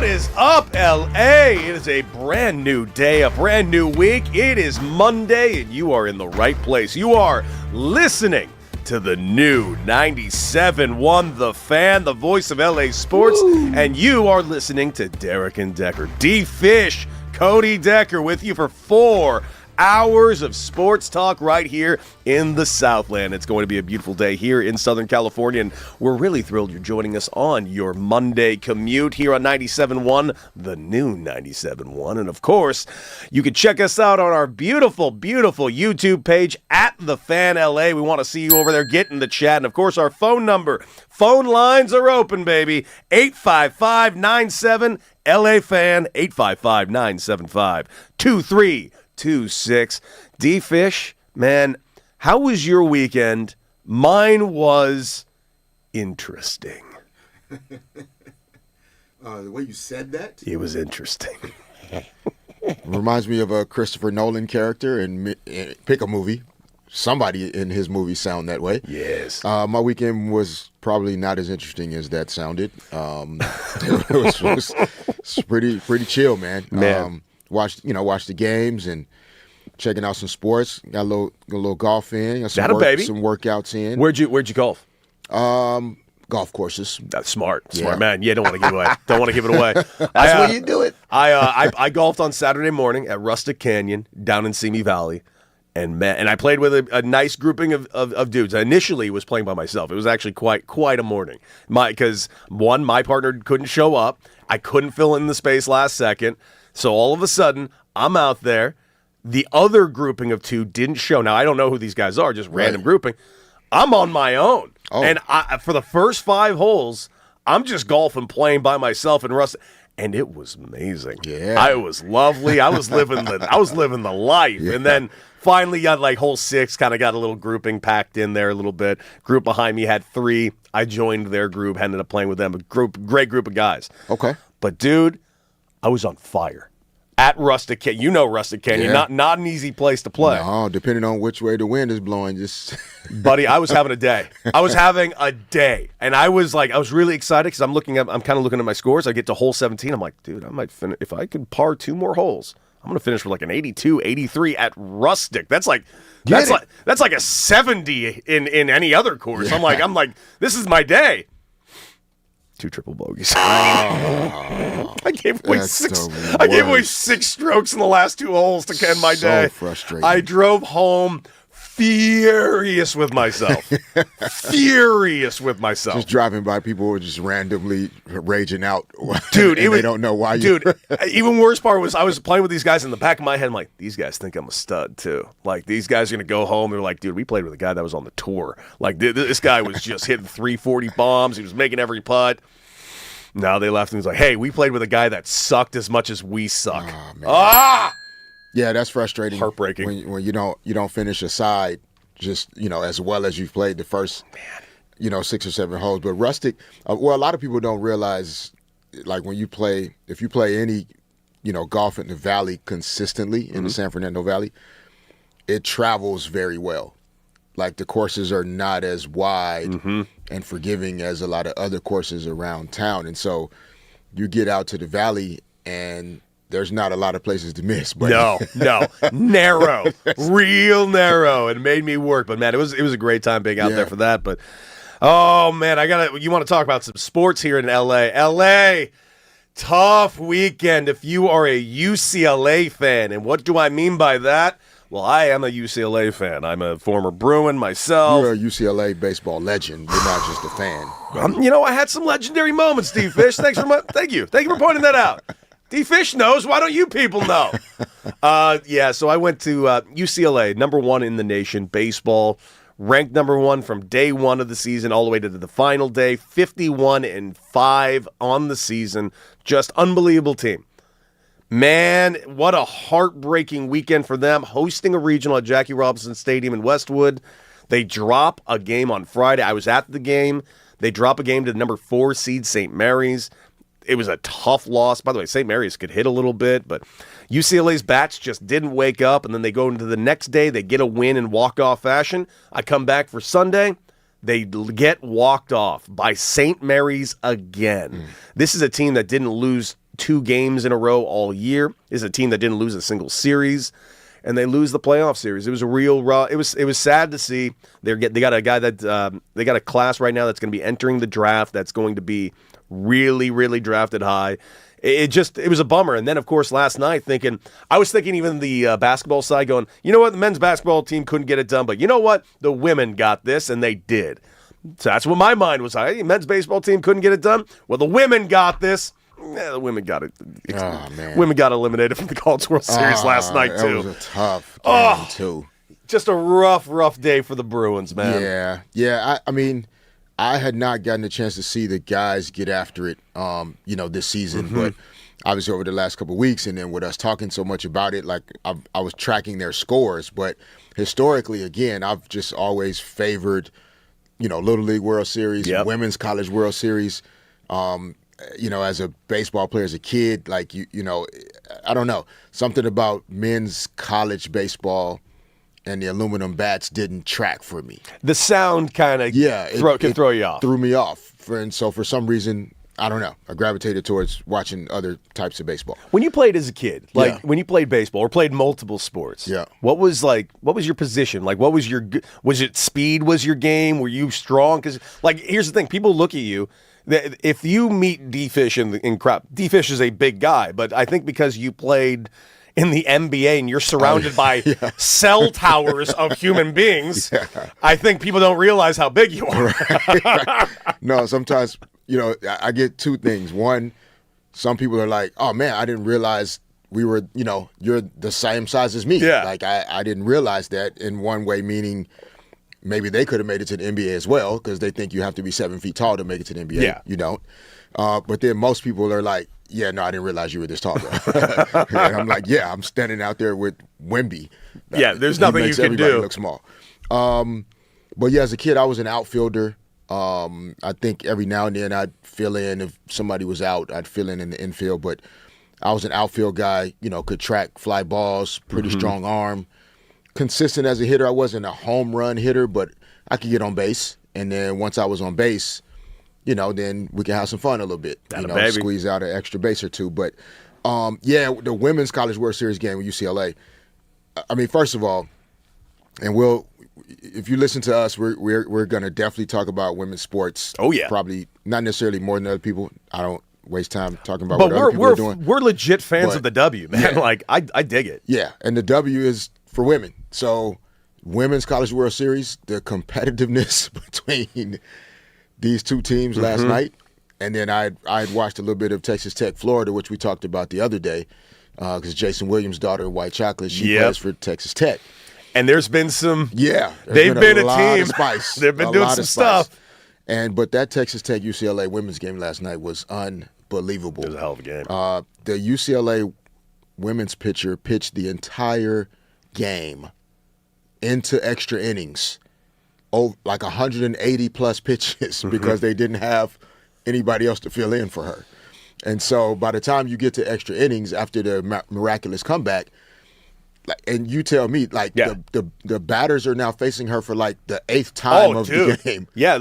What is up, LA? It is a brand new day, a brand new week. It is Monday, and you are in the right place. You are listening to the new 97.1 The Fan, the voice of LA sports, and you are listening to Derek and Decker. D-Fish, Cody Decker with you for 4 hours of sports talk right here in the Southland. It's going to be a beautiful day here in Southern California, and we're really thrilled you're joining us on your Monday commute here on 97.1, the new 97.1. And of course, you can check us out on our beautiful, beautiful YouTube page at The Fan LA. We want to see you over there. Get in the chat. And of course, our phone number. Phone lines are open, baby. 855-97 LA Fan, 855-975-2326. D-Fish, man, how was your weekend? Mine was interesting. The way you said that? It was interesting. Reminds me of a Christopher Nolan character in pick a movie. Somebody in his movie sound that way. Yes. My weekend was probably not as interesting as that sounded. It was pretty chill, man. Watched the games and checking out some sports. Got a little golf in. Got some workouts in. Where'd you golf? Golf courses. That's smart, man. Yeah, don't want to give it away. Don't want to give it away. That's where you do it. I golfed on Saturday morning at Rustic Canyon down in Simi Valley, and I played with a nice grouping of dudes. I initially was playing by myself. It was actually quite a morning. Because my partner couldn't show up. I couldn't fill in the space last second. So all of a sudden, I'm out there. The other grouping of 2 didn't show. Now, I don't know who these guys are, just random grouping. I'm on my own. Oh. And for the first 5 holes, I'm just golfing, playing by myself and Russ. And it was amazing. Yeah. It was lovely. I was living the life. Yeah. And then finally got hole 6, kind of got a little grouping packed in there a little bit. Group behind me had 3. I joined their group, ended up playing with them. Great group of guys. Okay. But, dude, I was on fire at Rustic Canyon. You know Rustic Canyon, not an easy place to play. No, depending on which way the wind is blowing, just buddy, I was having a day. And I was really excited because I'm kind of looking at my scores. I get to hole 17. I'm like, dude, I might finish if I could par 2 more holes. I'm gonna finish with an 82, 83 at Rustic. That's like a 70 in any other course. Yeah. I'm like, this is my day. 2 triple bogeys. I gave away 6. I gave away 6 strokes in the last 2 holes to end my day. So frustrating. I drove home furious with myself. Just driving by, people were just randomly raging out. Dude, they don't know why. Even worse part was I was playing with these guys in the back of my head. I'm like, these guys think I'm a stud too. Like, these guys are gonna go home. They're like, dude, we played with a guy that was on the tour. Like, this guy was just hitting 340 bombs. He was making every putt. Now they left and he's like, hey, we played with a guy that sucked as much as we suck. Oh, man. Yeah, that's frustrating. Heartbreaking. When you don't finish a side just, as well as you've played the first, 6 or 7 holes. But Rustic, a lot of people don't realize, like, if you play any, golf in the Valley consistently, in the San Fernando Valley, it travels very well. Like, the courses are not as wide and forgiving as a lot of other courses around town. And so you get out to the Valley and there's not a lot of places to miss. But No. Narrow. Real narrow. It made me work. But, man, it was a great time being out there for that. But, oh, man, you want to talk about some sports here in L.A. L.A., tough weekend if you are a UCLA fan. And what do I mean by that? Well, I am a UCLA fan. I'm a former Bruin myself. You're a UCLA baseball legend. You're not just a fan. I had some legendary moments, D-Fish. Thank you for pointing that out. D-Fish knows. Why don't you people know? So I went to UCLA, number 1 in the nation, baseball, ranked number 1 from day 1 of the season all the way to the final day, 51-5 on the season. Just unbelievable team. Man, what a heartbreaking weekend for them, hosting a regional at Jackie Robinson Stadium in Westwood. They drop a game on Friday. I was at the game. They drop a game to the number 4 seed St. Mary's. It was a tough loss. By the way, St. Mary's could hit a little bit, but UCLA's bats just didn't wake up, and then they go into the next day. They get a win in walk-off fashion. I come back for Sunday. They get walked off by St. Mary's again. This is a team that didn't lose 2 games in a row all year. This is a team that didn't lose a single series, and they lose the playoff series. It was a real raw. It was sad to see. They got a guy that they got a class right now that's going to be entering the draft that's going to be really, really drafted high. It was a bummer. And then, of course, last night I was thinking even the basketball side going, you know what, the men's basketball team couldn't get it done, but you know what, the women got this, and they did. So that's what my mind was. Hey, men's baseball team couldn't get it done. Well, the women got this. Yeah, the women got it. Oh, man. Women got eliminated from the College World Series last night, too. That was a tough game, too. Just a rough day for the Bruins, man. Yeah. I mean, I had not gotten a chance to see the guys get after it, this season. Mm-hmm. But obviously over the last couple of weeks, and then with us talking so much about it, like I was tracking their scores. But historically, again, I've just always favored, Little League World Series, Women's College World Series. As a baseball player, as a kid, like, I don't know. Something about men's college baseball and the aluminum bats didn't track for me. The sound kind of can throw you off. Threw me off. And so for some reason, I don't know, I gravitated towards watching other types of baseball. When you played as a kid, when you played baseball or played multiple sports, what was your position? Like, was it speed was your game? Were you strong? Because, here's the thing. People look at you. If you meet D-Fish in crap, D-Fish is a big guy, but I think because you played in the NBA and you're surrounded by cell towers of human beings, I think people don't realize how big you are. Right. No, sometimes, I get 2 things. One, some people are like, oh, man, I didn't realize we were, you're the same size as me. Yeah. Like, I didn't realize that in one way, meaning maybe they could have made it to the NBA as well because they think you have to be 7 feet tall to make it to the NBA. Yeah. You don't. But then most people are like, yeah, no, I didn't realize you were this tall. And I'm like, yeah, I'm standing out there with Wemby. Yeah, there's nothing you can do. Look small. But yeah, as a kid, I was an outfielder. I think every now and then I'd fill in if somebody was out. I'd fill in the infield. But I was an outfield guy. Could track, fly balls, pretty strong arm. Consistent as a hitter. I wasn't a home run hitter, but I could get on base. And then once I was on base, then we can have some fun a little bit. Squeeze out an extra base or 2. But, the Women's College World Series game with UCLA, I mean, first of all, and if you listen to us, we're going to definitely talk about women's sports. Oh, yeah. Probably not necessarily more than other people. I don't waste time talking about what other people are doing. We're legit fans of the W, man. Yeah. I dig it. Yeah, and the W is for women. So, Women's College World Series, the competitiveness between these 2 teams last night, and then I had watched a little bit of Texas Tech, Florida, which we talked about the other day, because Jason Williams' daughter, White Chocolate, she plays for Texas Tech. And there's been some. Yeah, they've been a team. Of spice. They've been doing some stuff. But that Texas Tech UCLA women's game last night was unbelievable. It was a hell of a game. The UCLA women's pitcher pitched the entire game into extra innings. Like 180 plus pitches because they didn't have anybody else to fill in for her. And so by the time you get to extra innings after the miraculous comeback, and you tell me, the batters are now facing her for the 8th time of the game. Yeah,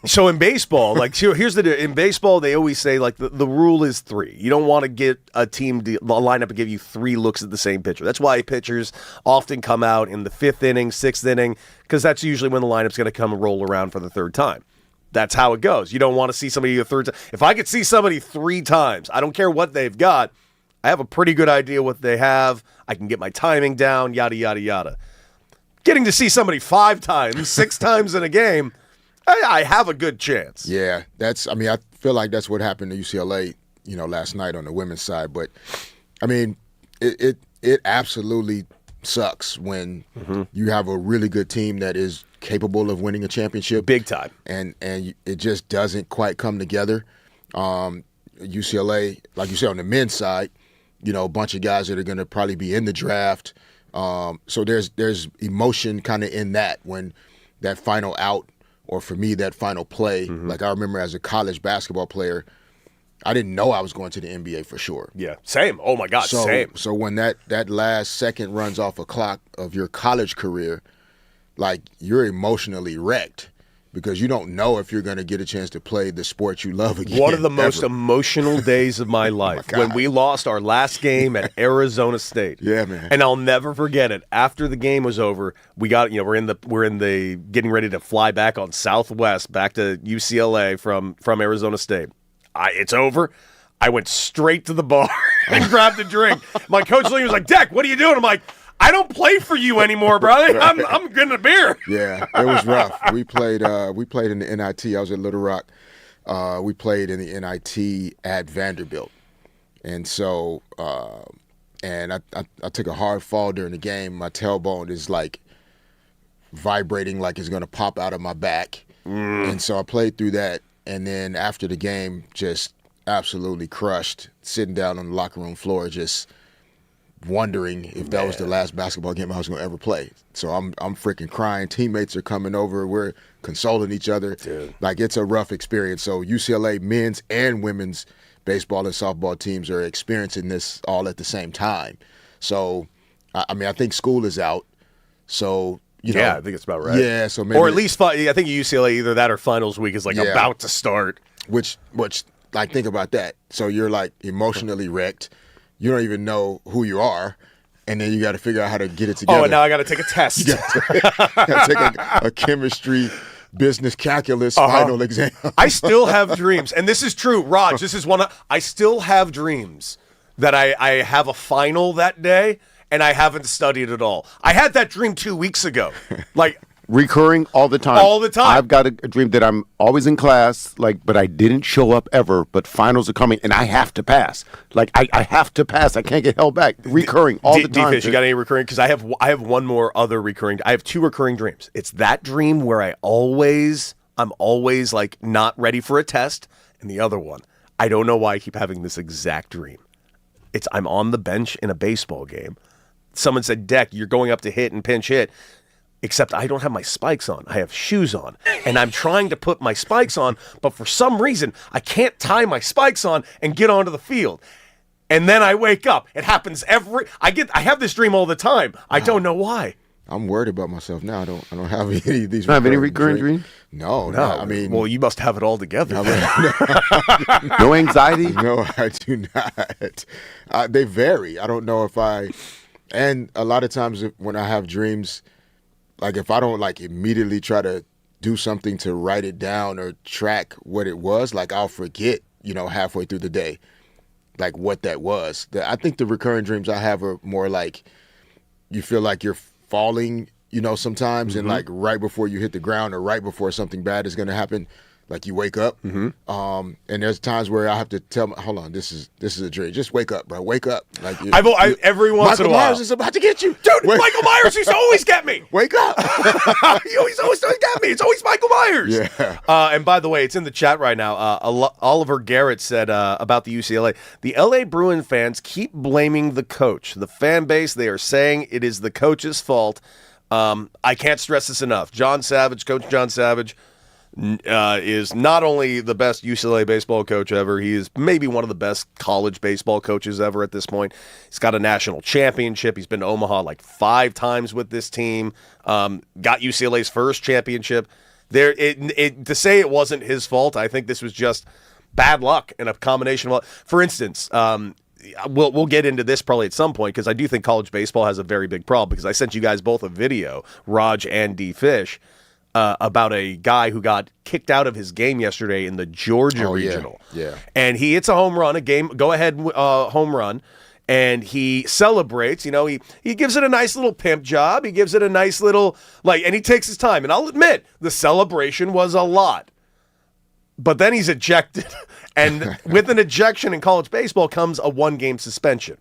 so in baseball, here's in baseball they always say the rule is 3. You don't want to get a team line up and give you 3 looks at the same pitcher. That's why pitchers often come out in the 5th inning, 6th inning, because that's usually when the lineup's going to come and roll around for the 3rd time. That's how it goes. You don't want to see somebody the 3rd time. If I could see somebody 3 times, I don't care what they've got, I have a pretty good idea what they have. I can get my timing down, yada, yada, yada. Getting to see somebody 5 times, 6 times in a game, I have a good chance. Yeah, I feel like that's what happened to UCLA, last night on the women's side. But, I mean, it absolutely sucks when you have a really good team that is capable of winning a championship. Big time. And it just doesn't quite come together. UCLA, like you said, on the men's side, a bunch of guys that are going to probably be in the draft. So there's emotion kind of in that when that final out, or for me, that final play. Like I remember as a college basketball player, I didn't know I was going to the NBA for sure. Yeah, same. Oh, my God, same. So when that last second runs off a clock of your college career, you're emotionally wrecked. because you don't know if you're going to get a chance to play the sport you love again. One of the most emotional days of my life when we lost our last game at Arizona State. Yeah, man. And I'll never forget it. After the game was over, we got, we're in the getting ready to fly back on Southwest back to UCLA from Arizona State. It's over. I went straight to the bar and grabbed a drink. My coach was like, "Deck, what are you doing?" I'm like, "I don't play for you anymore, brother. I'm getting a beer." Yeah, it was rough. We played in the NIT. I was at Little Rock. We played in the NIT at Vanderbilt, and so and I took a hard fall during the game. My tailbone is like vibrating like it's going to pop out of my back, and so I played through that. And then after the game, just absolutely crushed, sitting down on the locker room floor, just wondering if that was the last basketball game I was going to ever play. So I'm freaking crying. Teammates are coming over. We're consoling each other. Dude. Like, it's a rough experience. So UCLA men's and women's baseball and softball teams are experiencing this all at the same time. So, I mean, I think school is out. So, you know. Yeah, I think it's about right. Yeah, so maybe. Or at least, I think UCLA, either that or finals week is about to start. Which, like, think about that. So you're, like, emotionally wrecked. You don't even know who you are, and then you got to figure out how to get it together. Oh, and now I got to take a test. You got to take a chemistry, business, calculus final exam. I still have dreams, and this is true, Raj. This is I still have dreams that I have a final that day, and I haven't studied at all. I had that dream 2 weeks ago, like. Recurring all the time. All the time. I've got a dream that I'm always in class, but I didn't show up ever, but finals are coming, and I have to pass. Like, I have to pass. I can't get held back. Recurring all the time. D-Fish, you got any recurring? Because I have one more other recurring. I have two recurring dreams. It's that dream where I'm always like not ready for a test, and the other one, I don't know why I keep having this exact dream. I'm on the bench in a baseball game. Someone said, "Deck, you're going up to hit and pinch hit." Except I don't have my spikes on. I have shoes on. And I'm trying to put my spikes on, but for some reason, I can't tie my spikes on and get onto the field. And then I wake up. It happens I have this dream all the time. I don't know why. I'm worried about myself now. I don't have any of these. Have any recurring dreams? No. I mean, well, you must have it all together. No anxiety? No, I do not. They vary. I don't know and a lot of times when I have dreams, like, if I don't, like, immediately try to do something to write it down or track what it was, like, I'll forget, halfway through the day, like, what that was. I think the recurring dreams I have are more like you feel like you're falling, sometimes, and, like, right before you hit the ground or right before something bad is going to happen, like, you wake up. And there's times where I have to tell hold on, this is a dream. Just wake up, bro. Wake up. Like, every once in a while. Michael Myers is about to get you. Dude, Michael Myers used to always get me. Wake up. He always get me. It's always Michael Myers. Yeah. And by the way, it's in the chat right now. Oliver Garrett said about the UCLA, the LA Bruin fans keep blaming the coach. The fan base, they are saying it is the coach's fault. I can't stress this enough. Coach John Savage, is not only the best UCLA baseball coach ever, he is maybe one of the best college baseball coaches ever at this point. He's got a national championship. He's been to Omaha like 5 times with this team. Got UCLA's first championship. To say it wasn't his fault, I think this was just bad luck and a combination of. For instance, we'll get into this probably at some point because I do think college baseball has a very big problem because I sent you guys both a video, Raj and D-Fish, about a guy who got kicked out of his game yesterday in the Georgia Regional. Yeah. And he hits a home run, go-ahead home run, and he celebrates. He gives it a nice little pimp job. He gives it a nice little, and he takes his time. And I'll admit, the celebration was a lot. But then he's ejected. And with an ejection in college baseball comes a 1-game suspension.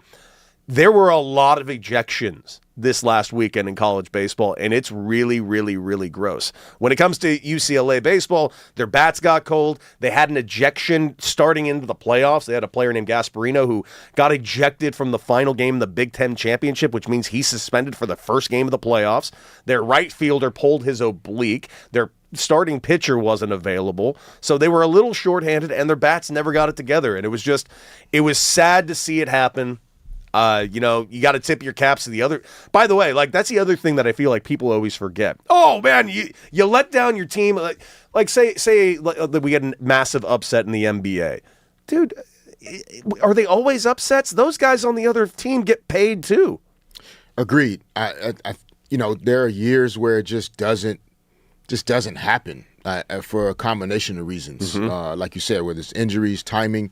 There were a lot of ejections this last weekend in college baseball, and it's really, really, really gross. When it comes to UCLA baseball, their bats got cold. They had an ejection starting into the playoffs. They had a player named Gasparino who got ejected from the final game of the Big Ten championship, which means he's suspended for the first game of the playoffs. Their right fielder pulled his oblique. Their starting pitcher wasn't available. So they were a little shorthanded, and their bats never got it together. And it was sad to see it happen. You got to tip your caps to the other. By the way, like that's the other thing that I feel like people always forget. Oh man, you let down your team. Like say we get a massive upset in the NBA, dude. Are they always upsets? Those guys on the other team get paid too. Agreed. There are years where it just doesn't happen for a combination of reasons. Like you said, whether it's injuries, timing.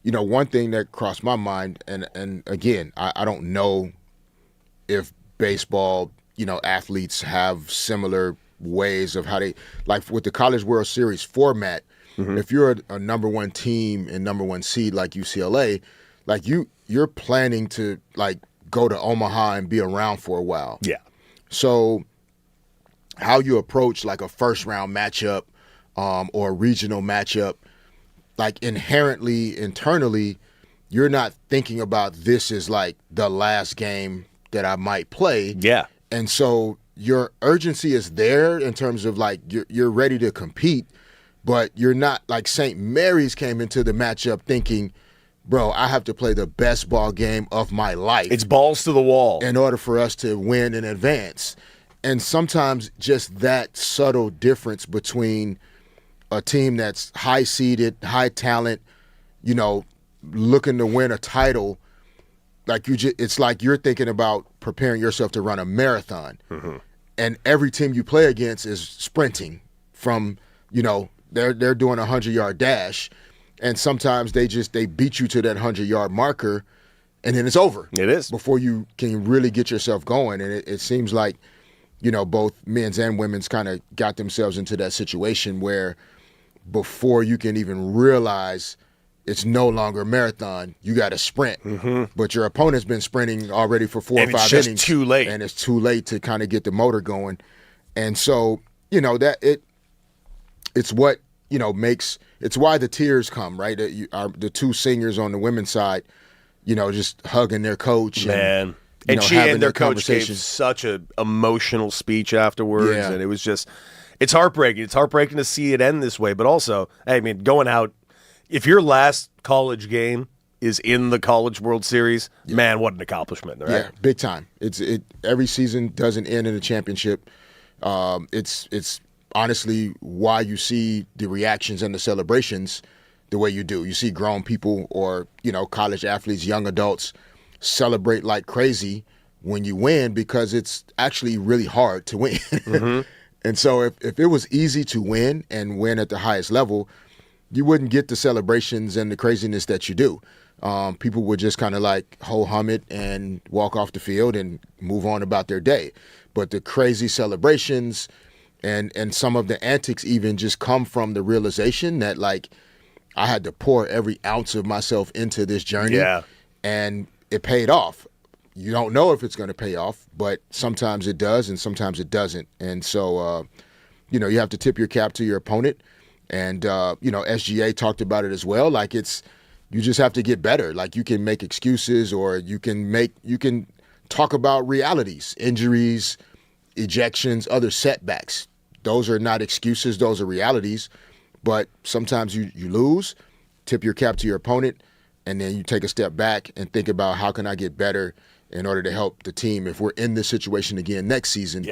One thing that crossed my mind, and again, I don't know if baseball, athletes have similar ways of how they, like with the College World Series format, if you're a number one team and number one seed like UCLA, like you're planning to like go to Omaha and be around for a while. Yeah. So how you approach like a first round matchup or a regional matchup, like inherently, internally, you're not thinking about this as like the last game that I might play. Yeah. And so your urgency is there in terms of like you're ready to compete, but you're not like St. Mary's came into the matchup thinking, bro, I have to play the best ball game of my life. It's balls to the wall in order for us to win and advance. And sometimes just that subtle difference between a team that's high-seeded, high talent, looking to win a title, like it's like you're thinking about preparing yourself to run a marathon. And every team you play against is sprinting from, they're doing a 100-yard dash, and sometimes they beat you to that 100-yard marker, and then it's over. It is. Before you can really get yourself going. And it seems like, both men's and women's kind of got themselves into that situation where before you can even realize it's no longer a marathon, you got to sprint. But your opponent's been sprinting already for 4 or 5 innings. And it's just too late. And it's too late to kind of get the motor going. And so, it's what, it's why the tears come, right? The two singers on the women's side, just hugging their coach. Man. And she and their coach gave such an emotional speech afterwards. Yeah. And it was just, it's heartbreaking. It's heartbreaking to see it end this way. But also, I mean, going out, if your last college game is in the College World Series, man, what an accomplishment. Right? Yeah, big time. Every season doesn't end in a championship. It's honestly why you see the reactions and the celebrations the way you do. You see grown people or, college athletes, young adults celebrate like crazy when you win because it's actually really hard to win. And so if it was easy to win and win at the highest level, you wouldn't get the celebrations and the craziness that you do. People would just kind of like ho-hum it and walk off the field and move on about their day. But the crazy celebrations and some of the antics even just come from the realization that like I had to pour every ounce of myself into this journey. Yeah. And it paid off. You don't know if it's going to pay off, but sometimes it does and sometimes it doesn't. And so, you have to tip your cap to your opponent. And, SGA talked about it as well. Like you just have to get better. Like you can make excuses or you can talk about realities, injuries, ejections, other setbacks. Those are not excuses. Those are realities. But sometimes you lose, tip your cap to your opponent, and then you take a step back and think about how can I get better in order to help the team. If we're in this situation again next season,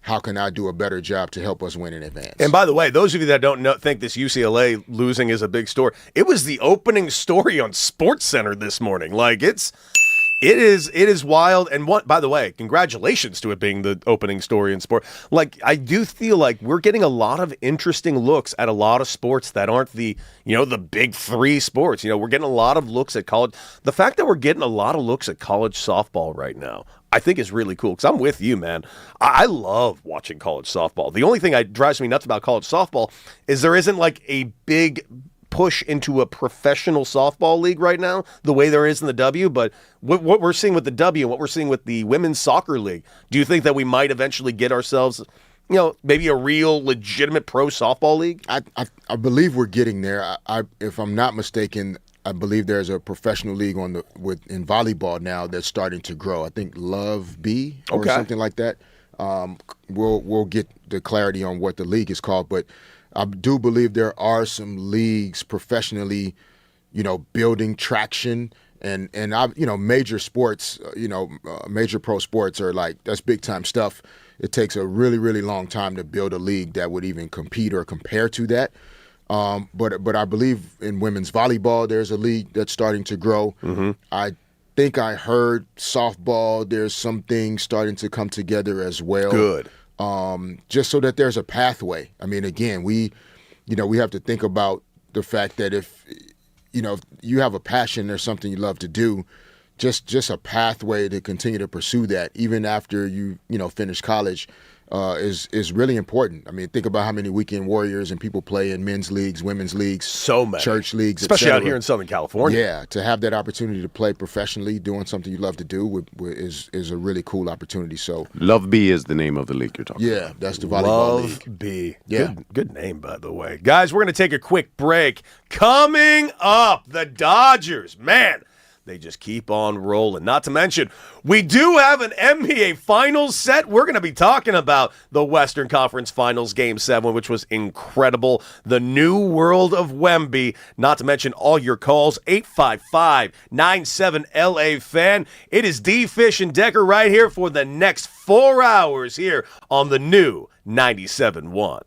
how can I do a better job to help us win in advance? And by the way, those of you that don't think this UCLA losing is a big story, it was the opening story on SportsCenter this morning. Like it is wild. And by the way, congratulations to it being the opening story in sport. Like I do feel like we're getting a lot of interesting looks at a lot of sports that aren't the big three sports. We're getting a lot of looks at college. The fact that we're getting a lot of looks at college softball right now, I think is really cool because I'm with you, man. I love watching college softball. The only thing that drives me nuts about college softball is there isn't like a big push into a professional softball league right now the way there is in the W, but what we're seeing with the W and what we're seeing with the women's soccer league, do you think that we might eventually get ourselves, maybe a real legitimate pro softball league? I believe we're getting there. If I'm not mistaken, I believe there's a professional league in volleyball now that's starting to grow. I think Love B or something like that. We'll get the clarity on what the league is called, but I do believe there are some leagues professionally, building traction And I, major sports, major pro sports are like, that's big time stuff. It takes a really, really long time to build a league that would even compete or compare to that. But I believe in women's volleyball, there's a league that's starting to grow. Mm-hmm. I think I heard softball, there's some things starting to come together as well. Good. Just so that there's a pathway. I mean, again, we have to think about the fact that if you have a passion or something you love to do, just a pathway to continue to pursue that, even after you finish college, is really important. I mean, think about how many weekend warriors and people play in men's leagues, women's leagues, so many church leagues, especially out etc. here in Southern California. Yeah, to have that opportunity to play professionally, doing something you love to do, is a really cool opportunity. So, Love B is the name of the league you're talking about. yeah, that's the volleyball league. Love B. Yeah. Good name, by the way. Guys, we're going to take a quick break. Coming up, the Dodgers. Man, they just keep on rolling. Not to mention, we do have an NBA Finals set. We're going to be talking about the Western Conference Finals Game 7, which was incredible. The new world of Wemby. Not to mention all your calls, 855-97-LA-FAN. It is D. Fish and Decker right here for the next 4 hours here on the new 97.1.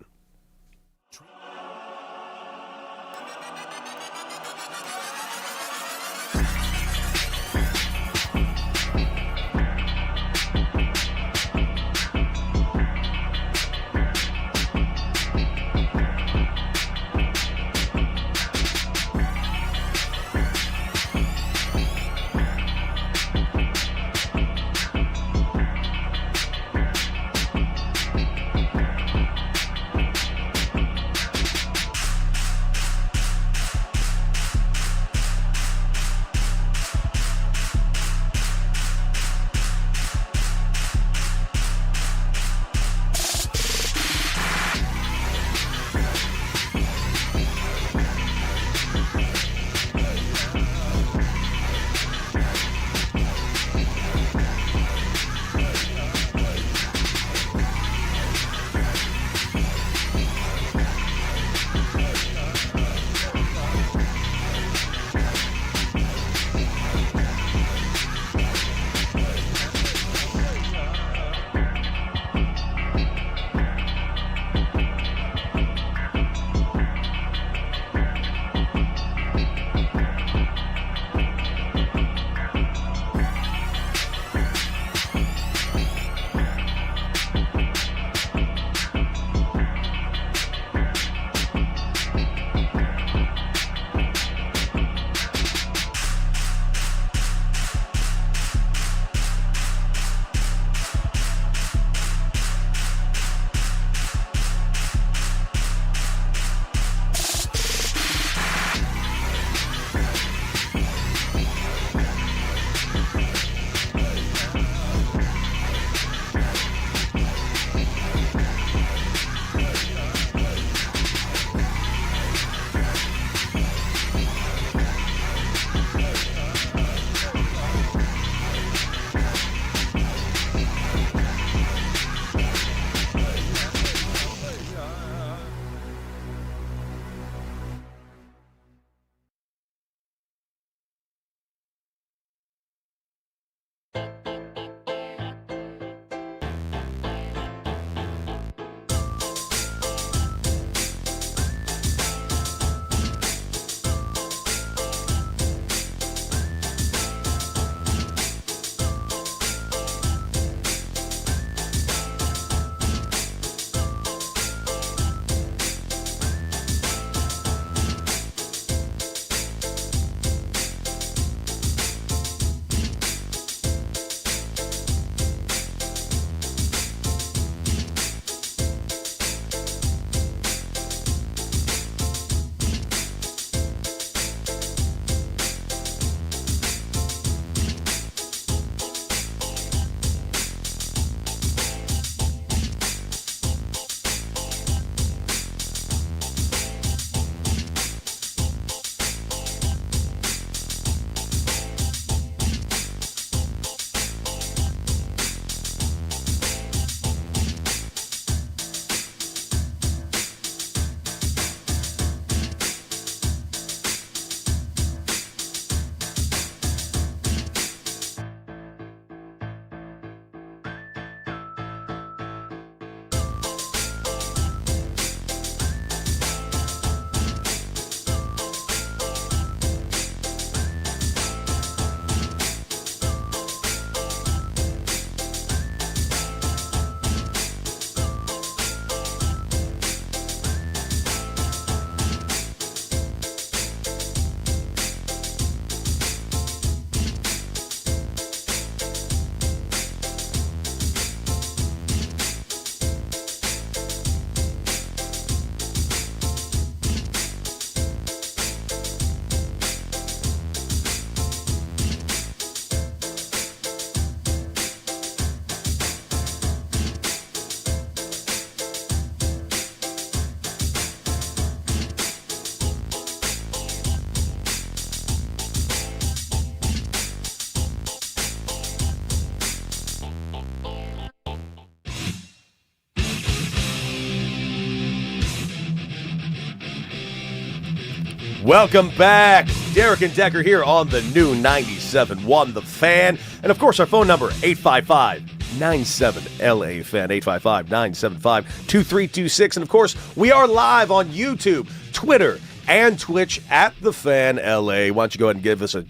Welcome back. Derek and Decker here on the new 97.1 The Fan. And, of course, our phone number, 855-97-LA-FAN, 855-975-2326. And, of course, we are live on YouTube, Twitter, and Twitch at The Fan LA. Why don't you go ahead and give us a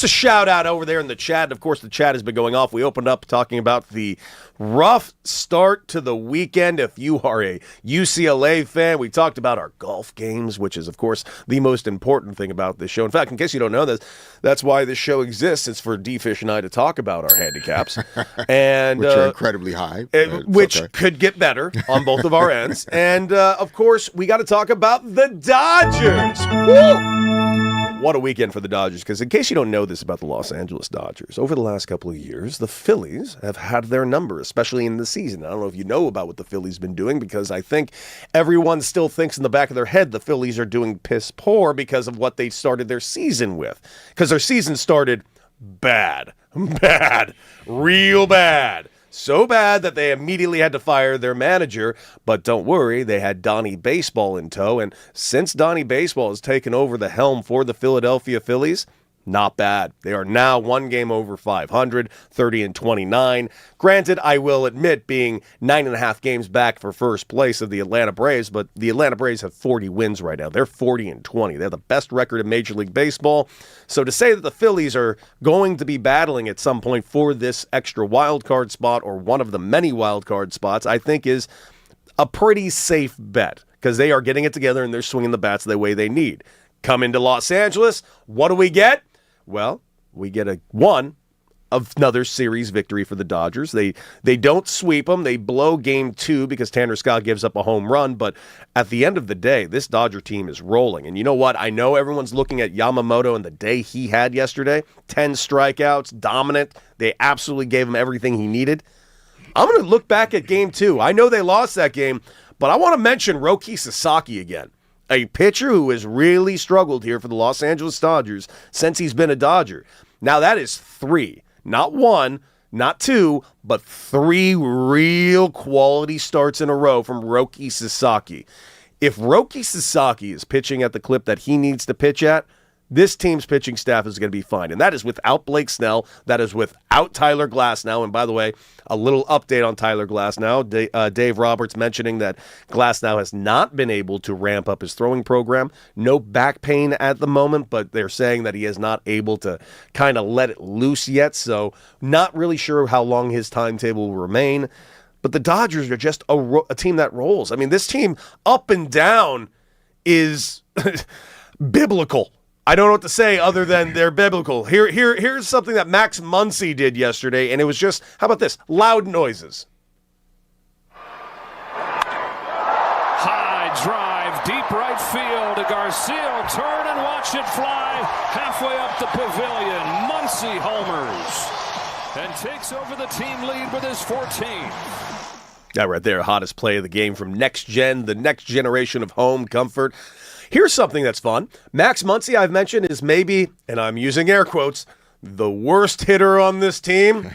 shout out over there in the chat. And of course, the chat has been going off. We opened up talking about the rough start to the weekend. If you are a UCLA fan, we talked about our golf games, which is, of course, the most important thing about this show. In fact, in case you don't know this, that's why this show exists. It's for D-Fish and I to talk about our handicaps. And which are incredibly high. Which could get better on both of our ends. And, of course, we got to talk about the Dodgers. Woo! What a weekend for the Dodgers, because in case you don't know this about the Los Angeles Dodgers, over the last couple of years, the Phillies have had their number, especially in the season. I don't know if you know about what the Phillies been doing, because I think everyone still thinks in the back of their head the Phillies are doing piss poor because of what they started their season with. Because their season started bad, real bad. So bad that they immediately had to fire their manager. But don't worry, they had Donnie Baseball in tow. And since Donnie Baseball has taken over the helm for the Philadelphia Phillies, not bad. They are now one game over 500, 30-29. Granted, I will admit, being 9.5 games back for first place of the Atlanta Braves, but the Atlanta Braves have 40 wins right now. They're 40-20. They have the best record in Major League Baseball. So to say that the Phillies are going to be battling at some point for this extra wild card spot, or one of the many wild card spots, I think is a pretty safe bet, because they are getting it together and they're swinging the bats the way they need. Come into Los Angeles, what do we get? Well, we get another series victory for the Dodgers. They don't sweep them. They blow game 2 because Tanner Scott gives up a home run. But at the end of the day, this Dodger team is rolling. And you know what? I know everyone's looking at Yamamoto and the day he had yesterday. 10 strikeouts, dominant. They absolutely gave him everything he needed. I'm going to look back at game 2. I know they lost that game, but I want to mention Roki Sasaki again. A pitcher who has really struggled here for the Los Angeles Dodgers since he's been a Dodger. Now that is 3, not 1, not 2, but 3 real quality starts in a row from Roki Sasaki. If Roki Sasaki is pitching at the clip that he needs to pitch at, this team's pitching staff is going to be fine. And that is without Blake Snell. That is without Tyler Glasnow. And by the way, a little update on Tyler Glasnow. Dave Roberts mentioning that Glasnow has not been able to ramp up his throwing program. No back pain at the moment, but they're saying that he is not able to kind of let it loose yet. So not really sure how long his timetable will remain. But the Dodgers are just a team that rolls. I mean, this team up and down is biblical. I don't know what to say other than they're biblical. Here's something that Max Muncy did yesterday, and it was just, how about this? Loud noises. High drive, deep right field. Garcia turn and watch it fly halfway up the pavilion. Muncy homers and takes over the team lead with his 14th. That right there, hottest play of the game from Next Gen, the next generation of home comfort. Here's something that's fun. Max Muncy, I've mentioned, is maybe, and I'm using air quotes, the worst hitter on this team.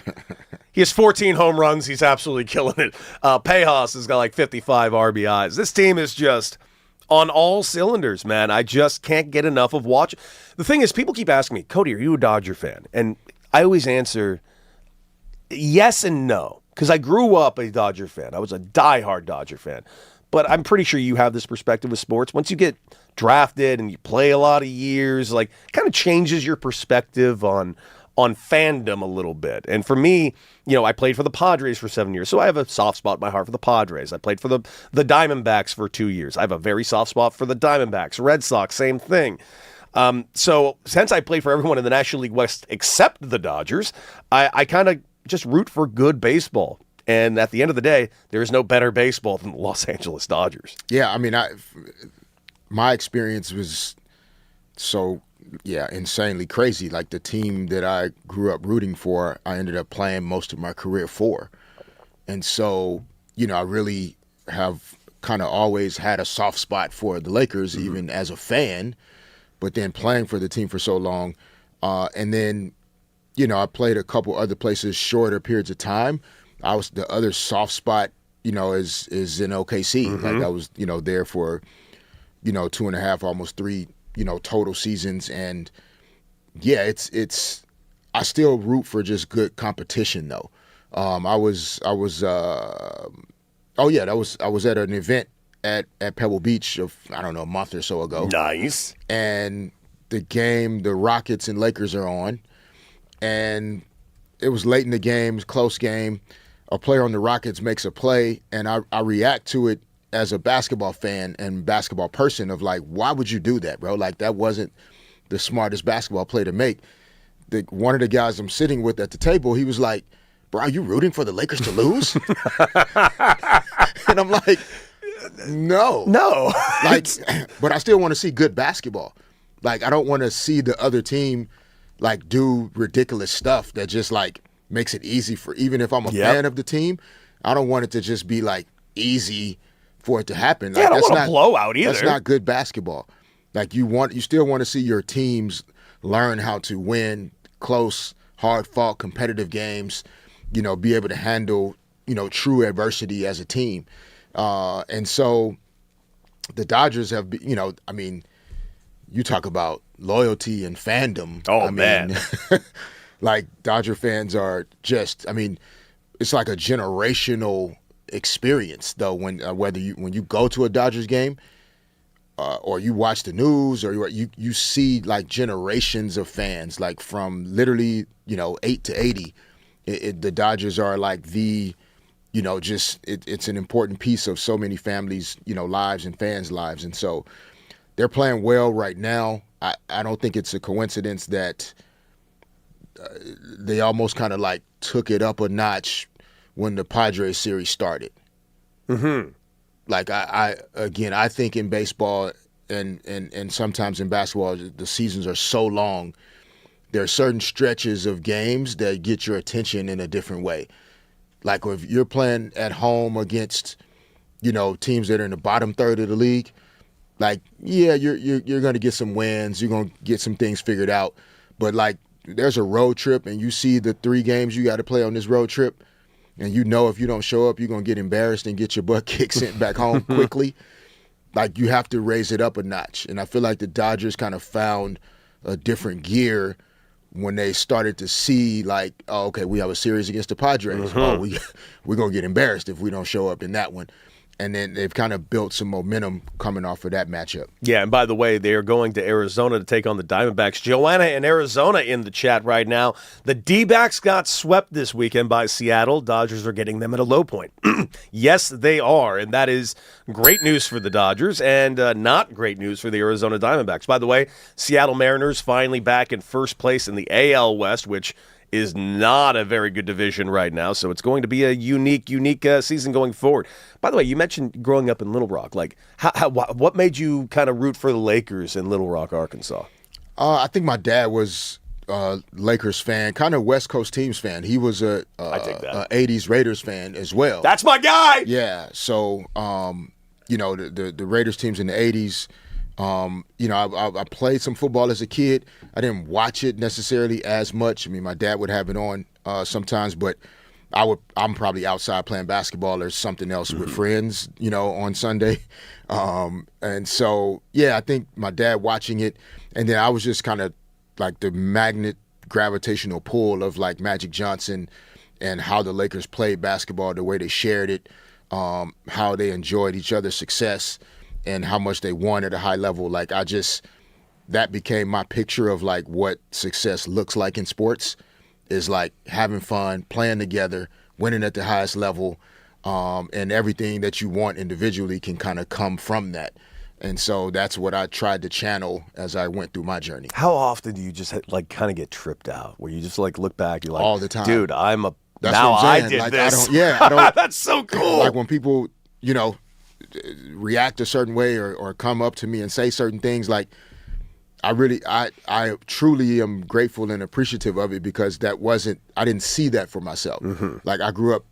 He has 14 home runs. He's absolutely killing it. Pejas has got like 55 RBIs. This team is just on all cylinders, man. I just can't get enough of watching. The thing is, people keep asking me, Cody, are you a Dodger fan? And I always answer yes and no, because I grew up a Dodger fan. I was a diehard Dodger fan. But I'm pretty sure you have this perspective with sports. Once you get drafted and you play a lot of years, like, kind of changes your perspective on fandom a little bit. And for me, you know, I played for the Padres for 7 years, so I have a soft spot in my heart for the Padres. I played for the Diamondbacks for 2 years. I have a very soft spot for the Diamondbacks. Red Sox, same thing. So since I played for everyone in the National League West except the Dodgers, I kind of just root for good baseball. And at the end of the day, there is no better baseball than the Los Angeles Dodgers. Yeah, I mean, my experience was insanely crazy. Like, the team that I grew up rooting for, I ended up playing most of my career for. And so, you know, I really have kind of always had a soft spot for the Lakers, even as a fan, but then playing for the team for so long. And then, you know, I played a couple other places shorter periods of time. I was the other soft spot, you know, is in OKC. Like, I was, you know, there for, you know, 2.5, almost 3 total seasons. And yeah, it's I still root for just good competition though. I was at an event at Pebble Beach a month or so ago. Nice. And the Rockets and Lakers are on, and it was late in the game, it was a close game. A player on the Rockets makes a play, and I react to it as a basketball fan and basketball person of like, why would you do that, bro? Like, that wasn't the smartest basketball play to make. One of the guys I'm sitting with at the table, he was like, bro, are you rooting for the Lakers to lose? And I'm like, no. Like, but I still want to see good basketball. Like, I don't want to see the other team like do ridiculous stuff that just like makes it easy for, even if I'm a fan of the team, I don't want it to just be like easy for it to happen. Like, I don't want a blowout either. That's not good basketball. Like, you still want to see your teams learn how to win close, hard-fought, competitive games, be able to handle, true adversity as a team. And so the Dodgers have, you talk about loyalty and fandom. Oh, man. Like, Dodger fans are just, it's like a generational experience, though, when you go to a Dodgers game or you watch the news or you see, like, generations of fans, like, from literally, 8 to 80. The Dodgers are, like, it's an important piece of so many families, lives and fans' lives. And so they're playing well right now. I don't think it's a coincidence that they almost kind of like took it up a notch when the Padres series started. Mm-hmm. Like, I think in baseball and sometimes in basketball, the seasons are so long. There are certain stretches of games that get your attention in a different way. Like, if you're playing at home against, teams that are in the bottom third of the league, like, yeah, you're going to get some wins. You're going to get some things figured out. But, like, there's a road trip, and you see the 3 games you got to play on this road trip, and if you don't show up, you're going to get embarrassed and get your butt kicked, sent back home quickly. Like, you have to raise it up a notch. And I feel like the Dodgers kind of found a different gear when they started to see, like, oh, okay, we have a series against the Padres. Mm-hmm. Oh, we're going to get embarrassed if we don't show up in that one. And then they've kind of built some momentum coming off of that matchup. Yeah, and by the way, they are going to Arizona to take on the Diamondbacks. Joanna in Arizona in the chat right now. The D-backs got swept this weekend by Seattle. Dodgers are getting them at a low point. Yes, they are, and that is great news for the Dodgers and not great news for the Arizona Diamondbacks. By the way, Seattle Mariners finally back in first place in the AL West, which is not a very good division right now, so it's going to be a unique season going forward. By the way, you mentioned growing up in Little Rock. Like, what made you kind of root for the Lakers in Little Rock, Arkansas? I think my dad was a Lakers fan, kind of West Coast teams fan. He was a 80s Raiders fan as well. That's my guy! Yeah, so, the Raiders teams in the 80s, I played some football as a kid. I didn't watch it necessarily as much. My dad would have it on sometimes, but I'm probably outside playing basketball or something else with friends, on Sunday. And so, yeah, I think my dad watching it, and then I was just kind of like the magnet gravitational pull of like Magic Johnson and how the Lakers played basketball, the way they shared it, how they enjoyed each other's success, and how much they won at a high level. Like, that became my picture of like what success looks like in sports, is like having fun, playing together, winning at the highest level, and everything that you want individually can kind of come from that. And so that's what I tried to channel as I went through my journey. How often do you just like kind of get tripped out where you just like look back, you're like, all the time, dude, That's now what I'm saying. I did this. I don't. That's so cool. Like when people, react a certain way or come up to me and say certain things, like I truly am grateful and appreciative of it, because I didn't see that for myself. Mm-hmm. Like, I grew up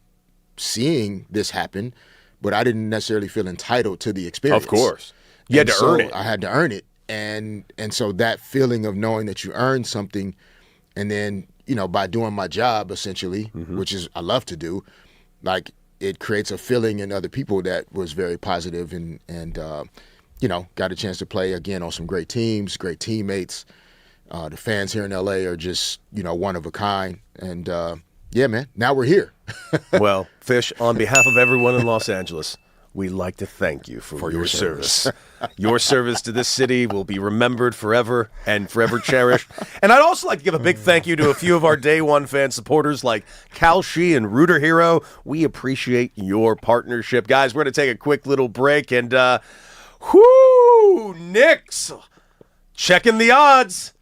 seeing this happen, but I didn't necessarily feel entitled to the experience. Of course. You had to earn it. I had to earn it. And so that feeling of knowing that you earned something, and then, by doing my job essentially, which is I love to do, like, it creates a feeling in other people that was very positive, and got a chance to play again on some great teams, great teammates. The fans here in LA are just, one of a kind. And yeah, man, now we're here. Well, Fish, on behalf of everyone in Los Angeles, we'd like to thank you for your service. Your service to this city will be remembered forever and forever cherished. And I'd also like to give a big thank you to a few of our Day One fan supporters like Cal Shee and Rooter Hero. We appreciate your partnership. Guys, we're going to take a quick little break. And, Knicks, checking the odds.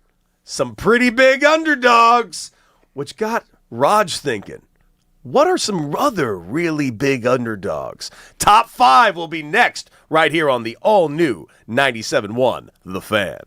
Some pretty big underdogs, which got Raj thinking. What are some other really big underdogs? Top 5 will be next, right here on the all-new 97.1 The Fan.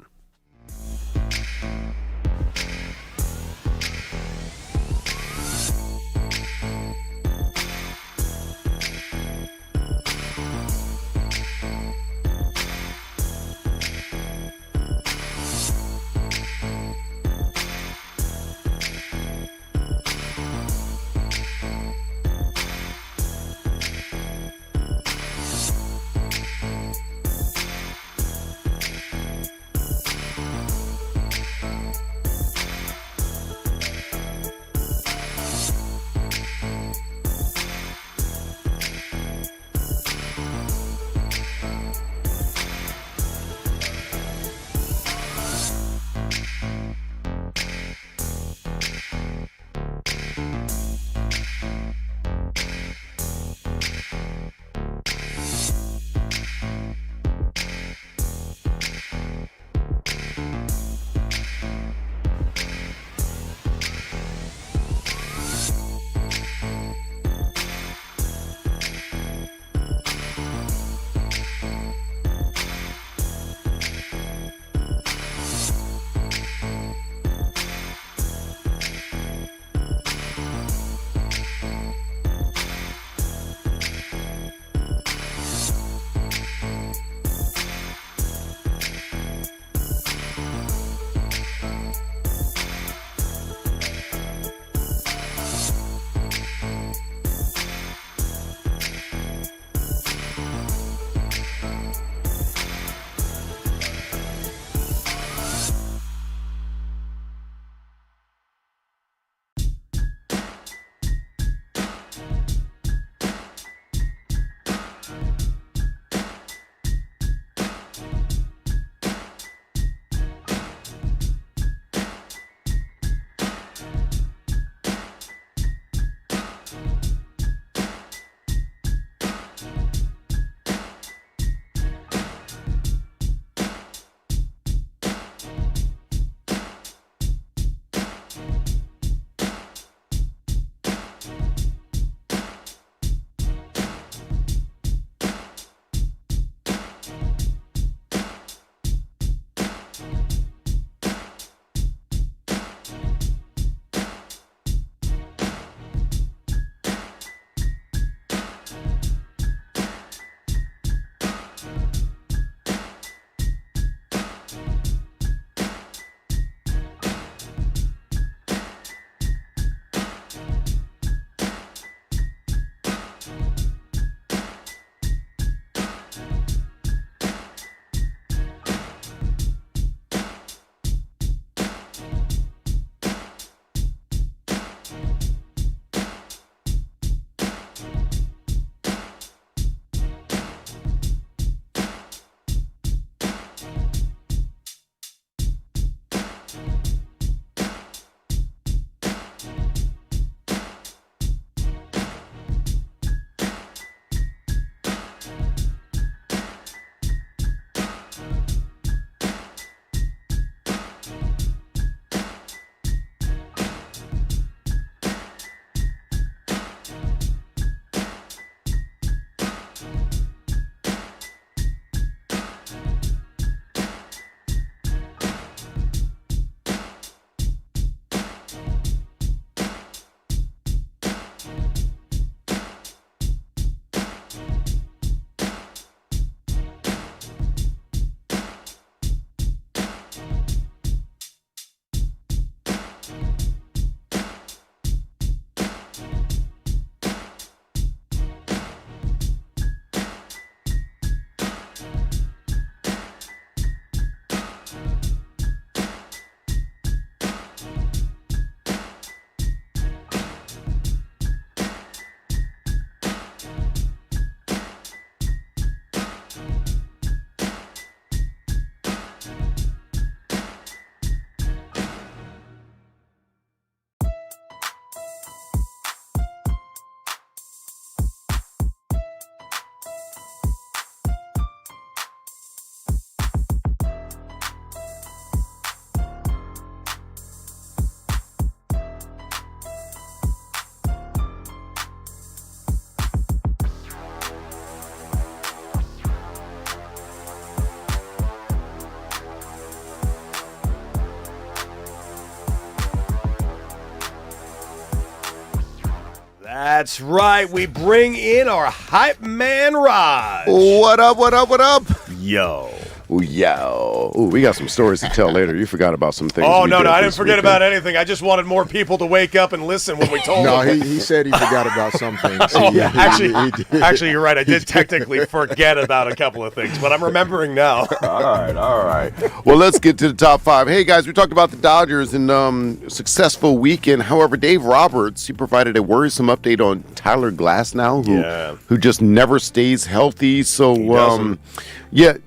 That's right. We bring in our hype man, Raj. What up, what up, what up? Yo. Ooh, yo. Ooh, we got some stories to tell later. You forgot about some things. Oh, we no, did I didn't this forget weekend. about anything. I just wanted more people to wake up and listen when we told No, them. he said he forgot about some things. Oh, He actually, you're right. I did technically forget about a couple of things, but I'm remembering now. All right. Well, let's get to the top 5. Hey, guys, we talked about the Dodgers and successful weekend. However, Dave Roberts, he provided a worrisome update on Tyler Glasnow, who just never stays healthy. So,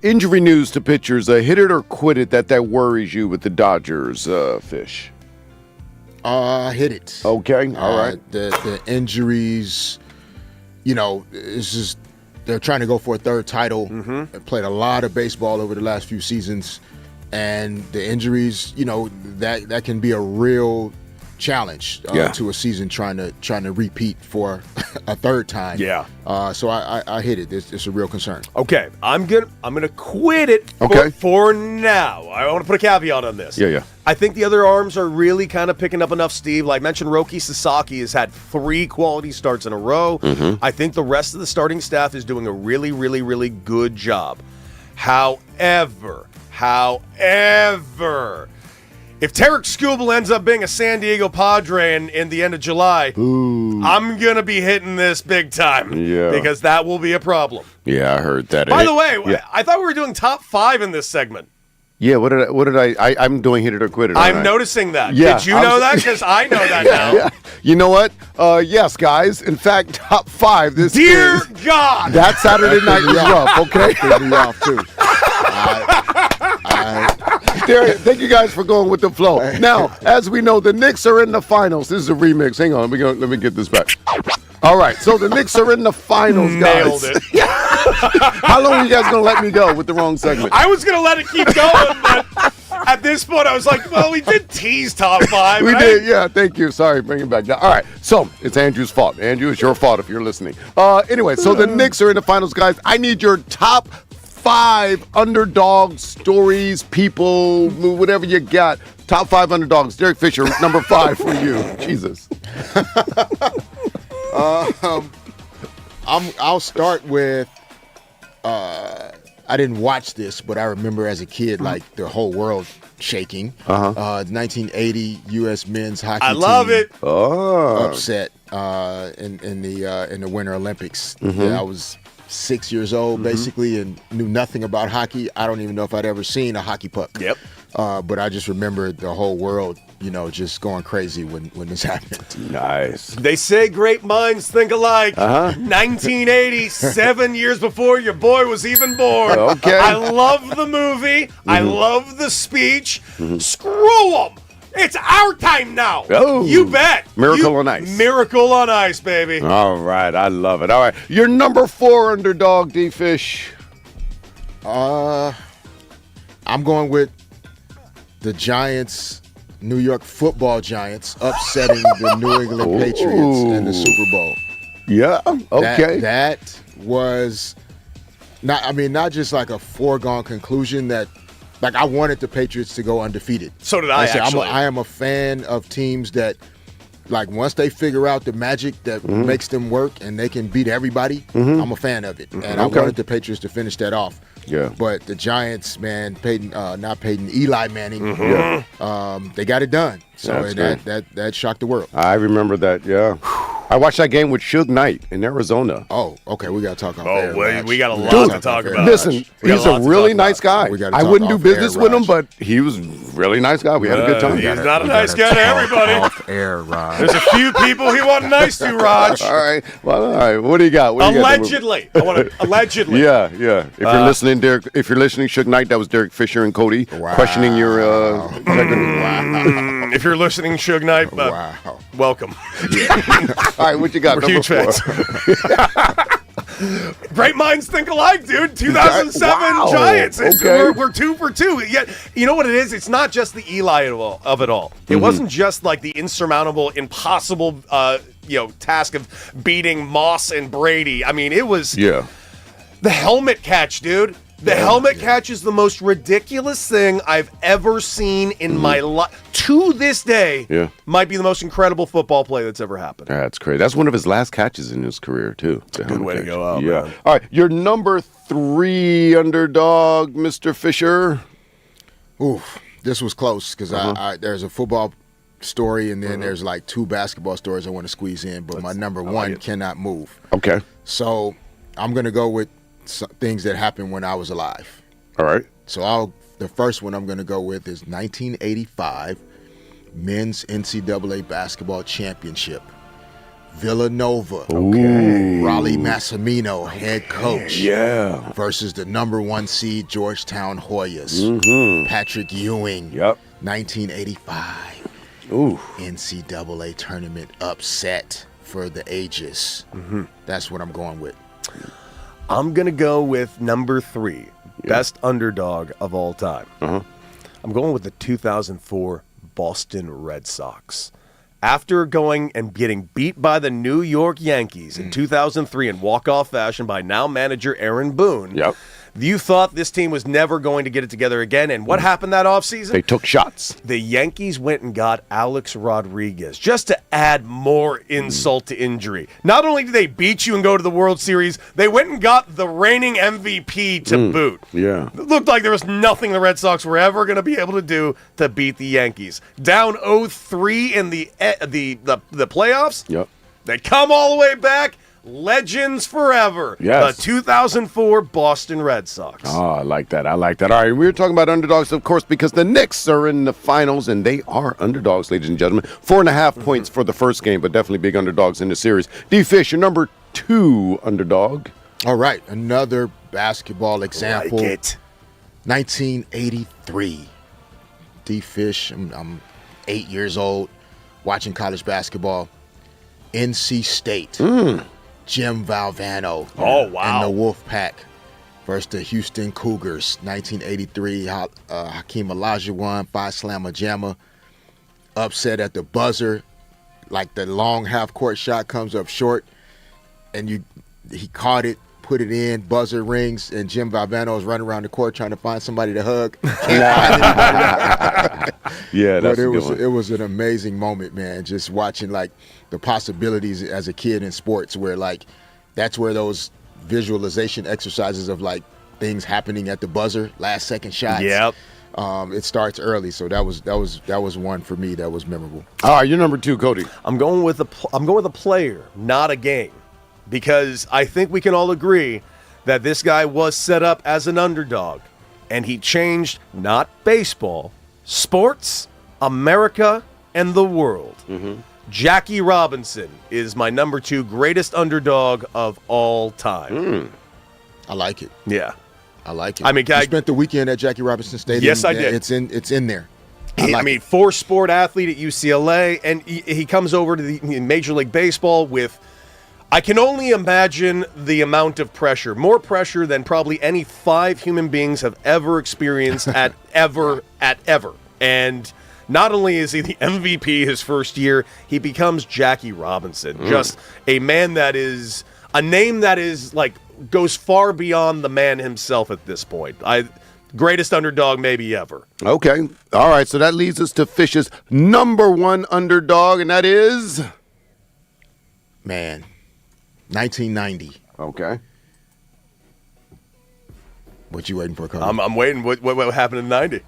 injury news to pitchers. Hit it or quit it that worries you with the Dodgers, Fish. Hit it. Okay, all right. The injuries, it's just they're trying to go for a third title. They played a lot of baseball over the last few seasons, and the injuries, that can be a real challenge to a season trying to repeat for a third time. Yeah. So I hit it. It's a real concern. Okay, I'm gonna quit it for now. I want to put a caveat on this. Yeah. I think the other arms are really kind of picking up enough steam. Like I mentioned, Roki Sasaki has had 3 quality starts in a row. I think the rest of the starting staff is doing a really, really, really good job. However, if Tarek Skubal ends up being a San Diego Padre in the end of July, I'm going to be hitting this big time. Yeah. Because that will be a problem. Yeah, I heard that. By the way, I thought we were doing top 5 in this segment. Yeah, what did I'm doing hit it or quit it. I'm noticing that. Yeah, Did you know that? Because I know that now. Yeah. You know what? Yes, guys. In fact, top 5 this Dear God! That Saturday night was rough, okay? Threw me off too. Thank you guys for going with the flow. Now, as we know, the Knicks are in the finals. This is a remix. Hang on, let me get this back. All right, so the Knicks are in the finals, guys. Nailed it. How long are you guys going to let me go with the wrong segment? I was going to let it keep going, but at this point I was like, well, we did tease top 5, We right? did, yeah, thank you. Sorry, bring it back down. All right, so it's Andrew's fault. Andrew, it's your fault if you're listening. Anyway, so the Knicks are in the finals, guys. I need your top 5 underdog stories, people, whatever you got. Top 5 underdogs. Derek Fisher, number 5 for you. Jesus. I'll start with. I didn't watch this, but I remember as a kid, like the whole world shaking. The 1980 U.S. men's hockey I love team it. upset in the Winter Olympics. Yeah, I was 6 years old basically and knew nothing about hockey. I don't even know if I'd ever seen a hockey puck. Yep. But I just remember the whole world, just going crazy when this happened. Nice. They say great minds think alike. 1980, 7 years before your boy was even born. Okay. I love the movie. I love the speech. Screw them. It's our time now. Oh. You bet. Miracle on Ice. Miracle on Ice, baby. All right, I love it. All right, your number 4 underdog, D-Fish. I'm going with the Giants, New York Football Giants, upsetting the New England Patriots in the Super Bowl. Yeah, okay. That was not just like a foregone conclusion that. Like, I wanted the Patriots to go undefeated. So did I, actually. I am a fan of teams that, like, once they figure out the magic that makes them work and they can beat everybody, I'm a fan of it. And I wanted the Patriots to finish that off. Yeah. But the Giants, man, Eli Manning, they got it done. So that shocked the world. I remember that, yeah. I watched that game with Suge Knight in Arizona. Oh, okay, we got to talk about that. We got a lot to talk about. Listen, he's a really nice guy. I wouldn't do business with him, but he was a really nice guy. We had a good time. He's not a nice guy to everybody. Off air, Raj. There's a few people he wasn't nice to, Raj. All right. Well, all right. What do you got? Allegedly. I want to allegedly. Yeah. If you're listening, Derek, Suge Knight, that was Derek Fisher and Cody questioning your Wow. If you're listening, Suge Knight, welcome. All right, what you got? We're huge fans. Great minds think alike, dude. 2007 Wow. Giants. Okay. We're 2 for 2. Yet, you know what it is? It's not just the Eli of it all. It wasn't just like the insurmountable, impossible, task of beating Moss and Brady. I mean, it was the helmet catch, dude. The helmet catch is the most ridiculous thing I've ever seen in my life. to this day, Yeah. might be the most incredible football play that's ever happened. That's crazy. That's one of his last catches in his career, too. Good way to go out, Yeah. man. All right, your number 3 underdog, Mr. Fisher. Oof, this was close because there's a football story and then there's like 2 basketball stories I want to squeeze in, but my number 1 cannot move. Okay. So I'm going to go with things that happened when I was alive. All right. So the first one I'm going to go with is 1985 Men's NCAA Basketball Championship. Villanova, Raleigh Massimino, head coach, versus the number 1 seed Georgetown Hoyas. Patrick Ewing, 1985 NCAA tournament upset for the ages. That's what I'm going with. I'm going to go with number 3, best underdog of all time. I'm going with the 2004 Boston Red Sox. After going and getting beat by the New York Yankees in 2003 in walk-off fashion by now manager Aaron Boone, you thought this team was never going to get it together again. And what happened that offseason? They took shots. The Yankees went and got Alex Rodriguez just to add more insult to injury. Not only did they beat you and go to the World Series, they went and got the reigning MVP to boot. Yeah. It looked like there was nothing the Red Sox were ever going to be able to do to beat the Yankees. Down 0-3 in the playoffs. Yep. They come all the way back. Legends forever. Yes. The 2004 Boston Red Sox. Oh, I like that. All right, we were talking about underdogs, of course, because the Knicks are in the finals, and they are underdogs, ladies and gentlemen. 4.5 points for the first game, but definitely big underdogs in the series. D-Fish, your number 2 underdog. All right, another basketball example. Like it. 1983. D-Fish, I'm 8 years old, watching college basketball. NC State. Jim Valvano. Oh, wow. And the Wolfpack versus the Houston Cougars. 1983. Hakeem Olajuwon, 5-slammer jammer. Upset at the buzzer. Like the long half-court shot comes up short. And he caught it, put it in, buzzer rings, and Jim Valvano is running around the court trying to find somebody to hug. Can't find anybody. Yeah, that's But a good one. it was an amazing moment, man. Just watching like the possibilities as a kid in sports, where like that's where those visualization exercises of like things happening at the buzzer, last second shots. Yep. It starts early, so that was one for me that was memorable. All right, your number 2, Cody. I'm going with a player, not a game, because I think we can all agree that this guy was set up as an underdog, and he changed not baseball, sports, America, and the world. Jackie Robinson is my number 2 greatest underdog of all time. I like it. Yeah. I like it. I mean, you spent the weekend at Jackie Robinson Stadium. Yes, I did. It's in there. I mean, 4-sport athlete at UCLA, and he comes over to the Major League Baseball with, I can only imagine the amount of pressure, more pressure than probably any 5 human beings have ever experienced at ever. And not only is he the MVP his first year, he becomes Jackie Robinson. Just a man that is, a name that is like, goes far beyond the man himself at this point. Greatest underdog maybe ever. Okay. All right, so that leads us to Fish's number 1 underdog, and that is? Man, 1990. Okay. What you waiting for, Cody? I'm waiting. What happened in 90?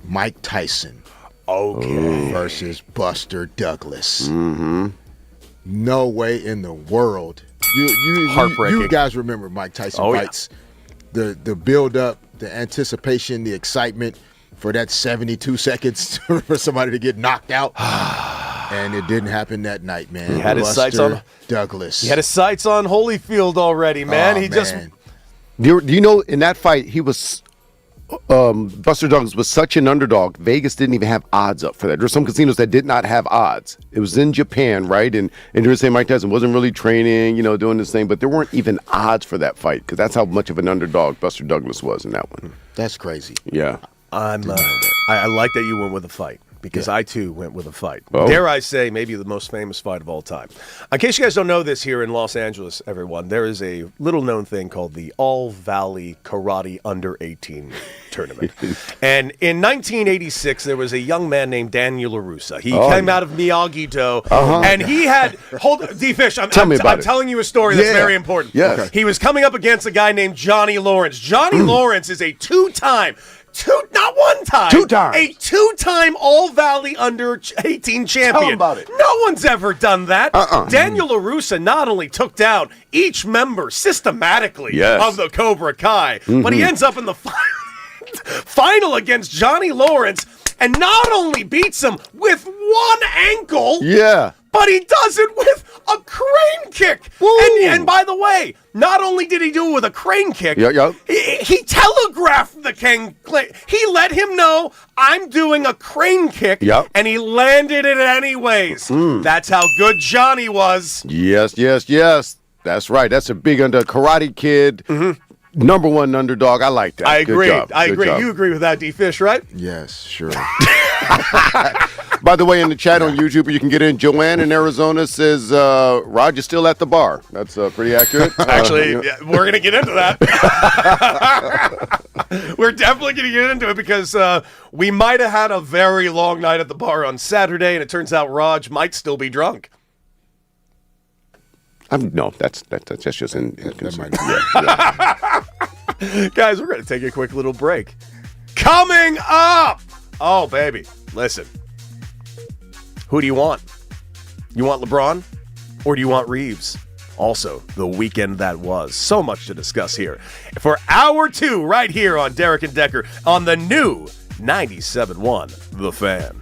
Mike Tyson. Okay. Versus Buster Douglas. No way in the world. Heartbreaking. You guys remember Mike Tyson fights. The build up, the anticipation, the excitement for that 72 seconds for somebody to get knocked out. And it didn't happen that night, man. He had his sights on Douglas. He had his sights on Holyfield already, man. Do you know in that fight he was Buster Douglas was such an underdog. Vegas didn't even have odds up for that. There were some casinos that did not have odds. It was in Japan, right? And they were saying Mike Tyson wasn't really training, doing this thing, but there weren't even odds for that fight because that's how much of an underdog Buster Douglas was in that one. That's crazy. Yeah. I like that you went with a fight because I, too, went with a fight. Oh. Dare I say, maybe the most famous fight of all time. In case you guys don't know this here in Los Angeles, everyone, there is a little-known thing called the All-Valley Karate Under-18 Tournament. And in 1986, there was a young man named Daniel LaRussa. He came out of Miyagi-Do, and he had... D-Fish, I'm telling you a story that's very important. Yes. Okay. He was coming up against a guy named Johnny Lawrence. Johnny Lawrence is a not one time. A two-time All-Valley Under-18 champion. Tell him about it. No one's ever done that. Daniel LaRussa not only took down each member systematically of the Cobra Kai, but he ends up in the final against Johnny Lawrence and not only beats him with one ankle, but he does it with a crane kick. And by the way, not only did he do it with a crane kick, he telegraphed the king. He let him know, I'm doing a crane kick, and he landed it anyways. That's how good Johnny was. Yes. That's right. That's a big Karate Kid. Number one underdog. I like that. I agree. Good job. I agree. You agree with that, D-Fish, right? Yes, sure. By the way, in the chat on YouTube, you can get in. Joanne in Arizona says, Roger's still at the bar. That's pretty accurate. Actually, we're going to get into that. We're definitely going to get into it because we might have had a very long night at the bar on Saturday, and it turns out Raj might still be drunk. No, that's just in Guys, we're going to take a quick little break. Coming up! Oh, baby. Listen. Who do you want? You want LeBron? Or do you want Reeves? Also, the weekend that was. So much to discuss here. For hour 2, right here on Derek and Decker on the new 97.1 The Fan.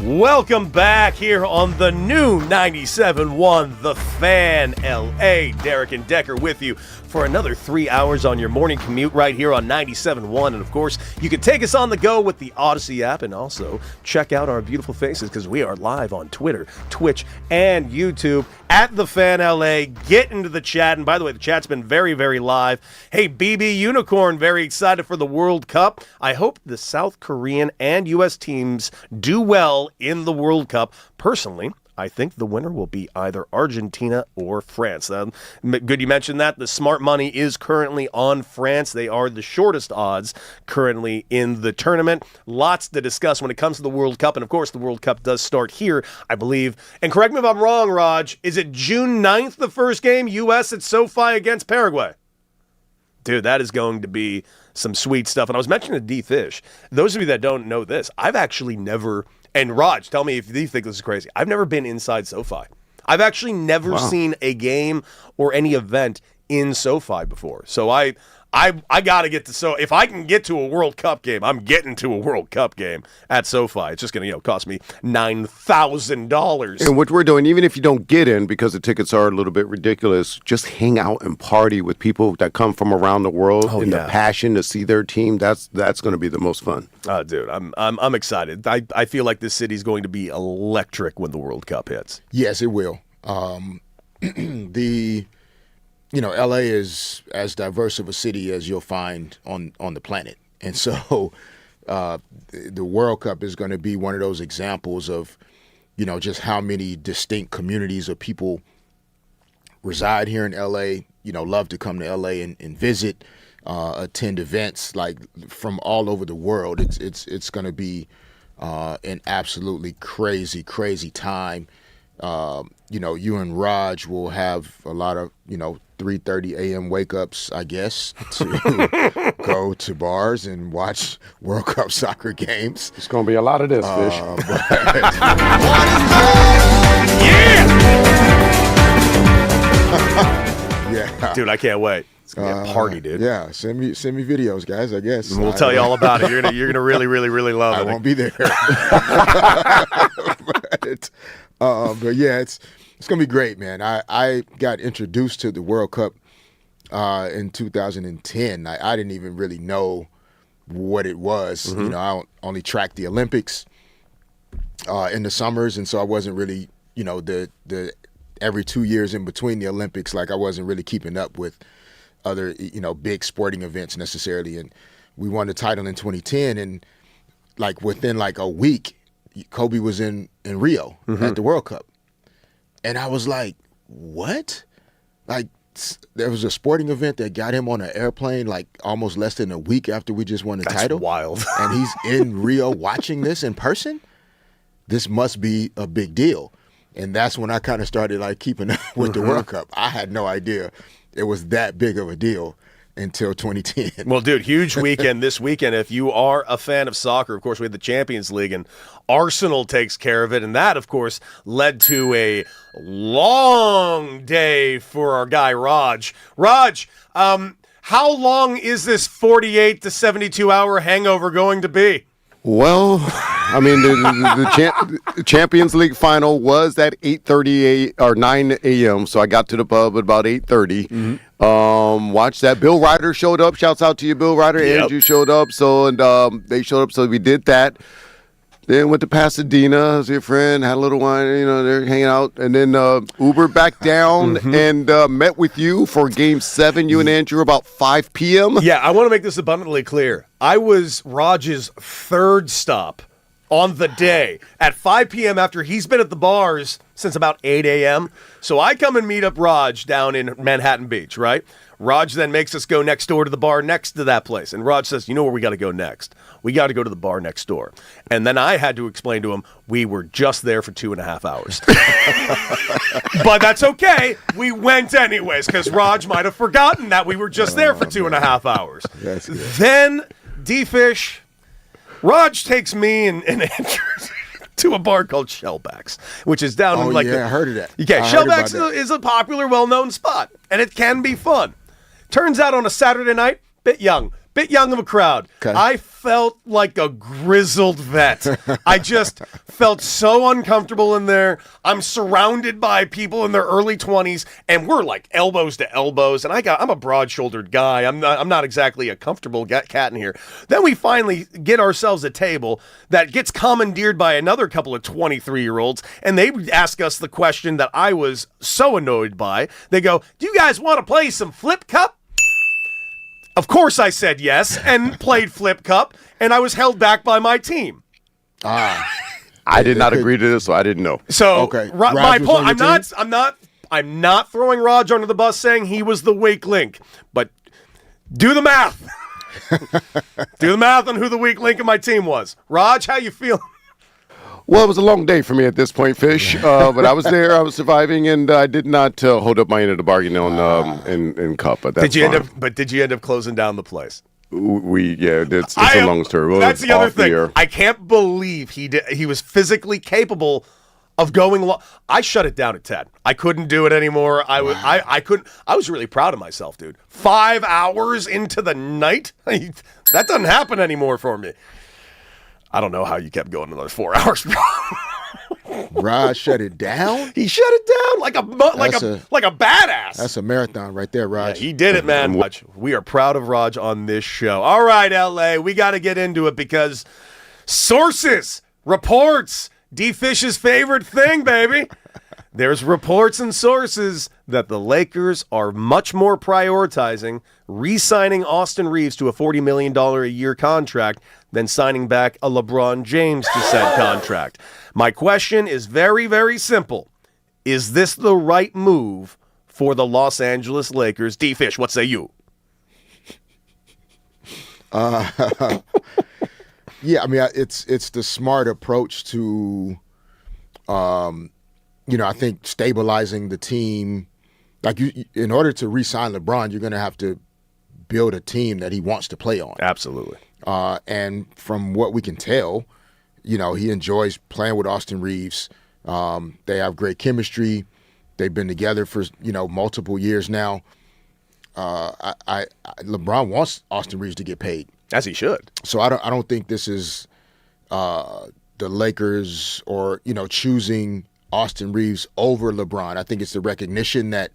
Welcome back here on the new 97.1 The Fan LA. Derek and Decker with you for another 3 hours on your morning commute right here on 97.1. And of course, you can take us on the go with the Odyssey app and also check out our beautiful faces because we are live on Twitter, Twitch, and YouTube at The Fan LA. Get into the chat. And by the way, the chat's been very, very live. Hey, BB Unicorn, very excited for the World Cup. I hope the South Korean and U.S. teams do well in the World Cup. Personally, I think the winner will be either Argentina or France. Good you mentioned that. The smart money is currently on France. They are the shortest odds currently in the tournament. Lots to discuss when it comes to the World Cup. And, of course, the World Cup does start here, I believe. And correct me if I'm wrong, Raj. Is it June 9th, the first game? U.S. at SoFi against Paraguay. Dude, that is going to be some sweet stuff. And I was mentioning to D-Fish, those of you that don't know this, I've actually never... And Raj, tell me if you think this is crazy. I've never been inside SoFi. I've actually never seen a game or any event in SoFi before. So I got to get to so if I can get to a World Cup game, I'm getting to a World Cup game at SoFi. It's just going to cost me $9,000. And what we're doing, even if you don't get in because the tickets are a little bit ridiculous, just hang out and party with people that come from around the world and the passion to see their team. That's going to be the most fun. Dude, I'm excited. I feel like this city's going to be electric when the World Cup hits. Yes, it will. LA is as diverse of a city as you'll find on the planet. And so the World Cup is going to be one of those examples of, just how many distinct communities of people reside here in LA, love to come to LA and visit, attend events like from all over the world. It's going to be an absolutely crazy, crazy time. You and Raj will have a lot of, 3:30 a.m. wake-ups, I guess, to go to bars and watch World Cup soccer games. It's going to be a lot of this, Fish. Yeah. Dude, I can't wait. It's gonna be a party, dude. Yeah, send me videos, guys. I guess and we'll tell you all about it. You're gonna really, really, really love it. I won't be there, but yeah, it's gonna be great, man. I got introduced to the World Cup in 2010. I didn't even really know what it was. Mm-hmm. I only tracked the Olympics in the summers, and so I wasn't really, the every 2 years in between the Olympics, like I wasn't really keeping up with other, big sporting events necessarily. And we won the title in 2010, and like within like a week, Kobe was in Rio at the World Cup. And I was like, what? Like, there was a sporting event that got him on an airplane like almost less than a week after we just won the title. That's wild. And he's in Rio watching this in person? This must be a big deal. And that's when I kind of started like keeping up with the World Cup. I had no idea it was that big of a deal until 2010. Well, dude, huge weekend this weekend. If you are a fan of soccer, of course, we had the Champions League, and Arsenal takes care of it. And that, of course, led to a long day for our guy, Raj. Raj, how long is this 48 to 72-hour hangover going to be? Well, I mean, the Champions League final was at 8:30 or 9 a.m., so I got to the pub at about 8:30. Watched that. Bill Reiter showed up. Shouts out to you, Bill Reiter. Yep. Andrew showed up, they showed up, so we did that. Then went to Pasadena, see a friend, had a little wine, they're hanging out. And then Ubered back down and met with you for Game 7, you and Andrew, about 5 p.m. Yeah, I want to make this abundantly clear. I was Raj's third stop on the day at 5 p.m. after he's been at the bars since about 8 a.m. So I come and meet up Raj down in Manhattan Beach, right? Raj then makes us go next door to the bar next to that place. And Raj says, you know where we got to go next? We got to go to the bar next door. And then I had to explain to him, we were just there for 2.5 hours. But that's okay. We went anyways, because Raj might have forgotten that we were just there for 2.5 hours. That's good. Then, D-Fish, Raj takes me and Andrew to a bar called Shellbacks, which is down in I heard of that. Yeah, I heard about Shellbacks that. is a popular, well-known spot, and it can be fun. Turns out on a Saturday night, bit young, bit young of a crowd. Okay. I felt like a grizzled vet. I just felt so uncomfortable in there. I'm surrounded by people in their early 20s, and we're like elbows to elbows. And I'm a broad-shouldered guy. I'm not exactly a comfortable cat in here. Then we finally get ourselves a table that gets commandeered by another couple of 23-year-olds, and they ask us the question that I was so annoyed by. They go, "Do you guys want to play some Flip Cup?" Of course I said yes and played Flip Cup, and I was held back by my team. I did not agree to this, so I didn't know. So Okay. my Raj was point, on your I'm not throwing Raj under the bus saying he was the weak link, but do the math. Do the math on who the weak link in my team was. Raj, how you feeling? Well, it was a long day for me at this point, Fish. But I was there, I was surviving, and I did not hold up my end of the bargain on in Cup. But that's Did you end up closing down the place? It's a long story. Well, that's the other thing. Here. I can't believe he was physically capable of going. I shut it down at 10. I couldn't do it anymore. I couldn't. I was really proud of myself, dude. 5 hours into the night. That doesn't happen anymore for me. I don't know how you kept going another 4 hours. Raj shut it down? He shut it down like a badass. That's a marathon right there, Raj. Yeah, he did it, man. Raj, we are proud of Raj on this show. All right, LA, we got to get into it because sources, reports, D-Fish's favorite thing, baby. There's reports and sources that the Lakers are much more prioritizing re-signing Austin Reeves to a $40 million a year contract than signing back a LeBron James to said contract. My question is very, very simple. Is this the right move for the Los Angeles Lakers? D-Fish, what say you? Yeah, I mean, it's the smart approach to, I think stabilizing the team. Like, in order to re-sign LeBron, you're going to have to build a team that he wants to play on. Absolutely. And from what we can tell, he enjoys playing with Austin Reeves. They have great chemistry. They've been together for, multiple years now. LeBron wants Austin Reeves to get paid. As he should. So I don't think this is the Lakers or, choosing Austin Reeves over LeBron. I think it's the recognition that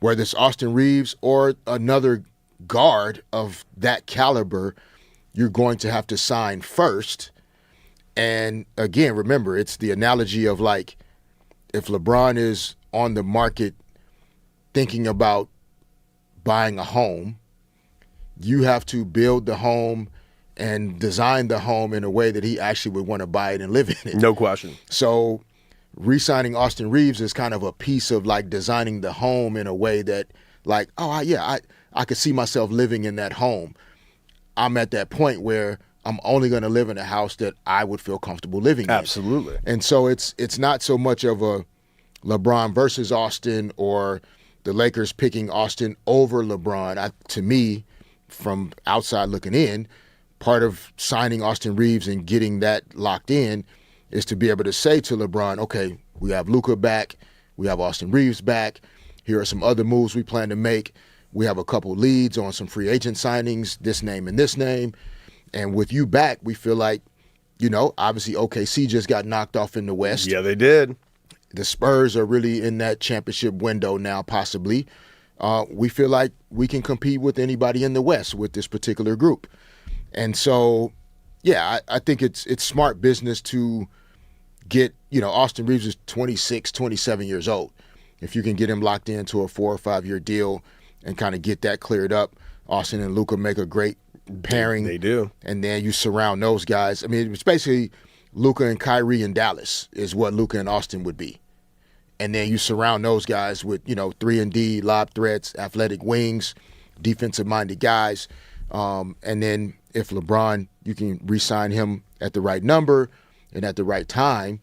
whether it's Austin Reeves or another guard of that caliber, you're going to have to sign first. And again, remember, it's the analogy of like if LeBron is on the market thinking about buying a home, you have to build the home and design the home in a way that he actually would want to buy it and live in it. No question. So re-signing Austin Reeves is kind of a piece of like designing the home in a way that like, I could see myself living in that home. I'm at that point where I'm only going to live in a house that I would feel comfortable living in. Absolutely. And so it's not so much of a LeBron versus Austin or the Lakers picking Austin over LeBron. To me, from outside looking in, part of signing Austin Reeves and getting that locked in is to be able to say to LeBron, okay, we have Luka back, we have Austin Reeves back, here are some other moves we plan to make. We have a couple leads on some free agent signings, this name and this name. And with you back, we feel like, obviously OKC just got knocked off in the West. Yeah, they did. The Spurs are really in that championship window now, possibly. We feel like we can compete with anybody in the West with this particular group. And so, yeah, I think it's smart business to get, Austin Reeves is 26, 27 years old. If you can get him locked into a 4 or 5 year deal and kind of get that cleared up, Austin and Luka make a great pairing. They do. And then you surround those guys. I mean, it's basically Luka and Kyrie in Dallas is what Luka and Austin would be. And then you surround those guys with, 3-and-D, lob threats, athletic wings, defensive-minded guys. And then if LeBron, you can re-sign him at the right number and at the right time.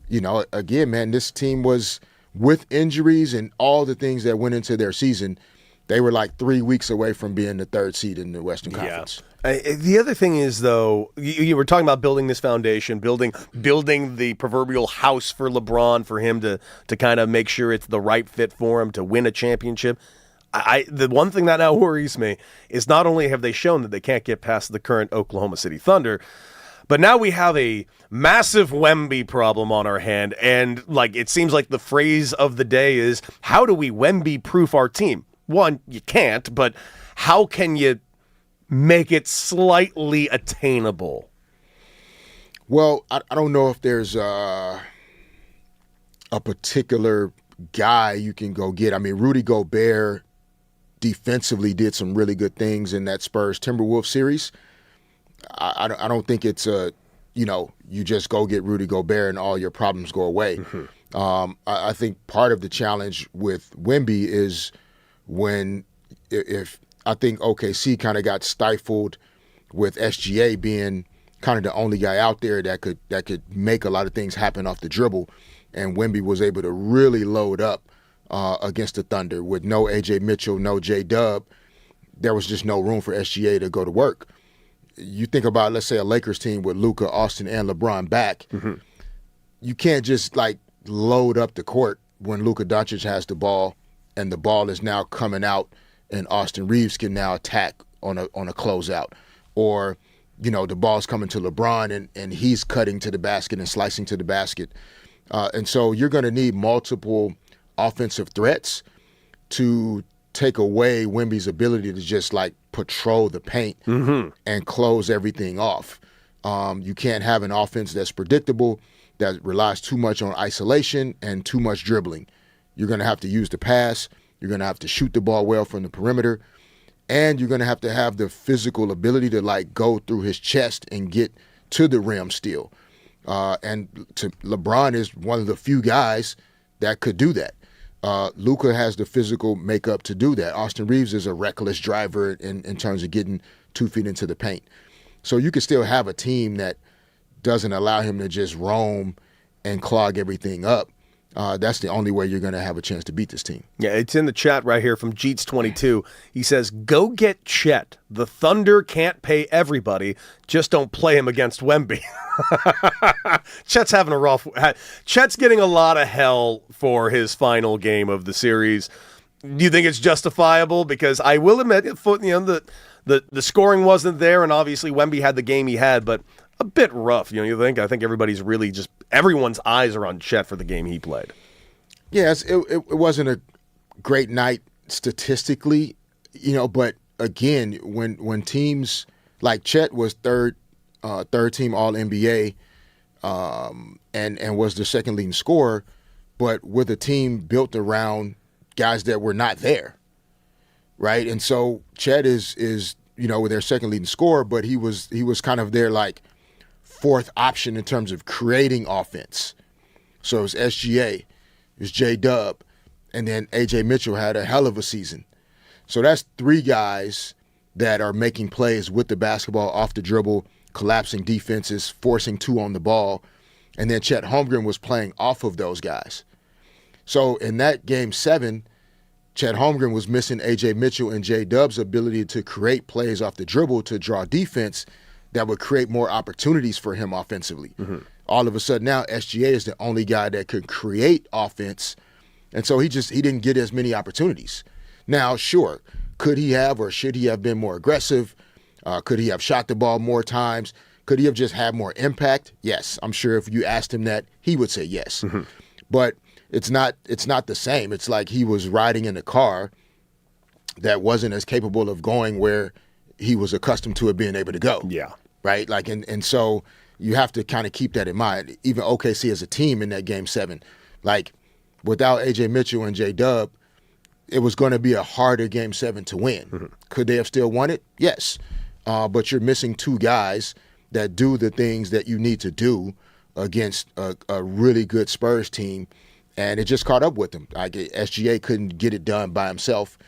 Again, man, this team was, with injuries and all the things that went into their season, they were like 3 weeks away from being the third seed in the Western Conference. The other thing is, though, you were talking about building this foundation, building the proverbial house for LeBron, for him to kind of make sure it's the right fit for him to win a championship. The one thing that now worries me is not only have they shown that they can't get past the current Oklahoma City Thunder, but now we have a massive Wemby problem on our hand, and it seems like the phrase of the day is, how do we Wemby-proof our team? One, you can't, but how can you make it slightly attainable? Well, I don't know if there's a particular guy you can go get. I mean, Rudy Gobert defensively did some really good things in that Spurs Timberwolves series. I don't think it's you just go get Rudy Gobert and all your problems go away. Mm-hmm. I think part of the challenge with Wemby is if I think OKC kind of got stifled with SGA being kind of the only guy out there that could make a lot of things happen off the dribble, and Wemby was able to really load up against the Thunder with no AJ Mitchell, no J-Dub. There was just no room for SGA to go to work. You think about, let's say, a Lakers team with Luka, Austin, and LeBron back. Mm-hmm. You can't just load up the court when Luka Doncic has the ball and the ball is now coming out and Austin Reeves can now attack on a closeout, or the ball's coming to LeBron and he's cutting to the basket and slicing to the basket. And so you're going to need multiple offensive threats to take away Wemby's ability to just patrol the paint mm-hmm. and close everything off. You can't have an offense that's predictable, that relies too much on isolation and too much dribbling. You're going to have to use the pass. You're going to have to shoot the ball well from the perimeter. And you're going to have the physical ability to go through his chest and get to the rim still. And LeBron is one of the few guys that could do that. Luka has the physical makeup to do that. Austin Reeves is a reckless driver in terms of getting 2 feet into the paint. So you could still have a team that doesn't allow him to just roam and clog everything up. That's the only way you're going to have a chance to beat this team. Yeah, it's in the chat right here from Jeets22. He says, go get Chet. The Thunder can't pay everybody. Just don't play him against Wemby. Chet's having a rough... Chet's getting a lot of hell for his final game of the series. Do you think it's justifiable? Because I will admit, the scoring wasn't there, and obviously Wemby had the game he had, but a bit rough, you think? I think everybody's really everyone's eyes are on Chet for the game he played. Yes, it wasn't a great night statistically, but again, when teams like Chet was third team All-NBA and was the second leading scorer, but with a team built around guys that were not there, right? And so Chet is their second leading scorer, but he was kind of their fourth option in terms of creating offense. So it was SGA, it was J-Dub, and then AJ Mitchell had a hell of a season. So that's 3 guys that are making plays with the basketball off the dribble, collapsing defenses, forcing 2 on the ball, and then Chet Holmgren was playing off of those guys. So in that game 7, Chet Holmgren was missing AJ Mitchell and J-Dub's ability to create plays off the dribble to draw defense that would create more opportunities for him offensively. Mm-hmm. All of a sudden now SGA is the only guy that could create offense, and so he didn't get as many opportunities. Now, sure, could he have or should he have been more aggressive? Could he have shot the ball more times? Could he have just had more impact? Yes, I'm sure if you asked him that, he would say yes. Mm-hmm. But it's not the same. It's like he was riding in a car that wasn't as capable of going where he was accustomed to it being able to go. Yeah. Right? And so you have to kind of keep that in mind. Even OKC as a team in that game 7, without AJ Mitchell and J-Dub, it was going to be a harder game 7 to win. Mm-hmm. Could they have still won it? Yes. But you're missing 2 guys that do the things that you need to do against a really good Spurs team, and it just caught up with them. SGA couldn't get it done by himself.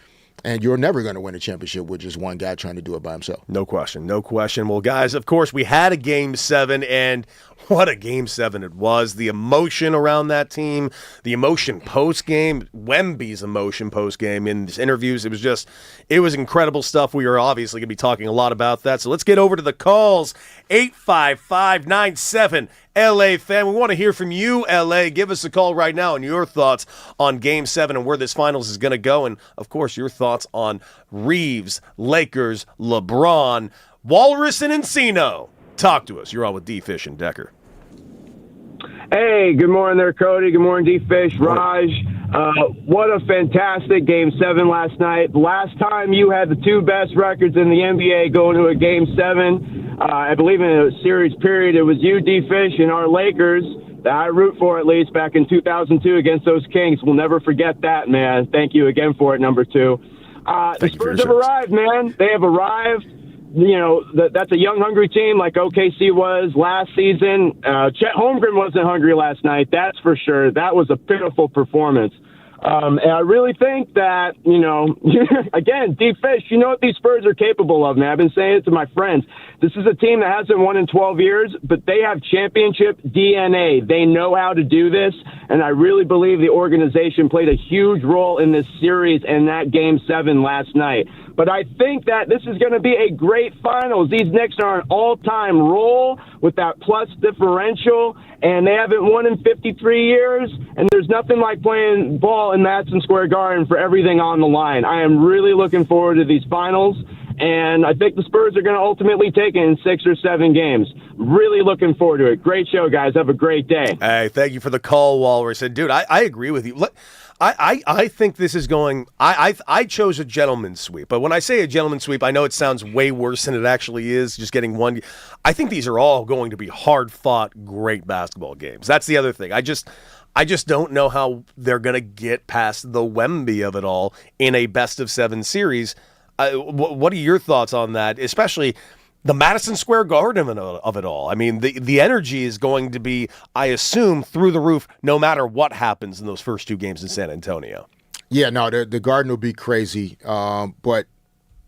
And you're never going to win a championship with just one guy trying to do it by himself. No question. No question. Well, guys, of course, we had a Game 7, and what a Game 7 it was. The emotion around that team, the emotion post-game, Wemby's emotion post-game in his interviews, it was incredible stuff. We are obviously going to be talking a lot about that. So let's get over to the calls. 855-97 LA fan. We want to hear from you, LA. Give us a call right now on your thoughts on Game 7 and where this finals is going to go. And, of course, your thoughts on Reeves, Lakers, LeBron, Walrus, and Encino. Talk to us. You're on with D-Fish and Decker. Hey, good morning there, Cody. Good morning, D-Fish, Raj. What a fantastic Game 7 last night. The last time you had the two best records in the NBA going to a Game 7, I believe in a series period, it was you, D-Fish, and our Lakers that I root for at least back in 2002 against those Kings. We'll never forget that, man. Thank you again for it, number 2. The Spurs have arrived, man. They have arrived. You know, that's a young, hungry team like OKC was last season. Chet Holmgren wasn't hungry last night, that's for sure. That was a pitiful performance. And I really think that, you know, again, D-Fish, you know what these Spurs are capable of, man. I've been saying it to my friends. This is a team that hasn't won in 12 years, but they have championship DNA. They know how to do this, and I really believe the organization played a huge role in this series and that Game 7 last night. But I think that this is going to be a great finals. These Knicks are an all-time roll with that plus differential, and they haven't won in 53 years, and there's nothing like playing ball in Madison Square Garden for everything on the line. I am really looking forward to these finals, and I think the Spurs are going to ultimately take it in 6 or 7 games. Really looking forward to it. Great show, guys. Have a great day. Hey, thank you for the call, Walrus. And, dude, I agree with you. I think this is going – I chose a gentleman's sweep. But when I say a gentleman's sweep, I know it sounds way worse than it actually is, just getting one. I think these are all going to be hard-fought, great basketball games. That's the other thing. I just don't know how they're going to get past the Wemby of it all in a best-of-7 series. What are your thoughts on that, especially – the Madison Square Garden of it all? I mean, the energy is going to be, I assume, through the roof no matter what happens in those first 2 games in San Antonio. Yeah, no, the Garden will be crazy. But,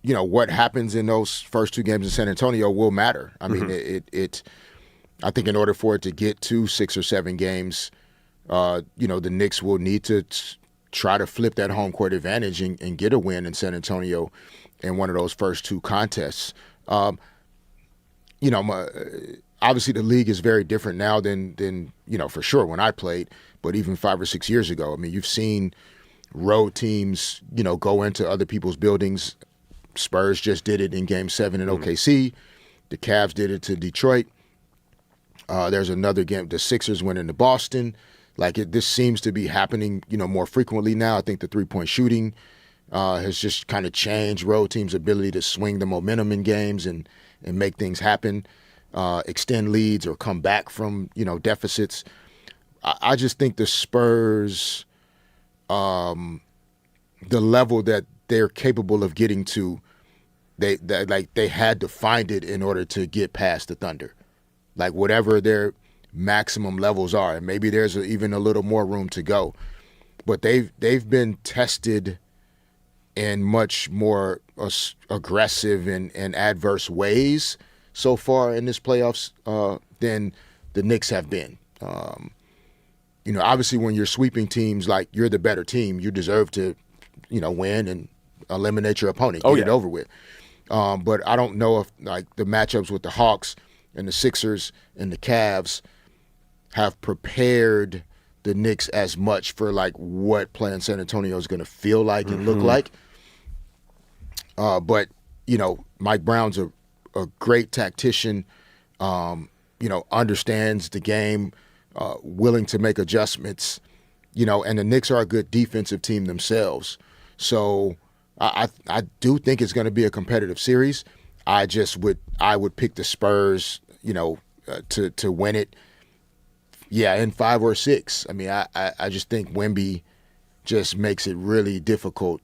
you know, what happens in those first 2 games in San Antonio will matter. I mean, I think in order for it to get to 6 or 7 games, you know, the Knicks will need to try to flip that home court advantage and get a win in San Antonio in one of those first 2 contests. You know, obviously the league is very different now than you know, for sure when I played, but even 5 or 6 years ago. I mean, you've seen road teams, you know, go into other people's buildings. Spurs just did it in Game 7 in OKC. The Cavs did it to Detroit. There's another game. The Sixers went into Boston. This seems to be happening, you know, more frequently now. I think the three-point shooting has just kind of changed road teams' ability to swing the momentum in games and make things happen, extend leads or come back from, you know, deficits. I just think the Spurs, the level that they're capable of getting to, they had to find it in order to get past the Thunder. Like whatever their maximum levels are, and maybe there's even a little more room to go. But they've been tested in much more aggressive and adverse ways so far in this playoffs than the Knicks have been. You know, obviously when you're sweeping teams, like you're the better team, you deserve to, you know, win and eliminate your opponent, get it over with. But I don't know if like the matchups with the Hawks and the Sixers and the Cavs have prepared the Knicks as much for like what playing San Antonio is going to feel like and look like. But, you know, Mike Brown's a great tactician, you know, understands the game, willing to make adjustments, you know, and the Knicks are a good defensive team themselves. So I do think it's going to be a competitive series. I would pick the Spurs, you know, to win it. Yeah, in 5 or 6. I mean, I just think Wemby just makes it really difficult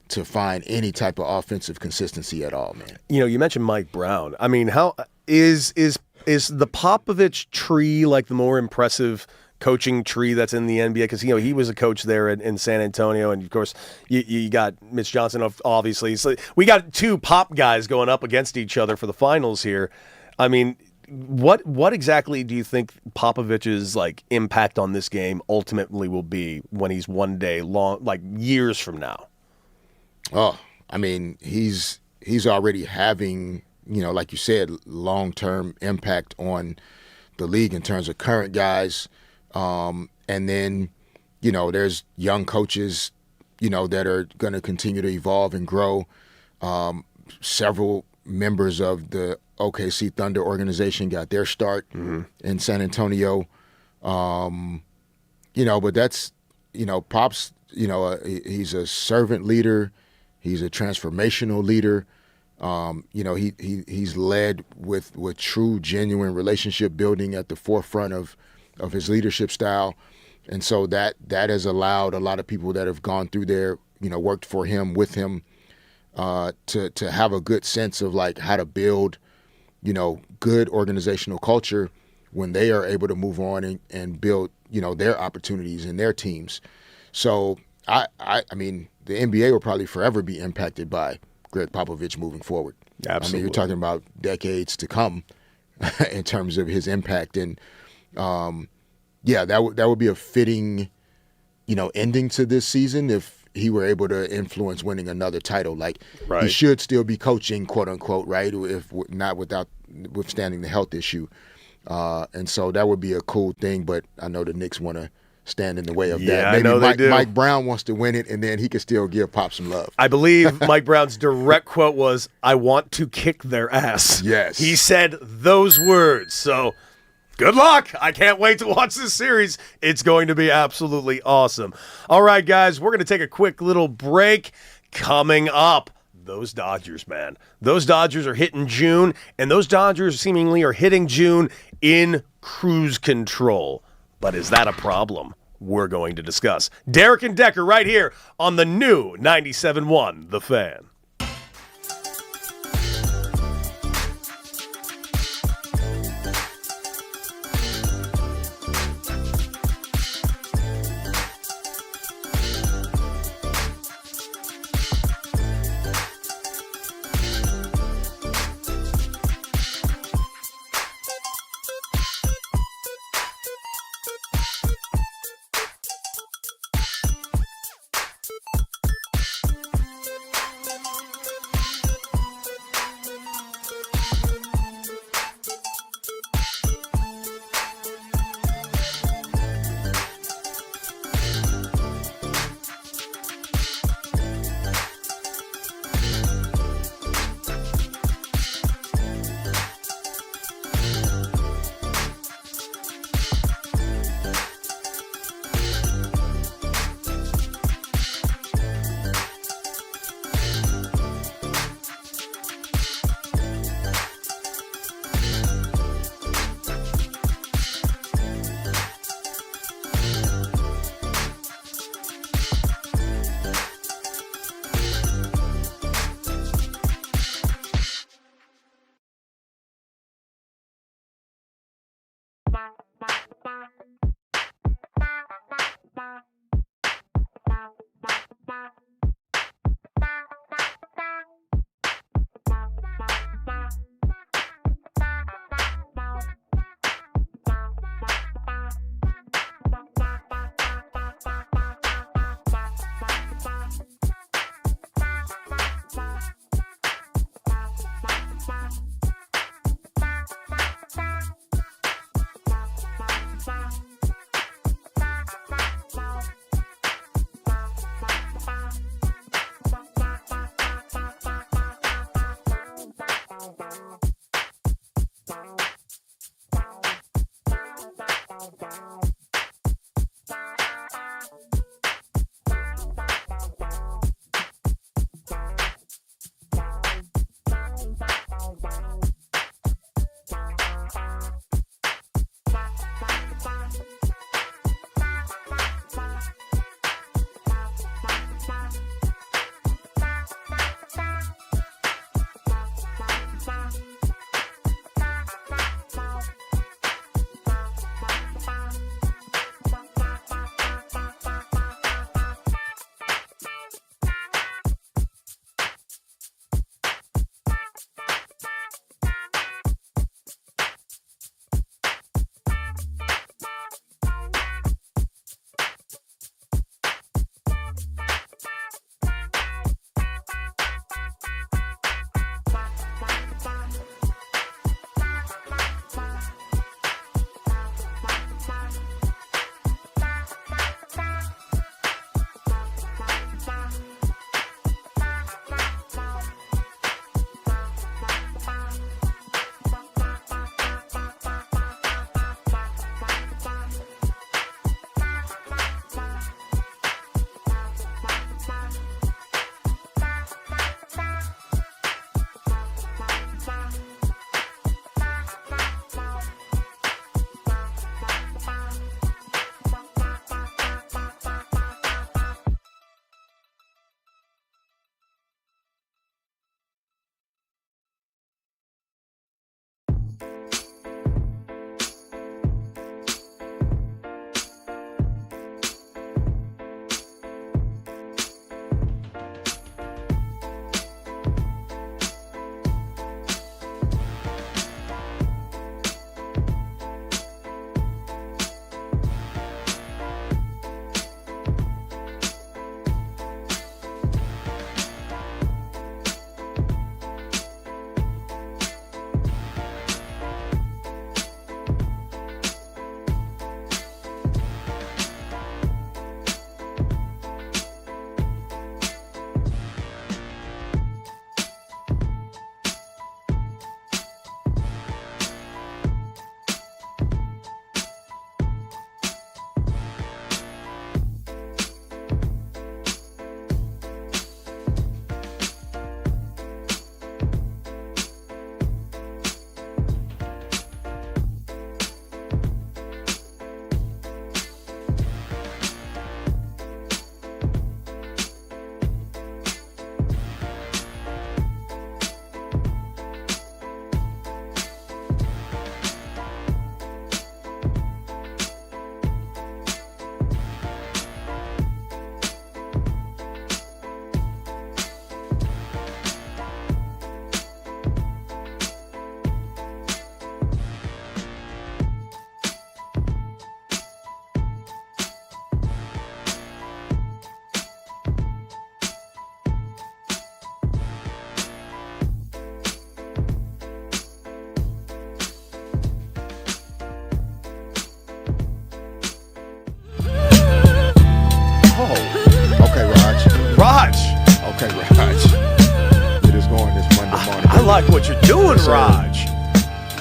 to find any type of offensive consistency at all, man. You know, you mentioned Mike Brown. I mean, how is the Popovich tree like the more impressive coaching tree that's in the NBA? Because, you know, he was a coach there in San Antonio, and of course you got Mitch Johnson, obviously. So we got 2 Pop guys going up against each other for the finals here. I mean, what exactly do you think Popovich's like impact on this game ultimately will be when he's one day long, like years from now? Oh, I mean, he's already having, you know, like you said, long-term impact on the league in terms of current guys. And then, there's young coaches, that are going to continue to evolve and grow. Several members of the OKC Thunder organization got their start in San Antonio. But that's, Pop's, he's a servant leader. He's a transformational leader. He's led with true, genuine relationship building at the forefront of his leadership style. And so that has allowed a lot of people that have gone through there, worked for him, with him, to have a good sense of like how to build, good organizational culture when they are able to move on and build, their opportunities and their teams. So I mean, the NBA will probably forever be impacted by Greg Popovich moving forward. Absolutely. I mean, you're talking about decades to come in terms of his impact. And that would be a fitting, ending to this season if he were able to influence winning another title. Like, right. He should still be coaching, quote unquote, right? If not withstanding the health issue. And so that would be a cool thing. But I know the Knicks want to stand in the way of that. Yeah, Maybe I know they do. Mike Brown wants to win it, and then he can still give Pop some love. I believe Mike Brown's direct quote was, "I want to kick their ass." Yes. He said those words. So good luck. I can't wait to watch this series. It's going to be absolutely awesome. All right, guys, we're going to take a quick little break. Coming up, those Dodgers, man. Those Dodgers are hitting June, and those Dodgers seemingly are hitting June in cruise control. But is that a problem? We're going to discuss. Derek and Decker right here on the new 97.1 The Fan. Raj.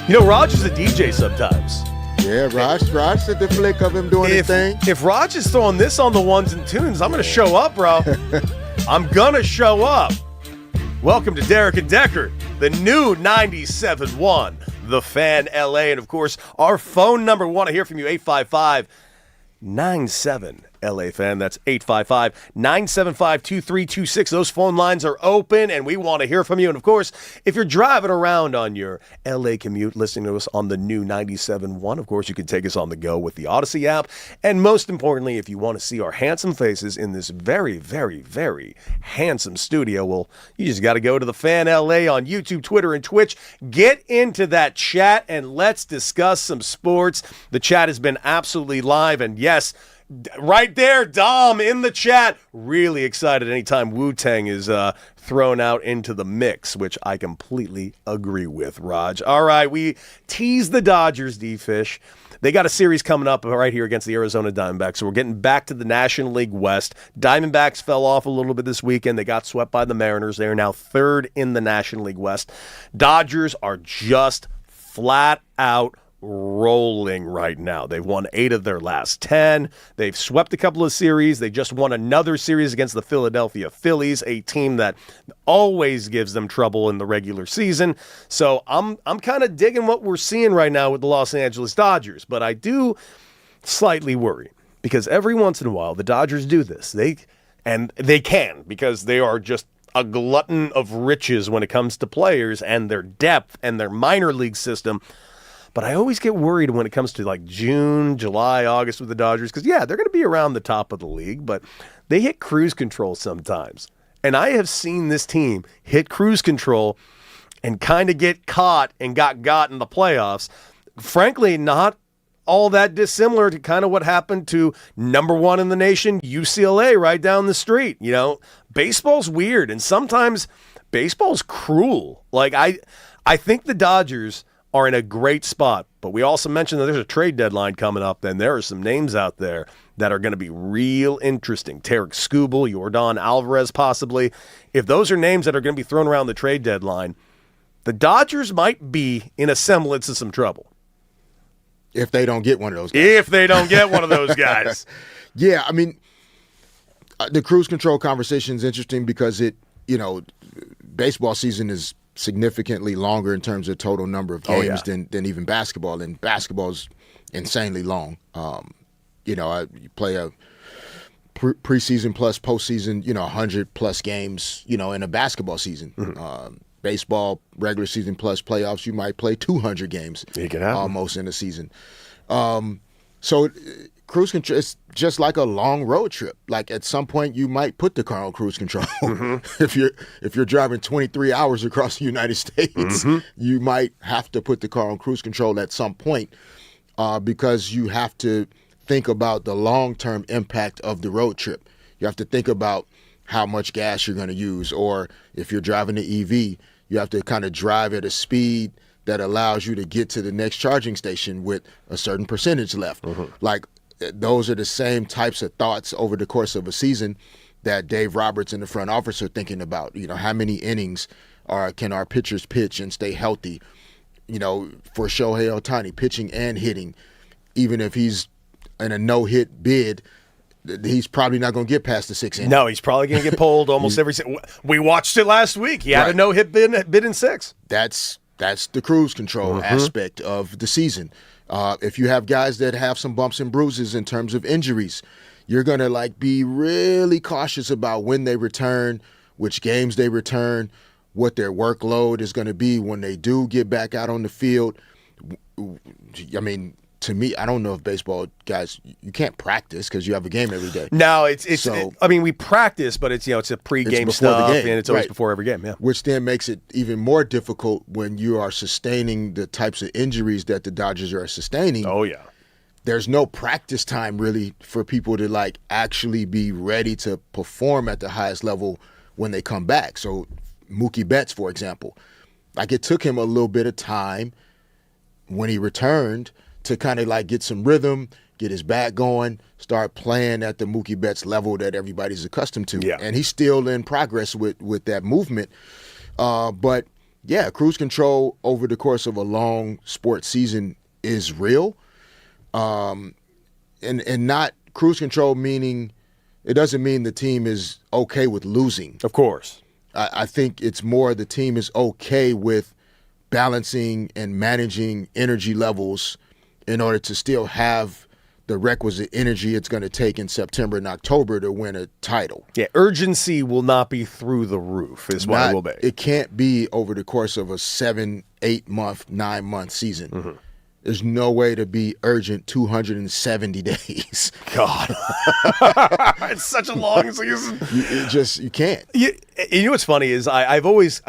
You know, Raj is a DJ sometimes. Yeah, Raj did the flick of him doing his thing. If Raj is throwing this on the ones and twos, I'm going to show up, bro. I'm going to show up. Welcome to Derek and Decker, the new 97.1, The Fan LA. And, of course, our phone number, we want to hear from you, 855-97 LA Fan. That's 855-975-2326. Those phone lines are open, and we want to hear from you. And, of course, if you're driving around on your LA commute, listening to us on the new 97.1, of course, you can take us on the go with the Odyssey app. And most importantly, if you want to see our handsome faces in this very, very, very handsome studio, well, you just got to go to the Fan LA on YouTube, Twitter, and Twitch. Get into that chat, and let's discuss some sports. The chat has been absolutely live, and yes, right there, Dom in the chat. Really excited anytime Wu-Tang is thrown out into the mix, which I completely agree with, Raj. All right, we tease the Dodgers, D-Fish. They got a series coming up right here against the Arizona Diamondbacks, so we're getting back to the National League West. Diamondbacks fell off a little bit this weekend. They got swept by the Mariners. They are now third in the National League West. Dodgers are just flat out rolling right now. They've won 8 of their last 10. They've swept a couple of series. They just won another series against the Philadelphia Phillies, a team that always gives them trouble in the regular season. So I'm kind of digging what we're seeing right now with the Los Angeles Dodgers, but I do slightly worry because every once in a while the Dodgers do this. They can because they are just a glutton of riches when it comes to players and their depth and their minor league system. But I always get worried when it comes to like June, July, August with the Dodgers because, yeah, they're going to be around the top of the league, but they hit cruise control sometimes. And I have seen this team hit cruise control and kind of get caught and got in the playoffs. Frankly, not all that dissimilar to kind of what happened to number 1 in the nation, UCLA, right down the street. You know, baseball's weird, and sometimes baseball's cruel. Like, I think the Dodgers are in a great spot, but we also mentioned that there's a trade deadline coming up, and there are some names out there that are going to be real interesting. Tarek Skubal, Yordan Alvarez possibly. If those are names that are going to be thrown around the trade deadline, the Dodgers might be in a semblance of some trouble. If they don't get one of those guys. If they don't get one of those guys. Yeah, I mean, the cruise control conversation is interesting because baseball season is significantly longer in terms of total number of games than even basketball, and basketball's insanely long. You play a preseason plus postseason, 100 plus games, in a basketball season. Mm-hmm. Baseball, regular season plus playoffs, you might play 200 games almost in a season. So cruise control is just like a long road trip. Like at some point you might put the car on cruise control. Mm-hmm. If you're driving 23 hours across the United States, mm-hmm. you might have to put the car on cruise control at some point because you have to think about the long-term impact of the road trip. You have to think about how much gas you're going to use, or if you're driving the EV, you have to kind of drive at a speed that allows you to get to the next charging station with a certain percentage left. Mm-hmm. Like those are the same types of thoughts over the course of a season that Dave Roberts and the front office are thinking about. How many innings can our pitchers pitch and stay healthy? For Shohei Ohtani, pitching and hitting, even if he's in a no-hit bid, he's probably not going to get past the 6 innings. No, he's probably going to get pulled almost every. We watched it last week. He had a no-hit bid in 6. That's the cruise control mm-hmm. aspect of the season. If you have guys that have some bumps and bruises in terms of injuries, you're going to be really cautious about when they return, which games they return, what their workload is going to be when they do get back out on the field. I mean, to me, I don't know if baseball guys, you can't practice because you have a game every day. No, we practice, but it's a pregame stuff, and it's always before every game. Yeah, which then makes it even more difficult when you are sustaining the types of injuries that the Dodgers are sustaining. Oh yeah, there's no practice time really for people to actually be ready to perform at the highest level when they come back. So Mookie Betts, for example, it took him a little bit of time when he returned to kind of get some rhythm, get his back going, start playing at the Mookie Betts level that everybody's accustomed to. Yeah. And he's still in progress with that movement. But Yeah, cruise control over the course of a long sports season is real. And not cruise control meaning it doesn't mean the team is okay with losing. Of course. I think it's more the team is okay with balancing and managing energy levels in order to still have the requisite energy it's going to take in September and October to win a title. Yeah, urgency will not be through the roof is what it will be. It can't be over the course of a 7, 8 month, 9 month season. Mm-hmm. There's no way to be urgent 270 days. God. It's such a long season. You can't. You know what's funny is I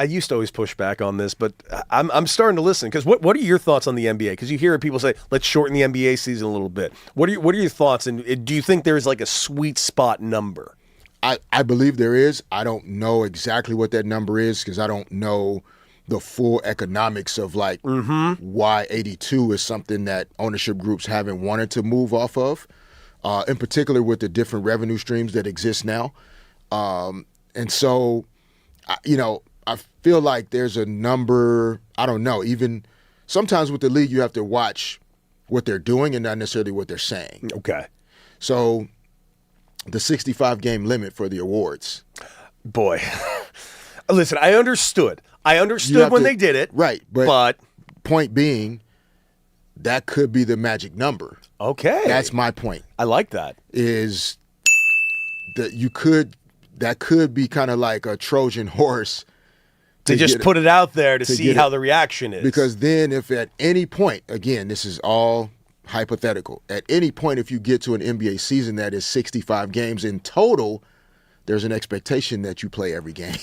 used to always push back on this, but I'm starting to listen because what are your thoughts on the NBA? Because you hear people say, let's shorten the NBA season a little bit. What are your thoughts? And do you think there's like a sweet spot number? I believe there is. I don't know exactly what that number is because I don't know the full economics of like why 82 is something that ownership groups haven't wanted to move off of, in particular with the different revenue streams that exist now. And so, I feel like there's a number, I don't know, even sometimes with the league, you have to watch what they're doing and not necessarily what they're saying. Okay. So the 65 game limit for the awards. Boy, listen, I understood when they did it. Right. But point being, that could be the magic number. Okay. That's my point. I like that. Is that that could be kind of like a Trojan horse to just put it out there to see how the reaction is. Because then if at any point, again, this is all hypothetical, at any point if you get to an NBA season that is 65 games in total, there's an expectation that you play every game.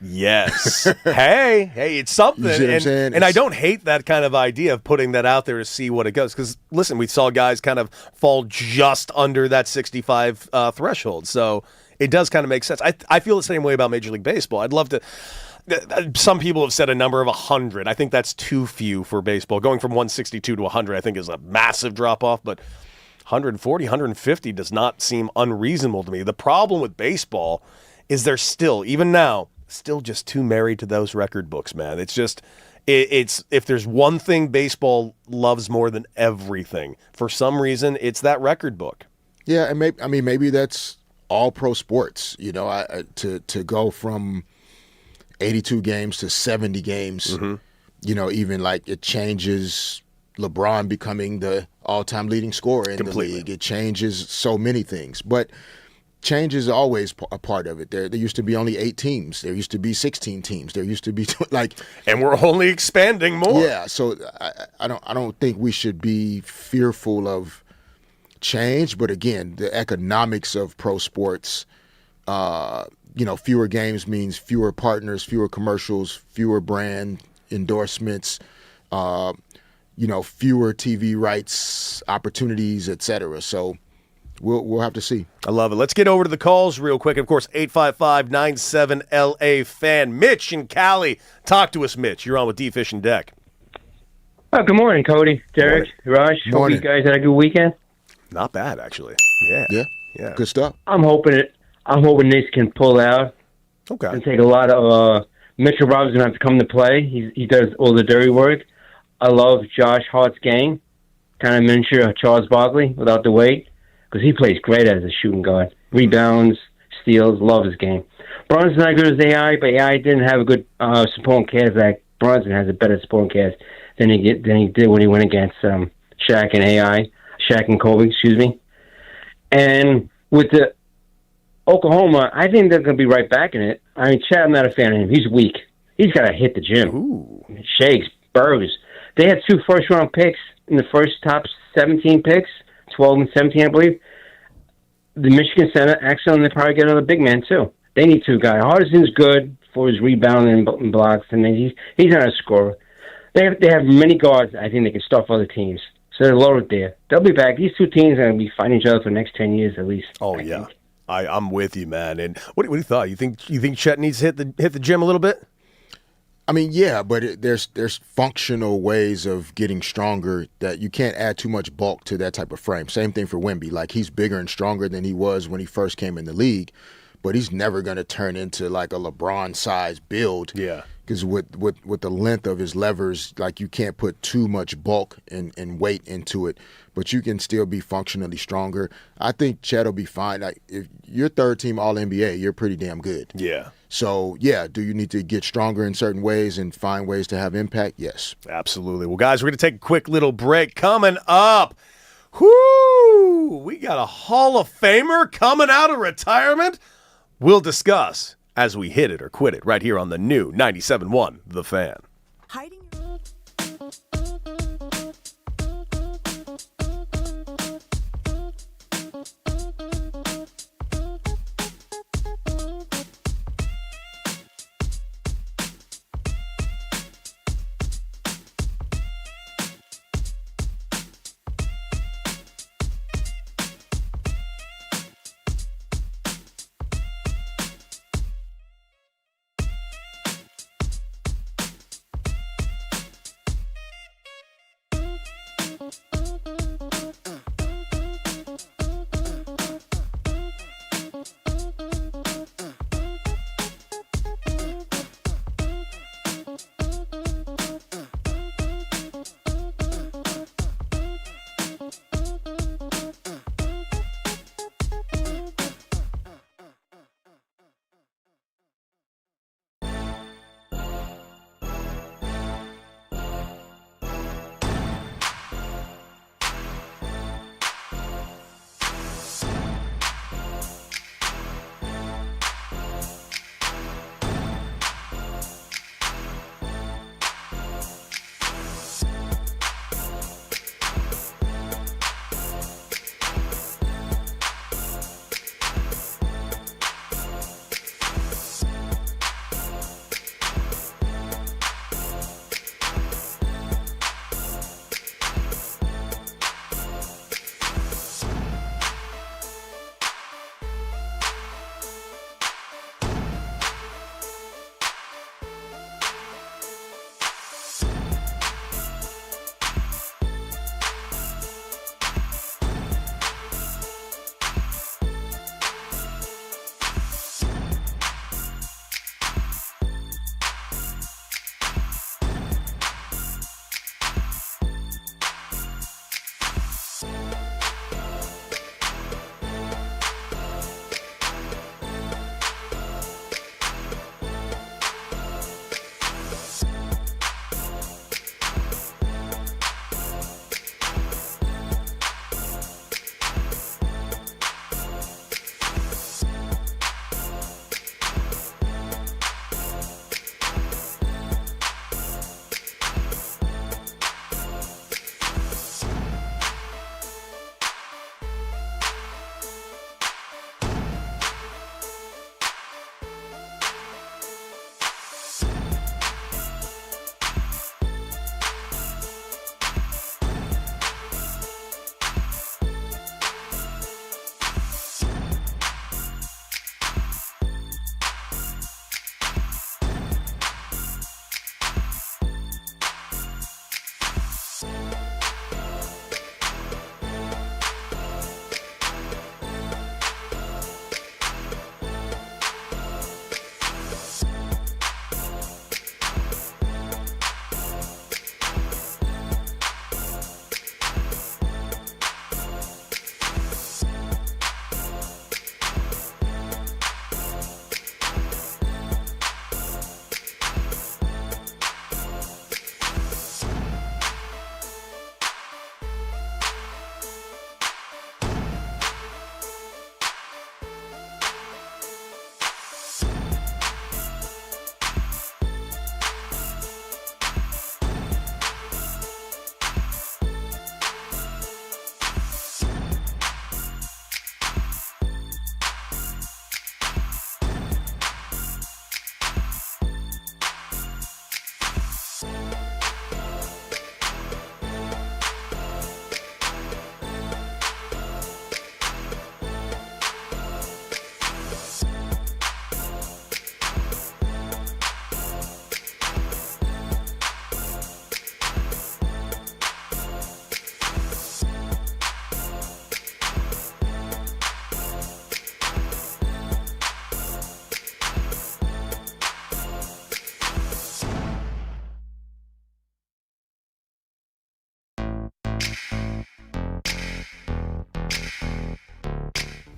Yes. hey, it's something. You see what I'm saying? And I don't hate that kind of idea of putting that out there to see what it goes. Because, listen, we saw guys kind of fall just under that 65 threshold. So it does kind of make sense. I feel the same way about Major League Baseball. I'd love to. Some people have said a number of 100. I think that's too few for baseball. Going from 162 to 100, I think, is a massive drop-off. But 140, 150 does not seem unreasonable to me. The problem with baseball is they're still, even now, still just too married to those record books, man. It's just, it's if there's one thing baseball loves more than everything, for some reason, it's that record book. Yeah, and maybe that's all pro sports. To go from 82 games to 70 games. Even like it changes LeBron becoming the all-time leading scorer in the league. It changes so many things, but change is always a part of it. There used to be only 8 teams. There used to be 16 teams. There used to be and we're only expanding more. Yeah, so I don't think we should be fearful of change. But again, the economics of pro sports, fewer games means fewer partners, fewer commercials, fewer brand endorsements, fewer TV rights opportunities, etc. So. We'll have to see. I love it. Let's get over to the calls real quick. Of course, 855-97-LA-FAN. Mitch in Cali. Talk to us, Mitch. You're on with D-Fish and Deck. Good morning, Cody, Derek, Raj. Hope you guys had a good weekend. Not bad, actually. Yeah. Good stuff. I'm hoping Knicks can pull out. Okay. And take a lot of Mitchell Robinson's going to have to come to play. He does all the dirty work. I love Josh Hart's game. Kind of miniature Charles Barkley without the weight. Because he plays great as a shooting guard. Rebounds, steals, love his game. Brunson's not good as AI, but AI didn't have a good supporting cast. Like Brunson has a better supporting cast than he did when he went against Shaq and Kobe, excuse me. And with the Oklahoma, I think they're going to be right back in it. I mean, Chad, I'm not a fan of him. He's weak. He's got to hit the gym. Ooh. Shakes, burgers. They had 2 first-round picks in the first top 17 picks. 12 and 17, I believe. The Michigan Center, excellent. They probably get another big man, too. They need 2 guys. Hardison's good for his rebounding and blocks, and he's not a scorer. They have many guards. I think they can start for other teams. So they're loaded there. They'll be back. These 2 teams are going to be fighting each other for the next 10 years at least. Oh, yeah. I'm with you, man. And what do you thought? You think Chet needs to hit the gym a little bit? I mean, yeah, but there's functional ways of getting stronger that you can't add too much bulk to that type of frame. Same thing for Wemby. Like, he's bigger and stronger than he was when he first came in the league, but he's never going to turn into like a LeBron-sized build. Yeah. Because with the length of his levers, like you can't put too much bulk and weight into it, but you can still be functionally stronger. I think Chet will be fine. Like if you're third team All NBA, you're pretty damn good. Yeah. So yeah, do you need to get stronger in certain ways and find ways to have impact? Yes. Absolutely. Well, guys, we're going to take a quick little break. Coming up, whoo, we got a Hall of Famer coming out of retirement. We'll discuss as we hit it or quit it right here on the new 97.1 The Fan. Hiding.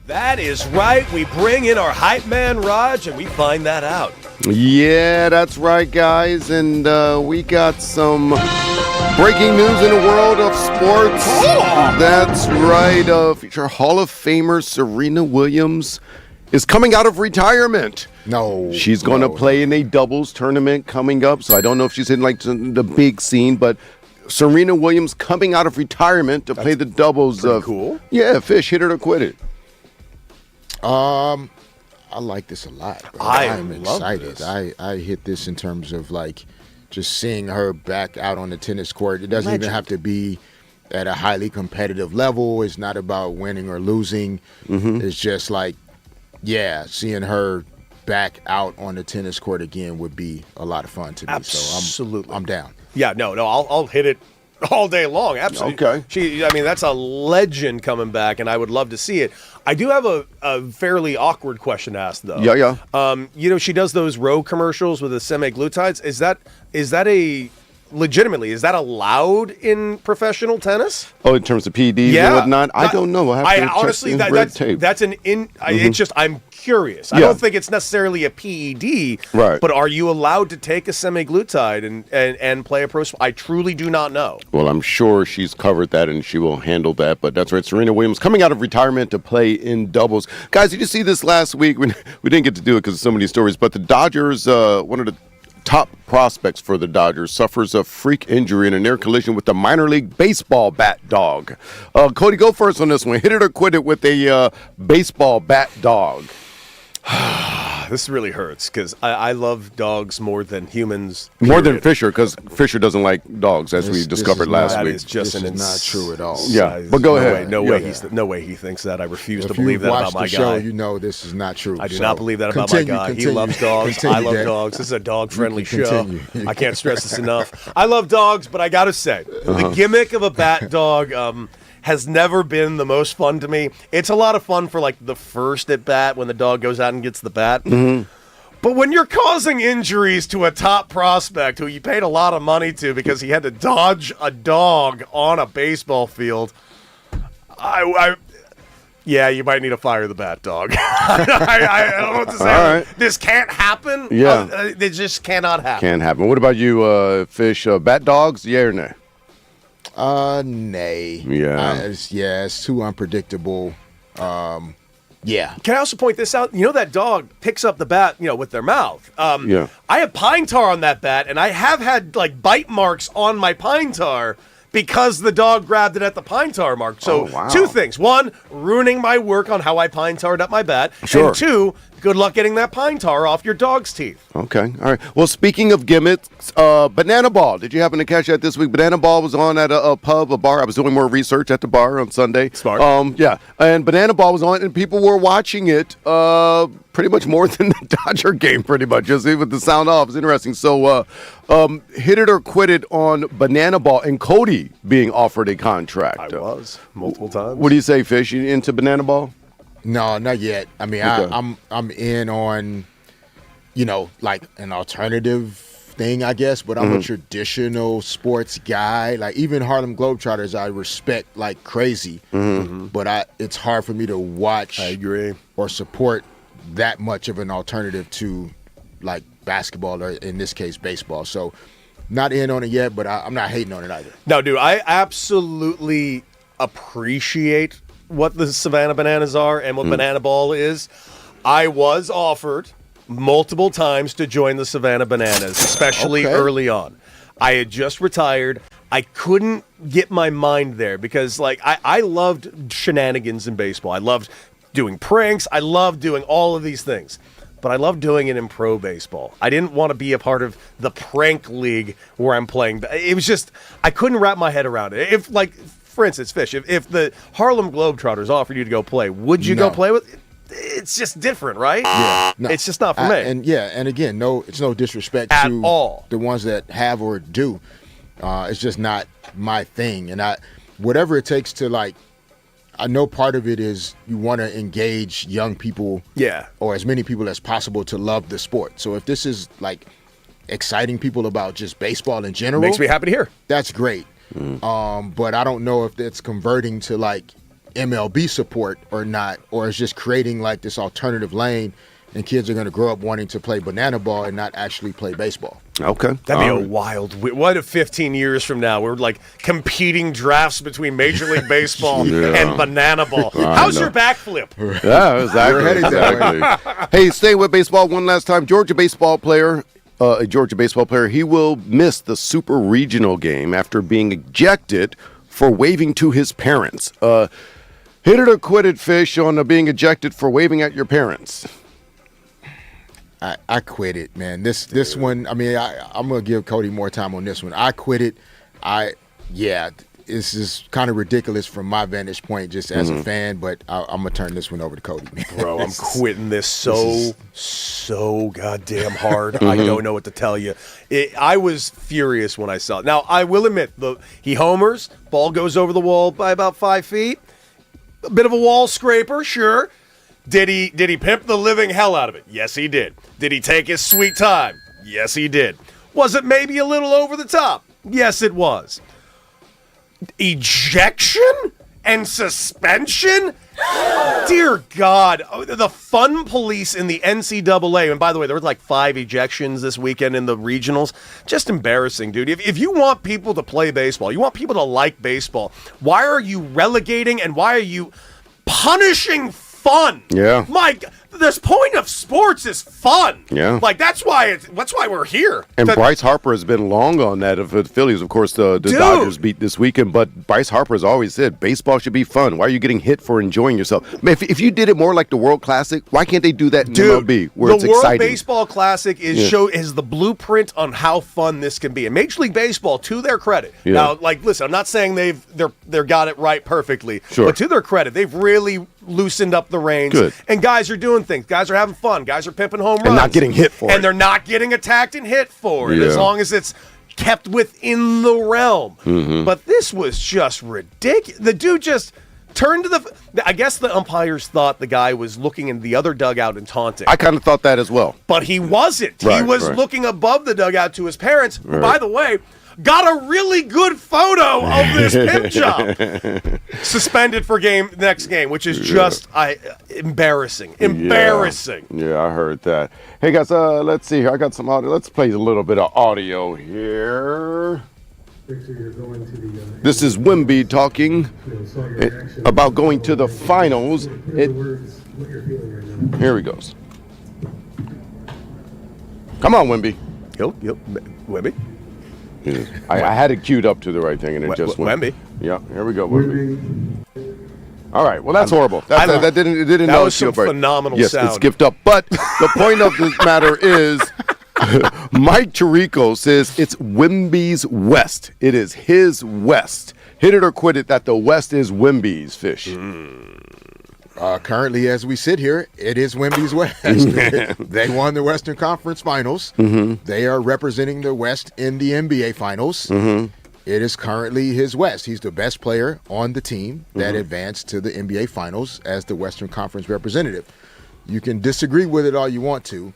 That is right. We bring in our hype man, Raj, and we find that out. Yeah, that's right, guys. And we got some breaking news in the world of sports. That's right. Future Hall of Famer Serena Williams is coming out of retirement. No. She's going to play in a doubles tournament coming up. So I don't know if she's in like the big scene, but Serena Williams coming out of retirement to play the doubles. Cool. Yeah, Fish, hit it or quit it. I like this a lot, bro. I'm love excited. this. I hit this in terms of like just seeing her back out on the tennis court. It doesn't even have to be at a highly competitive level. It's not about winning or losing. It's just like, yeah, seeing her back out on the tennis court again would be a lot of fun to me. Absolutely. So I'm down. Yeah, no, I'll hit it all day long. Absolutely. Okay. That's a legend coming back, and I would love to see it. I do have a fairly awkward question to ask, though. Yeah. She does those row commercials with the semaglutides. Is that allowed in professional tennis? Oh, in terms of PEDs and whatnot? I don't know. I have to honestly, check the red tape. that's it's just, I'm curious. I don't think it's necessarily a PED, right? But are you allowed to take a semaglutide and play a pro sport? I truly do not know. Well, I'm sure she's covered that and she will handle that. But that's right. Serena Williams coming out of retirement to play in doubles. Guys, did you see this last week? We didn't get to do it because of so many stories, but the Dodgers, one of the top prospects for the Dodgers, suffers a freak injury in a near collision with the minor league baseball bat dog. Cody, go first on this one. Hit it or quit it with a baseball bat dog. This really hurts because I love dogs more than humans. More than Fisher, because Fisher doesn't like dogs, as we discovered last week. That is just not true at all. Yeah, but go ahead. No way he thinks that. I refuse to believe that about my guy. If you watch the show, you know this is not true. I do not believe that about my guy. He loves dogs. I love dogs. This is a dog-friendly show. I can't stress this enough. I love dogs, but I got to say, the gimmick of a bat dog has never been the most fun to me. It's a lot of fun for like the first at bat when the dog goes out and gets the bat. But when you're causing injuries to a top prospect who you paid a lot of money to because he had to dodge a dog on a baseball field, you might need to fire the bat dog. I don't know what to say. All right. This can't happen. Yeah. It just cannot happen. Can't happen. What about you, Fish? Bat dogs, yeah or nay? Nay. Yeah. It's too unpredictable. Yeah. Can I also point this out? You know that dog picks up the bat, with their mouth. Yeah. I have pine tar on that bat, and I have had like bite marks on my pine tar because the dog grabbed it at the pine tar mark. So two things. One, ruining my work on how I pine tarred up my bat. Sure. And two, good luck getting that pine tar off your dog's teeth. Okay. All right. Well, speaking of gimmicks, Banana Ball. Did you happen to catch that this week? Banana Ball was on at a pub, a bar. I was doing more research at the bar on Sunday. Smart. Yeah. And Banana Ball was on, and people were watching it pretty much more than the Dodger game, pretty much, just with the sound off. It's interesting. So hit it or quit it on Banana Ball and Cody being offered a contract. I was multiple times. What do you say, Fish? You into Banana Ball? No, not yet. I mean, Okay. I'm in on, like an alternative thing, I guess, but I'm a traditional sports guy. Like even Harlem Globetrotters, I respect like crazy, but it's hard for me to watch. I agree. Or support that much of an alternative to like basketball or in this case baseball. So not in on it yet, but I'm not hating on it either. No, dude, I absolutely appreciate what the Savannah Bananas are and what Banana Ball is. I was offered multiple times to join the Savannah Bananas, especially early on. I had just retired. I couldn't get my mind there because I loved shenanigans in baseball. I loved doing pranks. I loved doing all of these things. But I love doing it in pro baseball. I didn't want to be a part of the prank league where I'm playing. It was just, I couldn't wrap my head around it. If for instance, Fish, if the Harlem Globetrotters offered you to go play, would you go play with it? It's just different, right? Yeah. No. It's just not for me. And again, it's no disrespect at to all the ones that have or do. It's just not my thing. And whatever it takes to I know part of it is you want to engage young people, or as many people as possible to love the sport. So if this is exciting people about just baseball in general, makes me happy to hear. That's great. But I don't know if that's converting to MLB support or not, or it's just creating like this alternative lane, and kids are going to grow up wanting to play banana ball and not actually play baseball. Okay. That'd be a wild. What if 15 years from now we're like competing drafts between Major League Baseball and banana ball? How's your backflip? Yeah, exactly. Hey, staying with baseball one last time. A Georgia baseball player, he will miss the Super Regional game after being ejected for waving to his parents. Hit it or quit it, Fish, on being ejected for waving at your parents. I quit it, man. This one, I mean, I'm going to give Cody more time on this one. I quit it. This is kind of ridiculous from my vantage point just as a fan, but I'm going to turn this one over to Cody. Bro, I'm quitting this so goddamn hard. I don't know what to tell you. I was furious when I saw it. Now, I will admit, he homers, ball goes over the wall by about 5 feet. A bit of a wall scraper, sure. Did he pimp the living hell out of it? Yes, he did. Did he take his sweet time? Yes, he did. Was it maybe a little over the top? Yes, it was. Ejection and suspension? Dear God. The fun police in the NCAA, and by the way, there were like 5 ejections this weekend in the regionals. Just embarrassing, dude. If you want people to play baseball, you want people to like baseball, why are you relegating and why are you punishing fun? Yeah. Mike, the point of sports is fun. Yeah. Like that's why we're here. And Bryce Harper has been long on that of the Phillies. Of course, the Dodgers beat this weekend, but Bryce Harper has always said baseball should be fun. Why are you getting hit for enjoying yourself? Man, if you did it more like the World Classic, why can't they do that in MLB where it's exciting? The World exciting? Baseball Classic is the blueprint on how fun this can be. And Major League Baseball, to their credit, now, like, listen, I'm not saying they're got it right perfectly, but to their credit, they've really loosened up the reins. Good. And guys are doing things. Guys are having fun. Guys are pimping home runs. And not getting hit for it. And they're not getting attacked and hit for it, as long as it's kept within the realm. But this was just ridiculous. The dude just turned to I guess the umpires thought the guy was looking in the other dugout and taunting. I kind of thought that as well. But he wasn't. He was looking above the dugout to his parents, who, by the way, got a really good photo of this pimp job. Suspended for next game, which is just embarrassing. Embarrassing. Yeah, I heard that. Hey, guys, let's see here. I got some audio. Let's play a little bit of audio here. This is Wemby talking about going to the finals. Here he goes. Come on, Wemby. Yep. Wemby. I had it queued up to the right thing, and it just went. Wemby. Yeah, here we go, Wemby. All right, well, that's horrible. That didn't that was some phenomenal sound. Yes, it skipped up. But the point of the matter is, Mike Tirico says it's Wemby's West. It is his West. Hit it or quit it that the West is Wemby's, Fish. Currently, as we sit here, it is Wemby's West. They won the Western Conference Finals. They are representing the West in the NBA Finals. It is currently his West. He's the best player on the team that advanced to the NBA Finals as the Western Conference representative. You can disagree with it all you want to,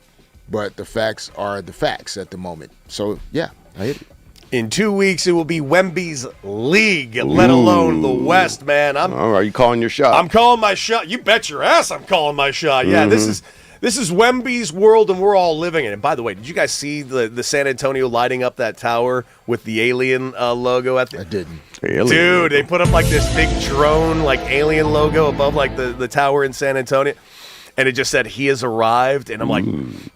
but the facts are the facts at the moment. So, yeah, I hit it. In 2 weeks, it will be Wemby's league, let alone the West, man. All right, you calling your shot? I'm calling my shot. You bet your ass I'm calling my shot. Yeah, this is Wemby's world, and we're all living in it. And by the way, did you guys see the San Antonio lighting up that tower with the alien logo at the? I didn't. Dude, they put up like this big drone, like alien logo above like the tower in San Antonio. And it just said he has arrived, and I'm like,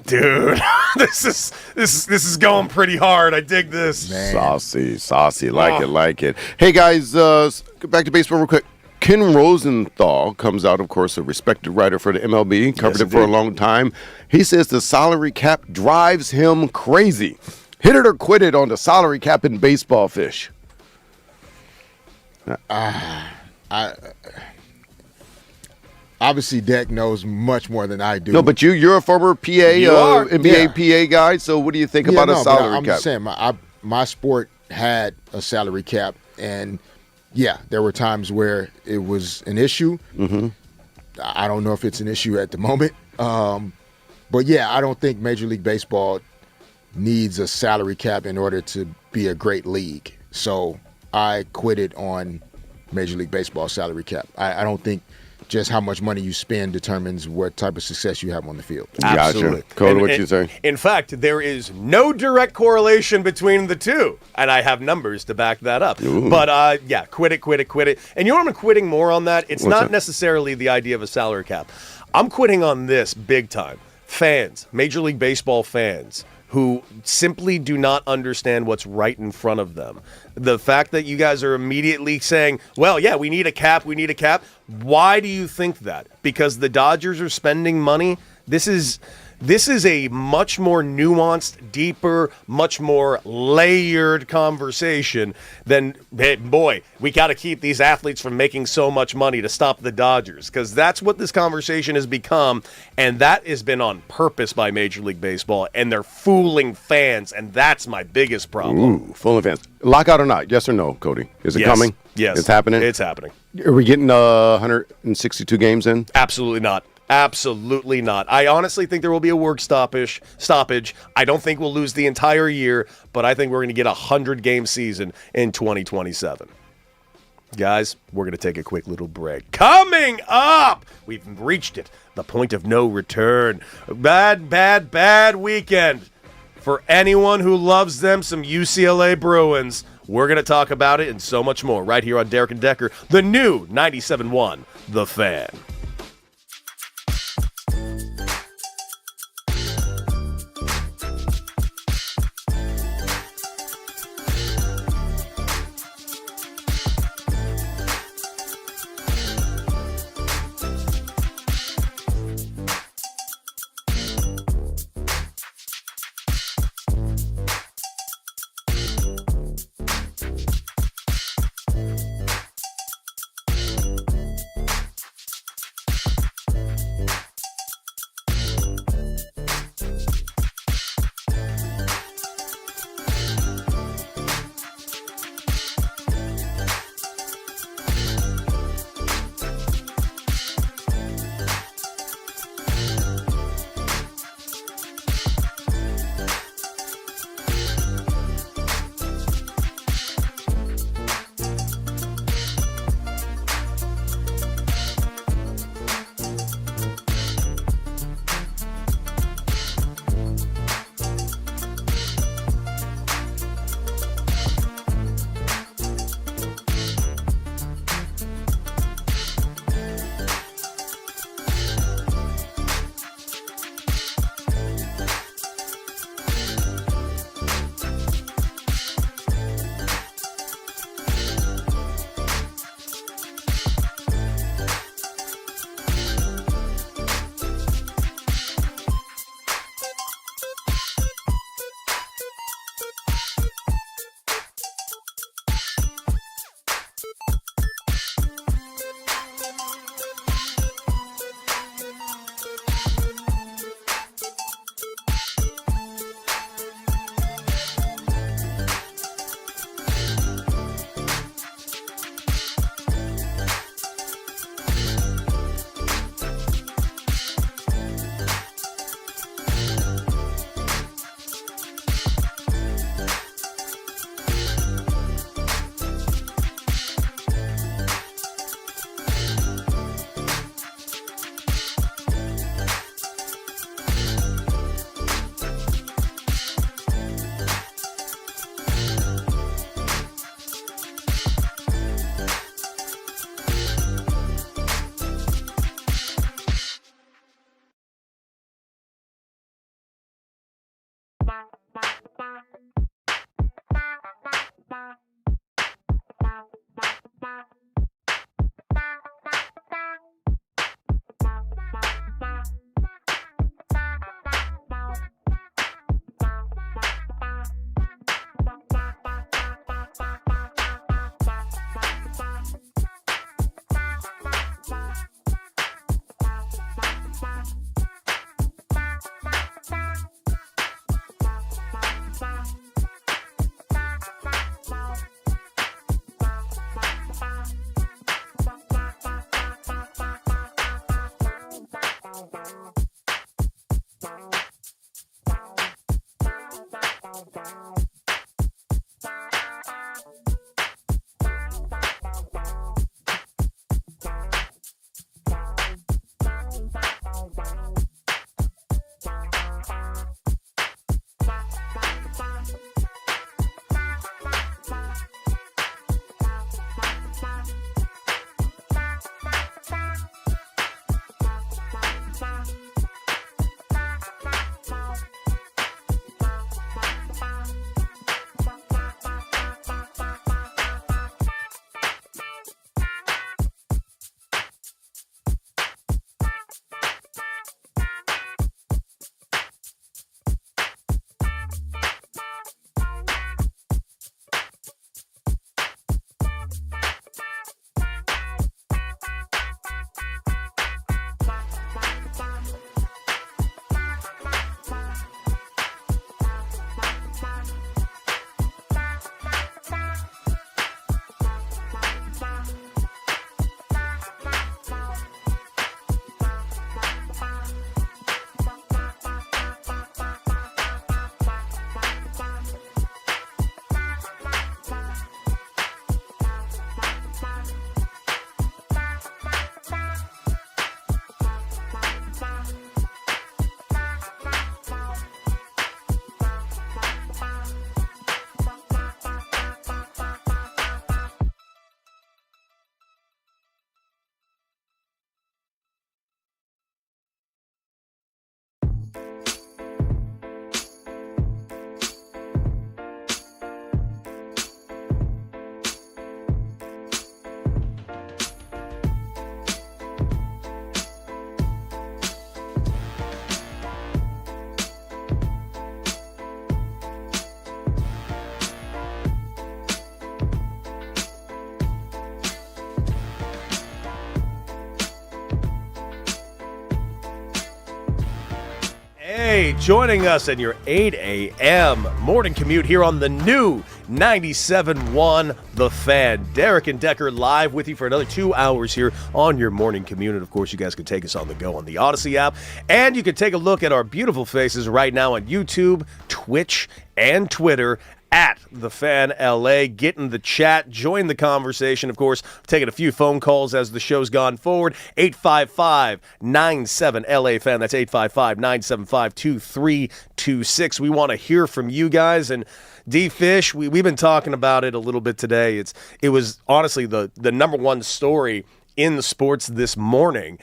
dude, this is going pretty hard. I dig this. Man. Saucy, like it. Hey guys, back to baseball real quick. Ken Rosenthal comes out, of course, a respected writer for the MLB, covered it for a long time. He says the salary cap drives him crazy. Hit it or quit it on the salary cap in baseball, Fish. Obviously, Deck knows much more than I do. No, but you're a former PA, NBA PA guy, so what do you think about a salary I'm cap? just saying, my sport had a salary cap, and yeah, there were times where it was an issue. I don't know if it's an issue at the moment. But yeah, I don't think Major League Baseball needs a salary cap in order to be a great league. So I quit it on Major League Baseball salary cap. I don't think just how much money you spend determines what type of success you have on the field. Absolutely. Gotcha. Cody, And- what and- you say? In fact, there is no direct correlation between the two, and I have numbers to back that up. But yeah, quit it. And you know what I'm quitting more on that? It's What's not that? necessarily the idea of a salary cap. I'm quitting on this big time. Fans, Major League Baseball fans, who simply do not understand what's right in front of them. The fact that you guys are immediately saying, well, yeah, we need a cap. Why do you think that? Because the Dodgers are spending money? This is a much more nuanced, deeper, much more layered conversation than, hey, boy, we got to keep these athletes from making so much money to stop the Dodgers, because that's what this conversation has become, and that has been on purpose by Major League Baseball, and they're fooling fans, and that's my biggest problem. Ooh, full events. Lockout or not? Yes or no, Cody? Is it Yes. coming? Yes. It's happening? It's happening. Are we getting 162 games in? Absolutely not. Absolutely not. I honestly think there will be a work stoppage. I don't think we'll lose the entire year, but I think we're going to get a 100-game season in 2027. Guys, we're going to take a quick little break. Coming up, we've reached it, the point of no return. Bad weekend for anyone who loves them some UCLA Bruins. We're going to talk about it and so much more right here on Derek and Decker, the new 97.1 The Fan. Weekday, joining us in your 8 a.m. morning commute here on the new 97.1 The Fan. Derek and Decker live with you for another 2 hours here on your morning commute. And, of course, you guys can take us on the go on the Odyssey app. And you can take a look at our beautiful faces right now on YouTube, Twitch, and Twitter at The Fan LA. Get in the chat, join the conversation. Of course, taking a few phone calls as the show's gone forward. 855-97-LA-FAN. That's 855-975-2326. We want to hear from you guys. And D-Fish, we've been talking about it a little bit today. It was honestly the number one story in the sports this morning,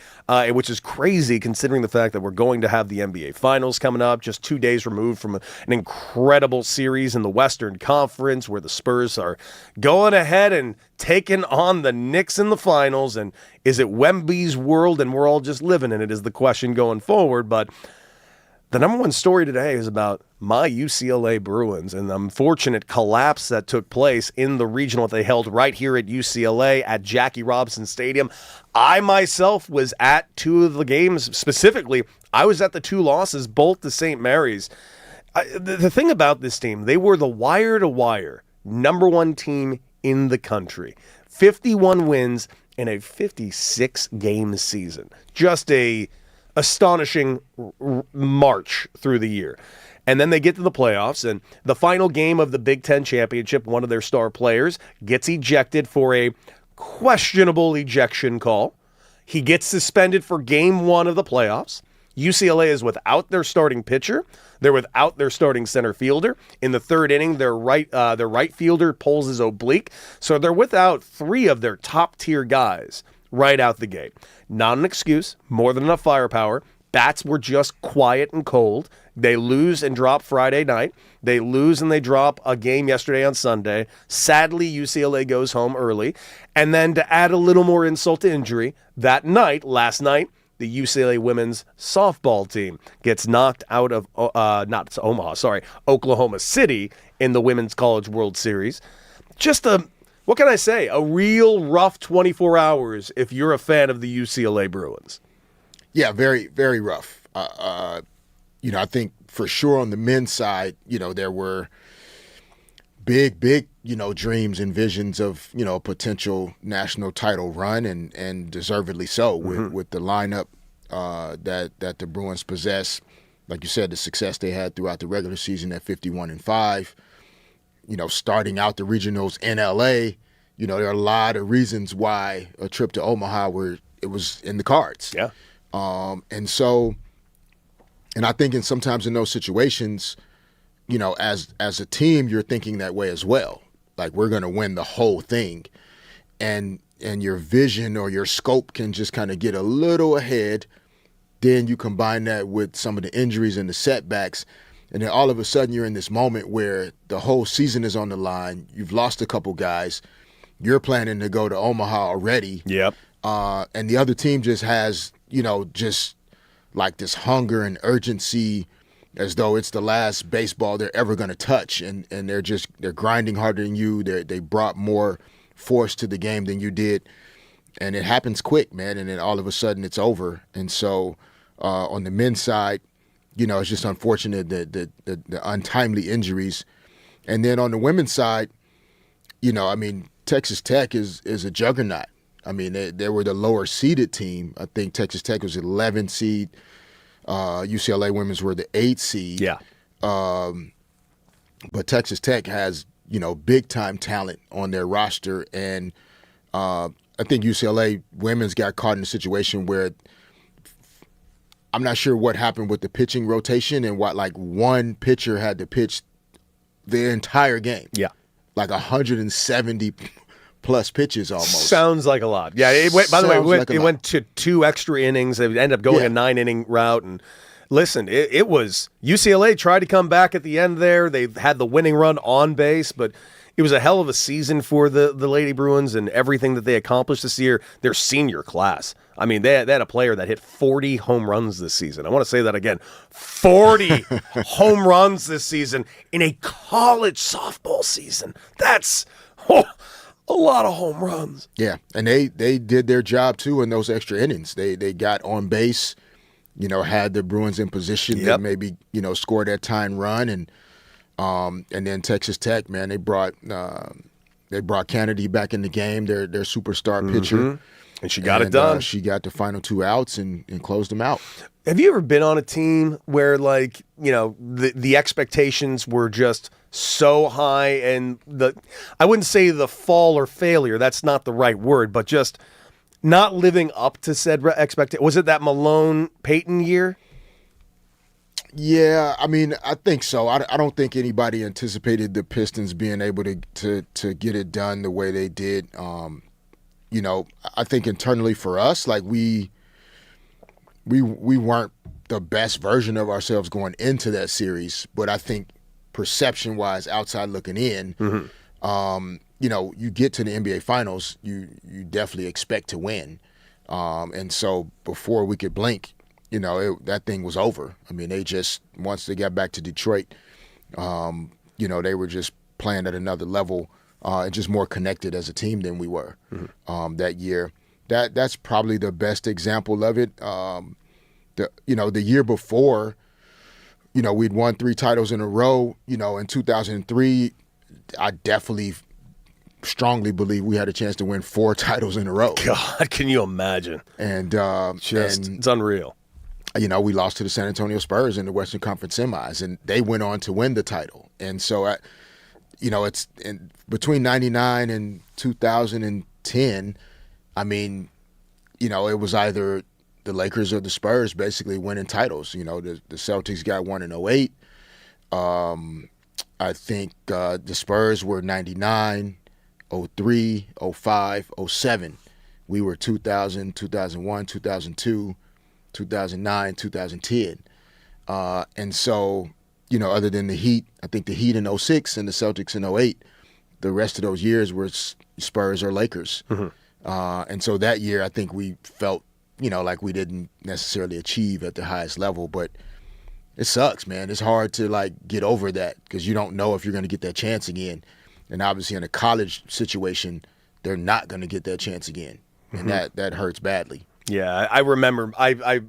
which is crazy considering the fact that we're going to have the NBA Finals coming up, just 2 days removed from an incredible series in the Western Conference where the Spurs are going ahead and taking on the Knicks in the finals. And is it Wemby's world and we're all just living in it is the question going forward. But the number one story today is about my UCLA Bruins and the unfortunate collapse that took place in the regional that they held right here at UCLA at Jackie Robinson Stadium. I myself was at two of the games. Specifically, I was at the two losses, both to St. Mary's. The thing about this team, they were the wire-to-wire number one team in the country. 51 wins in a 56-game season. Just a astonishing march through the year. And then they get to the playoffs, and the final game of the Big Ten Championship, one of their star players gets ejected for a questionable ejection call. He gets suspended for game one of the playoffs. UCLA is without their starting pitcher. They're without their starting center fielder. In the third inning, their right fielder pulls his oblique. So they're without three of their top-tier guys right out the gate. Not an excuse, more than enough firepower. Bats were just quiet and cold. They lose and drop Friday night. They lose and they drop a game yesterday on Sunday. Sadly, UCLA goes home early. And then to add a little more insult to injury, last night, the UCLA women's softball team gets knocked out of, Oklahoma City in the Women's College World Series. What can I say? A real rough 24 hours if you're a fan of the UCLA Bruins. Yeah, very, very rough. I think for sure on the men's side, there were big, dreams and visions of, a potential national title run and deservedly so with the lineup that the Bruins possess. Like you said, the success they had throughout the regular season at 51-5. Starting out the regionals in LA, there are a lot of reasons why a trip to Omaha it was in the cards. Yeah. And I think sometimes in those situations, as a team, you're thinking that way as well. Like, we're going to win the whole thing. And your vision or your scope can just kind of get a little ahead. Then you combine that with some of the injuries and the setbacks. And then all of a sudden you're in this moment where the whole season is on the line. You've lost a couple guys. You're planning to go to Omaha already. Yep. And the other team just has, just like this hunger and urgency as though it's the last baseball they're ever going to touch. And they're grinding harder than you. They brought more force to the game than you did. And it happens quick, man. And then all of a sudden it's over. And so on the men's side, it's just unfortunate that the untimely injuries. And then on the women's side, Texas Tech is a juggernaut. They were the lower seeded team. I think Texas Tech was 11 seed. UCLA women's were the 8 seed. Yeah. But Texas Tech has, big time talent on their roster. And I think UCLA women's got caught in a situation where I'm not sure what happened with the pitching rotation and one pitcher had to pitch the entire game. Yeah. 170 plus pitches almost. Sounds like a lot. Yeah. It went to 2 extra innings. They ended up going a 9-inning route. And listen, it was UCLA tried to come back at the end there. They had the winning run on base, but it was a hell of a season for the Lady Bruins and everything that they accomplished this year. Their senior class. They had a player that hit 40 home runs this season. I want to say that again. 40 home runs this season in a college softball season. That's a lot of home runs. Yeah, and they did their job, too, in those extra innings. They got on base, had the Bruins in position to maybe, score that tying run. And then Texas Tech, man, they brought Kennedy back in the game, their superstar pitcher. And she got it done. She got the final 2 outs and closed them out. Have you ever been on a team where, like, the expectations were just so high and I wouldn't say the fall or failure, that's not the right word, but just not living up to said expectation? Was it that Malone-Payton year? Yeah, I mean, I think so. I don't think anybody anticipated the Pistons being able to get it done the way they did. I think internally for us, like we weren't the best version of ourselves going into that series, but I think perception-wise, outside looking in, you get to the NBA Finals, you definitely expect to win, and so before we could blink, that thing was over. I mean, once they got back to Detroit, they were just playing at another level. And just more connected as a team than we were that year. That's probably the best example of it. The year before, we'd won 3 titles in a row. In 2003, I definitely strongly believe we had a chance to win 4 titles in a row. God, can you imagine? And it's unreal. We lost to the San Antonio Spurs in the Western Conference semis, and they went on to win the title. And so it's between 99 and 2010, I mean, it was either the Lakers or the Spurs basically winning titles. The Celtics got one in 08. I think the Spurs were 99, 03, 05, 07. We were 2000, 2001, 2002, 2009, 2010. And so, other than the Heat, I think the Heat in 06 and the Celtics in 08, the rest of those years were Spurs or Lakers. And so that year, I think we felt, like we didn't necessarily achieve at the highest level. But it sucks, man. It's hard to, get over that because you don't know if you're going to get that chance again. And obviously in a college situation, they're not going to get that chance again. And that hurts badly. Yeah, I remember.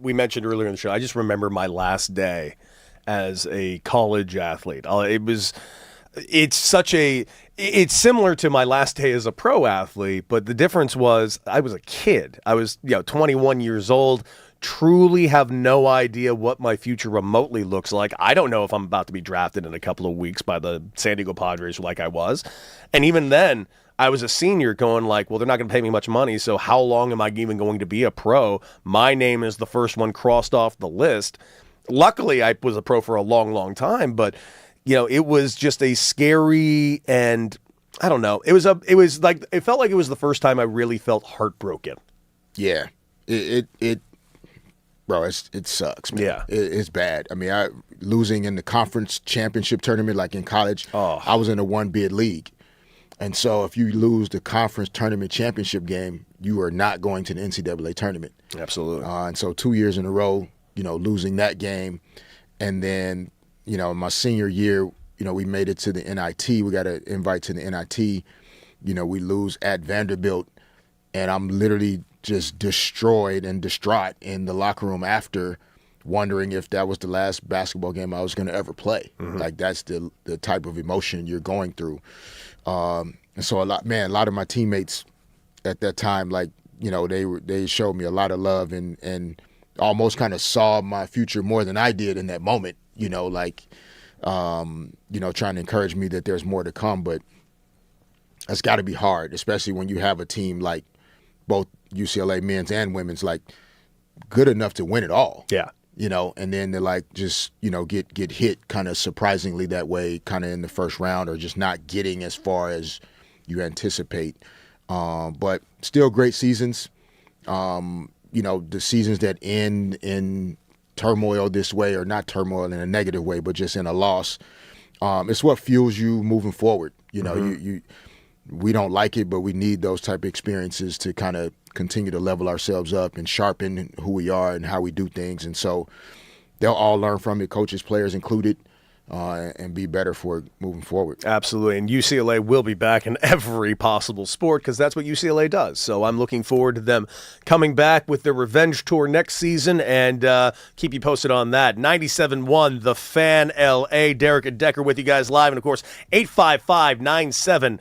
We mentioned earlier in the show, I just remember my last day as a college athlete. It's similar to my last day as a pro athlete, but the difference was I was a kid. I was 21 years old, truly have no idea what my future remotely looks like. I don't know if I'm about to be drafted in a couple of weeks by the San Diego Padres like I was. And even then, I was a senior going well, they're not going to pay me much money, so how long am I even going to be a pro? My name is the first one crossed off the list. Luckily, I was a pro for a long, long time, but it was just a scary and I don't know. It felt like it was the first time I really felt heartbroken. Yeah, bro, it sucks, man. Yeah, it's bad. I mean, losing in the conference championship tournament, like in college, I was in a 1-bid league, and so if you lose the conference tournament championship game, you are not going to the NCAA tournament. Absolutely. And so 2 years in a row, losing that game. And then, my senior year, we made it to the NIT. We got an invite to the NIT. We lose at Vanderbilt. And I'm literally just destroyed and distraught in the locker room after, wondering if that was the last basketball game I was going to ever play. Like, that's the type of emotion you're going through. And so a lot of my teammates at that time, they showed me a lot of love and almost kind of saw my future more than I did in that moment, trying to encourage me that there's more to come. But that's got to be hard, especially when you have a team like both UCLA men's and women's, good enough to win it all. Yeah. And then to get hit kind of surprisingly that way, kind of in the first round, or just not getting as far as you anticipate. But still great seasons. The seasons that end in turmoil this way, or not turmoil in a negative way, but just in a loss, it's what fuels you moving forward. We don't like it, but we need those type of experiences to kind of continue to level ourselves up and sharpen who we are and how we do things. And so they'll all learn from it, coaches, players included. and be better for it moving forward. Absolutely. And UCLA will be back in every possible sport because that's what UCLA does. So I'm looking forward to them coming back with their revenge tour next season and keep you posted on that. 97.1 The Fan LA. Derek and Decker with you guys live. And, of course, 855-97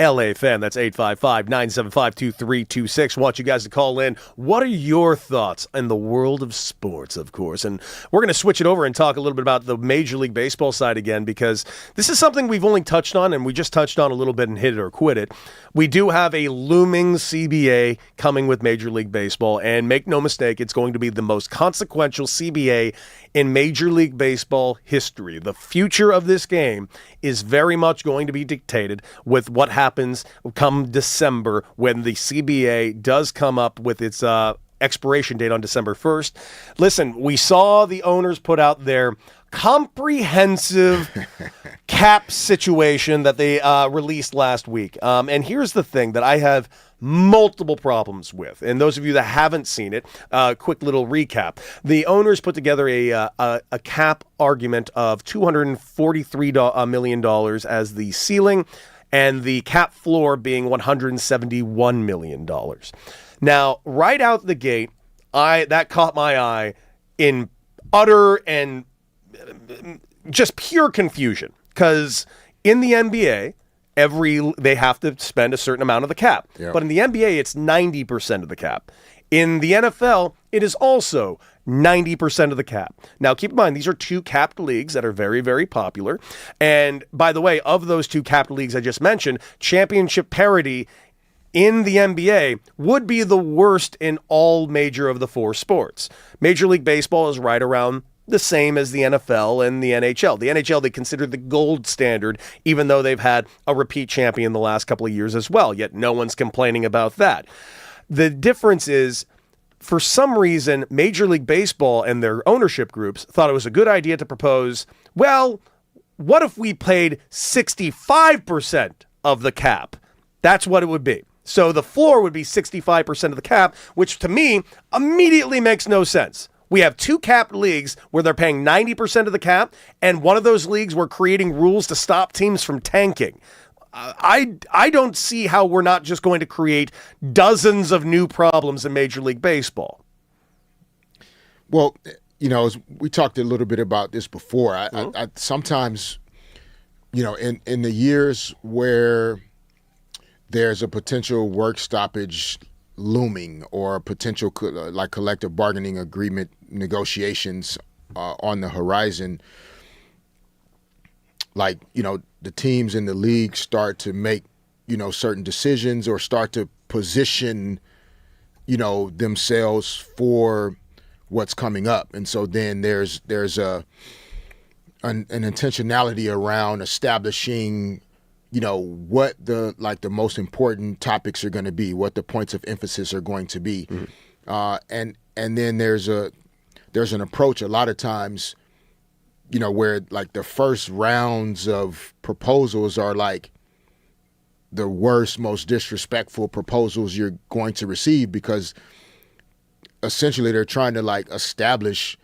LA Fan. That's 855-975-2326. Want you guys to call in. What are your thoughts in the world of sports, of course? And we're going to switch it over and talk a little bit about the Major League Baseball side again because this is something we've only touched on, and we just touched on a little bit and hit it or quit it. We do have a looming CBA coming with Major League Baseball, and make no mistake, it's going to be the most consequential CBA in Major League Baseball history. The future of this game is very much going to be dictated with what happens come December when the CBA does come up with its expiration date on December 1st. Listen, we saw the owners put out their comprehensive cap situation that they released last week. And here's the thing that I have multiple problems with. And those of you that haven't seen it, quick little recap. The owners put together a cap argument of $243 million as the ceiling and the cap floor being $171 million. Now, right out the gate, that caught my eye in utter and just pure confusion because in the NBA, they have to spend a certain amount of the cap. Yep. But in the NBA, it's 90% of the cap. In the NFL, it is also 90% of the cap. Now, keep in mind, these are two capped leagues that are very, very popular. And by the way, of those two capped leagues I just mentioned, championship parity in the NBA would be the worst in all major of the four sports. Major League Baseball is right around the same as the NFL and the NHL. The NHL they consider the gold standard, even though they've had a repeat champion the last couple of years as well, yet no one's complaining about that. The difference is, for some reason, Major League Baseball and their ownership groups thought it was a good idea to propose, well, what if we paid 65% of the cap? That's what it would be. So the floor would be 65% of the cap, which to me immediately makes no sense. We have two capped leagues where they're paying 90% of the cap, and one of those leagues we're creating rules to stop teams from tanking. I don't see how we're not just going to create dozens of new problems in Major League Baseball. Well, we talked a little bit about this before. I sometimes, in the years where there's a potential work stoppage looming or potential like collective bargaining agreement negotiations on the horizon, the teams in the league start to make, certain decisions or start to position, themselves for what's coming up. And so then there's an intentionality around establishing, what the most important topics are going to be, what the points of emphasis are going to be. Mm-hmm. And then there's an approach a lot of times, where the first rounds of proposals are the worst, most disrespectful proposals you're going to receive because essentially they're trying to establish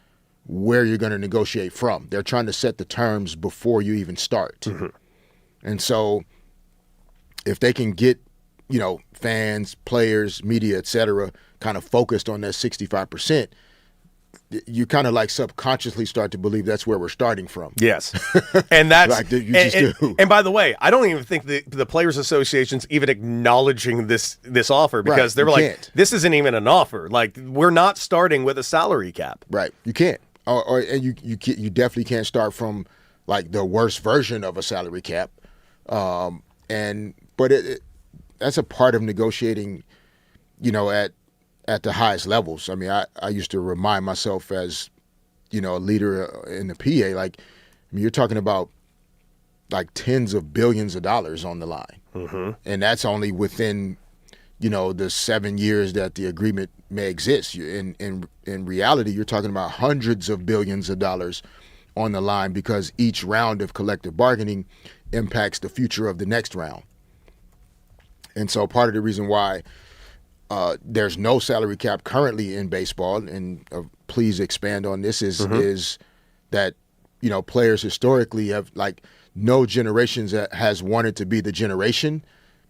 where you're going to negotiate from. They're trying to set the terms before you even start. Mm-hmm. And so if they can get, fans, players, media, et cetera, kind of focused on that 65%, you kind of subconsciously start to believe that's where we're starting from. Yes. And that's and by the way, I don't even think the Players Association's even acknowledging this offer because they're this isn't even an offer. We're not starting with a salary cap. Right. You can't. And you definitely can't start from the worst version of a salary cap. But that's a part of negotiating, at the highest levels. I mean, I used to remind myself as, a leader in the PA, you're talking about tens of billions of dollars on the line. Mm-hmm. And that's only within, the 7 years that the agreement may exist. In reality, you're talking about hundreds of billions of dollars on the line because each round of collective bargaining impacts the future of the next round. And so part of the reason why there's no salary cap currently in baseball, and please expand on this, is that, players historically have, like, no generations that has wanted to be the generation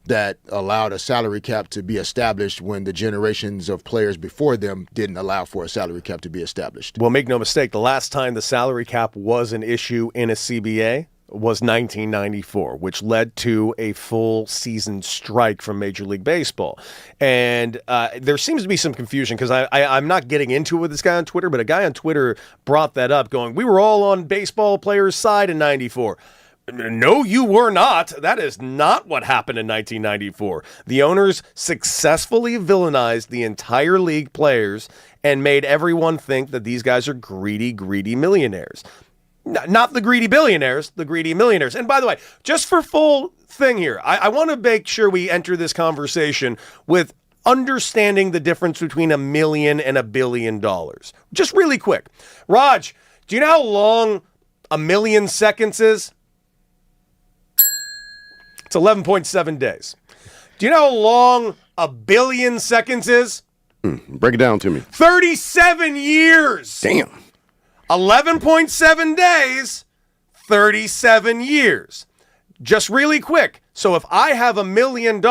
that allowed a salary cap to be established when the generations of players before them didn't allow for a salary cap to be established. Well, make no mistake, the last time the salary cap was an issue in a CBA was 1994, which led to a full season strike from Major League Baseball. And there seems to be some confusion because I'm not getting into it with this guy on Twitter, but a guy on Twitter brought that up going, we were all on baseball players' side in 94. No, you were not. That is not what happened in 1994. The owners successfully villainized the entire league players and made everyone think that these guys are greedy millionaires. Not the greedy billionaires, the greedy millionaires. And by the way, just for full thing here, I want to make sure we enter this conversation with understanding the difference between $1 million and $1 billion. Just really quick. Raj, do you know how long 1 million seconds is? It's 11.7 days. Do you know how long 1 billion seconds is? Break it down to me. 37 years. Damn. 11.7 days, 37 years. Just really quick. So if I have $1 million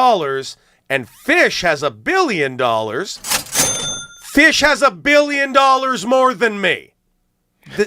and Fish has $1 billion, Fish has $1 billion more than me.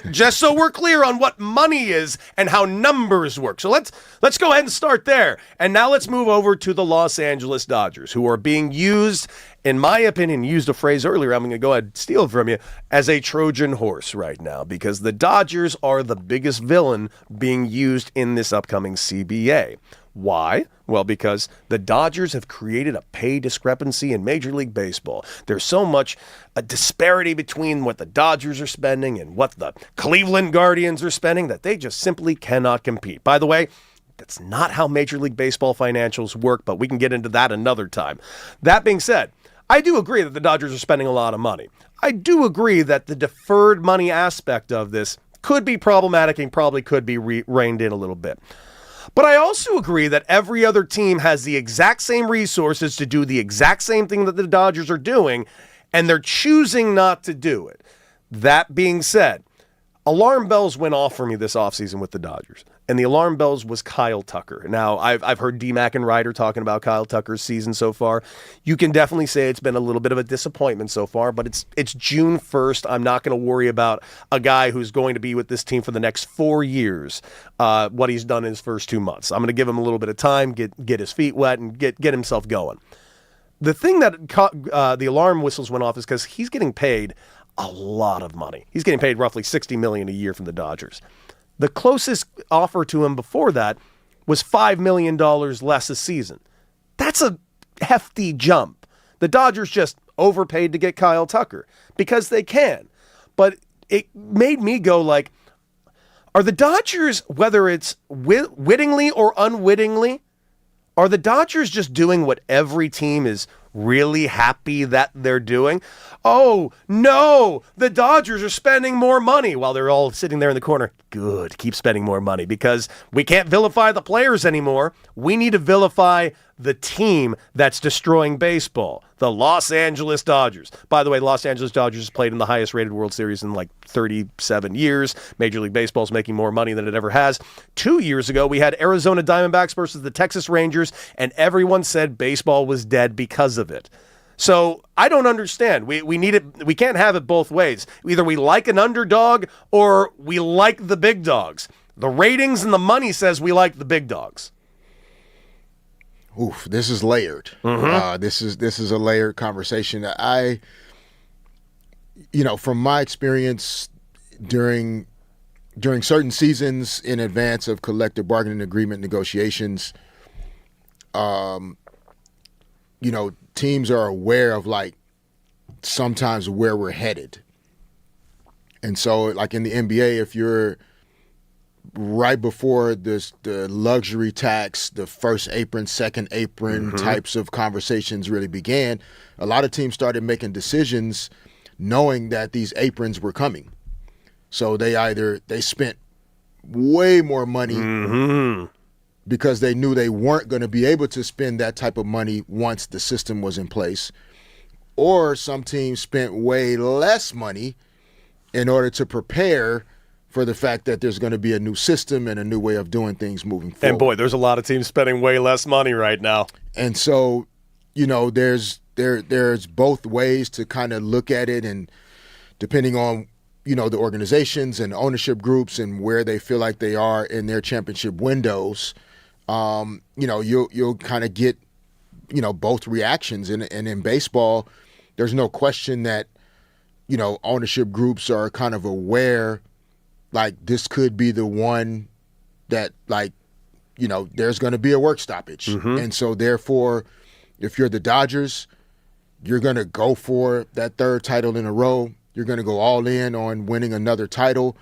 Just so we're clear on what money is and how numbers work. So let's go ahead and start there. And now let's move over to the Los Angeles Dodgers, who are being used, in my opinion, used a phrase earlier, I'm going to go ahead and steal it from you, as a Trojan horse right now, because the Dodgers are the biggest villain being used in this upcoming CBA. Why? Well, because the Dodgers have created a pay discrepancy in Major League Baseball. There's so much a disparity between what the Dodgers are spending and what the Cleveland Guardians are spending that they just simply cannot compete. By the way, that's not how Major League Baseball financials work, but we can get into that another time. That being said, I do agree that the Dodgers are spending a lot of money. I do agree that the deferred money aspect of this could be problematic and probably could be reined in a little bit. But I also agree that every other team has the exact same resources to do the exact same thing that the Dodgers are doing, and they're choosing not to do it. That being said, alarm bells went off for me this offseason with the Dodgers, and the alarm bells was Kyle Tucker. Now, I've heard D-Mac and Reiter talking about Kyle Tucker's season so far. You can definitely say it's been a little bit of a disappointment so far, but it's June 1st. I'm not going to worry about a guy who's going to be with this team for the next 4 years, what he's done in his first 2 months. I'm going to give him a little bit of time, get his feet wet, and get himself going. The thing that the alarm whistles went off is because he's getting paid a lot of money. He's getting paid roughly $60 million a year from the Dodgers. The closest offer to him before that was $5 million less a season. That's a hefty jump. The Dodgers just overpaid to get Kyle Tucker because they can. But it made me go like, are the Dodgers, whether it's wittingly or unwittingly, are the Dodgers just doing what every team is really happy that they're doing? Oh, no, the Dodgers are spending more money while they're all sitting there in the corner. Good, keep spending more money because we can't vilify the players anymore. We need to vilify the team that's destroying baseball, the Los Angeles Dodgers. By the way, the Los Angeles Dodgers played in the highest rated World Series in like 37 years. Major League Baseball is making more money than it ever has. 2 years ago, we had Arizona Diamondbacks versus the Texas Rangers, and everyone said baseball was dead because of it. So I don't understand. We need it. We can't have it both ways. Either we like an underdog or we like the big dogs. The ratings and the money says we like the big dogs. Oof, this is layered. Mm-hmm. This is a layered conversation. From my experience during certain seasons in advance of collective bargaining agreement negotiations, teams are aware of like sometimes where we're headed. And so like in the NBA, if you're right before the luxury tax, the first apron, second apron types of conversations really began, a lot of teams started making decisions knowing that these aprons were coming. So they spent way more money because they knew they weren't going to be able to spend that type of money once the system was in place. Or some teams spent way less money in order to prepare for the fact that there's going to be a new system and a new way of doing things moving forward. And boy, there's a lot of teams spending way less money right now. And so, there's both ways to kind of look at it, and depending on the organizations and ownership groups and where they feel like they are in their championship windows, you'll kind of get both reactions. And in baseball, there's no question that ownership groups are kind of aware, like this could be the one that there's going to be a work stoppage. And so therefore, if you're the Dodgers, you're going to go for that third title in a row. You're going to go all in on winning another title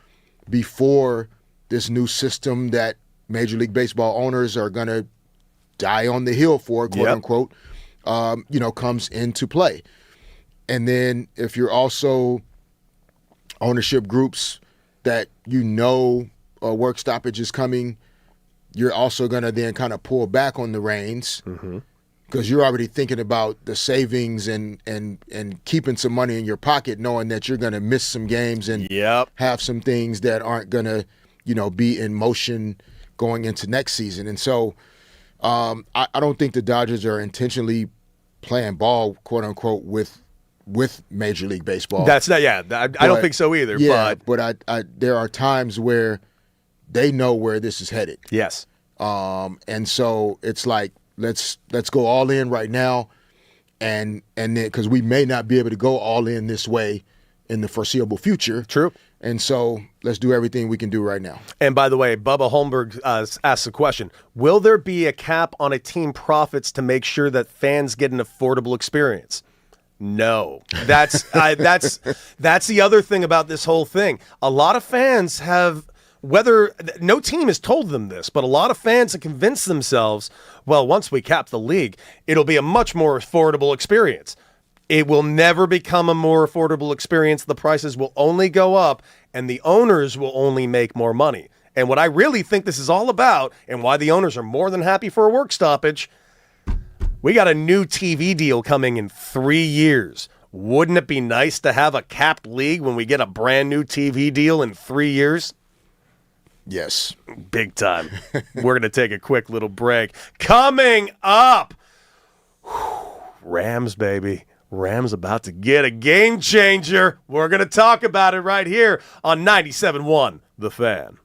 before this new system that Major League Baseball owners are going to die on the hill for, quote unquote, comes into play. And then if you're also ownership groups that a work stoppage is coming, you're also going to then kind of pull back on the reins because you're already thinking about the savings and keeping some money in your pocket, knowing that you're going to miss some games and have some things that aren't going to, be in motion going into next season. And so I don't think the Dodgers are intentionally playing ball, quote unquote, with Major League Baseball. That's not, I don't think so either. Yeah, but there are times where they know where this is headed. Yes. And so it's like, let's go all in right now, and then because we may not be able to go all in this way in the foreseeable future. True. And so let's do everything we can do right now. And by the way, Bubba Holmberg asks a question. Will there be a cap on a team profits to make sure that fans get an affordable experience? No. That's the other thing about this whole thing. A lot of fans have, no team has told them this, but a lot of fans have convinced themselves, well, once we cap the league, it'll be a much more affordable experience. It will never become a more affordable experience. The prices will only go up, and the owners will only make more money. And what I really think this is all about, and why the owners are more than happy for a work stoppage, we got a new TV deal coming in 3 years. Wouldn't it be nice to have a capped league when we get a brand new TV deal in 3 years? Yes. Big time. We're going to take a quick little break. Coming up, Rams, baby. Rams about to get a game changer. We're going to talk about it right here on 97.1 The Fan.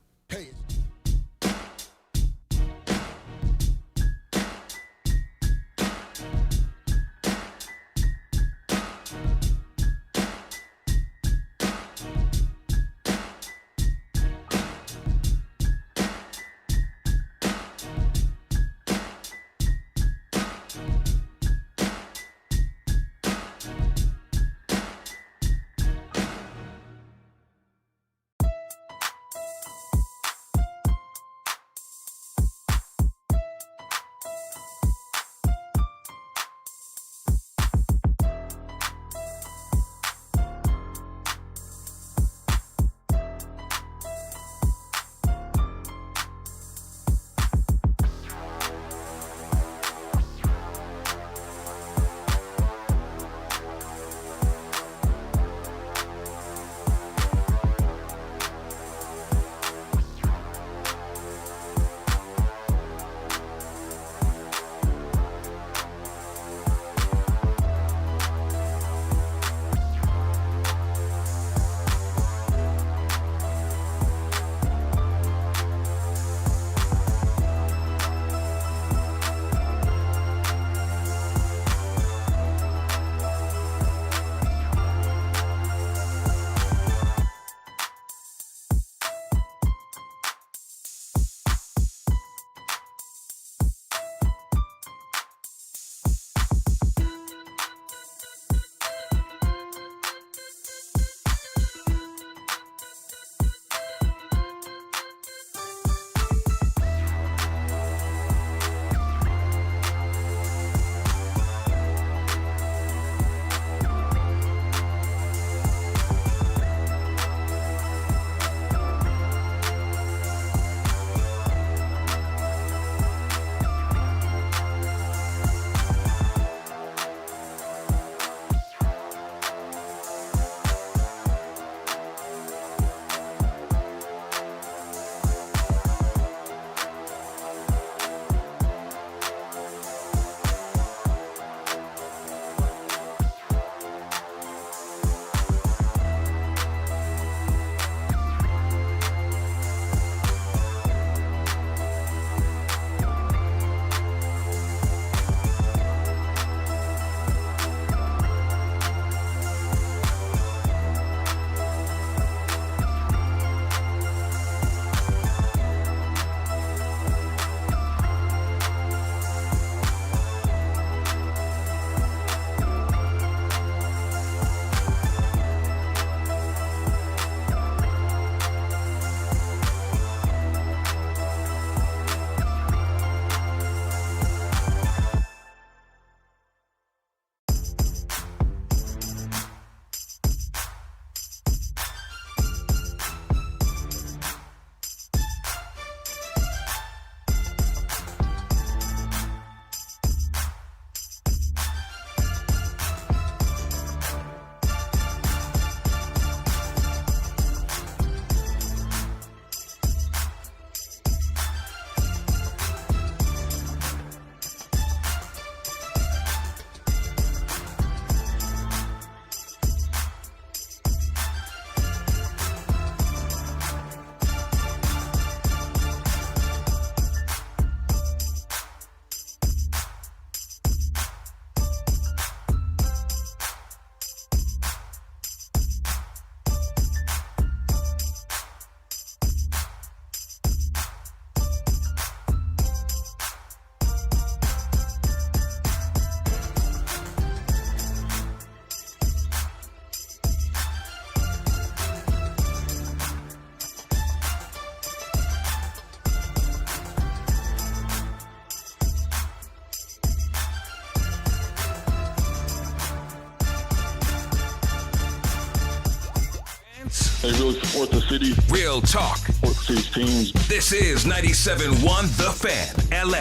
They really support the city. Real talk. Support the city's teams. This is 97.1 The Fan, LA.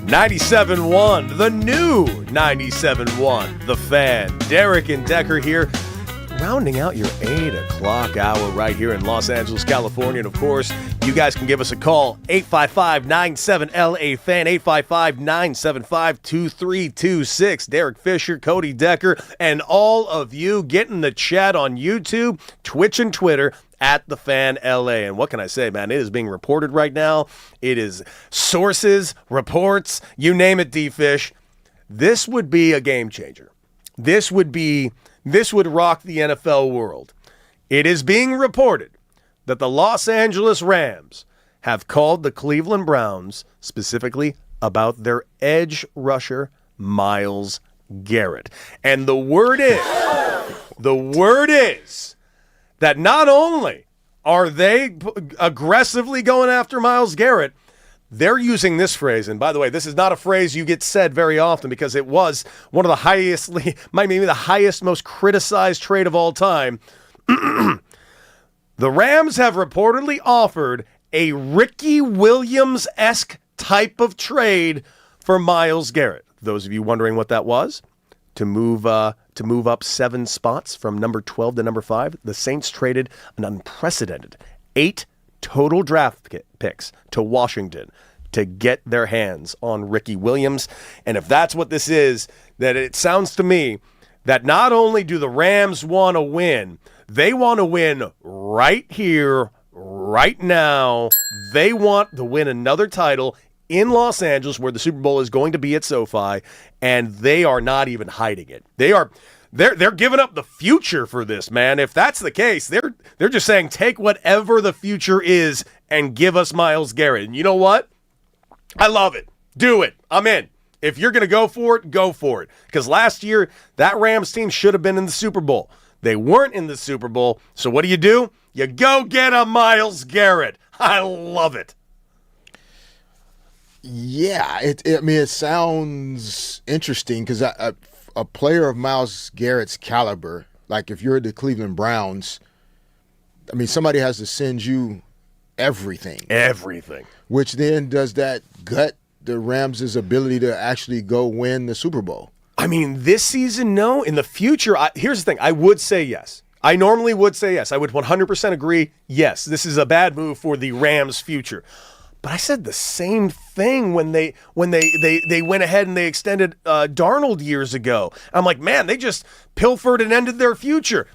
.97.1, the new 97.1, The Fan. Derek and Decker here, rounding out your 8 o'clock hour right here in Los Angeles, California. And, of course, you guys can give us a call, 855-97-LA-FAN, 855-975-2326. Derek Fisher, Cody Decker, and all of you get in the chat on YouTube, Twitch, and Twitter at The Fan LA. And what can I say, man? It is being reported right now. It is sources, reports, you name it, D-Fish. This would be a game changer. This would rock the NFL world. It is being reported that the Los Angeles Rams have called the Cleveland Browns specifically about their edge rusher, Myles Garrett. And the word is that not only are they aggressively going after Myles Garrett, they're using this phrase. And by the way, this is not a phrase you get said very often because it was one of the highest, maybe the highest, most criticized trade of all time. The Rams have reportedly offered a Ricky Williams-esque type of trade for Myles Garrett. Those of you wondering what that was, to move up 7 spots from number 12 to number 5, the Saints traded an unprecedented 8 total draft picks to Washington to get their hands on Ricky Williams. And if that's what this is, that it sounds to me that not only do the Rams want to win, they want to win right here, right now. They want to win another title in Los Angeles, where the Super Bowl is going to be at SoFi, and they are not even hiding it. They're giving up the future for this, man. If that's the case, they're just saying take whatever the future is and give us Myles Garrett. And you know what? I love it. Do it. I'm in. If you're going to go for it, go for it. Because last year, that Rams team should have been in the Super Bowl. They weren't in the Super Bowl. So what do? You go get a Myles Garrett. I love it. Yeah, it sounds interesting because a player of Myles Garrett's caliber, like if you're the Cleveland Browns, I mean, somebody has to send you everything. Everything. Which then does that gut the Rams' ability to actually go win the Super Bowl? I mean, this season, no. In the future, here's the thing. I would say yes. I normally would say yes. I would 100% agree, yes, this is a bad move for the Rams' future. But I said the same thing when they went ahead and they extended Darnold years ago. I'm like, man, they just pilfered and ended their future.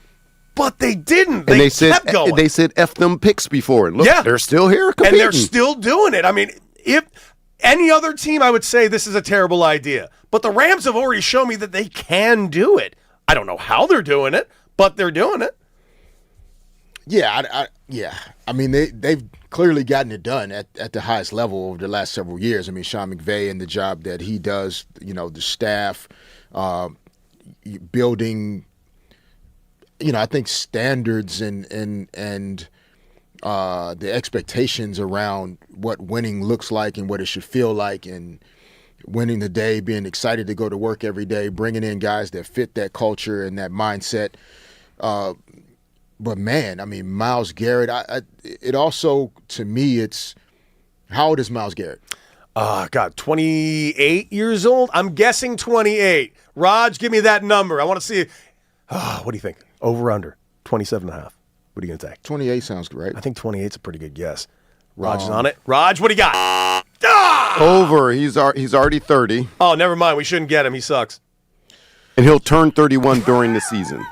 But they didn't. They kept going. They said F them picks before. And look, they're still here competing. And they're still doing it. I mean, if any other team, I would say this is a terrible idea. But the Rams have already shown me that they can do it. I don't know how they're doing it, but they're doing it. Yeah, I mean, they've clearly gotten it done at the highest level over the last several years. I mean, Sean McVay and the job that he does, the staff, building, I think standards and the expectations around what winning looks like and what it should feel like, and winning the day, being excited to go to work every day, bringing in guys that fit that culture and that mindset. But man, I mean, Myles Garrett, it also, to me, it's, how old is Myles Garrett? 28 years old? I'm guessing 28. Raj, give me that number. I want to see. What do you think? Over, under? 27 and a half. What are you going to take? 28 sounds great. I think 28 is a pretty good guess. Raj is on it. Raj, what do you got? Over. He's already 30. Oh, never mind. We shouldn't get him. He sucks. And he'll turn 31 during the season.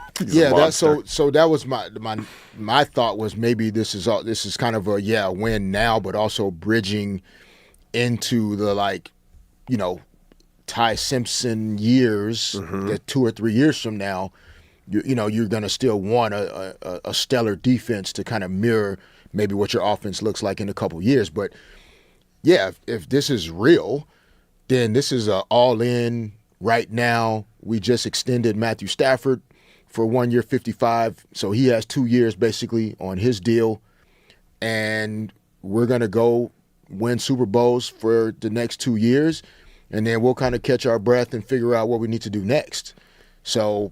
So that was my thought was maybe this is kind of a win now, but also bridging into the Ty Simpson years, that 2 or 3 years from now, you're going to still want a stellar defense to kind of mirror maybe what your offense looks like in a couple years. But yeah, if this is real, then this is a all in right now. We just extended Matthew Stafford for 1 year, 55. So he has 2 years basically on his deal. And we're going to go win Super Bowls for the next 2 years. And then we'll kind of catch our breath and figure out what we need to do next. So,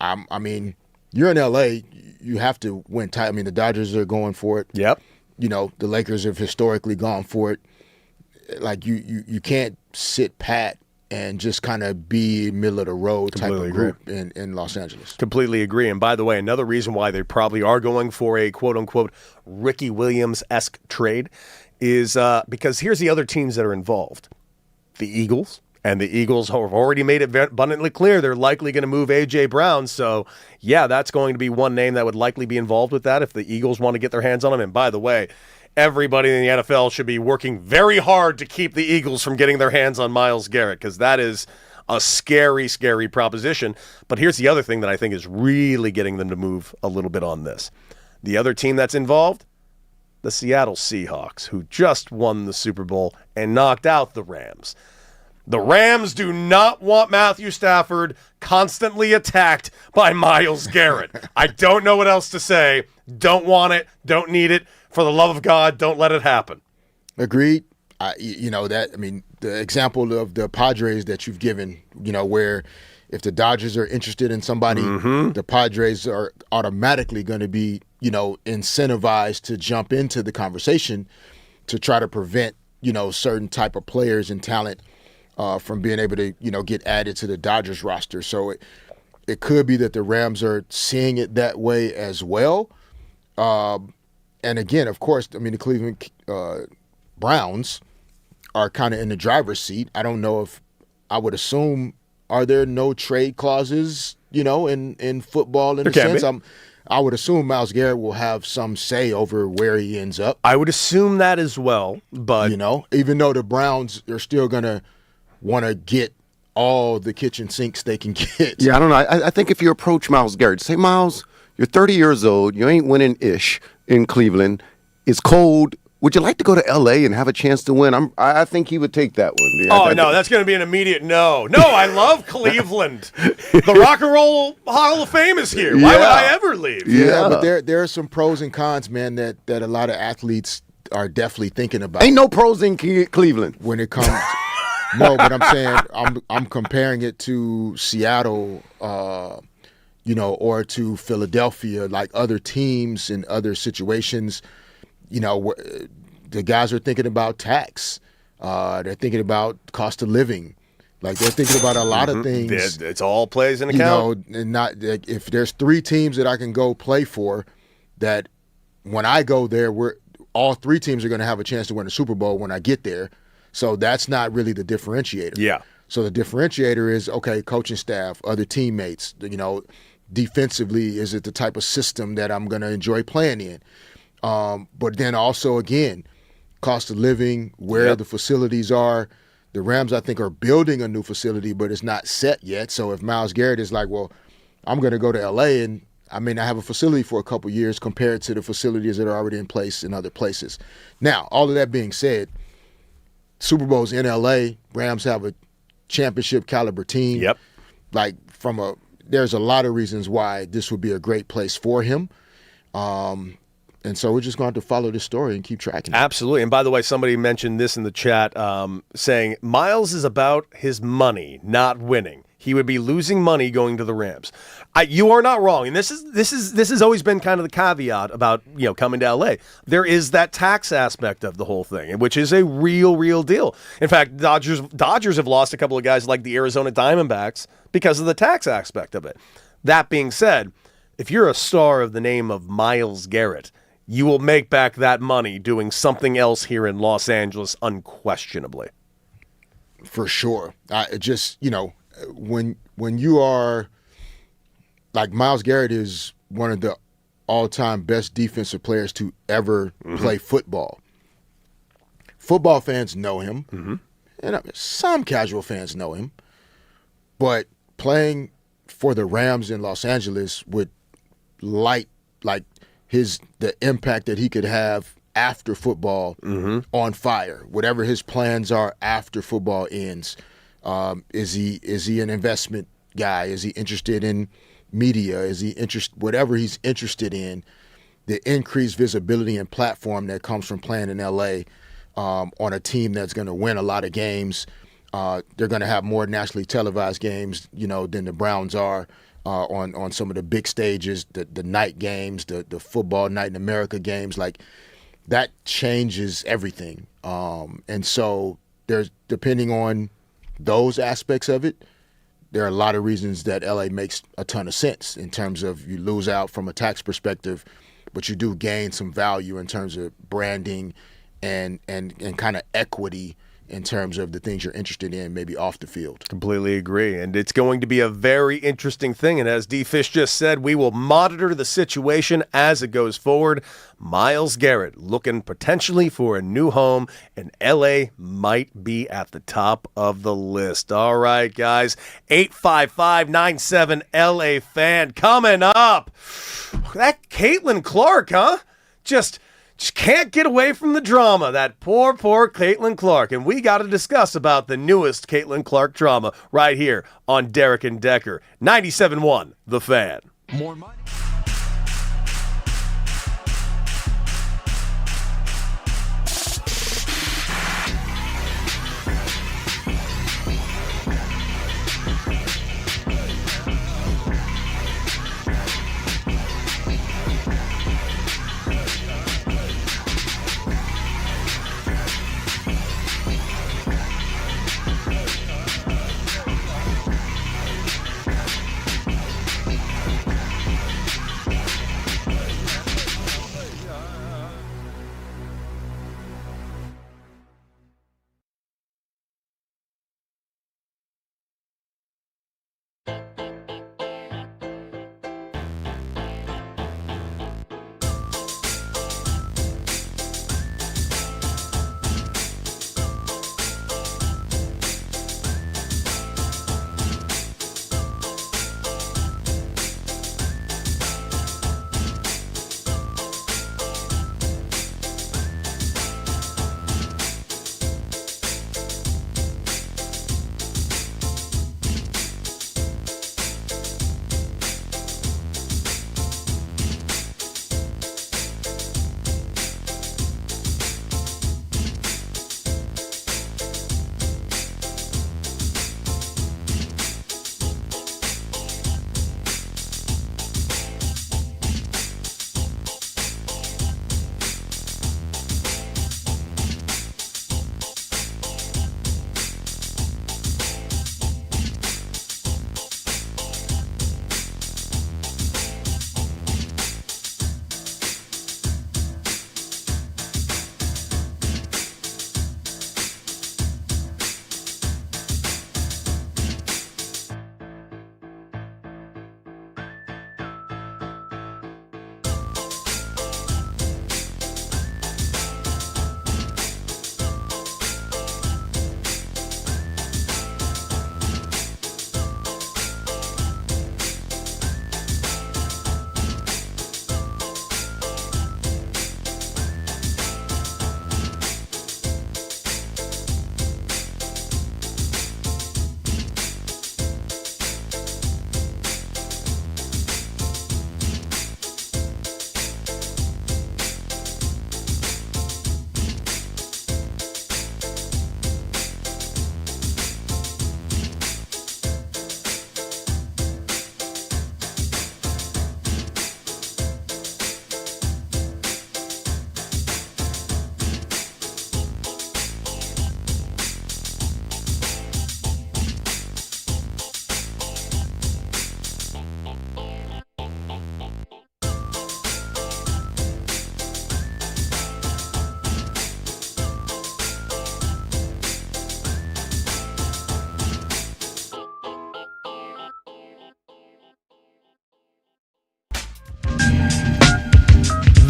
I mean, you're in L.A., you have to win title. I mean, the Dodgers are going for it. Yep. You know, the Lakers have historically gone for it. Like, you can't sit pat and just kind of be middle of the road type of group in Los Angeles. Completely agree. And by the way, another reason why they probably are going for a quote-unquote Ricky Williams-esque trade is because here's the other teams that are involved. The Eagles. And the Eagles have already made it abundantly clear they're likely going to move A.J. Brown. So, yeah, that's going to be one name that would likely be involved with that if the Eagles want to get their hands on him. And by the way, everybody in the NFL should be working very hard to keep the Eagles from getting their hands on Myles Garrett, because that is a scary, scary proposition. But here's the other thing that I think is really getting them to move a little bit on this. The other team that's involved, the Seattle Seahawks, who just won the Super Bowl and knocked out the Rams. The Rams do not want Matthew Stafford constantly attacked by Myles Garrett. I don't know what else to say. Don't want it. Don't need it. For the love of God, don't let it happen. Agreed. The example of the Padres that you've given, where if the Dodgers are interested in somebody, the Padres are automatically going to be, incentivized to jump into the conversation to try to prevent, certain type of players and talent from being able to, get added to the Dodgers roster. So it could be that the Rams are seeing it that way as well. And again, of course, the Cleveland Browns are kind of in the driver's seat. I don't know if I would assume, are there no trade clauses, in football in a sense? I would assume Myles Garrett will have some say over where he ends up. I would assume that as well, but even though the Browns are still going to want to get all the kitchen sinks they can get. Yeah, I don't know. I think if you approach Myles Garrett, say, Myles, you're 30 years old. You ain't winning ish in Cleveland. It's cold. Would you like to go to L.A. and have a chance to win? I think he would take that one. Yeah, no, that's going to be an immediate no. No, I love Cleveland. The Rock and Roll Hall of Fame is here. Why would I ever leave? Yeah, but there are some pros and cons, man, that a lot of athletes are definitely thinking about. Ain't no pros in Cleveland when it comes. No, but I'm saying I'm comparing it to Seattle, or to Philadelphia, like other teams in other situations. The guys are thinking about tax. They're thinking about cost of living. Like, they're thinking about a lot of things. It's all plays in account. And not if there's 3 teams that I can go play for, that when I go there, all 3 teams are going to have a chance to win a Super Bowl when I get there. So that's not really the differentiator. Yeah. So the differentiator is, okay, coaching staff, other teammates, defensively, is it the type of system that I'm going to enjoy playing in? But then also, again, cost of living, where the facilities are. The Rams, I think, are building a new facility, but it's not set yet. So if Myles Garrett is like, well, I'm going to go to L.A. and I may not have a facility for a couple years compared to the facilities that are already in place in other places. Now, all of that being said, Super Bowl's in L.A. Rams have a championship caliber team. Yep. Like, there's a lot of reasons why this would be a great place for him. And so we're just going to have to follow this story and keep tracking it. Absolutely. And by the way, somebody mentioned this in the chat, saying Myles is about his money, not winning. He would be losing money going to the Rams. You are not wrong, and this has always been kind of the caveat about coming to LA. There is that tax aspect of the whole thing, which is a real deal. In fact, Dodgers have lost a couple of guys like the Arizona Diamondbacks because of the tax aspect of it. That being said, if you're a star of the name of Myles Garrett, you will make back that money doing something else here in Los Angeles, unquestionably. For sure. When you are like Myles Garrett is one of the all-time best defensive players to ever play football. Football fans know him, and some casual fans know him. But playing for the Rams in Los Angeles would light the impact that he could have after football on fire. Whatever his plans are after football ends. Is he an investment guy? Is he interested in, media, whatever he's interested in, the increased visibility and platform that comes from playing in LA on a team that's going to win a lot of games. They're going to have more nationally televised games, than the Browns are on some of the big stages, the night games, the football night in America games. Like, that changes everything. And so there's, depending on those aspects of it, there are a lot of reasons that LA makes a ton of sense in terms of you lose out from a tax perspective, but you do gain some value in terms of branding and kind of equity in terms of the things you're interested in, maybe off the field. Completely agree. And it's going to be a very interesting thing. And as D-Fish just said, we will monitor the situation as it goes forward. Myles Garrett looking potentially for a new home, and LA might be at the top of the list. All right, guys. 855-97 LA fan coming up. That Caitlin Clark, huh? Just can't get away from the drama. That poor Caitlin Clark. And we got to discuss about the newest Caitlin Clark drama right here on Derek and Decker. 97.1, The Fan. More money.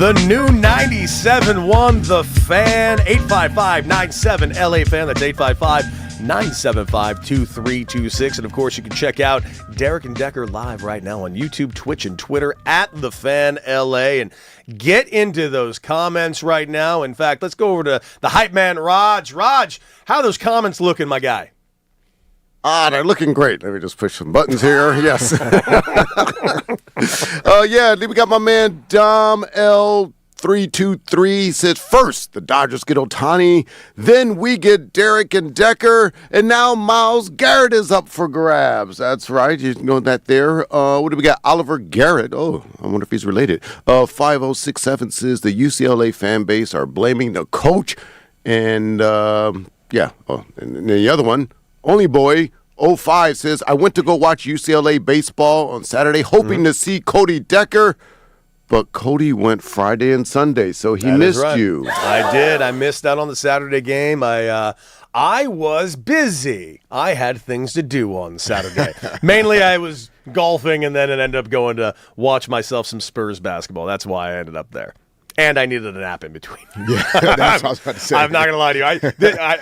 The new 97.1 The Fan, 855-97 LA Fan. That's 855-975-2326. And, of course, you can check out Derek and Decker live right now on YouTube, Twitch, and Twitter at The Fan LA. And get into those comments right now. In fact, let's go over to the hype man, Raj. Raj, how are those comments looking, my guy? They're looking great. Let me just push some buttons here. Yes. Yeah, then we got my man Dom L323 says, first, the Dodgers get Ohtani, then we get Derek and Decker, and now Myles Garrett is up for grabs. That's right. You know that there. What do we got? Oliver Garrett. Oh, I wonder if he's related. 5067 says the UCLA fan base are blaming the coach. And, yeah. Oh, and the other one, Only Boy 05 says, I went to go watch UCLA baseball on Saturday, hoping to see Cody Decker. But Cody went Friday and Sunday, so he missed you. I did. I missed out on the Saturday game. I was busy. I had things to do on Saturday. Mainly I was golfing, and then it ended up going to watch myself some Spurs basketball. That's why I ended up there. And I needed a nap in between. Yeah, that's what I was about to say. I'm not going to lie to you.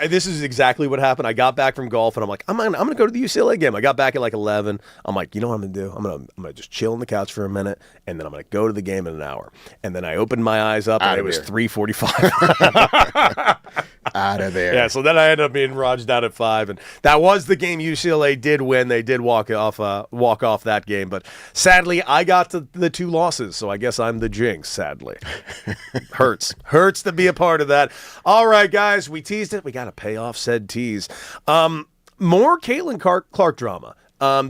This is exactly what happened. I got back from golf, and I'm like, I'm gonna go to the UCLA game. I got back at like 11. I'm like, you know what I'm going to do? I'm gonna just chill on the couch for a minute, and then I'm going to go to the game in an hour. And then I opened my eyes up, and it was 3:45. Out of there. Yeah, so then I ended up being rodged out at 5, and that was the game UCLA did win. They did walk off that game, but sadly, I got the 2 losses, so I guess I'm the jinx, sadly. Hurts to be a part of that. All right, guys, we teased it. We got to pay off said tease. More Caitlin Clark drama.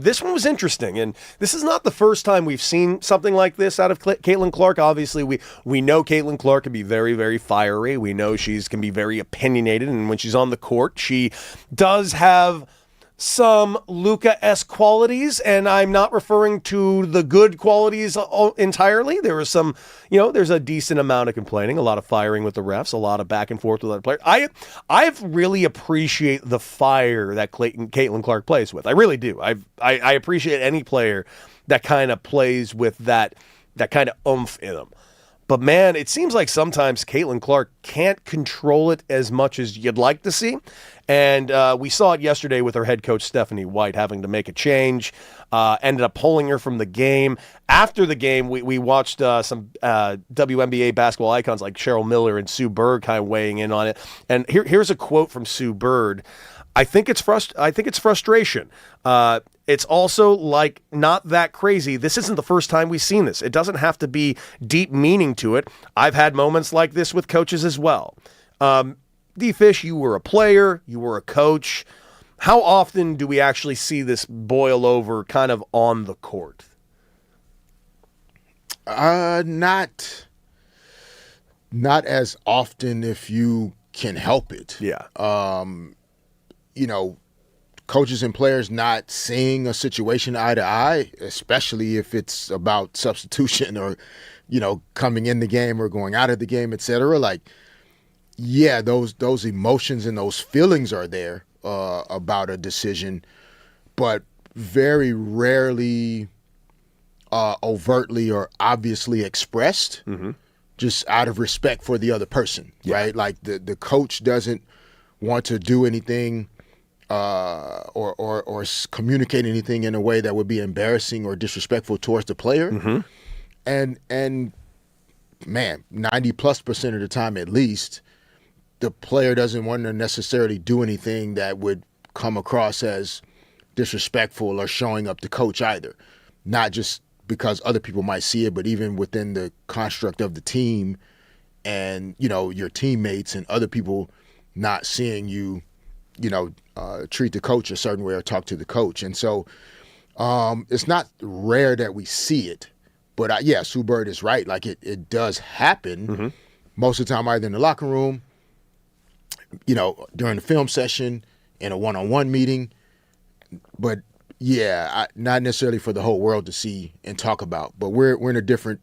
This one was interesting, and this is not the first time we've seen something like this out of Caitlin Clark. Obviously, we know Caitlin Clark can be very, very fiery. We know she can be very opinionated, and when she's on the court, she does have some Luka-esque qualities, and I'm not referring to the good qualities entirely. There was some, there's a decent amount of complaining, a lot of firing with the refs, a lot of back and forth with other players. I really appreciate the fire that Caitlin Clark plays with. I really do. I appreciate any player that kind of plays with that kind of oomph in them. But, man, it seems like sometimes Caitlin Clark can't control it as much as you'd like to see. And we saw it yesterday with her head coach, Stephanie White, having to make a change. Ended up pulling her from the game. After the game, we watched some WNBA basketball icons like Cheryl Miller and Sue Bird kind of weighing in on it. And here's a quote from Sue Bird. I think it's frustration. It's also like not that crazy. This isn't the first time we've seen this. It doesn't have to be deep meaning to it. I've had moments like this with coaches as well. D-Fish, you were a player, you were a coach. How often do we actually see this boil over kind of on the court? Not as often if you can help it. Yeah. Coaches and players not seeing a situation eye to eye, especially if it's about substitution or, coming in the game or going out of the game, et cetera. Like, yeah, those emotions and those feelings are there about a decision, but very rarely overtly or obviously expressed, just out of respect for the other person, right? Like the coach doesn't want to do anything or communicate anything in a way that would be embarrassing or disrespectful towards the player. And man, 90+% of the time at least, the player doesn't want to necessarily do anything that would come across as disrespectful or showing up the coach either. Not just because other people might see it, but even within the construct of the team and, your teammates and other people not seeing you, treat the coach a certain way or talk to the coach. And so it's not rare that we see it. But, Sue Bird is right. Like, it does happen most of the time, either in the locker room, during the film session, in a one-on-one meeting. But, not necessarily for the whole world to see and talk about. But we're in a different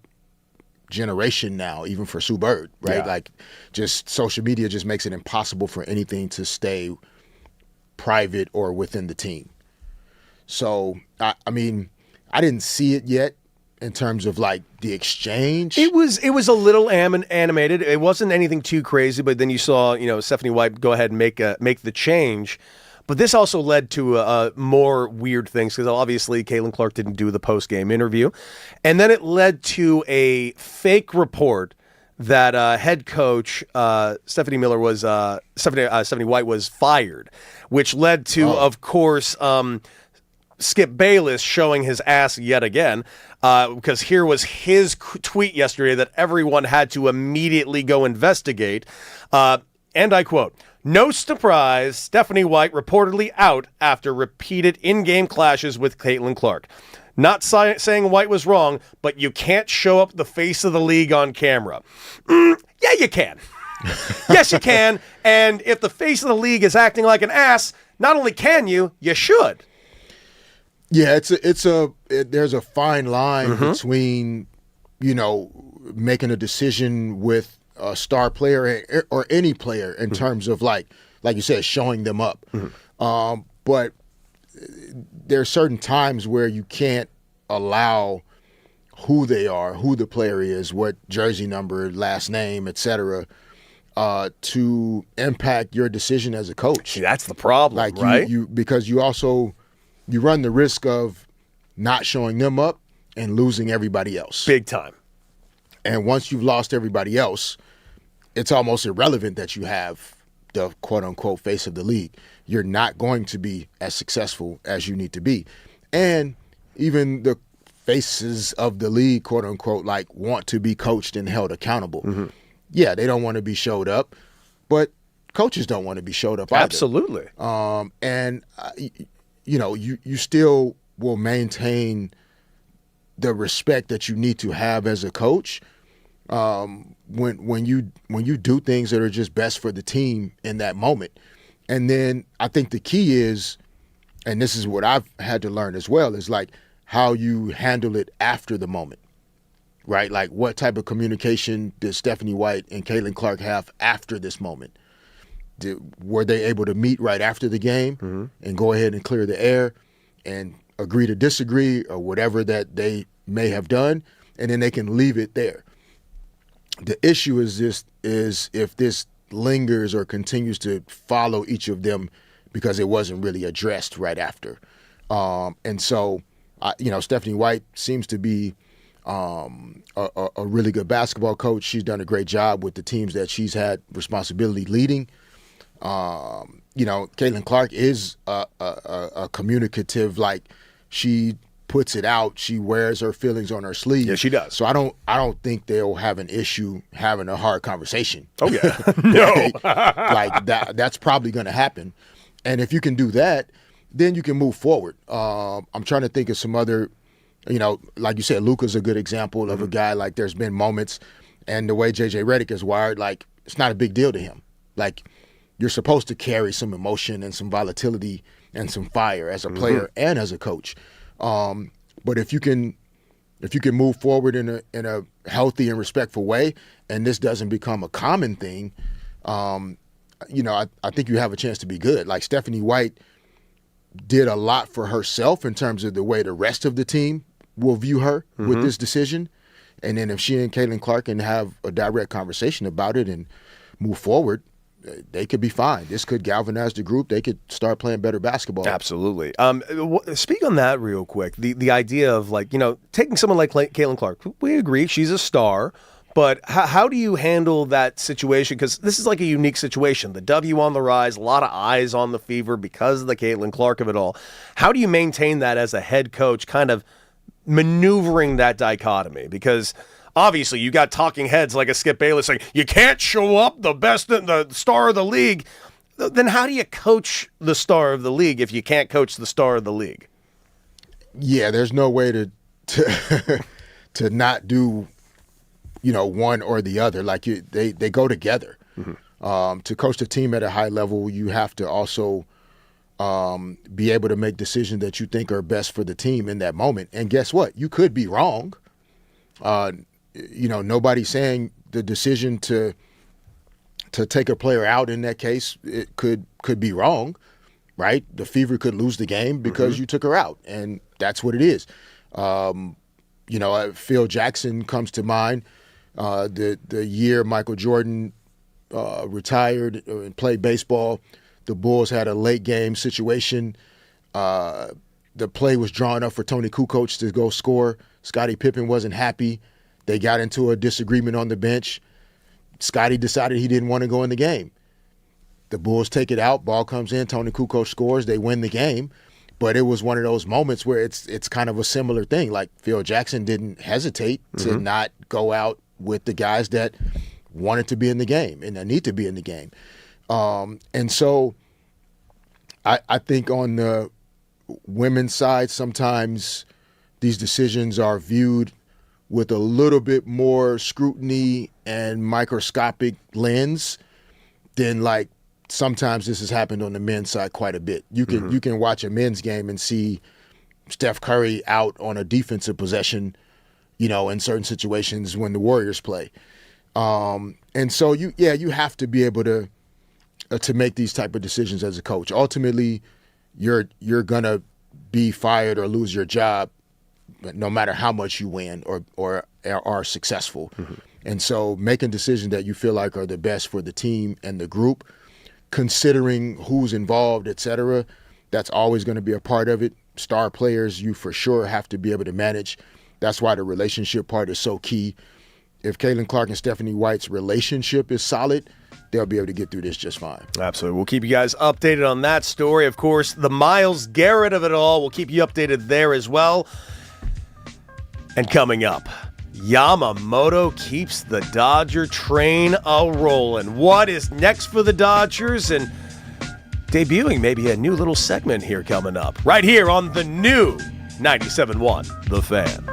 generation now, even for Sue Bird, right? Yeah. Like, just social media just makes it impossible for anything to stay private or within the team. So, I didn't see it yet in terms of like the exchange. It was a little animated. It wasn't anything too crazy, but then you saw, Stephanie White go ahead and make the change. But this also led to more weird things because obviously Caitlin Clark didn't do the post-game interview. And then it led to a fake report that head coach Stephanie White was fired, which led to, of course, Skip Bayless showing his ass yet again, because here was his tweet yesterday that everyone had to immediately go investigate. And I quote, "No surprise, Stephanie White reportedly out after repeated in-game clashes with Caitlin Clark. Not saying White was wrong, but you can't show up the face of the league on camera." Yeah, you can. Yes, you can. And if the face of the league is acting like an ass, not only can you should. Yeah, there's a fine line between, making a decision with a star player or any player in terms of like you said, showing them up. But there are certain times where you can't allow who they are, who the player is, what jersey number, last name, etc., to impact your decision as a coach. See, that's the problem, right? Because you run the risk of not showing them up and losing everybody else. Big time. And once you've lost everybody else, it's almost irrelevant that you have the quote-unquote face of the league. You're not going to be as successful as you need to be. And even the faces of the league, quote-unquote, want to be coached and held accountable. Yeah, they don't want to be showed up, but coaches don't want to be showed up either. Absolutely. You still will maintain the respect that you need to have as a coach when you do things that are just best for the team in that moment. And then I think the key is, and this is what I've had to learn as well, is how you handle it after the moment, right? Like, what type of communication did Stephanie White and Caitlin Clark have after this moment? Were they able to meet right after the game and go ahead and clear the air and agree to disagree or whatever that they may have done, and then they can leave it there? The issue is if this lingers or continues to follow each of them because it wasn't really addressed right after. And so, Stephanie White seems to be a really good basketball coach. She's done a great job with the teams that she's had responsibility leading. Caitlin Clark is a communicative, she puts it out. She wears her feelings on her sleeve. Yeah, she does. So I don't think they'll have an issue having a hard conversation. Oh yeah. No. That's probably going to happen. And if you can do that, then you can move forward. I'm trying to think of some other, like you said, Luka's a good example of a guy, there's been moments, and the way JJ Redick is wired, it's not a big deal to him. You're supposed to carry some emotion and some volatility and some fire as a player and as a coach. But if you can move forward in a healthy and respectful way, and this doesn't become a common thing, I think you have a chance to be good. Stephanie White did a lot for herself in terms of the way the rest of the team will view her with this decision. And then if she and Caitlin Clark can have a direct conversation about it and move forward, they could be fine. This could galvanize the group. They could start playing better basketball. Absolutely. Speak on that real quick. The idea of taking someone like Caitlin Clark. We agree she's a star, but how do you handle that situation? Because this is a unique situation. The W on the rise, a lot of eyes on the Fever because of the Caitlin Clark of it all. How do you maintain that as a head coach, kind of maneuvering that dichotomy? Because obviously, you got talking heads like a Skip Bayless saying, you can't show up the star of the league. Then how do you coach the star of the league if you can't coach the star of the league? Yeah, there's no way to to not do, one or the other. They go together. To coach the team at a high level, you have to also be able to make decisions that you think are best for the team in that moment. And guess what? You could be wrong. Nobody's saying the decision to take a player out in that case, it could be wrong, right? The Fever could lose the game because you took her out, and that's what it is. Phil Jackson comes to mind. The year Michael Jordan retired and played baseball, the Bulls had a late game situation. The play was drawn up for Tony Kukoc to go score. Scottie Pippen wasn't happy. They got into a disagreement on the bench. Scotty decided he didn't want to go in the game. The Bulls take it out, ball comes in, Tony Kukoc scores, they win the game. But it was one of those moments where it's kind of a similar thing. Like Phil Jackson didn't hesitate to not go out with the guys that wanted to be in the game and that need to be in the game. And so I think on the women's side, sometimes these decisions are viewed with a little bit more scrutiny and microscopic lens than like sometimes this has happened on the men's side quite a bit. You can watch a men's game and see Steph Curry out on a defensive possession, in certain situations when the Warriors play. And so you have to be able to make these type of decisions as a coach. Ultimately, you're gonna be fired or lose your job, no matter how much you win or are successful. And so making decisions that you feel like are the best for the team and the group, considering who's involved, et cetera, that's always going to be a part of it. Star players, you for sure have to be able to manage. That's why the relationship part is so key. If Caitlin Clark and Stephanie White's relationship is solid, they'll be able to get through this just fine. Absolutely. We'll keep you guys updated on that story. Of course, the Myles Garrett of it all, we'll keep you updated there as well. And coming up, Yamamoto keeps the Dodger train a-rolling. What is next for the Dodgers? And debuting maybe a new little segment here coming up. Right here on the new 97.1 The Fan.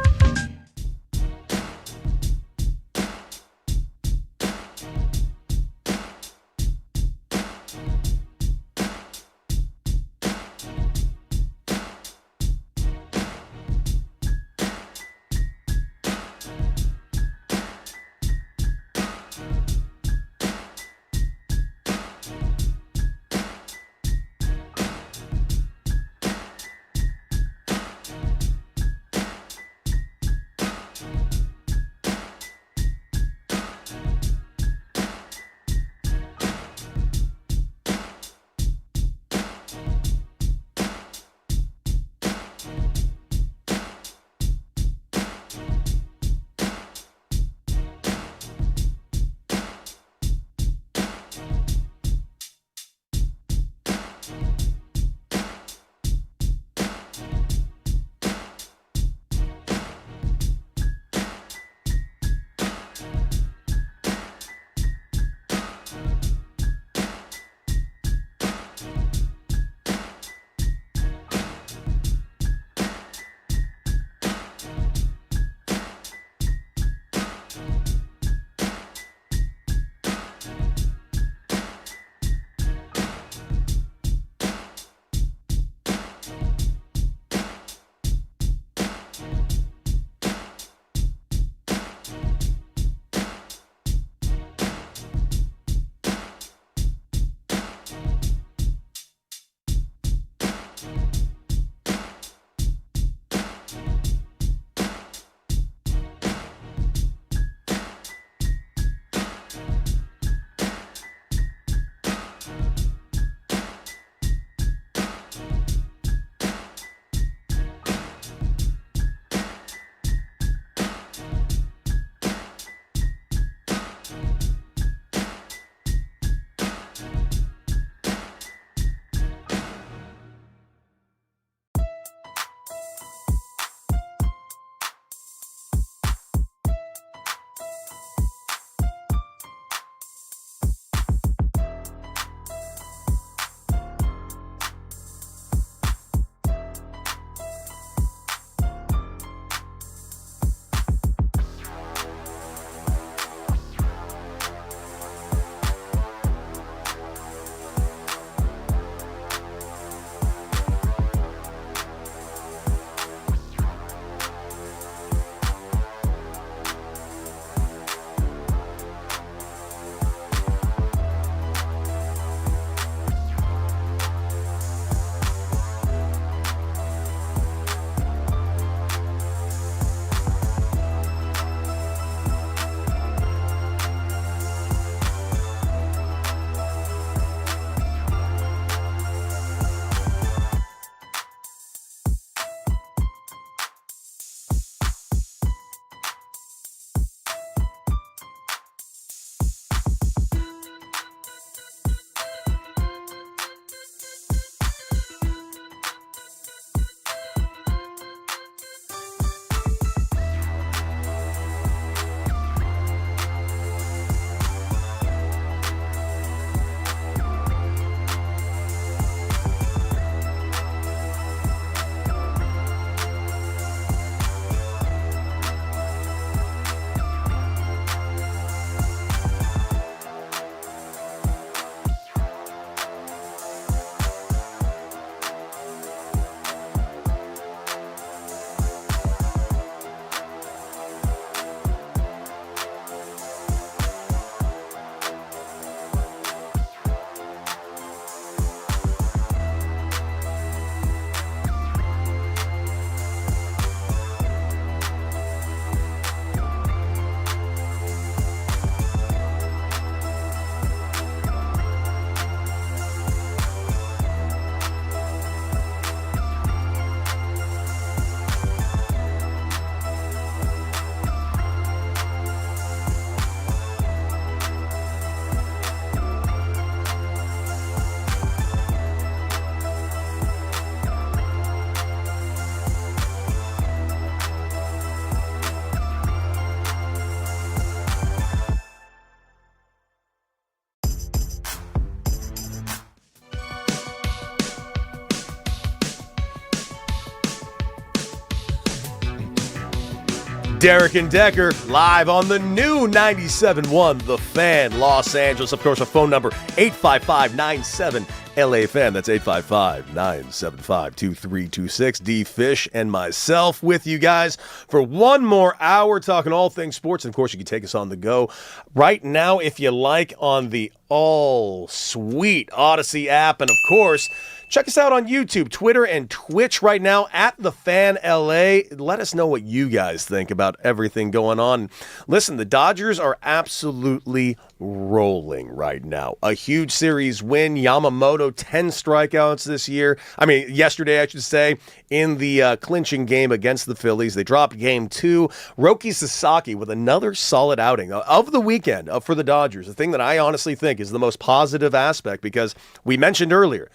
Derek and Decker live on the new 97.1 The Fan, Los Angeles. Of course, our phone number, 855-97-LA-FAN. That's 855-975-2326. D-Fish and myself with you guys for one more hour talking all things sports. And, of course, you can take us on the go right now if you like on the all-sweet Odyssey app. And, of course, check us out on YouTube, Twitter, and Twitch right now at The Fan LA. Let us know what you guys think about everything going on. Listen, the Dodgers are absolutely rolling right now. A huge series win. Yamamoto, 10 strikeouts this year. Yesterday, I should say, in the clinching game against the Phillies. They dropped game 2. Roki Sasaki with another solid outing of the weekend for the Dodgers. The thing that I honestly think is the most positive aspect, because we mentioned earlier,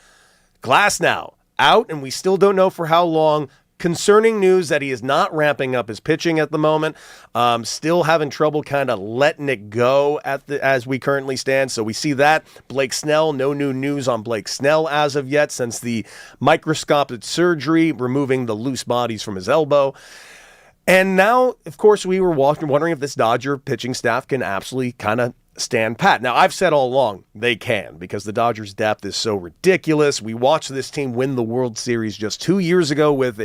Glass now out, and we still don't know for how long. Concerning news that he is not ramping up his pitching at the moment. Still having trouble kind of letting it go as we currently stand. So we see that. Blake Snell, no new news on Blake Snell as of yet since the microscopic surgery, removing the loose bodies from his elbow. And now, of course, we were wondering if this Dodger pitching staff can absolutely kind of stand pat. Now, I've said all along they can, because the Dodgers' depth is so ridiculous. We watched this team win the World Series just 2 years ago with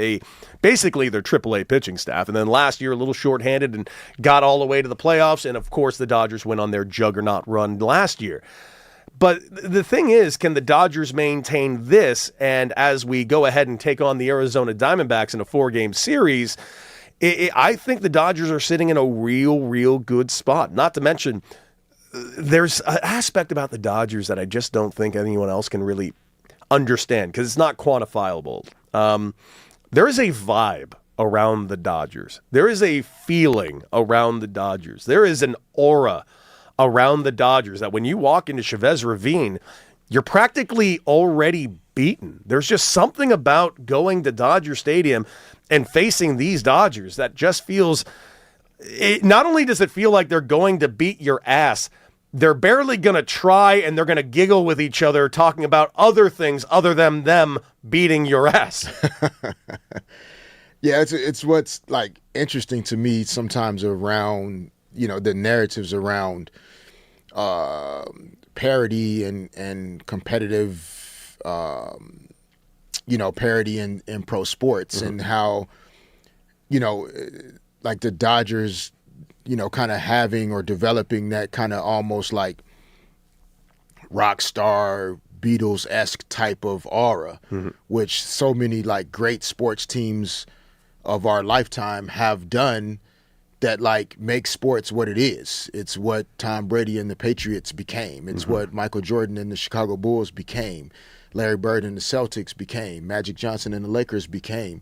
basically their AAA pitching staff, and then last year a little shorthanded and got all the way to the playoffs, and of course the Dodgers went on their juggernaut run last year. But the thing is, can the Dodgers maintain this? And as we go ahead and take on the Arizona Diamondbacks in a 4-game series, I think the Dodgers are sitting in a real good spot. Not to mention, there's an aspect about the Dodgers that I just don't think anyone else can really understand, because it's not quantifiable. There is a vibe around the Dodgers. There is a feeling around the Dodgers. There is an aura around the Dodgers that when you walk into Chavez Ravine, you're practically already beaten. There's just something about going to Dodger Stadium and facing these Dodgers that just feels... not only does it feel like they're going to beat your ass, they're barely going to try, and they're going to giggle with each other talking about other things other than them beating your ass. Yeah, it's what's like interesting to me sometimes around, the narratives around parity and competitive, parity in pro sports, and how, like the Dodgers, kind of having or developing that kind of almost like rock star, Beatles-esque type of aura, which so many like great sports teams of our lifetime have done, that like makes sports what it is. It's what Tom Brady and the Patriots became. It's what Michael Jordan and the Chicago Bulls became. Larry Bird and the Celtics became. Magic Johnson and the Lakers became.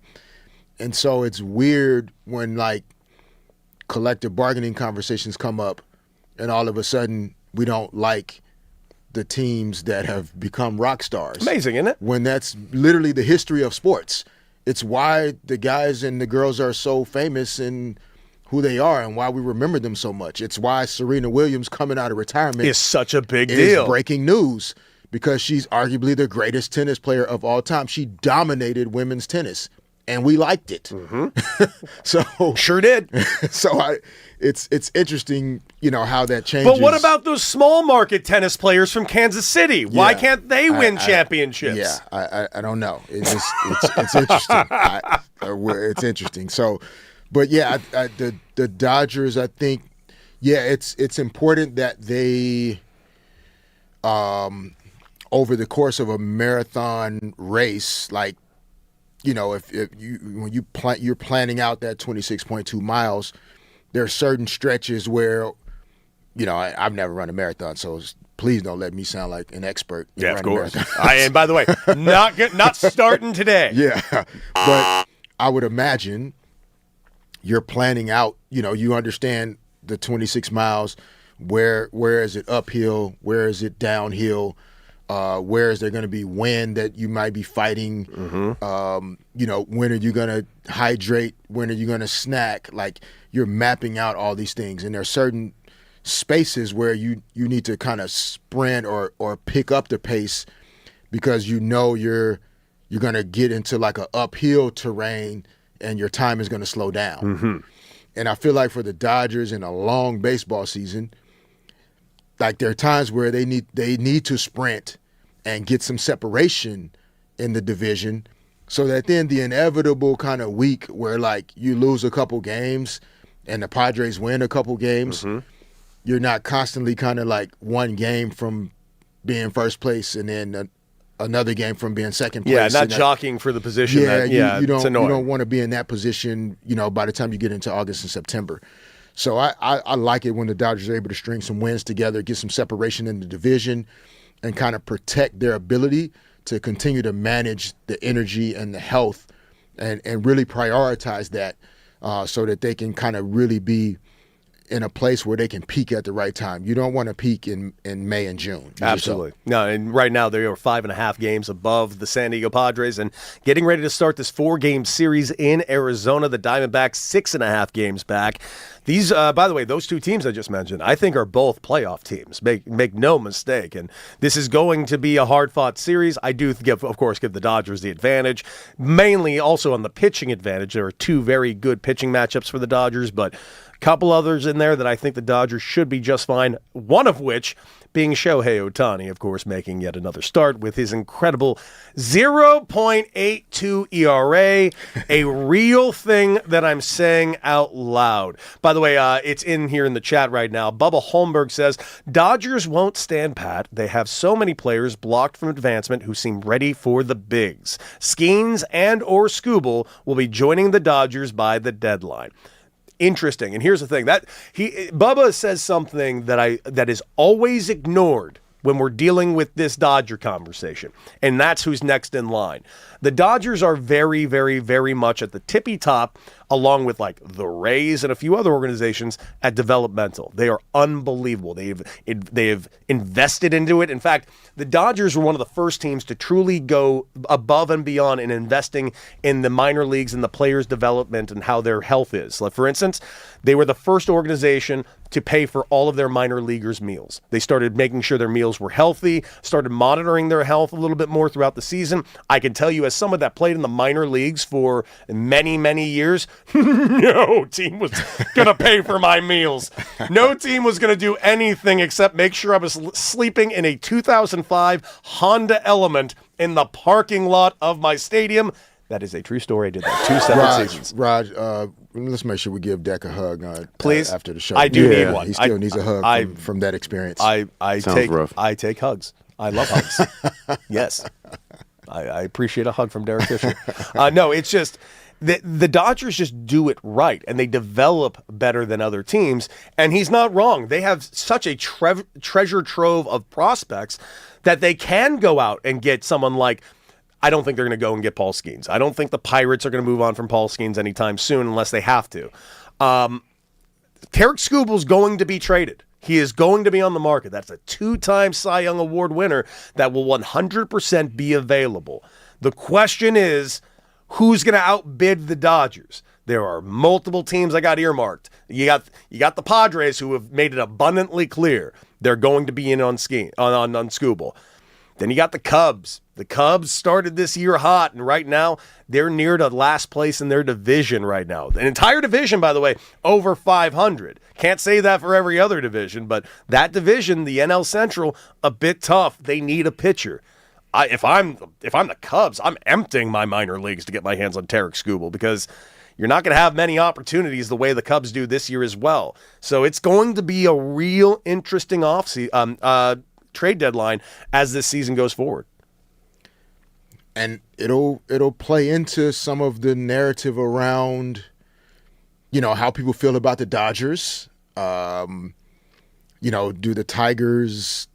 And so it's weird when like collective bargaining conversations come up and all of a sudden we don't like the teams that have become rock stars. Amazing, isn't it? When that's literally the history of sports. It's why the guys and the girls are so famous and who they are and why we remember them so much. It's why Serena Williams coming out of retirement is such a big deal. Breaking news, because she's arguably the greatest tennis player of all time. She dominated women's tennis, and we liked it. So sure did. So it's interesting, how that changes. But what about those small market tennis players from Kansas City? Why can't they win championships? I don't know. It's interesting. It's interesting. So, but yeah, the Dodgers, I think, it's important that they, over the course of a marathon race, like, if you're planning out that 26.2 miles, there are certain stretches where, I've never run a marathon, so please don't let me sound like an expert. Yeah, of course. And by the way, not starting today. Yeah, but I would imagine you're planning out. You understand the 26 miles. Where is it uphill? Where is it downhill? Where is there going to be wind that you might be fighting? When are you going to hydrate? When are you going to snack? Like, you're mapping out all these things. And there are certain spaces where you need to kind of sprint or pick up the pace, because you're going to get into like an uphill terrain and your time is going to slow down. And I feel like for the Dodgers in a long baseball season, like there are times where they need to sprint and get some separation in the division so that then the inevitable kind of week where like you lose a couple games and the Padres win a couple games, you're not constantly kind of like one game from being first place and then another game from being second place. Yeah, not jockeying for the position. You it's annoying. You don't want to be in that position, by the time you get into August and September. So I like it when the Dodgers are able to string some wins together, get some separation in the division, and kind of protect their ability to continue to manage the energy and the health and really prioritize that so that they can kind of really be in a place where they can peak at the right time. You don't want to peak in May and June. Absolutely. No, and right now they are 5.5 games above the San Diego Padres and getting ready to start this 4-game series in Arizona. The Diamondbacks 6.5 games back. These, by the way, those two teams I just mentioned, I think are both playoff teams. Make no mistake. And this is going to be a hard-fought series. I do, of course, give the Dodgers the advantage, mainly also on the pitching advantage. There are two very good pitching matchups for the Dodgers, but couple others in there that I think the Dodgers should be just fine, one of which being Shohei Ohtani, of course, making yet another start with his incredible 0.82 ERA, a real thing that I'm saying out loud. By the way, it's in here in the chat right now. Bubba Holmberg says, Dodgers won't stand pat. They have so many players blocked from advancement who seem ready for the bigs. Skeens and or Skubal will be joining the Dodgers by the deadline. Interesting. And here's the thing. Bubba says something that is always ignored when we're dealing with this Dodger conversation, and that's who's next in line. The Dodgers are very, very, very much at the tippy top, along with like the Rays and a few other organizations at developmental. They are unbelievable. They've invested into it. In fact, the Dodgers were one of the first teams to truly go above and beyond in investing in the minor leagues and the players' development and how their health is. Like, for instance, they were the first organization to pay for all of their minor leaguers' meals. They started making sure their meals were healthy, started monitoring their health a little bit more throughout the season. I can tell you, as someone that played in the minor leagues for many, many years, no team was going to pay for my meals. No team was going to do anything except make sure I was sleeping in a 2005 Honda Element in the parking lot of my stadium. That is a true story. I did that 2 separate seasons. Raj, let's make sure we give Deck a hug please after the show. I do need one. He still needs a hug from that experience. Sounds rough. I take hugs. I love hugs. Yes. I appreciate a hug from Derek Fisher. No, it's just the Dodgers just do it right, and they develop better than other teams, and he's not wrong. They have such a treasure trove of prospects that they can go out and get someone like, I don't think they're going to go and get Paul Skeens. I don't think the Pirates are going to move on from Paul Skeens anytime soon unless they have to. Tarik Skubal's going to be traded. He is going to be on the market. That's a 2-time Cy Young Award winner that will 100% be available. The question is, who's going to outbid the Dodgers? There are multiple teams I got earmarked. You got the Padres, who have made it abundantly clear they're going to be in on Skubal. Then you got the Cubs. The Cubs started this year hot, and right now they're near to last place in their division right now. An entire division, by the way, over 500. Can't say that for every other division, but that division, the NL Central, a bit tough. They need a pitcher. If I'm the Cubs, I'm emptying my minor leagues to get my hands on Tarik Skubal because you're not going to have many opportunities the way the Cubs do this year as well. So it's going to be a real interesting trade deadline as this season goes forward. And it'll play into some of the narrative around, how people feel about the Dodgers. Do the Tigers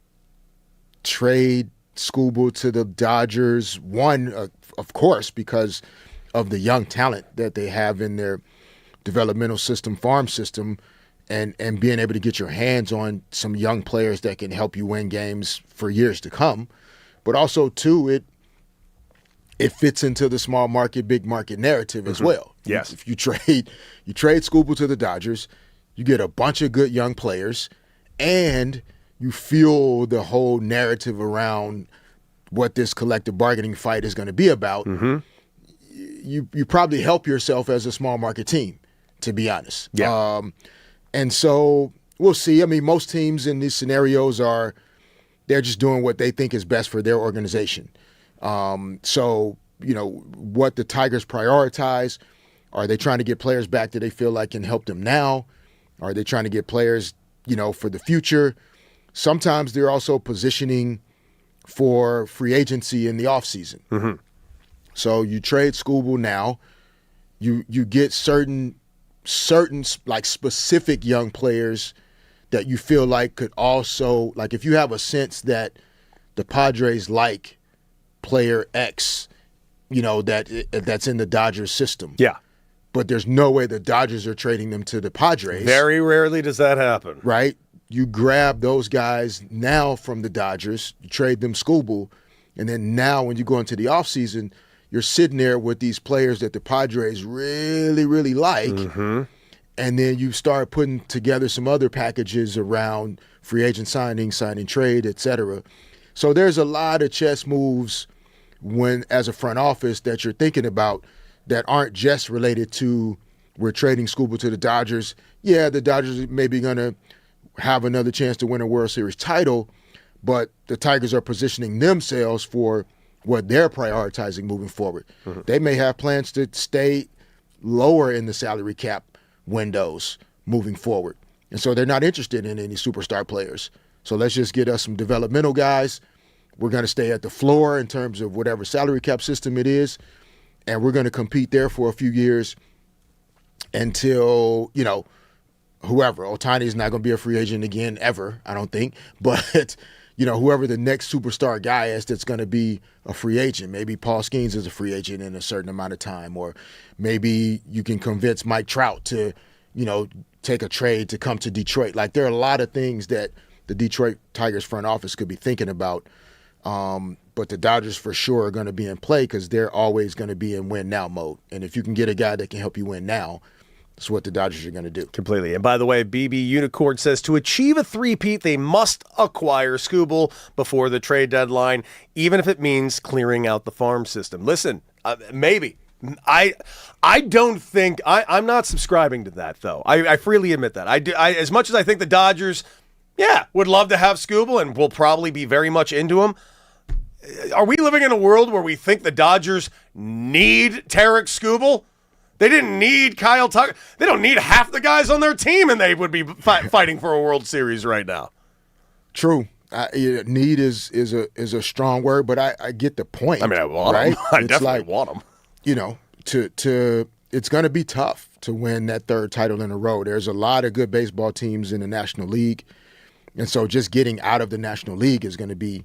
trade Skubal to the Dodgers? One, of course, because of the young talent that they have in their developmental system, farm system, and being able to get your hands on some young players that can help you win games for years to come. But also, too, it fits into the small market, big market narrative as well. Yes. If you trade Skubal to the Dodgers, you get a bunch of good young players, and you fuel the whole narrative around what this collective bargaining fight is going to be about. You probably help yourself as a small market team to be honest. Yeah. And so we'll see. I mean, most teams in these scenarios they're just doing what they think is best for their organization. So, what the Tigers prioritize, are they trying to get players back that they feel like can help them now? Are they trying to get players, for the future? Sometimes they're also positioning for free agency in the offseason. Mm-hmm. So you trade Scooble now. You get certain like specific young players that you feel like could also, like if you have a sense that the Padres like player X, that's in the Dodgers system. Yeah. But there's no way the Dodgers are trading them to the Padres. Very rarely does that happen. Right? You grab those guys now from the Dodgers, you trade them Scooble, and then now when you go into the offseason, you're sitting there with these players that the Padres really, really like. Mm-hmm. And then you start putting together some other packages around free agent signing trade, et cetera. So there's a lot of chess moves as a front office that you're thinking about that aren't just related to we're trading Scooble to the Dodgers. Yeah, the Dodgers may be going to have another chance to win a World Series title, but the Tigers are positioning themselves for what they're prioritizing moving forward. Mm-hmm. They may have plans to stay lower in the salary cap windows moving forward. And so they're not interested in any superstar players. So let's just get us some developmental guys. We're going to stay at the floor in terms of whatever salary cap system it is, and we're going to compete there for a few years until, whoever. Ohtani's not going to be a free agent again ever, I don't think. But, whoever the next superstar guy is that's going to be a free agent. Maybe Paul Skeens is a free agent in a certain amount of time. Or maybe you can convince Mike Trout to, take a trade to come to Detroit. Like, there are a lot of things that the Detroit Tigers front office could be thinking about. But the Dodgers for sure are going to be in play because they're always going to be in win-now mode. And if you can get a guy that can help you win now, that's what the Dodgers are going to do. Completely. And by the way, BB Unicorn says to achieve a three-peat, they must acquire Scooble before the trade deadline, even if it means clearing out the farm system. Listen, maybe. I don't think I'm not subscribing to that, though. I freely admit that. As much as I think the Dodgers, would love to have Scooble and will probably be very much into him. Are we living in a world where we think the Dodgers need Tarek Skubal? They didn't need Kyle Tucker. They don't need half the guys on their team, and they would be fighting for a World Series right now. True. Need is a strong word, but I get the point. I mean, I want right? them. I definitely want them. It's going to be tough to win that third title in a row. There's a lot of good baseball teams in the National League, and so just getting out of the National League is going to be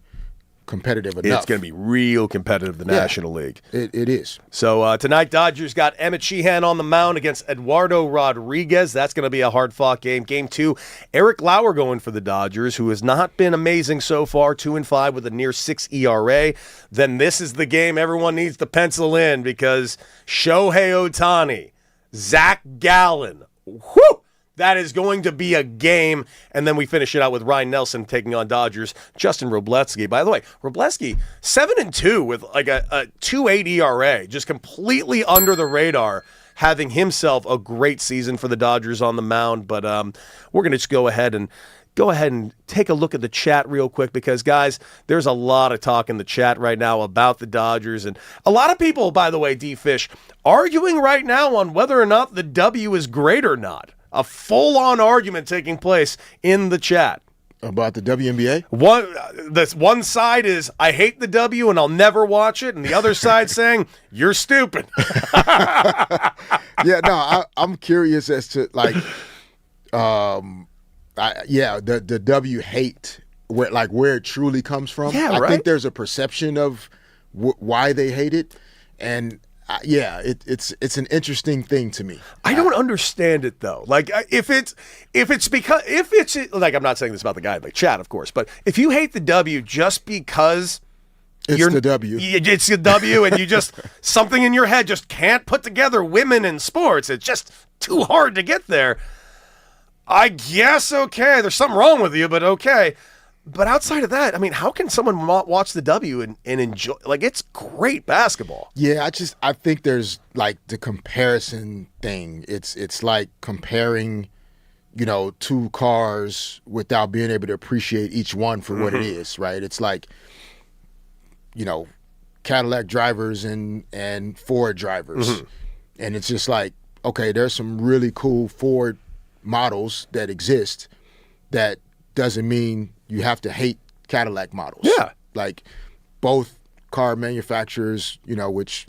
competitive enough. It's going to be real competitive, the National League. It is. So tonight, Dodgers got Emmett Sheehan on the mound against Eduardo Rodriguez. That's going to be a hard-fought game. Game 2, Eric Lauer going for the Dodgers, who has not been amazing so far, 2-5 with a near 6 ERA. Then this is the game everyone needs to pencil in because Shohei Ohtani, Zach Gallen, whoo! That is going to be a game. And then we finish it out with Ryan Nelson taking on Dodgers Justin Robleski. By the way, Robleski, 7-2 with like a 2.8 ERA, just completely under the radar, having himself a great season for the Dodgers on the mound. But we're going to just go ahead and take a look at the chat real quick because, guys, there's a lot of talk in the chat right now about the Dodgers. And a lot of people, by the way, D-Fish, arguing right now on whether or not the W is great or not. A full-on argument taking place in the chat. About the WNBA? One side is, I hate the W and I'll never watch it, and the other side saying, you're stupid. I'm curious as to, like, the W hate, where it truly comes from. Yeah, I think there's a perception of why they hate it, and it's an interesting thing to me. I don't understand it though. Like if it's like, I'm not saying this about the guy in the chat, of course, but if you hate the W just because it's the W, it's the W, and you just something in your head just can't put together women in sports. It's just too hard to get there. I guess okay, there's something wrong with you, but okay. But outside of that, I mean, how can someone watch the W and enjoy? Like, it's great basketball. Yeah, I think there's like the comparison thing. It's like comparing, two cars without being able to appreciate each one for what it is, right? It's like, Cadillac drivers and Ford drivers. And it's just like, okay, there's some really cool Ford models that exist. That doesn't mean you have to hate Cadillac models. Yeah. Like both car manufacturers, which,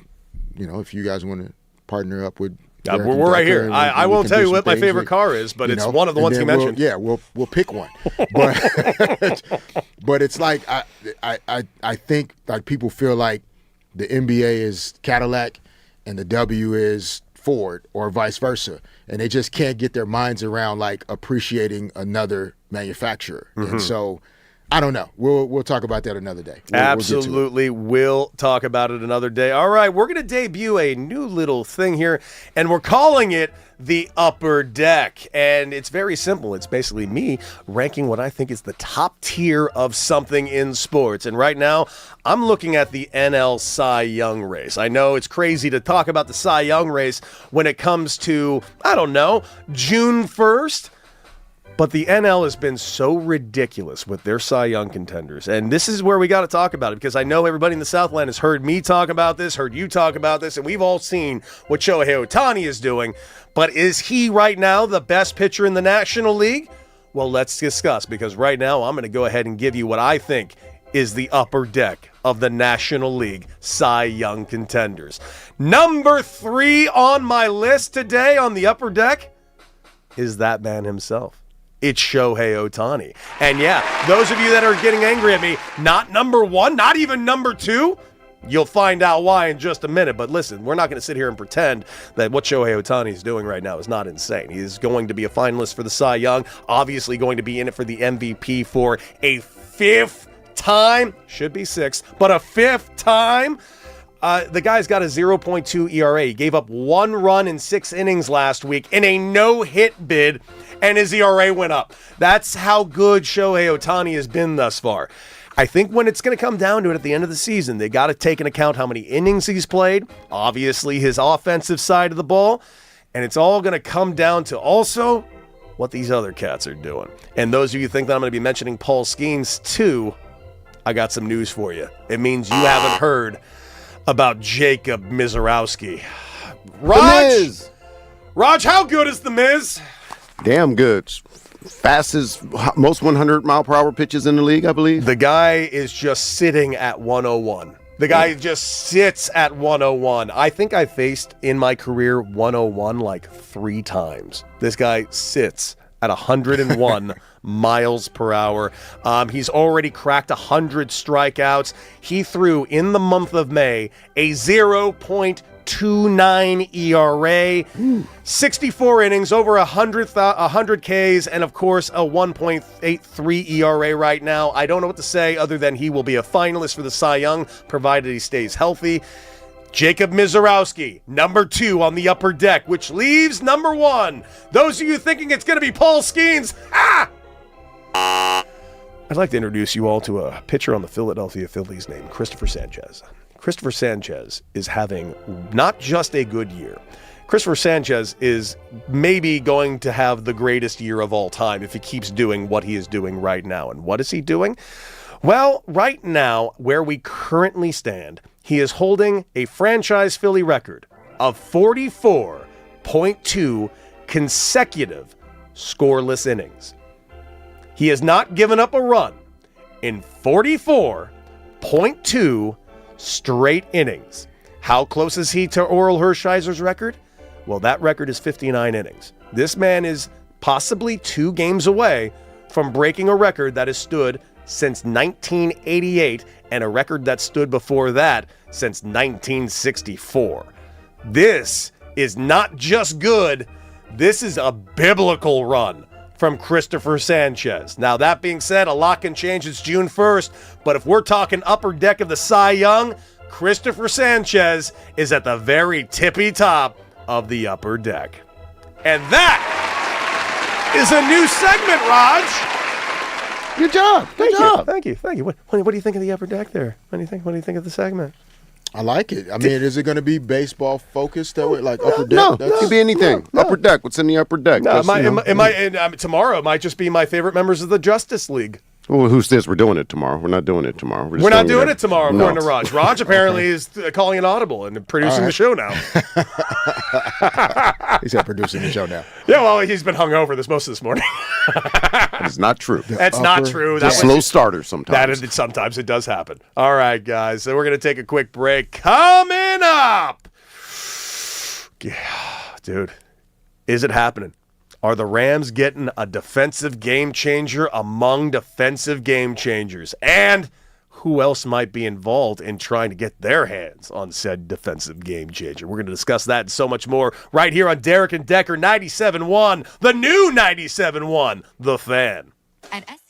if you guys want to partner up with we're right here. I won't tell you what my favorite car is, but it's one of the ones you mentioned. We'll pick one. But it's like I think like people feel like the NBA is Cadillac and the W is Ford or vice versa, and they just can't get their minds around like appreciating another manufacturer. And so I don't know. We'll talk about that another day. Absolutely. We'll talk about it another day. All right, we're going to debut a new little thing here, and we're calling it The Upper Deck. And it's very simple. It's basically me ranking what I think is the top tier of something in sports. And right now, I'm looking at the NL Cy Young race. I know it's crazy to talk about the Cy Young race when it comes to, I don't know, June 1st. But the NL has been so ridiculous with their Cy Young contenders. And this is where we got to talk about it, because I know everybody in the Southland has heard me talk about this, heard you talk about this, and we've all seen what Shohei Ohtani is doing. But is he right now the best pitcher in the National League? Well, let's discuss, because right now I'm going to go ahead and give you what I think is the upper deck of the National League Cy Young contenders. Number 3 on my list today on the upper deck is that man himself. It's Shohei Ohtani. And yeah, those of you that are getting angry at me, not number 1, not even number 2, you'll find out why in just a minute. But listen, we're not going to sit here and pretend that what Shohei Ohtani is doing right now is not insane. He is going to be a finalist for the Cy Young, obviously going to be in it for the MVP for a 5th time, should be 6th, but a 5th time. The guy's got a 0.2 ERA. He gave up 1 run in 6 innings last week in a no-hit bid, and his ERA went up. That's how good Shohei Ohtani has been thus far. I think when it's going to come down to it at the end of the season, they got to take into account how many innings he's played, obviously his offensive side of the ball, and it's all going to come down to also what these other cats are doing. And those of you who think that I'm going to be mentioning Paul Skeens too, I got some news for you. It means you haven't heard about Jacob Mizorowski. Raj, how good is the Miz? Damn good. Fastest, most 100-mile-per-hour pitches in the league, I believe. The guy is just sitting at 101. The guy just sits at 101. I think I faced in my career 101 like 3 times. This guy sits at 101 miles per hour. He's already cracked 100 strikeouts. He threw in the month of May a 0.29 ERA, 64 innings, over 100 Ks, and of course a 1.83 ERA right now. I don't know what to say other than he will be a finalist for the Cy Young, provided he stays healthy. Jacob Mizorowski, number 2 on the upper deck, which leaves number 1. Those of you thinking it's going to be Paul Skeens, I'd like to introduce you all to a pitcher on the Philadelphia Phillies named Christopher Sanchez. Christopher Sanchez is having not just a good year. Christopher Sanchez is maybe going to have the greatest year of all time if he keeps doing what he is doing right now. And what is he doing? Well, right now, where we currently stand, he is holding a franchise Philly record of 44.2 consecutive scoreless innings. He has not given up a run in 44.2 straight innings. How close is he to Orel Hershiser's record? Well, that record is 59 innings. This man is possibly 2 games away from breaking a record that has stood since 1988 and a record that stood before that since 1964. This is not just good. This is a biblical run from Christopher Sanchez. Now, that being said, a lot can change. It's June 1st, but if we're talking upper deck of the Cy Young, Christopher Sanchez is at the very tippy top of the upper deck. And that is a new segment, Raj. Good job. Good job. Thank you. What do you think of the upper deck there? What do you think of the segment? I like it. I mean, is it going to be baseball focused that way, like upper deck? No, it could be anything. Upper deck. What's in the upper deck? No, Just, tomorrow it might just be my favorite members of the Justice League. Well, who says we're doing it tomorrow? We're not doing it tomorrow. We're not doing it tomorrow, No. according to Raj. Raj apparently is calling an audible and producing the show now. He said producing the show now. Yeah, well, he's been hungover most of this morning. That is not true. That's not true. It's a slow starter sometimes. Sometimes it does happen. All right, guys. So we're going to take a quick break. Coming up. Yeah, dude, is it happening? Are the Rams getting a defensive game changer among defensive game changers? And who else might be involved in trying to get their hands on said defensive game changer? We're going to discuss that and so much more right here on Derek and Decker 97.1, the new 97.1, The Fan. At SC.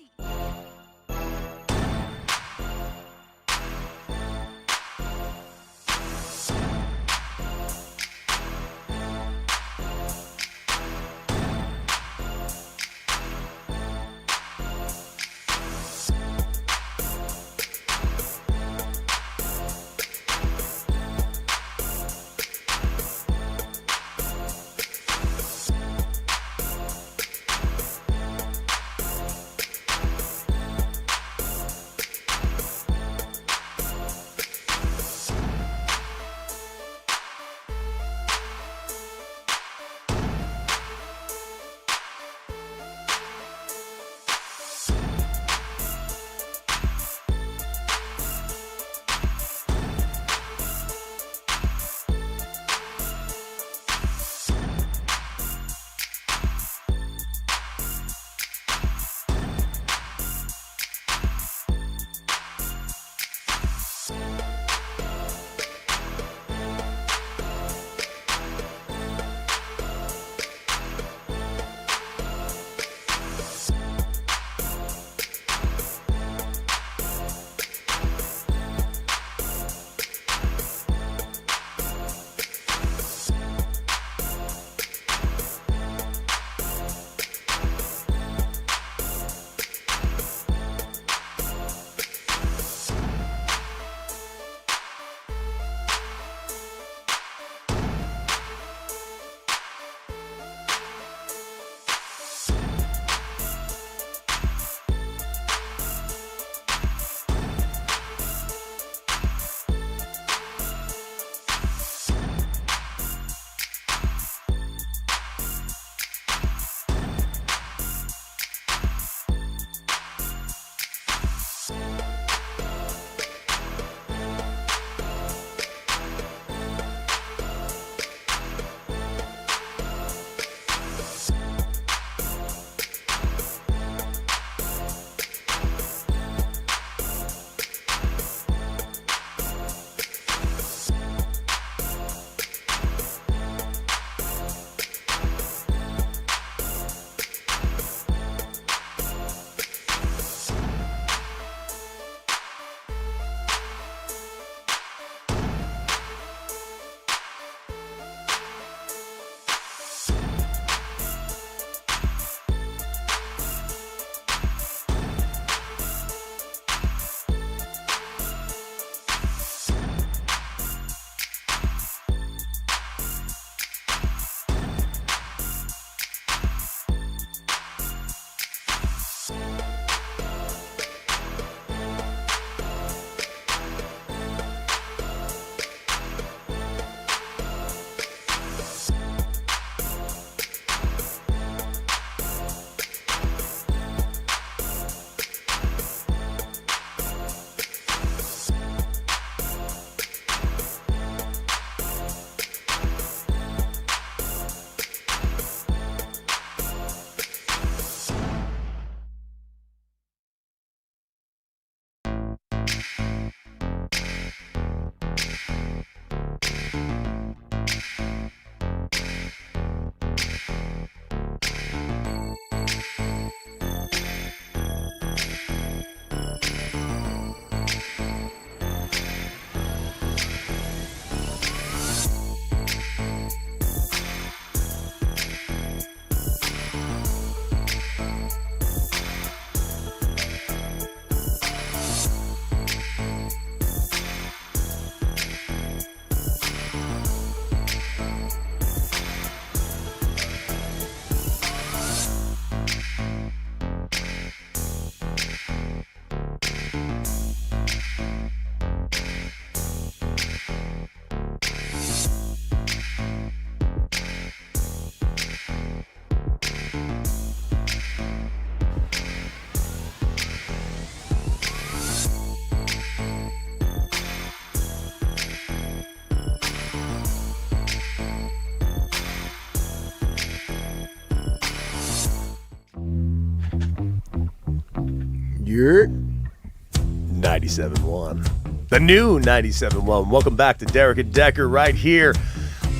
You're 97.1. The new 97.1. Welcome back to Derek and Decker right here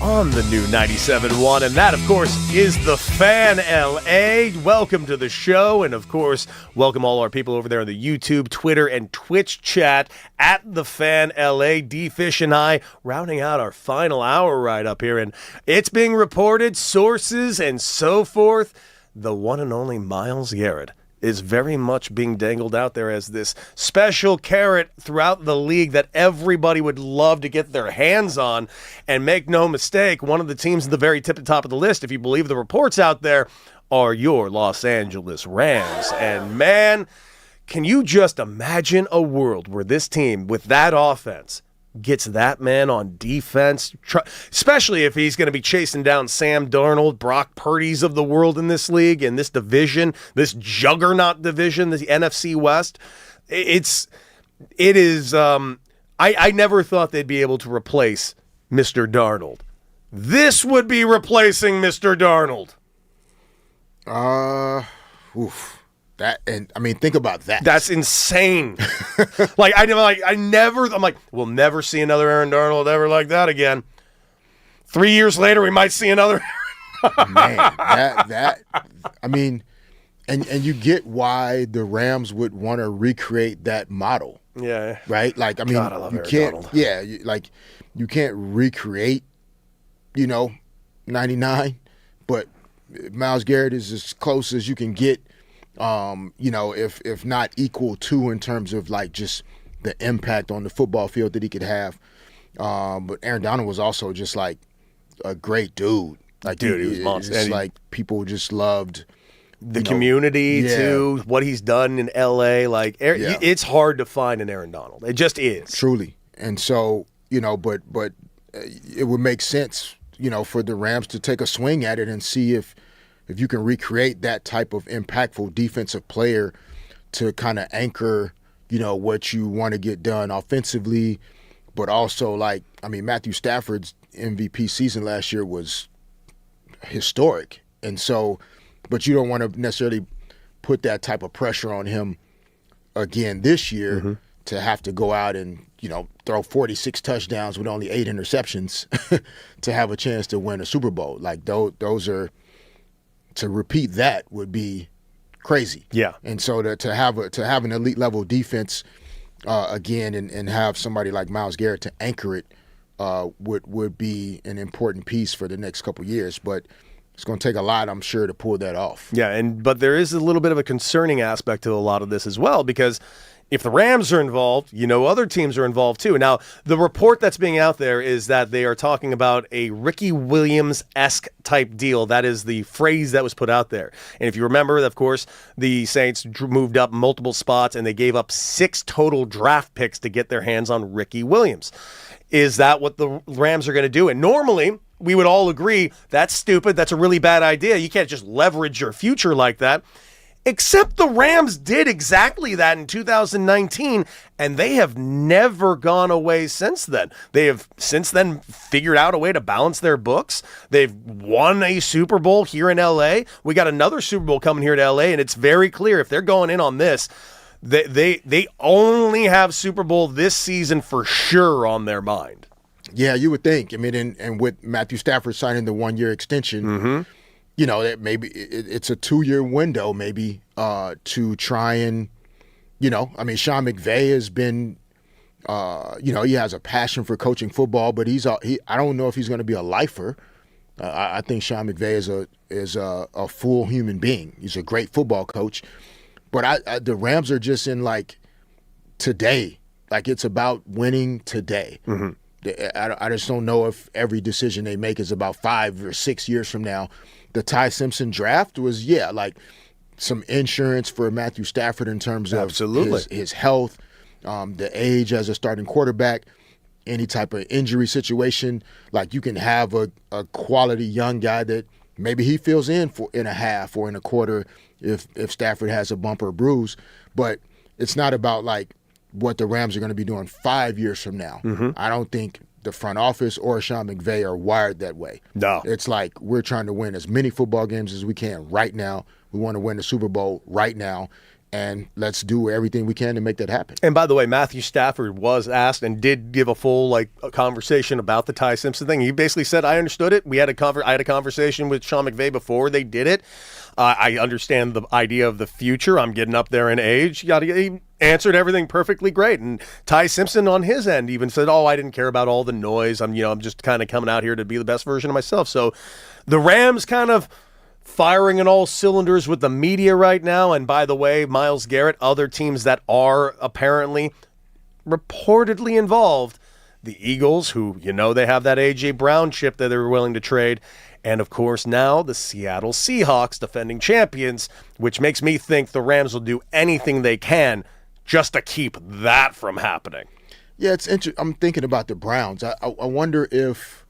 on the new 97.1. And that, of course, is The Fan LA. Welcome to the show. And, of course, welcome all our people over there on the YouTube, Twitter, and Twitch chat at The Fan LA. D-Fish and I rounding out our final hour right up here. And it's being reported, sources, and so forth, the one and only Myles Garrett is very much being dangled out there as this special carrot throughout the league that everybody would love to get their hands on. And make no mistake, one of the teams at the very top of the list, if you believe the reports out there, are your Los Angeles Rams. And man, can you just imagine a world where this team with that offense gets that man on defense, especially if he's going to be chasing down Sam Darnold, Brock Purdy's of the world in this league, in this division, this juggernaut division, the NFC West. It is. I never thought they'd be able to replace Mr. Darnold. This would be replacing Mr. Darnold. Oof. That, and I mean, think about that. That's insane. I'm like, we'll never see another Aaron Darnold ever like that again. 3 years later, we might see another. Man, I mean, and you get why the Rams would want to recreate that model. Yeah. Right? Like, I mean, God, I love you Aaron can't, Donald. yeah, you can't recreate, 99, but Myles Garrett is as close as you can get. If not equal to in terms of like just the impact on the football field that he could have. But Aaron Donald was also just like a great dude. Like, dude, he was monster. It's like people just loved the community too, what he's done in LA. Like, it's hard to find an Aaron Donald. It just is. Truly. And so, but it would make sense, for the Rams to take a swing at it and see if you can recreate that type of impactful defensive player to kind of anchor, what you want to get done offensively, but also Matthew Stafford's MVP season last year was historic. And so, but you don't want to necessarily put that type of pressure on him again this year to have to go out and, throw 46 touchdowns with only 8 interceptions to have a chance to win a Super Bowl. Like those are, to repeat that would be crazy. Yeah. And so to have an elite level defense again and have somebody like Myles Garrett to anchor it would be an important piece for the next couple of years. But it's going to take a lot, I'm sure, to pull that off. Yeah, but there is a little bit of a concerning aspect to a lot of this as well, because if the Rams are involved, other teams are involved too. Now, the report that's being out there is that they are talking about a Ricky Williams-esque type deal. That is the phrase that was put out there. And if you remember, of course, the Saints moved up multiple spots and they gave up 6 total draft picks to get their hands on Ricky Williams. Is that what the Rams are going to do? And normally, we would all agree that's stupid. That's a really bad idea. You can't just leverage your future like that. Except the Rams did exactly that in 2019, and they have never gone away since then. They have since then figured out a way to balance their books. They've won a Super Bowl here in LA. We got another Super Bowl coming here to LA, and it's very clear if they're going in on this, they only have Super Bowl this season for sure on their mind. Yeah, you would think. I mean, and with Matthew Stafford signing the 1-year extension, that maybe it's a 2-year window maybe to try and, Sean McVay has been, he has a passion for coaching football, but I don't know if he's going to be a lifer. I think Sean McVay is a full human being. He's a great football coach, but the Rams are just in today. It's about winning today. I just don't know if every decision they make is about 5 or 6 years from now. The Ty Simpson draft was, some insurance for Matthew Stafford in terms of his health, the age as a starting quarterback, any type of injury situation. You can have a quality young guy that maybe he fills in in a half or in a quarter if Stafford has a bump or bruise. But it's not about what the Rams are going to be doing 5 years from now. I don't think the front office or Sean McVay are wired that way. No. It's we're trying to win as many football games as we can right now. We want to win the Super Bowl right now. and let's do everything we can to make that happen. And by the way, Matthew Stafford was asked and did give a full a conversation about the Ty Simpson thing. He basically said, "I understood it. I had a conversation with Sean McVay before they did it. I understand the idea of the future. I'm getting up there in age. He answered everything perfectly great." And Ty Simpson on his end even said, "Oh, I didn't care about all the noise. I'm just kind of coming out here to be the best version of myself." So the Rams kind of firing on all cylinders with the media right now. And by the way, Myles Garrett, other teams that are apparently reportedly involved, the Eagles, who they have that A.J. Brown chip that they're willing to trade. And, of course, now the Seattle Seahawks, defending champions, which makes me think the Rams will do anything they can just to keep that from happening. Yeah, it's interesting. I'm thinking about the Browns. I wonder if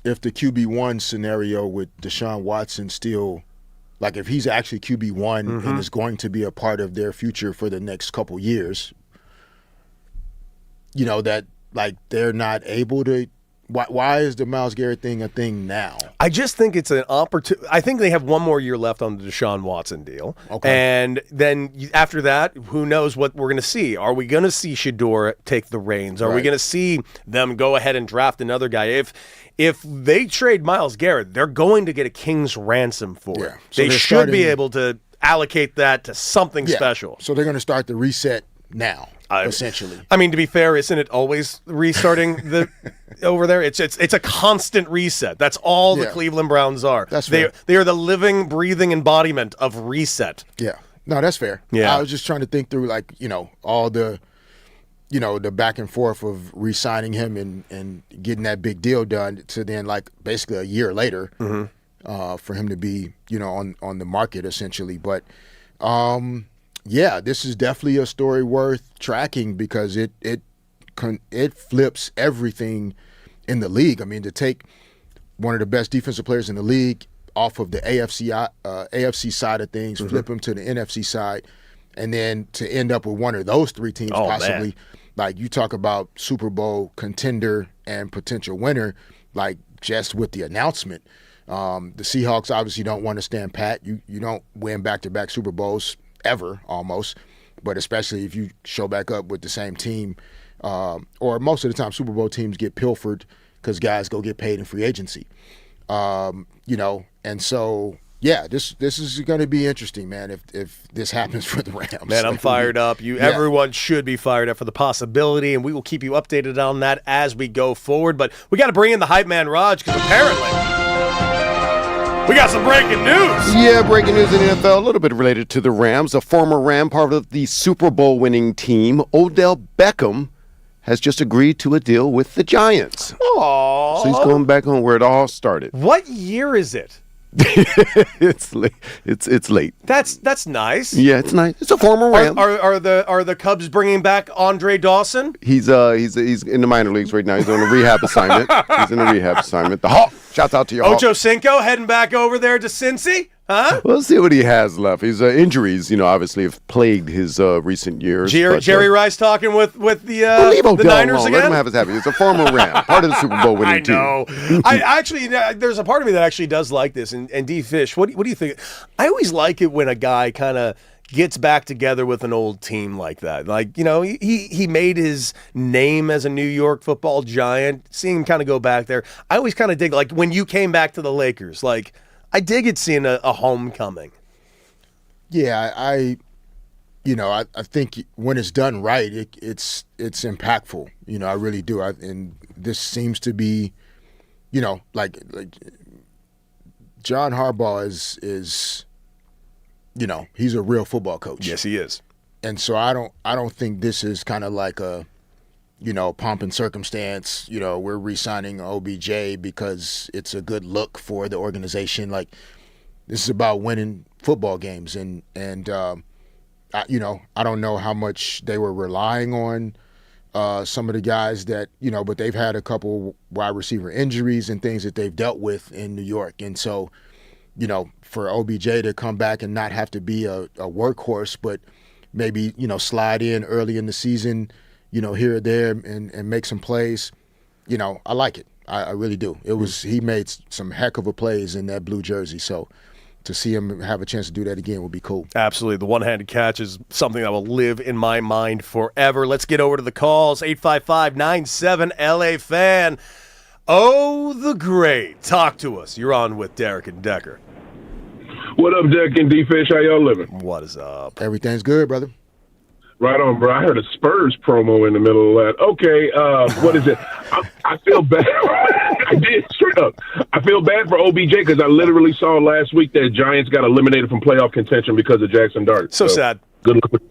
the QB1 scenario with Deshaun Watson still, if he's actually QB1 and is going to be a part of their future for the next couple years, that they're not able to. Why is the Myles Garrett thing a thing now? I just think it's an opportunity. I think they have one more year left on the Deshaun Watson deal. Okay. And then after that, who knows what we're going to see? Are we going to see Shedeur take the reins? Are we going to see them go ahead and draft another guy? If they trade Myles Garrett, they're going to get a king's ransom for it. So they should be able to allocate that to something special. So they're going to start the reset now, essentially. I mean, to be fair, isn't it always restarting over there? It's a constant reset. That's all the Cleveland Browns are. That's fair. They are the living, breathing embodiment of reset. Yeah. No, that's fair. Yeah. I was just trying to think through all the the back and forth of re-signing him and getting that big deal done to then basically a year later for him to be on the market essentially. But yeah, this is definitely a story worth tracking because it flips everything in the league. I mean, to take one of the best defensive players in the league off of the AFC side of things, flip him to the NFC side, and then to end up with one of those three teams possibly. Man. You talk about Super Bowl contender and potential winner, just with the announcement. The Seahawks obviously don't want to stand pat. You don't win back-to-back Super Bowls ever, almost, but especially if you show back up with the same team, or most of the time Super Bowl teams get pilfered because guys go get paid in free agency. And so yeah, this is going to be interesting, man. If this happens for the Rams, man, I'm fired up. Everyone should be fired up for the possibility, and we will keep you updated on that as we go forward. But we got to bring in the hype man, Raj, because apparently we got some breaking news. Yeah, breaking news in the NFL, a little bit related to the Rams. A former Ram, part of the Super Bowl winning team, Odell Beckham, has just agreed to a deal with the Giants. Aww. So he's going back on where it all started. What year is it? It's late. It's late. That's nice. Yeah, it's nice. It's a former Ram. Are the Cubs bringing back Andre Dawson? He's in the minor leagues right now. He's on a rehab assignment. The Hawk. Shouts out to your Hawk. Ocho Cinco heading back over there to Cincy? Huh? We'll see what he has left. His injuries, obviously have plagued his recent years. Jerry Rice talking with the Niners alone. again? Let him have his happy. It's a former Ram, part of the Super Bowl winning team. I know. I actually, there's a part of me that actually does like this. And D. Fish, what do you think? I always like it when a guy kind of gets back together with an old team like that. He made his name as a New York football giant. Seeing him kind of go back there, I always kind of dig, when you came back to the Lakers, I dig it seeing a homecoming. Yeah, I think when it's done right, it's impactful. I really do. And this seems to be, like John Harbaugh is he's a real football coach. Yes, he is. And so I don't think this is kind of like a pomp and circumstance. We're re-signing OBJ because it's a good look for the organization. This is about winning football games, and I don't know how much they were relying on some of the guys that but they've had a couple wide receiver injuries and things that they've dealt with in New York, and so for OBJ to come back and not have to be a workhorse, but maybe slide in early in the season. Here or there and make some plays. I like it. I really do. He made some heck of a plays in that blue jersey. So, to see him have a chance to do that again would be cool. Absolutely. The one-handed catch is something that will live in my mind forever. Let's get over to the calls. 855-97-LA fan. Oh, the great. Talk to us. You're on with Derek and Decker. What up, Deck and D-Fish? How y'all living? What is up? Everything's good, brother. Right on, bro. I heard a Spurs promo in the middle of that. Okay, what is it? I feel bad. I did, straight up. I feel bad for OBJ because I literally saw last week that Giants got eliminated from playoff contention because of Jackson Dart. So sad. Good luck with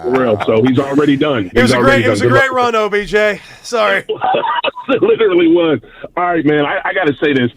for real. So he's already done. It was a great run, OBJ. Sorry. It literally was. All right, man. I got to say this.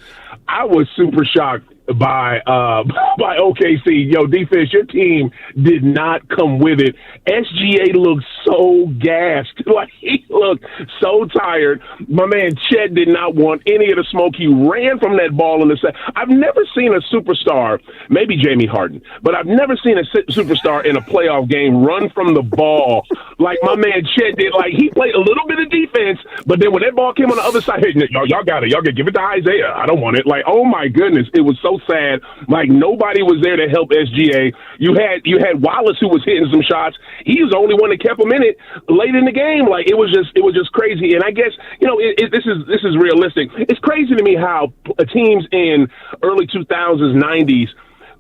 I was super shocked by OKC. Yo, D-Fish, your team did not come with it. SGA looked so gassed. Like, he looked so tired. My man Chet did not want any of the smoke. He ran from that ball in the set. I've never seen a superstar, maybe Jamie Harden, but I've never seen a superstar in a playoff game run from the ball like my man Chet did. Like, he played a little bit of defense, but then when that ball came on the other side, hey, y'all got it. Y'all got to give it to Isaiah. I don't want it. Like, oh my goodness, it was so sad. Like, nobody was there to help SGA. You had Wallace, who was hitting some shots. He was the only one that kept him in it late in the game. Like, it was just crazy. And I guess, this is realistic. It's crazy to me how teams in early 2000s, 90s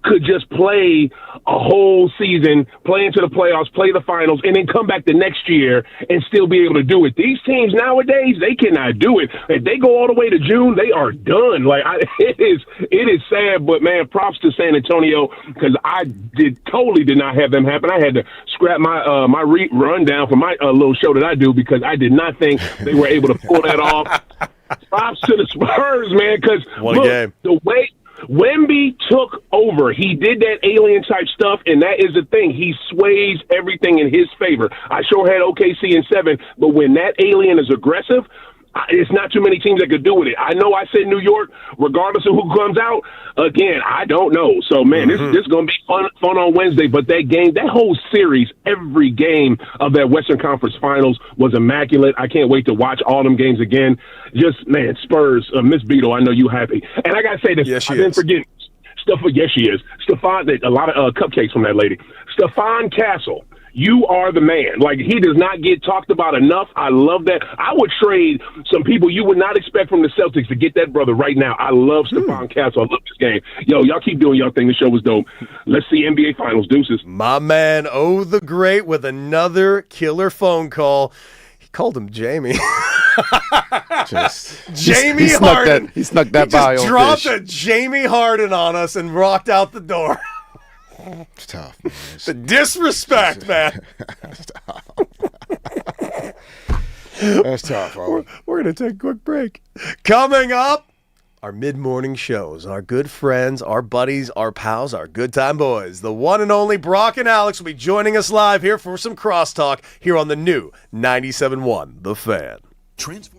could just play a whole season, play into the playoffs, play the finals, and then come back the next year and still be able to do it. These teams nowadays, they cannot do it. If they go all the way to June, they are done. Like, it is sad, but man, props to San Antonio because I totally did not have them happen. I had to scrap my rundown for my little show that I do because I did not think they were able to pull that off. Props to the Spurs, man, because the way Wemby took over. He did that alien type stuff, and that is the thing. He sways everything in his favor. I sure had OKC in 7, but when that alien is aggressive, it's not too many teams that could do with it. I know I said New York, regardless of who comes out. Again, I don't know. So, man, this is going to be fun on Wednesday. But that game, that whole series, every game of that Western Conference Finals was immaculate. I can't wait to watch all them games again. Just, man, Spurs, Miss Beadle, I know you happy. And I got to say this. Yes, I've been forgetting stuff. Yes, she is. A lot of cupcakes from that lady. Stephon Castle. You are the man. Like, he does not get talked about enough. I love that. I would trade some people you would not expect from the Celtics to get that brother right now. I love Stephon Castle. I love this game. Yo, y'all keep doing y'all thing. The show was dope. Let's see NBA Finals. Deuces. My man, the great, with another killer phone call. He called him Jamie. Jamie Harden. He snuck that by. He just dropped a Jamie Harden on us and walked out the door. It's tough, man. The disrespect, man. That's tough. That's tough, bro. We're going to take a quick break. Coming up, our mid-morning shows. Our good friends, our buddies, our pals, our good time boys. The one and only Brock and Alex will be joining us live here for some crosstalk here on the new 97.1 The Fan. Transform.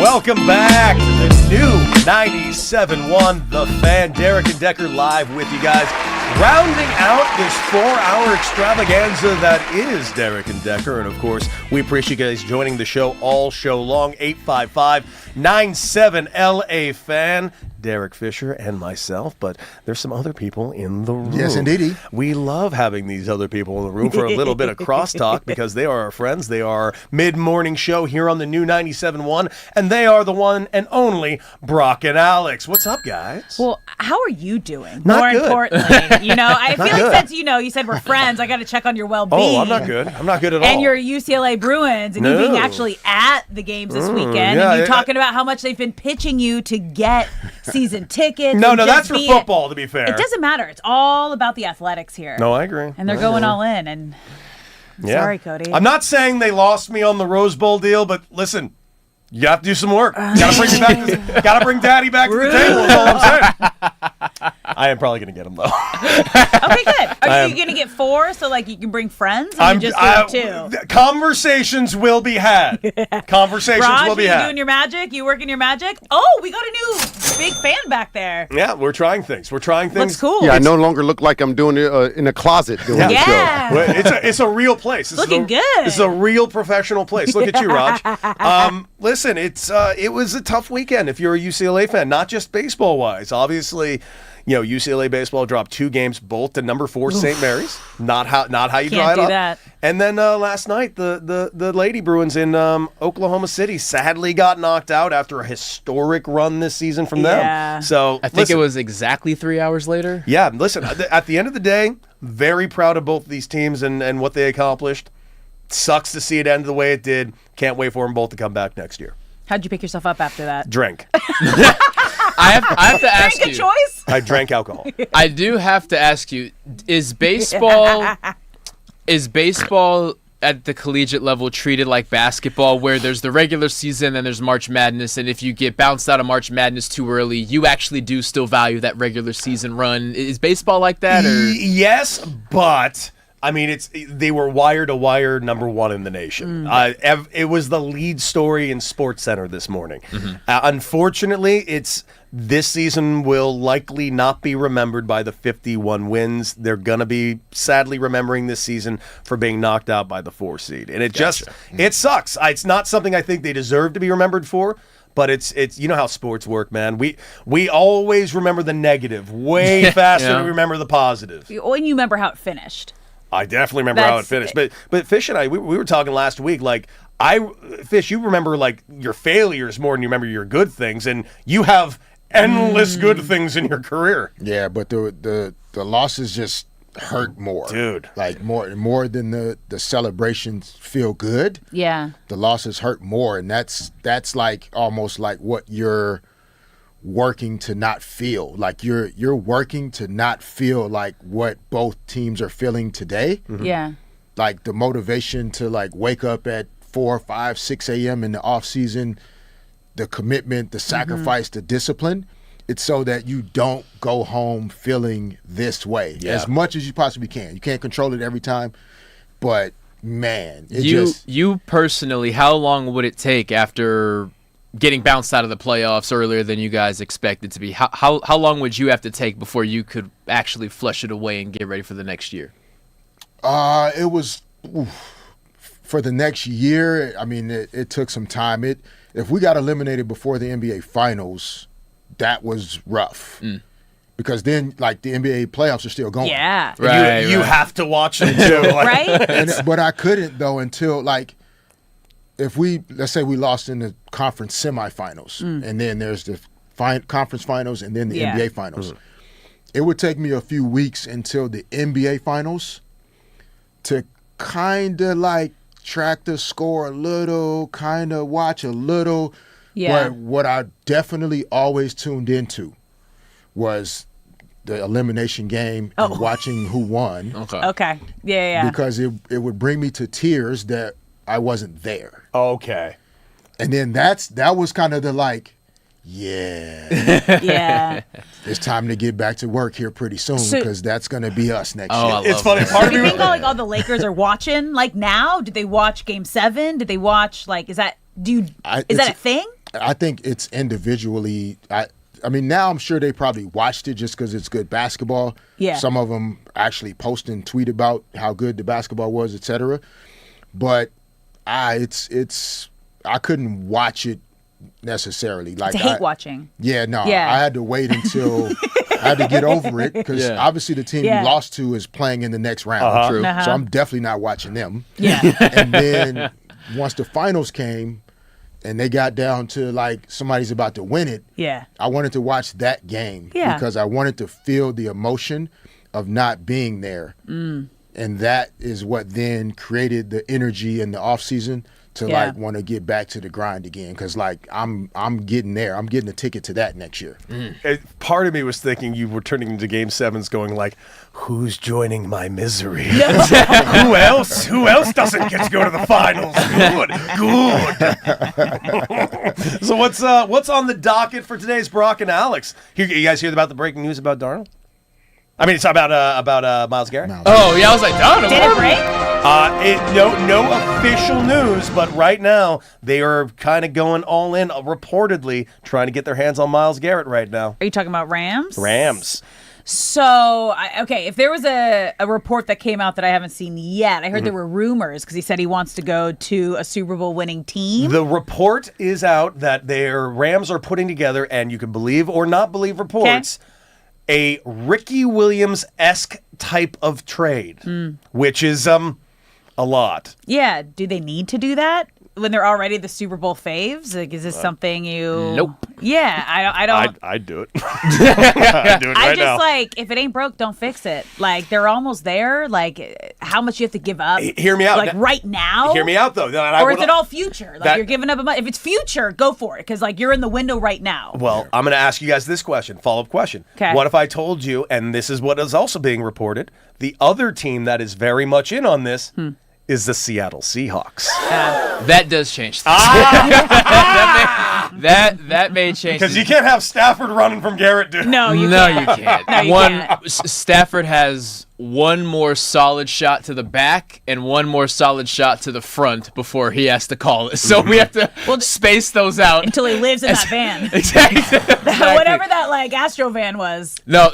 Welcome back to the new 97.1 The Fan. Derek and Decker live with you guys. Rounding out this 4-hour extravaganza that is Derek and Decker. And, of course, we appreciate you guys joining the show all show long. 855-97-LA-FAN. Derek Fisher and myself, but there's some other people in the room. Yes, indeedy. We love having these other people in the room for a little bit of crosstalk because they are our friends. They are mid-morning show here on the new 97.1, and they are the one and only Brock and Alex. What's up, guys? Well, how are you doing? Not More good. importantly, I feel good. like since you said we're friends, I got to check on your well-being. Oh, I'm not good. I'm not good at all. And your UCLA Bruins, and you No. being actually at the games this weekend, yeah, and you talking about how much they've been pitching you to get season tickets. No, and just that's for be football, to be fair. It doesn't matter. It's all about the athletics here. No, I agree. And they're going all in. And Yeah. sorry, Cody. I'm not saying they lost me on the Rose Bowl deal, but listen, you have to do some work. Gotta bring me back. Gotta bring Daddy back to the table. Is all I'm saying. I am probably gonna get him though. Okay, good. Are you going to get 4 so you can bring friends? Or you just do 2? Conversations will be had. Conversations Raj, will be you had. doing your magic? You working your magic? Oh, we got a new big fan back there. Yeah, we're trying things. Looks cool. Yeah, I no longer look like I'm doing it in a closet doing the show. Yeah. Well, it's a real place. Looking good. This is a real professional place. Look at you, Raj. Listen, it was a tough weekend if you're a UCLA fan, not just baseball wise. Obviously, UCLA baseball dropped 2 games, both to number 4 St. Mary's. Not how you Can't dry it do up. that. And then last night, the Lady Bruins in Oklahoma City sadly got knocked out after a historic run this season from Yeah. them. So I think it was exactly 3 hours later. Yeah, listen, at the end of the day, very proud of both of these teams and what they accomplished. Sucks to see it end the way it did. Can't wait for them both to come back next year. How'd you pick yourself up after that? Drink. I have to ask Drink a you. choice? I drank alcohol. I do have to ask you: Is baseball at the collegiate level treated like basketball, where there's the regular season and there's March Madness, and if you get bounced out of March Madness too early, you actually do still value that regular season run? Is baseball like that, or Yes, but I mean, they were wire to wire number 1 in the nation. It was the lead story in SportsCenter this morning. Unfortunately, this season will likely not be remembered by the 51 wins. They're going to be sadly remembering this season for being knocked out by the 4 seed. And it sucks. It's not something I think they deserve to be remembered for. But it's you know how sports work, man. We always remember the negative way faster than we remember the positive. When you remember how it finished. I definitely remember how it finished. But Fish and I, we were talking last week, Fish, you remember your failures more than you remember your good things, and you have endless good things in your career. Yeah, but the losses just hurt more. Dude. More than the celebrations feel good. Yeah. The losses hurt more, and that's almost like what you're working to not feel. You're working to not feel like what both teams are feeling today. Mm-hmm. Yeah. The motivation to wake up at 4, 5, 6 a.m. in the off season, the commitment, the sacrifice, the discipline. It's so that you don't go home feeling this way as much as you possibly can. You can't control it every time, but man, you personally, how long would it take after getting bounced out of the playoffs earlier than you guys expected to be? How long would you have to take before you could actually flush it away and get ready for the next year? It was for the next year. I mean, it took some time. If we got eliminated before the NBA Finals, that was rough. Because then, the NBA playoffs are still going. Yeah. Right, You have to watch them too. Right? But I couldn't, though, until, let's say we lost in the conference semifinals, and then there's the conference finals and then the NBA finals. It would take me a few weeks until the NBA finals to kind of, track the score a little, kind of watch a little. Yeah. But what I definitely always tuned into was the elimination game and watching who won. Okay. Yeah. Because it would bring me to tears that I wasn't there. Okay. And then that was kind of the Yeah. It's time to get back to work here pretty soon because that's going to be us next year. It's funny. Do you think all the Lakers are watching now? Did they watch Game 7? Did they watch is that a thing? I think it's individually. I mean, now I'm sure they probably watched it just because it's good basketball. Yeah. Some of them actually post and tweet about how good the basketball was, etc. But I couldn't watch it necessarily. Like it's hate watching. Yeah, no. Yeah. I had to wait until I had to get over it because obviously the team you lost to is playing in the next round. True. So I'm definitely not watching them. Yeah. And then once the finals came and they got down to like somebody's about to win it, I wanted to watch that game because I wanted to feel the emotion of not being there. And that is what then created the energy in the offseason to like want to get back to the grind again because like I'm getting there. I'm getting a ticket to that next year. Part of me was thinking you were turning into Game 7s going like, who's joining my misery? Who else doesn't get to go to the finals? Good. So what's on the docket for today's Brock and Alex? You guys hear about the breaking news about Darnold? I mean, it's about Myles Garrett. Oh yeah, I was like, Darnold. Did it break? No official news, but right now they are kind of going all in, reportedly trying to get their hands on Myles Garrett right now. Are you talking about Rams? Rams. So, if there was a report that came out that I haven't seen yet, I heard there were rumors because he said he wants to go to a Super Bowl winning team. The report is out that their Rams are putting together, and you can believe or not believe reports, a Ricky Williams-esque type of trade, which is a lot. Yeah. Do they need to do that when they're already the Super Bowl faves? Like, is this something you? Nope. Yeah, I don't. I'd do it. I'd do it right now. Like, if it ain't broke, don't fix it. Like, they're almost there. Like, how much you have to give up? Hear me out. Like, right now? Hear me out, though. Or is it all future? Like, you're giving up if it's future, go for it. Because, like, you're in the window right now. Well, I'm going to ask you guys this question, follow-up question. Okay. What if I told you, and this is what is also being reported, the other team that is very much in on this is the Seattle Seahawks. That does change things. That may change because you can't have Stafford running from Garrett, dude. No, you can't. No, you can't. Stafford has one more solid shot to the back and one more solid shot to the front before he has to call it. So we have to space those out until he lives in that van. Exactly. Whatever that like Astro van was. No,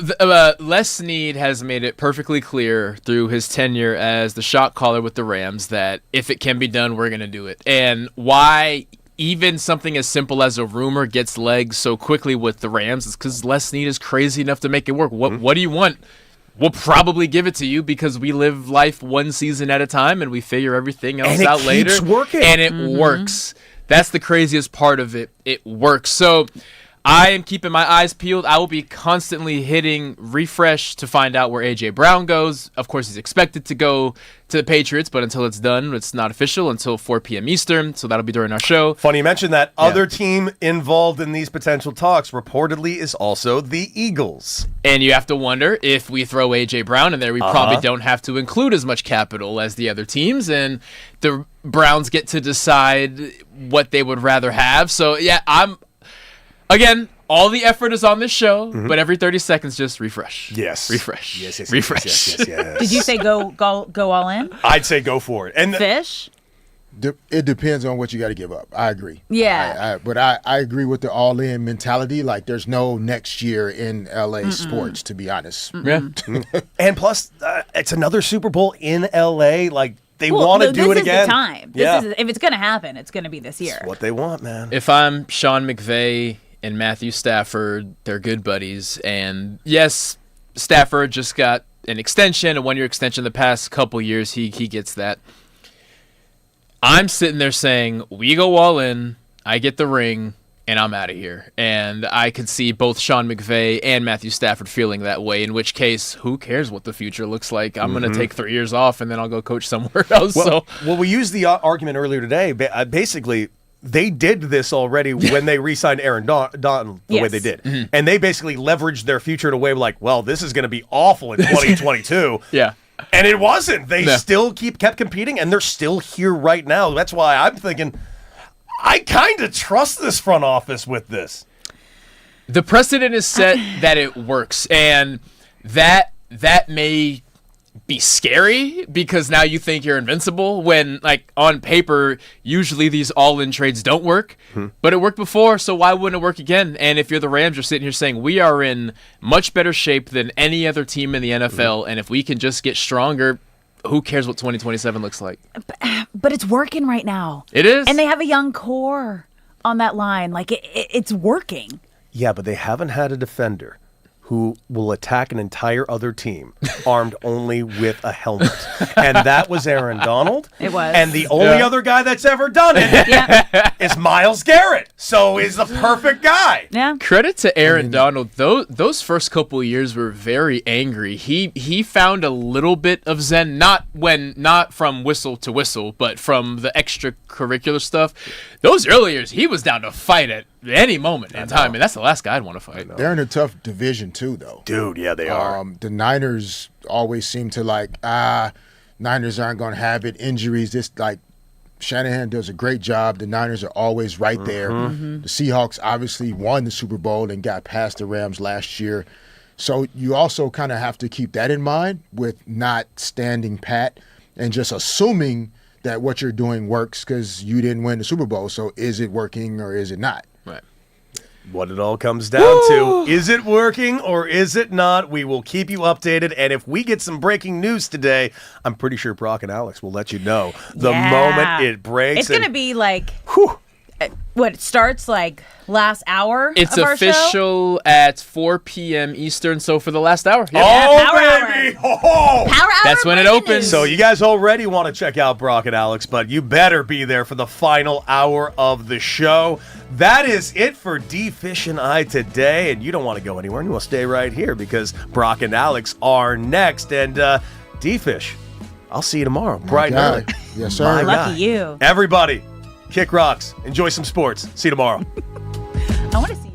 Les Snead has made it perfectly clear through his tenure as the shot caller with the Rams that if it can be done, we're going to do it. And why even something as simple as a rumor gets legs so quickly with the Rams is because Les Snead is crazy enough to make it work. What do you want? We'll probably give it to you because we live life one season at a time and we figure everything else out later. And it keeps working. And it works. That's the craziest part of it. It works. So I am keeping my eyes peeled. I will be constantly hitting refresh to find out where A.J. Brown goes. Of course, he's expected to go to the Patriots, but until it's done, it's not official until 4 p.m. Eastern, so that'll be during our show. Funny you mentioned that. Other team involved in these potential talks reportedly is also the Eagles. And you have to wonder if we throw A.J. Brown in there, we probably don't have to include as much capital as the other teams, and the Browns get to decide what they would rather have. So, again, all the effort is on this show, but every 30 seconds, just refresh. Yes. Refresh. Yes. Refresh. Yes. Did you say go all in? I'd say go for it. And Fish? It depends on what you got to give up. I agree. Yeah. But I agree with the all-in mentality. Like, there's no next year in L.A. sports, to be honest. Yeah. And plus, it's another Super Bowl in L.A., like, they want to do it again. This is the time. If it's going to happen, it's going to be this year. It's what they want, man. If I'm Sean McVay and Matthew Stafford, they're good buddies. And yes, Stafford just got an extension, a one-year extension the past couple years. He gets that. I'm sitting there saying, we go all in, I get the ring, and I'm out of here. And I could see both Sean McVay and Matthew Stafford feeling that way, in which case, who cares what the future looks like? I'm going to take 3 years off, and then I'll go coach somewhere else. Well, we used the argument earlier today. Basically, they did this already when they re-signed Aaron Donald the way they did. And they basically leveraged their future in a way like, well, this is going to be awful in 2022. Yeah. And it wasn't. They still kept competing, and they're still here right now. That's why I'm thinking, I kind of trust this front office with this. The precedent is set that it works, and that may be scary because now you think you're invincible when, like, on paper, usually these all-in trades don't work. But it worked before, so why wouldn't it work again? And if you're the Rams, you're sitting here saying, we are in much better shape than any other team in the NFL, and if we can just get stronger, who cares what 2027 looks like? But it's working right now. It is. And they have a young core on that line. Like, it's working. Yeah, but they haven't had a defender who will attack an entire other team armed only with a helmet. And that was Aaron Donald. It was. And the only other guy that's ever done it is Myles Garrett. So he's the perfect guy. Yeah. Credit to Aaron Donald. Those first couple of years were very angry. He found a little bit of zen, not from whistle to whistle, but from the extracurricular stuff. Those early years, he was down to fight at any moment in time, and that's the last guy I'd want to fight. They're in a tough division too, though. Dude, yeah, they are. The Niners always seem to Niners aren't going to have it. Injuries, Shanahan does a great job. The Niners are always right there. The Seahawks obviously won the Super Bowl and got past the Rams last year. So you also kind of have to keep that in mind with not standing pat and just assuming that what you're doing works because you didn't win the Super Bowl. So is it working or is it not? Right. What it all comes down to, is it working or is it not? We will keep you updated. And if we get some breaking news today, I'm pretty sure Brock and Alex will let you know the moment it breaks. It's going to be like, it starts like last hour It's of our show? official at 4 p.m. Eastern, so for the last hour. Yep. Power baby! Ho-ho! Power hour. That's when it breaking opens. news. So you guys already want to check out Brock and Alex, but you better be there for the final hour of the show. That is it for D-Fish and I today, and you don't want to go anywhere, and you want to stay right here because Brock and Alex are next. And D-Fish, I'll see you tomorrow, bright and early. Yes, sir. My Lucky guy. you. Everybody, kick rocks. Enjoy some sports. See you tomorrow. I want to see.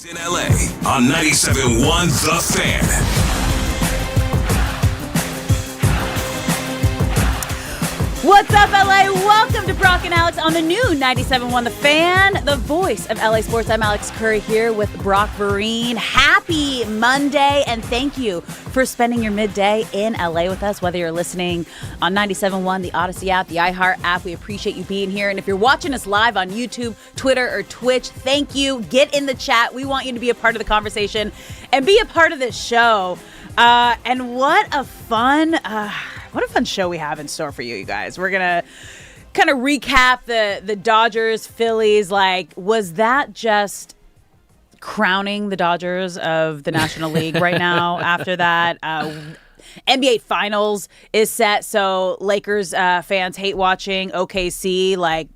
In LA on 97.1 The Fan. What's up, LA? Welcome to Brock and Alex on the new 97.1 The Fan, the voice of LA Sports. I'm Alex Curry here with Brock Vereen. Happy Monday, and thank you for spending your midday in LA with us, whether you're listening on 97.1, the Odyssey app, the iHeart app. We appreciate you being here. And if you're watching us live on YouTube, Twitter, or Twitch, thank you. Get in the chat. We want you to be a part of the conversation and be a part of this show. And what a fun show we have in store for you guys. We're going to kind of recap the Dodgers, Phillies. Like, was that just crowning the Dodgers of the National League right now after that? NBA Finals is set, so Lakers fans hate watching OKC. Like,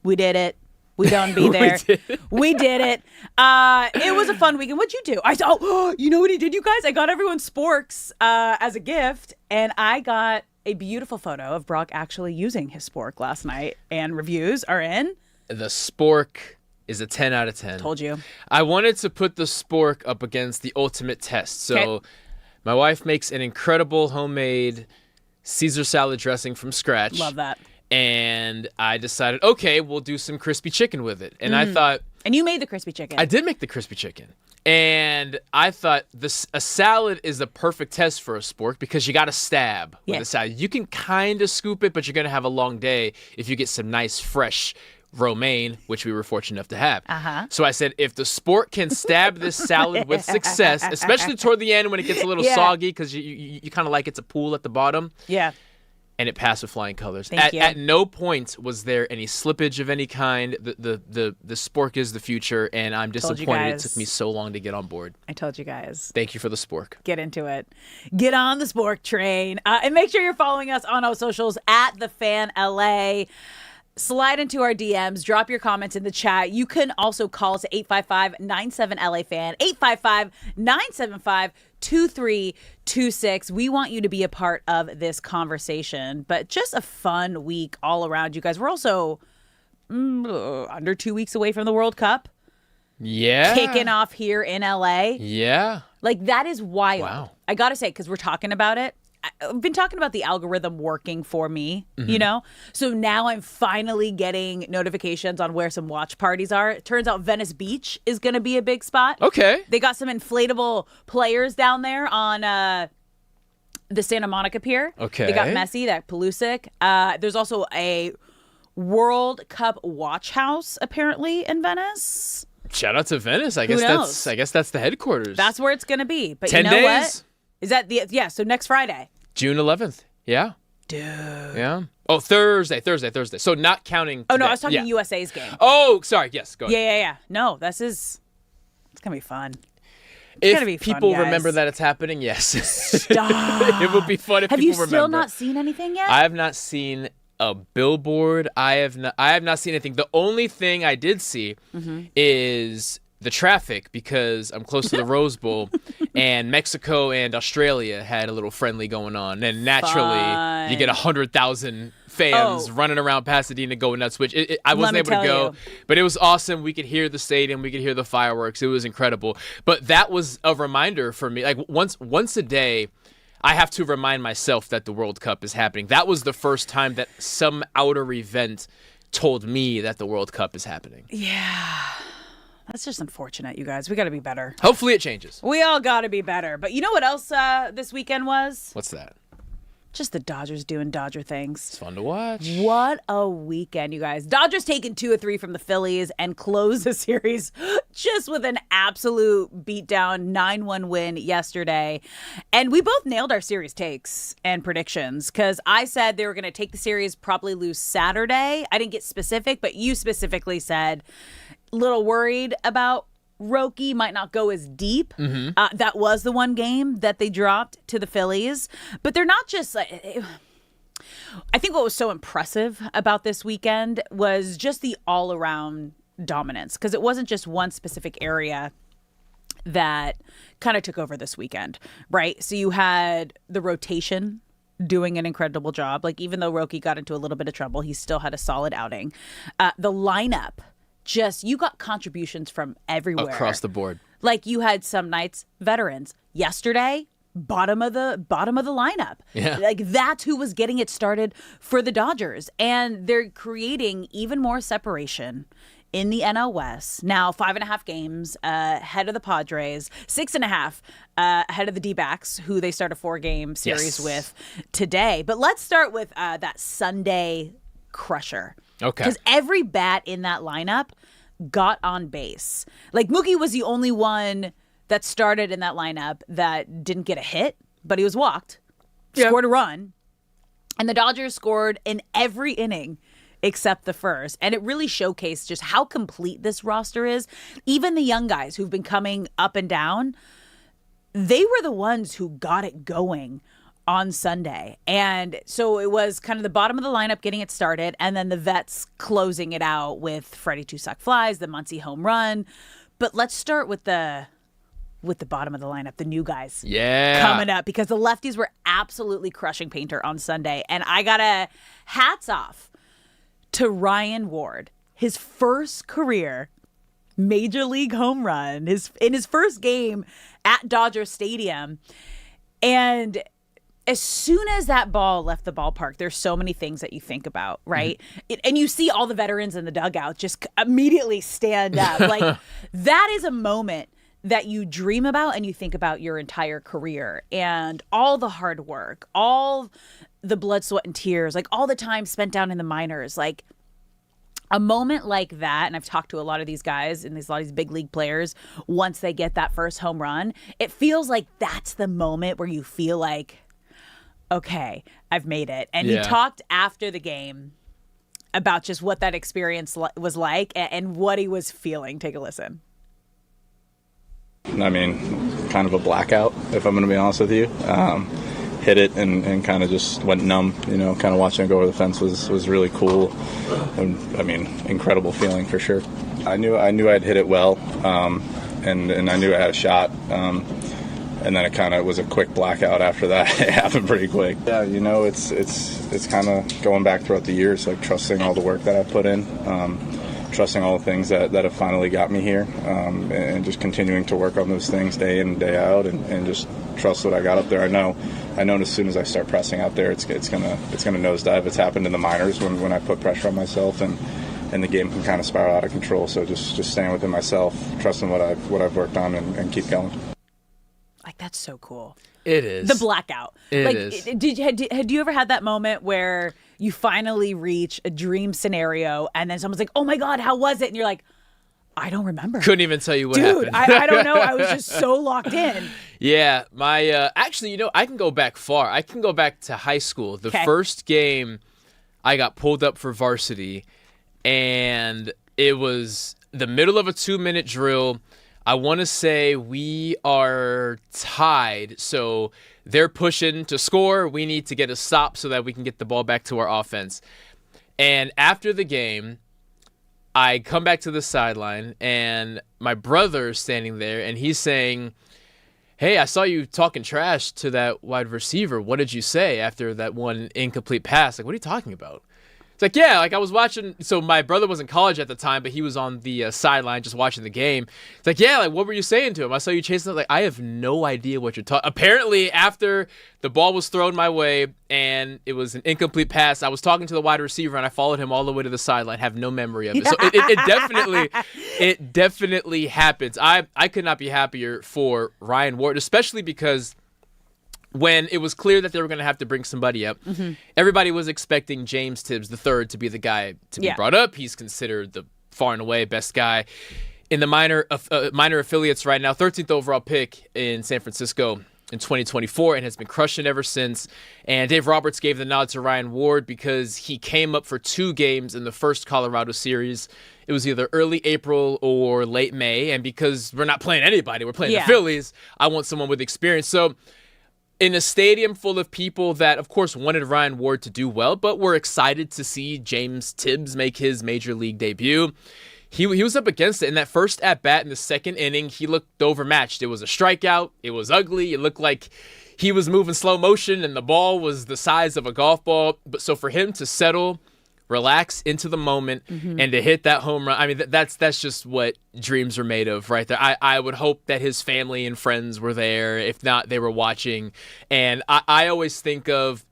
we did it. We done be there. We did it. It was a fun weekend. What'd you do? You know what he did, you guys? I got everyone sporks as a gift, and I got a beautiful photo of Brock actually using his spork last night, and reviews are in. The spork is a 10 out of 10. Told you. I wanted to put the spork up against the ultimate test. So my wife makes an incredible homemade Caesar salad dressing from scratch. Love that. And I decided, okay, we'll do some crispy chicken with it. And I thought... And you made the crispy chicken. I did make the crispy chicken. And I thought a salad is the perfect test for a spork because you got to stab with a salad. You can kind of scoop it, but you're going to have a long day if you get some nice, fresh romaine, which we were fortunate enough to have. So I said, if the spork can stab this salad with success, especially toward the end when it gets a little soggy because you kind of like it's a pool at the bottom. Yeah. And it passed with flying colors. Thank you. At no point was there any slippage of any kind. The spork is the future, and I'm disappointed it took me so long to get on board. I told you guys. Thank you for the spork. Get into it. Get on the spork train. And make sure you're following us on our socials at The Fan LA. Slide into our DMs. Drop your comments in the chat. You can also call us at 855-97-LA-FAN, 855-975-2326. We want you to be a part of this conversation, but just a fun week all around, you guys. We're also under 2 weeks away from the World Cup. Yeah. Kicking off here in LA. Yeah. Like, that is wild. Wow. I got to say, because we're talking about it. I've been talking about the algorithm working for me, you know? So now I'm finally getting notifications on where some watch parties are. It turns out Venice Beach is going to be a big spot. Okay. They got some inflatable players down there on the Santa Monica Pier. Okay. They got Messi, that Pulisic. There's also a World Cup watch house, apparently, in Venice. Shout out to Venice. I guess that's the headquarters. That's where it's going to be. But 10 you know days? what? Is that so next Friday. June 11th. Yeah. Dude. Yeah. Oh, Thursday. So not counting today. Oh, no, I was talking USA's game. Oh, sorry. Yes, go ahead. Yeah. No, it's going to be fun. If people remember that it's happening, yes. Stop. It would be fun if Have people you remember. still not seen anything yet? I have not seen a billboard. I have not seen anything. The only thing I did see is the traffic because I'm close to the Rose Bowl and Mexico and Australia had a little friendly going on. And naturally, you get 100,000 fans running around Pasadena going nuts, which I wasn't able to go. But it was awesome. We could hear the stadium. We could hear the fireworks. It was incredible. But that was a reminder for me. Like once a day, I have to remind myself that the World Cup is happening. That was the first time that some outer event told me that the World Cup is happening. Yeah. That's just unfortunate, you guys. We got to be better. Hopefully it changes. We all got to be better. But you know what else this weekend was? What's that? Just the Dodgers doing Dodger things. It's fun to watch. What a weekend, you guys. Dodgers taking 2 of 3 from the Phillies and close the series just with an absolute beatdown 9-1 win yesterday. And we both nailed our series takes and predictions because I said they were going to take the series, probably lose Saturday. I didn't get specific, but you specifically said little worried about Roki might not go as deep. That was the one game that they dropped to the Phillies. But they're not just like... I think what was so impressive about this weekend was just the all-around dominance. Because it wasn't just one specific area that kind of took over this weekend, right? So you had the rotation doing an incredible job. Like, even though Roki got into a little bit of trouble, he still had a solid outing. The lineup you got contributions from everywhere. Across the board. Like you had some nights, veterans. Yesterday, bottom of the lineup. Yeah. Like that's who was getting it started for the Dodgers. And they're creating even more separation in the NL West. Now 5.5 games ahead of the Padres, 6.5 ahead of the D-backs, who they start a 4-game series with today. But let's start with that Sunday crusher. Okay. Because every bat in that lineup got on base. Like Mookie was the only one that started in that lineup that didn't get a hit, but he was walked, scored a run, and the Dodgers scored in every inning except the first. And it really showcased just how complete this roster is. Even the young guys who've been coming up and down, they were the ones who got it going on Sunday. And so it was kind of the bottom of the lineup getting it started, and then the vets closing it out with Freddie Two Suck Flies, the Muncy home run. But let's start with the bottom of the lineup, the new guys coming up, because the lefties were absolutely crushing Painter on Sunday. And I gotta hats off to Ryan Ward, his first career major league home run, in his first game at Dodger Stadium. And as soon as that ball left the ballpark, there's so many things that you think about, right? And you see all the veterans in the dugout just immediately stand up. Like that is a moment that you dream about and you think about your entire career and all the hard work, all the blood, sweat, and tears, like all the time spent down in the minors. Like a moment like that, and I've talked to a lot of these guys and a lot of these big league players, once they get that first home run, it feels like that's the moment where you feel like, okay, I've made it. And he talked after the game about just what that experience was like and what he was feeling. Take a listen. I mean, kind of a blackout, if I'm going to be honest with you. Hit it and kind of just went numb, kind of watching it go over the fence was really cool. And, I mean, incredible feeling for sure. I knew I'd hit it well, and I knew I had a shot. And then it kind of was a quick blackout after that. It happened pretty quick. Yeah, it's kind of going back throughout the years, like trusting all the work that I put in, trusting all the things that have finally got me here, and just continuing to work on those things day in and day out, and just trust what I got up there. I know as soon as I start pressing out there, it's gonna nosedive. It's happened in the minors when I put pressure on myself, and the game can kind of spiral out of control. So just staying within myself, trusting what I've worked on, and keep going. Like, that's so cool. It is. The blackout. It is. Had you ever had that moment where you finally reach a dream scenario and then someone's like, oh my God, how was it? And you're like, I don't remember. Couldn't even tell you what Dude, happened. I don't know. I was just so locked in. Yeah. My actually, I can go back far. I can go back to high school. The first game I got pulled up for varsity, and it was the middle of a 2-minute drill. I want to say we are tied, so they're pushing to score. We need to get a stop so that we can get the ball back to our offense. And after the game, I come back to the sideline, and my brother's standing there, and he's saying, hey, I saw you talking trash to that wide receiver. What did you say after that one incomplete pass? Like, what are you talking about? It's like, yeah, like I was watching. So my brother was in college at the time, but he was on the sideline just watching the game. It's like, yeah, like what were you saying to him? I saw you chasing it. Like, I have no idea what you're talking. Apparently, after the ball was thrown my way and it was an incomplete pass, I was talking to the wide receiver and I followed him all the way to the sideline. Have no memory of it. So it definitely happens. I could not be happier for Ryan Ward, especially because when it was clear that they were going to have to bring somebody up, everybody was expecting James Tibbs III to be the guy to be brought up. He's considered the far and away best guy in the minor affiliates right now. 13th overall pick in San Francisco in 2024 and has been crushing ever since. And Dave Roberts gave the nod to Ryan Ward because he came up for 2 games in the first Colorado series. It was either early April or late May. And because we're not playing anybody, we're playing the Phillies, I want someone with experience. So in a stadium full of people that, of course, wanted Ryan Ward to do well, but were excited to see James Tibbs make his major league debut, he was up against it. In that first at-bat in the second inning, he looked overmatched. It was a strikeout. It was ugly. It looked like he was moving slow motion, and the ball was the size of a golf ball. But so for him to settle relax into the moment and to hit that home run. I mean, that's just what dreams are made of right there. I would hope that his family and friends were there. If not, they were watching. And I always think of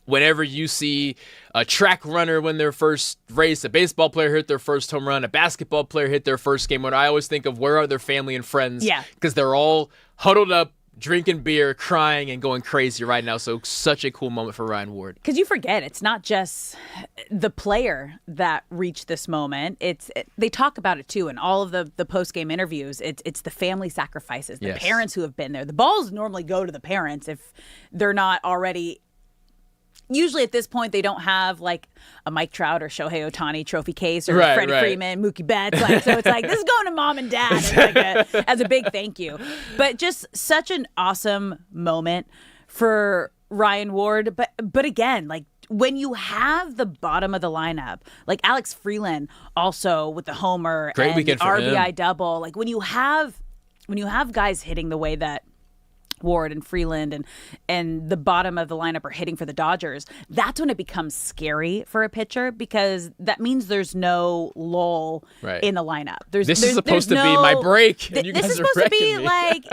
whenever you see a track runner win their first race, a baseball player hit their first home run, a basketball player hit their first game winner, I always think of where are their family and friends? Yeah. Because they're all huddled up, drinking beer, crying, and going crazy right now. So such a cool moment for Ryan Ward. Because you forget, it's not just the player that reached this moment. They talk about it too in all of the post-game interviews. It's the family sacrifices, the parents who have been there. The balls normally go to the parents if they're not already. Usually at this point, they don't have like a Mike Trout or Shohei Ohtani trophy case or Freddie Freeman, Mookie Betts. So it's like, this is going to mom and dad as a big thank you. But just such an awesome moment for Ryan Ward. But again, like when you have the bottom of the lineup, like Alex Freeland also with the homer Great and the RBI him. double, like when you have guys hitting the way that Ward and Freeland and the bottom of the lineup are hitting for the Dodgers, that's when it becomes scary for a pitcher because that means there's no lull in the lineup. This is supposed to be my break. And you this guys is supposed to be me. like,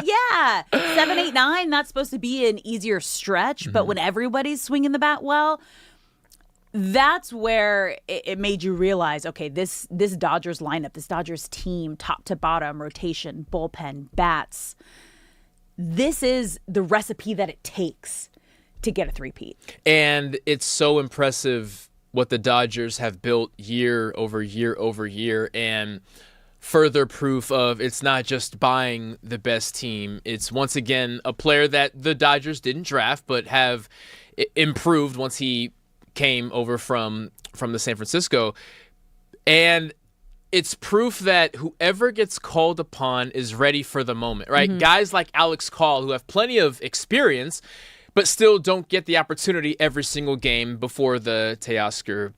7, 8, 9. That's supposed to be an easier stretch. But when everybody's swinging the bat well, that's where it made you realize, okay, this Dodgers lineup, this Dodgers team, top to bottom, rotation, bullpen, bats, this is the recipe that it takes to get a three-peat. And it's so impressive what the Dodgers have built year over year over year, and further proof of it's not just buying the best team. It's once again a player that the Dodgers didn't draft but have improved once he came over from the San Francisco. And it's proof that whoever gets called upon is ready for the moment, right? Guys like Alex Call, who have plenty of experience, but still don't get the opportunity every single game before the Teoscar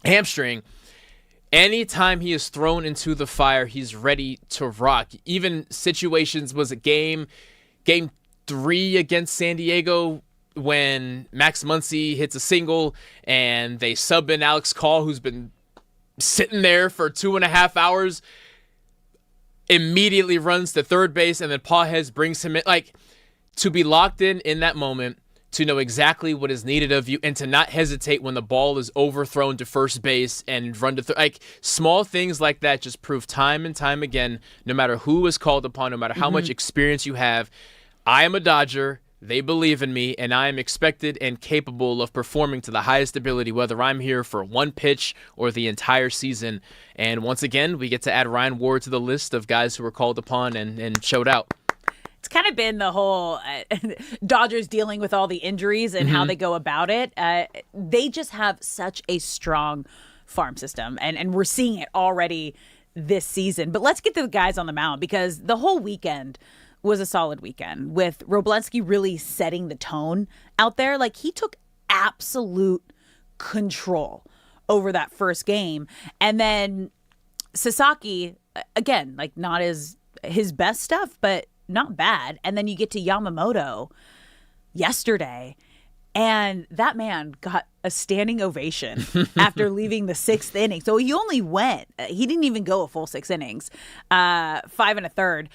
hamstring. Anytime he is thrown into the fire, he's ready to rock. Even situations, was it game 3 against San Diego when Max Muncy hits a single and they sub in Alex Call, who's been sitting there for 2.5 hours, immediately runs to third base, and then Pages brings him in. Like, to be locked in that moment, to know exactly what is needed of you, and to not hesitate when the ball is overthrown to first base and run to like small things like that just prove time and time again, no matter who is called upon, no matter how much experience you have, I am a Dodger. They believe in me, and I am expected and capable of performing to the highest ability, whether I'm here for one pitch or the entire season. And once again, we get to add Ryan Ward to the list of guys who were called upon and showed out. It's kind of been the whole Dodgers dealing with all the injuries and how they go about it. They just have such a strong farm system, and we're seeing it already this season. But let's get to the guys on the mound, because the whole weekend was a solid weekend with Wroblewski really setting the tone out there. Like, he took absolute control over that first game. And then Sasaki, again, like not his best stuff, but not bad. And then you get to Yamamoto yesterday, and that man got a standing ovation after leaving the 6th inning. So he didn't even go a full 6 innings, 5 1/3.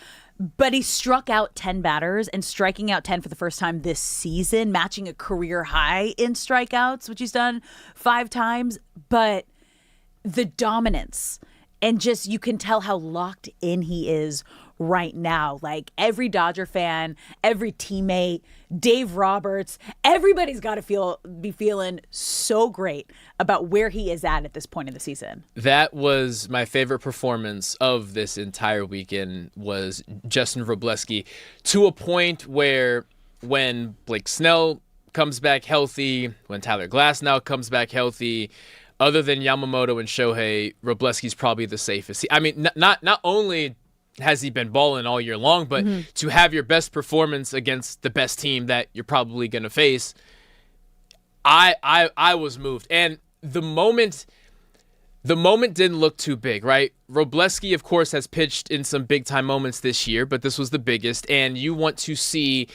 But he struck out 10 batters, and striking out 10 for the first time this season, matching a career high in strikeouts, which he's done 5 times. But the dominance, and just you can tell how locked in he is right now. Like, every Dodger fan, every teammate, Dave Roberts, everybody's got to be feeling so great about where he is at this point in the season. That was my favorite performance of this entire weekend, was Justin Wroblewski, to a point where when Blake Snell comes back healthy, when Tyler Glasnow comes back healthy, other than Yamamoto and Shohei, Wroblewski's probably the safest. I mean, not only has he been balling all year long, but to have your best performance against the best team that you're probably going to face, I was moved. And the moment didn't look too big, right? Wroblewski, of course, has pitched in some big-time moments this year, but this was the biggest. And you want to see,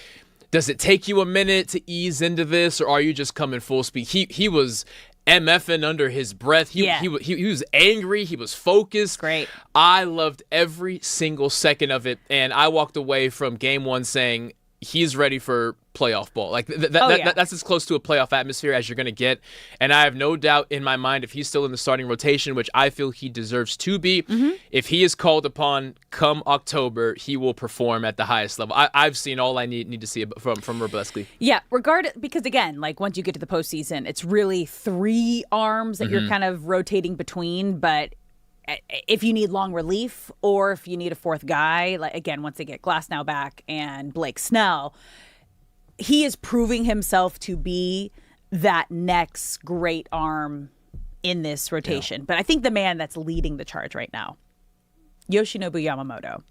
does it take you a minute to ease into this, or are you just coming full speed? He was MFing under his breath. He was angry. He was focused. Great. I loved every single second of it, and I walked away from game one saying he's ready for playoff ball. Like that's as close to a playoff atmosphere as you're going to get. And I have no doubt in my mind if he's still in the starting rotation, which I feel he deserves to be, if he is called upon come October, he will perform at the highest level. I've seen all I need to see from Wrobleski. Yeah, because again, like once you get to the postseason, it's really 3 arms that you're kind of rotating between, but if you need long relief or if you need a 4th guy, like again, once they get Glasnow back and Blake Snell, he is proving himself to be that next great arm in this rotation. But I think the man that's leading the charge right now, Yoshinobu Yamamoto,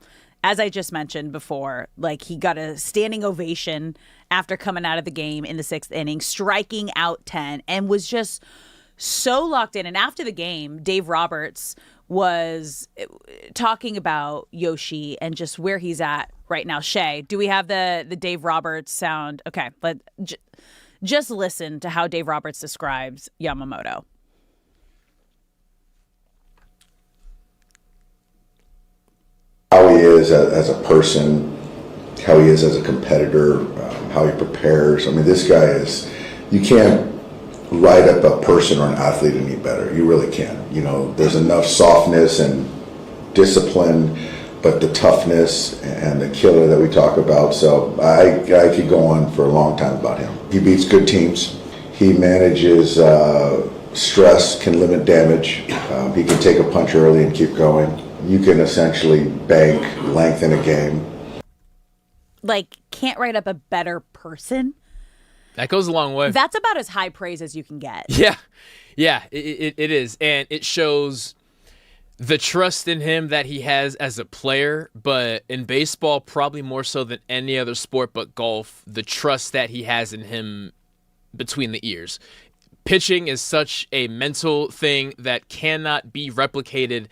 as I just mentioned before, like he got a standing ovation after coming out of the game in the 6th inning, striking out 10, and was just so locked in. And after the game, Dave Roberts was talking about Yoshi and just where he's at right now. Shay, do we have the Dave Roberts sound? Okay, but just listen to how Dave Roberts describes Yamamoto. How he is as a person, how he is as a competitor, how he prepares. I mean, this guy is, you can't write up a person or an athlete any better. You really can. You know, there's enough softness and discipline, but the toughness and the killer that we talk about. So I could go on for a long time about him. He beats good teams. He manages stress, can limit damage. He can take a punch early and keep going. You can essentially bank length in a game. Like, can't write up a better person. That goes a long way. That's about as high praise as you can get. Yeah, it is. And it shows the trust in him that he has as a player, but in baseball, probably more so than any other sport but golf, the trust that he has in him between the ears. Pitching is such a mental thing that cannot be replicated,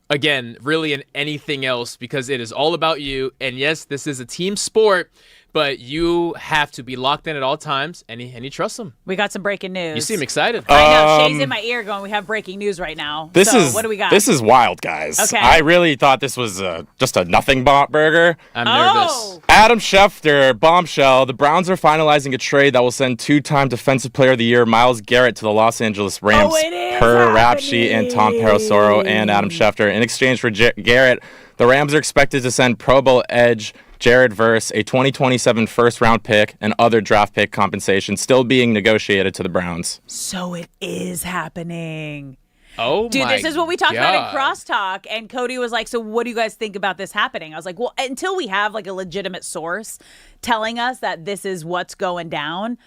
again, really in anything else, because it is all about you. And yes, this is a team sport, but you have to be locked in at all times, and he trusts him. We got some breaking news. You seem excited. I know. Shay's in my ear going, we have breaking news right now. What do we got? This is wild, guys. Okay. I really thought this was just a nothing burger. I'm nervous. Adam Schefter, bombshell. The Browns are finalizing a trade that will send 2-time Defensive Player of the Year Myles Garrett to the Los Angeles Rams per Rapshi and Tom Parasoro and Adam Schefter. In exchange for Garrett, the Rams are expected to send Pro Bowl edge Jared Verse, a 2027 first-round pick, and other draft pick compensation still being negotiated to the Browns. So it is happening. Oh, dude, my this is what we talked about God. in Crosstalk, and Cody was like, so what do you guys think about this happening? I was like, well, until we have like a legitimate source telling us that this is what's going down,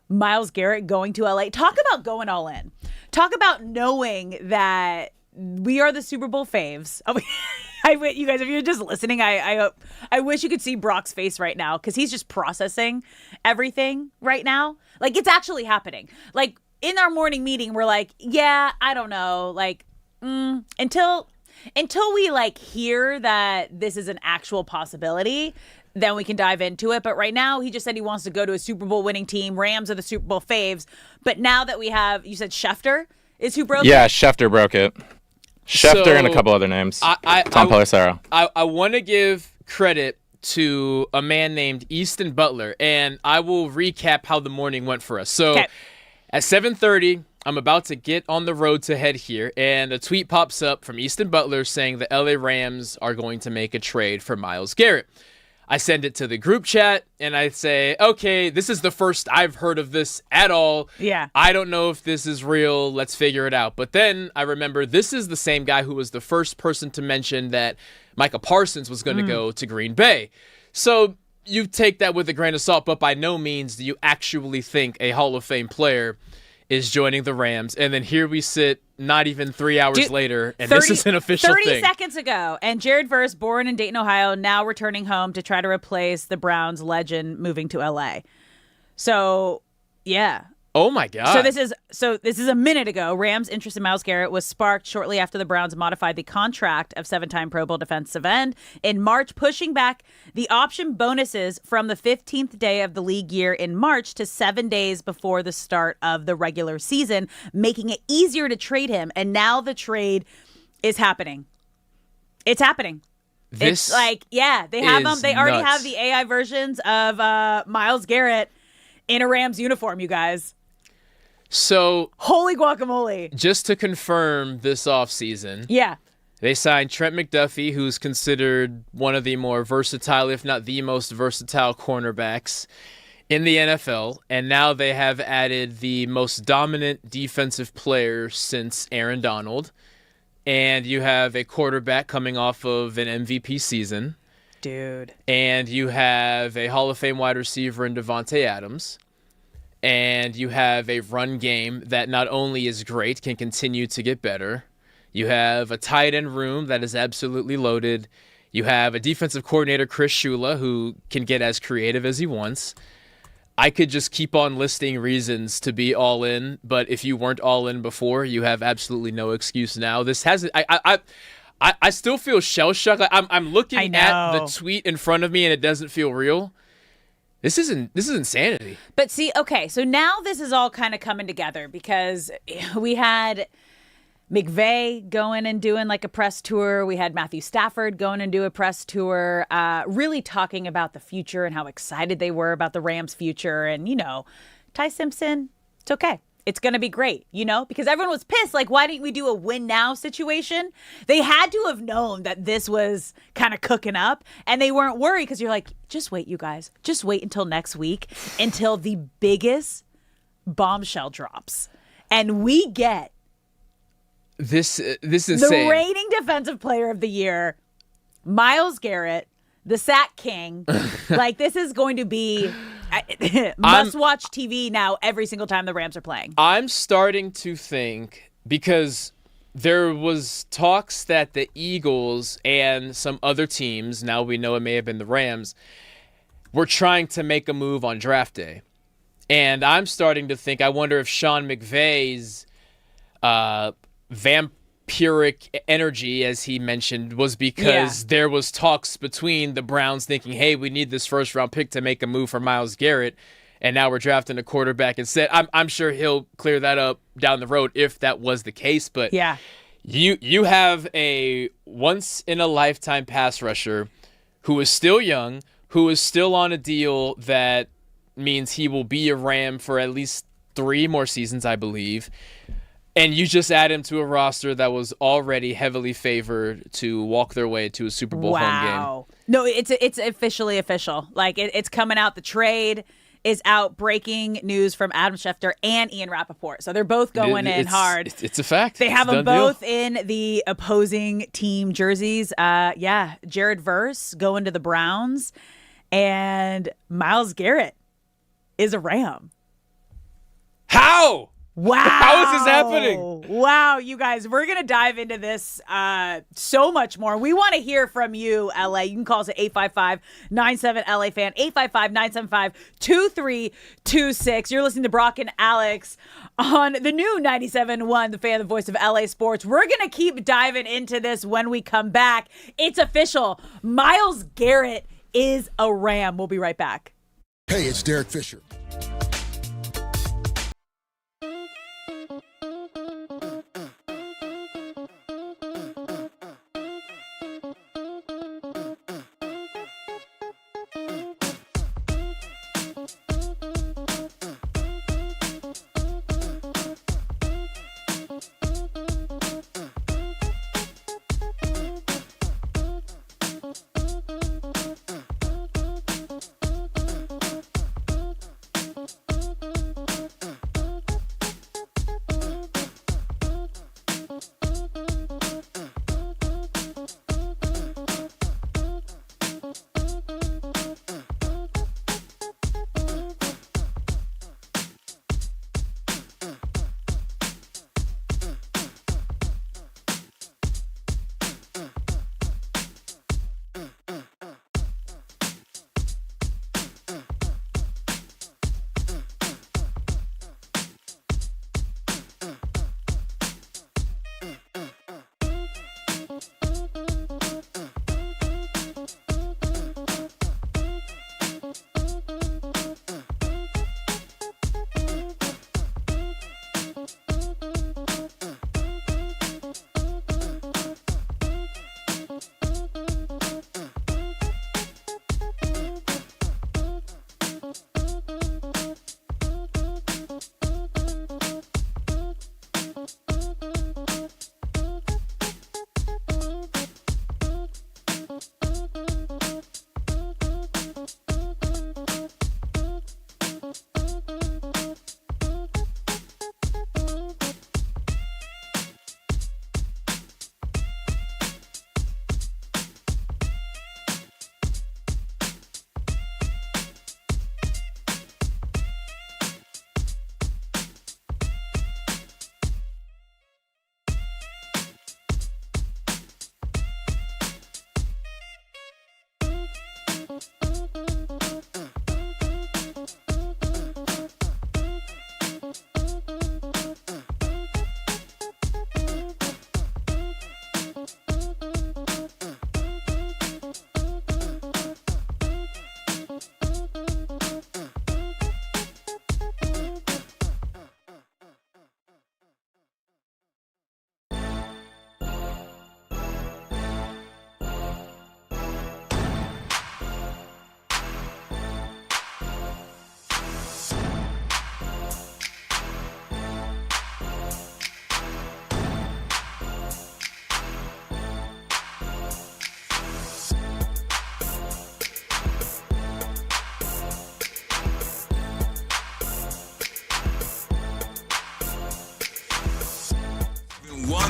Myles Garrett going to LA, talk about going all in. Talk about knowing that we are the Super Bowl faves. You guys, if you're just listening, I wish you could see Brock's face right now because he's just processing everything right now. Like, it's actually happening. Like, in our morning meeting, we're like, yeah, I don't know. Like, until we, like, hear that this is an actual possibility, then we can dive into it. But right now, he just said he wants to go to a Super Bowl winning team. Rams are the Super Bowl faves. But now that we have, you said Schefter is who broke it? Yeah, Schefter broke it. Schefter and a couple other names. Tom Pelissero. I want to give credit to a man named Easton Butler, and I will recap how the morning went for us. So at 7:30, I'm about to get on the road to head here, and a tweet pops up from Easton Butler saying the LA Rams are going to make a trade for Myles Garrett. I send it to the group chat, and I say, okay, this is the first I've heard of this at all. Yeah. I don't know if this is real. Let's figure it out. But then I remember this is the same guy who was the first person to mention that Micah Parsons was going to go to Green Bay. So you take that with a grain of salt, but by no means do you actually think a Hall of Fame player is joining the Rams. And then here we sit not even 3 hours later, and this is an official 30 seconds ago. And Jared Verse, born in Dayton, Ohio, now returning home to try to replace the Browns legend moving to LA. So, yeah. Oh my God. So this is a minute ago. Rams' interest in Myles Garrett was sparked shortly after the Browns modified the contract of 7-time Pro Bowl defensive end in March, pushing back the option bonuses from the 15th day of the league year in March to 7 days before the start of the regular season, making it easier to trade him. And now the trade is happening. It's happening. It's like, yeah, they have them. They already have the AI versions of Myles Garrett in a Rams uniform, you guys. So, holy guacamole. Just to confirm this offseason. Yeah. They signed Trent McDuffie, who's considered one of the more versatile, if not the most versatile cornerbacks in the NFL. And now they have added the most dominant defensive player since Aaron Donald. And you have a quarterback coming off of an MVP season. Dude. And you have a Hall of Fame wide receiver in Devontae Adams. And you have a run game that not only is great, can continue to get better. You have a tight end room that is absolutely loaded. You have a defensive coordinator, Chris Shula, who can get as creative as he wants. I could just keep on listing reasons to be all in, but if you weren't all in before, you have absolutely no excuse now. This hasn't. I still feel shell shocked. Like I'm looking at the tweet in front of me, and it doesn't feel real. This is insanity. But see, okay, so now this is all kind of coming together because we had McVay going and doing like a press tour. We had Matthew Stafford going and do a press tour, really talking about the future and how excited they were about the Rams' future. And, you know, Ty Simpson, it's okay. It's going to be great, you know, because everyone was pissed. Like, why didn't we do a win now situation? They had to have known that this was kind of cooking up, and they weren't worried because you're like, just wait, you guys. Just wait until next week, until the biggest bombshell drops. And we get this insane. The reigning defensive player of the year, Myles Garrett, the sack king. Like, this is going to be must-watch TV now every single time the Rams are playing. I'm starting to think, because there was talks that the Eagles and some other teams, now we know it may have been the Rams, were trying to make a move on draft day. And I'm starting to think, I wonder if Sean McVay's vampiric energy, as he mentioned, was because there was talks between the Browns thinking, hey, we need this first-round pick to make a move for Myles Garrett, and now we're drafting a quarterback instead. I'm sure he'll clear that up down the road if that was the case, but yeah, you have a once-in-a-lifetime pass rusher who is still young, who is still on a deal that means he will be a Ram for at least 3 more seasons, I believe. And you just add him to a roster that was already heavily favored to walk their way to a Super Bowl home game. No, it's officially official. Like, it's coming out. The trade is out. Breaking news from Adam Schefter and Ian Rappaport. So they're both going in hard. It's a fact. They have them done both deal. in the opposing team jerseys. Jared Verse going to the Browns. And Myles Garrett is a Ram. How? Wow. How is this happening? Wow, you guys, we're going to dive into this so much more. We want to hear from you, LA. You can call us at 855-97-LA-FAN, 855-975-2326. You're listening to Brock and Alex on the new 97.1, The Fan, the voice of LA Sports. We're going to keep diving into this when we come back. It's official. Myles Garrett is a Ram. We'll be right back. Hey, it's Derek Fisher.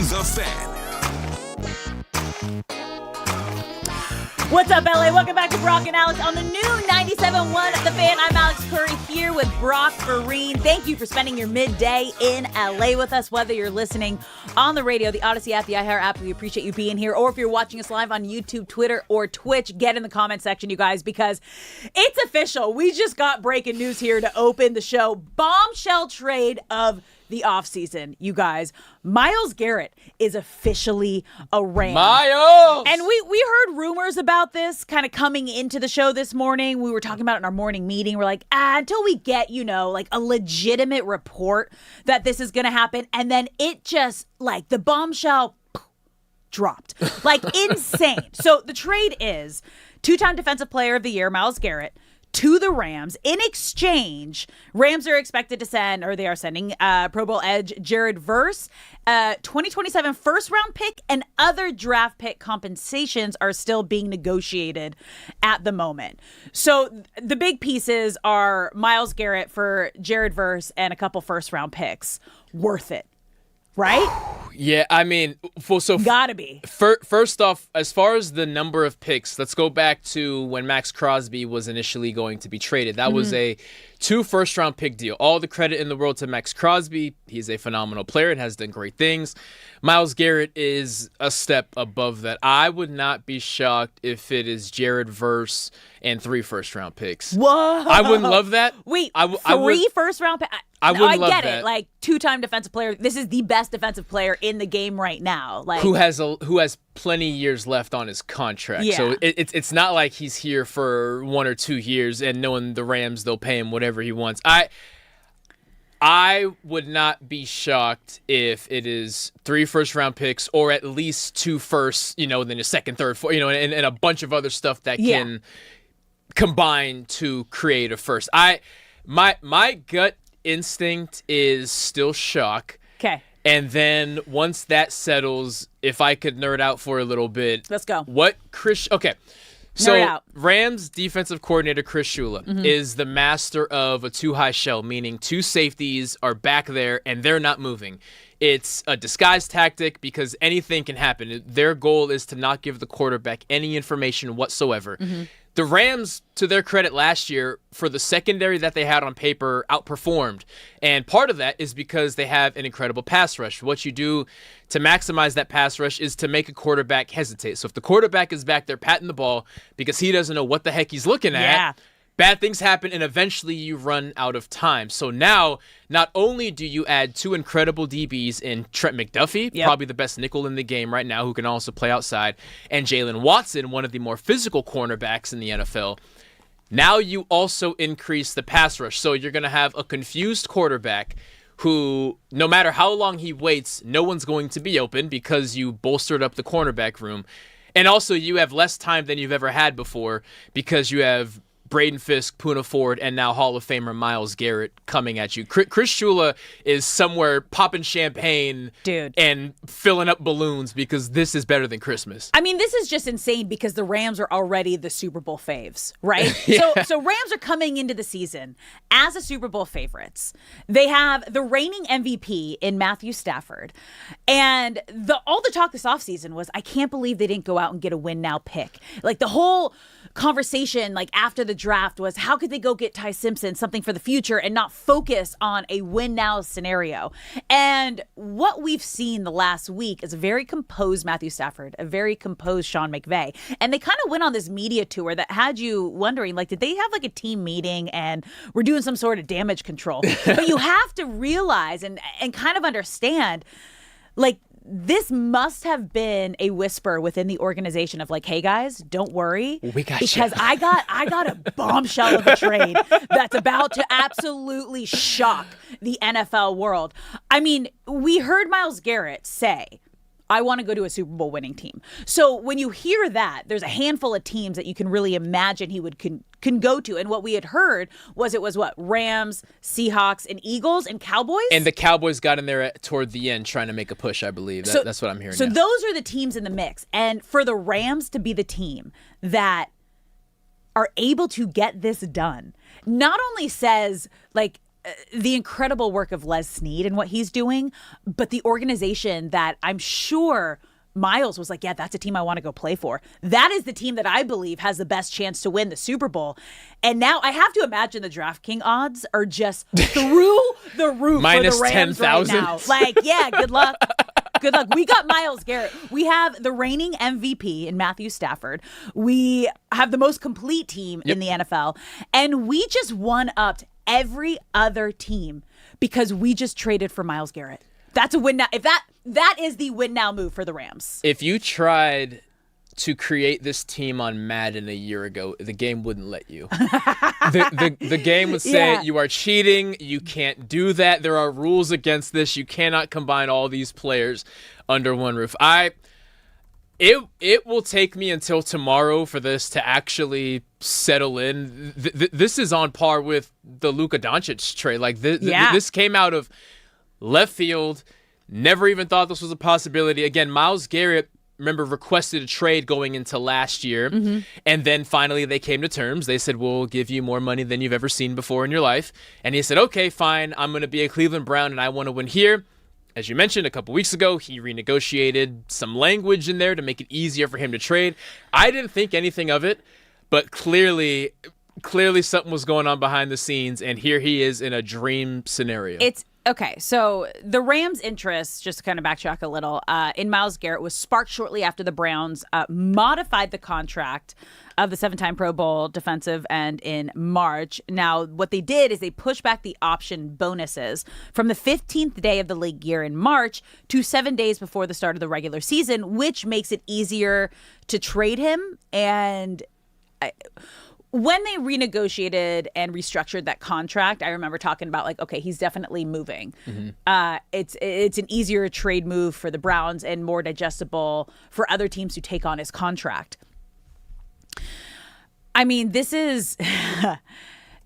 The Fan. What's up, LA? Welcome back to Brock and Alex on the new 97.1 The Fan. I'm Alex Curry here with Brock Vereen. Thank you for spending your midday in LA with us, whether you're listening on the radio, the Odyssey app, the iHeart app. We appreciate you being here. Or if you're watching us live on YouTube, Twitter, or Twitch, get in the comment section, you guys, because it's official. We just got breaking news here to open the show. Bombshell trade of the offseason, you guys. Myles Garrett is officially a Ram. Myles! And we heard rumors about this kind of coming into the show this morning. We were talking about it in our morning meeting. We're like, until we get, like a legitimate report that this is going to happen. And then it just, like, the bombshell dropped. Like, insane. So the trade is two-time Defensive Player of the Year, Myles Garrett, to the Rams. In exchange, Rams are expected to send, or they are sending, Pro Bowl edge Jared Verse, 2027 first-round pick, and other draft pick compensations are still being negotiated at the moment. So the big pieces are Myles Garrett for Jared Verse and a couple first-round picks. Worth it, right? Yeah, I mean, gotta be. First off, as far as the number of picks, let's go back to when Max Crosby was initially going to be traded. That was a 2 first-round pick deal. All the credit in the world to Max Crosby. He's a phenomenal player and has done great things. Myles Garrett is a step above that. I would not be shocked if it is Jared Verse and 3 first-round picks. Whoa! I wouldn't love that. Wait, 3 first-round picks? I wouldn't love get that. it. Like, two-time defensive player. This is the best defensive player in the game right now. Like, who has plenty years left on his contract. Yeah. So it's not like he's here for 1 or 2 years and knowing the Rams, they'll pay him whatever he wants. I would not be shocked if it is 3 first-round picks or at least 2 firsts, then a second, third, fourth, and a bunch of other stuff that can combine to create a first. My gut instinct is still shock. Okay. And then once that settles, if I could nerd out for a little bit. Let's go. Okay. So Rams defensive coordinator Chris Shula is the master of a 2-high shell, meaning 2 safeties are back there and they're not moving. It's a disguise tactic because anything can happen. Their goal is to not give the quarterback any information whatsoever. The Rams, to their credit last year, for the secondary that they had on paper, outperformed. And part of that is because they have an incredible pass rush. What you do to maximize that pass rush is to make a quarterback hesitate. So if the quarterback is back there patting the ball because he doesn't know what the heck he's looking at, bad things happen, and eventually you run out of time. So now, not only do you add 2 incredible DBs in Trent McDuffie, probably the best nickel in the game right now, who can also play outside, and Jalen Watson, one of the more physical cornerbacks in the NFL, now you also increase the pass rush. So you're going to have a confused quarterback who, no matter how long he waits, no one's going to be open because you bolstered up the cornerback room. And also you have less time than you've ever had before because you have Braden Fisk, Poona Ford, and now Hall of Famer Myles Garrett coming at you. Chris Shula is somewhere popping champagne and filling up balloons because this is better than Christmas. I mean, this is just insane because the Rams are already the Super Bowl faves, right? So Rams are coming into the season as a Super Bowl favorites. They have the reigning MVP in Matthew Stafford. And all the talk this offseason was, I can't believe they didn't go out and get a win now pick. Like, the whole conversation, like, after the draft was, how could they go get Ty Simpson, something for the future, and not focus on a win now scenario? And what we've seen the last week is a very composed Matthew Stafford, a very composed Sean McVay. And they kind of went on this media tour that had you wondering, like, did they have like a team meeting and we're doing some sort of damage control? But you have to realize and kind of understand, like, this must have been a whisper within the organization of like, hey guys, don't worry, because I got a bombshell of a trade that's about to absolutely shock the NFL world. I mean, we heard Myles Garrett say, I want to go to a Super Bowl winning team. So when you hear that, there's a handful of teams that you can really imagine he would can go to. And what we had heard was Rams, Seahawks, and Eagles, and Cowboys? And the Cowboys got in there toward the end trying to make a push, I believe. That's what I'm hearing. So those are the teams in the mix. And for the Rams to be the team that are able to get this done, not only says, like, the incredible work of Les Snead and what he's doing, but the organization that I'm sure Miles was like, yeah, that's a team I want to go play for. That is the team that I believe has the best chance to win the Super Bowl. And now I have to imagine the DraftKings odds are just through the roof minus for the Rams 10,000. right now. Like, yeah, good luck. Good luck. We got Myles Garrett. We have the reigning MVP in Matthew Stafford. We have the most complete team in the NFL. And we just one-upped every other team because we just traded for Myles Garrett. That's a win now. If that is the win now move for the Rams. If you tried to create this team on Madden a year ago, the game wouldn't let you. The game would say you are cheating. You can't do that. There are rules against this. You cannot combine all these players under one roof. It will take me until tomorrow for this to actually settle in. This is on par with the Luka Doncic trade. Like this came out of left field. Never even thought this was a possibility. Again, Myles Garrett, remember, requested a trade going into last year. Mm-hmm. And then finally they came to terms. They said, we'll give you more money than you've ever seen before in your life. And he said, okay, fine. I'm going to be a Cleveland Brown and I want to win here. As you mentioned a couple weeks ago, he renegotiated some language in there to make it easier for him to trade. I didn't think anything of it, but clearly something was going on behind the scenes. And here he is in a dream scenario. Okay, so the Rams' interest, just to kind of backtrack a little, in Myles Garrett was sparked shortly after the Browns modified the contract of the 7-time Pro Bowl defensive end in March. Now, what they did is they pushed back the option bonuses from the 15th day of the league year in March to 7 days before the start of the regular season, which makes it easier to trade him. And when they renegotiated and restructured that contract, I remember talking about like, okay, he's definitely moving. Mm-hmm. It's an easier trade move for the Browns and more digestible for other teams to take on his contract. I mean, this is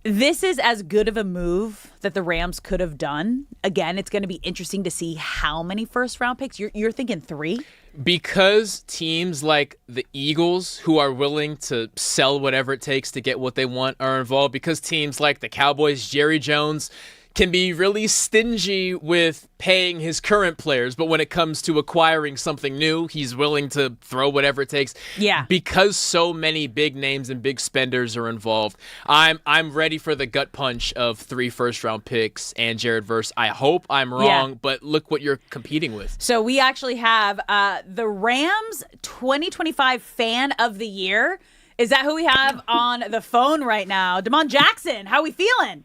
as good of a move that the Rams could have done. Again, it's going to be interesting to see how many first-round picks. You're thinking 3? Because teams like the Eagles, who are willing to sell whatever it takes to get what they want, are involved. Because teams like the Cowboys, Jerry Jones, can be really stingy with paying his current players, but when it comes to acquiring something new, he's willing to throw whatever it takes. Yeah. Because so many big names and big spenders are involved, I'm ready for the gut punch of 3 first-round picks and Jared Verse. I hope I'm wrong, but look what you're competing with. So we actually have the Rams 2025 Fan of the Year. Is that who we have on the phone right now? Damon Jackson, how are we feeling?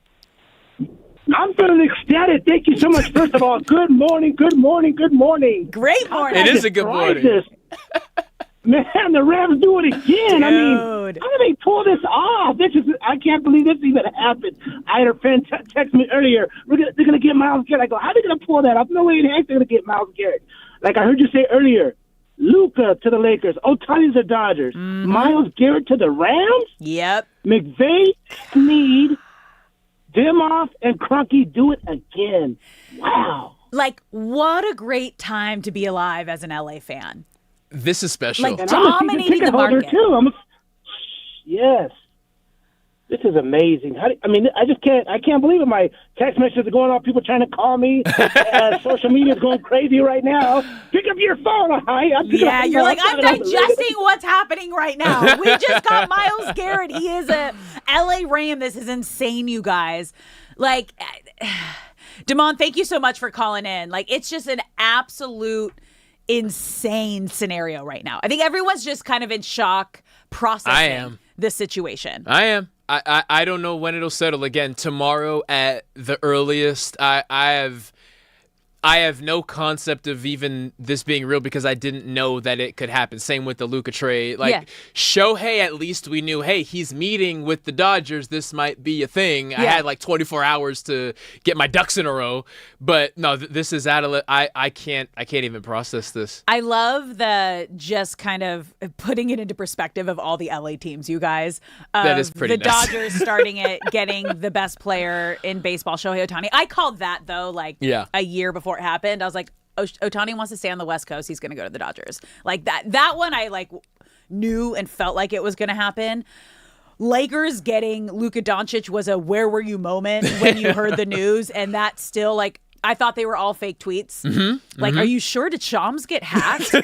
I'm feeling ecstatic. Thank you so much. First of all, good morning, good morning, good morning. Great morning. It is a good morning. Man, the Rams do it again. Dude. I mean, how do they pull this off? I can't believe this even happened. I had a friend text me earlier. They're going to get Myles Garrett. I go, how are they going to pull that off? No way in heck they're going to get Myles Garrett. Like I heard you say earlier, Luka to the Lakers, Ohtani to the Dodgers, Myles Garrett to the Rams? Yep. McVay, Snead, Dimoff, and Kroenke do it again. Wow. Like, what a great time to be alive as an LA fan. This is special. Like, and dominating the market. Too. Yes. This is amazing. I can't believe it. My text messages are going off. People trying to call me. Social media is going crazy right now. Pick up your phone. Yeah, you're like, I'm digesting what's happening right now. We just got Myles Garrett. He is a LA Ram. This is insane, you guys. Like, Damon, thank you so much for calling in. Like, it's just an absolute insane scenario right now. I think everyone's just kind of in shock processing this situation. I am. I don't know when it'll settle. Again, tomorrow at the earliest. I have no concept of even this being real because I didn't know that it could happen. Same with the Luka trade. Shohei, at least we knew, hey, he's meeting with the Dodgers. This might be a thing. I had like 24 hours to get my ducks in a row. But no, this is out of it. I can't even process this. I love the just kind of putting it into perspective of all the LA teams, you guys. That is pretty The nice. Dodgers starting it, getting the best player in baseball, Shohei Ohtani. I called that, though, a year before it happened. I was like, Ohtani wants to stay on the West Coast. He's going to go to the Dodgers. Like that one I knew and felt like it was going to happen. Lakers getting Luka Doncic was a where were you moment when you heard the news, and that still, like, I thought they were all fake tweets. Are you sure? Did Shams get hacked?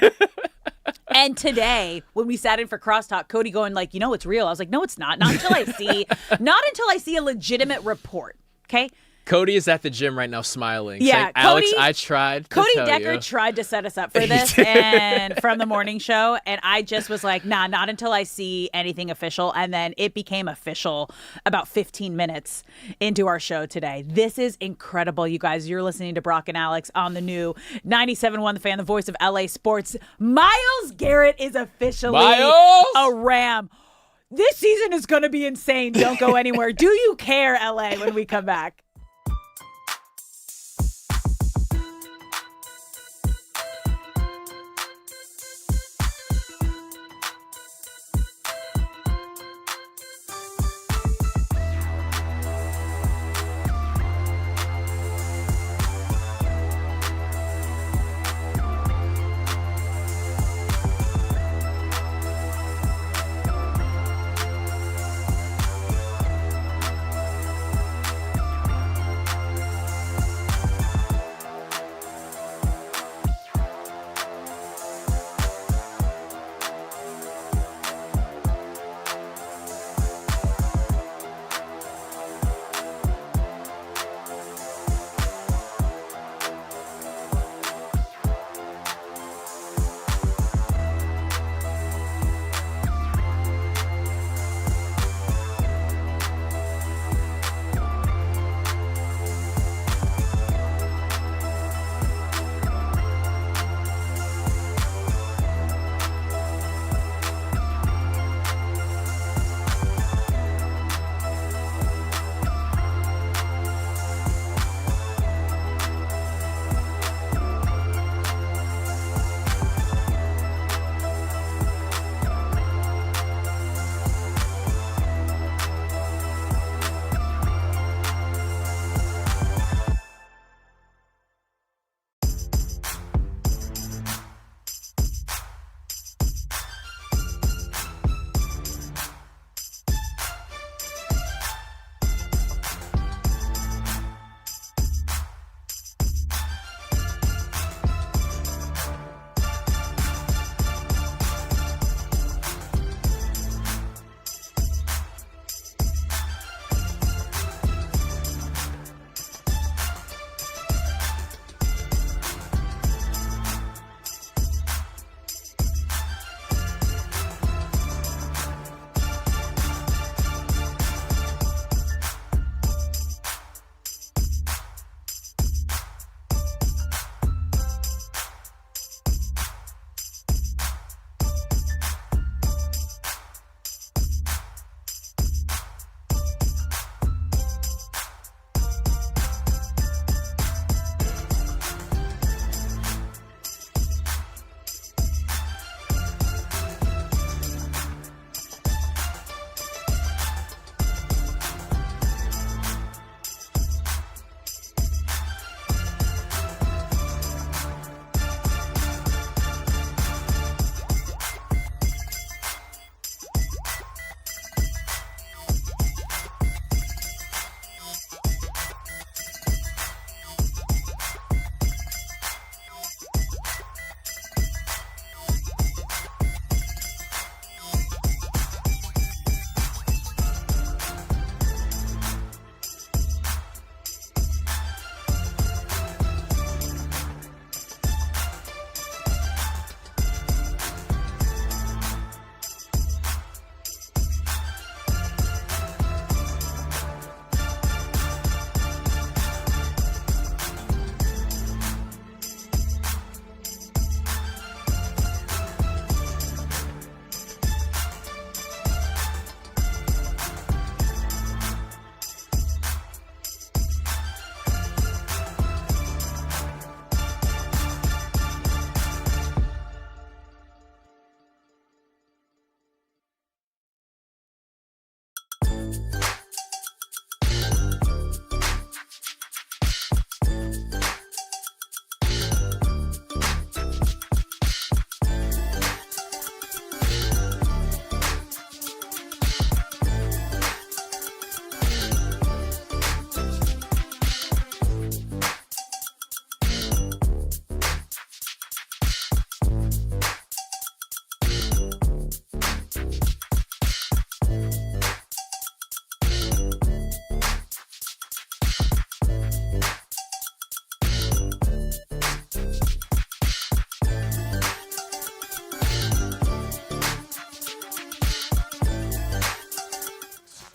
And today, when we sat in for crosstalk, Cody going like, it's real. I was like, no, it's not. Not until I see a legitimate report. Okay. Cody is at the gym right now smiling. Yeah, saying, Alex, I tried. Cody Decker tried to set us up for this and from the morning show, and I just was like, nah, not until I see anything official. And then it became official about 15 minutes into our show today. This is incredible, you guys. You're listening to Brock and Alex on the new 97.1 The Fan, the voice of LA sports. Myles Garrett is officially a Ram. This season is going to be insane. Don't go anywhere. Do you care, LA, when we come back?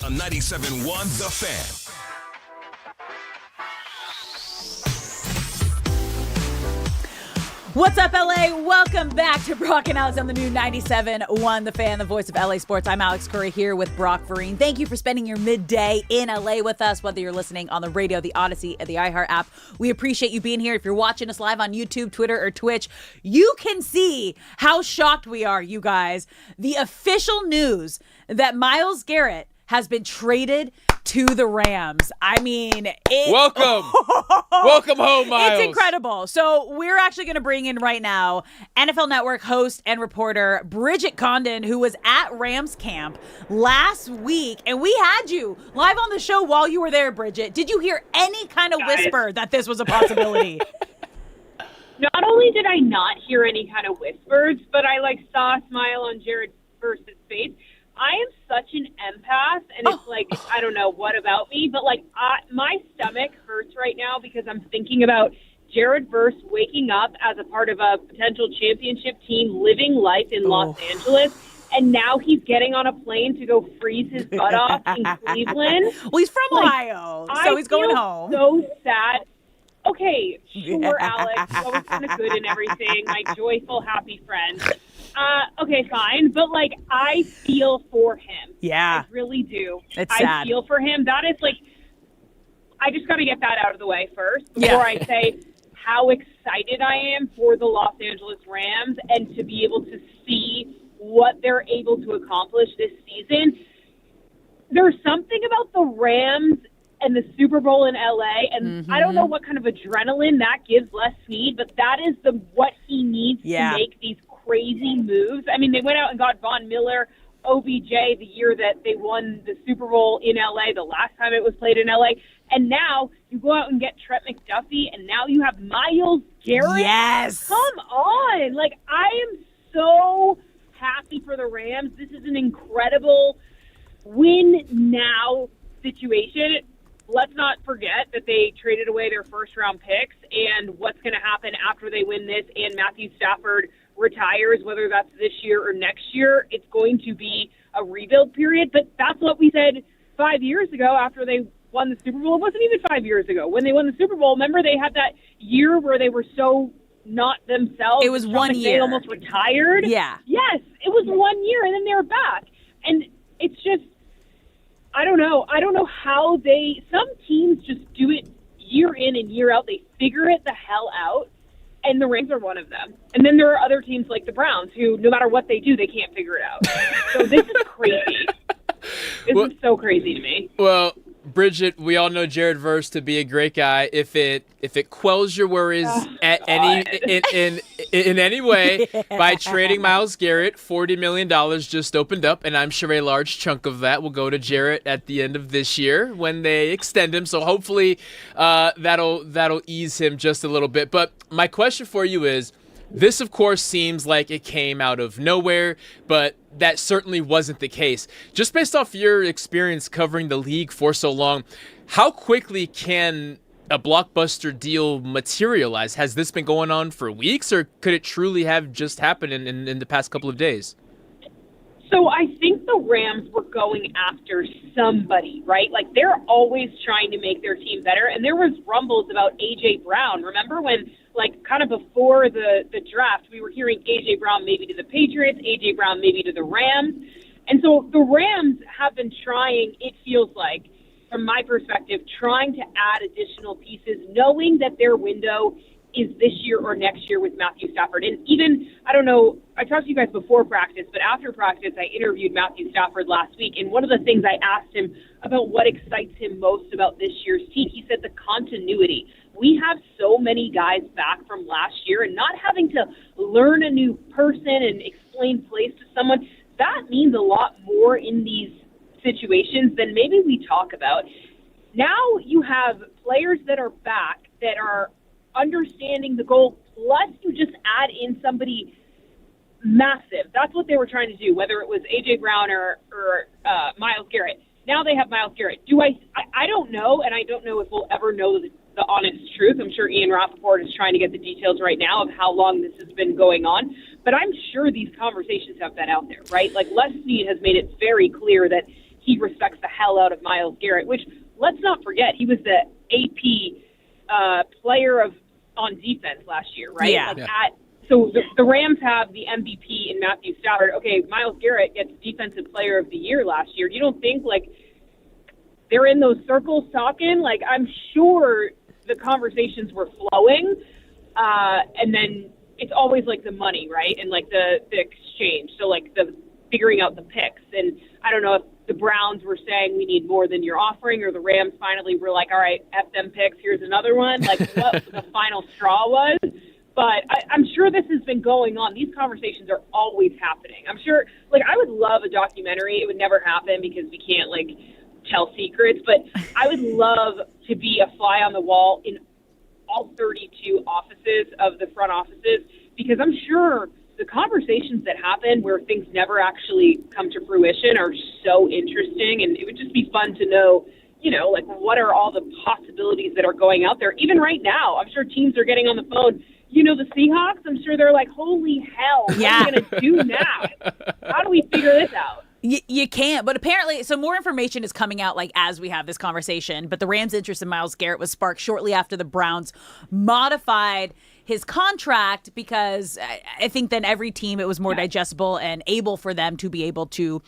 on 97.1 The Fan. What's up, LA? Welcome back to Brock and Alex on the new 97.1 The Fan, the voice of LA Sports. I'm Alex Curry here with Brock Vereen. Thank you for spending your midday in LA with us, whether you're listening on the radio, the Odyssey, or the iHeart app. We appreciate you being here. If you're watching us live on YouTube, Twitter, or Twitch, you can see how shocked we are, you guys. The official news that Myles Garrett has been traded to the Rams. I mean, welcome home, Myles. It's incredible. So we're actually going to bring in right now NFL Network host and reporter Bridget Condon, who was at Rams camp last week, and we had you live on the show while you were there, Bridget. Did you hear any kind of whisper that this was a possibility? Not only did I not hear any kind of whispers, but I saw a smile on Jared Verse's face. I am such an empath, and it's I don't know what about me, but my stomach hurts right now because I'm thinking about Jared Verse waking up as a part of a potential championship team, living life in Los Angeles, and now he's getting on a plane to go freeze his butt off in Cleveland. Well, he's from Ohio, so he's going home. So sad. Okay, sure, Alex. Always kind of good and everything. My joyful, happy friend. Okay, fine. But, I feel for him. Yeah. I really do. It's sad. I feel for him. That is, I just got to get that out of the way first before I say how excited I am for the Los Angeles Rams and to be able to see what they're able to accomplish this season. There's something about the Rams and the Super Bowl in LA, and I don't know what kind of adrenaline that gives Les Snead, but that is what he needs to make these crazy moves. I mean, they went out and got Von Miller, OBJ, the year that they won the Super Bowl in LA, the last time it was played in LA, and now you go out and get Trent McDuffie, and now you have Myles Garrett. Yes! Come on! I am so happy for the Rams. This is an incredible win-now situation. Let's not forget that they traded away their first-round picks, and what's going to happen after they win this and Matthew Stafford retires, whether that's this year or next year. It's going to be a rebuild period, but that's what we said 5 years ago after they won the Super Bowl. It wasn't even 5 years ago. When they won the Super Bowl, remember they had that year where they were so not themselves? It was 1 year. They almost retired. Yeah. Yes, it was 1 year, and then they were back. And it's just, I don't know. I don't know how some teams just do it year in and year out. They figure it the hell out, and the Rams are one of them. And then there are other teams like the Browns who, no matter what they do, they can't figure it out. So this is crazy. This is so crazy to me. Well, Bridget, we all know Jared Verse to be a great guy. If it quells your worries in any way by trading Myles Garrett, $40 million just opened up, and I'm sure a large chunk of that will go to Jarrett at the end of this year when they extend him. So hopefully that'll ease him just a little bit. But my question for you is, this, of course, seems like it came out of nowhere, but that certainly wasn't the case. Just based off your experience covering the league for so long, how quickly can a blockbuster deal materialize? Has this been going on for weeks, or could it truly have just happened in the past couple of days? So I think the Rams were going after somebody, right? They're always trying to make their team better. And there was rumbles about A.J. Brown. Remember when, kind of before the draft, we were hearing A.J. Brown maybe to the Patriots, A.J. Brown maybe to the Rams. And so the Rams have been trying, it feels like, from my perspective, trying to add additional pieces, knowing that their window is this year or next year with Matthew Stafford. And even, I don't know, I talked to you guys before practice, but after practice, I interviewed Matthew Stafford last week, and one of the things I asked him about what excites him most about this year's team, he said the continuity. We have so many guys back from last year, and not having to learn a new person and explain plays to someone, that means a lot more in these situations than maybe we talk about. Now you have players that are back that are understanding the goal, plus you just add in somebody massive. That's what they were trying to do, whether it was A.J. Brown or Myles Garrett. Now they have Myles Garrett. I don't know, and I don't know if we'll ever know the honest truth. I'm sure Ian Rappaport is trying to get the details right now of how long this has been going on, but I'm sure these conversations have been out there, right? Les Snead has made it very clear that he respects the hell out of Myles Garrett, which, let's not forget, he was the AP player on defense last year, right? Yeah. So the Rams have the MVP in Matthew Stafford. Okay, Myles Garrett gets Defensive Player of the Year last year. You don't think, like, they're in those circles talking? Like, I'm sure the conversations were flowing, and then it's always, like, the money, right, and, like, the exchange. So, like, the figuring out the picks. And I don't know if the Browns were saying we need more than you're offering, or the Rams finally were like, all right, F them picks, here's another one. Like, what the final straw was. But I'm sure this has been going on. These conversations are always happening. I'm sure, like, I would love a documentary. It would never happen because we can't, like, tell secrets. But I would love to be a fly on the wall in all 32 offices of the front offices, because I'm sure the conversations that happen where things never actually come to fruition are so interesting. And it would just be fun to know, you know, like, what are all the possibilities that are going out there? Even right now, I'm sure teams are getting on the phone. You know, the Seahawks, I'm sure they're like, holy hell, what are we going to do now? How do we figure this out? You can't, but apparently, so more information is coming out, like, as we have this conversation, but the Rams' interest in Myles Garrett was sparked shortly after the Browns modified his contract, because I think then every team, it was more digestible and able for them to be able to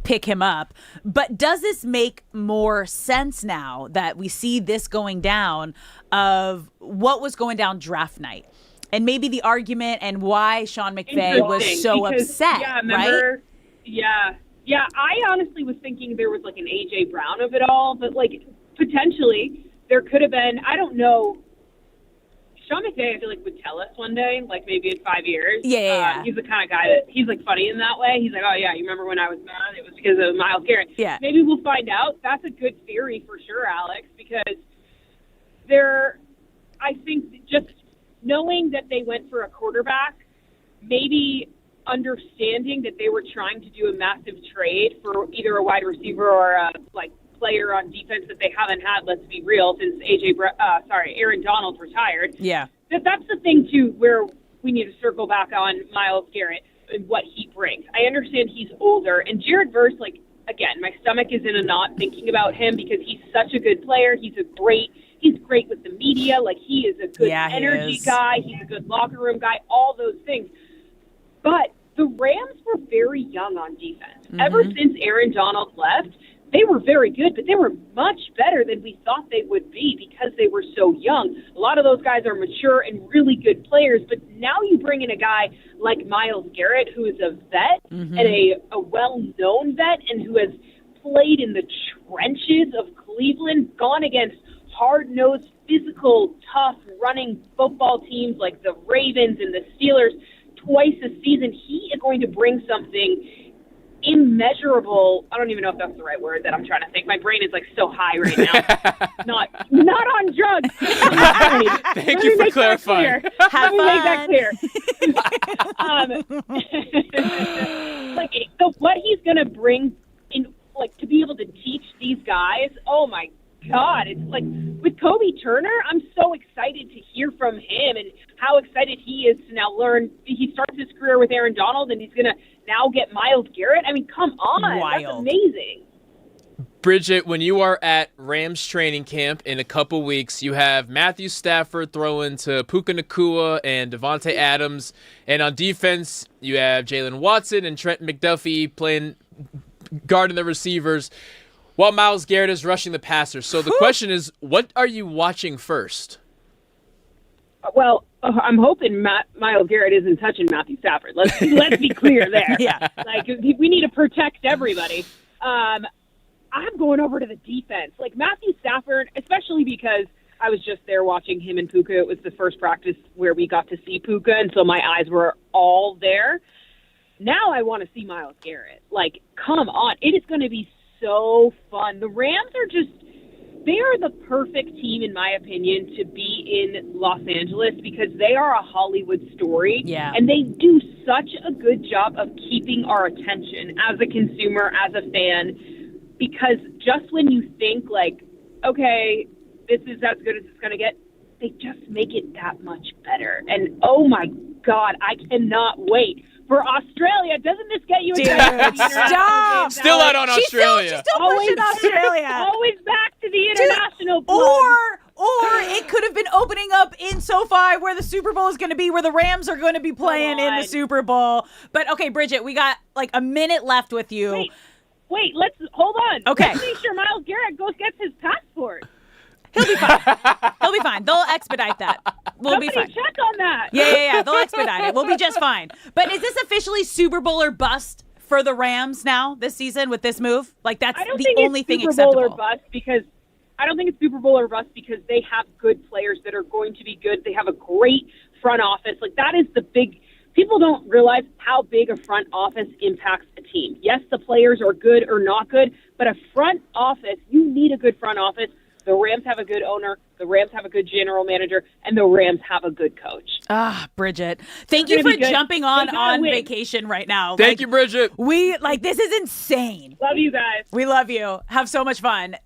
pick him up. But does this make more sense now that we see this going down of what was going down draft night? And maybe the argument and why Sean McVay was so upset, right? Yeah, I honestly was thinking there was, like, an A.J. Brown of it all, but, like, potentially there could have been, I don't know. Sean McVay, I feel like, would tell us one day, like, maybe in 5 years. Yeah. He's the kind of guy that, he's, like, funny in that way. He's like, oh, yeah, you remember when I was mad? It was because of Myles Garrett. Yeah. Maybe we'll find out. That's a good theory for sure, Alex, because I think just knowing that they went for a quarterback, maybe understanding that they were trying to do a massive trade for either a wide receiver or a, like, player on defense that they haven't had, let's be real, since Aaron Donald retired. Yeah. That's the thing, too, where we need to circle back on Myles Garrett and what he brings. I understand he's older, and Jared Verse, like, again, my stomach is in a knot thinking about him because he's such a good player. He's great with the media. Like, he is a good energy guy. He's a good locker room guy, all those things. But the Rams were very young on defense. Mm-hmm. Ever since Aaron Donald left, they were very good, but they were much better than we thought they would be because they were so young. A lot of those guys are mature and really good players, but now you bring in a guy like Myles Garrett, who is a vet and a well-known vet, and who has played in the trenches of Cleveland, gone against hard-nosed, physical, tough, running football teams like the Ravens and the Steelers twice a season. He is going to bring something immeasurable. I don't even know if that's the right word that I'm trying to think. My brain is, like, so high right now. not on drugs. Thank you for clarifying. Let me make that clear. Like, so what he's going to bring in, like, to be able to teach these guys, oh my God, it's like with Kobe Turner, I'm so excited to hear from him and how excited he is to now learn. He starts his career with Aaron Donald, and he's going to now get Myles Garrett. I mean, come on. Wild. That's amazing. Bridget, when you are at Rams training camp in a couple weeks, you have Matthew Stafford throwing to Puka Nacua and Devontae Adams. And on defense, you have Jalen Watson and Trent McDuffie playing guarding the receivers, while Myles Garrett is rushing the passer. So the question is, what are you watching first? Well, I'm hoping Myles Garrett isn't touching Matthew Stafford. Let's be clear there. Yeah. Like, we need to protect everybody. I'm going over to the defense. Like, Matthew Stafford, especially because I was just there watching him and Puka. It was the first practice where we got to see Puka, and so my eyes were all there. Now I want to see Myles Garrett. Like, come on. It is going to be so fun. The Rams they are the perfect team, in my opinion, to be in Los Angeles because they are a Hollywood story. Yeah. And they do such a good job of keeping our attention as a consumer, as a fan, because just when you think, like, okay, this is as good as it's going to get, they just make it that much better. And, oh, my God, I cannot wait for Australia. Doesn't this get you excited? For the international Stop! games, Still Alex? out on Australia. She's still pushing Australia. Always back to the international club. Or it could have been opening up in SoFi where the Super Bowl is going to be, where the Rams are going to be playing in the Super Bowl. But okay, Bridget, we got like a minute left with you. Wait, let's hold on. Okay. Let's make sure Myles Garrett gets his passport. He'll be fine. He'll be fine. They'll expedite that. We'll be fine. Check on that. Yeah. They'll expedite it. We'll be just fine. But is this officially Super Bowl or bust for the Rams now this season with this move? Like that's the only thing acceptable. Super Bowl or bust because I don't think it's Super Bowl or bust because they have good players that are going to be good. They have a great front office. Like that is the big. People don't realize how big a front office impacts a team. Yes, the players are good or not good, but a front office, you need a good front office. The Rams have a good owner. The Rams have a good general manager, and the Rams have a good coach. Bridget, thank you for jumping on vacation right now. Thank you, Bridget. This is insane. Love you guys. We love you. Have so much fun.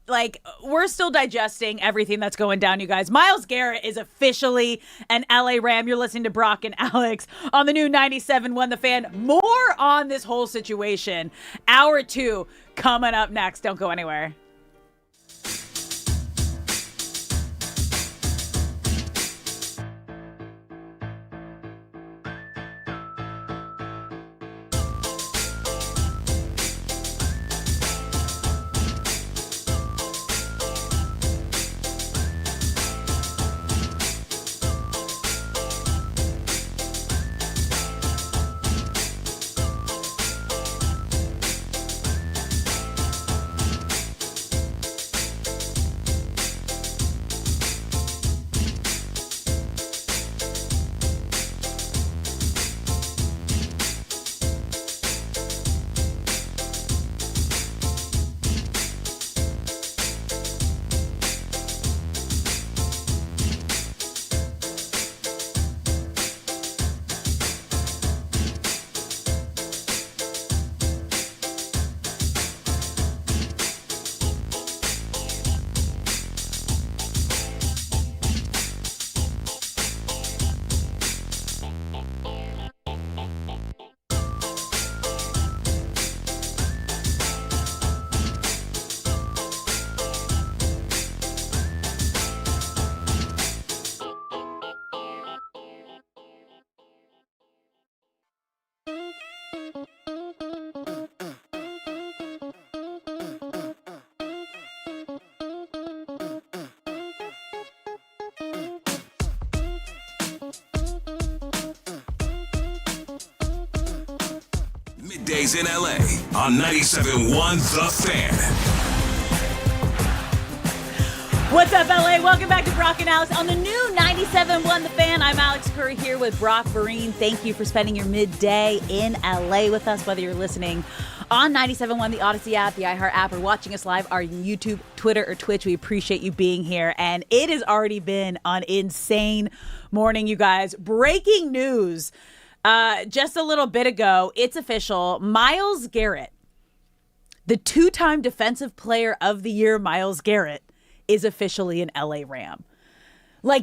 We're still digesting everything that's going down, you guys. Myles Garrett is officially an LA Ram. You're listening to Brock and Alex on the new 97.1 The Fan. More on this whole situation. Hour 2 coming up next. Don't go anywhere. Middays in LA on 97.1 The Fan. What's up, LA? Welcome back to Brock and Alex on the new 97.1 The Fan. I'm Alex Curry here with Brock Vereen. Thank you for spending your midday in LA with us, whether you're listening on 97.1, the Odyssey app, the iHeart app, or watching us live on YouTube, Twitter, or Twitch. We appreciate you being here. And it has already been an insane morning, you guys. Breaking news. Just a little bit ago, it's official. Myles Garrett, the two-time Defensive Player of the Year, Myles Garrett, is officially an LA Ram.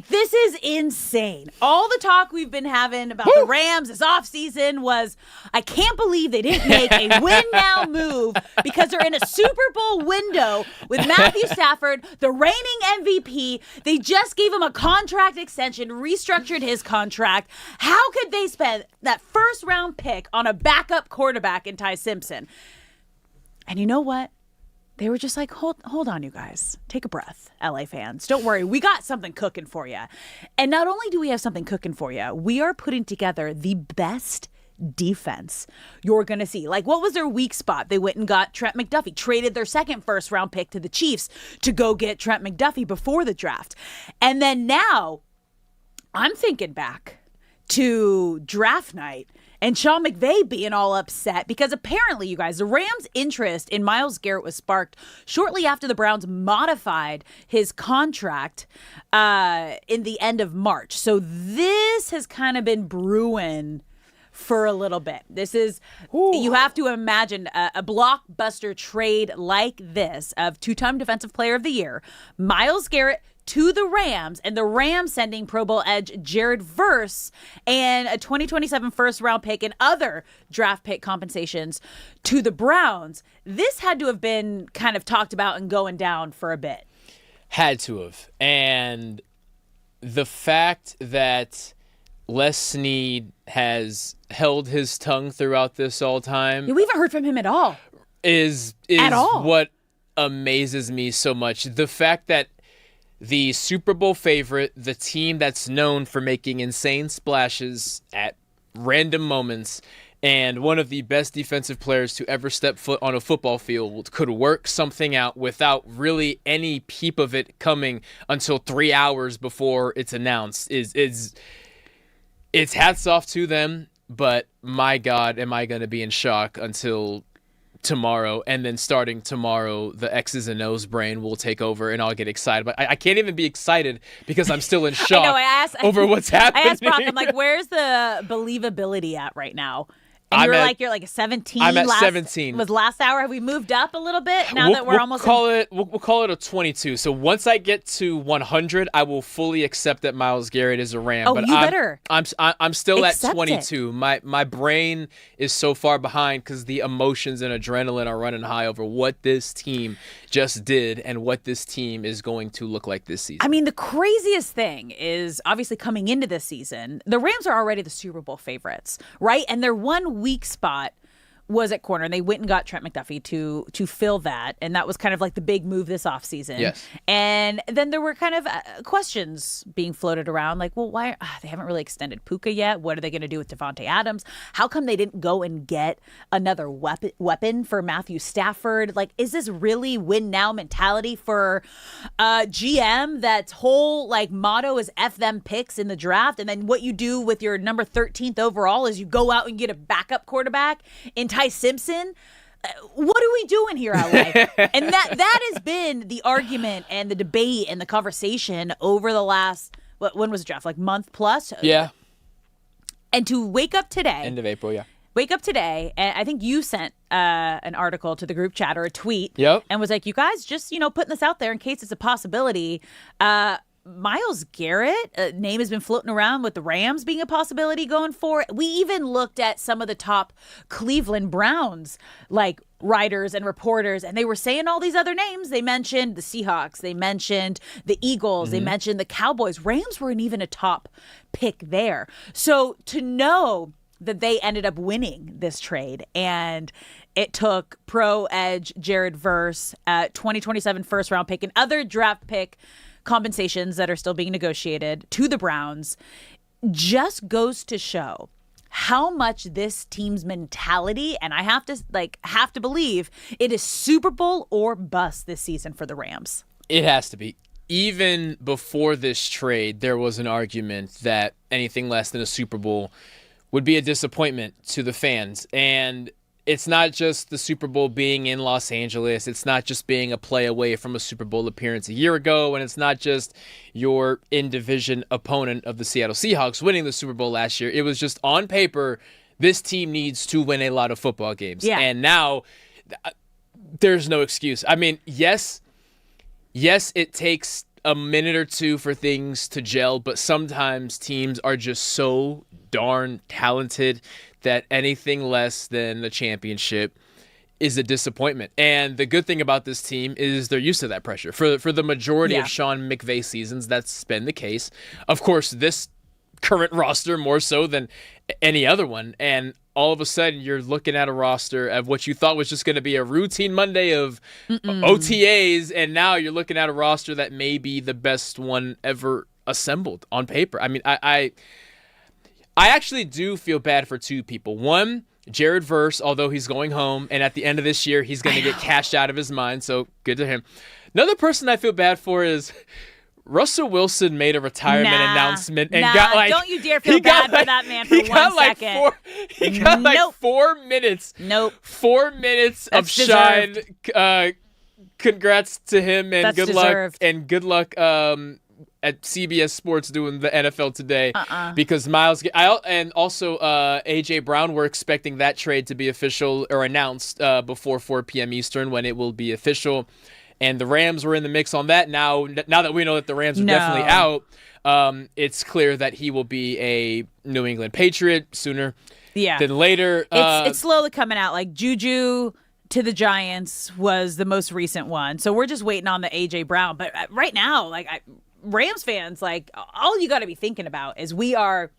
This is insane. All the talk we've been having about the Rams this offseason was, I can't believe they didn't make a win-now move because they're in a Super Bowl window with Matthew Stafford, the reigning MVP. They just gave him a contract extension, restructured his contract. How could they spend that first-round pick on a backup quarterback in Ty Simpson? And you know what? They were just like, hold on, you guys. Take a breath, LA fans. Don't worry. We got something cooking for you. And not only do we have something cooking for you, we are putting together the best defense you're going to see. What was their weak spot? They went and got Trent McDuffie, traded their second first-round pick to the Chiefs to go get Trent McDuffie before the draft. And then now, I'm thinking back to draft night and Sean McVay being all upset because apparently, you guys, the Rams' interest in Myles Garrett was sparked shortly after the Browns modified his contract in the end of March. So this has kind of been brewing for a little bit. This is, you have to imagine a blockbuster trade like this of two-time Defensive Player of the Year, Myles Garrett, to the Rams, and the Rams sending Pro Bowl edge Jared Verse and a 2027 first-round pick and other draft pick compensations to the Browns. This had to have been kind of talked about and going down for a bit. Had to have. And the fact that Les Snead has held his tongue throughout this all time. We haven't heard from him at all. Is at all. What amazes me so much. The fact that the Super Bowl favorite, the team that's known for making insane splashes at random moments, and one of the best defensive players to ever step foot on a football field could work something out without really any peep of it coming until 3 hours before it's announced. It's hats off to them, but my God, am I going to be in shock until tomorrow, and then starting tomorrow, the X's and O's brain will take over, and I'll get excited. But I can't even be excited because I'm still in shock over what's happening. I asked Brock, I'm like, where's the believability at right now? And you're like a 17. I'm at 17. Was last hour? Have we moved up a little bit now that we're almost? We'll call it a 22. So once I get to 100, I will fully accept that Myles Garrett is a Ram. Oh, but you better. I'm still at Accept 22. it. My brain is so far behind because the emotions and adrenaline are running high over what this team just did and what this team is going to look like this season. I mean, the craziest thing is obviously coming into this season, the Rams are already the Super Bowl favorites, right? And their 1 weak spot was at corner, and they went and got Trent McDuffie to fill that, and that was kind of like the big move this offseason. Yes. And then there were kind of questions being floated around, like, well, why they haven't really extended Puka yet? What are they going to do with Devontae Adams? How come they didn't go and get another weapon for Matthew Stafford? Like, is this really win now mentality for GM that's whole like motto is F them picks in the draft, and then what you do with your number 13th overall is you go out and get a backup quarterback in Ty Simpson? What are we doing here, LA? And that has been the argument and the debate and the conversation over the last, when was the draft? Like month plus? Yeah. And to wake up today. End of April, yeah. Wake up today, and I think you sent an article to the group chat or a tweet. Yep. And was like, you guys just, putting this out there in case it's a possibility. Myles Garrett, name has been floating around with the Rams being a possibility going forward. We even looked at some of the top Cleveland Browns, like writers and reporters, and they were saying all these other names. They mentioned the Seahawks. They mentioned the Eagles. They mentioned the Cowboys. Rams weren't even a top pick there. So to know that they ended up winning this trade, and it took pro edge Jared Verse, 2027 first round pick and other draft pick compensations that are still being negotiated to the Browns, just goes to show how much this team's mentality, and I have to believe it is Super Bowl or bust this season for the Rams. It has to be. Even before this trade, there was an argument that anything less than a Super Bowl would be a disappointment to the fans. And it's not just the Super Bowl being in Los Angeles. It's not just being a play away from a Super Bowl appearance a year ago. And it's not just your in-division opponent of the Seattle Seahawks winning the Super Bowl last year. It was just on paper, this team needs to win a lot of football games. Yeah. And now there's no excuse. I mean, yes, it takes a minute or two for things to gel, but sometimes teams are just so darn talented that anything less than the championship is a disappointment. And the good thing about this team is they're used to that pressure. For the majority of Sean McVay seasons, that's been the case. Of course, this current roster more so than any other one. And all of a sudden, you're looking at a roster of what you thought was just going to be a routine Monday of OTAs, and now you're looking at a roster that may be the best one ever assembled on paper. I mean, I actually do feel bad for two people. One, Jared Verse, although he's going home, and at the end of this year, he's going to get cashed out of his mind, so good to him. Another person I feel bad for is Russell Wilson made a retirement announcement and got like... Don't you dare feel bad for that man for 1 second. He got 4 minutes. Nope. 4 minutes of shine. Congrats to him, and That's good deserved. luck. And good luck at CBS Sports doing the NFL Today, because Myles and also AJ Brown, we're expecting that trade to be official or announced before 4 p.m. Eastern, when it will be official. and the Rams were in the mix on that. Now that we know that the Rams are definitely out, it's clear that he will be a New England Patriot sooner than later. It's slowly coming out. Like Juju to the Giants was the most recent one. So we're just waiting on the A.J. Brown. But right now, Rams fans, all you got to be thinking about is we are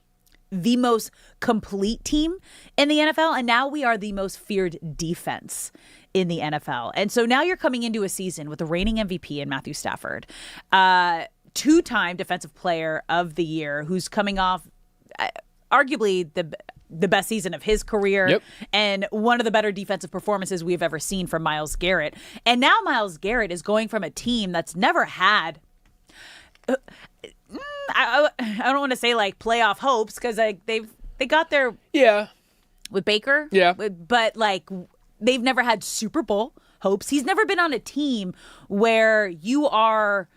the most complete team in the NFL, and now we are the most feared defense in the NFL. And so now you're coming into a season with the reigning MVP in Matthew Stafford, two-time Defensive Player of the Year, who's coming off arguably the best season of his career and one of the better defensive performances we've ever seen from Myles Garrett. And now Myles Garrett is going from a team that's never had I don't want to say playoff hopes, because they got there with Baker, but they've never had Super Bowl hopes. He's never been on a team where you are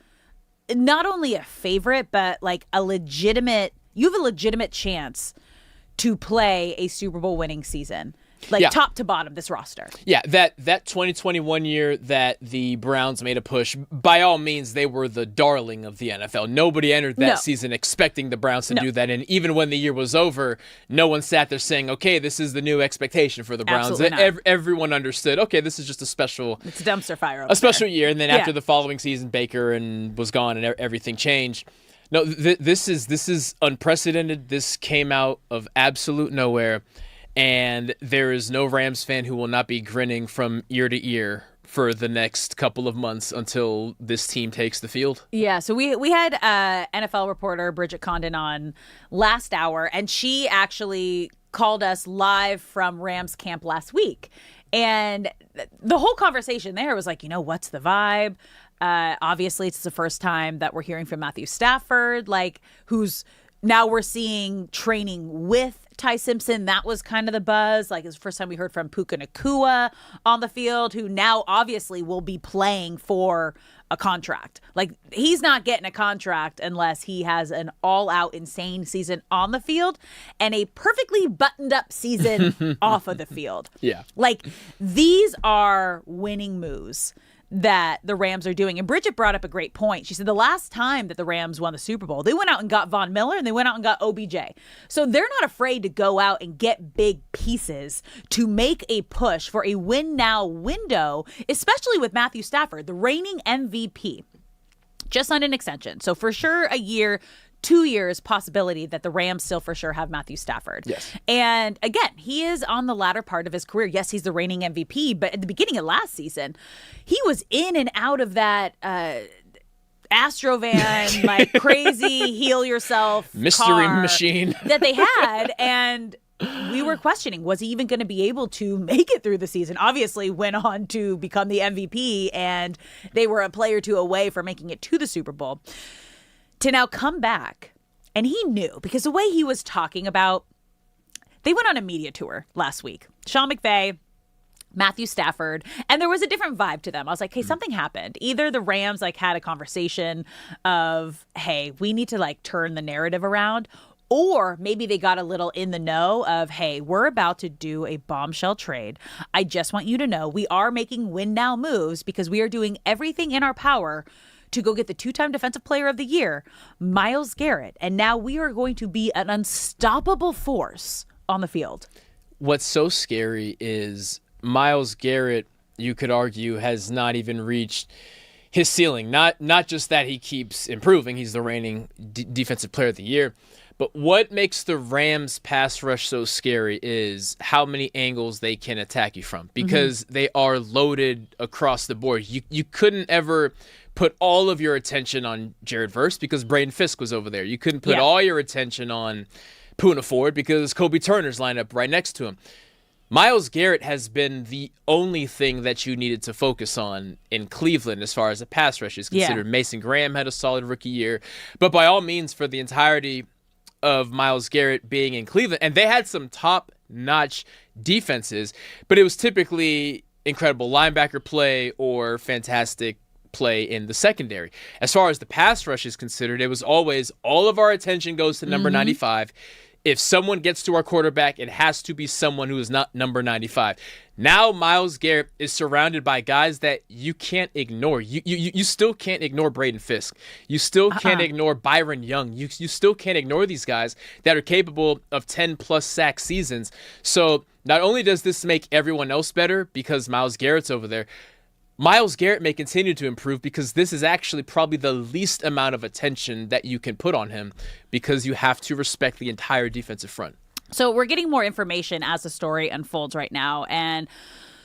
not only a favorite, but you have a legitimate chance to play a Super Bowl winning season. Top to bottom, this roster. Yeah, that 2021 year that the Browns made a push, by all means, they were the darling of the NFL. Nobody entered that season expecting the Browns to do that. And even when the year was over, no one sat there saying, okay, this is the new expectation for the Browns. Everyone understood, okay, this is just a special... It's a dumpster fire. A special year. And then after the following season, Baker was gone and everything changed. No, this is unprecedented. This came out of absolute nowhere. And there is no Rams fan who will not be grinning from ear to ear for the next couple of months until this team takes the field. Yeah, so we had NFL reporter Bridget Condon on last hour, and she actually called us live from Rams camp last week. And the whole conversation there was what's the vibe? Obviously, it's the first time that we're hearing from Matthew Stafford, who's now we're seeing training with Ty Simpson. That was kind of the buzz. It's the first time we heard from Puka Nacua on the field, who now obviously will be playing for a contract. He's not getting a contract unless he has an all-out insane season on the field and a perfectly buttoned-up season off of the field. Yeah. These are winning moves that the Rams are doing. And Bridget brought up a great point. She said the last time that the Rams won the Super Bowl, they went out and got Von Miller and they went out and got OBJ. So they're not afraid to go out and get big pieces to make a push for a win now window, especially with Matthew Stafford, the reigning MVP, just on an extension. So for sure a year, 2 years possibility that the Rams still for sure have Matthew Stafford. Yes. And again, he is on the latter part of his career. Yes, he's the reigning MVP, but at the beginning of last season, he was in and out of that Astrovan, crazy heal yourself mystery car machine that they had. And we were questioning, was he even going to be able to make it through the season? Obviously went on to become the MVP, and they were a player or two away from making it to the Super Bowl. To now come back, and he knew, because the way he was talking about, they went on a media tour last week. Sean McVay, Matthew Stafford, and there was a different vibe to them. I was like, hey, something happened. Either the Rams had a conversation of, hey, we need to turn the narrative around, or maybe they got a little in the know of, hey, we're about to do a bombshell trade. I just want you to know we are making win now moves because we are doing everything in our power to go get the two-time Defensive Player of the Year, Myles Garrett. And now we are going to be an unstoppable force on the field. What's so scary is Myles Garrett, you could argue, has not even reached his ceiling. Not just that he keeps improving. He's the reigning Defensive Player of the Year. But what makes the Rams pass rush so scary is how many angles they can attack you from, because they are loaded across the board. You couldn't ever put all of your attention on Jared Verse because Braden Fisk was over there. You couldn't put all your attention on Poona Ford because Kobe Turner's lined up right next to him. Myles Garrett has been the only thing that you needed to focus on in Cleveland as far as a pass rush is considered. Mason Graham had a solid rookie year. But by all means, for the entirety of Myles Garrett being in Cleveland, and they had some top-notch defenses, but it was typically incredible linebacker play or fantastic play in the secondary. As far as the pass rush is considered, it was always all of our attention goes to number 95. if someone gets to our quarterback, it has to be someone who is not number 95. Now Myles Garrett is surrounded by guys that you can't ignore. You still can't ignore Braden Fisk. You still can't ignore Byron Young. You still can't ignore these guys that are capable of 10-plus sack seasons. So not only does this make everyone else better because Myles Garrett's over there, Myles Garrett may continue to improve because this is actually probably the least amount of attention that you can put on him because you have to respect the entire defensive front. So we're getting more information as the story unfolds right now. And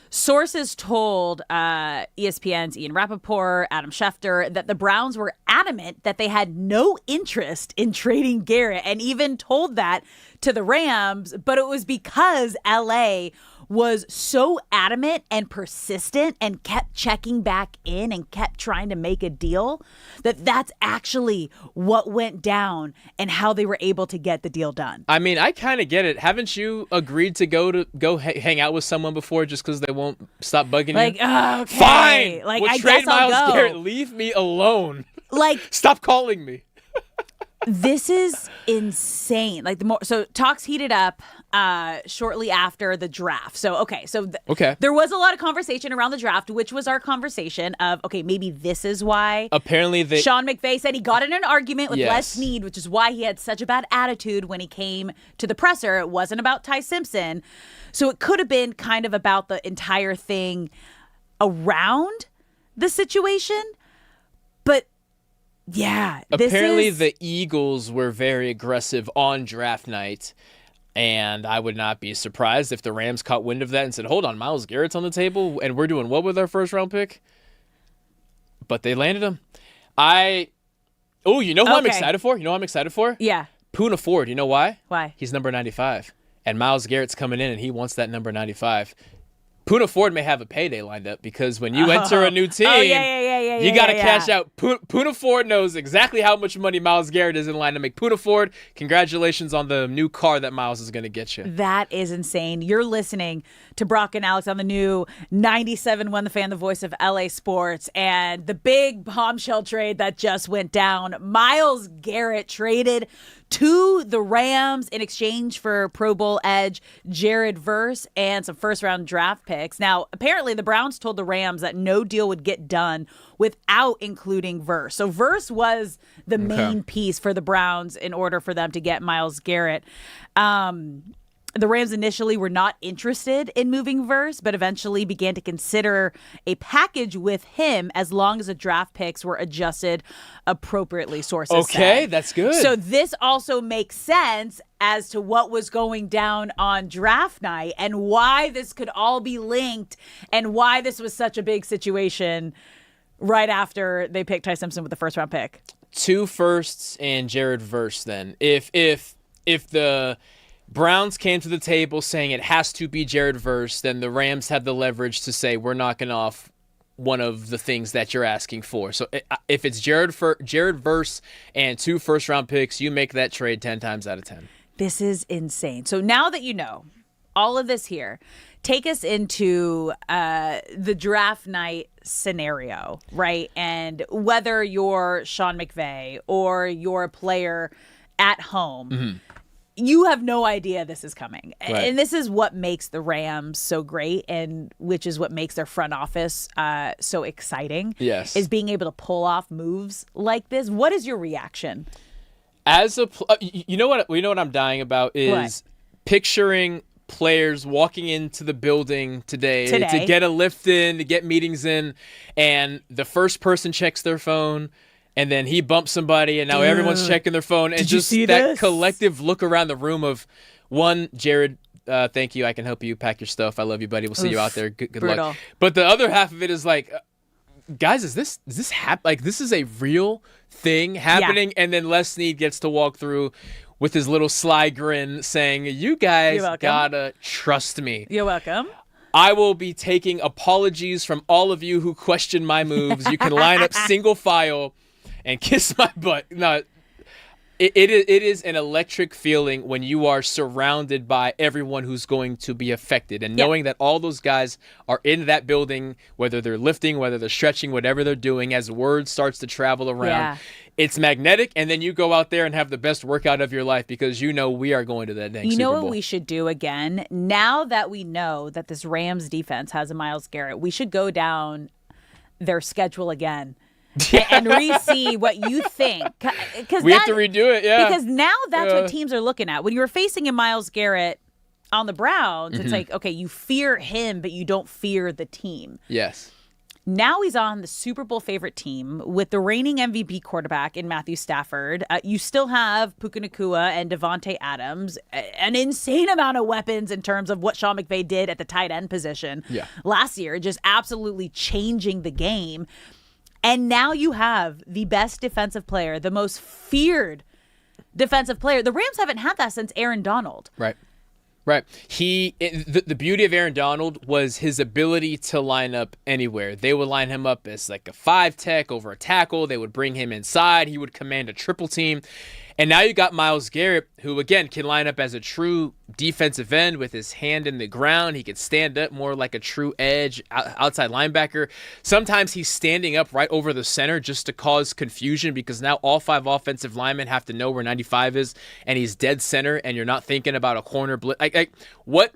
sources told ESPN's Ian Rappaport, Adam Schefter, that the Browns were adamant that they had no interest in trading Garrett and even told that to the Rams. But it was because LA was so adamant and persistent and kept checking back in and kept trying to make a deal that's actually what went down and how they were able to get the deal done. I mean, I kind of get it. Haven't you agreed to go hang out with someone before just because they won't stop bugging you? Like, okay. Fine. Like, we'll I trade guess I'll Myles go. Garrett. Leave me alone. Like, stop calling me. This is insane. Like so talks heated up shortly after the draft. So there was a lot of conversation around the draft, which was our conversation of maybe this is why apparently Sean McVay said he got in an argument with Yes. Les Snead, which is why he had such a bad attitude when he came to the presser. It wasn't about Ty Simpson. So it could have been kind of about the entire thing around the situation. But yeah, apparently the Eagles were very aggressive on draft night, and I would not be surprised if the Rams caught wind of that and said, hold on, Myles Garrett's on the table, and we're doing what with our first-round pick? But they landed him. You know who I'm excited for? You know who I'm excited for? Yeah. Poona Ford. You know why? Why? He's number 95, and Myles Garrett's coming in, and he wants that number 95. Poona Ford may have a payday lined up because when you enter a new team, you got to cash out. Poona Ford knows exactly how much money Myles Garrett is in line to make. Poona Ford, congratulations on the new car that Myles is going to get you. That is insane. You're listening to Brock and Alex on the new 97.1 The Fan, the voice of LA sports, and the big bombshell trade that just went down. Myles Garrett traded to the Rams in exchange for Pro Bowl edge Jared Verse and some first-round draft picks. Now, apparently the Browns told the Rams that no deal would get done without including Verse. So Verse was the main piece for the Browns in order for them to get Myles Garrett. The Rams initially were not interested in moving Verse, but eventually began to consider a package with him as long as the draft picks were adjusted appropriately, sources said. That's good. So this also makes sense as to what was going down on draft night and why this could all be linked and why this was such a big situation right after they picked Ty Simpson with the first-round pick. 2 firsts and Jared Verse then. If the Browns came to the table saying it has to be Jared Verse, then the Rams had the leverage to say we're knocking off one of the things that you're asking for. So if it's Jared Verse and 2 first-round picks, you make that trade 10 times out of 10. This is insane. So now that you know all of this here, take us into the draft night scenario, right? And whether you're Sean McVay or you're a player at home, you have no idea this is coming. Right. And this is what makes the Rams so great, and which is what makes their front office so exciting. Yes. Is being able to pull off moves like this. What is your reaction? As you know what I'm dying about is picturing players walking into the building today to get a lift in, to get meetings in, and the first person checks their phone, and then he bumps somebody, and now everyone's checking their phone, and just that collective look around the room of, one, Jared, thank you, I can help you pack your stuff, I love you, buddy, we'll see you out there, good luck. But the other half of it is like, guys, is this like this is a real thing happening? Yeah. And then Les Snead gets to walk through with his little sly grin saying, you guys gotta trust me. You're welcome. I will be taking apologies from all of you who question my moves. You can line up single file and kiss my butt. No, It is an electric feeling when you are surrounded by everyone who's going to be affected, and knowing that all those guys are in that building, whether they're lifting, whether they're stretching, whatever they're doing, as word starts to travel around. Yeah. It's magnetic, and then you go out there and have the best workout of your life because you know we are going to that next You Super know Bowl. what we should do again? Now that we know that this Rams defense has a Myles Garrett, we should go down their schedule again and re-see what you think. We have to redo it, yeah. Because now that's what teams are looking at. When you're facing a Myles Garrett on the Browns, it's like, okay, you fear him, but you don't fear the team. Yes. Now he's on the Super Bowl favorite team with the reigning MVP quarterback in Matthew Stafford. You still have Puka Nacua and Devontae Adams, an insane amount of weapons in terms of what Sean McVay did at the tight end position last year, just absolutely changing the game. And now you have the best defensive player, the most feared defensive player. The Rams haven't had that since Aaron Donald. Right. Right. The beauty of Aaron Donald was his ability to line up anywhere. They would line him up as like a 5-tech over a tackle. They would bring him inside. He would command a triple team. And now you got Myles Garrett, who, again, can line up as a true defensive end with his hand in the ground. He could stand up more like a true edge, outside linebacker. Sometimes he's standing up right over the center just to cause confusion because now all 5 offensive linemen have to know where 95 is, and he's dead center, and you're not thinking about a corner blitz. What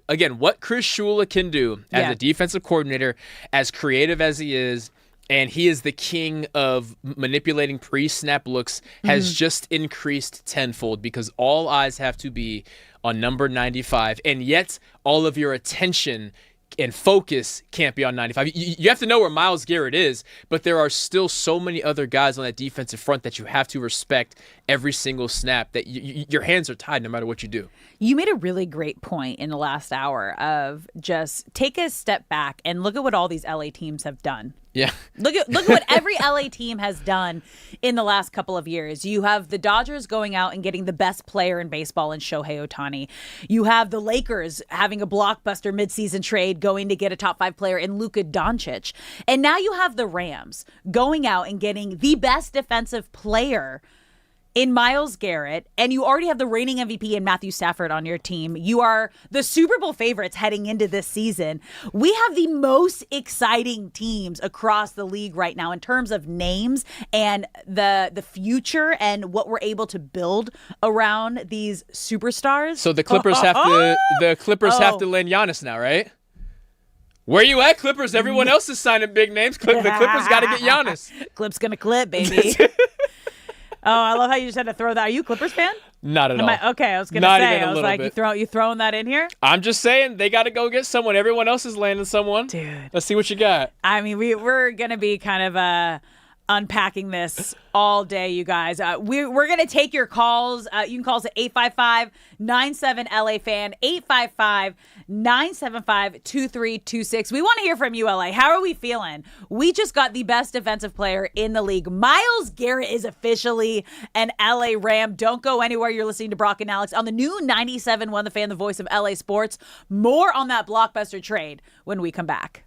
Chris Shula can do as a defensive coordinator, as creative as he is, and he is the king of manipulating pre-snap looks, has just increased tenfold because all eyes have to be on number 95, and yet all of your attention and focus can't be on 95. You have to know where Myles Garrett is, but there are still so many other guys on that defensive front that you have to respect every single snap, that your hands are tied no matter what you do. You made a really great point in the last hour of just take a step back and look at what all these LA teams have done. Yeah. Look at what every LA team has done in the last couple of years. You have the Dodgers going out and getting the best player in baseball in Shohei Ohtani. You have the Lakers having a blockbuster midseason trade going to get a top 5 player in Luka Doncic. And now you have the Rams going out and getting the best defensive player in Myles Garrett, and you already have the reigning MVP in Matthew Stafford on your team. You are the Super Bowl favorites heading into this season. We have the most exciting teams across the league right now in terms of names and the future and what we're able to build around these superstars. So the Clippers have to land Giannis now, right? Where you at, Clippers? Everyone else is signing big names. The Clippers got to get Giannis. Clip's gonna clip, baby. Oh, I love how you just had to throw that. Are you a Clippers fan? Not at all. Okay, I was going to say. I was like, you throwing that in here? I'm just saying they got to go get someone. Everyone else is landing someone. Dude. Let's see what you got. I mean, we're going to be kind of unpacking this all day, you guys. We're going to take your calls. You can call us at 855-97-LA-FAN, 855-975-2326. We want to hear from you, LA. How are we feeling? We just got the best defensive player in the league. Myles Garrett is officially an LA Ram. Don't go anywhere. You're listening to Brock and Alex on the new 97.1 The Fan, the voice of LA sports. More on that blockbuster trade when we come back.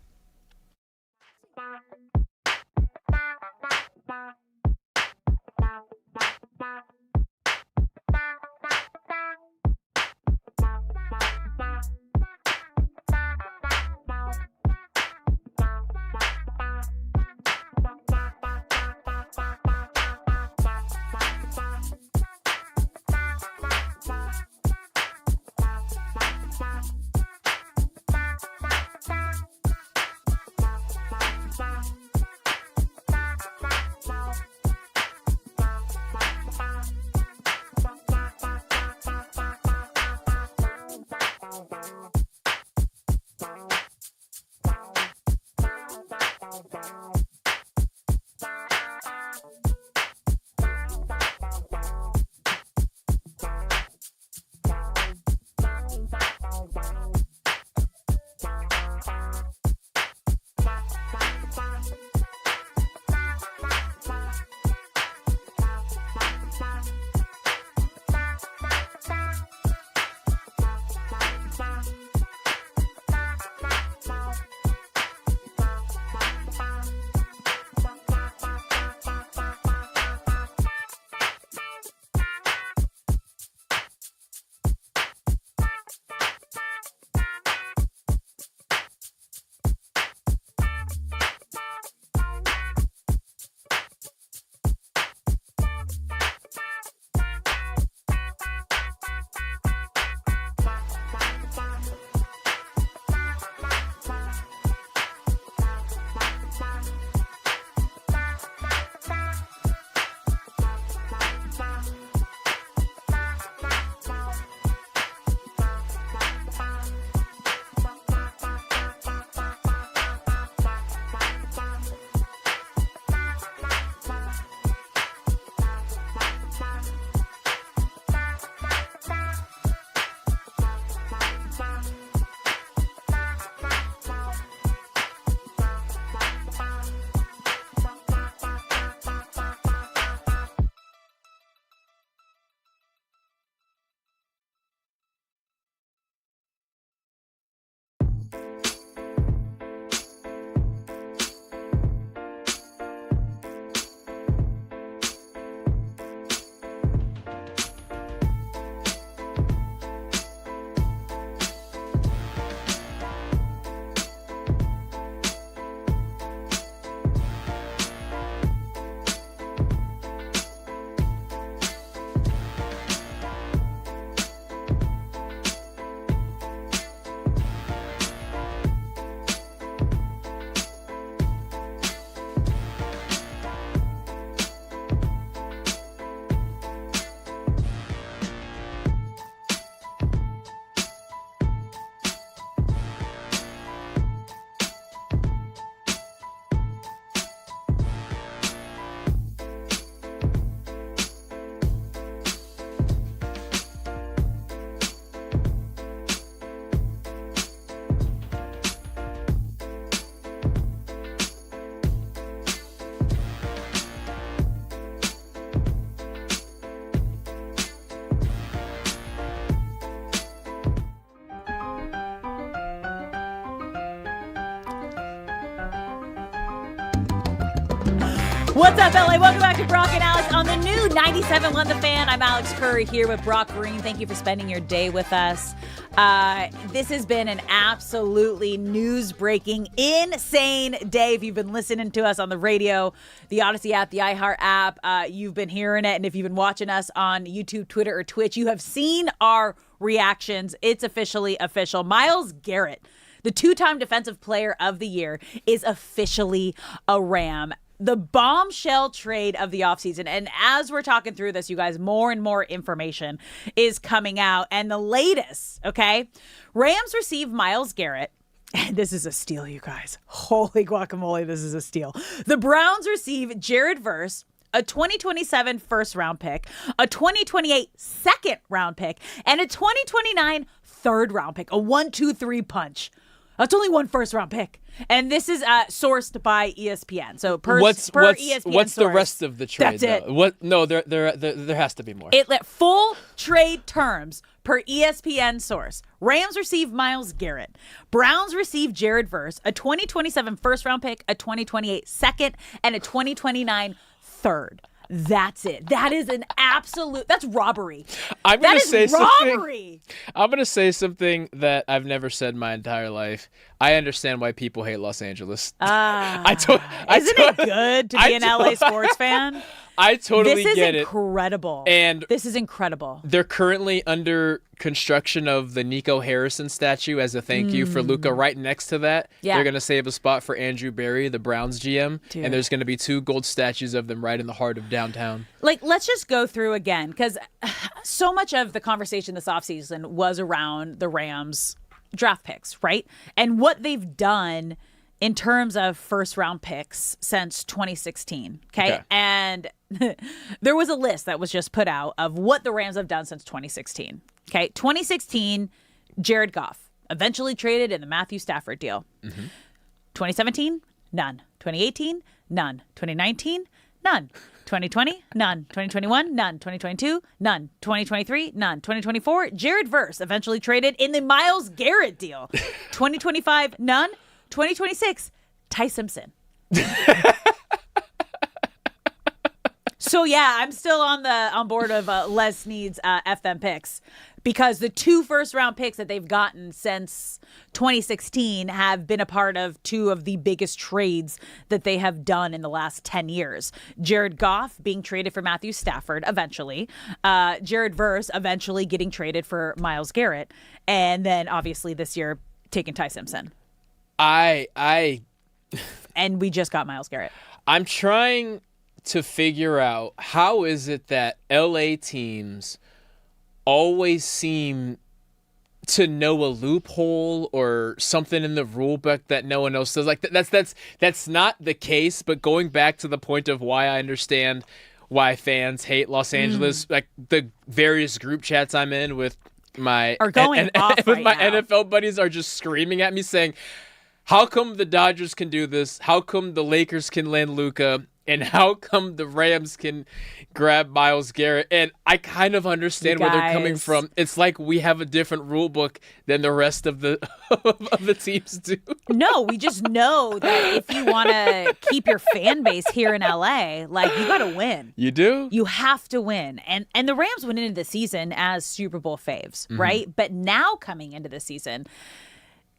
What's up, LA? Welcome back to Brock and Alex on the new 97.1 The Fan. I'm Alex Curry here with Brock Green. Thank you for spending your day with us. This has been an absolutely news-breaking, insane day. If you've been listening to us on the radio, the Odyssey app, the iHeart app, you've been hearing it. And if you've been watching us on YouTube, Twitter, or Twitch, you have seen our reactions. It's officially official. Myles Garrett, the two-time Defensive Player of the Year, is officially a Ram. The bombshell trade of the offseason. And as we're talking through this, you guys, more and more information is coming out. And the latest, okay, Rams receive Myles Garrett. And this is a steal, you guys. Holy guacamole, this is a steal. The Browns receive Jared Verse, a 2027 first-round pick, a 2028 second-round pick, and a 2029 third-round pick, a 1-2-3 punch. That's only one first-round pick. And this is sourced by ESPN. So per ESPN what's source, the rest of the trade? That's it. Though? What? No, there has to be more. It let full trade terms per ESPN source. Rams receive Myles Garrett. Browns receive Jared Verse, a 2027 first-round pick, a 2028 second, and a 2029 third. That's it. That is an absolute. That's robbery. I'm going to say robbery. I'm going to say something that I've never said my entire life. I understand why people hate Los Angeles. Isn't it good to be an LA sports fan? I totally get it. This is incredible. And this is incredible. They're currently under construction of the Nico Harrison statue as a thank you for Luka. Right next to that, they're going to save a spot for Andrew Berry, the Browns GM. Dude. And there's going to be 2 gold statues of them right in the heart of downtown. Like, let's just go through again, because so much of the conversation this offseason was around the Rams draft picks, right? And what they've done in terms of first-round picks since 2016, okay? And there was a list that was just put out of what the Rams have done since 2016, okay? 2016, Jared Goff, eventually traded in the Matthew Stafford deal. 2017, none. 2018, none. 2019, none. 2020, none. 2021, none. 2022, none. 2023, none. 2024, Jared Verse, eventually traded in the Myles Garrett deal. 2025, none. 2026, Ty Simpson. So yeah, I'm still on board of Les Snead's F them picks, because the 2 first-round picks that they've gotten since 2016 have been a part of 2 of the biggest trades that they have done in the last 10 years. Jared Goff being traded for Matthew Stafford eventually, Jared Verse eventually getting traded for Myles Garrett, and then obviously this year taking Ty Simpson. And we just got Myles Garrett. I'm trying to figure out, how is it that LA teams always seem to know a loophole or something in the rule book that no one else does? Like that's not the case. But going back to the point of why I understand why fans hate Los Angeles, like the various group chats I'm in with my NFL buddies are just screaming at me saying, how come the Dodgers can do this? How come the Lakers can land Luka? And how come the Rams can grab Myles Garrett? And I kind of understand where they're coming from. It's like we have a different rule book than the rest of the of the teams do. No, we just know that if you want to keep your fan base here in LA, like, you got to win. You do? You have to win. And the Rams went into the season as Super Bowl faves, right? But now coming into the season,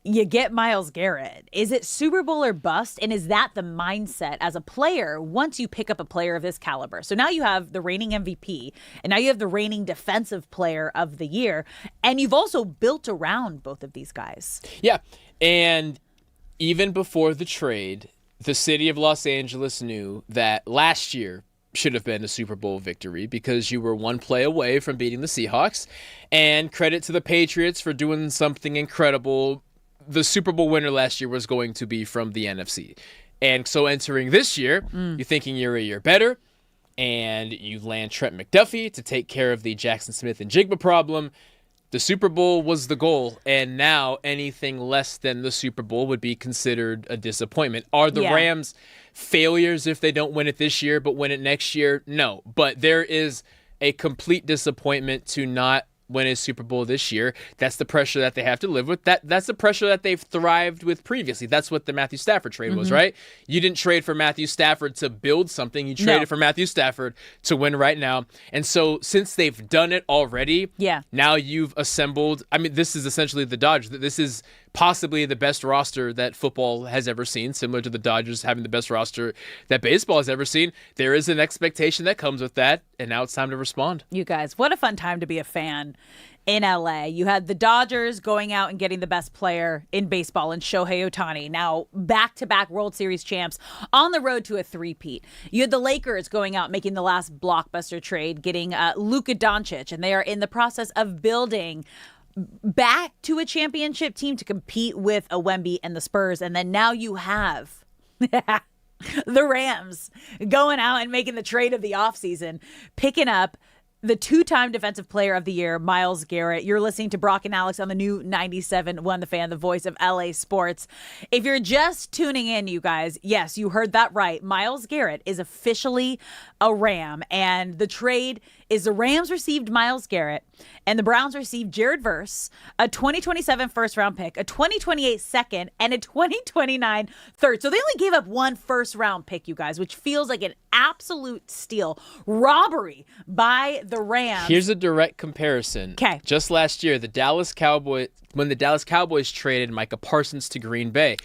you get Myles Garrett. Is it Super Bowl or bust? And is that the mindset as a player once you pick up a player of this caliber? So now you have the reigning MVP, and now you have the reigning Defensive Player of the Year, and you've also built around both of these guys. Yeah, and even before the trade, the city of Los Angeles knew that last year should have been a Super Bowl victory because you were one play away from beating the Seahawks. And credit to the Patriots for doing something incredible. The Super Bowl winner last year was going to be from the NFC. And so entering this year, you're thinking you're a year better, and you land Trent McDuffie to take care of the Jackson Smith and Jigba problem. The Super Bowl was the goal, and now anything less than the Super Bowl would be considered a disappointment. Are the Rams failures if they don't win it this year but win it next year? No. But there is a complete disappointment to not win a Super Bowl this year. That's the pressure that they have to live with. That's the pressure that they've thrived with previously. That's what the Matthew Stafford trade was, right? You didn't trade for Matthew Stafford to build something. You traded for Matthew Stafford to win right now. And so since they've done it already, now you've assembled. I mean, this is essentially the Dodgers. This is possibly the best roster that football has ever seen, similar to the Dodgers having the best roster that baseball has ever seen. There is an expectation that comes with that, and now it's time to respond. You guys, what a fun time to be a fan in LA. You had the Dodgers going out and getting the best player in baseball in Shohei Ohtani, now back-to-back World Series champs on the road to a three-peat. You had the Lakers going out making the last blockbuster trade, getting Luka Doncic, and they are in the process of building back to a championship team to compete with a Wemby and the Spurs. And then now you have the Rams going out and making the trade of the offseason, picking up the two-time Defensive Player of the Year, Myles Garrett. You're listening to Brock and Alex on the new 97.1 The Fan, the voice of LA sports. If you're just tuning in, you guys, yes, you heard that right. Myles Garrett is officially a Ram, and the trade is the Rams received Myles Garrett, and the Browns received Jared Verse, a 2027 first-round pick, a 2028 second, and a 2029 third. So they only gave up one first-round pick, you guys, which feels like an absolute steal. Robbery by the Rams. Here's a direct comparison. Okay. Just last year, when the Dallas Cowboys traded Micah Parsons to Green Bay,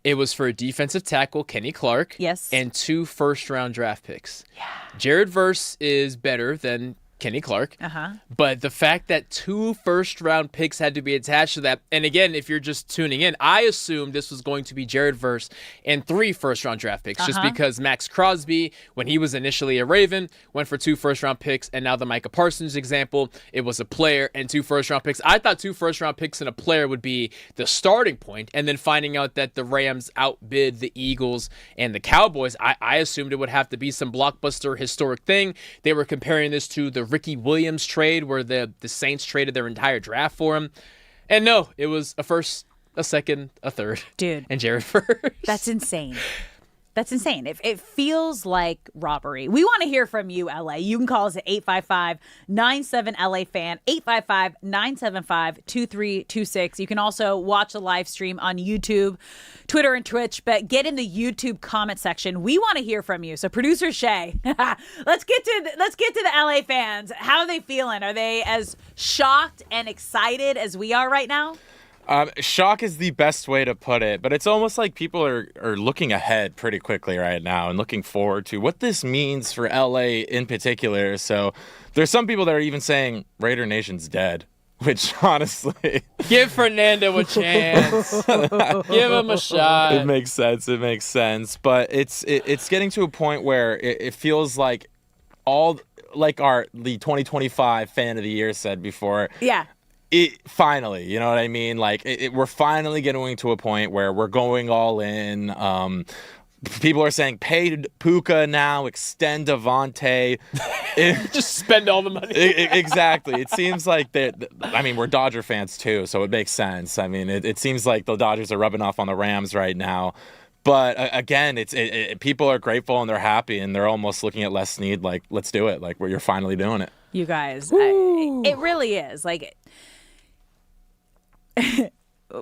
it was for a defensive tackle, Kenny Clark, and 2 first-round draft picks. Yeah. Jared Verse is better than Kenny Clark. But the fact that 2 first-round picks had to be attached to that, and again, if you're just tuning in, I assumed this was going to be Jared Verse and 3 first-round draft picks, just because Max Crosby, when he was initially a Raven, went for 2 first-round picks, and now the Micah Parsons example, it was a player and 2 first-round picks. I thought 2 first-round picks and a player would be the starting point, and then finding out that the Rams outbid the Eagles and the Cowboys, I assumed it would have to be some blockbuster historic thing. They were comparing this to the Ricky Williams trade where the Saints traded their entire draft for him. And no, it was a first, a second, a third. Dude. And Jared Verse. That's insane. That's insane. It feels like robbery. We want to hear from you, LA. You can call us at 855-97-LA-FAN, 855-975-2326. You can also watch the live stream on YouTube, Twitter, and Twitch, but get in the YouTube comment section. We want to hear from you. So producer Shay, let's get to the LA fans. How are they feeling? Are they as shocked and excited as we are right now? Shock is the best way to put it, but it's almost like people are looking ahead pretty quickly right now and looking forward to what this means for LA in particular. So there's some people that are even saying Raider Nation's dead, which honestly... Give Fernando a chance. Give him a shot. It makes sense. But it's getting to a point where it feels like the 2025 Fan of the Year said before. Yeah. Finally, you know what I mean? Like, we're finally getting to a point where we're going all in. People are saying, pay Puka now, extend Devontae. Just spend all the money. Exactly. It seems like we're Dodger fans too, so it makes sense. I mean, it seems like the Dodgers are rubbing off on the Rams right now. But again, people are grateful and they're happy and they're almost looking at Les Snead like, let's do it. Like, you're finally doing it. You guys, it really is. Like,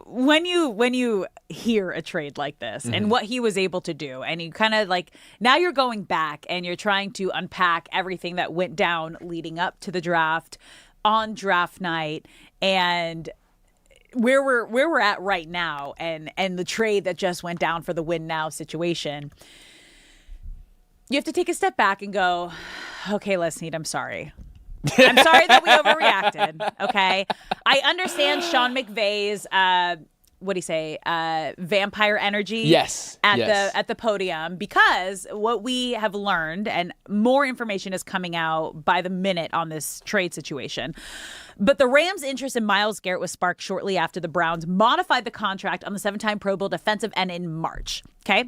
when you hear a trade like this and what he was able to do, and you kind of like, now you're going back and you're trying to unpack everything that went down leading up to the draft on draft night and where we're at right now and the trade that just went down for the win now situation. You have to take a step back and go, okay, Les Snead, I'm sorry. I'm sorry that we overreacted, okay? I understand Sean McVay's, vampire energy at the podium, because what we have learned, and more information is coming out by the minute on this trade situation, but the Rams' interest in Myles Garrett was sparked shortly after the Browns modified the contract on the 7-time Pro Bowl defensive end in March, okay?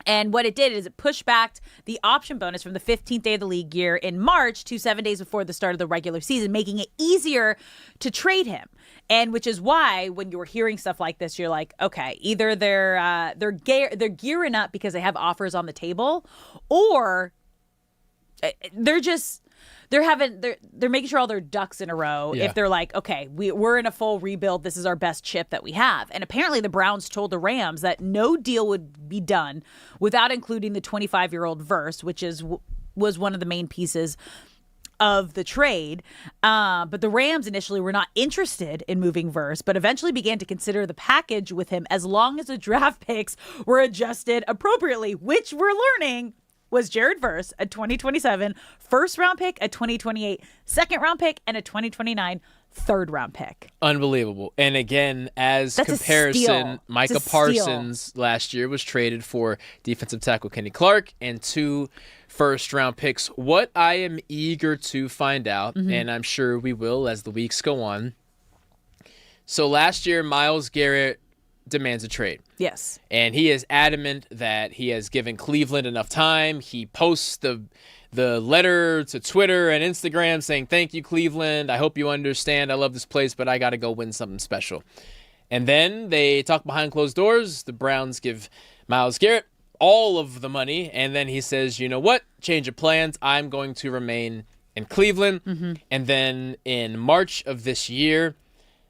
And what it did is it pushed back the option bonus from the 15th day of the league year in March to 7 days before the start of the regular season, making it easier to trade him. And which is why when you're hearing stuff like this, you're like, okay, either they're gearing up because they have offers on the table, or they're making sure all their ducks in a row. Yeah. If they're like, okay, we're in a full rebuild, this is our best chip that we have. And apparently the Browns told the Rams that no deal would be done without including the 25-year-old Verse, which was one of the main pieces of the trade. But the Rams initially were not interested in moving Verse, but eventually began to consider the package with him as long as the draft picks were adjusted appropriately, which we're learning was Jared Verse, a 2027 first-round pick, a 2028 second-round pick, and a 2029 third-round pick. Unbelievable. And again, as That's comparison, Micah Parsons last year was traded for defensive tackle Kenny Clark and 2 first-round picks. What I am eager to find out, and I'm sure we will as the weeks go on. So last year, Myles Garrett demands a trade. Yes. And he is adamant that he has given Cleveland enough time. He posts the letter to Twitter and Instagram saying, "Thank you, Cleveland. I hope you understand. I love this place, but I got to go win something special." And then they talk behind closed doors. The Browns give Myles Garrett all of the money. And then he says, you know what? Change of plans. I'm going to remain in Cleveland. And then in March of this year,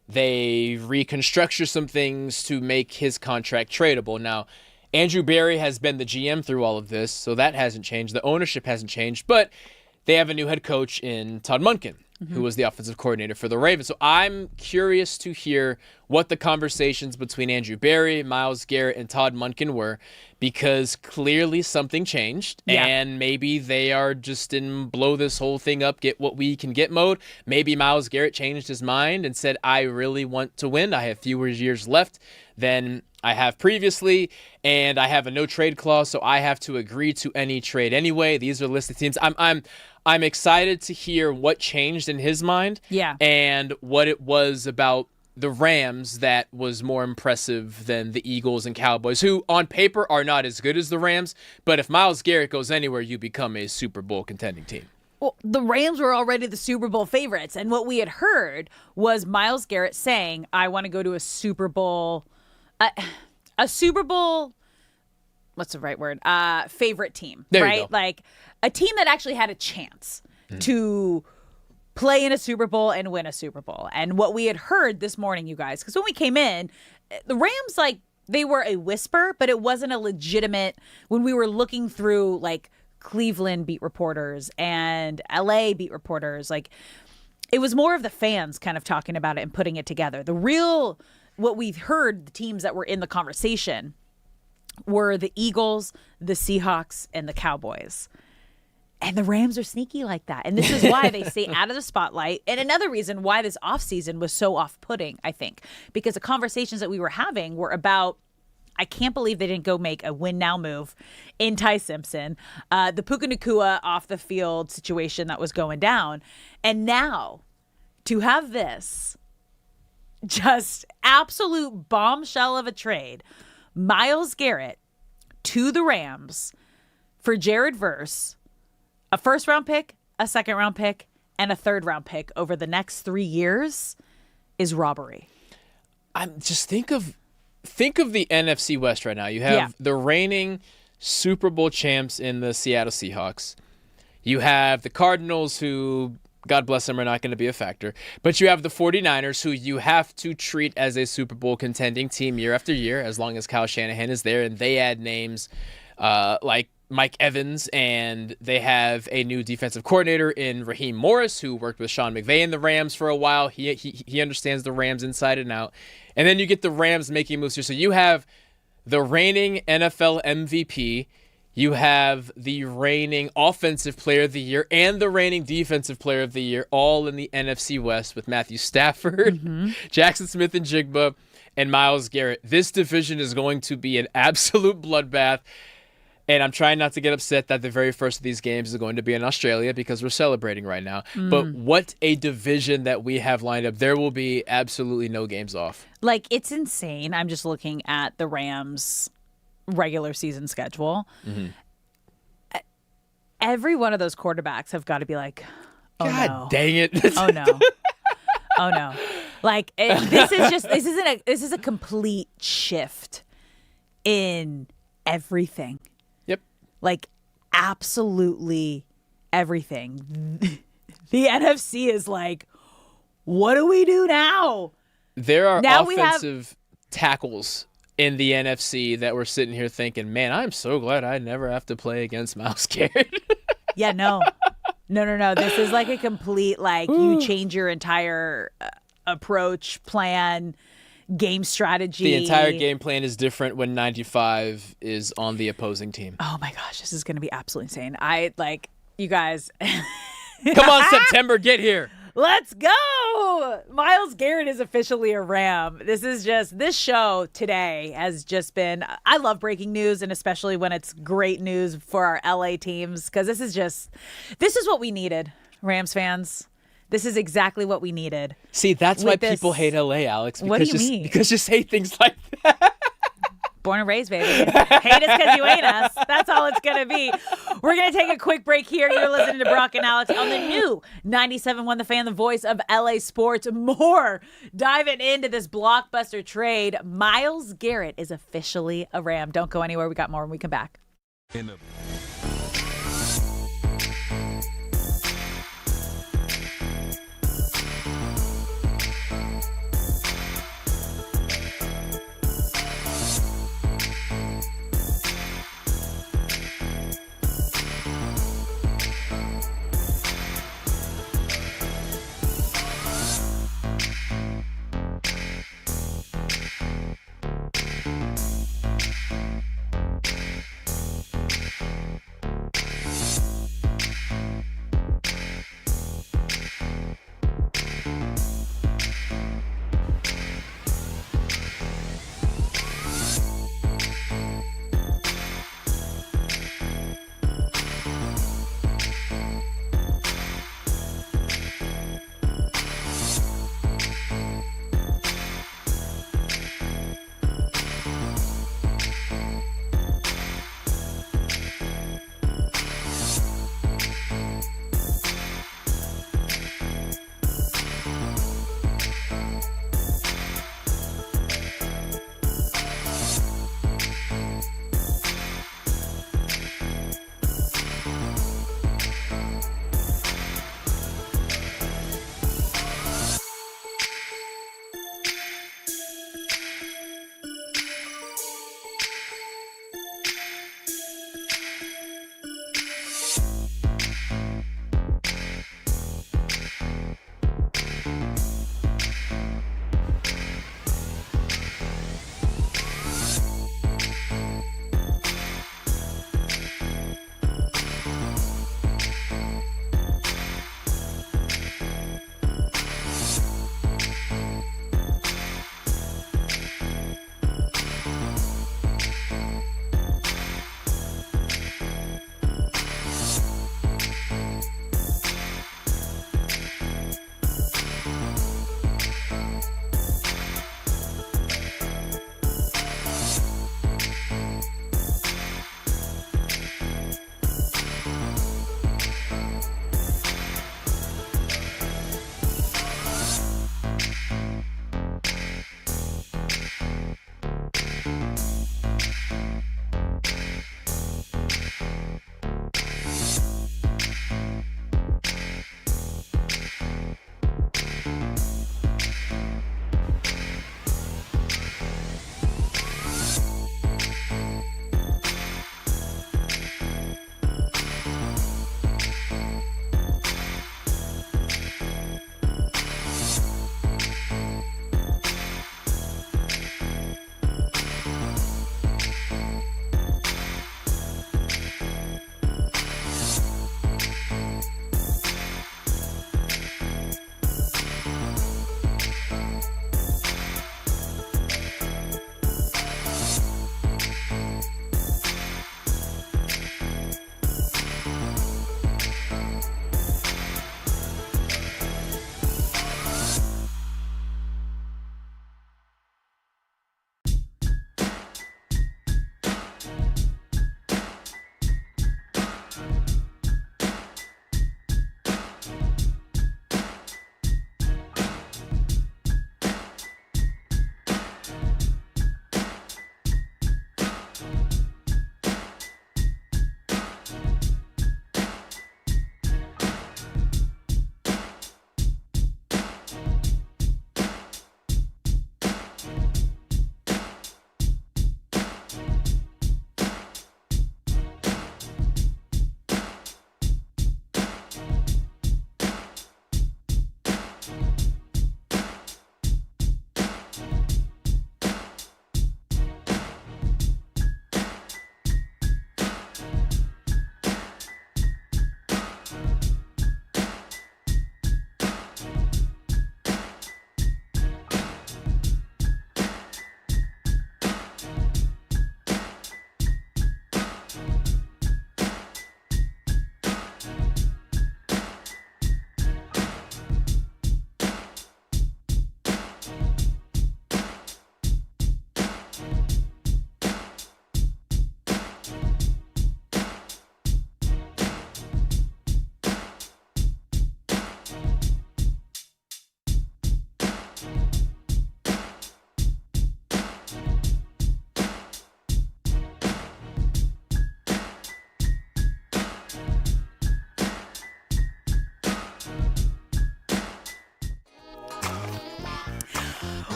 they reconstructure some things to make his contract tradable. Now, Andrew Berry has been the GM through all of this, so that hasn't changed. The ownership hasn't changed, but they have a new head coach in Todd Monken, who was the offensive coordinator for the Ravens. So I'm curious to hear what the conversations between Andrew Berry, Myles Garrett, and Todd Monken were, because clearly something changed, and maybe they are just in blow this whole thing up, get what we can get mode. Maybe Myles Garrett changed his mind and said, I really want to win. I have fewer years left than I have previously, and I have a no trade clause, so I have to agree to any trade anyway. These are listed teams. I'm excited to hear what changed in his mind, and what it was about the Rams that was more impressive than the Eagles and Cowboys, who on paper are not as good as the Rams, but if Myles Garrett goes anywhere, you become a Super Bowl contending team. Well, the Rams were already the Super Bowl favorites, and what we had heard was Myles Garrett saying, I want to go to a Super Bowl, what's the right word? Favorite team, there right? You go. Like a team that actually had a chance to play in a Super Bowl and win a Super Bowl. And what we had heard this morning, you guys, because when we came in, the Rams, like, they were a whisper, but it wasn't a legitimate, when we were looking through, like, Cleveland beat reporters and LA beat reporters, like, it was more of the fans kind of talking about it and putting it together. What we've heard, the teams that were in the conversation were the Eagles, the Seahawks, and the Cowboys. And the Rams are sneaky like that. And this is why they stay out of the spotlight. And another reason why this offseason was so off-putting, I think, because the conversations that we were having were about, I can't believe they didn't go make a win-now move in Ty Simpson, the Puka Nacua off-the-field situation that was going down. And now, to have this just absolute bombshell of a trade, Myles Garrett to the Rams for Jared Verse, a first-round pick, a second-round pick, and a third-round pick over the next 3 years is robbery. I'm just think of the NFC West right now. You have the reigning Super Bowl champs in the Seattle Seahawks. You have the Cardinals, who, God bless them, are not going to be a factor. But you have the 49ers, who you have to treat as a Super Bowl contending team year after year, as long as Kyle Shanahan is there. And they add names like Mike Evans, and they have a new defensive coordinator in Raheem Morris, who worked with Sean McVay in the Rams for a while. He understands the Rams inside and out. And then you get the Rams making moves here. So you have the reigning NFL MVP, you have the reigning Offensive Player of the Year, and the reigning Defensive Player of the Year, all in the NFC West with Matthew Stafford, Jackson Smith-Njigba, and Myles Garrett. This division is going to be an absolute bloodbath. And I'm trying not to get upset that the very first of these games is going to be in Australia because we're celebrating right now. But what a division that we have lined up. There will be absolutely no games off. Like, it's insane. I'm just looking at the Rams' regular season schedule. Every one of those quarterbacks have got to be like, oh, God no. Dang it. Oh, no. Oh, no. Like, this is a complete shift in everything. Yep. Like, absolutely everything. The NFC is like, what do we do now? There are Now offensive tackles in the NFC that we're sitting here thinking, man, I'm so glad I never have to play against Myles Garrett. Yeah, no. No. This is like a complete, like, you change your entire approach, plan, game strategy. The entire game plan is different when 95 is on the opposing team. Oh my gosh, this is going to be absolutely insane. You guys. Come on, September, get here. Let's go. Myles Garrett is officially a Ram. This show today has just been, I love breaking news, and especially when it's great news for our LA teams, because this is what we needed, Rams fans. This is exactly what we needed. See, that's why people hate LA, Alex. What do you mean? Because just hate things like that. Born and raised, baby. Hate us because you ain't us. That's all it's going to be. We're going to take a quick break here. You're listening to Brock and Alex on the new 97.1 The Fan, the voice of LA sports. More diving into this blockbuster trade. Myles Garrett is officially a Ram. Don't go anywhere. We got more when we come back.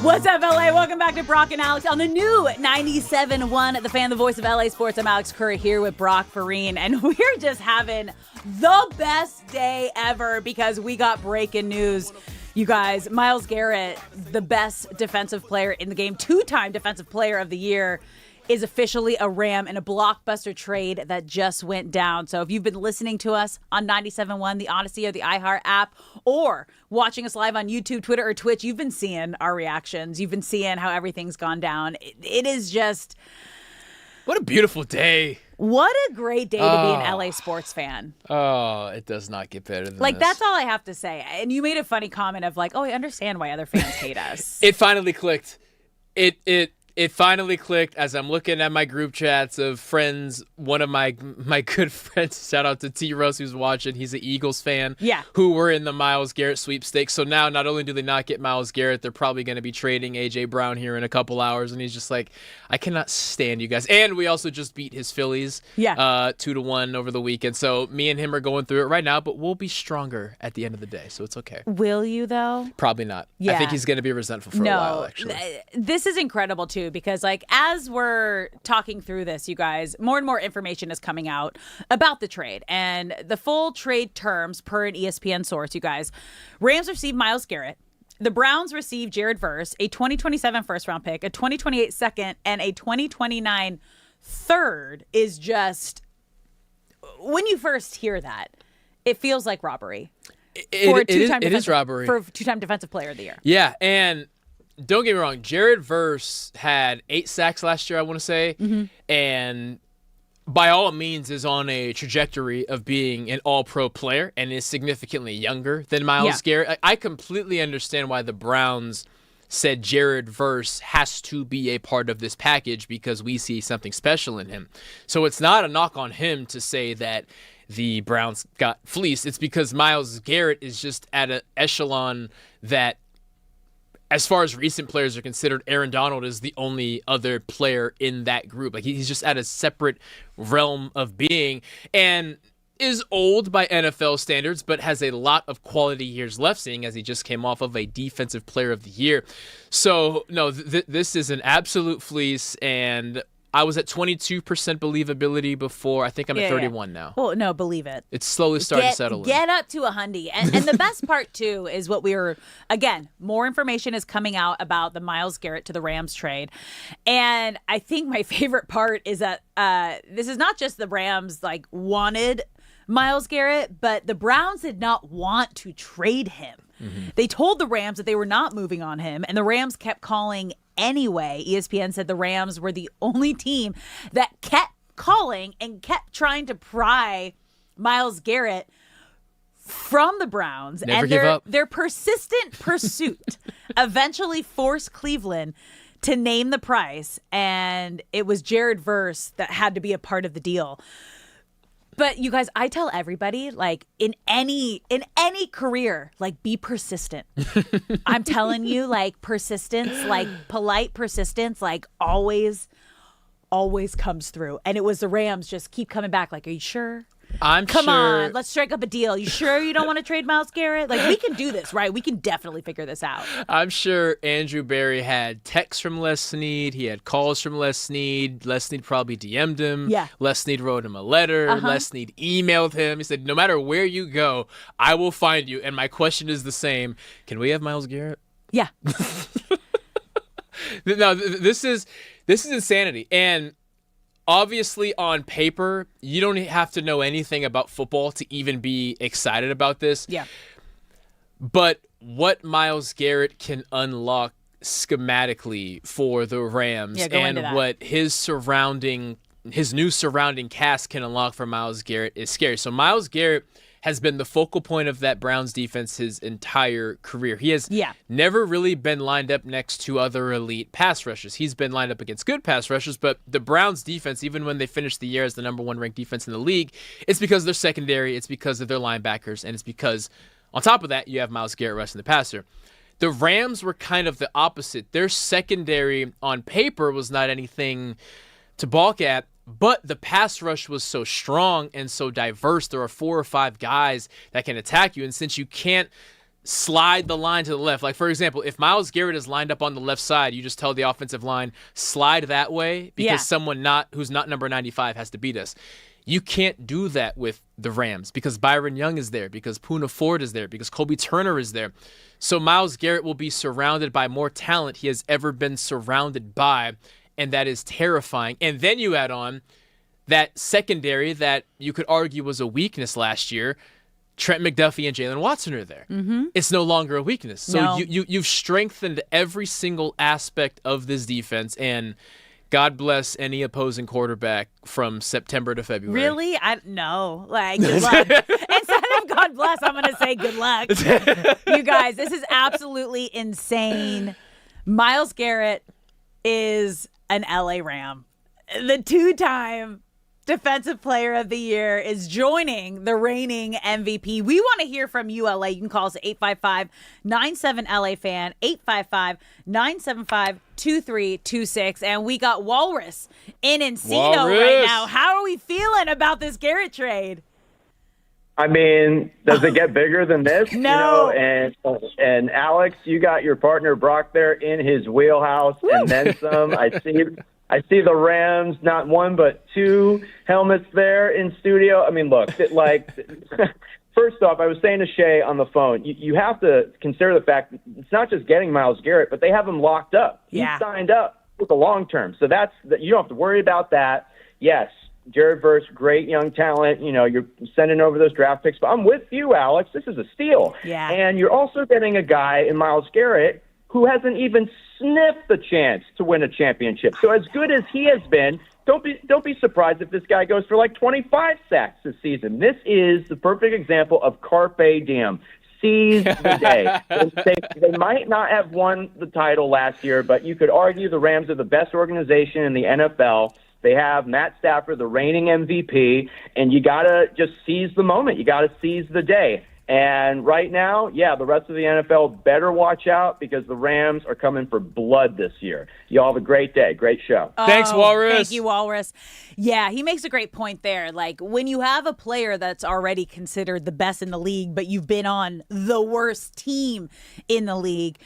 What's up, LA? Welcome back to Brock and Alex on the new 97.1 The Fan, the voice of LA Sports. I'm Alex Curry here with Brock Farine, and we're just having the best day ever because we got breaking news. You guys, Myles Garrett, the best defensive player in the game, two-time Defensive Player of the Year, is officially a Ram in a blockbuster trade that just went down. So if you've been listening to us on 97.1, the Odyssey or the iHeart app, or watching us live on YouTube, Twitter, or Twitch, you've been seeing our reactions. You've been seeing how everything's gone down. It is just... What a beautiful day. What a great day to be an LA sports fan. Oh, it does not get better than like, this. that's all I have to say. And you made a funny comment of like, oh, I understand why other fans hate us. It finally clicked. It finally clicked as I'm looking at my group chats of friends. One of my good friends, shout out to T. Russ, who's watching. He's an Eagles fan. Yeah. Who were in the Myles Garrett sweepstakes. So now not only do they not get Myles Garrett, they're probably going to be trading A.J. Brown here in a couple hours. And he's just like, I cannot stand you guys. And we also just beat his Phillies 2-1 over the weekend. So me and him are going through it right now, but we'll be stronger at the end of the day. So it's okay. Will you, though? Probably not. Yeah. I think he's going to be resentful for a while, actually. This is incredible, too, because, like, as we're talking through this, you guys, more and more information is coming out about the trade. And the full trade terms, per an ESPN source, you guys, Rams received Myles Garrett. The Browns received Jared Verse, a 2027 first-round pick, a 2028 second, and a 2029 third is just... When you first hear that, it feels like robbery. It is robbery. For two-time Defensive Player of the Year. Yeah, and... Don't get me wrong, Jared Verse had 8 sacks last year, I want to say, and by all means is on a trajectory of being an all-pro player and is significantly younger than Myles Garrett. I completely understand why the Browns said Jared Verse has to be a part of this package because we see something special in him. So it's not a knock on him to say that the Browns got fleeced. It's because Myles Garrett is just at an echelon that, as far as recent players are considered, Aaron Donald is the only other player in that group. Like, he's just at a separate realm of being and is old by NFL standards, but has a lot of quality years left, seeing as he just came off of a Defensive Player of the Year. So, no, this is an absolute fleece, and I was at 22% believability before. I think I'm at 31 now. Well, no, believe it. It's slowly starting to settle in. Get up to 100. And the best part, too, is what we were, again, more information is coming out about the Myles Garrett to the Rams trade. And I think my favorite part is that this is not just the Rams, like, wanted Myles Garrett, but the Browns did not want to trade him. They told the Rams that they were not moving on him, and the Rams kept calling anyway. ESPN said the Rams were the only team that kept calling and kept trying to pry Myles Garrett from the Browns. Never give up. Their persistent pursuit eventually forced Cleveland to name the price, and it was Jared Verse that had to be a part of the deal. But you guys, I tell everybody, like, in any career, like, be persistent. I'm telling you, like, persistence, like, polite persistence, like, always comes through. And it was the Rams just keep coming back, like, are you sure? Come on, let's strike up a deal. You sure you don't want to trade Myles Garrett? Like, we can do this, right? We can definitely figure this out. I'm sure Andrew Berry had texts from Les Snead. He had calls from Les Snead. Les Snead probably DM'd him. Yeah. Les Snead wrote him a letter. Les Snead emailed him. He said, no matter where you go, I will find you. And my question is the same. Can we have Myles Garrett? Yeah. No, this is insanity. And obviously, on paper, you don't have to know anything about football to even be excited about this. Yeah. But what Myles Garrett can unlock schematically for the Rams and what his new surrounding cast can unlock for Myles Garrett is scary. So Myles Garrett has been the focal point of that Browns defense his entire career. He has never really been lined up next to other elite pass rushers. He's been lined up against good pass rushers, but the Browns defense, even when they finished the year as the number 1 ranked defense in the league, it's because of their secondary, it's because of their linebackers, and it's because, on top of that, you have Myles Garrett rushing the passer. The Rams were kind of the opposite. Their secondary on paper was not anything to balk at, but the pass rush was so strong and so diverse. There are 4 or 5 guys that can attack you. And since you can't slide the line to the left. Like, for example, if Myles Garrett is lined up on the left side, you just tell the offensive line, slide that way because someone who's not number 95 has to beat us. You can't do that with the Rams because Byron Young is there, because Poona Ford is there, because Kobe Turner is there. So Myles Garrett will be surrounded by more talent he has ever been surrounded by, and that is terrifying. And then you add on that secondary that you could argue was a weakness last year. Trent McDuffie and Jalen Watson are there. Mm-hmm. It's no longer a weakness. So No. you've strengthened every single aspect of this defense, and God bless any opposing quarterback from September to February. Really? No. Like, good luck. Instead of God bless, I'm going to say good luck. You guys, this is absolutely insane. Myles Garrett is an LA Ram. The two-time Defensive Player of the Year is joining the reigning MVP. We want to hear from you, LA. You can call us at 855-97-LA-FAN, 855-975-2326. And we got Walrus in Encino right now. How are we feeling about this Garrett trade? I mean, does it get bigger than this? No. You know, and Alex, you got your partner Brock there in his wheelhouse and then some. I see the Rams, not one but two helmets there in studio. I mean, look, first off, I was saying to Shay on the phone, you have to consider the fact that it's not just getting Myles Garrett, but they have him locked up. Yeah. He signed up with the long term. So you don't have to worry about that. Yes, Jared Verse, great young talent. You know, you're sending over those draft picks. But I'm with you, Alex. This is a steal. Yeah. And you're also getting a guy in Myles Garrett who hasn't even sniffed the chance to win a championship. So as good as he has been, don't be surprised if this guy goes for like 25 sacks this season. This is the perfect example of carpe diem. Seize the day. They might not have won the title last year, but you could argue the Rams are the best organization in the NFL. They have Matt Stafford, the reigning MVP, and you got to just seize the moment. You got to seize the day. And right now, the rest of the NFL better watch out because the Rams are coming for blood this year. You all have a great day. Great show. Thanks, Walrus. Thank you, Walrus. Yeah, he makes a great point there. Like, when you have a player that's already considered the best in the league, but you've been on the worst team in the league,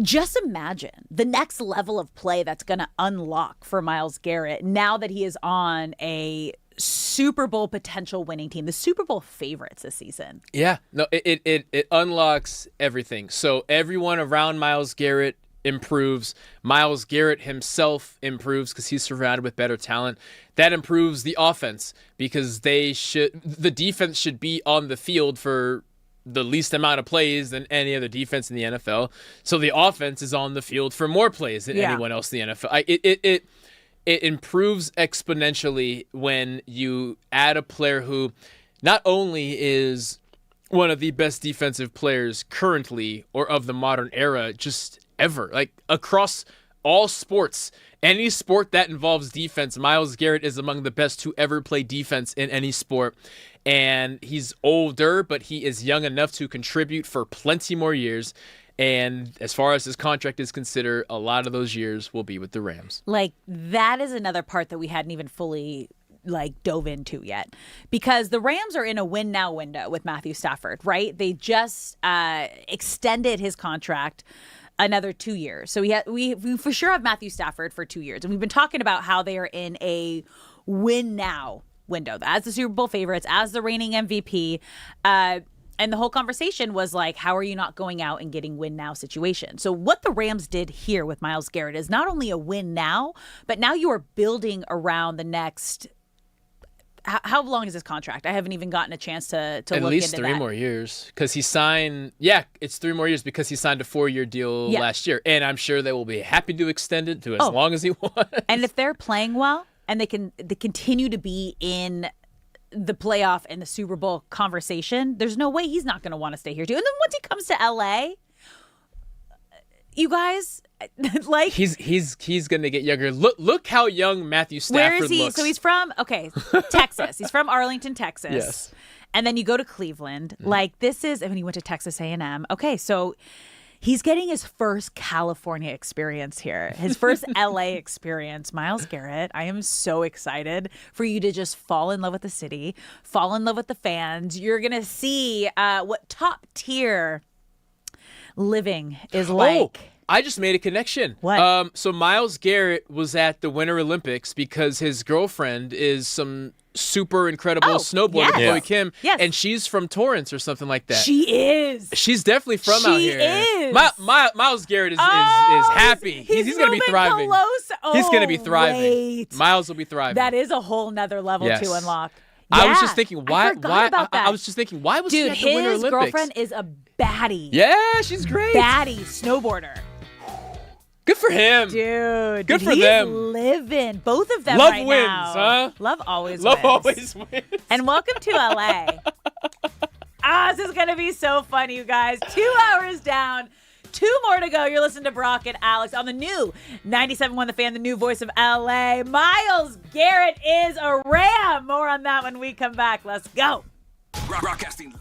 just imagine the next level of play that's going to unlock for Myles Garrett now that he is on a Super Bowl potential winning team, the Super Bowl favorites this season. Yeah, no, it unlocks everything. So everyone around Myles Garrett improves. Myles Garrett himself improves because he's surrounded with better talent. That improves the offense because the defense should be on the field for the least amount of plays than any other defense in the NFL. So the offense is on the field for more plays than anyone else in the NFL. It improves exponentially when you add a player who not only is one of the best defensive players currently or of the modern era, just ever. Like, across all sports, any sport that involves defense, Myles Garrett is among the best to ever play defense in any sport. And he's older, but he is young enough to contribute for plenty more years. And as far as his contract is considered, a lot of those years will be with the Rams. Like, that is another part that we hadn't even fully dove into yet, because the Rams are in a win now window with Matthew Stafford, right? They just extended his contract another 2 years. So we for sure have Matthew Stafford for 2 years. And we've been talking about how they are in a win now window as the Super Bowl favorites, as the reigning MVP. And the whole conversation was like, how are you not going out and getting win now situation? So what the Rams did here with Myles Garrett is not only a win now, but now you are building around the next. How long is his contract? I haven't even gotten a chance to look into that. At least 3 more years because he signed. Yeah, it's 3 more years because he signed a 4-year deal last year. And I'm sure they will be happy to extend it to as long as he wants. And if they're playing well and they continue to be in the playoff and the Super Bowl conversation, there's no way he's not going to want to stay here too. And then once he comes to LA, you guys, like, he's going to get younger. Look how young Matthew Stafford where is he? looks. So he's from Texas. He's from Arlington, Texas. Yes. And then you go to Cleveland. Like, this is, and he went to Texas A&M. Okay, so he's getting his first California experience here, his first LA experience. Myles Garrett, I am so excited for you to just fall in love with the city, fall in love with the fans. You're going to see what top tier living is like. I just made a connection. What? So Myles Garrett was at the Winter Olympics because his girlfriend is some super incredible snowboarder, Chloe Kim, and she's from Torrance or something like that. She is. She's definitely from out here. She is. Myles Garrett is happy. He's going to be thriving. He's going to be thriving. Wait. Myles will be thriving. That is a whole nother level to unlock. I was just thinking, why? I was just thinking, why was he at the Winter Olympics? His girlfriend is a baddie. Yeah, she's great. Baddie snowboarder. Good for him. Dude. Good for he's them. Living. Both of them Love right wins, now. huh? Love always Love wins. always wins. And welcome to LA. This is going to be so fun, you guys. 2 hours down. 2 more to go. You're listening to Brock and Alex on the new 97.1 The Fan, the new voice of LA. Myles Garrett is a Ram. More on that when we come back. Let's go. Broadcasting.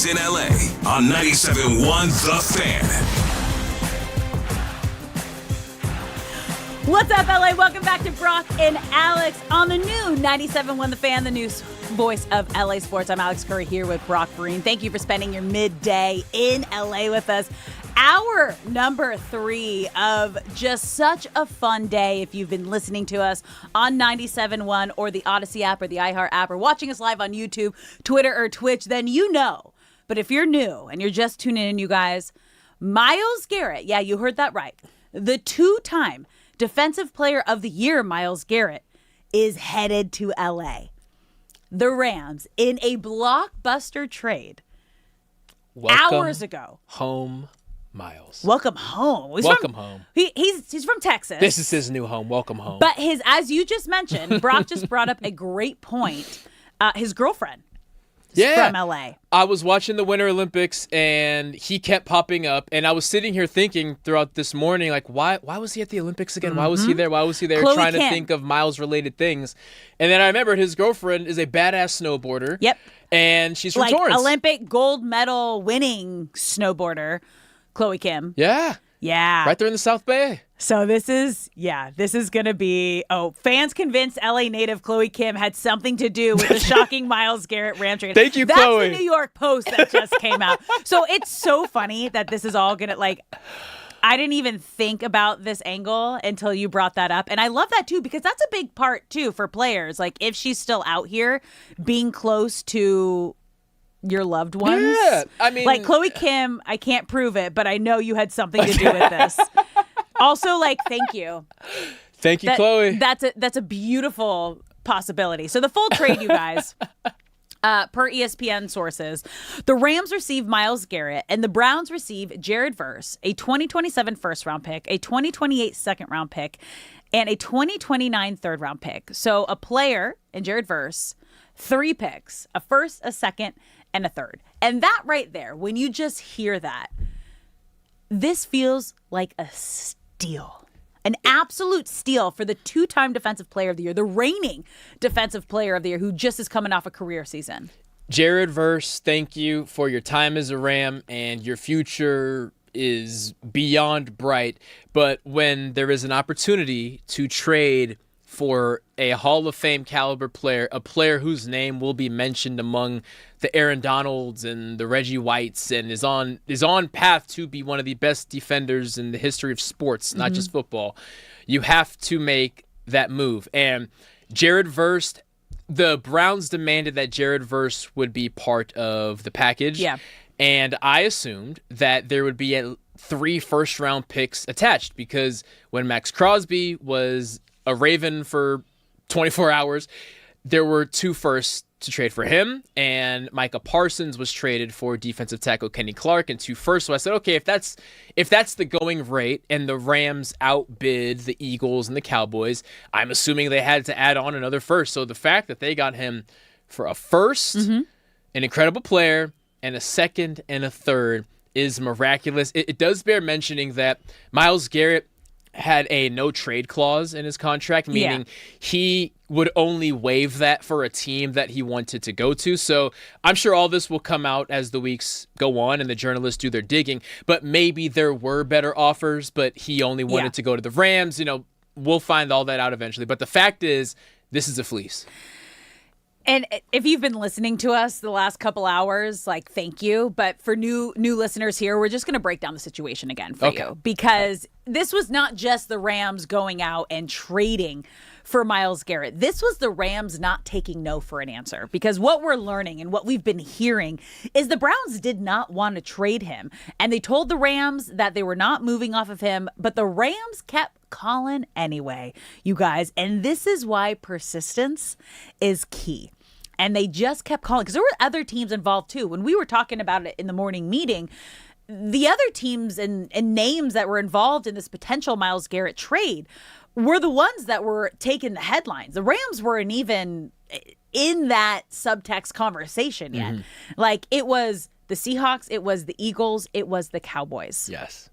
Weekdays in LA on 97.1 The Fan. What's up, LA? Welcome back to Brock and Alex on the new 97.1 The Fan, the new voice of LA Sports. I'm Alex Curry here with Brock Vereen. Thank you for spending your midday in LA with us. Hour number 3 of just such a fun day. If you've been listening to us on 97.1 or the Odyssey app or the iHeart app or watching us live on YouTube, Twitter, or Twitch, then you know. But if you're new and you're just tuning in, you guys, Myles Garrett, yeah, you heard that right. The 2-time Defensive Player of the Year, Myles Garrett, is headed to LA. The Rams, in a blockbuster trade hours ago. Home, Myles. Welcome home. Welcome home. He's from Texas. This is his new home. Welcome home. But as you just mentioned, Brock just brought up a great point. His girlfriend is from LA. I was watching the Winter Olympics and he kept popping up, and I was sitting here thinking throughout this morning, like, why was he at the Olympics again? Why was he there? Why was he there? Chloe trying Kim. to think of Myles related things. And then I remembered his girlfriend is a badass snowboarder. Yep. And she's from like Torrance. Olympic gold medal winning snowboarder, Chloe Kim. Yeah. Yeah. Right there in the South Bay. So this is going to be, fans convinced LA native Chloe Kim had something to do with the shocking Myles Garrett Ram trade. Thank you, That's Chloe. the New York Post that just came out. So it's so funny that this is all going to, I didn't even think about this angle until you brought that up. And I love that, too, because that's a big part, too, for players. Like, if she's still out here, being close to your loved ones. Yeah, I mean, like Chloe Kim, I can't prove it, but I know you had something to do with this. Also, thank you. Thank you, Chloe. That's a beautiful possibility. So the full trade, you guys, per ESPN sources, the Rams receive Myles Garrett and the Browns receive Jared Verse, a 2027 first-round pick, a 2028 second-round pick, and a 2029 third-round pick. So a player in Jared Verse, 3 picks, a first, a second, and a third. And that right there, when you just hear that, this feels like a steal. An absolute steal for the 2-time Defensive Player of the Year, the reigning Defensive Player of the Year, who just is coming off a career season. Jared Verse, thank you for your time as a Ram, and your future is beyond bright. But when there is an opportunity to trade for a Hall of Fame caliber player, a player whose name will be mentioned among the Aaron Donalds and the Reggie Whites, and is on path to be one of the best defenders in the history of sports, not just football, you have to make that move. And Jared Verse, the Browns demanded that Jared Verse would be part of the package. Yeah. And I assumed that there would be 3 first-round picks attached, because when Max Crosby was a Raven for 24 hours, there were 2 firsts to trade for him, and Micah Parsons was traded for defensive tackle Kenny Clark and 2 firsts. So I said, okay, if that's the going rate and the Rams outbid the Eagles and the Cowboys, I'm assuming they had to add on another first. So the fact that they got him for a first, an incredible player, and a second and a third is miraculous. It does bear mentioning that Myles Garrett had a no trade clause in his contract, meaning he would only waive that for a team that he wanted to go to. So I'm sure all this will come out as the weeks go on and the journalists do their digging, but maybe there were better offers, but he only wanted to go to the Rams. We'll find all that out eventually. But the fact is, this is a fleece. And if you've been listening to us the last couple hours, thank you. But for new listeners here, we're just going to break down the situation again for you. Because this was not just the Rams going out and trading for Myles Garrett. This was the Rams not taking no for an answer. Because what we're learning and what we've been hearing is the Browns did not want to trade him. And they told the Rams that they were not moving off of him. But the Rams kept calling anyway, you guys. And this is why persistence is key. And they just kept calling, because there were other teams involved too. When we were talking about it in the morning meeting, the other teams and names that were involved in this potential Myles Garrett trade were the ones that were taking the headlines. The Rams weren't even in that subtext conversation yet. It was the Seahawks, it was the Eagles, it was the Cowboys. Yes.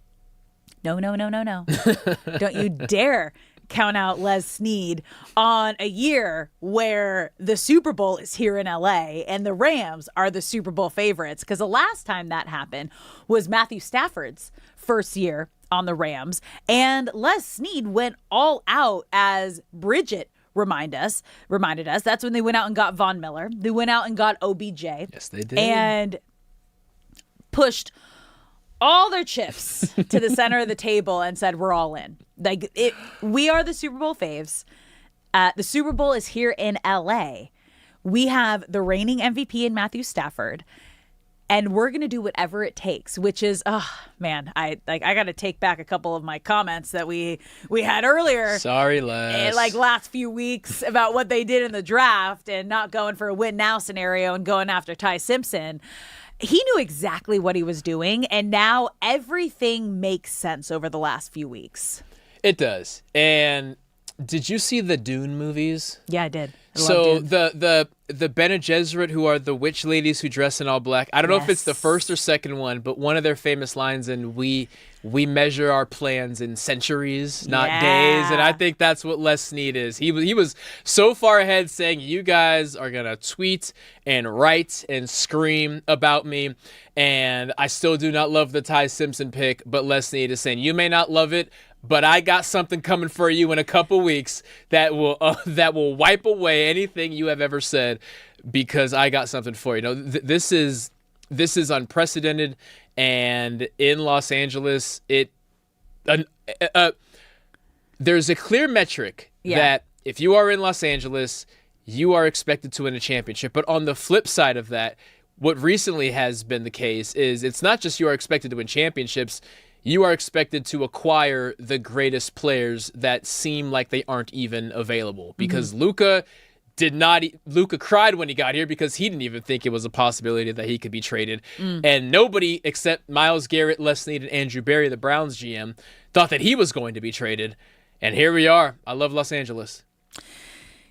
No. Don't you dare count out Les Snead on a year where the Super Bowl is here in LA and the Rams are the Super Bowl favorites. Because the last time that happened was Matthew Stafford's first year on the Rams. And Les Snead went all out, as Bridget reminded us. That's when they went out and got Von Miller. They went out and got OBJ. Yes, they did. And pushed all their chips to the center of the table and said, we're all in. We are the Super Bowl faves. The Super Bowl is here in LA. We have the reigning MVP in Matthew Stafford. And we're going to do whatever it takes, which is, I got to take back a couple of my comments that we had earlier. Sorry, Les. Last few weeks about what they did in the draft and not going for a win now scenario and going after Ty Simpson. He knew exactly what he was doing, and now everything makes sense over the last few weeks. It does. And did you see the Dune movies? Yeah, I did. So the Bene Gesserit, who are the witch ladies who dress in all black. I don't know if it's the first or second one, but one of their famous lines in we measure our plans in centuries, not days. And I think that's what Les Snead is. He was so far ahead, saying you guys are gonna tweet and write and scream about me, and I still do not love the Ty Simpson pick. But Les Snead is saying you may not love it, but I got something coming for you in a couple weeks that will wipe away anything you have ever said, because I got something for you. This is unprecedented, and in Los Angeles, there's a clear metric that if you are in Los Angeles, you are expected to win a championship. But on the flip side of that, what recently has been the case is it's not just you are expected to win championships. You are expected to acquire the greatest players that seem like they aren't even available. Because Luka cried when he got here because he didn't even think it was a possibility that he could be traded. And nobody except Myles Garrett, Les Snead, and Andrew Berry, the Browns GM, thought that he was going to be traded. And here we are. I love Los Angeles.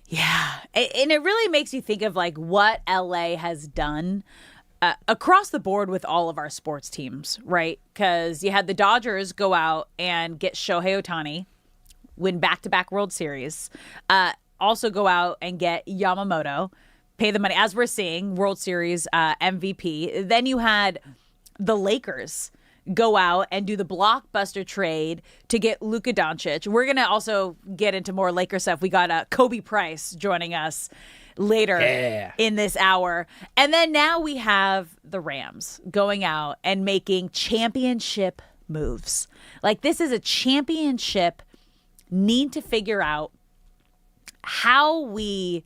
Yeah. And it really makes you think of what LA has done across the board with all of our sports teams, right? Because you had the Dodgers go out and get Shohei Ohtani, win back-to-back World Series, also go out and get Yamamoto, pay the money, as we're seeing, World Series MVP. Then you had the Lakers go out and do the blockbuster trade to get Luka Doncic. We're going to also get into more Lakers stuff. We got Kobe Price joining us later in this hour. And then now we have the Rams going out and making championship moves. This is a championship need to figure out how we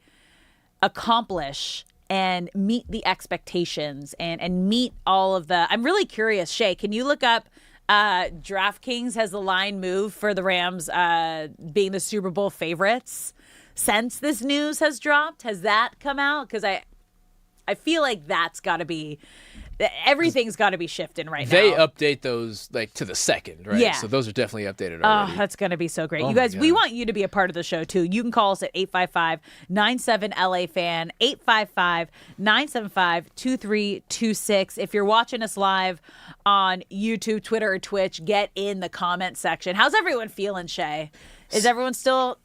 accomplish and meet the expectations and meet all of the... I'm really curious, Shay, can you look up DraftKings has the line moved for the Rams being the Super Bowl favorites since this news has dropped? Has that come out? Because I feel like that's got to be... Everything's got to be shifting right now. They update those to the second, right? Yeah. So those are definitely updated already. Oh, that's going to be so great. You guys, we want you to be a part of the show, too. You can call us at 855-97-LA-FAN, 855-975-2326. If you're watching us live on YouTube, Twitter, or Twitch, get in the comment section. How's everyone feeling, Shay? Is everyone still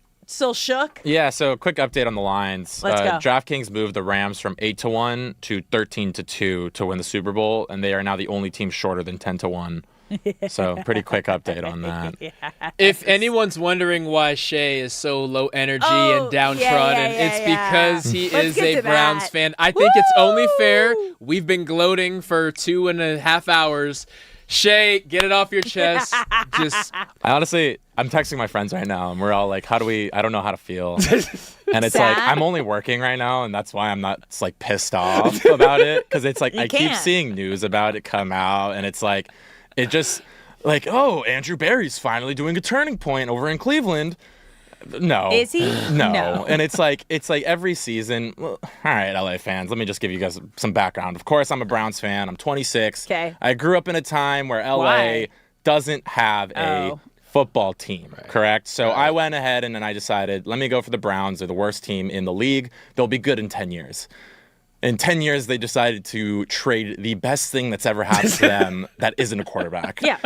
shook? Yeah, so quick update on the lines. Let's go. DraftKings moved the Rams from 8-1 to 13-2 to win the Super Bowl, and they are now the only team shorter than 10-1. So pretty quick update on that. If anyone's wondering why Shay is so low energy and downtrodden, it's because he is a Browns fan. I think it's only fair. We've been gloating for 2.5 hours. Shay, get it off your chest. I'm texting my friends right now, and we're all like, I don't know how to feel. And it's I'm only working right now, and that's why I'm not pissed off about it. Because it's I keep seeing news about it come out, and it's Andrew Berry's finally doing a turning point over in Cleveland. No. Is he? No. And it's every season. Well, all right, LA fans, let me just give you guys some background. Of course, I'm a Browns fan. I'm 26. Okay. I grew up in a time where LA doesn't have a football team, correct? So I went ahead and then I decided, let me go for the Browns. They're the worst team in the league. They'll be good in 10 years. In 10 years, they decided to trade the best thing that's ever happened to them that isn't a quarterback. Yeah.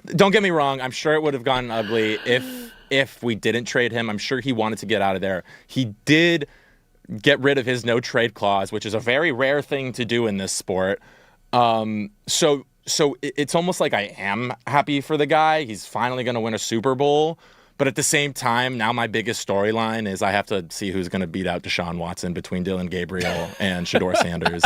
Don't get me wrong. I'm sure it would have gotten ugly if if we didn't trade him. I'm sure he wanted to get out of there. He did get rid of his no trade clause, which is a very rare thing to do in this sport. So it's almost like I am happy for the guy. He's finally going to win a Super Bowl. But at the same time, now my biggest storyline is I have to see who's going to beat out Deshaun Watson between Dylan Gabriel and Shador Sanders.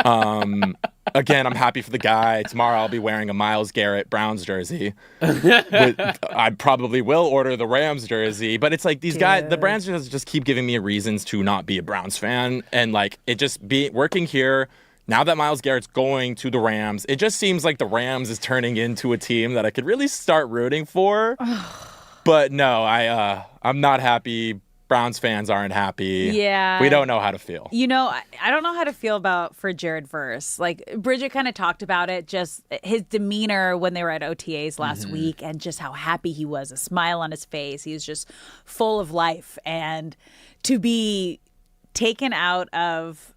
Again, I'm happy for the guy. Tomorrow I'll be wearing a Myles Garrett Browns jersey. I probably will order the Rams jersey. But it's like these guys, the Browns just keep giving me reasons to not be a Browns fan. And like it just be working here. Now that Myles Garrett's going to the Rams, it just seems like the Rams is turning into a team that I could really start rooting for. But no, I'm not happy. Browns fans aren't happy. Yeah. We don't know how to feel. You know, I don't know how to feel for Jared Verse. Like, Bridget kind of talked about it, just his demeanor when they were at OTAs last week and just how happy he was, a smile on his face. He was just full of life. And to be taken out of,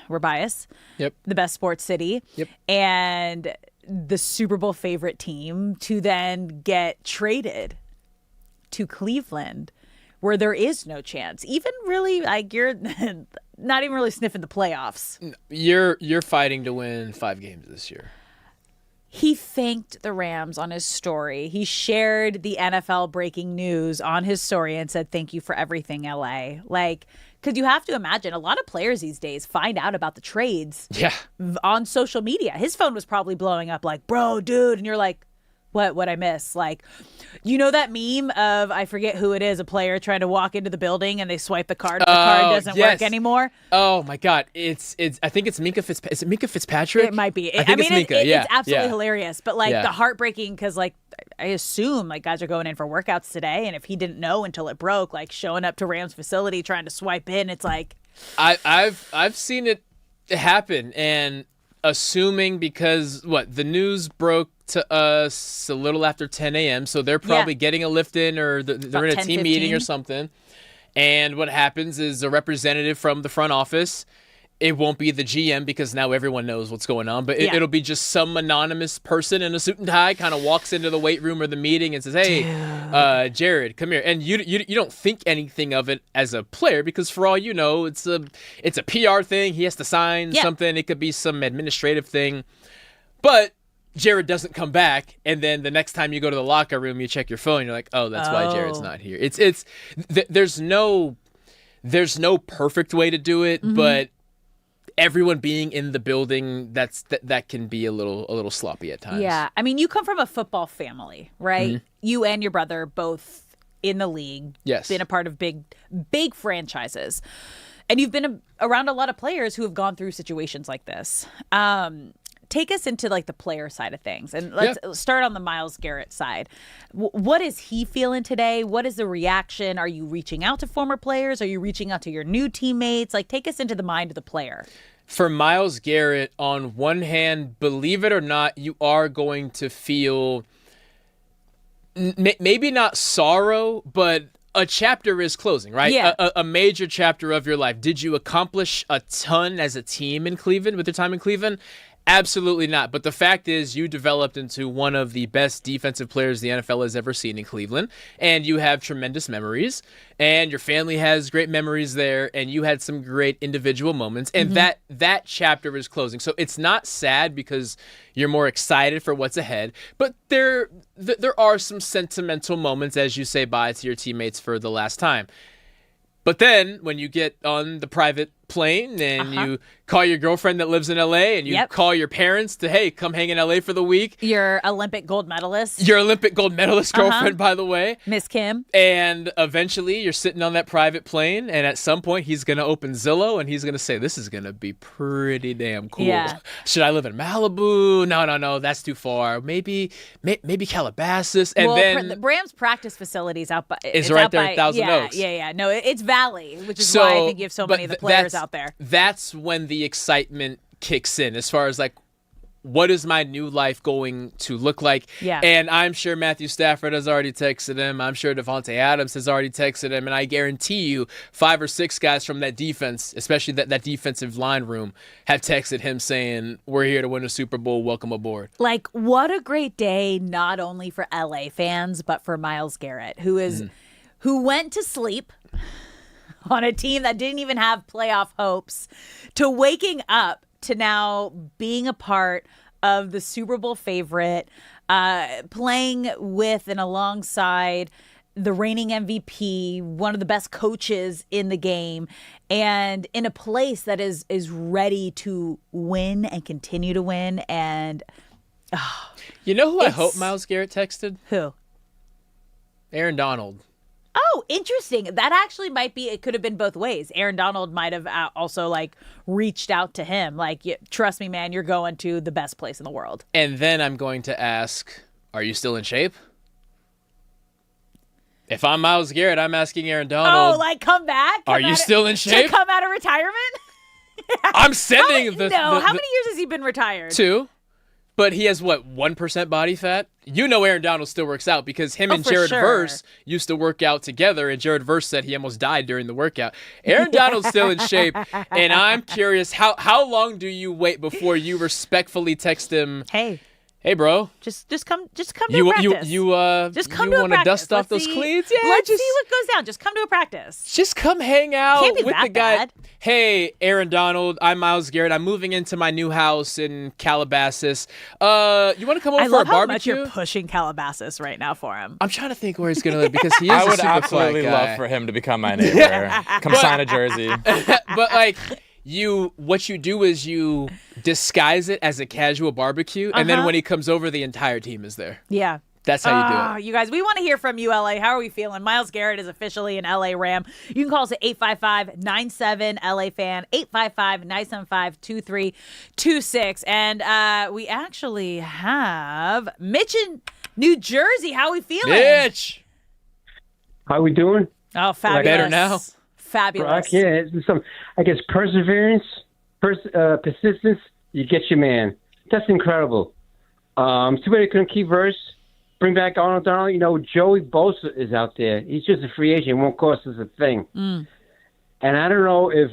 we're biased, the best sports city, and the Super Bowl favorite team to then get traded to Cleveland, where there is no chance. Even really, like, you're not even really sniffing the playoffs. You're fighting to win 5 games this year. He thanked the Rams on his story. He shared the NFL breaking news on his story and said, "Thank you for everything, LA." Like, because you have to imagine a lot of players these days find out about the trades on social media. His phone was probably blowing up like, "Bro, dude," and you're like, What I miss? Like, you know that meme of, I forget who it is, a player trying to walk into the building and they swipe the card and the card doesn't work anymore? Oh my God. It's I think it's Minka Fitzpatrick. Is it Minka Fitzpatrick? It might be. I think it's Minka. It's absolutely hilarious. But like the heartbreaking, because like I assume like guys are going in for workouts today, and if he didn't know until it broke, like showing up to Rams facility trying to swipe in, it's like I've seen it happen, and assuming because the news broke to us a little after 10 a.m. So they're probably getting a lift in, or they're in a team meeting or something. And what happens is a representative from the front office, it won't be the GM because now everyone knows what's going on, but it'll be just some anonymous person in a suit and tie kind of walks into the weight room or the meeting and says, "Hey, Jared, come here." And you don't think anything of it as a player because for all you know, it's a PR thing. He has to sign something. It could be some administrative thing. But Jared doesn't come back, and then the next time you go to the locker room, you check your phone, you're like, "Oh, that's why Jared's not here." There's no perfect way to do it, but everyone being in the building, that can be a little sloppy at times. Yeah. I mean, you come from a football family, right? You and your brother both in the league. Yes. Been a part of big franchises. And you've been around a lot of players who have gone through situations like this. Take us into like the player side of things, and let's start on the Myles Garrett side. What is he feeling today? What is the reaction? Are you reaching out to former players? Are you reaching out to your new teammates? Like, take us into the mind of the player. For Myles Garrett, on one hand, believe it or not, you are going to feel maybe not sorrow, but a chapter is closing, right? Yeah. A major chapter of your life. Did you accomplish a ton as a team in Cleveland with your time in Cleveland? Absolutely not. But the fact is you developed into one of the best defensive players the NFL has ever seen in Cleveland, and you have tremendous memories, and your family has great memories there, and you had some great individual moments, and that chapter is closing. So it's not sad because you're more excited for what's ahead, but there are some sentimental moments as you say bye to your teammates for the last time. But then when you get on the private plane and you call your girlfriend that lives in LA and you call your parents to, hey, come hang in LA for the week. Your Olympic gold medalist. Your Olympic gold medalist girlfriend, by the way. Miss Kim. And eventually you're sitting on that private plane, and at some point he's going to open Zillow and he's going to say, this is going to be pretty damn cool. Yeah. Should I live in Malibu? No, that's too far. Maybe Calabasas. And then the Rams practice facilities is right there at Thousand Oaks. Yeah. No, it's Valley, which is why I think you have so many of the players out there. That's when the excitement kicks in as far as like, what is my new life going to look like? Yeah. And I'm sure Matthew Stafford has already texted him. I'm sure Devontae Adams has already texted him. And I guarantee you 5 or 6 guys from that defense, especially that defensive line room, have texted him saying, we're here to win a Super Bowl. Welcome aboard. Like, what a great day, not only for LA fans, but for Myles Garrett, who went to sleep on a team that didn't even have playoff hopes, to waking up to now being a part of the Super Bowl favorite, playing with and alongside the reigning MVP, one of the best coaches in the game, and in a place that is ready to win and continue to win. And you know who I hope Myles Garrett texted? Who? Aaron Donald. Oh, interesting. That actually might be, it could have been both ways. Aaron Donald might have also like reached out to him. Like, trust me, man, you're going to the best place in the world. And then I'm going to ask, are you still in shape? If I'm Myles Garrett, I'm asking Aaron Donald. Oh, like come back? Are you still in shape? To come out of retirement? I'm sending how many years has he been retired? 2. But he has, 1% body fat? You know Aaron Donald still works out because him and Jared Verse used to work out together, and Jared Verse said he almost died during the workout. Aaron Donald's still in shape, and I'm curious, how long do you wait before you respectfully text him, Hey, bro. Just come to a practice. Just come to a practice. You want to dust off those cleats? Yeah, let's see what goes down. Just come to a practice. Just come hang out Can't be with that the guy. bad. Hey, Aaron Donald, I'm Myles Garrett. I'm moving into my new house in Calabasas. You want to come over I for love a how barbecue? much you're pushing Calabasas right now for him. I'm trying to think where he's going to live because he is I a would super absolutely quiet guy. love for him to become my neighbor. Come sign a jersey. But like, what you do is you disguise it as a casual barbecue, and then when he comes over, the entire team is there. Yeah. That's how you do it. You guys, we want to hear from you, LA. How are we feeling? Myles Garrett is officially an LA Ram. You can call us at 855-97-LA-FAN, 855-975-2326. And we actually have Mitch in New Jersey. How are we feeling? Mitch! How we doing? Oh, fabulous. Better now. Fabulous. Brock, yeah, it's some, I guess, perseverance, persistence, you get your man. That's incredible. Too bad he couldn't keep Verse. Bring back Arnold Donald. You know, Joey Bosa is out there. He's just a free agent. It won't cost us a thing. And I don't know if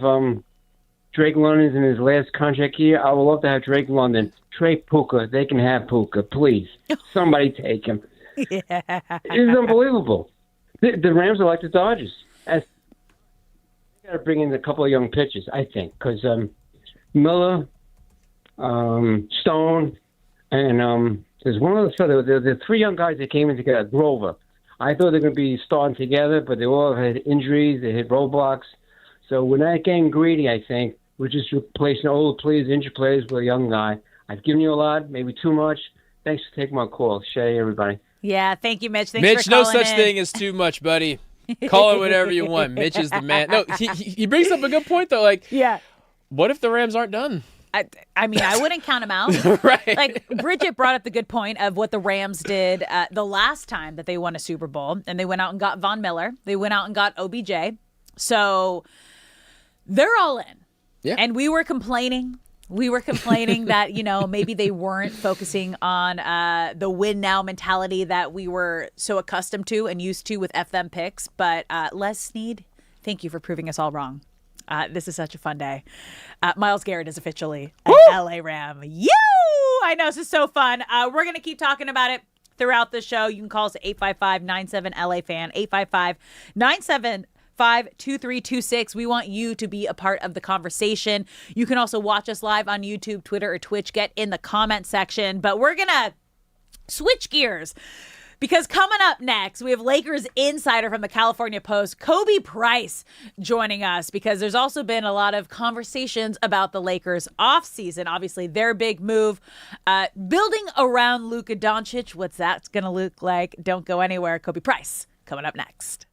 Drake London's in his last contract here. I would love to have Drake London. Trade Puka. They can have Puka, please. Somebody take him. Yeah. It's unbelievable. The Rams are like the Dodgers. They got to bring in a couple of young pitchers, I think, because Miller, Stone, and there's one other fellow. There are 3 young guys that came in together. Grover. I thought they were going to be starting together, but they all had injuries. They hit roadblocks. So we're not getting greedy, I think. We're just replacing old players, injured players with a young guy. I've given you a lot, maybe too much. Thanks for taking my call. Shay, everybody. Yeah, thank you, Mitch. Thanks Mitch, for no calling such in. thing as too much, buddy. Call it whatever you want. Mitch is the man. No, he brings up a good point, though. Like, what if the Rams aren't done? I mean, I wouldn't count them out. Right. Like, Bridget brought up the good point of what the Rams did the last time that they won a Super Bowl, and they went out and got Von Miller. They went out and got OBJ. So they're all in. Yeah. And we were complaining. We were complaining that, maybe they weren't focusing on the win now mentality that we were so accustomed to and used to with FM picks. But Les Snead, thank you for proving us all wrong. This is such a fun day. Myles Garrett is officially an LA Ram. I know, this is so fun. We're going to keep talking about it throughout the show. You can call us at 855-97-LA-FAN, 855-975-2326. We want you to be a part of the conversation. You can also watch us live on YouTube, Twitter, or Twitch. Get in the comment section. But we're going to switch gears. Because coming up next, we have Lakers insider from the California Post, Kobe Price, joining us, because there's also been a lot of conversations about the Lakers offseason. Obviously, their big move, building around Luka Doncic. What's that going to look like? Don't go anywhere. Kobe Price, coming up next.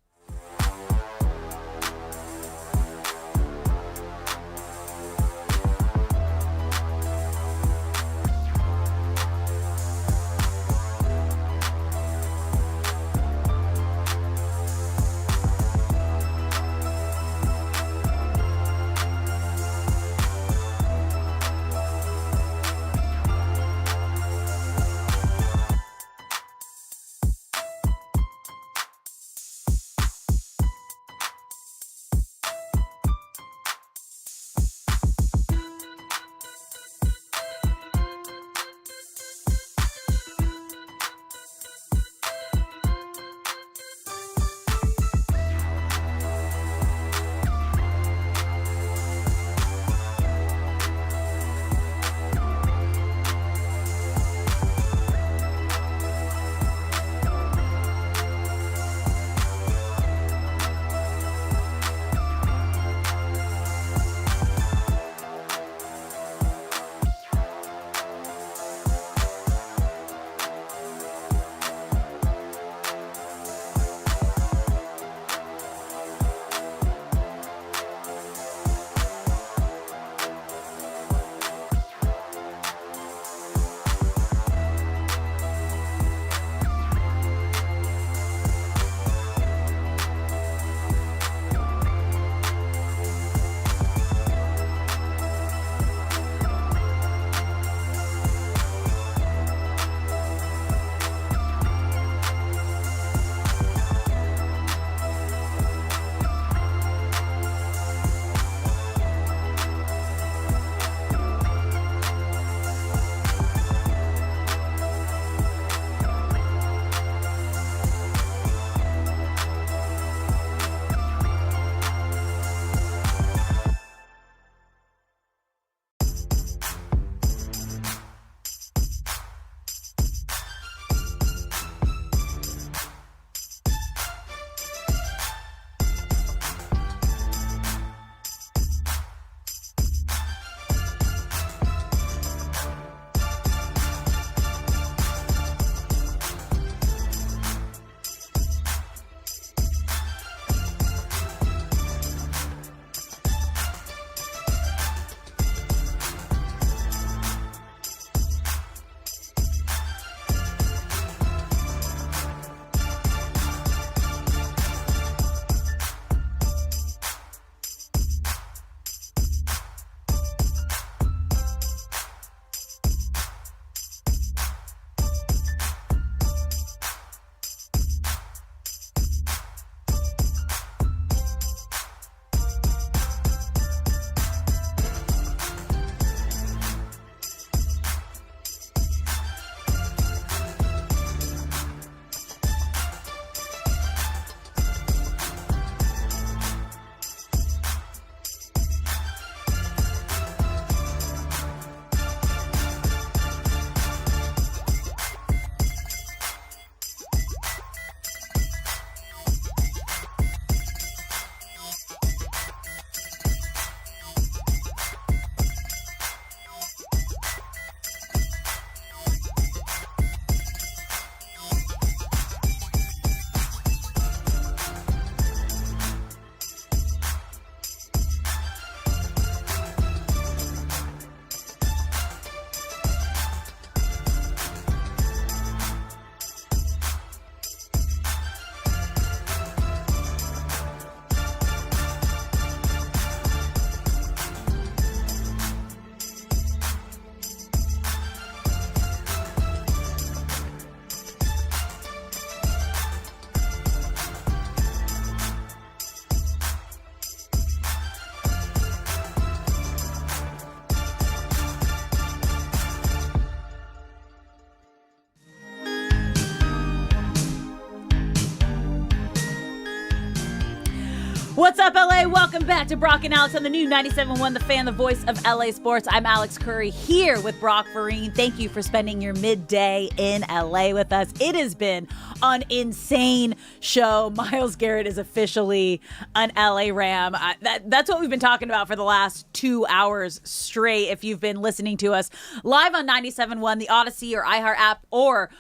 What's up, LA? Welcome back to Brock and Alex on the new 97.1 The Fan, the voice of LA sports. I'm Alex Curry here with Brock Vereen. Thank you for spending your midday in LA with us. It has been an insane show. Myles Garrett is officially an LA Ram. That's what we've been talking about for the last 2 hours straight. If you've been listening to us live on 97.1, the Odyssey or iHeart app, or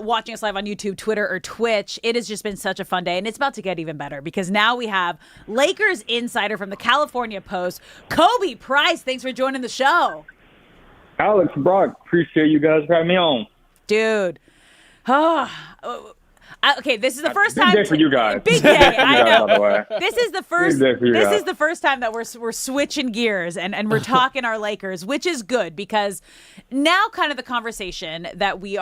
watching us live on YouTube, Twitter, or Twitch, it has just been such a fun day, and it's about to get even better because now we have Lakers insider from the California Post, Kobe Price. Thanks for joining the show. Alex, Brock, appreciate you guys for having me on. Dude. Okay, this is the first big time. Big day for you guys. Big day, I know. By the way. This is the first. This is the first time that we're switching gears and we're talking our Lakers, which is good because now kind of the conversation that we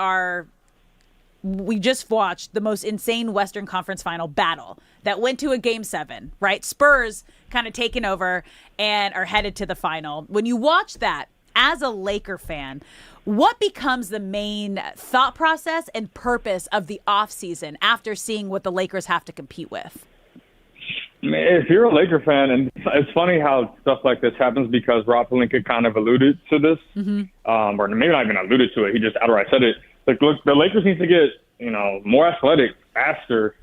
just watched the most insane Western Conference final battle that went to a Game 7, right? Spurs kind of taken over and are headed to the final. When you watch that as a Laker fan, what becomes the main thought process and purpose of the offseason after seeing what the Lakers have to compete with? If you're a Laker fan, and it's funny how stuff like this happens because Rob Pelinka kind of alluded to this, or maybe not even alluded to it. He just outright said it. Like, look, the Lakers need to get, more athletic, faster,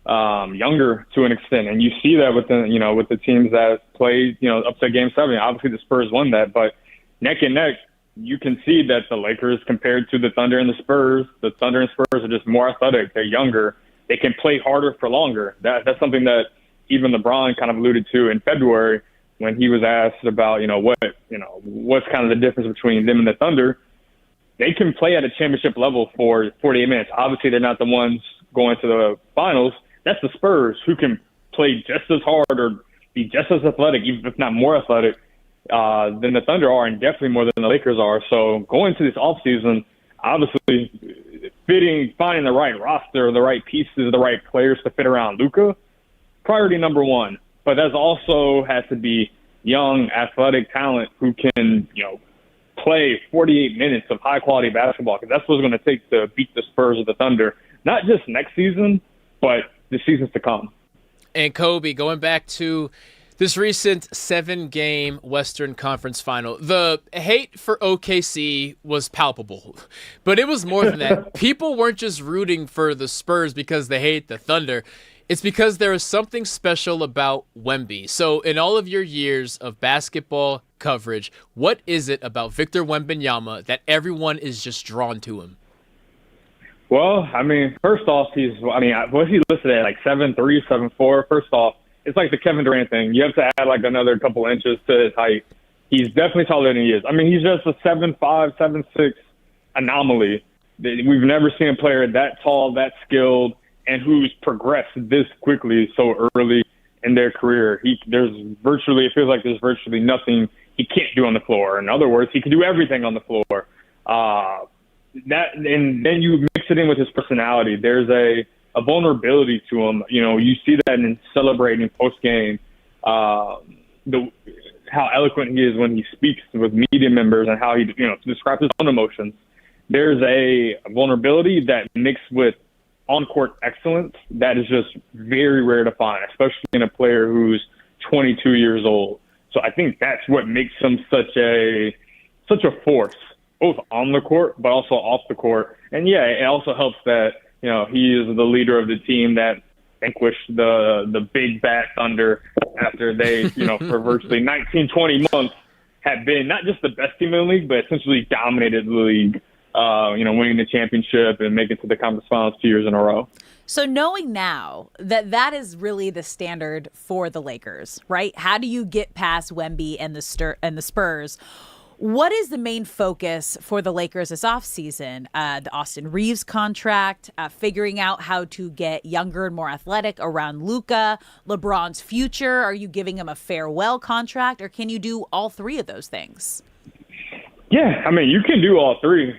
younger to an extent. And you see that with the teams that played, up to Game 7. Obviously, the Spurs won that, but neck and neck, you can see that the Lakers compared to the Thunder and the Spurs are just more athletic. They're younger. They can play harder for longer. That's something that even LeBron kind of alluded to in February when he was asked about, what's kind of the difference between them and the Thunder. They can play at a championship level for 48 minutes. Obviously, they're not the ones going to the finals. That's the Spurs, who can play just as hard or be just as athletic, even if not more athletic, than the Thunder are, and definitely more than the Lakers are. So going to this offseason, obviously finding the right roster, the right pieces, the right players to fit around Luka, priority number one. But that also has to be young, athletic talent who can, play 48 minutes of high-quality basketball, because that's what's going to take to beat the Spurs or the Thunder, not just next season, but the seasons to come. And Kobe, going back to this recent 7-game Western Conference final, the hate for OKC was palpable, but it was more than that. People weren't just rooting for the Spurs because they hate the Thunder. It's because there is something special about Wemby. So in all of your years of basketball coverage, what is it about Victor Wembanyama that everyone is just drawn to him? Well, first off, what's he listed at, like 7'3", 7'4"? First off, it's like the Kevin Durant thing. You have to add like another couple inches to his height. He's definitely taller than he is. He's just a 7'5", 7'6" anomaly. We've never seen a player that tall, that skilled, and who's progressed this quickly so early in their career. It feels like there's virtually nothing he can't do on the floor. In other words, he can do everything on the floor. And then you mix it in with his personality. There's a vulnerability to him. You see that in celebrating post-game, how eloquent he is when he speaks with media members and how he, describes his own emotions. There's a vulnerability that mixed with on-court excellence that is just very rare to find, especially in a player who's 22 years old. So I think that's what makes him such a force, both on the court but also off the court. And yeah, it also helps that he is the leader of the team that vanquished the big bad Thunder after they for virtually 19-20 months had been not just the best team in the league, but essentially dominated the league. Winning the championship and making it to the conference finals 2 years in a row. So knowing now that is really the standard for the Lakers, right? How do you get past Wemby and the Spurs? What is the main focus for the Lakers this offseason? The Austin Reeves contract, figuring out how to get younger and more athletic around Luka, LeBron's future. Are you giving him a farewell contract, or can you do all three of those things? Yeah, you can do all three.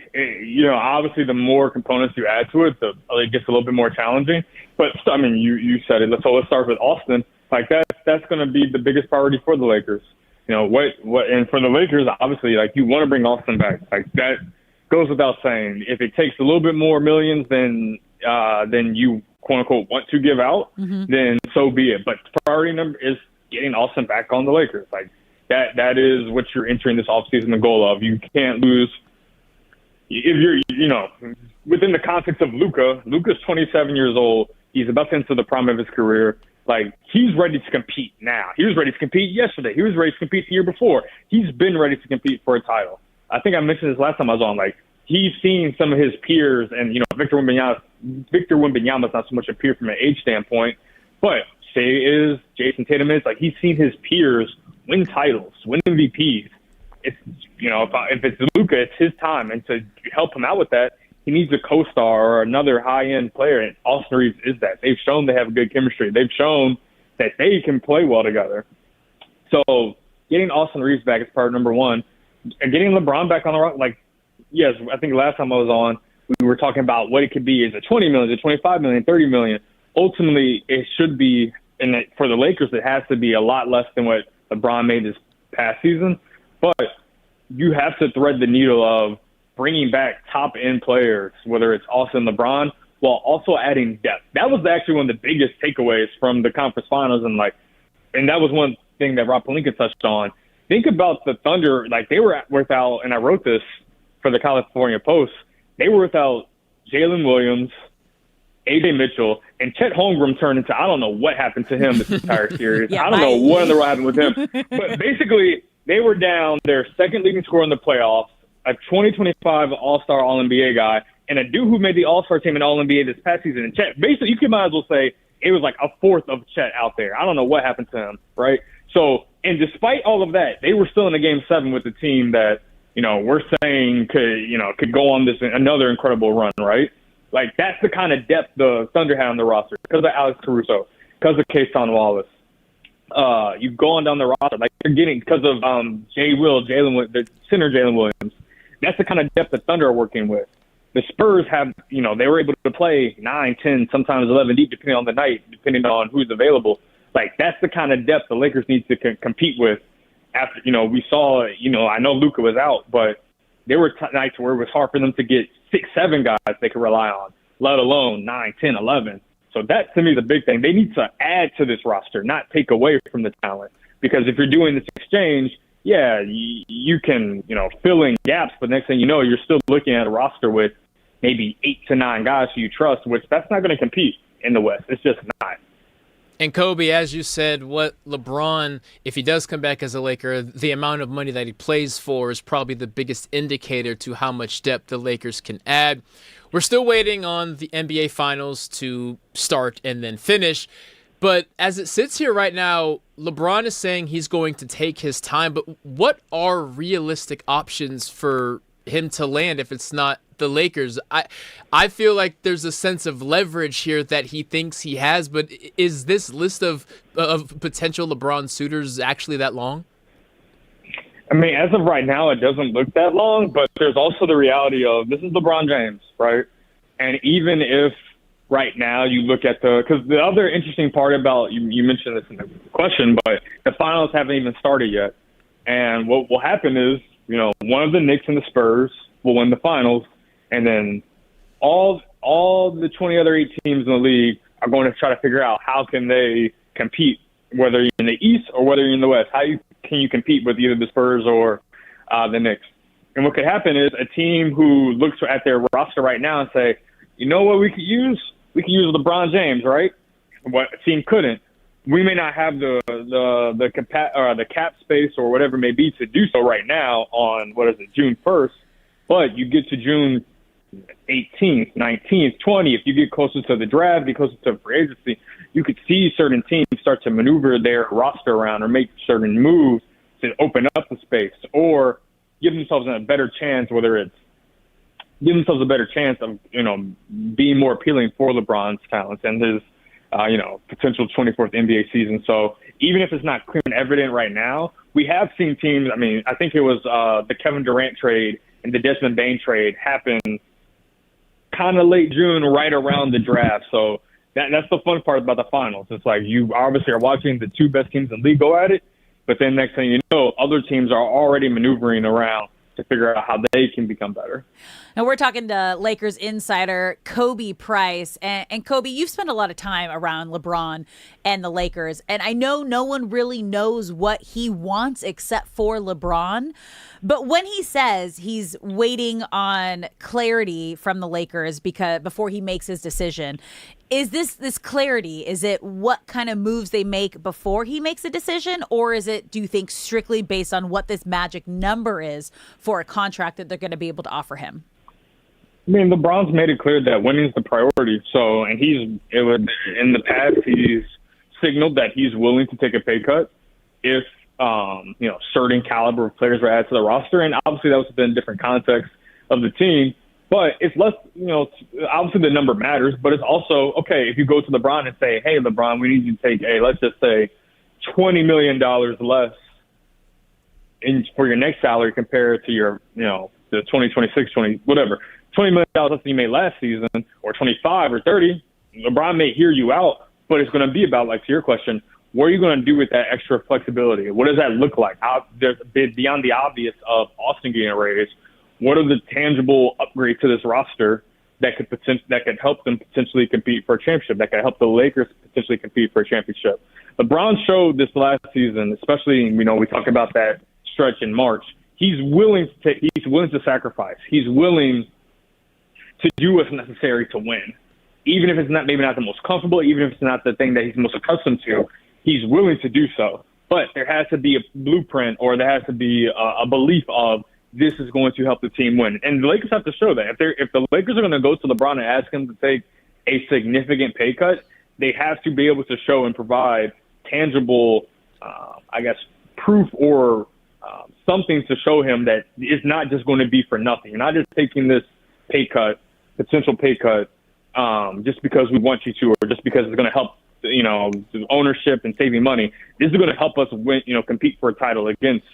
Obviously, the more components you add to it, it gets a little bit more challenging. But you said it. So let's start with Austin. Like that's going to be the biggest priority for the Lakers. And for the Lakers, obviously, you want to bring Austin back. Like that goes without saying. If it takes a little bit more millions than you quote unquote want to give out, then so be it. But priority number is getting Austin back on the Lakers. Like that is what you're entering this offseason the goal of. You can't lose. If you're, within the context of Luka, Luka's 27 years old. He's about to enter the prime of his career. Like, he's ready to compete now. He was ready to compete yesterday. He was ready to compete the year before. He's been ready to compete for a title. I think I mentioned this last time I was on. Like, he's seen some of his peers, and, Victor Wembanyama's not so much a peer from an age standpoint, but Jason Tatum is. Like, he's seen his peers win titles, win MVPs. It's, if it's Luka, it's his time. And to help him out with that, he needs a co-star or another high-end player, and Austin Reeves is that. They've shown they have good chemistry. They've shown that they can play well together. So getting Austin Reeves back is part number one. And getting LeBron back on the roster, yes, I think last time I was on, we were talking about what it could be. Is it $20 million? Is it $25 million? $30 million? Ultimately, it should be, for the Lakers, it has to be a lot less than what LeBron made this past season. But you have to thread the needle of bringing back top-end players, whether it's Austin, LeBron, while also adding depth. That was actually one of the biggest takeaways from the conference finals, and that was one thing that Rob Pelinka touched on. Think about the Thunder, they were without, and I wrote this for the California Post, they were without Jalen Williams, A.J. Mitchell, and Chet Holmgren turned into, I don't know what happened to him this entire series. I don't know what in the world happened with him. But basically, they were down their second leading scorer in the playoffs, a 2025 All-Star All-NBA guy, and a dude who made the All-Star team in All-NBA this past season. And Chet, basically, you might as well say it was like a fourth of Chet out there. I don't know what happened to him, right? So, and despite all of that, they were still in the Game 7 with the team that, we're saying could go on this another incredible run, right? That's the kind of depth the Thunder had on the roster because of Alex Caruso, because of Keyshawn Wallace. You go on down the roster, you're getting because of the center Jalen Williams. That's the kind of depth the Thunder are working with. The Spurs have, they were able to play 9, 10, sometimes 11 deep, depending on the night, depending on who's available. That's the kind of depth the Lakers need to compete with. After, we saw, I know Luka was out, but there were nights where it was hard for them to get 6, 7 guys they could rely on, let alone 9, 10, 11. So that, to me, is the big thing. They need to add to this roster, not take away from the talent. Because if you're doing this exchange, yeah, you can, fill in gaps, but next thing you know, you're still looking at a roster with maybe 8 to 9 guys who you trust, which that's not going to compete in the West. It's just not. And Kobe, as you said, what LeBron, if he does come back as a Laker, the amount of money that he plays for is probably the biggest indicator to how much depth the Lakers can add. We're still waiting on the NBA Finals to start and then finish. But as it sits here right now, LeBron is saying he's going to take his time. But what are realistic options for him to land if it's not the Lakers? I feel like there's a sense of leverage here that he thinks he has. But is this list of potential LeBron suitors actually that long? I mean, as of right now, it doesn't look that long. But there's also the reality of this is LeBron James, right? And even if right now you look at because the other interesting part about, you mentioned this in the question, but the finals haven't even started yet. And what will happen is, one of the Knicks and the Spurs will win the finals, and then all the 20 other 8 teams in the league are going to try to figure out how can they compete, whether you're in the East or whether you're in the West. Can you compete with either the Spurs or the Knicks? And what could happen is a team who looks at their roster right now and say, you know what we could use? We could use LeBron James, right? What a team couldn't. We may not have the cap space or whatever it may be to do so right now on, June 1st, but you get to June 18th, 19th, 20th, if you get closer to the draft, get closer to free agency, you could see certain teams start to maneuver their roster around or make certain moves to open up the space or give themselves a better chance, give themselves a better chance of, being more appealing for LeBron's talents and his, potential 24th NBA season. So even if it's not clear and evident right now, we have seen teams, I think it was the Kevin Durant trade and the Desmond Bane trade happen kind of late June, right around the draft. So that's the fun part about the finals. It's like you obviously are watching the 2 best teams in the league go at it, but then next thing you know, other teams are already maneuvering around to figure out how they can become better. Now we're talking to Lakers insider Kobe Price. And Kobe, you've spent a lot of time around LeBron and the Lakers. And I know no one really knows what he wants except for LeBron. But when he says he's waiting on clarity from the Lakers before he makes his decision, is this clarity, is it what kind of moves they make before he makes a decision? Or is it, do you think, strictly based on what this magic number is for a contract that they're going to be able to offer him? I mean, LeBron's made it clear that winning is the priority. So, and in the past, he's signaled that he's willing to take a pay cut if, certain caliber of players were added to the roster. And obviously that was within different context of the team. But it's less, obviously the number matters, but it's also, okay, if you go to LeBron and say, hey, LeBron, we need you to take let's just say $20 million less for your next salary compared to your, the 2026, whatever. $20 million less than you made last season, or 25 or 30, LeBron may hear you out, but it's going to be about, like, to your question, what are you going to do with that extra flexibility? What does that look like? There's beyond the obvious of Austin getting a raise. What are the tangible upgrades to this roster that could help them potentially compete for a championship, that could help the Lakers potentially compete for a championship? LeBron showed this last season, especially, we talk about that stretch in March. He's willing to sacrifice. He's willing to do what's necessary to win, even if it's maybe not the most comfortable, even if it's not the thing that he's most accustomed to. He's willing to do so, but there has to be a blueprint, or there has to be a belief of this is going to help the team win. And the Lakers have to show that. If the Lakers are going to go to LeBron and ask him to take a significant pay cut, they have to be able to show and provide tangible, proof or something to show him that it's not just going to be for nothing. You're not just taking this potential pay cut, just because we want you to, or just because it's going to help, ownership and saving money. This is going to help us win, compete for a title against,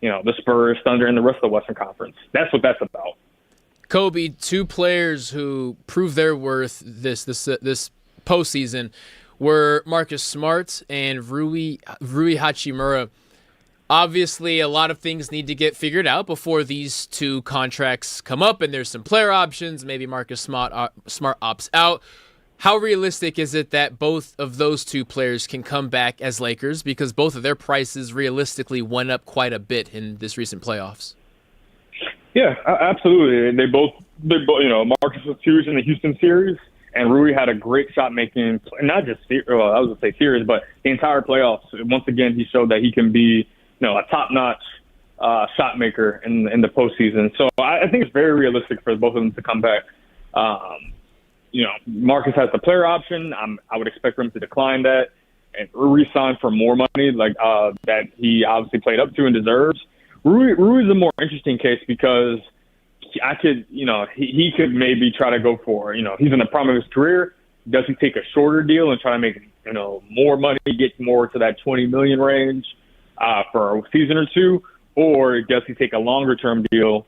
the Spurs, Thunder, and the rest of the Western Conference. That's what that's about. Kobe, two players who proved their worth this postseason were Marcus Smart and Rui Hachimura. Obviously, a lot of things need to get figured out before these two contracts come up, and there's some player options. Maybe Marcus Smart opts out. How realistic is it that both of those two players can come back as Lakers, because both of their prices realistically went up quite a bit in this recent playoffs? Yeah, absolutely. They both, Marcus was huge in the Houston series, and Rui had a great shot making, not just series, but the entire playoffs. Once again, he showed that he can be, a top-notch shot maker in the postseason. So I think it's very realistic for both of them to come back. Marcus has the player option. I would expect him to decline that and re-sign for more money, that he obviously played up to and deserves. Rui is a more interesting case because he could maybe try to go for, he's in the prime of his career. Does he take a shorter deal and try to make, more money, get more to that 20 million range for a season or two? Or does he take a longer term deal,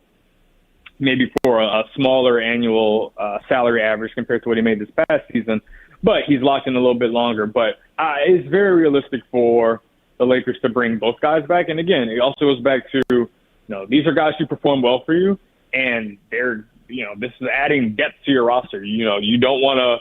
maybe for a smaller annual salary average compared to what he made this past season, but he's locked in a little bit longer? But it's very realistic for the Lakers to bring both guys back. And again, it also goes back to, these are guys who perform well for you, and they're, this is adding depth to your roster. You don't want to,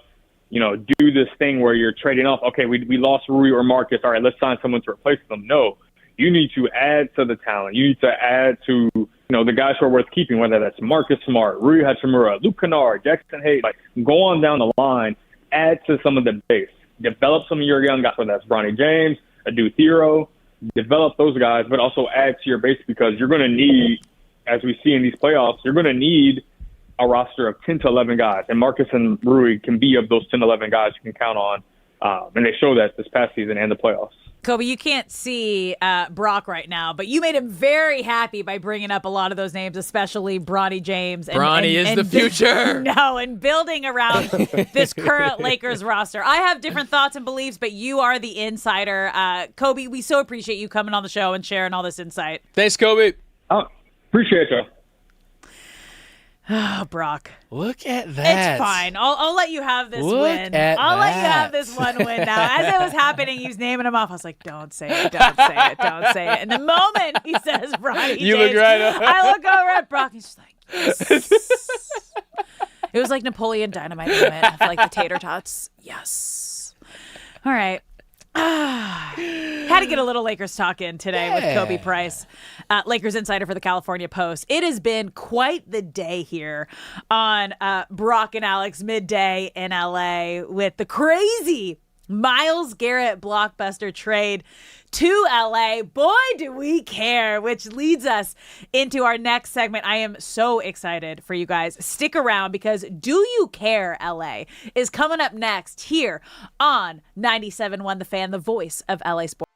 do this thing where you're trading off. Okay, we lost Rui or Marcus. All right, let's sign someone to replace them. No, you need to add to the talent. You need to add to, the guys who are worth keeping, whether that's Marcus Smart, Rui Hachimura, Luke Kennard, Jackson Hayes. Go on down the line, add to some of the base, develop some of your young guys, whether that's Bronny James, Adu Thero, develop those guys, but also add to your base, because you're going to need, as we see in these playoffs, you're going to need a roster of 10 to 11 guys, and Marcus and Rui can be of those 10 to 11 guys you can count on, and they show that this past season and the playoffs. Kobe, you can't see Brock right now, but you made him very happy by bringing up a lot of those names, especially Bronny James. Bronny is the future. And building around this current Lakers roster. I have different thoughts and beliefs, but you are the insider. Kobe, we so appreciate you coming on the show and sharing all this insight. Thanks, Kobe. Appreciate you. Oh, Brock. Look at that. It's fine. I'll let you have this Look win. at I'll let you that. have this one win now. As it was happening, he was naming him off. I was like, don't say it, don't say it, don't say it. And the moment he says Bronny You James, look right up. I look over at Brock. He's just like, It was like Napoleon Dynamite moment, like the tater tots. Yes. All right. Had to get a little Lakers talk in today with Kobe Price, Lakers insider for the California Post. It has been quite the day here on Brock and Alex Midday in LA with the crazy Myles Garrett blockbuster trade to LA. Boy, do we care, which leads us into our next segment. I am so excited for you guys. Stick around because Do You Care LA is coming up next here on 97.1 The Fan, the voice of LA Sports.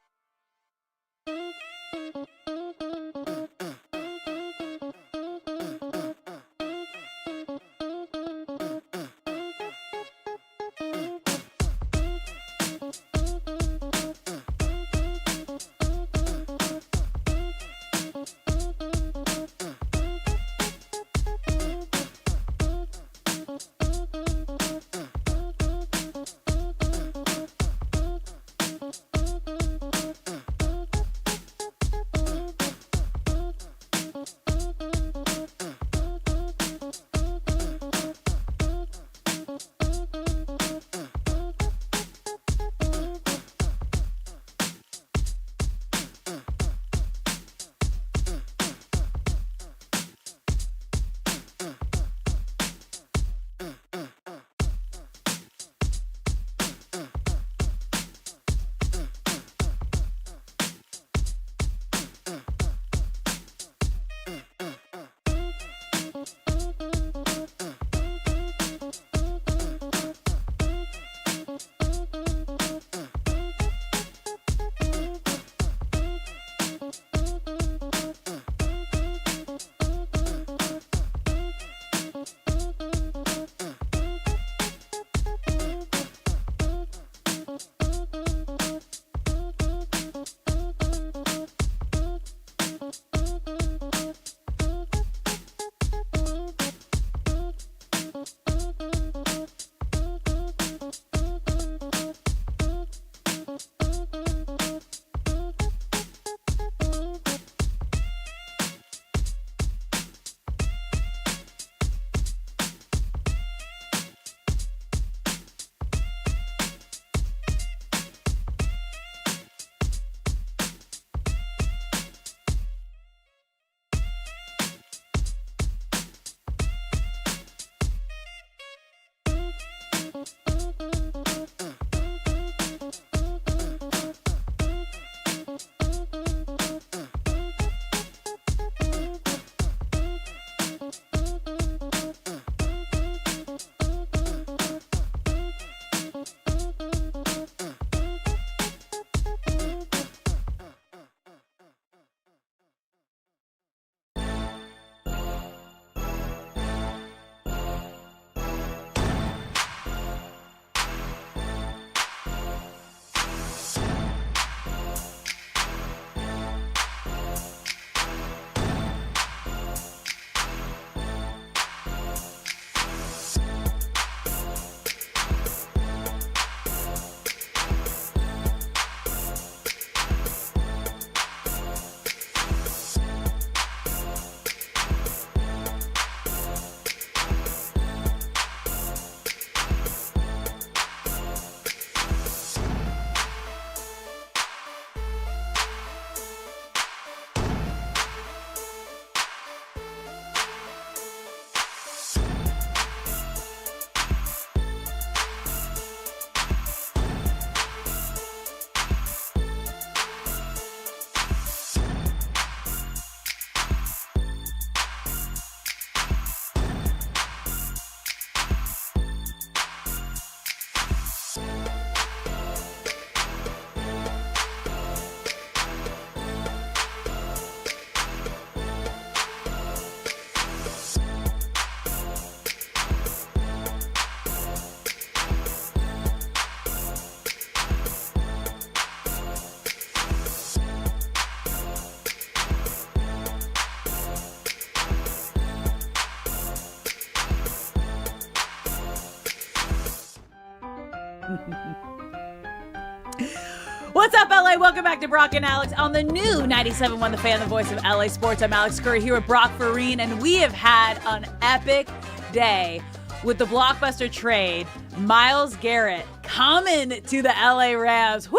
What's up, LA? Welcome back to Brock and Alex on the new 97.1 The Fan, the voice of LA Sports. I'm Alex Curry here with Brock Vereen, and we have had an epic day with the blockbuster trade. Myles Garrett coming to the LA Rams. Woo!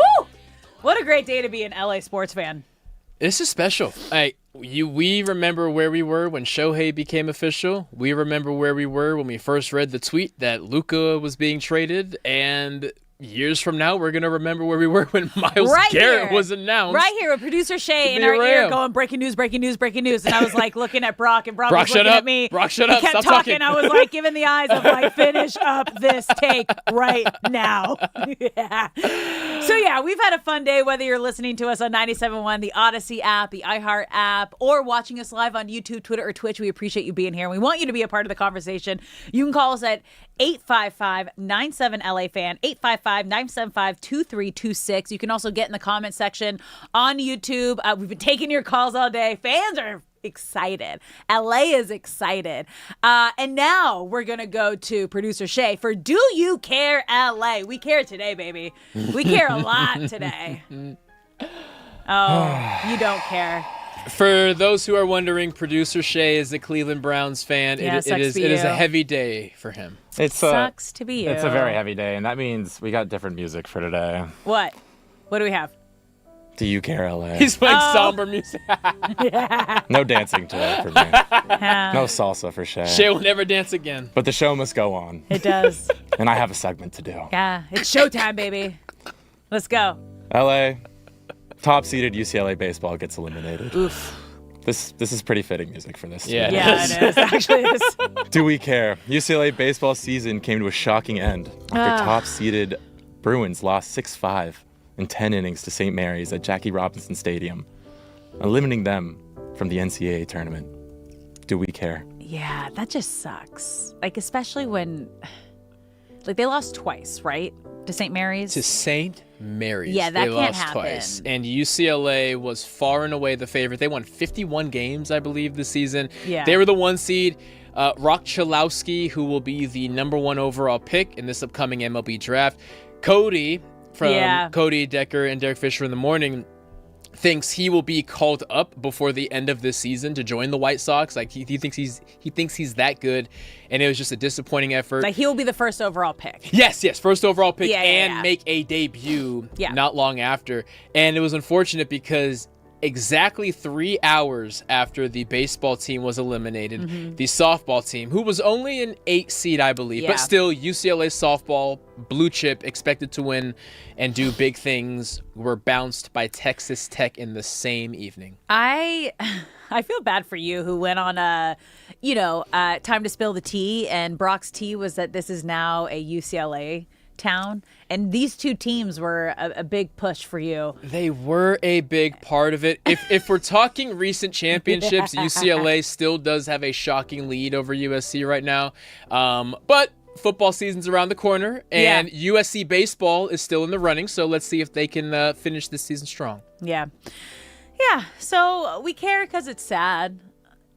What a great day to be an LA sports fan. This is special. We remember where we were when Shohei became official. We remember where we were when we first read the tweet that Luka was being traded, and years from now, we're going to remember where we were when Myles Garrett was announced. Right here with producer Shay in our ear going, breaking news, breaking news, breaking news. And I was like looking at Brock, and Brock was looking at me. Brock, shut up. He kept Stop talking. I was like giving the eyes of like, finish up this take right now. Yeah. So yeah, we've had a fun day, whether you're listening to us on 97.1, the Odyssey app, the iHeart app, or watching us live on YouTube, Twitter, or Twitch. We appreciate you being here. We want you to be a part of the conversation. You can call us at 855-97-LA-FAN, 855-975-2326. You can also get in the comment section on YouTube. We've been taking your calls all day. Fans are excited. LA is excited. And now we're going to go to producer Shay for Do You Care LA? We care today, baby. We care a lot today. Oh, you don't care. For those who are wondering, producer Shay is a Cleveland Browns fan. Yeah, it is a heavy day for him. Sucks to be you. It's a very heavy day, and that means we got different music for today. What? What do we have? Do You Care LA? He's playing somber music. Yeah. No dancing today for me. No salsa for Shay. Shay will never dance again. But the show must go on. It does. And I have a segment to do. Yeah, it's showtime, baby. Let's go. LA, top-seeded UCLA baseball gets eliminated. Oof. This is pretty fitting music for this. Yeah, it is. Actually, it is. Do we care? UCLA baseball season came to a shocking end after top-seeded Bruins lost 6-5 in 10 innings to St. Mary's at Jackie Robinson Stadium, eliminating them from the NCAA tournament. Do we care? Yeah, that just sucks. Like, especially when, like, they lost twice, right? To St. Mary's? To St. Mary's. Yeah, that they can't lost happen. Twice. And UCLA was far and away the favorite. They won 51 games, I believe, this season. Yeah. They were the 1 seed. Rock Chalowski, who will be the number 1 overall pick in this upcoming MLB draft. Cody from Cody Decker and Derek Fisher in the Morning thinks he will be called up before the end of this season to join the White Sox. Like he thinks he's that good, and it was just a disappointing effort. Like, he will be the first overall pick. Yes, first overall pick Yeah. make a debut not long after. And it was unfortunate because exactly 3 hours after the baseball team was eliminated, the softball team, who was only an 8 seed, I believe, but still UCLA softball, blue chip, expected to win and do big things, were bounced by Texas Tech in the same evening. I feel bad for you, who went on time to spill the tea, and Brock's tea was that this is now a UCLA town, and these two teams were a big push for you. They were a big part of it. If we're talking recent championships, UCLA still does have a shocking lead over USC right now. But football season's around the corner, and USC baseball is still in the running, so let's see if they can finish this season strong. Yeah. So we care because it's sad.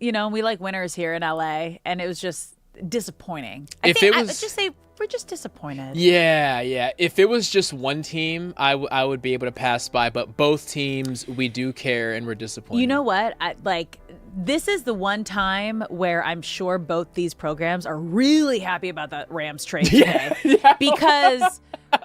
We like winners here in LA, and it was just disappointing. I would just say we're just disappointed. Yeah. If it was just one team, I would be able to pass by, but both teams, we do care, and we're disappointed. You know what? This is the one time where I'm sure both these programs are really happy about that Rams trade today. Because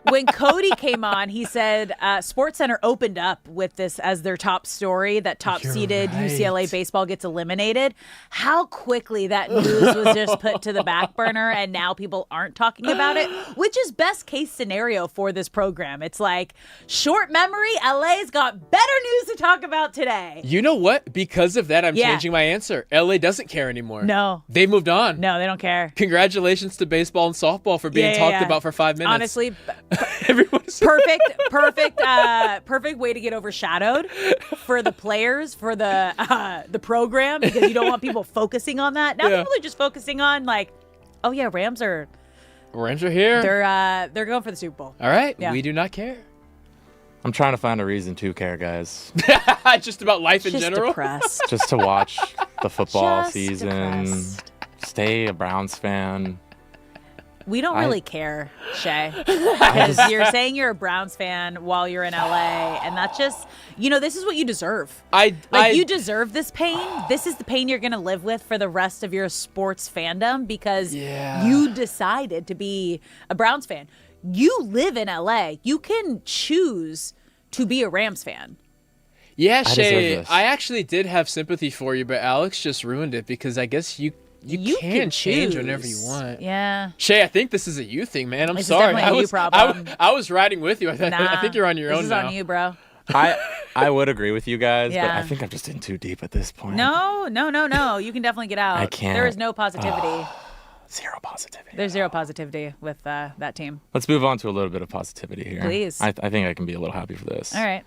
when Cody came on, he said SportsCenter opened up with this as their top story, that top-seeded UCLA baseball gets eliminated. How quickly that news was just put to the back burner, and now people aren't talking about it, which is best-case scenario for this program. It's like, short memory, LA's got better news to talk about today. You know what? Because of that, I'm changing my answer. LA doesn't care anymore. No. They moved on. No, they don't care. Congratulations to baseball and softball for being talked about for 5 minutes. Honestly, everyone's perfect way to get overshadowed for the players, for the program, because you don't want people focusing on that. Now people are just focusing on Rams are here. They're going for the Super Bowl. All right, we do not care. I'm trying to find a reason to care, guys. Just about life in general? Depressed. Just to watch the football Just season. depressed. Stay a Browns fan. We don't really care, Shay, because you're saying you're a Browns fan while you're in LA, and that's just, this is what you deserve. You deserve this pain. This is the pain you're going to live with for the rest of your sports fandom because you decided to be a Browns fan. You live in LA. You can choose to be a Rams fan. Yeah, Shay, I actually did have sympathy for you, but Alex just ruined it because I guess you can change whenever you want. Yeah. Shay, I think this is a you thing, man. I'm This is sorry. definitely a you problem. I was riding with you. I think you're on your own now. This is on you, bro. I would agree with you guys, but Yeah. I think I'm just in too deep at this point. No. You can definitely get out. I can't. There is no positivity. Zero positivity. There's zero positivity with that team. Let's move on to a little bit of positivity here. Please. I think I can be a little happy for this. All right.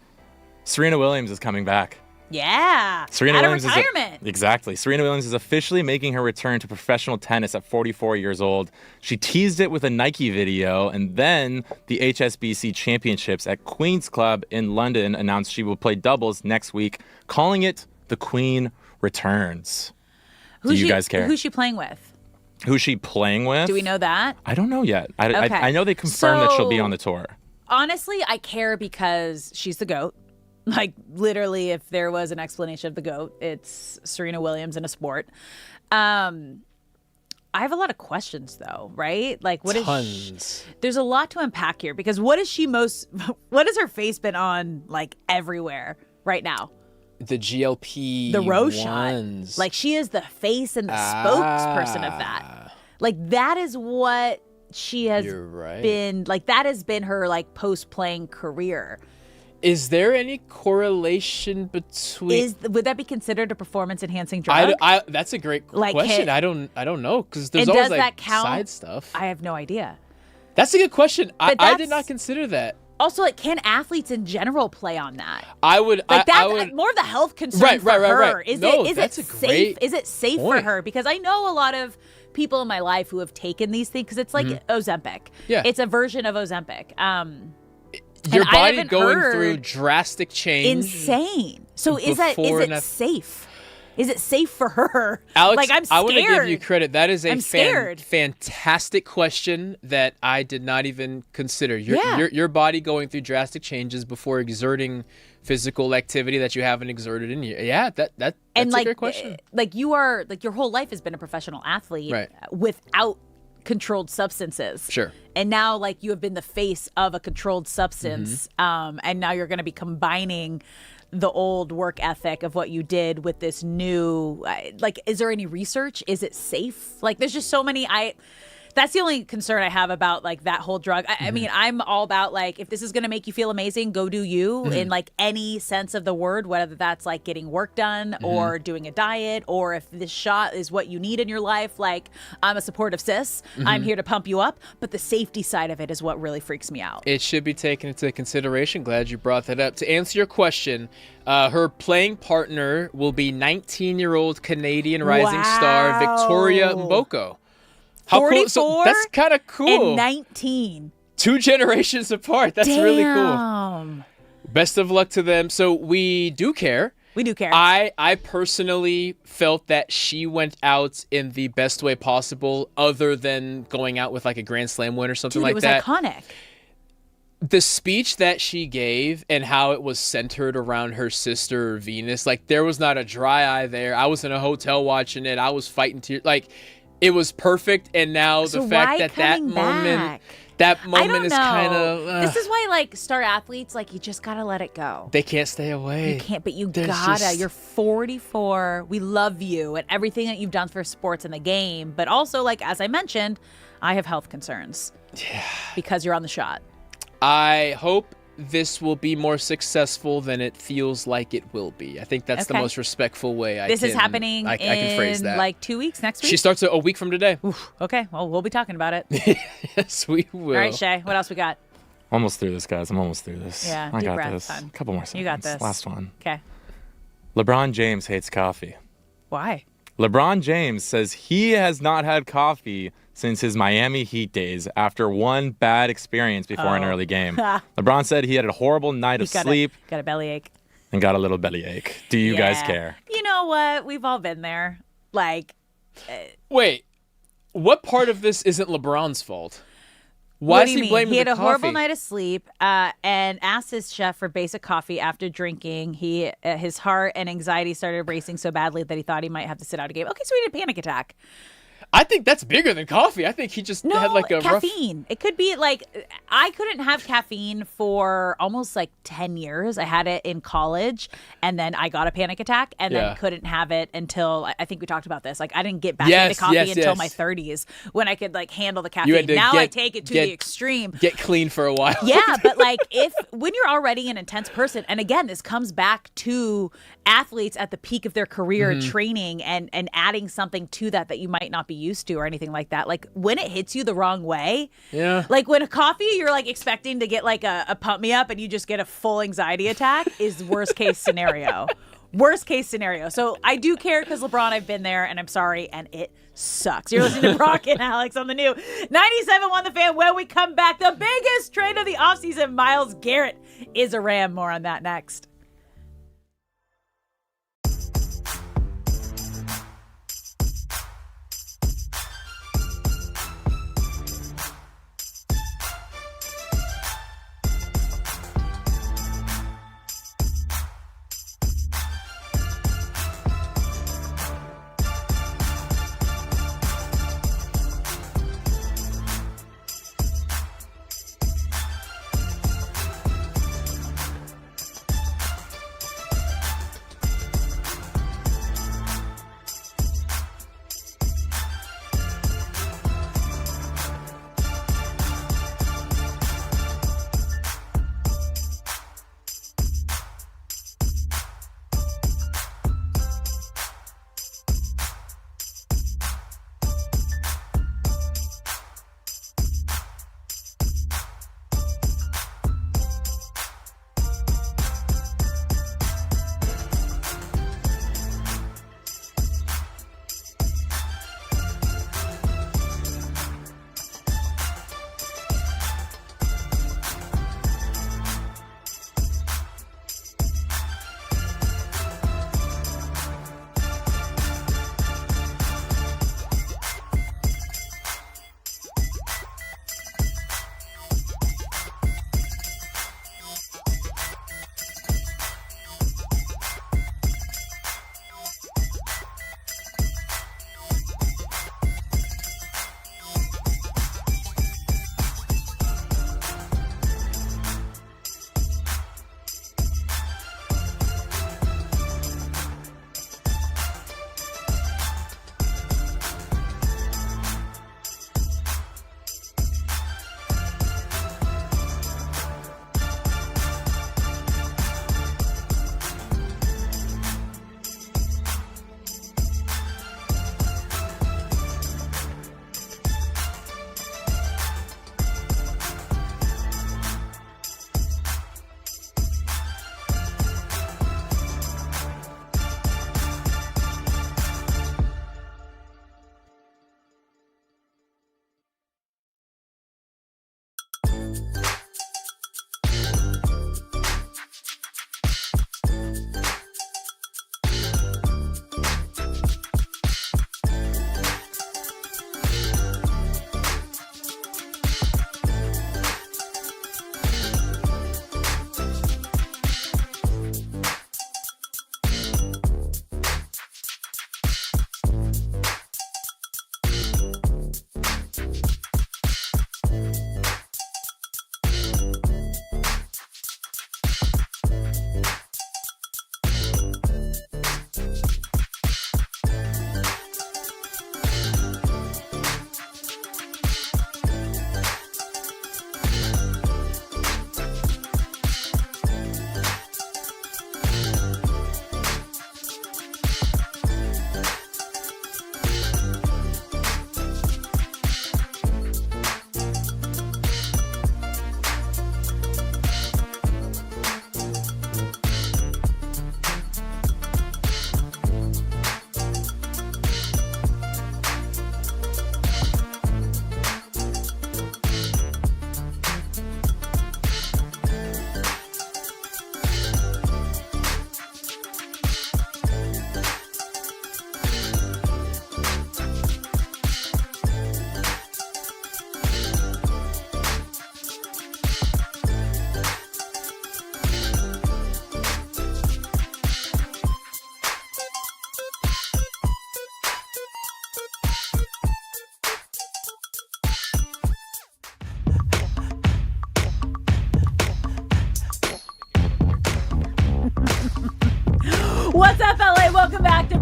Serena Williams is coming back. Yeah. Serena Out Williams of retirement. Exactly. Serena Williams is officially making her return to professional tennis at 44 years old. She teased it with a Nike video, and then the HSBC Championships at Queen's Club in London announced she will play doubles next week, calling it The Queen Returns. Do you guys care? Who's she playing with? Who's she playing with? Do we know that? I don't know yet. Okay. I know they confirmed that she'll be on the tour. Honestly, I care because she's the GOAT. Like, literally, if there was an explanation of the GOAT, it's Serena Williams in a sport. I have a lot of questions, though, right? Like, what is there's a lot to unpack here because what has her face been on, like, everywhere right now? The GLP. The Rose shot. Like, she is the face and the spokesperson of that. Like, that is what she has been, like, that has been her, like, post-playing career. Is there any correlation between? Would that be considered a performance-enhancing drug? That's a great question. I don't know because there's and always does like that count? side stuff. I have no idea. That's a good question. I did not consider that. Also, like, can athletes in general play on that? I would. Like I would more of the health concern for her. Right. Is No, it that's a safe? great Is it safe for point. her? Because I know a lot of people in my life who have taken these things because it's like Ozempic. Yeah. It's a version of Ozempic. Your and body going through drastic change. Insane. So is it safe? Is it safe for her? Alex, like, I'm scared. I want to give you credit. That is a I'm scared. fantastic question that I did not even consider. Your body going through drastic changes before exerting physical activity that you haven't exerted in years. Yeah, that's and a great question. Like, you are, like, your whole life has been a professional athlete without controlled substances. Sure. And now, like, you have been the face of a controlled substance, and now you're going to be combining the old work ethic of what you did with this new, like, is there any research? Is it safe? Like, there's just so many, that's the only concern I have about, like, that whole drug. I mean, I'm all about, like, if this is going to make you feel amazing, go do you in, like, any sense of the word, whether that's, like, getting work done or doing a diet, or if this shot is what you need in your life, like, I'm a supportive sis. I'm here to pump you up. But the safety side of it is what really freaks me out. It should be taken into consideration. Glad you brought that up. To answer your question, her playing partner will be 19-year-old Canadian rising star Victoria Mboko. How 44 cool. So that's kind of cool. And 19. 2 generations apart. That's really cool. Best of luck to them. So we do care. We do care. I personally felt that she went out in the best way possible, other than going out with like a Grand Slam win or something like that. It was iconic. The speech that she gave and how it was centered around her sister Venus, like, there was not a dry eye there. I was in a hotel watching it. I was fighting tears. Like, it was perfect. And now the fact that moment is kind of this is why, like, star athletes, like, you just gotta let it go. They can't stay away. You can't, but you gotta. You're 44. We love you and everything that you've done for sports and the game. But also, like, as I mentioned, I have health concerns. Yeah. Because you're on the shot. I hope this will be more successful than it feels like it will be. I think that's the most respectful way This is happening I can phrase that. Like 2 weeks, next week? She starts a week from today. Oof, okay, well, we'll be talking about it. Yes, we will. All right, Shay, what else we got? Almost through this, guys. I'm almost through this. Yeah, I deep got breath, this. son. A couple more seconds. You got this. Last one. Okay. LeBron James hates coffee. Why? LeBron James says he has not had coffee since his Miami Heat days after one bad experience before an early game. LeBron said he had a horrible night of sleep. Got a bellyache. And got a little bellyache. Do you guys care? You know what? We've all been there. Like, wait. What part of this isn't LeBron's fault? Why is he blaming He had the a horrible coffee? night of sleep and asked his chef for basic coffee after drinking. His heart and anxiety started racing so badly that he thought he might have to sit out a game. Okay, so he had a panic attack. I think that's bigger than coffee. I think he just had like a caffeine. It could be like I couldn't have caffeine for almost like 10 years. I had it in college, and then I got a panic attack, and then couldn't have it until I think we talked about this. Like I didn't get back into coffee until my 30s when I could like handle the caffeine. Now I take it to the extreme. Get clean for a while. Yeah, but like when you're already an intense person, and again, this comes back to athletes at the peak of their career training and adding something to that you might not be used to or anything like that. Like when it hits you the wrong way, like when a coffee you're like expecting to get like a pump me up and you just get a full anxiety attack is worst case scenario. Worst case scenario. So I do care because LeBron, I've been there and I'm sorry and it sucks. You're listening to Brock and Alex on the new 97.1 The Fan. When we come back, the biggest trade of the offseason, Myles Garrett is a Ram. More on that next.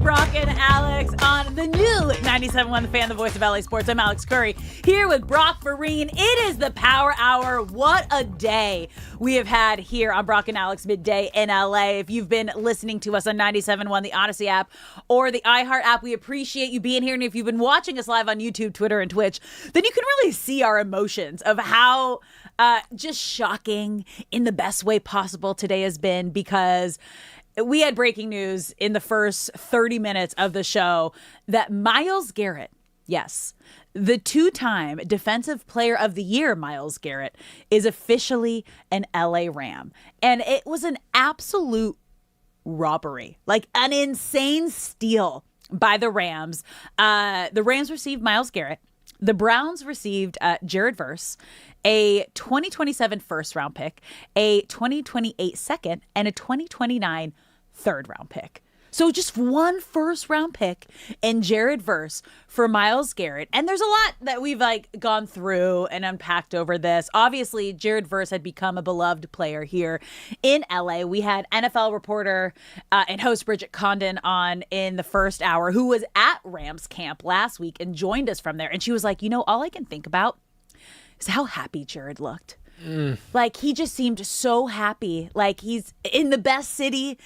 Brock and Alex on the new 97.1 The Fan, the voice of LA Sports. I'm Alex Curry here with Brock Vereen. It is the Power Hour. What a day we have had here on Brock and Alex Midday in LA. If you've been listening to us on 97.1, the Odyssey app or the iHeart app, we appreciate you being here. And if you've been watching us live on YouTube, Twitter, and Twitch, then you can really see our emotions of how just shocking in the best way possible today has been, because we had breaking news in the first 30 minutes of the show that Myles Garrett, yes, the two-time Defensive Player of the Year, Myles Garrett, is officially an LA Ram. And it was an absolute robbery, like an insane steal by the Rams. The Rams received Myles Garrett. The Browns received Jared Verse, a 2027 first-round pick, a 2028 second, and a 2029 third-round pick. So just one first-round pick and Jared Verse for Myles Garrett. And there's a lot that we've gone through and unpacked over this. Obviously, Jared Verse had become a beloved player here in LA. We had NFL reporter and host Bridget Condon on in the first hour, who was at Rams camp last week and joined us from there. And she was like, all I can think about is how happy Jared looked. Like, he just seemed so happy. Like, he's in the best city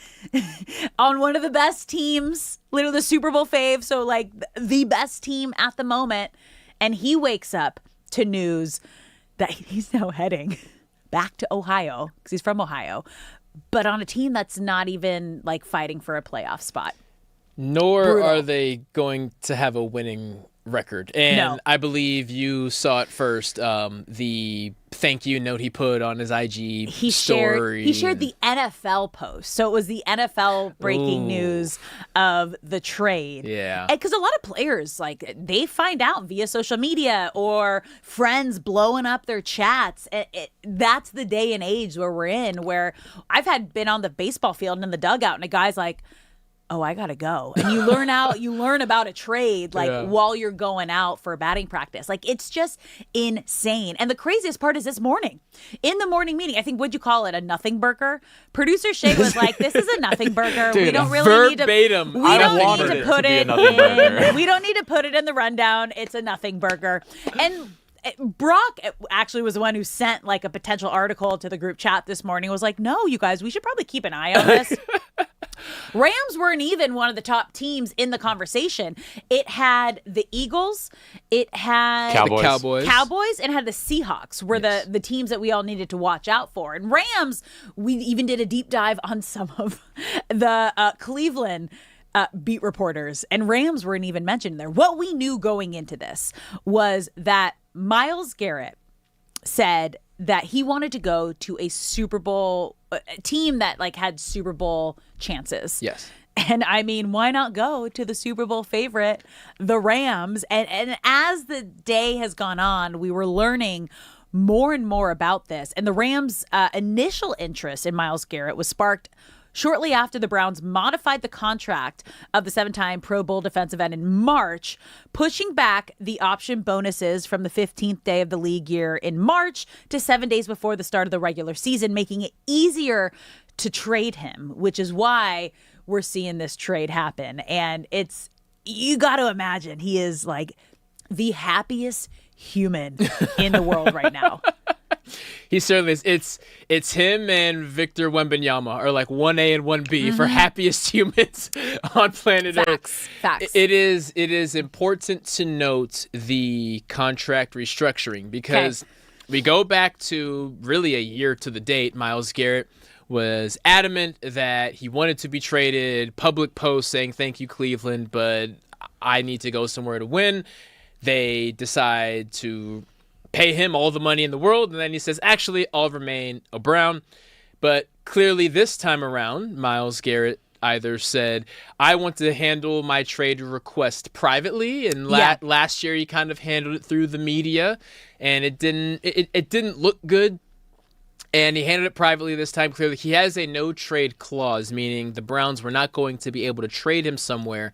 on one of the best teams, literally the Super Bowl fave. So, the best team at the moment. And he wakes up to news that he's now heading back to Ohio, because he's from Ohio, but on a team that's not even fighting for a playoff spot. Nor Brutal. are they going to have a winning record. And No. I believe you saw it first, the thank you note he put on his IG story. He shared the NFL post. So it was the NFL breaking news of the trade. Yeah. Because a lot of players, they find out via social media or friends blowing up their chats. That's the day and age where we're in, where I've been on the baseball field and in the dugout, and a guy's like, oh, I gotta go. And you learn about a trade while you're going out for batting practice. It's just insane. And the craziest part is this morning, in the morning meeting, I think, what'd you call it? A nothing burger? Producer Shay was like, this is a nothing burger. Dude, we don't really need to verbatim. We don't need to put it in. We don't need to put it in the rundown. It's a nothing burger. And Brock actually was the one who sent a potential article to the group chat this morning. Was like, no, you guys, we should probably keep an eye on this. Rams weren't even one of the top teams in the conversation. It had the Eagles, it had Cowboys. the Cowboys, and it had the Seahawks were the teams that we all needed to watch out for. And Rams, we even did a deep dive on some of the Cleveland beat reporters, and Rams weren't even mentioned there. What we knew going into this was that Myles Garrett said that he wanted to go to a Super Bowl team that had Super Bowl chances. Yes. And I mean, why not go to the Super Bowl favorite, the Rams? And as the day has gone on, we were learning more and more about this. And the Rams' initial interest in Myles Garrett was sparked shortly after the Browns modified the contract of the 7-time Pro Bowl defensive end in March, pushing back the option bonuses from the 15th day of the league year in March to 7 days before the start of the regular season, making it easier to trade him, which is why we're seeing this trade happen. And you got to imagine he is the happiest human in the world right now. He certainly is. It's him and Victor Wembanyama are 1A and 1B for happiest humans on planet Earth. Facts. It is important to note the contract restructuring, because we go back to really a year to the date. Myles Garrett was adamant that he wanted to be traded, public post saying, thank you, Cleveland, but I need to go somewhere to win. They decide to pay him all the money in the world, and then he says, actually, I'll remain a Brown. But clearly this time around, Myles Garrett either said, I want to handle my trade request privately, and last year he kind of handled it through the media, and it didn't look good. And he handled it privately this time. Clearly, he has a no-trade clause, meaning the Browns were not going to be able to trade him somewhere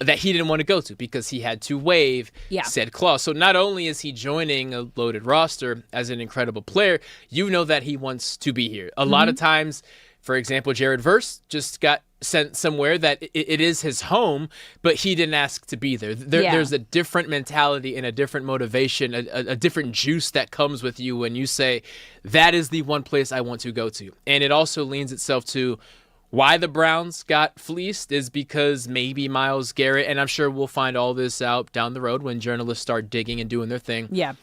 that he didn't want to go to, because he had to waive said clause. So not only is he joining a loaded roster as an incredible player, you know that he wants to be here. A lot of times, for example, Jared Verse just got sent somewhere that it is his home, but he didn't ask to be there. There's a different mentality and a different motivation, a different juice that comes with you when you say, that is the one place I want to go to. And it also leans itself to why the Browns got fleeced is because maybe Myles Garrett, and I'm sure we'll find all this out down the road when journalists start digging and doing their thing. Yeah.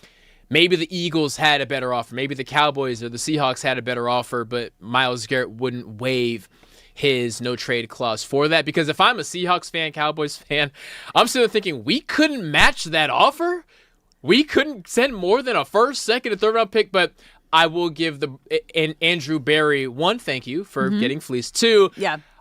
Maybe the Eagles had a better offer. Maybe the Cowboys or the Seahawks had a better offer, but Myles Garrett wouldn't waive his no-trade clause for that. Because if I'm a Seahawks fan, Cowboys fan, I'm still thinking, we couldn't match that offer? We couldn't send more than a first, second, and third-round pick? But I will give Andrew Berry, one, thank you for getting fleeced. Two,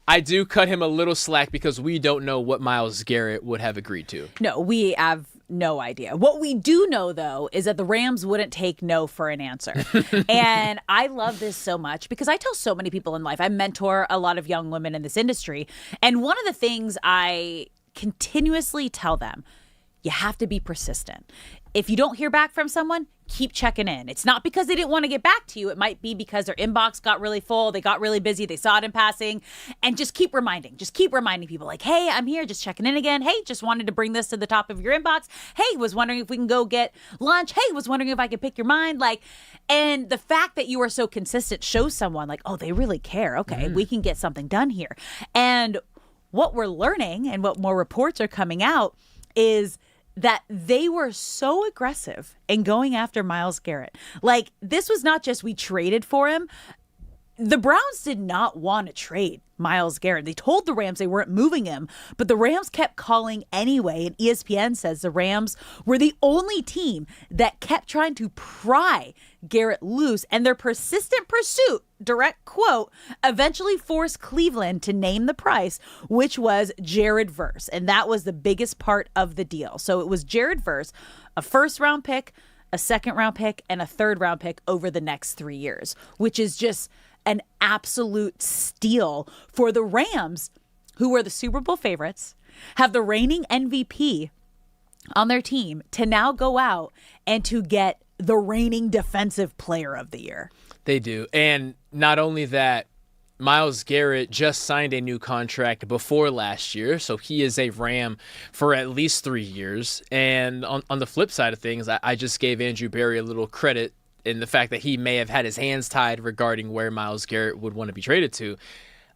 I do cut him a little slack because we don't know what Myles Garrett would have agreed to. No, we have no idea. What we do know, though, is that the Rams wouldn't take no for an answer. And I love this so much because I tell so many people in life, I mentor a lot of young women in this industry. And one of the things I continuously tell them, you have to be persistent. If you don't hear back from someone, keep checking in. It's not because they didn't want to get back to you. It might be because their inbox got really full. They got really busy. They saw it in passing. And just keep reminding. Just keep reminding people like, hey, I'm here. Just checking in again. Hey, just wanted to bring this to the top of your inbox. Hey, was wondering if we can go get lunch. Hey, was wondering if I could pick your mind. And the fact that you are so consistent shows someone like, oh, they really care. Okay, we can get something done here. And what we're learning and what more reports are coming out is that they were so aggressive in going after Myles Garrett. This was not just we traded for him. The Browns did not want to trade Myles Garrett. They told the Rams they weren't moving him, but the Rams kept calling anyway. And ESPN says the Rams were the only team that kept trying to pry Garrett loose. And their persistent pursuit, direct quote, eventually forced Cleveland to name the price, which was Jared Verse. And that was the biggest part of the deal. So it was Jared Verse, a first-round pick, a second-round pick, and a third-round pick over the next 3 years, which is just an absolute steal for the Rams, who were the Super Bowl favorites, have the reigning MVP on their team, to now go out and to get the reigning defensive player of the year. They do. And not only that, Myles Garrett just signed a new contract before last year, so he is a Ram for at least 3 years. And on the flip side of things, I just gave Andrew Berry a little credit in the fact that he may have had his hands tied regarding where Myles Garrett would want to be traded to.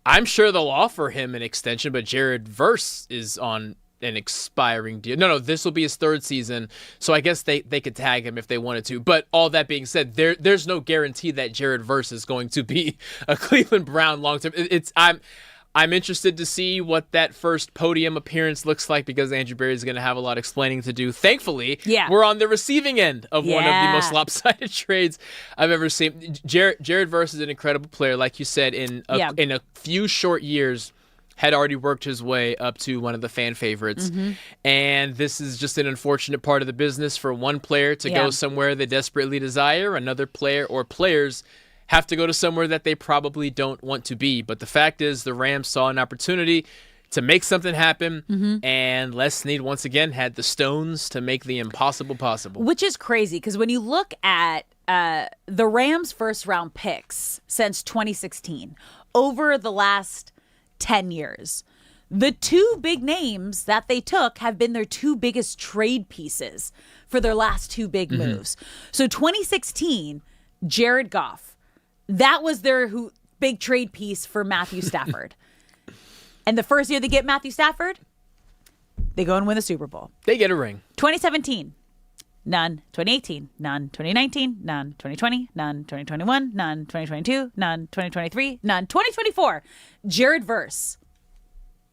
I'm sure they'll offer him an extension, but Jared Verse is on an expiring deal. No, this will be his third season, so I guess they could tag him if they wanted to. But all that being said, there's no guarantee that Jared Verse is going to be a Cleveland Brown long term. I'm interested to see what that first podium appearance looks like because Andrew Berry is going to have a lot of explaining to do. Thankfully, we're on the receiving end of one of the most lopsided trades I've ever seen. Jared Verse is an incredible player, like you said, in a few short years, had already worked his way up to one of the fan favorites. And this is just an unfortunate part of the business for one player to go somewhere they desperately desire, another player or players have to go to somewhere that they probably don't want to be. But the fact is the Rams saw an opportunity to make something happen, and Les Snead once again had the stones to make the impossible possible. Which is crazy, because when you look at the Rams' first-round picks since 2016, over the last 10 years, the two big names that they took have been their two biggest trade pieces for their last two big moves. So 2016, Jared Goff. That was their big trade piece for Matthew Stafford. And the first year they get Matthew Stafford, they go and win the Super Bowl. They get a ring. 2017, none. 2018, none. 2019, none. 2020, none. 2021, none. 2022, none. 2023, none. 2024, Jared Verse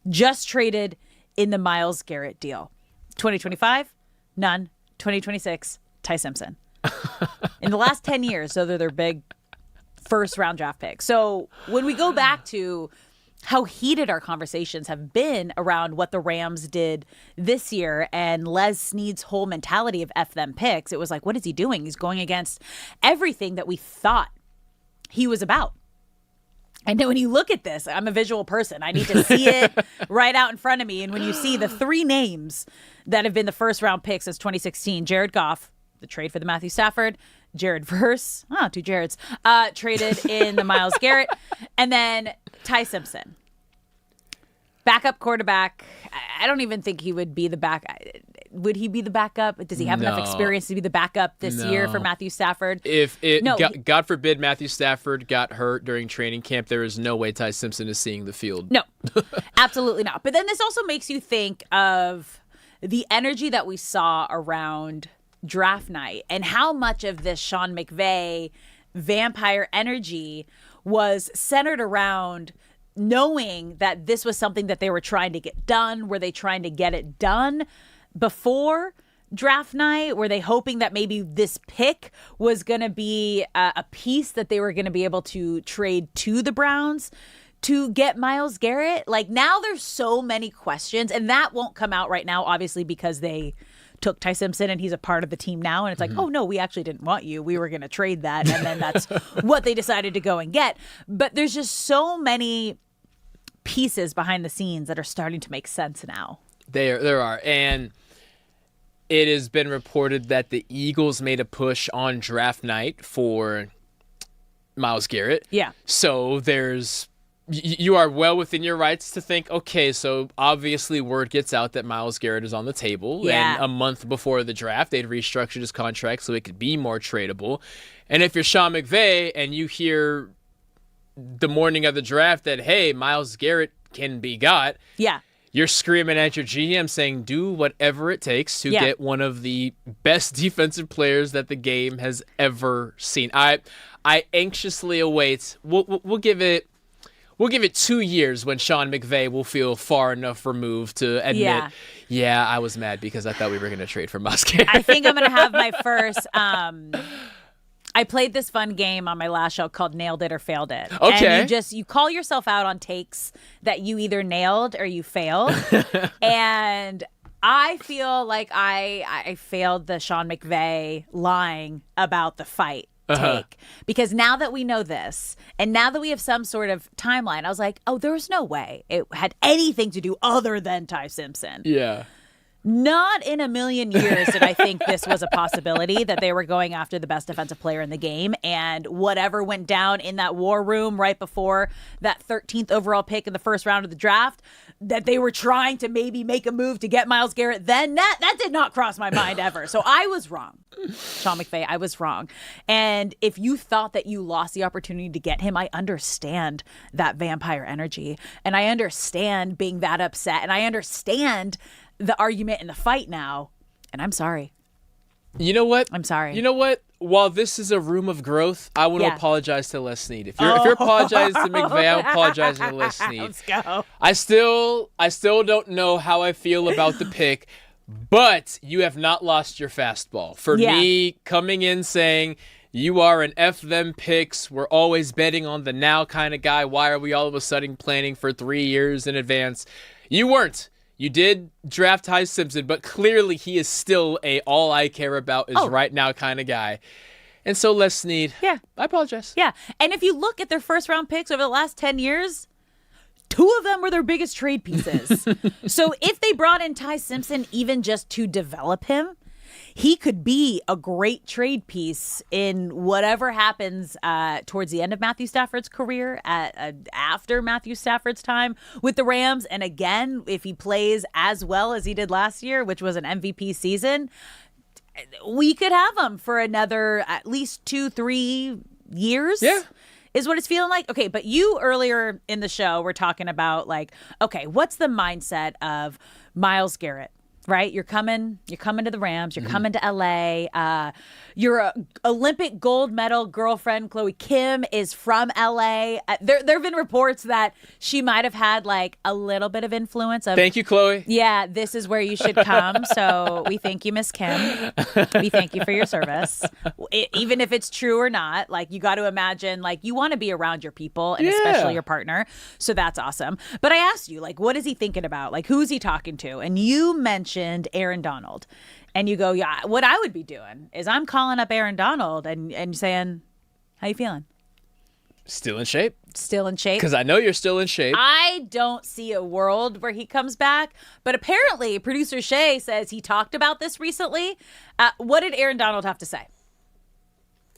just traded in the Myles Garrett deal. 2025, none. 2026, Ty Simpson. In the last 10 years, so they're their big first round draft pick. So when we go back to how heated our conversations have been around what the Rams did this year and Les Snead's whole mentality of F them picks, it was like, what is he doing? He's going against everything that we thought he was about. And then when you look at this, I'm a visual person. I need to see it right out in front of me. And when you see the three names that have been the first round picks since 2016, Jared Goff, the trade for the Matthew Stafford, Jared Verse, two Jareds, traded in the Myles Garrett, and then Ty Simpson. Backup quarterback. I don't even think he would be the back. Would he be the backup? Does he have enough experience to be the backup this year for Matthew Stafford? God forbid Matthew Stafford got hurt during training camp, there is no way Ty Simpson is seeing the field. No, absolutely not. But then this also makes you think of the energy that we saw around draft night and how much of this Sean McVay vampire energy was centered around knowing that this was something that they were trying to get done. Were they trying to get it done before draft night? Were they hoping that maybe this pick was going to be a piece that they were going to be able to trade to the Browns to get Myles Garrett? Like, now there's so many questions, and that won't come out right now, obviously, because they took Ty Simpson and he's a part of the team now. And it's like, oh, no, we actually didn't want you. We were going to trade that. And then that's what they decided to go and get. But there's just so many pieces behind the scenes that are starting to make sense now. There are. And it has been reported that the Eagles made a push on draft night for Myles Garrett. Yeah. So you are well within your rights to think, okay, so obviously word gets out that Myles Garrett is on the table. Yeah. And a month before the draft, they'd restructured his contract so it could be more tradable. And if you're Sean McVay and you hear the morning of the draft that, hey, Myles Garrett can be got. Yeah. You're screaming at your GM saying, do whatever it takes to get one of the best defensive players that the game has ever seen. I anxiously await. We'll give it 2 years when Sean McVay will feel far enough removed to admit, yeah, I was mad because I thought we were going to trade for Myles Garrett. I think I'm going to have my first. I played this fun game on my last show called Nailed It or Failed It. Okay. And you call yourself out on takes that you either nailed or you failed. And I feel like I failed the Sean McVay lying about the fight take. Because now that we know this, and now that we have some sort of timeline, I was like, oh, there was no way it had anything to do other than Ty Simpson. Yeah. Not in a million years did I think this was a possibility, that they were going after the best defensive player in the game. And whatever went down in that war room right before that 13th overall pick in the first round of the draft, that they were trying to maybe make a move to get Myles Garrett, then that did not cross my mind ever. So I was wrong. Sean McVay, I was wrong. And if you thought that you lost the opportunity to get him, I understand that vampire energy. And I understand being that upset. And I understand the argument and the fight now, and I'm sorry. You know what? I'm sorry. You know what? While this is a room of growth, I want to apologize to Les Snead. If you're apologizing to McVay, I'm apologizing to Les Snead. Let's go. I still don't know how I feel about the pick, but you have not lost your fastball. For me, coming in saying you are an F them picks, we're always betting on the now kind of guy. Why are we all of a sudden planning for 3 years in advance? You weren't. You did draft Ty Simpson, but clearly he is still a all I care about is right now kind of guy. And so Les Snead, I apologize. Yeah, and if you look at their first round picks over the last 10 years, 2 of them were their biggest trade pieces. So if they brought in Ty Simpson even just to develop him, he could be a great trade piece in whatever happens towards the end of Matthew Stafford's career, after Matthew Stafford's time with the Rams. And again, if he plays as well as he did last year, which was an MVP season, we could have him for another at least 2-3 years. Yeah. Is what it's feeling like. Okay, but you earlier in the show were talking about, like, okay, what's the mindset of Myles Garrett? Right, you're coming to the Rams. You're coming to LA. Your Olympic gold medal girlfriend Chloe Kim is from LA. There have been reports that she might have had like a little bit of influence. Thank you, Chloe. Yeah, this is where you should come. So we thank you, Miss Kim. We thank you for your service, even if it's true or not. Like, you got to imagine, like, you want to be around your people and especially your partner. So that's awesome. But I asked you, like, what is he thinking about? Like, who's he talking to? And you mentioned Aaron Donald, and you go, yeah, what I would be doing is I'm calling up Aaron Donald and saying, how you feeling? Still in shape? Still in shape? Because I know you're still in shape. I don't see a world where he comes back, but apparently producer Shay says he talked about this recently. What did Aaron Donald have to say?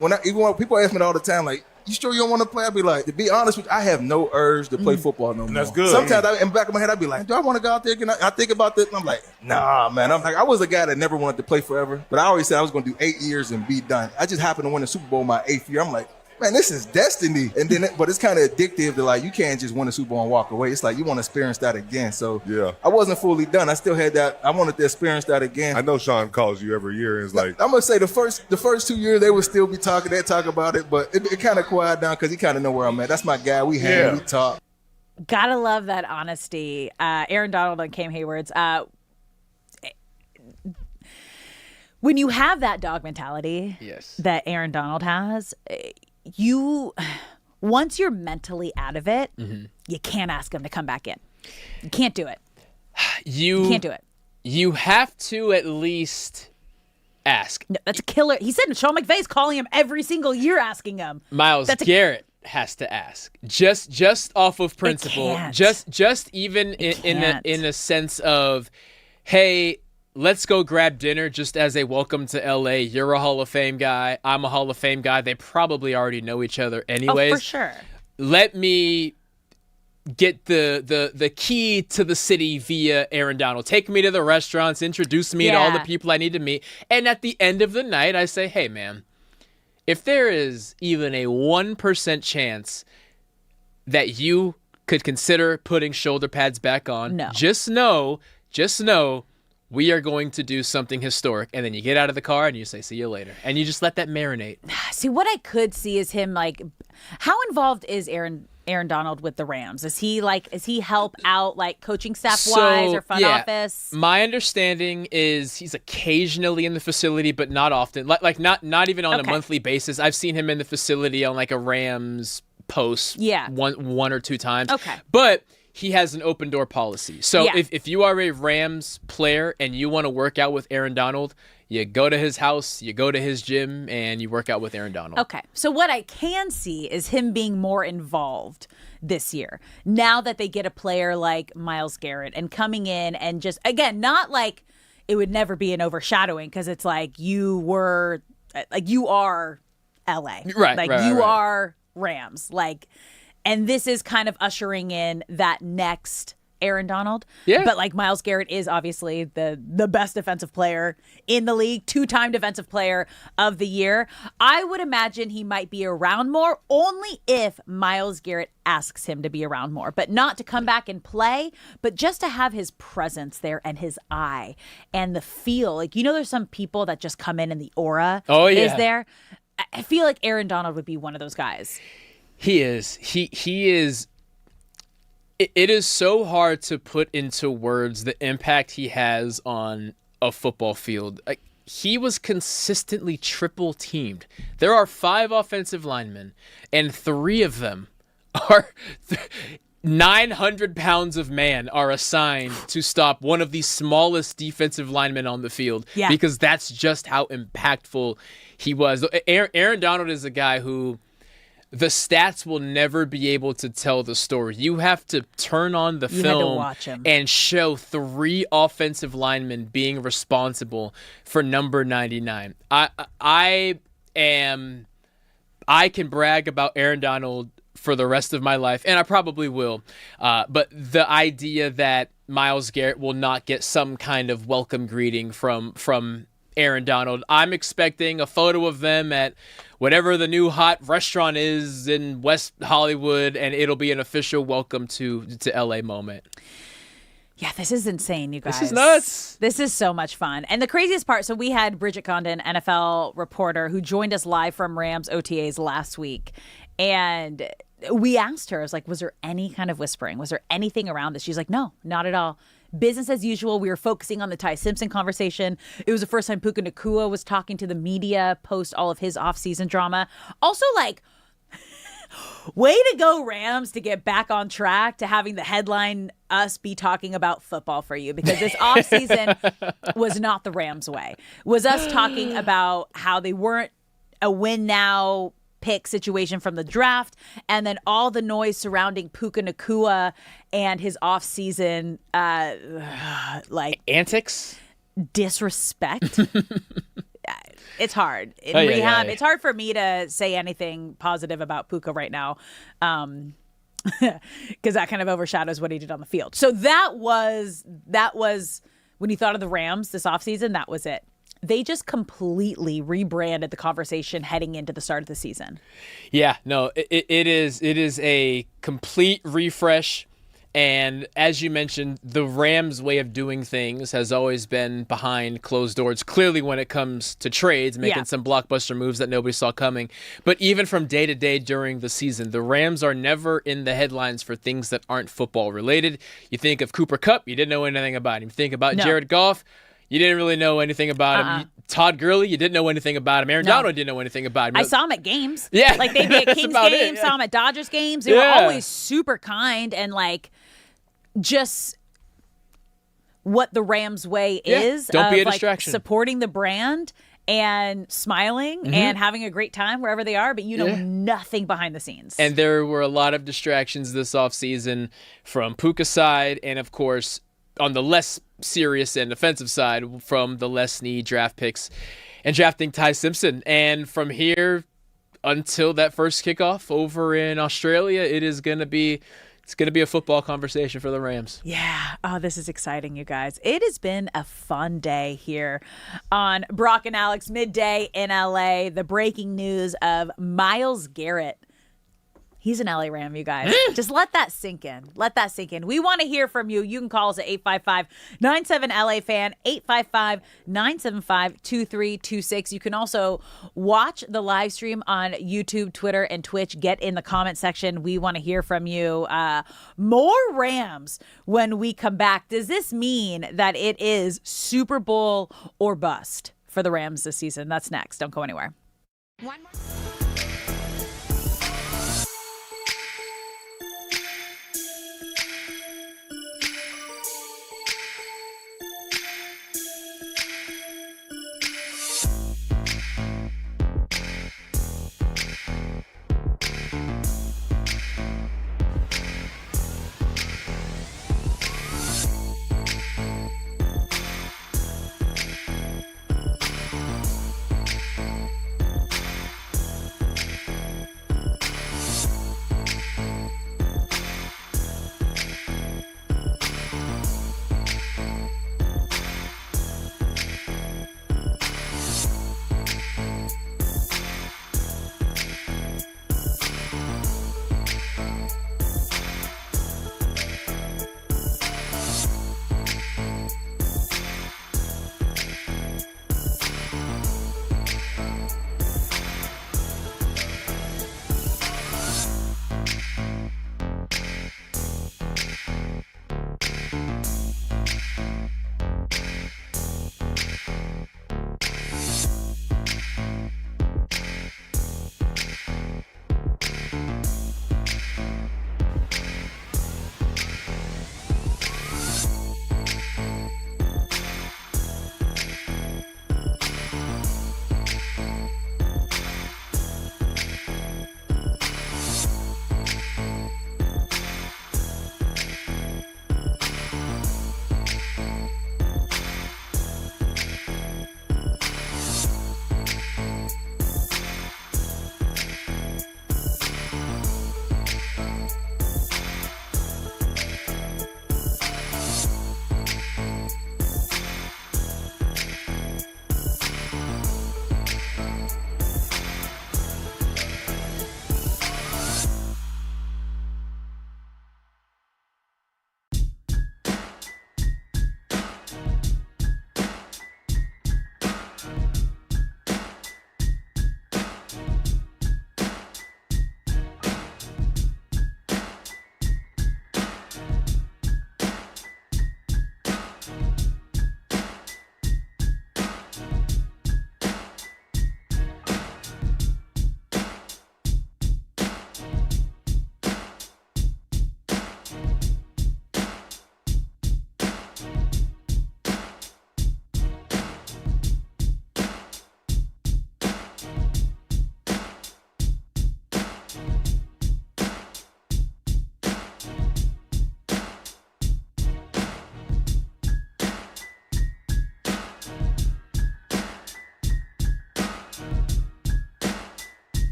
Even when people ask me all the time, like, you sure you don't want to play? I'd be like, to be honest with you, I have no urge to play football no more. That's good. Sometimes in the back of my head, I'd be like, do I want to go out there again? I think about this, and I'm like, nah, man. I'm like, I was a guy that never wanted to play forever, but I always said I was going to do 8 years and be done. I just happened to win the Super Bowl my 8th year. I'm like, man, this is destiny. And then, but it's kind of addictive to like, you can't just win a Super Bowl and walk away. It's like, you want to experience that again. So Yeah. I wasn't fully done. I still had that. I wanted to experience that again. I know Sean calls you every year and is like, I'm going to say the first 2 years, they would still be talking, they'd talk about it, but it kind of quieted down because he kind of know where I'm at. That's my guy. We hang, we talk. Gotta love that honesty. Aaron Donald and Cam Hayward's. When you have that dog mentality that Aaron Donald has, once you're mentally out of it, you can't ask him to come back in. You can't do it. You can't do it. You have to at least ask. No, that's a killer. He said Sean McVay's calling him every single year asking him. Miles Garrett has to ask. Just off of principle. Just even in a sense of, hey, let's go grab dinner just as a welcome to LA. You're a Hall of Fame guy. I'm a Hall of Fame guy. They probably already know each other anyways. Oh, for sure. Let me get the key to the city via Aaron Donald. Take me to the restaurants, introduce me to all the people I need to meet. And at the end of the night, I say, hey, man, if there is even a 1% chance that you could consider putting shoulder pads back on, just know we are going to do something historic. And then you get out of the car and you say, see you later. And you just let that marinate. See, what I could see is him, like, how involved is Aaron Donald with the Rams? Is he help out, like, coaching staff-wise or front office? My understanding is he's occasionally in the facility, but not often. Like not even on a monthly basis. I've seen him in the facility on, like, a Rams post one or two times. Okay. But he has an open door policy. So if you are a Rams player and you want to work out with Aaron Donald, you go to his house, you go to his gym, and you work out with Aaron Donald. Okay. So what I can see is him being more involved this year. Now that they get a player like Myles Garrett and coming in and just, again, not like it would never be an overshadowing because it's like you are LA. Right. Like you are Rams. Like, and this is kind of ushering in that next Aaron Donald. Yeah. But like Myles Garrett is obviously the best defensive player in the league, 2-time defensive player of the year. I would imagine he might be around more only if Myles Garrett asks him to be around more, but not to come back and play, but just to have his presence there and his eye and the feel. Like, there's some people that just come in and the aura is there. I feel like Aaron Donald would be one of those guys. He is. He is. It is so hard to put into words the impact he has on a football field. Like, he was consistently triple teamed. There are 5 offensive linemen, and 3 of them are 900 pounds of man are assigned to stop one of the smallest defensive linemen on the field. Yeah. Because that's just how impactful he was. Aaron Donald is a guy who the stats will never be able to tell the story. You have to turn on the film and show 3 offensive linemen being responsible for number 99. I can brag about Aaron Donald for the rest of my life, and I probably will. But the idea that Myles Garrett will not get some kind of welcome greeting from Aaron Donald, I'm expecting a photo of them at whatever the new hot restaurant is in West Hollywood, and it'll be an official welcome to LA moment. Yeah, this is insane, you guys. This is nuts. This is so much fun. And the craziest part, so we had Bridget Condon, NFL reporter, who joined us live from Rams OTAs last week. And we asked her, I was like, was there any kind of whispering? Was there anything around this? She's like, no, not at all. Business as usual. We were focusing on the Ty Simpson conversation. It was the first time Puka Nacua was talking to the media post all of his offseason drama. Also, like, way to go, Rams, to get back on track to having the headline us be talking about football for you, because this offseason was not the Rams way. Was us talking about how they weren't a win now pick situation from the draft, and then all the noise surrounding Puka Nacua and his offseason like antics, disrespect. It's hard. In Oh, yeah, rehab, yeah. it's hard for me to say anything positive about Puka right now. Because that kind of overshadows what he did on the field. So that was when you thought of the Rams this offseason, that was it. They just completely rebranded the conversation heading into the start of the season. Yeah, no, it is a complete refresh. And as you mentioned, the Rams' way of doing things has always been behind closed doors. Clearly, when it comes to trades, making some blockbuster moves that nobody saw coming. But even from day to day during the season, the Rams are never in the headlines for things that aren't football related. You think of Cooper Kupp, you didn't know anything about him. You think about Jared Goff, you didn't really know anything about him. Todd Gurley, you didn't know anything about him. Aaron Donald didn't know anything about him. I saw him at games. Yeah. Like they'd be at Kings games, saw him at Dodgers games. They were always super kind and like just what the Rams way is. Don't be a like distraction. supporting the brand and smiling and having a great time wherever they are, but you know nothing behind the scenes. And there were a lot of distractions this offseason from Puka's side and, of course, on the less serious and offensive side from the Les Snead draft picks and drafting Ty Simpson. And from here until that first kickoff over in Australia, it's going to be a football conversation for the Rams. Yeah. Oh, this is exciting, you guys. It has been a fun day here on Brock and Alex Midday in LA. The breaking news of Myles Garrett. He's an LA Ram, you guys. Just let that sink in. Let that sink in. We want to hear from you. You can call us at 855-97-LA-FAN, 855-975-2326. You can also watch the live stream on YouTube, Twitter, and Twitch. Get in the comment section. We want to hear from you. More Rams when we come back. Does this mean that it is Super Bowl or bust for the Rams this season? That's next. Don't go anywhere. One more.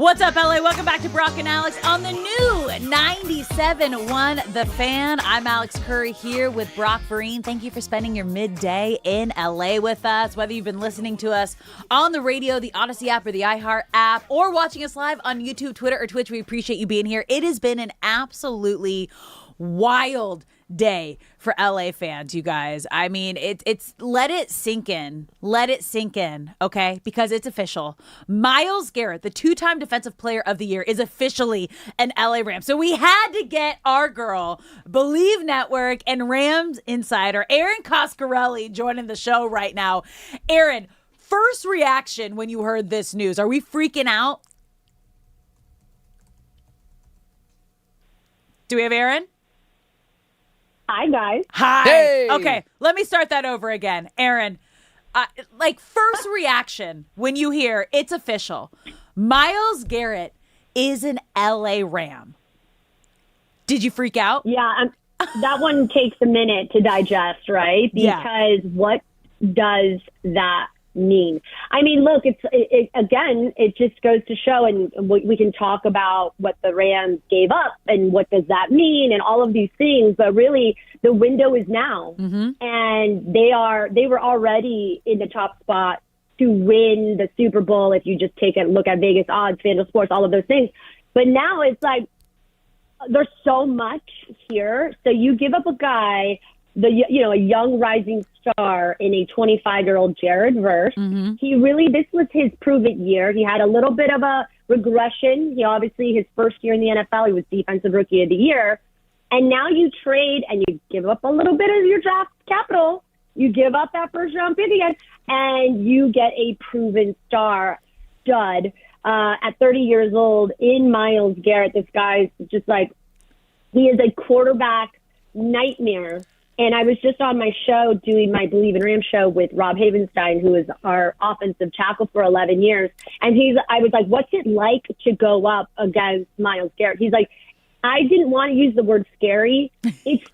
What's up, LA? Welcome back to Brock and Alex on the new 97.1 The Fan. I'm Alex Curry here with Brock Vereen. Thank you for spending your midday in LA with us. Whether you've been listening to us on the radio, the Odyssey app, or the iHeart app, or watching us live on YouTube, Twitter, or Twitch, we appreciate you being here. It has been an absolutely wild day for LA fans, you guys. I mean, it's let it sink in. Let it sink in, okay? Because it's official. Myles Garrett, the two-time Defensive Player of the Year, is officially an LA Ram. So we had to get our girl, Believe Network and Rams insider, Aaron Coscarelli, joining the show right now. Aaron, first reaction when you heard this news. Are we freaking out? Do we have Aaron? Hi, guys. Hi. Hey. Okay, let me start that over again. Aaron, first reaction when you hear it's official. Myles Garrett is an LA Ram. Did you freak out? Yeah, that one takes a minute to digest, right? Because what does that mean? I mean, look, it just goes to show, and we can talk about what the Rams gave up and what does that mean and all of these things, but really the window is now. And they were already in the top spot to win the Super Bowl if you just take a look at Vegas odds, FanDuel Sports, all of those things. But now it's like there's so much here. So you give up a guy, a young rising star in a 25-year-old Jared Verse. This was his proven year. He had a little bit of a regression. He obviously, his first year in the NFL, he was Defensive Rookie of the Year. And now you trade and you give up a little bit of your draft capital. You give up that first-round pick again, and you get a proven stud at 30 years old in Myles Garrett. This guy's just like, he is a quarterback nightmare. And I was just on my show doing my Believe in Rams show with Rob Havenstein, who is our offensive tackle for 11 years. And I was like, what's it like to go up against Myles Garrett? He's like, I didn't want to use the word scary. It's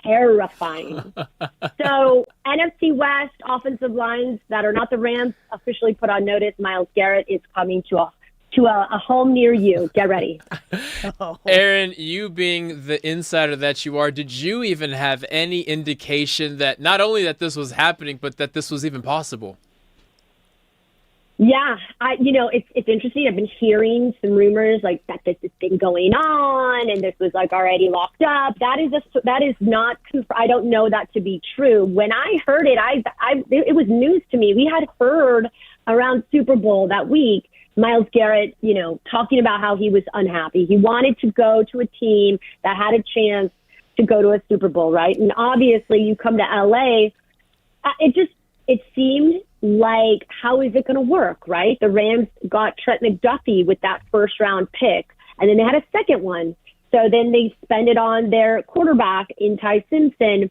terrifying. So NFC West offensive lines that are not the Rams officially put on notice. Myles Garrett is coming to a home near you. Get ready. Aaron, you being the insider that you are, did you even have any indication that not only that this was happening, but that this was even possible? Yeah, it's interesting. I've been hearing some rumors like that this has been going on and this was like already locked up. That is not. I don't know that to be true. When I heard it, it was news to me. We had heard around Super Bowl that week, Myles Garrett, talking about how he was unhappy. He wanted to go to a team that had a chance to go to a Super Bowl, right? And obviously, you come to LA. It seemed like, how is it going to work, right? The Rams got Trent McDuffie with that first-round pick, and then they had a second one. So then they spent it on their quarterback in Ty Simpson.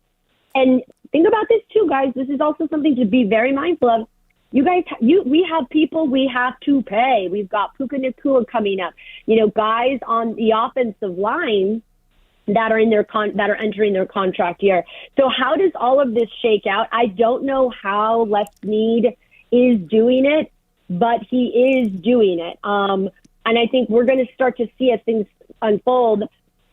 And think about this too, guys. This is also something to be very mindful of. You guys, we have people we have to pay. We've got Puka Nacua coming up. Guys on the offensive line that are entering their contract year. So how does all of this shake out? I don't know how Les Snead is doing it, but he is doing it. And I think we're going to start to see as things unfold.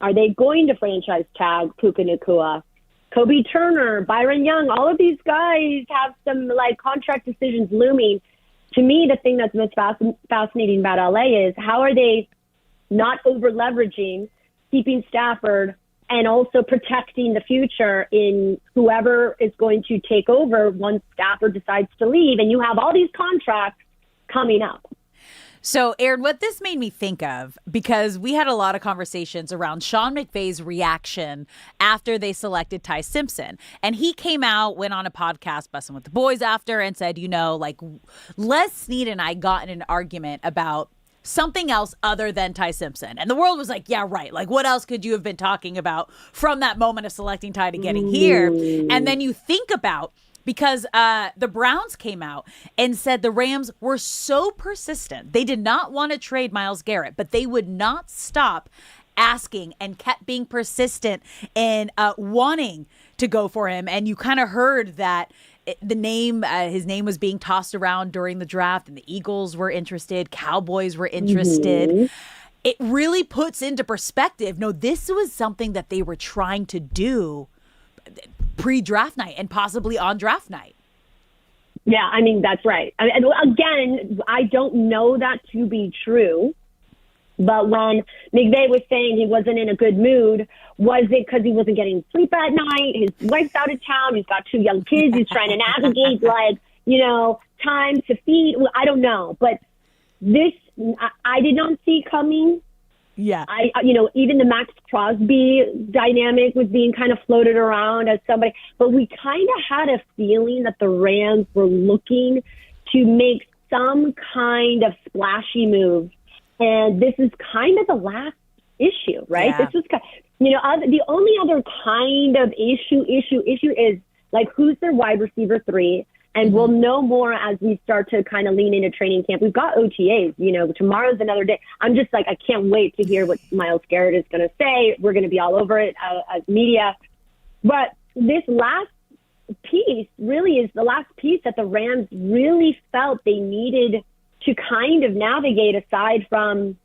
Are they going to franchise tag Puka Nacua? Kobe Turner, Byron Young, all of these guys have some contract decisions looming. To me, the thing that's most fascinating about LA is how are they not over leveraging, keeping Stafford, and also protecting the future in whoever is going to take over once Stafford decides to leave. And you have all these contracts coming up. So, Aaron, what this made me think of, because we had a lot of conversations around Sean McVay's reaction after they selected Ty Simpson. And he came out, went on a podcast, Bussin' with the Boys after, and said, Les Snead and I got in an argument about something else other than Ty Simpson. And the world was like, yeah, right. What else could you have been talking about from that moment of selecting Ty to getting here? And then you think about, because the Browns came out and said the Rams were so persistent. They did not want to trade Myles Garrett, but they would not stop asking and kept being persistent in wanting to go for him. And you kind of heard that his name was being tossed around during the draft, and the Eagles were interested, Cowboys were interested. Mhm. It really puts into perspective. No, this was something that they were trying to do pre-draft night and possibly on draft night. Yeah, I mean, that's right. And again, I don't know that to be true. But when McVay was saying he wasn't in a good mood, was it because he wasn't getting sleep at night? His wife's out of town. He's got 2 young kids. He's trying to navigate, time to feed. Well, I don't know. But this, I did not see coming. Yeah. Even the Max Crosby dynamic was being kind of floated around as somebody. But we kind of had a feeling that the Rams were looking to make some kind of splashy move. And this is kind of the last issue, right? Yeah. This is, the only other kind of issue is like who's their wide receiver 3, and we'll know more as we start to kind of lean into training camp. We've got OTAs, tomorrow's another day. I'm just like, I can't wait to hear what Myles Garrett is going to say. We're going to be all over it as media. But this last piece really is the last piece that the Rams really felt they needed to kind of navigate, aside from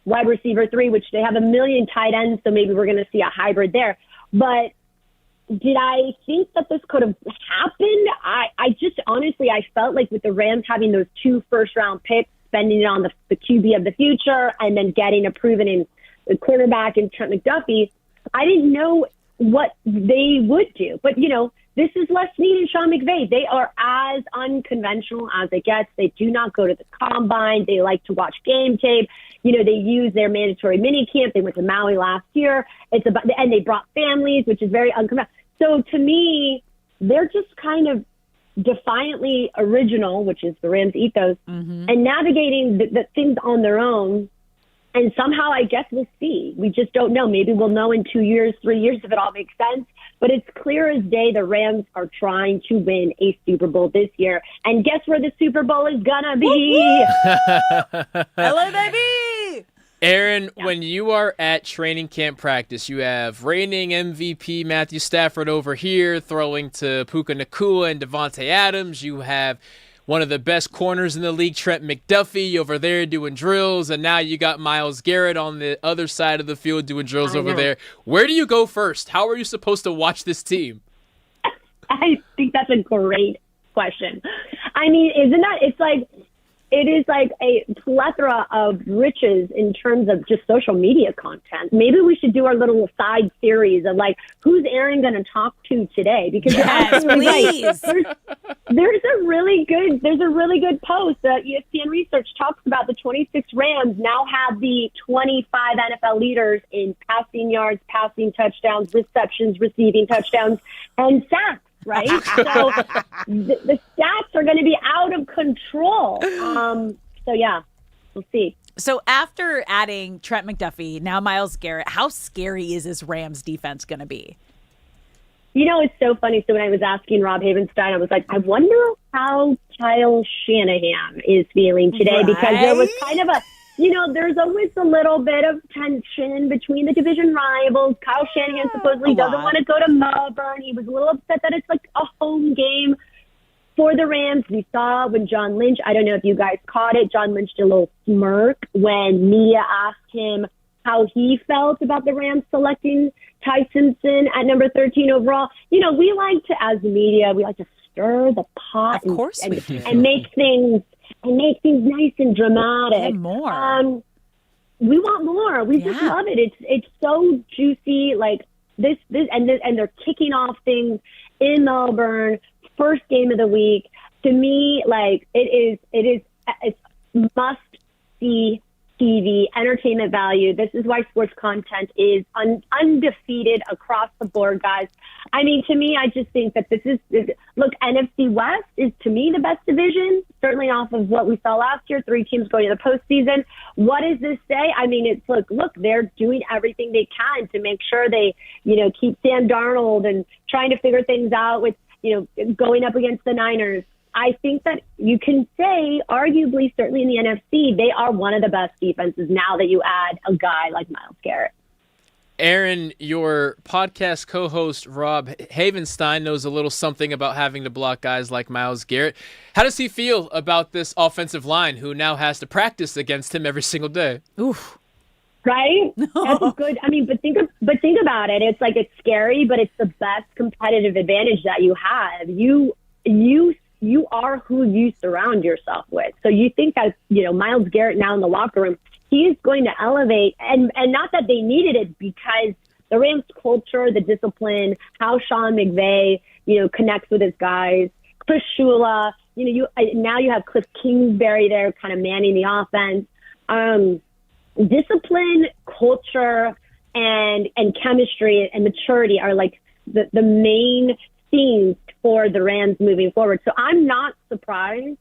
wide receiver 3, which they have a million tight ends, so maybe we're going to see a hybrid there. But did I think that this could have happened? I just honestly, I felt like with the Rams having those 2 first-round picks, spending it on the QB of the future, and then getting a proven quarterback in Trent McDuffie, I didn't know what they would do. But, this is Les Snead and Sean McVay. They are as unconventional as it gets. They do not go to the combine. They like to watch game tape. They use their mandatory mini camp. They went to Maui last year. And they brought families, which is very unconventional. So to me, they're just kind of defiantly original, which is the Rams ethos, and navigating the things on their own. And somehow, I guess we'll see. We just don't know. Maybe we'll know in 2 years, 3 years if it all makes sense. But it's clear as day the Rams are trying to win a Super Bowl this year. And guess where the Super Bowl is going to be? Hello, baby! Aaron, when you are at training camp practice, you have reigning MVP Matthew Stafford over here throwing to Puka Nacua and Devontae Adams. You have one of the best corners in the league, Trent McDuffie, over there doing drills. And now you got Myles Garrett on the other side of the field doing drills over there. Where do you go first? How are you supposed to watch this team? I think that's a great question. I mean, it is like a plethora of riches in terms of just social media content. Maybe we should do our little side series of like, who's Aaron going to talk to today? Because yes, please. Right. There's a really good post that ESPN Research talks about. The 26 Rams now have the 25 NFL leaders in passing yards, passing touchdowns, receptions, receiving touchdowns, and sacks. Right? So the stats are going to be out of control. So, yeah, we'll see. So after adding Trent McDuffie, now Myles Garrett, how scary is this Rams defense going to be? It's so funny. So when I was asking Rob Havenstein, I was like, I wonder how Kyle Shanahan is feeling today, because there was kind of there's always a little bit of tension between the division rivals. Kyle Shanahan supposedly doesn't want to go to Melbourne. He was a little upset that it's like a home game for the Rams. We saw when John Lynch, I don't know if you guys caught it, John Lynch did a little smirk when Mia asked him how he felt about the Rams selecting Ty Simpson at number 13 overall. We like to, as the media, we like to stir the pot and make things nice and dramatic. And more. We want more. We just love it. It's so juicy. Like this, and they're kicking off things in Melbourne. First game of the week. To me, like it's must see TV, entertainment value. This is why sports content is undefeated across the board, guys. I mean, to me, I just think that look, NFC West is, to me, the best division, certainly off of what we saw last year, 3 teams going to the postseason. What does this say? I mean, it's look, they're doing everything they can to make sure they, keep Sam Darnold and trying to figure things out with, going up against the Niners. I think that you can say, arguably, certainly in the NFC, they are one of the best defenses now that you add a guy like Myles Garrett. Aaron, your podcast co-host Rob Havenstein knows a little something about having to block guys like Myles Garrett. How does he feel about this offensive line who now has to practice against him every single day? Oof. Right? That's good. I mean, but think about it. It's like it's scary, but it's the best competitive advantage that you have. You are who you surround yourself with. So you think that, Myles Garrett now in the locker room, he is going to elevate, and not that they needed it, because the Rams culture, the discipline, how Sean McVay, connects with his guys, Chris Shula, now you have Cliff Kingsbury there kind of manning the offense. Discipline, culture, and chemistry and maturity are like the main themes for the Rams moving forward. So I'm not surprised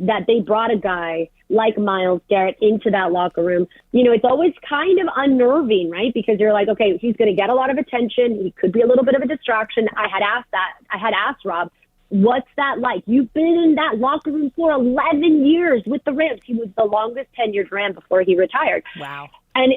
that they brought a guy like Myles Garrett into that locker room. It's always kind of unnerving, right? Because you're like, okay, he's going to get a lot of attention. He could be a little bit of a distraction. I had asked Rob, what's that like? You've been in that locker room for 11 years with the Rams. He was the longest tenured Ram before he retired. Wow. And,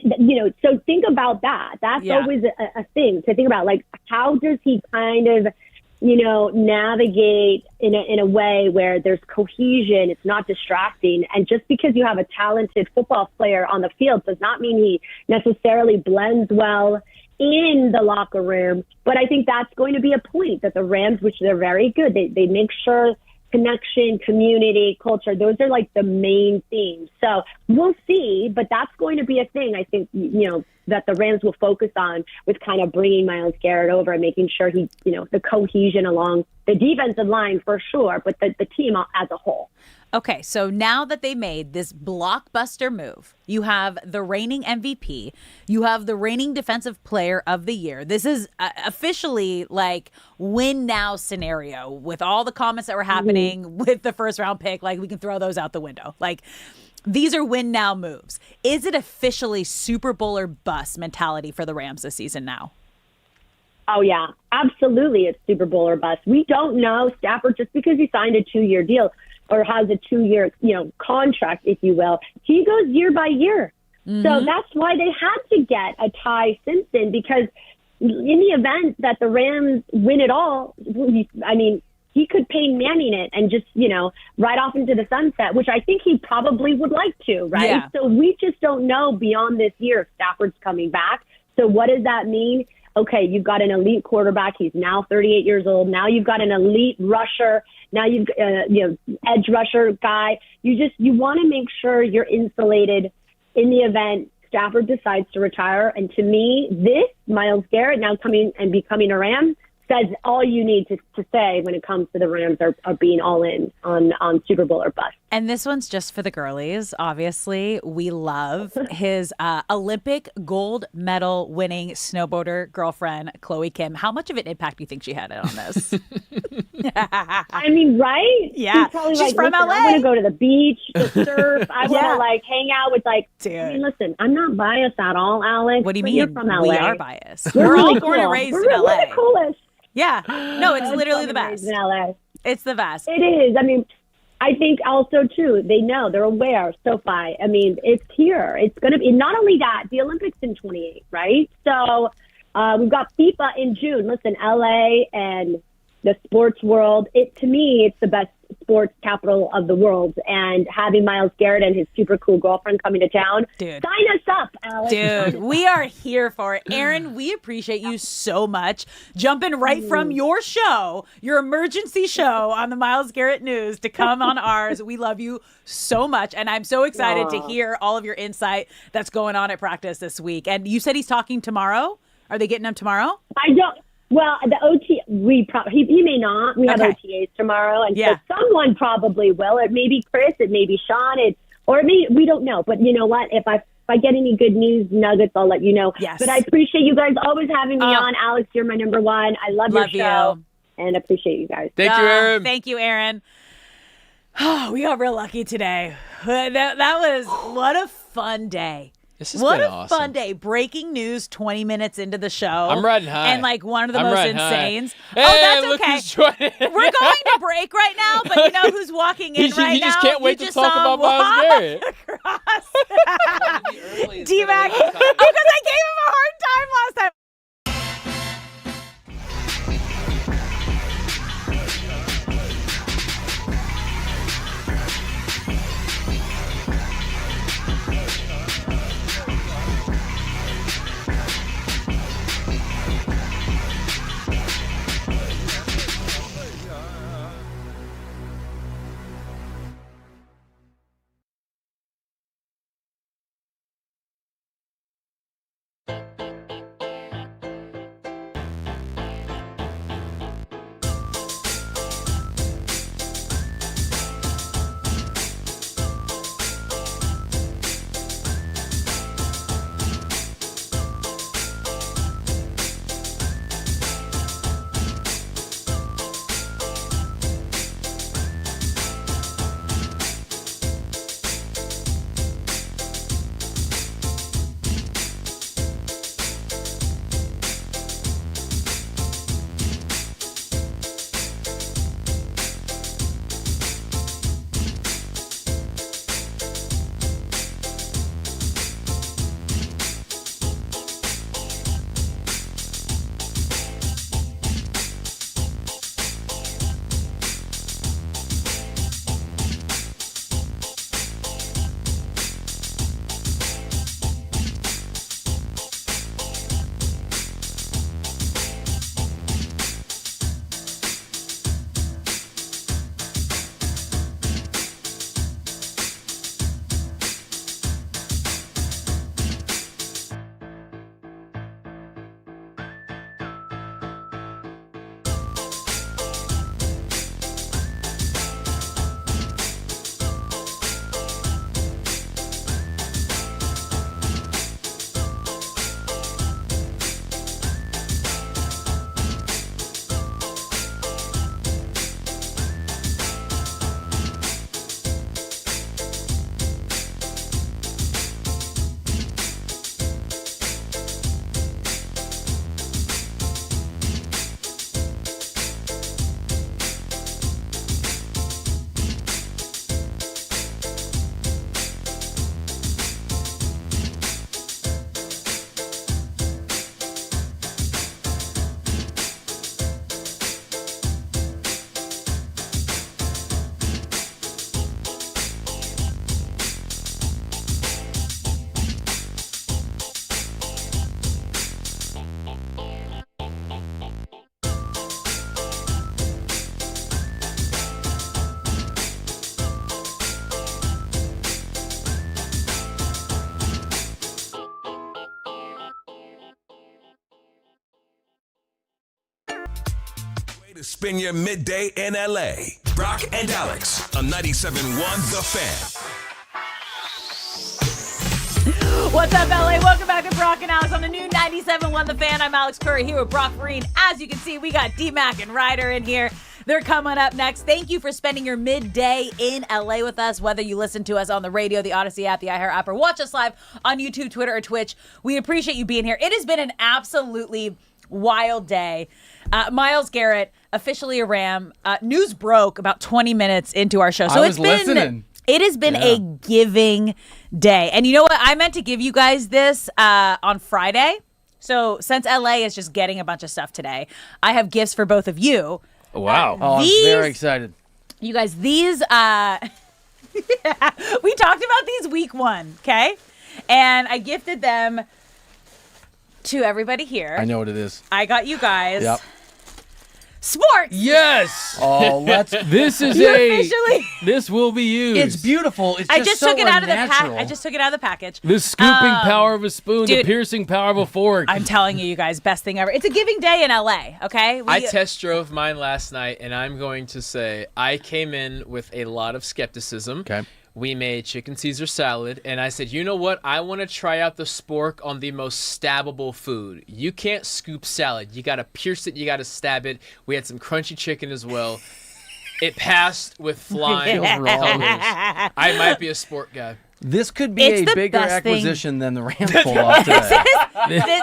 so think about that. That's always a thing to think about. Like, how does he kind of, navigate in a way where there's cohesion, it's not distracting. And just because you have a talented football player on the field does not mean he necessarily blends well in the locker room. But I think that's going to be a point that the Rams, which they're very good, they make sure connection, community, culture, those are like the main themes. So we'll see, but that's going to be a thing, I think, that the Rams will focus on with kind of bringing Myles Garrett over and making sure he, the cohesion along the defensive line for sure, but the team as a whole. Okay, so now that they made this blockbuster move, you have the reigning MVP, you have the reigning defensive player of the year. This is officially like win now scenario with all the comments that were happening with the first round pick. Like, we can throw those out the window. Like, these are win now moves. Is it officially Super Bowl or bust mentality for the Rams this season now? Oh, yeah, absolutely. It's Super Bowl or bust. We don't know Stafford, just because he signed a 2-year deal or has a 2-year, contract, if you will. He goes year by year. Mm-hmm. So that's why they had to get a Ty Simpson, because in the event that the Rams win it all, he could Peyton Manning it and just, ride off into the sunset, which I think he probably would like to, right? Yeah. So we just don't know beyond this year if Stafford's coming back. So what does that mean? Okay, you've got an elite quarterback. He's now 38 years old. Now you've got an elite rusher. Now you've edge rusher guy. You want to make sure you're insulated in the event Stafford decides to retire. And to me, this Myles Garrett now coming and becoming a Ram says all you need to say when it comes to the Rams are being all in on Super Bowl or bust. And this one's just for the girlies. Obviously, we love his Olympic gold medal winning snowboarder girlfriend, Chloe Kim. How much of an impact do you think she had on this? I mean, right? Yeah. She's probably She's like, from listen, LA. I want to go to the beach, to surf. I want to hang out with Dude. I mean, listen, I'm not biased at all, Alex. What do you but mean? You're from LA. We are biased. We're We're all really born and cool. raised We're in LA. the coolest. Yeah. No, it's literally the Born and best. raised in LA. It's the best. It is. I mean, I think also, too, they know, they're aware, SoFi. I mean, it's here. It's going to be, not only that, the Olympics in 28, right? So we've got FIFA in June. Listen, LA and the sports world, to me, it's the best sports capital of the world. And having Myles Garrett and his super cool girlfriend coming to town, Dude. Sign us up, Alex. Dude, we are here for it. Aaron, we appreciate you so much. Jumping right from your show, your emergency show on the Myles Garrett News to come on ours. We love you so much. And I'm so excited to hear all of your insight that's going on at practice this week. And you said he's talking tomorrow? Are they getting him tomorrow? I don't. Well, the OT, he may not. We have OTAs tomorrow, and so someone probably will. It may be Chris, it may be Sean, we don't know. But you know what? If I get any good news nuggets, I'll let you know. Yes. But I appreciate you guys always having me on. Alex, you're my number one. I love your show, and appreciate you guys. Thank you, Aaron. Thank you, Aaron. Oh, we got real lucky today. That was, what a fun day. This has what been a awesome. fun day. Breaking news 20 minutes into the show. I'm riding high. And one of the I'm most riding high. insanes. Hey, that's look okay. who's joining. We're going to break right now, but you know who's walking in right now? He just can't wait You to just talk saw about Myles him Garrett. walk D-Mac. Oh, because I gave him a hard time last time. To spin your midday in LA. Brock and Alex on 97.1 The Fan. What's up, LA? Welcome back to Brock and Alex on the new 97.1 The Fan. I'm Alex Curry here with Brock Vereen. As you can see, we got D-Mac and Reiter in here. They're coming up next. Thank you for spending your midday in LA with us, whether you listen to us on the radio, the Odyssey app, the iHeart app, or watch us live on YouTube, Twitter, or Twitch. We appreciate you being here. It has been an absolutely wild day. Myles Garrett, officially a Ram. News broke about 20 minutes into our show. So I was listening. It has been a giving day. And you know what? I meant to give you guys this on Friday. So since LA is just getting a bunch of stuff today, I have gifts for both of you. Wow. I'm very excited. You guys, these, we talked about these week one, okay? And I gifted them to everybody here. I know what it is. I got you guys. Yep. Sports. Yes. Oh, this will be used. It's beautiful. It's just so took it out of the unnatural. I just took it out of the package. The scooping power of a spoon, dude, the piercing power of a fork. I'm telling you guys, best thing ever. It's a giving day in LA, okay? I test drove mine last night, and I'm going to say I came in with a lot of skepticism. Okay. We made chicken Caesar salad, and I said, you know what? I want to try out the spork on the most stabbable food. You can't scoop salad. You got to pierce it. You got to stab it. We had some crunchy chicken as well. It passed with flying colors. I might be a sport guy. This could be a bigger acquisition than the Rams pulled off today.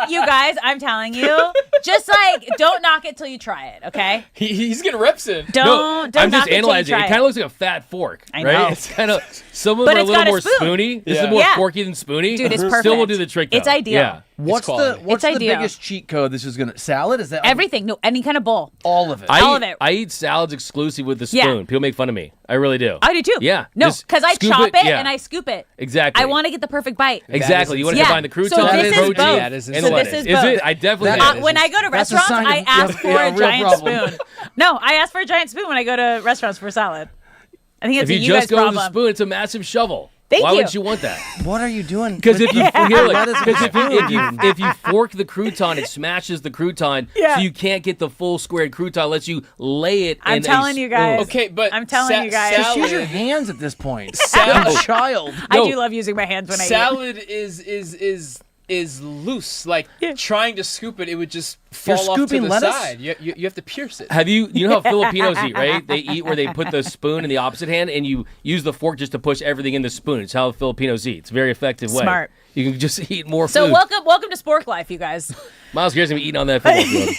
You guys, I'm telling you, Just like, don't knock it till you try it, okay? He's getting reps in. Don't I'm knock just analyzing it. It kind of looks like a fat fork, I right? know. It's kind of some of But them are a it's little got a more spoon. spoony. This Yeah. is more Yeah. forky than spoony. Dude, it's Still will perfect. do the trick. Though. It's ideal. Yeah. What's the ideal. biggest cheat code this is gonna salad? Is that Everything. No, any kind of bowl. all of it? All of it. I eat salads exclusive with the Yeah. spoon. People make fun of me. I really do. I do too. Yeah. No, Just because I scoop chop it yeah. and I scoop it. Exactly. I want to get the perfect bite. Exactly. You want to combine the crouton, So this is protein, both. and the So lettuce. this is Is both. it? I definitely When I go to That's a restaurants, sign of- I ask for yeah, a real giant problem. spoon. No, I ask for a giant spoon when I go to restaurants for salad. I think it's if a you you just guys go problem. with the spoon, it's a massive shovel. Thank Why you. wouldn't you want that? What are you doing? Because if you with- here, That is because spoon. if you fork the crouton, it smashes the crouton, Yeah. so you can't get the full squared crouton unless you lay it. I'm in telling a you guys. spoon. Okay, but I'm telling you guys. Just use your hands at this point. Salad- You're a child. I do love using my hands when I eat. Salad is loose. Like trying to scoop it, it would just fall off to scooping the lettuce? side. You have to pierce it. Have you know how Filipinos eat, right? They eat where they put the spoon in the opposite hand and you use the fork just to push everything in the spoon. It's how Filipinos eat. It's a very effective way. Smart. You can just eat more So food. welcome to Spork Life, you guys. Miles Garrett's gonna be eating on that football field.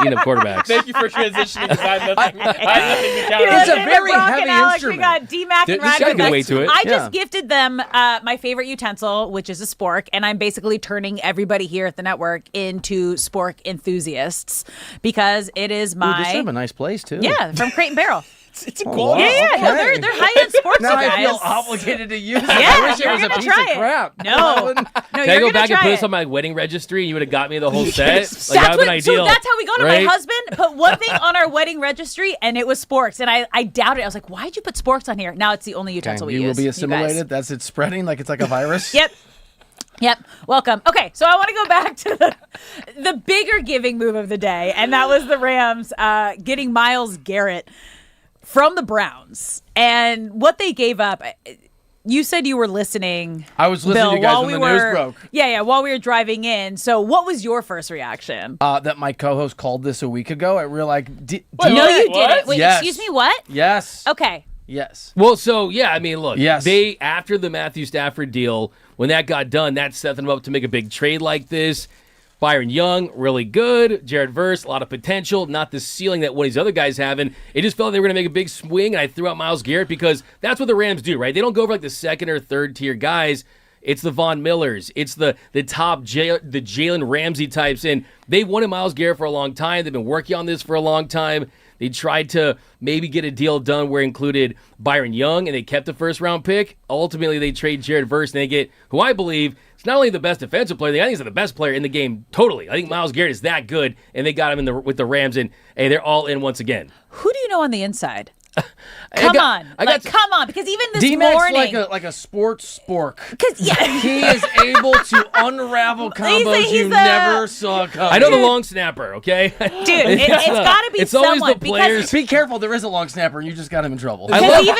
Eating up quarterbacks. Thank you for transitioning because I have nothing to counter. It's a very Brock heavy and Alex, instrument. We got D-Mac and There's Ryder gotta be a with way us. to it. I Yeah. just gifted them my favorite utensil, which is a spork, and I'm basically turning everybody here at the network into spork enthusiasts because it is Ooh, my this is a nice place too. yeah from Crate and Barrel. It's a Oh, quality. wow. Yeah, no, Okay. they're high-end sports, Now you guys. I feel obligated to use it. Yeah, I wish it you're was a gonna piece try of it. crap. No, That no, would- Can I you're go gonna back and try put it. this on my wedding registry and you would have got me the whole set? That's Like, that would have been what, so ideal. that's how we got it. right? My husband put one thing on our wedding registry, and it was sporks. And I doubted it. I was like, why'd you put sporks on here? Now it's the only utensil we you use. will be you guys. assimilated. That's it spreading like it's like a virus. Yep. Welcome. Okay, so I want to go back to the bigger giving move of the day, and that was the Rams getting Myles Garrett from the Browns. And what they gave up, you said you were listening. I was listening Bill, to you guys while when we the news were, broke. Yeah, while we were driving in. So what was your first reaction? That my co-host called this a week ago. I realized. No, you didn't. Wait, Yes. excuse me, what? Yes. Okay. Yes. Well, so yeah, I mean, look, Yes. they after the Matthew Stafford deal, when that got done, that set them up to make a big trade like this. Byron Young, really good. Jared Verse, a lot of potential, not the ceiling that one of these other guys have. And it just felt like they were going to make a big swing, and I threw out Myles Garrett because that's what the Rams do, right? They don't go for like the second or third tier guys. It's the Von Millers. It's the top the Jalen Ramsey types. And they wanted Myles Garrett for a long time. They've been working on this for a long time. They tried to maybe get a deal done where it included Byron Young, and they kept the first-round pick. Ultimately, they trade Jared Verse, and they get who I believe is not only the best defensive player, I think he's the best player in the game totally. I think Myles Garrett is that good, and they got him with the Rams, and hey, they're all in once again. Who do you know on the inside? Come on, because even this D-Mac's morning, like a sports spork. Because he is able to unravel combos he's you a- never saw coming. I know the long snapper, okay? dude, it's got to be It's always someone the players. Be careful, there is a long snapper, and you just got him in trouble. Because even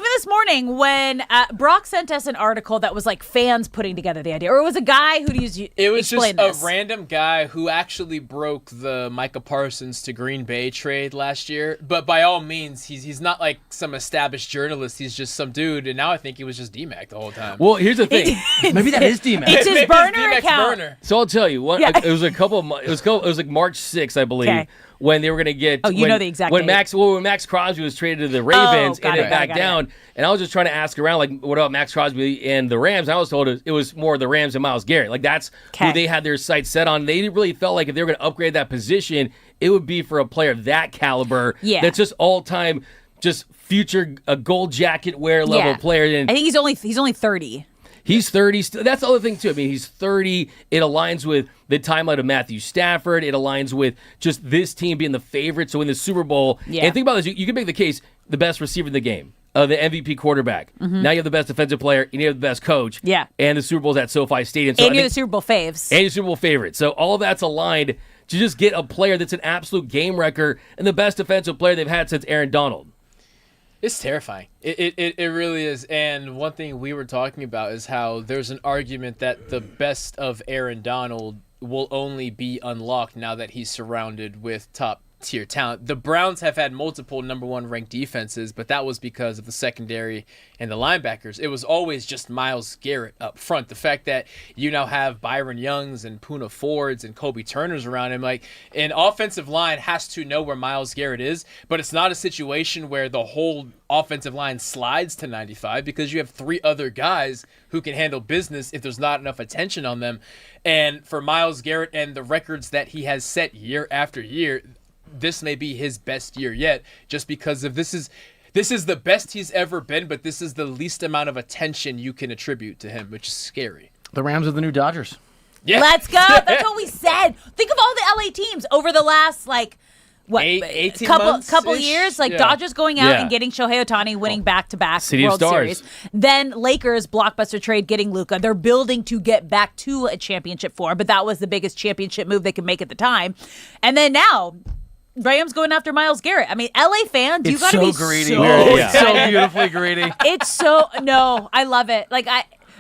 this morning, when Brock sent us an article that was like fans putting together the idea, or it was a guy who used It was just explain this. a random guy who actually broke the Micah Parsons to Green Bay trade last year. But by all means, he's not like some established journalist. He's just some dude. And now I think he was just D-Mac the whole time. Well, here's the thing. Maybe that is D-Mac. It's his Maybe burner D-Mac's account. burner. So I'll tell you what. Yeah. It was a couple of it was like March 6th, I believe, Okay. when they were going to get. Oh, you when, know the exact when date. when Max Crosby was traded to the Ravens got and it, then got back it, got down, and I was just trying to ask around, like, what about Max Crosby and the Rams? I was told it was more the Rams and Myles Garrett. Like that's who they had their sights set on. They really felt like if they were going to upgrade that position, it would be for a player of that caliber. Yeah. That's just all time, just future gold jacket wear level player. And I think he's only 30. He's 30. That's the other thing, too. I mean, he's 30. It aligns with the timeline of Matthew Stafford. It aligns with just this team being the favorite. So in the Super Bowl, and think about this, you can make the case, the best receiver in the game, the MVP quarterback. Mhm. Now you have the best defensive player, and you have the best coach. Yeah. And the Super Bowl's at SoFi Stadium. So And I you're think- the Super Bowl faves. and your Super Bowl favorite. So all of that's aligned to just get a player that's an absolute game wrecker and the best defensive player they've had since Aaron Donald. It's terrifying. It really is. And one thing we were talking about is how there's an argument that the best of Aaron Donald will only be unlocked now that he's surrounded with top top-tier talent. The Browns have had multiple number one ranked defenses, but that was because of the secondary and the linebackers. It was always just Myles Garrett up front. The fact that you now have Byron Youngs and Poona Fords and Kobe Turners around him, like, an offensive line has to know where Myles Garrett is, but it's not a situation where the whole offensive line slides to 95 because you have 3 other guys who can handle business if there's not enough attention on them. And for Myles Garrett and the records that he has set year after year, this may be his best year yet, just because of this is the best he's ever been, but this is the least amount of attention you can attribute to him, which is scary. The Rams are the new Dodgers. Yeah. Let's go. That's what we said. Think of all the LA teams over the last, like, what, 18 couple years, like Dodgers going out and getting Shohei Ohtani, winning back-to-back World Series. Then Lakers blockbuster trade, getting Luka. They're building to get back to a championship form, but that was the biggest championship move they could make at the time. And then now, Rams going after Myles Garrett. I mean, LA fans, you got to be greedy. so So beautifully greedy. It's so I love it. Like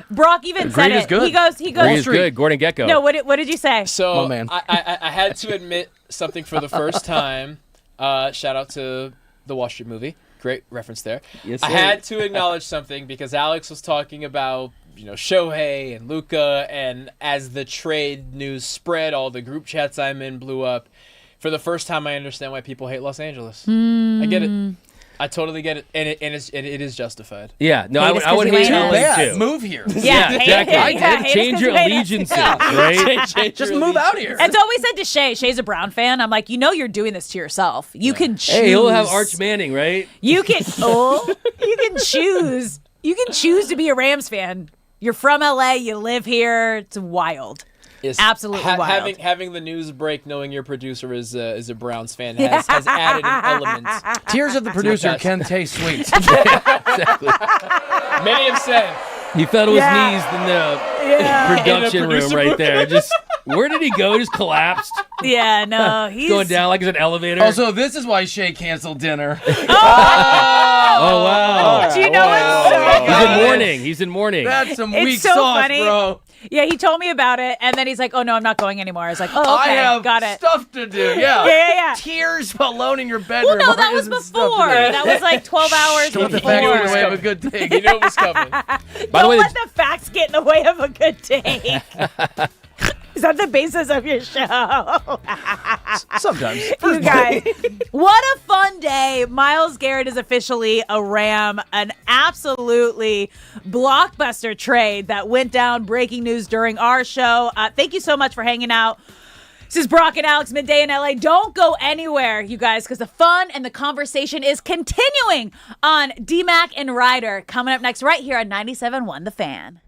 Brock even said it. Good. He goes. Greed is good. Gordon Gekko. No, what did you say? So I had to admit something for the first time. Shout out to the Wall Street movie. Great reference there. Yes, I had to acknowledge something because Alex was talking about, Shohei and Luka, and as the trade news spread, all the group chats I'm in blew up. For the first time, I understand why people hate Los Angeles. I get it. I totally get it, and it is justified. Yeah, no, I would hate LA too. Move here. Yeah, exactly. Change your allegiances, right? Just move out here. And so we said to Shay. Shay's a Brown fan. I'm like, you're doing this to yourself. You can choose. Hey, he'll have Arch Manning, right? You can. You can choose. You can choose to be a Rams fan. You're from LA. You live here. It's wild. It's absolutely wild. Having the news break, knowing your producer is a Browns fan, has added an element. Tears of the producer can taste sweet. Exactly. Many have said he fell to his knees in the production room right there. Just where did he go? Just collapsed. Yeah, no, he's going down like it's an elevator. Also, this is why Shay canceled dinner. Oh wow! Do you know it's He's in mourning. That's some it's weak so sauce, funny. bro. Yeah, he told me about it, and then he's like, "Oh no, I'm not going anymore." I was like, "Oh, okay, I have got it." stuff to do. Yeah. Yeah. Tears alone in your bedroom. Well, no, that was before. That was like 12 hours Don't before. let the facts get in the way of a good take. You know it was coming. Don't let the facts get in the way of a good take. Is that the basis of your show? Sometimes. You guys, what a fun day. Myles Garrett is officially a Ram. An absolutely blockbuster trade that went down, breaking news during our show. Thank you so much for hanging out. This is Brock and Alex, Midday in LA. Don't go anywhere, you guys, because the fun and the conversation is continuing on D-Mac and Reiter. Coming up next right here on 97.1 The Fan.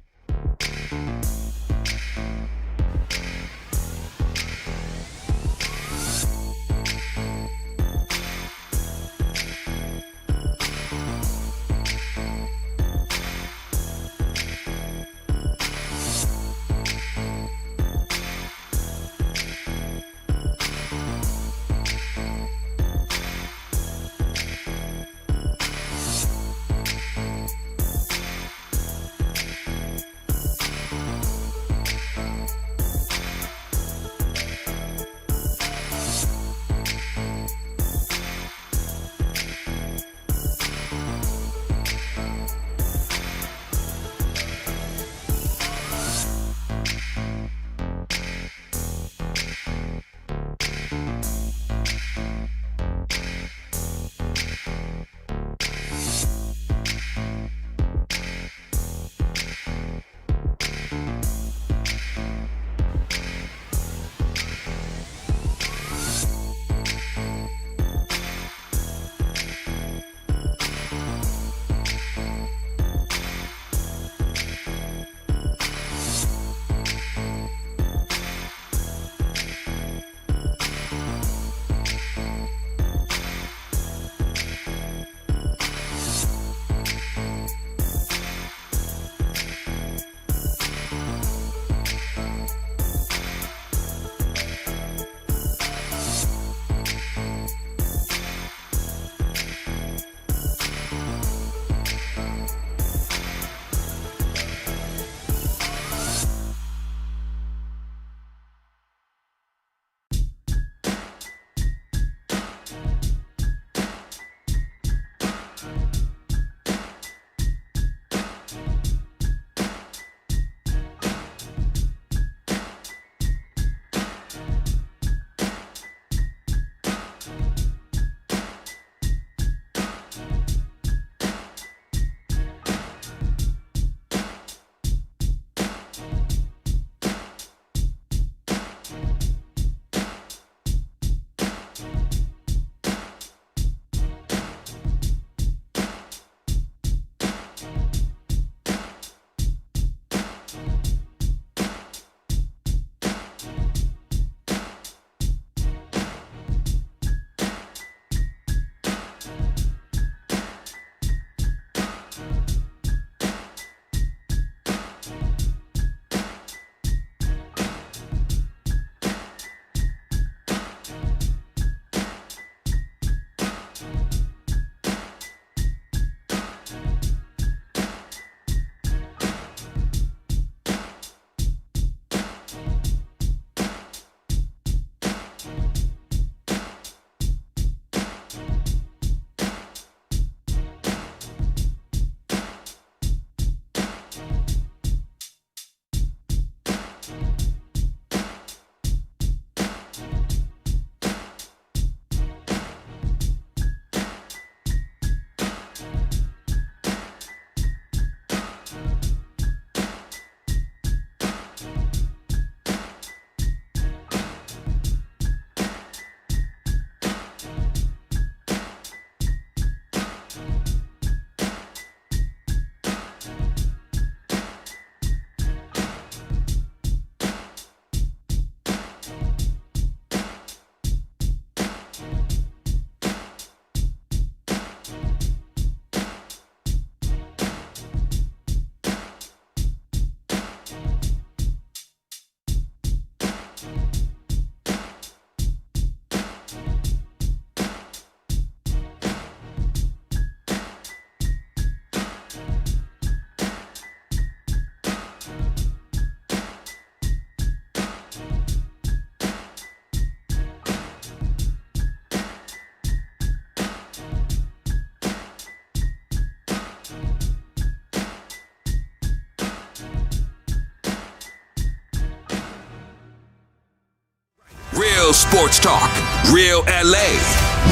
sports talk. Real LA.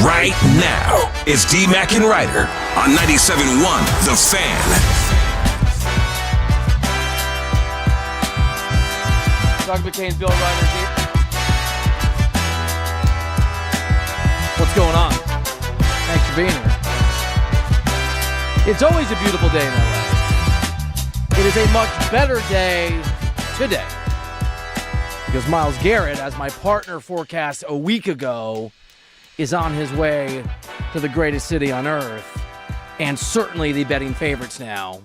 Right now. It's D-Mac and Reiter on 97.1 The Fan. Doug McCain's Bill Reiter here. What's going on? Thanks for being here. It's always a beautiful day in LA. It is a much better day today because Myles Garrett, as my partner forecast a week ago, is on his way to the greatest city on earth and certainly the betting favorites now.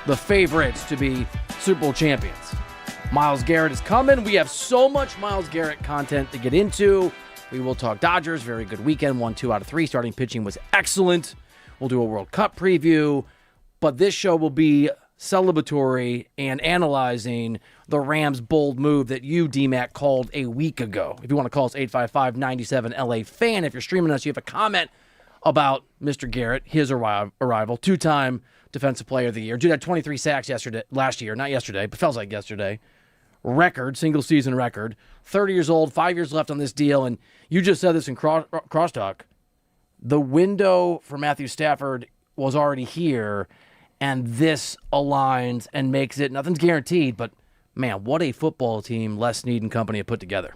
The favorites to be Super Bowl champions. Myles Garrett is coming. We have so much Myles Garrett content to get into. We will talk Dodgers. Very good weekend. 1, 2 out of 3. Starting pitching was excellent. We'll do a World Cup preview. But this show will be celebratory and analyzing the Rams' bold move that you, D-Mac, called a week ago. If you want to call us 855-97-LA fan. If you're streaming us, you have a comment about Mr. Garrett, his arrival. Two-time Defensive Player of the Year. Dude had 23 sacks last year. Not yesterday, but feels like yesterday. Record, single-season record. 30 years old, 5 years left on this deal. And you just said this in crosstalk. The window for Matthew Stafford was already here, and this aligns and makes it, nothing's guaranteed, but man, what a football team Les Snead and company have put together.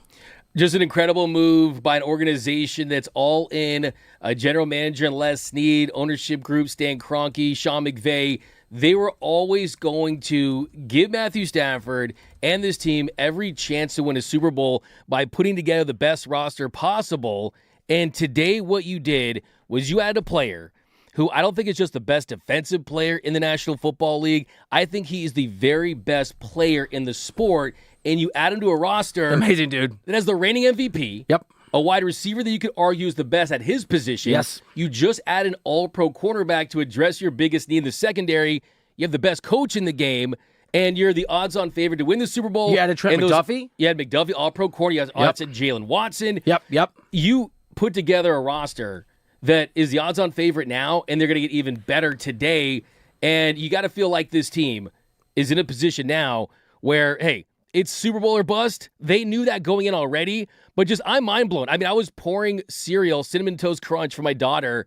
Just an incredible move by an organization that's all in. General manager Les Snead, ownership group Stan Kroenke, Sean McVay. They were always going to give Matthew Stafford and this team every chance to win a Super Bowl by putting together the best roster possible. And today what you did was you added a player who I don't think is just the best defensive player in the National Football League. I think he is the very best player in the sport. And you add him to a roster. Amazing, dude. That has the reigning MVP. Yep. A wide receiver that you could argue is the best at his position. Yes. You just add an all-pro cornerback to address your biggest need in the secondary. You have the best coach in the game. And you're the odds-on favorite to win the Super Bowl. You added Trent McDuffie? You had McDuffie, all-pro corner. You had odds at Jalen Watson. Yep. You put together a roster that is the odds-on favorite now, and they're going to get even better today. And you got to feel like this team is in a position now where, hey, it's Super Bowl or bust. They knew that going in already, but just I'm mind blown. I mean, I was pouring cereal, Cinnamon Toast Crunch for my daughter,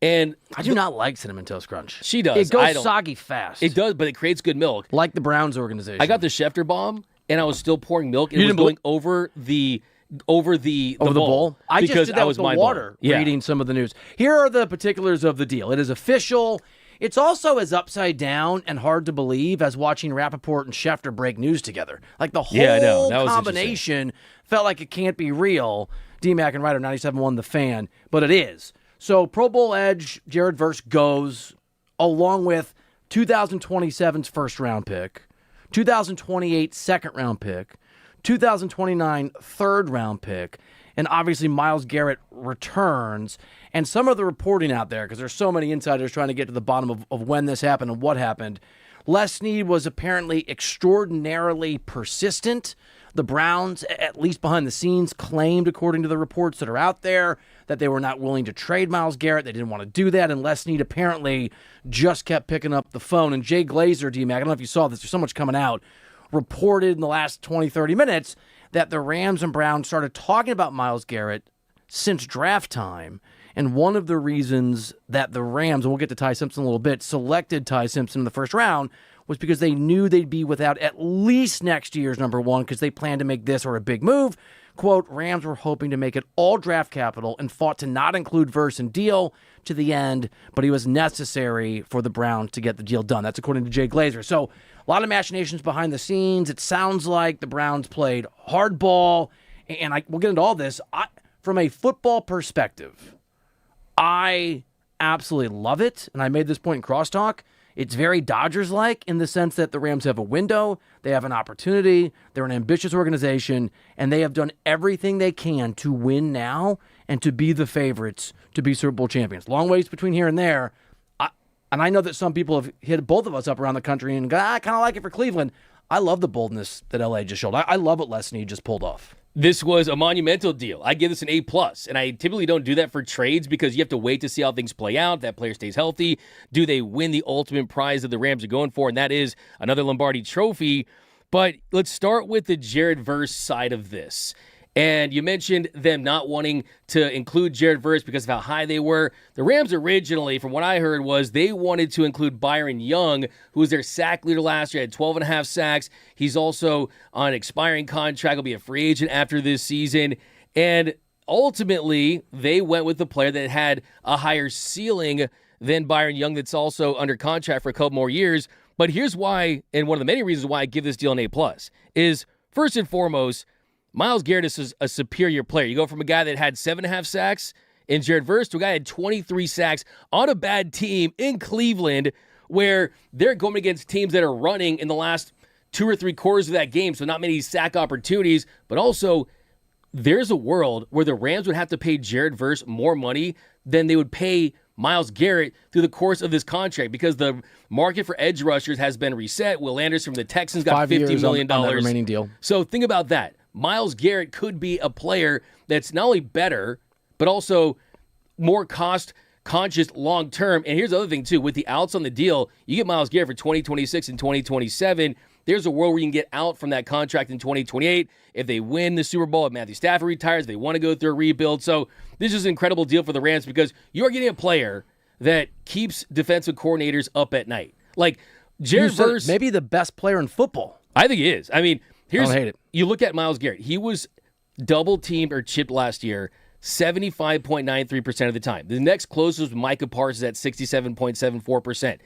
and I do not like Cinnamon Toast Crunch. She does. It goes soggy fast. It does, but it creates good milk. Like the Browns organization. I got the Schefter bomb, and I was still pouring milk, and it was going over the bowl. I just did that with the water, reading some of the news. Here are the particulars of the deal. It is official. It's also as upside down and hard to believe as watching Rappaport and Schefter break news together. Like the whole combination felt like it can't be real. D-Mac and Reiter, 97.1 The Fan, but it is. So Pro Bowl edge, Jared Verse goes along with 2027's first-round pick, 2028 second-round pick, 2029 third-round pick, and obviously Myles Garrett returns. And some of the reporting out there, because there's so many insiders trying to get to the bottom of when this happened and what happened, Les Snead was apparently extraordinarily persistent. The Browns, at least behind the scenes, claimed, according to the reports that are out there, that they were not willing to trade Myles Garrett. They didn't want to do that, and Les Snead apparently just kept picking up the phone. And Jay Glazer, D-Mac, I don't know if you saw this, there's so much coming out, reported in the last 20, 30 minutes that the Rams and Browns started talking about Myles Garrett since draft time. And one of the reasons that the Rams, and we'll get to Ty Simpson in a little bit, selected Ty Simpson in the first round was because they knew they'd be without at least next year's number one because they planned to make this or a big move. Quote, Rams were hoping to make it all draft capital and fought to not include Verse in deal to the end, but he was necessary for the Browns to get the deal done. That's according to Jay Glazer. So a lot of machinations behind the scenes. It sounds like the Browns played hardball, and we'll get into all this. From a football perspective, I absolutely love it, and I made this point in crosstalk. It's very Dodgers-like in the sense that the Rams have a window, they have an opportunity, they're an ambitious organization, and they have done everything they can to win now and to be the favorites to be Super Bowl champions. Long ways between here and there, and I know that some people have hit both of us up around the country and go, I kind of like it for Cleveland. I love the boldness that LA just showed. I love what Les Snead just pulled off. This was a monumental deal. I give this an A+, and I typically don't do that for trades because you have to wait to see how things play out. That player stays healthy. Do they win the ultimate prize that the Rams are going for? And that is another Lombardi trophy. But let's start with the Jared Verse side of this. And you mentioned them not wanting to include Jared Verse because of how high they were. The Rams originally, from what I heard, was they wanted to include Byron Young, who was their sack leader last year, had 12 and a half sacks. He's also on an expiring contract, will be a free agent after this season. And ultimately, they went with the player that had a higher ceiling than Byron Young that's also under contract for a couple more years. But here's why, and one of the many reasons why I give this deal an A+, is first and foremost, Myles Garrett is a superior player. You go from a guy that had 7.5 sacks in Jared Verse to a guy that had 23 sacks on a bad team in Cleveland where they're going against teams that are running in the last 2 or 3 quarters of that game, so not many sack opportunities, but also there's a world where the Rams would have to pay Jared Verse more money than they would pay Myles Garrett through the course of this contract because the market for edge rushers has been reset. Will Anderson from the Texans got $50 million on that remaining deal. So think about that. Myles Garrett could be a player that's not only better, but also more cost-conscious long-term. And here's the other thing, too. With the outs on the deal, you get Myles Garrett for 2026 and 2027. There's a world where you can get out from that contract in 2028 if they win the Super Bowl, if Matthew Stafford retires, they want to go through a rebuild. So this is an incredible deal for the Rams because you're getting a player that keeps defensive coordinators up at night. Like, Jared Verse, maybe the best player in football. I think he is. I mean, I don't hate it. You look at Myles Garrett. He was double-teamed or chipped last year 75.93% of the time. The next closest was Micah Parsons at 67.74%.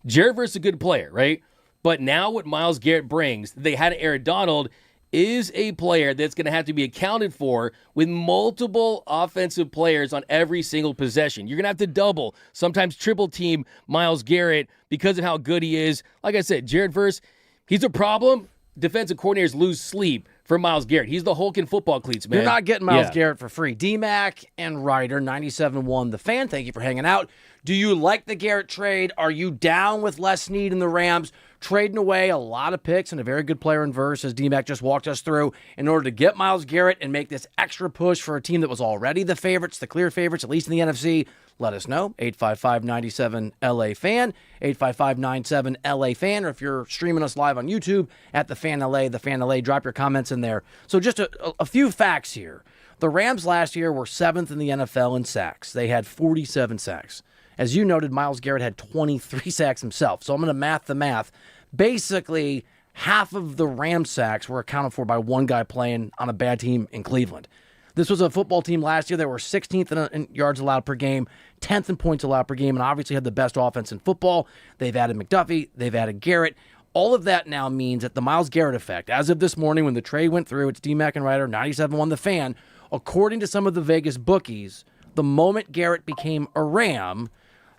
Jared Verse is a good player, right? But now what Myles Garrett brings, they had Aaron Donald, is a player that's going to have to be accounted for with multiple offensive players on every single possession. You're going to have to double, sometimes triple team Myles Garrett because of how good he is. Like I said, Jared Verse, he's a problem. Defensive coordinators lose sleep for Myles Garrett. He's the Hulk in football cleats, man. You're not getting Myles Garrett for free. D-Mac and Reiter, 97.1 The Fan, thank you for hanging out. Do you like the Garrett trade? Are you down with Les Snead and the Rams trading away a lot of picks and a very good player in Verse, as D-Mac just walked us through, in order to get Myles Garrett and make this extra push for a team that was already the favorites, the clear favorites, at least in the NFC? Let us know. 855-97-LA-FAN, 855-97-LA-FAN, or if you're streaming us live on YouTube at The Fan LA, drop your comments in there. So just a few facts here. The Rams last year were 7th in the NFL in sacks. They had 47 sacks. As you noted, Myles Garrett had 23 sacks himself. So I'm going to math the math. Basically, half of the Rams sacks were accounted for by one guy playing on a bad team in Cleveland. This was a football team last year that were 16th in yards allowed per game, 10th in points allowed per game, and obviously had the best offense in football. They've added McDuffie. They've added Garrett. All of that now means that the Myles Garrett effect, as of this morning when the trade went through, it's D-Mac and Reiter, 97.1 The Fan, according to some of the Vegas bookies, the moment Garrett became a Ram,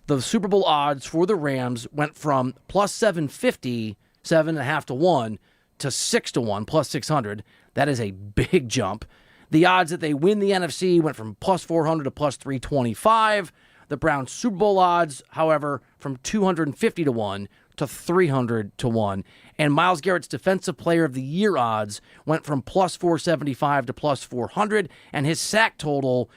the Super Bowl odds for the Rams went from plus 750, 7.5 to 1, to 6 to 1, plus 600. That is a big jump. The odds that they win the NFC went from plus 400 to plus 325. The Browns Super Bowl odds, however, from 250 to 1 to 300 to 1. And Myles Garrett's Defensive Player of the Year odds went from plus 475 to plus 400, and his sack total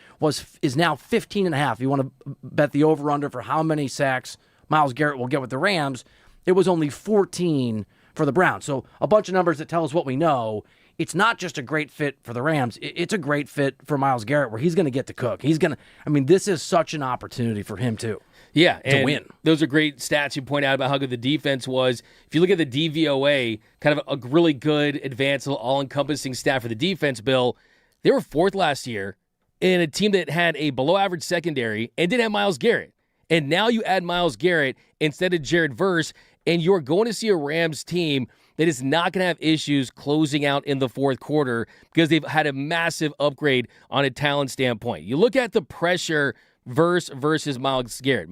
is now 15.5. If you want to bet the over-under for how many sacks Myles Garrett will get with the Rams, it was only 14 for the Browns. So a bunch of numbers that tell us what we know. It's not just a great fit for the Rams. It's a great fit for Myles Garrett where he's going to get to cook. This is such an opportunity for him too. Yeah, to win. Those are great stats you point out about how good the defense was. If you look at the DVOA, kind of a really good, advanced, all-encompassing stat for the defense, Bill, they were 4th last year in a team that had a below-average secondary and didn't have Myles Garrett. And now you add Myles Garrett instead of Jared Verse, and you're going to see a Rams team that is not going to have issues closing out in the fourth quarter because they've had a massive upgrade on a talent standpoint. You look at the pressure versus Myles Garrett.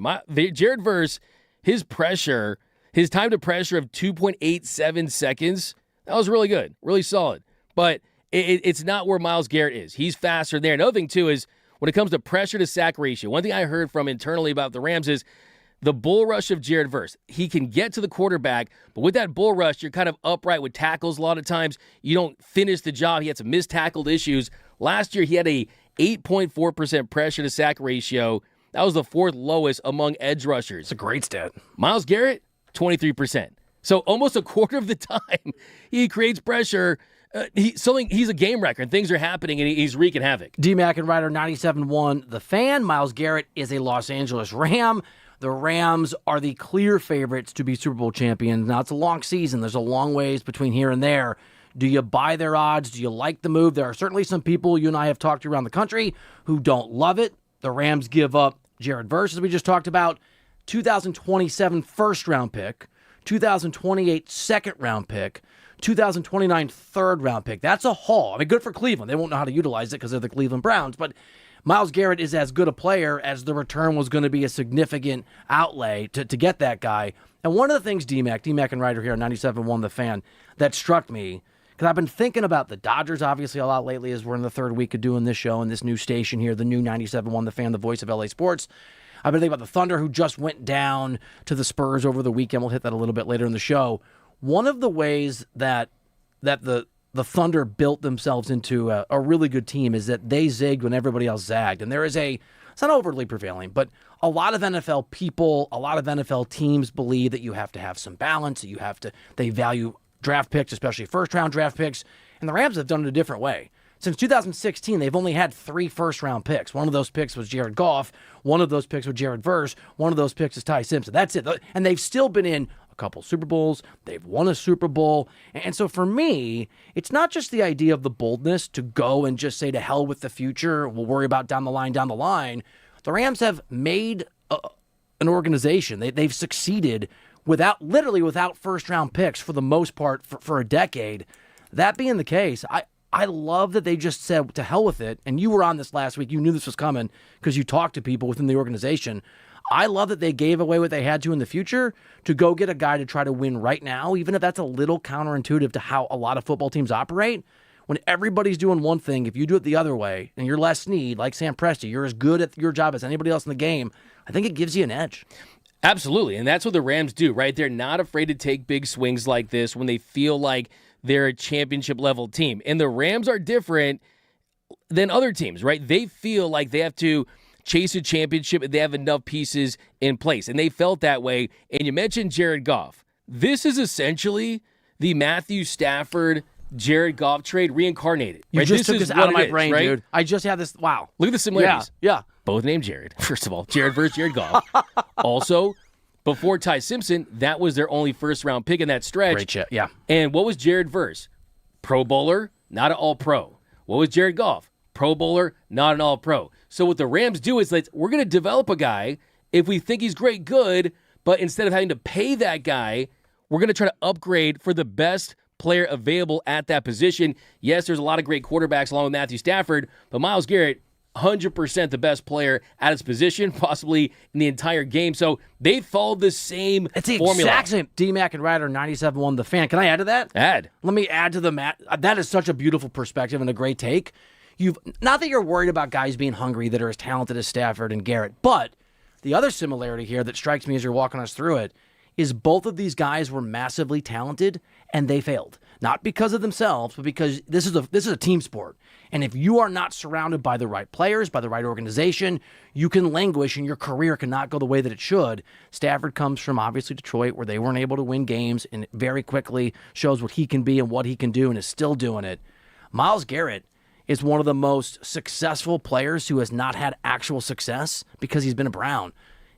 Jared Verse, his time to pressure of 2.87 seconds, that was really good, really solid. But it's not where Myles Garrett is. He's faster there. Another thing, too, is when it comes to pressure to sack ratio, one thing I heard from internally about the Rams is the bull rush of Jared Verse. He can get to the quarterback, but with that bull rush, you're kind of upright with tackles a lot of times. You don't finish the job. He had some missed tackled issues. Last year, he had a 8.4% pressure to sack ratio. That was the 4th lowest among edge rushers. It's a great stat. Myles Garrett, 23%. So almost a quarter of the time he creates pressure. he's a game wrecker, and things are happening, and he's wreaking havoc. D-Mac and Reiter 97.1 The Fan. Myles Garrett is a Los Angeles Ram. The Rams are the clear favorites to be Super Bowl champions. Now, it's a long season. There's a long ways between here and there. Do you buy their odds? Do you like the move? There are certainly some people you and I have talked to around the country who don't love it. The Rams give up Jared Verse, as we just talked about, 2027 first-round pick, 2028 second-round pick, 2029 third-round pick. That's a haul. I mean, good for Cleveland. They won't know how to utilize it because they're the Cleveland Browns, but Myles Garrett is as good a player as the return was going to be a significant outlay to get that guy. And one of the things, D-Mac and Reiter here on 97.1 The Fan, that struck me, because I've been thinking about the Dodgers, obviously, a lot lately as we're in the third week of doing this show and this new station here, the new 97.1 The Fan, the voice of LA Sports. I've been thinking about the Thunder, who just went down to the Spurs over the weekend. We'll hit that a little bit later in the show. One of the ways that the Thunder built themselves into a really good team is that they zigged when everybody else zagged. And there is it's not overly prevailing, but a lot of NFL people, a lot of NFL teams believe that you have to have some balance, that they value draft picks, especially first-round draft picks, and the Rams have done it a different way. Since 2016, they've only had 3 first-round picks. One of those picks was Jared Goff. One of those picks was Jared Verse. One of those picks is Ty Simpson. That's it. And they've still been in a couple Super Bowls. They've won a Super Bowl. And so for me, it's not just the idea of the boldness to go and just say to hell with the future. We'll worry about down the line. The Rams have made an organization. They've succeeded without first-round picks for the most part for a decade. That being the case, I love that they just said to hell with it, and you were on this last week. You knew this was coming because you talked to people within the organization. I love that they gave away what they had to in the future to go get a guy to try to win right now, even if that's a little counterintuitive to how a lot of football teams operate. When everybody's doing one thing, if you do it the other way, and you're Les Snead, like Sam Presti, you're as good at your job as anybody else in the game, I think it gives you an edge. Absolutely, and that's what the Rams do, right? They're not afraid to take big swings like this when they feel like they're a championship-level team. And the Rams are different than other teams, right? They feel like they have to chase a championship and they have enough pieces in place. And they felt that way. And you mentioned Jared Goff. This is essentially the Matthew Stafford Jared Goff trade reincarnated. You right? just took this out of my brain, right? dude. I just had this. Wow. Look at the similarities. Yeah. Both named Jared, first of all. Jared versus Jared Goff. Also, before Ty Simpson, that was their only first-round pick in that stretch. Great shit, yeah. And what was Jared verse? Pro Bowler, not an All-Pro. What was Jared Goff? Pro Bowler, not an All-Pro. So what the Rams do is we're going to develop a guy. If we think he's great, good, but instead of having to pay that guy, we're going to try to upgrade for the best player available at that position. Yes, there's a lot of great quarterbacks along with Matthew Stafford, but Myles Garrett, 100% the best player at his position, possibly in the entire game. So they followed the same it's the formula. Exact same. D-Mac and Reiter 97.1 The Fan. Can I add to that? Add. Let me add to that is such a beautiful perspective and a great take. Not that you're worried about guys being hungry that are as talented as Stafford and Garrett, but the other similarity here that strikes me as you're walking us through it is both of these guys were massively talented and they failed. Not because of themselves, but because this is a team sport. And if you are not surrounded by the right players, by the right organization, you can languish and your career cannot go the way that it should. Stafford comes from obviously Detroit, where they weren't able to win games, and very quickly shows what he can be and what he can do and is still doing it. Myles Garrett is one of the most successful players who has not had actual success because he's been a Brown.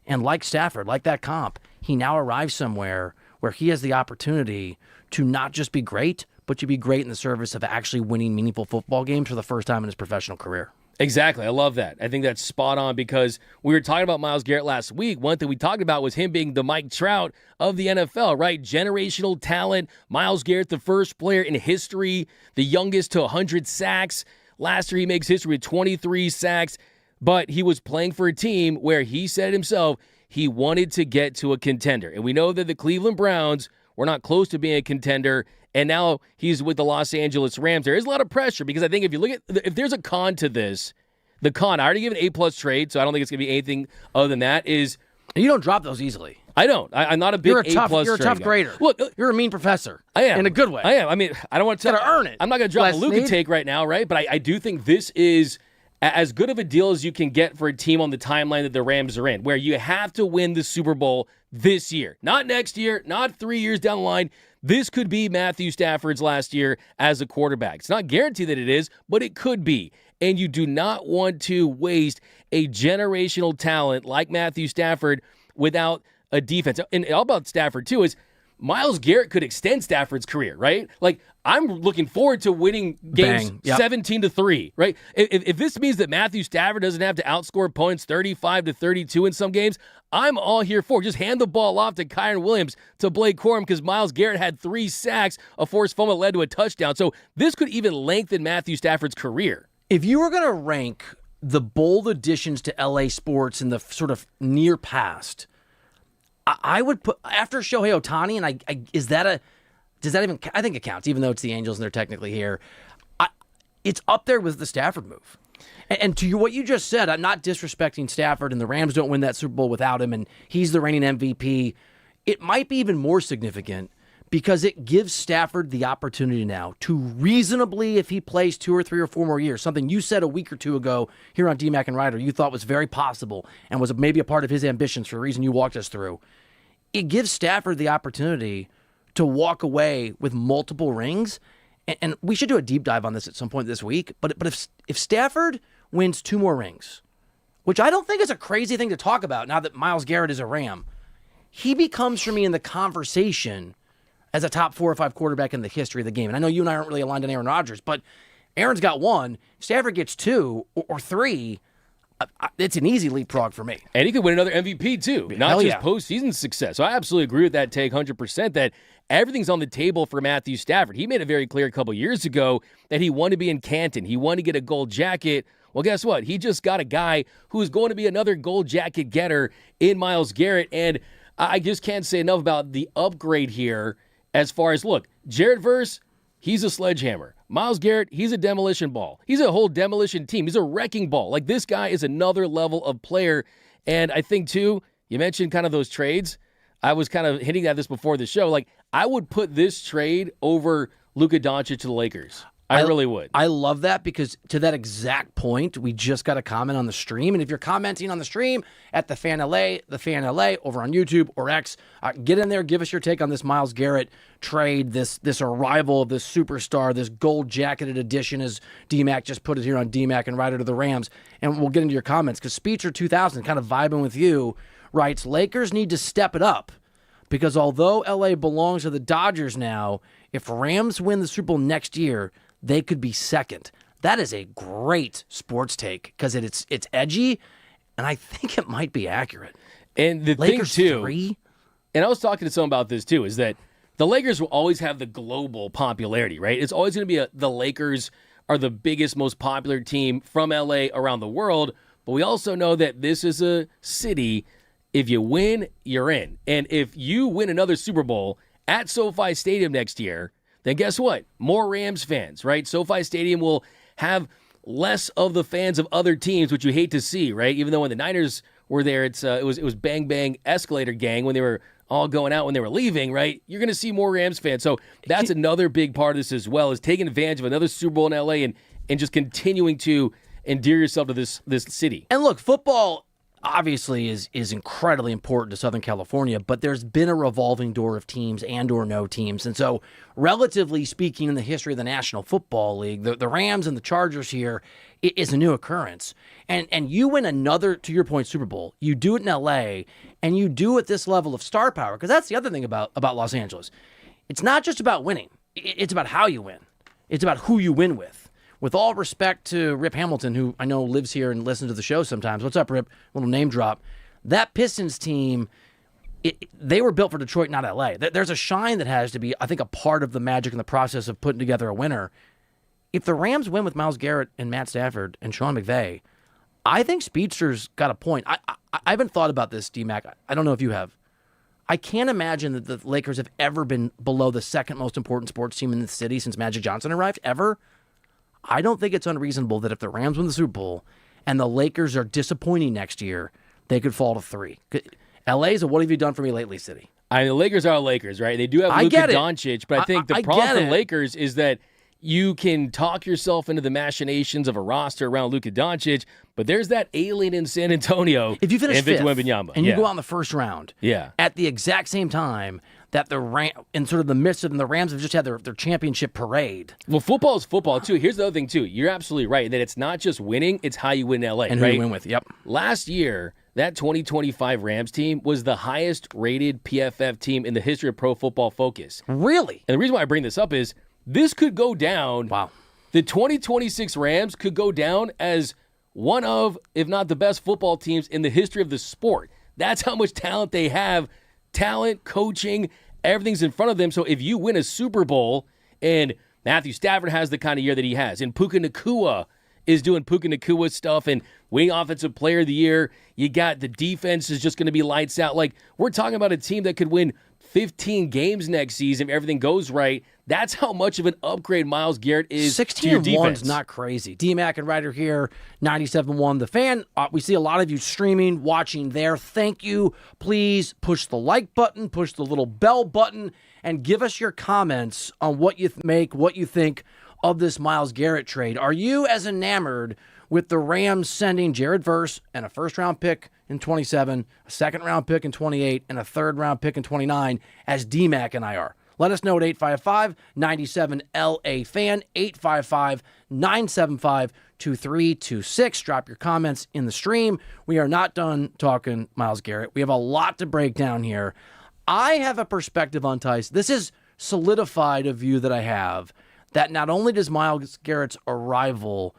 And like Stafford, like that comp, he now arrives somewhere where he has the opportunity to not just be great, but to be great in the service of actually winning meaningful football games for the first time in his professional career. Exactly. I love that. I think that's spot on because we were talking about Myles Garrett last week. One thing we talked about was him being the Mike Trout of the NFL, right? Generational talent. Myles Garrett, the first player in history, the youngest to 100 sacks. Last year, he makes history with 23 sacks, but he was playing for a team where he said himself he wanted to get to a contender. And we know that the Cleveland Browns were not close to being a contender, and now he's with the Los Angeles Rams. There is a lot of pressure because I think if you look at, if there's a con to this, the con, I already gave an A+ trade, so I don't think it's going to be anything other than that, is... And you don't drop those easily. I don't. I'm not a big A+ You're a tough guy. grader. Look, you're a mean professor. I am. In a good way. I am. I mean, I don't want to... Gotta earn it. I'm not going to drop Les a Luka Snead. take right now, right? But I do think this is as good of a deal as you can get for a team on the timeline that the Rams are in, where you have to win the Super Bowl this year. Not next year, not 3 years down the line. This could be Matthew Stafford's last year as a quarterback. It's not guaranteed that it is, but it could be. And you do not want to waste a generational talent like Matthew Stafford without a defense. And all about Stafford, too, is Myles Garrett could extend Stafford's career, right? Like, I'm looking forward to winning games 17-3, right? If this means that Matthew Stafford doesn't have to outscore opponents 35-32 in some games, I'm all here for it. Just hand the ball off to Kyron Williams, to Blake Corum, because Myles Garrett had 3 sacks, a forced fumble that led to a touchdown. So this could even lengthen Matthew Stafford's career. If you were going to rank the bold additions to LA sports in the sort of near past, I would put after Shohei Ohtani, and does that even? I think it counts, even though it's the Angels and they're technically here. It's up there with the Stafford move. And to what you just said, I'm not disrespecting Stafford, and the Rams don't win that Super Bowl without him, and he's the reigning MVP. It might be even more significant because it gives Stafford the opportunity now to reasonably, if he plays 2 or 3 or 4 more years, something you said a week or 2 ago here on DMAC and Reiter, you thought was very possible and was maybe a part of his ambitions for the reason you walked us through. It gives Stafford the opportunity to walk away with multiple rings, and we should do a deep dive on this at some point this week, but if Stafford wins 2 more rings, which I don't think is a crazy thing to talk about now that Myles Garrett is a Ram, he becomes for me in the conversation as a top 4 or 5 quarterback in the history of the game. And I know you and I aren't really aligned on Aaron Rodgers, but Aaron's got 1. Stafford gets 2 or 3. It's an easy leapfrog for me. And he could win another MVP, too, not just postseason success. So I absolutely agree with that take 100%, that everything's on the table for Matthew Stafford. He made it very clear a couple years ago that he wanted to be in Canton. He wanted to get a gold jacket. Well, guess what? He just got a guy who's going to be another gold jacket getter in Myles Garrett. And I just can't say enough about the upgrade here as far as, look, Jared Verse, he's a sledgehammer. Myles Garrett, he's a demolition ball. He's a whole demolition team. He's a wrecking ball. Like, this guy is another level of player. And I think, too, you mentioned kind of those trades. I was kind of hinting at this before the show. Like, I would put this trade over Luka Doncic to the Lakers. I really would. I love that because to that exact point, we just got a comment on the stream. And if you're commenting on the stream at the Fan LA over on YouTube or X, get in there, give us your take on this Myles Garrett trade, this arrival of this superstar, this gold jacketed edition, as DMAC just put it here on DMAC and Reiter to the Rams. And we'll get into your comments because Speecher 2000, kind of vibing with you, writes, Lakers need to step it up because although LA belongs to the Dodgers now, if Rams win the Super Bowl next year, they could be second. That is a great sports take because it's edgy, and I think it might be accurate. And the Lakers thing, too, 3? and I was talking to someone about this, too, is that the Lakers will always have the global popularity, right? It's always going to be the Lakers are the biggest, most popular team from L.A. around the world, but we also know that this is a city, if you win, you're in. And if you win another Super Bowl at SoFi Stadium next year, then guess what? More Rams fans, right? SoFi Stadium will have less of the fans of other teams, which you hate to see, right? Even though when the Niners were there, it was Bang Bang Escalator Gang when they were all going out when they were leaving, right? You're going to see more Rams fans. So that's another big part of this as well, is taking advantage of another Super Bowl in LA and just continuing to endear yourself to this city. And look, football obviously is incredibly important to Southern California, but there's been a revolving door of teams and or no teams. And so relatively speaking, in the history of the National Football League, the Rams and the Chargers here is a new occurrence. And you win another, to your point, Super Bowl. You do it in LA, and you do it this level of star power, because that's the other thing about Los Angeles. It's not just about winning. It's about how you win. It's about who you win with. With all respect to Rip Hamilton, who I know lives here and listens to the show sometimes. What's up, Rip? Little name drop. That Pistons team, they were built for Detroit, not L.A. There's a shine that has to be, I think, a part of the magic and the process of putting together a winner. If the Rams win with Myles Garrett and Matt Stafford and Sean McVay, I think Speedster's got a point. I haven't thought about this, D-Mac. I don't know if you have. I can't imagine that the Lakers have ever been below the second most important sports team in the city since Magic Johnson arrived, ever. I don't think it's unreasonable that if the Rams win the Super Bowl and the Lakers are disappointing next year, they could fall to 3. LA's a what have you done for me lately city. I mean, the Lakers are Lakers, right? They do have Luka Doncic, but I think the problem for the Lakers is that you can talk yourself into the machinations of a roster around Luka Doncic, but there's that alien in San Antonio. If you finish fifth Wembanyama. and you go out in the first round, yeah, at the exact same time that in sort of the midst of them, the Rams have just had their championship parade. Well, football is football, too. Here's the other thing, too. You're absolutely right that it's not just winning, it's how you win in L.A., and right? who you win with, yep. Last year, that 2025 Rams team was the highest-rated PFF team in the history of Pro Football Focus. Really? And the reason why I bring this up is this could go down. Wow. The 2026 Rams could go down as one of, if not the best football teams in the history of the sport. That's how much talent they have. Talent, coaching, everything's in front of them. So if you win a Super Bowl, and Matthew Stafford has the kind of year that he has, and Puka Nacua is doing Puka Nacua stuff and winning Offensive Player of the Year, you got the defense is just going to be lights out. Like, we're talking about a team that could win 15 games next season if everything goes right. That's how much of an upgrade Myles Garrett is to your defense. 16-1's not crazy. D-Mac and Reiter here, 97.1 The Fan. We see a lot of you streaming, watching there. Thank you. Please push the like button, push the little bell button, and give us your comments on what you what you think of this Myles Garrett trade. Are you as enamored with the Rams sending Jared Verse and a first-round pick in 27, a second-round pick in 28, and a third-round pick in 29 as D-Mac and I are? Let us know at 855-97-LA-FAN, 855-975-2326. Drop your comments in the stream. We are not done talking Myles Garrett. We have a lot to break down here. I have a perspective on Tyson. This has solidified a view that I have that not only does Myles Garrett's arrival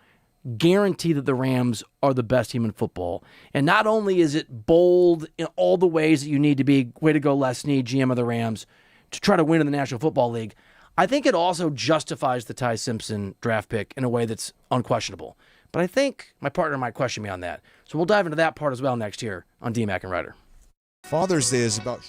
guarantee that the Rams are the best team in football, and not only is it bold in all the ways that you need to be, way to go Les Snead, GM of the Rams, to try to win in the National Football League, I think it also justifies the Ty Simpson draft pick in a way that's unquestionable. But I think my partner might question me on that. So we'll dive into that part as well next year on D-Mac and Reiter. Father's Day is about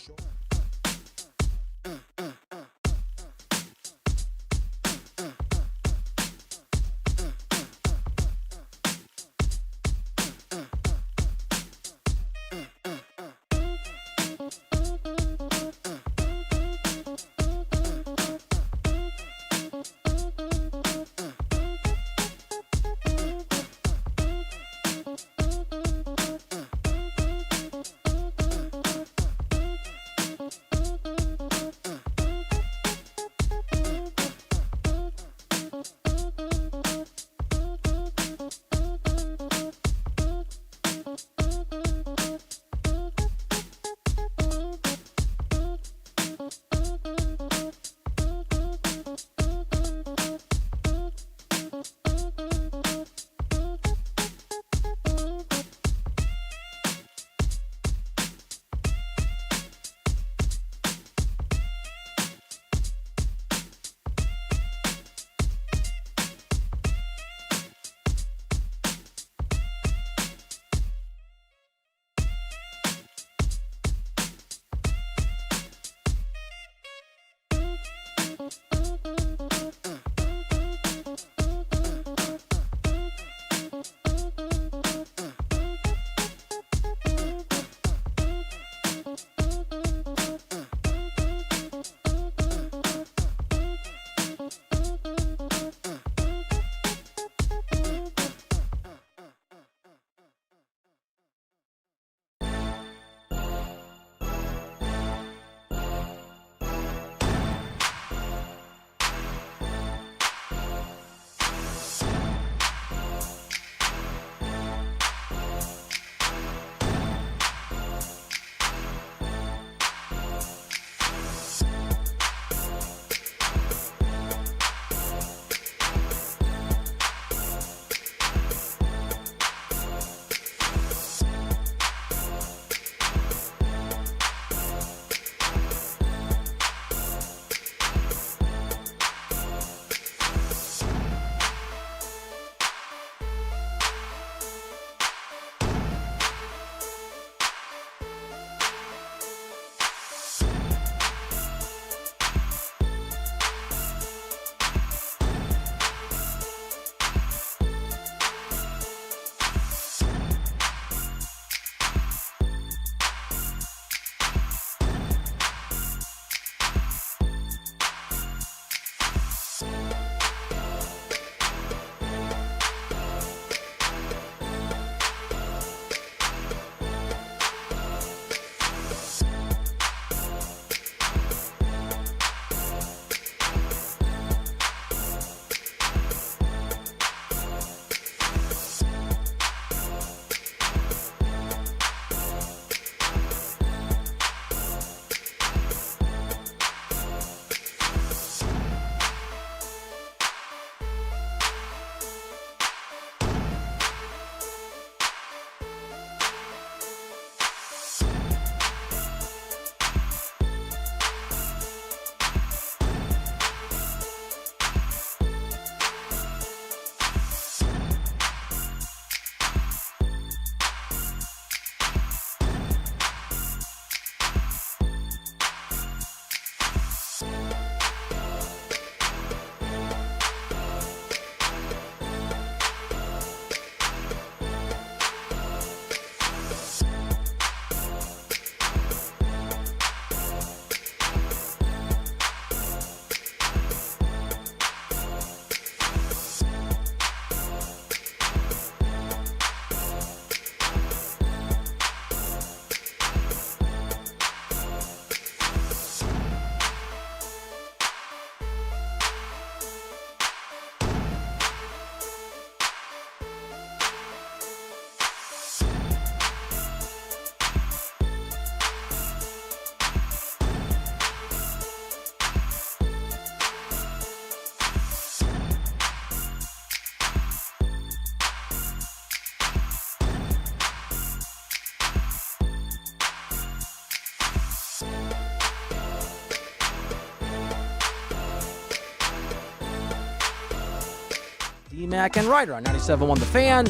D-Mac and Reiter on 97.1 The Fan.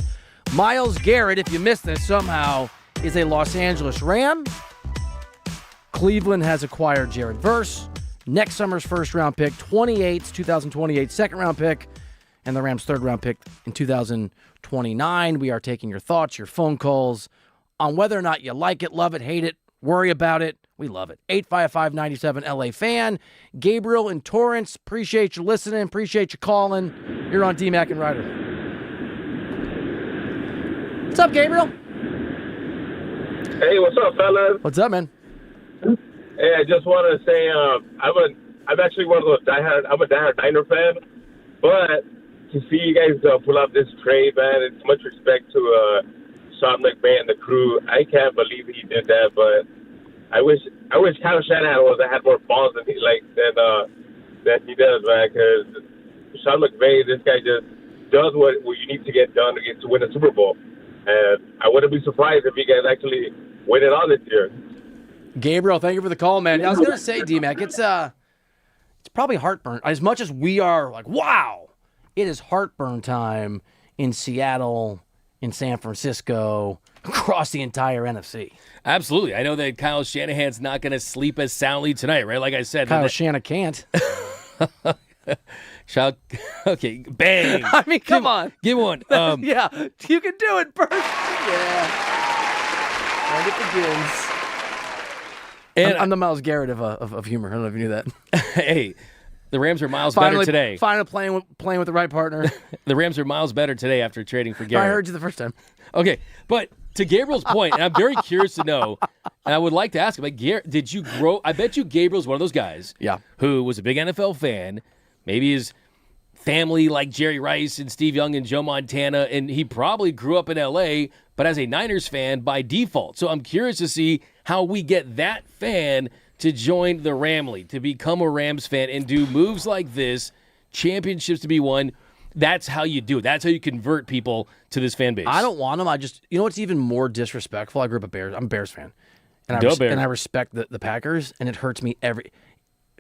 Myles Garrett, if you missed this somehow, is a Los Angeles Ram. Cleveland has acquired Jared Verse, next summer's first-round pick, 2028 second-round pick, and the Rams' third-round pick in 2029. We are taking your thoughts, your phone calls on whether or not you like it, love it, hate it, worry about it. We love it. 855-97 LA Fan. Gabriel in Torrance, appreciate you listening, appreciate you calling. You're on D-Mac and Reiter. What's up, Gabriel? Hey, what's up, fellas? What's up, man? Hey, I just want to say I'm actually one of those I'm a diehard Niner fan, but to see you guys pull out this trade, man, it's much respect to Sean McVay and the crew. I can't believe he did that, but I wish Kyle Shanahan had more balls than he does, man. Because Sean McVay, this guy just does what you need to get done to win a Super Bowl, and I wouldn't be surprised if you guys actually win it all this year. Gabriel, thank you for the call, man. I was going to say, D-Mac, it's probably heartburn. As much as we are like, wow, it is heartburn time in Seattle, in San Francisco, across the entire NFC. Absolutely. I know that Kyle Shanahan's not going to sleep as soundly tonight, right? Like I said. Kyle Shanahan can't. Okay, bang. I mean, come on. Give one. Yeah, you can do it, Bert. Yeah. And it begins. And I'm the Myles Garrett of humor. I don't know if you knew that. Hey, the Rams are miles better today. Finally playing with the right partner. The Rams are miles better today after trading for Garrett. I heard you the first time. Okay, but to Gabriel's point, and I'm very curious to know, and I would like to ask him, like, did you grow? I bet you Gabriel's one of those guys who was a big NFL fan. Maybe his family like Jerry Rice and Steve Young and Joe Montana, and he probably grew up in L.A., but as a Niners fan by default. So I'm curious to see how we get that fan to join the Ramley, to become a Rams fan and do moves like this, championships to be won. That's how you do it. That's how you convert people to this fan base. I don't want them. You know what's even more disrespectful? I grew up a Bears. I'm a Bears fan. And I respect the Packers, and it hurts me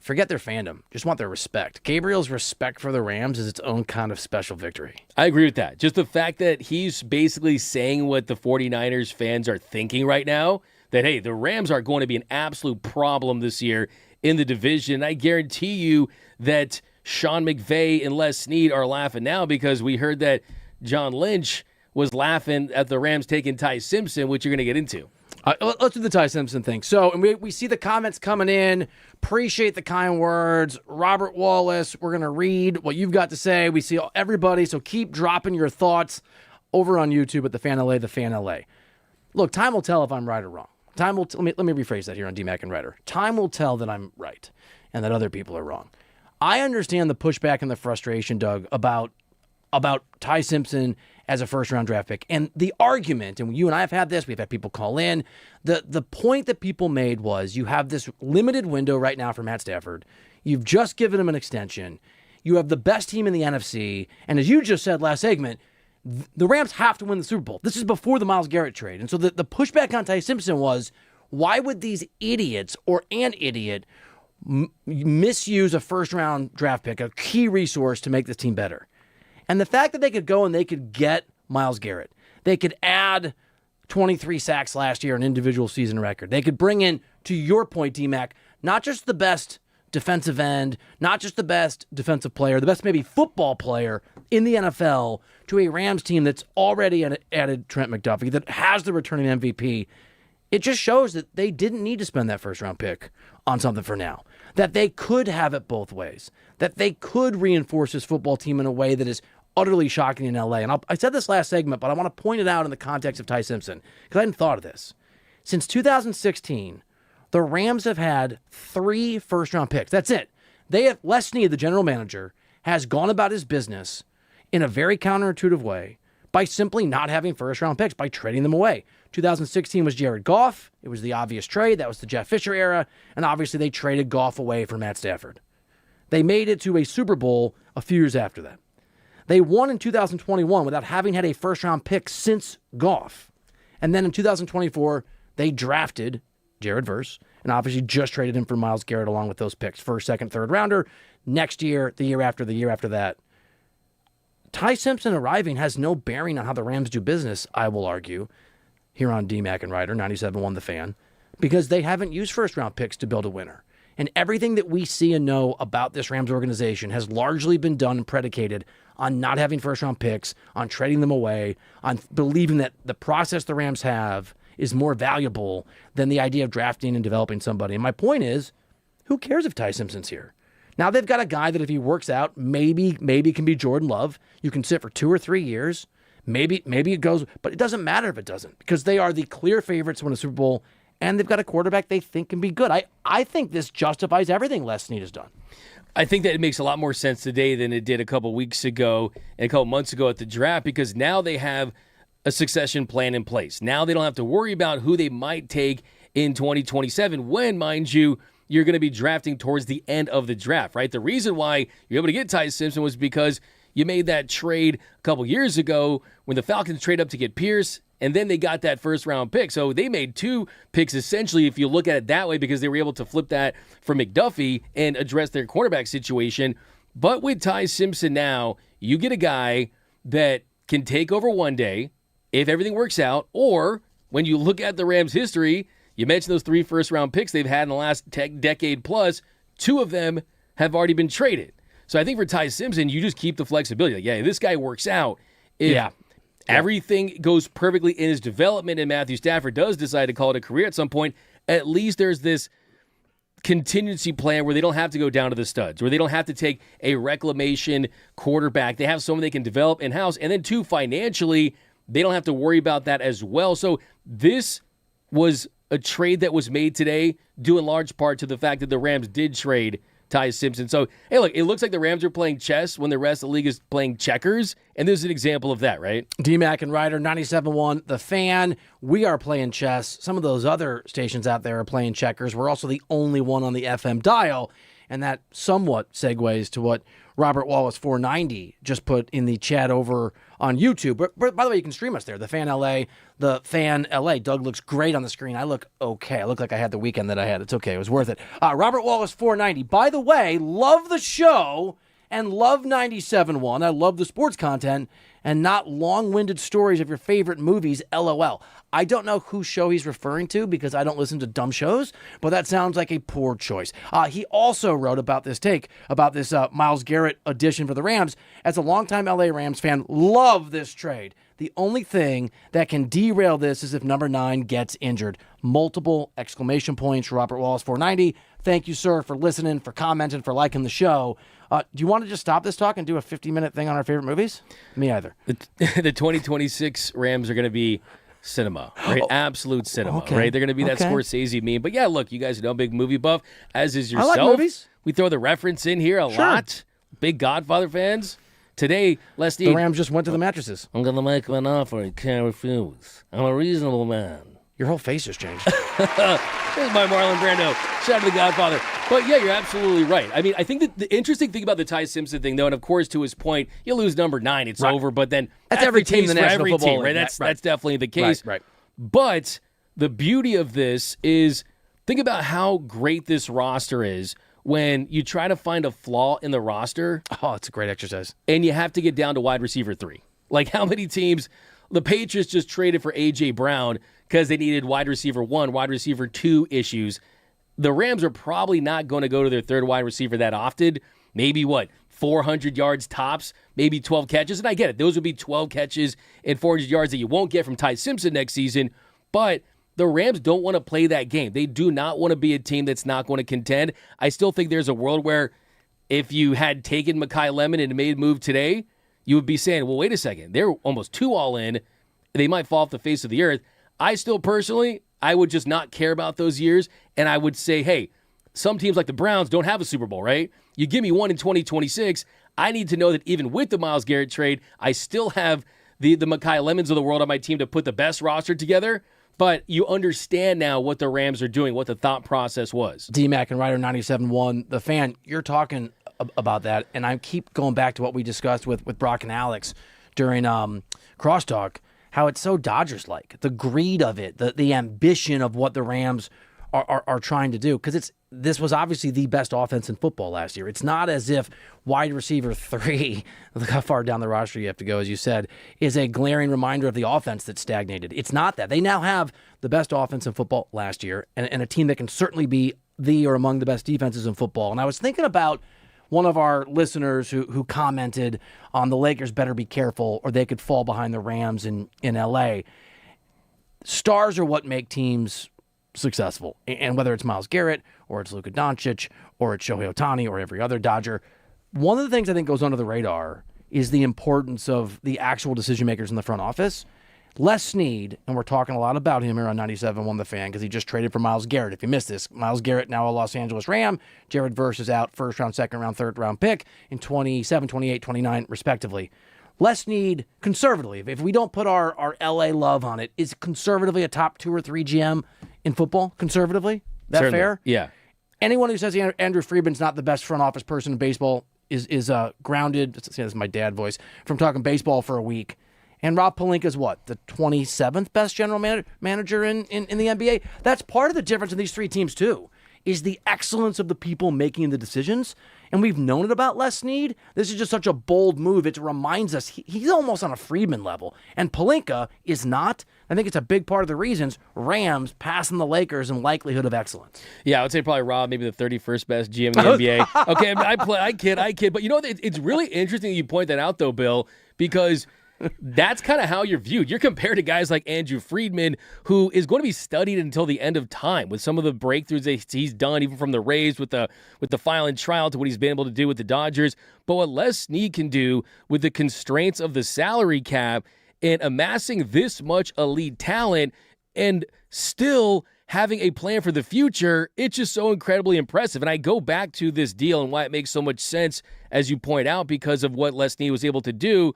forget their fandom. Just want their respect. Gabriel's respect for the Rams is its own kind of special victory. I agree with that. Just the fact that he's basically saying what the 49ers fans are thinking right now, that, hey, the Rams are going to be an absolute problem this year in the division. I guarantee you that Sean McVay and Les Snead are laughing now because we heard that John Lynch was laughing at the Rams taking Ty Simpson, which you're going to get into. Let's do the Ty Simpson thing. So, and we see the comments coming in. Appreciate the kind words. Robert Wallace, we're going to read what you've got to say. We see everybody, so keep dropping your thoughts over on YouTube at The Fan LA, The Fan LA. Look, time will tell if I'm right or wrong. Let me rephrase that here on D-Mac and Reiter. Time will tell that I'm right and that other people are wrong. I understand the pushback and the frustration, Doug, about Ty Simpson as a first-round draft pick. And the argument, and you and I have had this, we've had people call in, the point that people made was you have this limited window right now for Matt Stafford. You've just given him an extension. You have the best team in the NFC. And as you just said last segment, the Rams have to win the Super Bowl. This is before the Myles Garrett trade. And so the pushback on Ty Simpson was, why would these idiots or an idiot misuse a first-round draft pick, a key resource to make this team better? And the fact that they could go and they could get Myles Garrett, they could add 23 sacks last year, an individual season record. They could bring in, to your point, D-Mac, not just the best defensive end, not just the best defensive player, the best maybe football player in the NFL to a Rams team that's already added Trent McDuffie, that has the returning MVP. It just shows that they didn't need to spend that first-round pick on something for now, that they could have it both ways, that they could reinforce this football team in a way that is utterly shocking in LA. And I said this last segment, but I want to point it out in the context of Ty Simpson, because I hadn't thought of this. Since 2016, the Rams have had 3 first-round picks. That's it. Les Snead, the general manager, has gone about his business in a very counterintuitive way by simply not having first-round picks, by trading them away. 2016 was Jared Goff. It was the obvious trade. That was the Jeff Fisher era. And obviously they traded Goff away for Matt Stafford. They made it to a Super Bowl a few years after that. They won in 2021 without having had a first-round pick since Goff. And then in 2024, they drafted Jared Verse and obviously just traded him for Myles Garrett along with those picks. First, second, third rounder. Next year, the year after that. Ty Simpson arriving has no bearing on how the Rams do business, I will argue, here on DMAC and Reiter, 97.1 The Fan, because they haven't used first-round picks to build a winner. And everything that we see and know about this Rams organization has largely been done and predicated on not having first-round picks, on trading them away, on believing that the process the Rams have is more valuable than the idea of drafting and developing somebody. And my point is, who cares if Ty Simpson's here? Now they've got a guy that if he works out, maybe can be Jordan Love. You can sit for 2 or 3 years. Maybe it goes, but it doesn't matter if it doesn't, because they are the clear favorites to win a Super Bowl, and they've got a quarterback they think can be good. I think this justifies everything Les Snead has done. I think that it makes a lot more sense today than it did a couple weeks ago and a couple months ago at the draft, because now they have a succession plan in place. Now they don't have to worry about who they might take in 2027 when, mind you, you're going to be drafting towards the end of the draft, right? The reason why you're able to get Ty Simpson was because you made that trade a couple years ago when the Falcons trade up to get Pierce, and then they got that first-round pick. So they made 2 picks, essentially, if you look at it that way, because they were able to flip that for McDuffie and address their quarterback situation. But with Ty Simpson now, you get a guy that can take over one day if everything works out, or when you look at the Rams' history, you mentioned those 3 first-round picks they've had in the last decade plus, 2 of them have already been traded. So I think for Ty Simpson, you just keep the flexibility. Like, if this guy works out, if everything goes perfectly in his development and Matthew Stafford does decide to call it a career at some point, at least there's this contingency plan where they don't have to go down to the studs, where they don't have to take a reclamation quarterback. They have someone they can develop in-house. And then, 2, financially, they don't have to worry about that as well. So this was a trade that was made today due in large part to the fact that the Rams did trade Ty Simpson. So, hey, look, it looks like the Rams are playing chess when the rest of the league is playing checkers, and this is an example of that, right? DMAC and Reiter, 97.1 The Fan. We are playing chess. Some of those other stations out there are playing checkers. We're also the only one on the FM dial, and that somewhat segues to what Robert Wallace 490 just put in the chat over on YouTube. But by the way, you can stream us there. The Fan LA, The Fan LA. Doug looks great on the screen. I look okay. I look like I had the weekend that I had. It's okay. It was worth it. Robert Wallace 490. By the way, love the show and love 97.1. I love the sports content and not long-winded stories of your favorite movies, LOL. I don't know whose show he's referring to because I don't listen to dumb shows, but that sounds like a poor choice. He also wrote about this Myles Garrett addition for the Rams. As a longtime LA Rams fan, love this trade. The only thing that can derail this is if number 9 gets injured. Multiple exclamation points for Robert Wallace 490. Thank you, sir, for listening, for commenting, for liking the show. Do you want to just stop this talk and do a 50-minute thing on our favorite movies? Me either. The 2026 Rams are going to be cinema, right? Absolute cinema, right? They're going to be that Scorsese meme. But yeah, look, you guys know I'm a big movie buff, as is yourself. I like movies. We throw the reference in here a lot. Big Godfather fans. Today, Leslie, the Rams just went to the mattresses. I'm going to make an offer you can't refuse. I'm a reasonable man. Your whole face just changed. There's my Marlon Brando. Shout out to the Godfather. But yeah, you're absolutely right. I mean, I think that the interesting thing about the Ty Simpson thing, though, and of course, to his point, you lose number 9, it's over. But then that's every team in the National every Football team, right? League. That's definitely the case. Right. But the beauty of this is, think about how great this roster is when you try to find a flaw in the roster. Oh, it's a great exercise. And you have to get down to wide receiver 3. Like, how many teams? The Patriots just traded for A.J. Brown because they needed wide receiver 1, wide receiver 2 issues. The Rams are probably not going to go to their third wide receiver that often. Maybe 400 yards tops, maybe 12 catches. And I get it. Those would be 12 catches and 400 yards that you won't get from Ty Simpson next season. But the Rams don't want to play that game. They do not want to be a team that's not going to contend. I still think there's a world where if you had taken Mekhi Lemon and made a move today, you would be saying, well, wait a second. They're almost 2 all in. They might fall off the face of the earth. I still personally, I would just not care about those years. And I would say, hey, some teams like the Browns don't have a Super Bowl, right? You give me one in 2026. I need to know that even with the Myles Garrett trade, I still have the Mekhi Lemons of the world on my team to put the best roster together. But you understand now what the Rams are doing, what the thought process was. DMAC and Reiter 97.1, The Fan, you're talking about that, and I keep going back to what we discussed with Brock and Alex during Crosstalk, how it's so Dodgers-like. The greed of it, the ambition of what the Rams are trying to do, because this was obviously the best offense in football last year. It's not as if wide receiver 3, look how far down the roster you have to go, as you said, is a glaring reminder of the offense that stagnated. It's not that. They now have the best offense in football last year, and a team that can certainly be the or among the best defenses in football. And I was thinking about one of our listeners who commented on the Lakers better be careful or they could fall behind the Rams in L.A. Stars are what make teams successful. And whether it's Myles Garrett or it's Luka Doncic or it's Shohei Ohtani or every other Dodger, one of the things I think goes under the radar is the importance of the actual decision makers in the front office. Les Snead, and we're talking a lot about him here on 97.1 The Fan because he just traded for Myles Garrett. If you missed this, Myles Garrett now a Los Angeles Ram. Jared Verse is out, first round, second round, third round pick in 27, 28, 29, respectively. Les Snead, conservatively, if we don't put our LA love on it, is conservatively a top 2 or 3 GM in football, conservatively? That Certainly. fair? Yeah. Anyone who says Andrew Friedman's not the best front office person in baseball is grounded, this is my dad voice, from talking baseball for a week. And Rob Pelinka's what? The 27th best general manager in the NBA? That's part of the difference in these 3 teams, too, is the excellence of the people making the decisions. And we've known it about Les Snead. This is just such a bold move. It reminds us he's almost on a Friedman level. And Pelinka is not. I think it's a big part of the reasons Rams passing the Lakers in likelihood of excellence. Yeah, I would say probably Rob, maybe the 31st best GM in the NBA. Okay, I kid. But you know, it's really interesting you point that out, though, Bill, because that's kind of how you're viewed. You're compared to guys like Andrew Friedman, who is going to be studied until the end of time with some of the breakthroughs that he's done, even from the Rays with the final and trial to what he's been able to do with the Dodgers. But what Les Snead can do with the constraints of the salary cap and amassing this much elite talent and still having a plan for the future, it's just so incredibly impressive. And I go back to this deal and why it makes so much sense, as you point out, because of what Les Snead was able to do.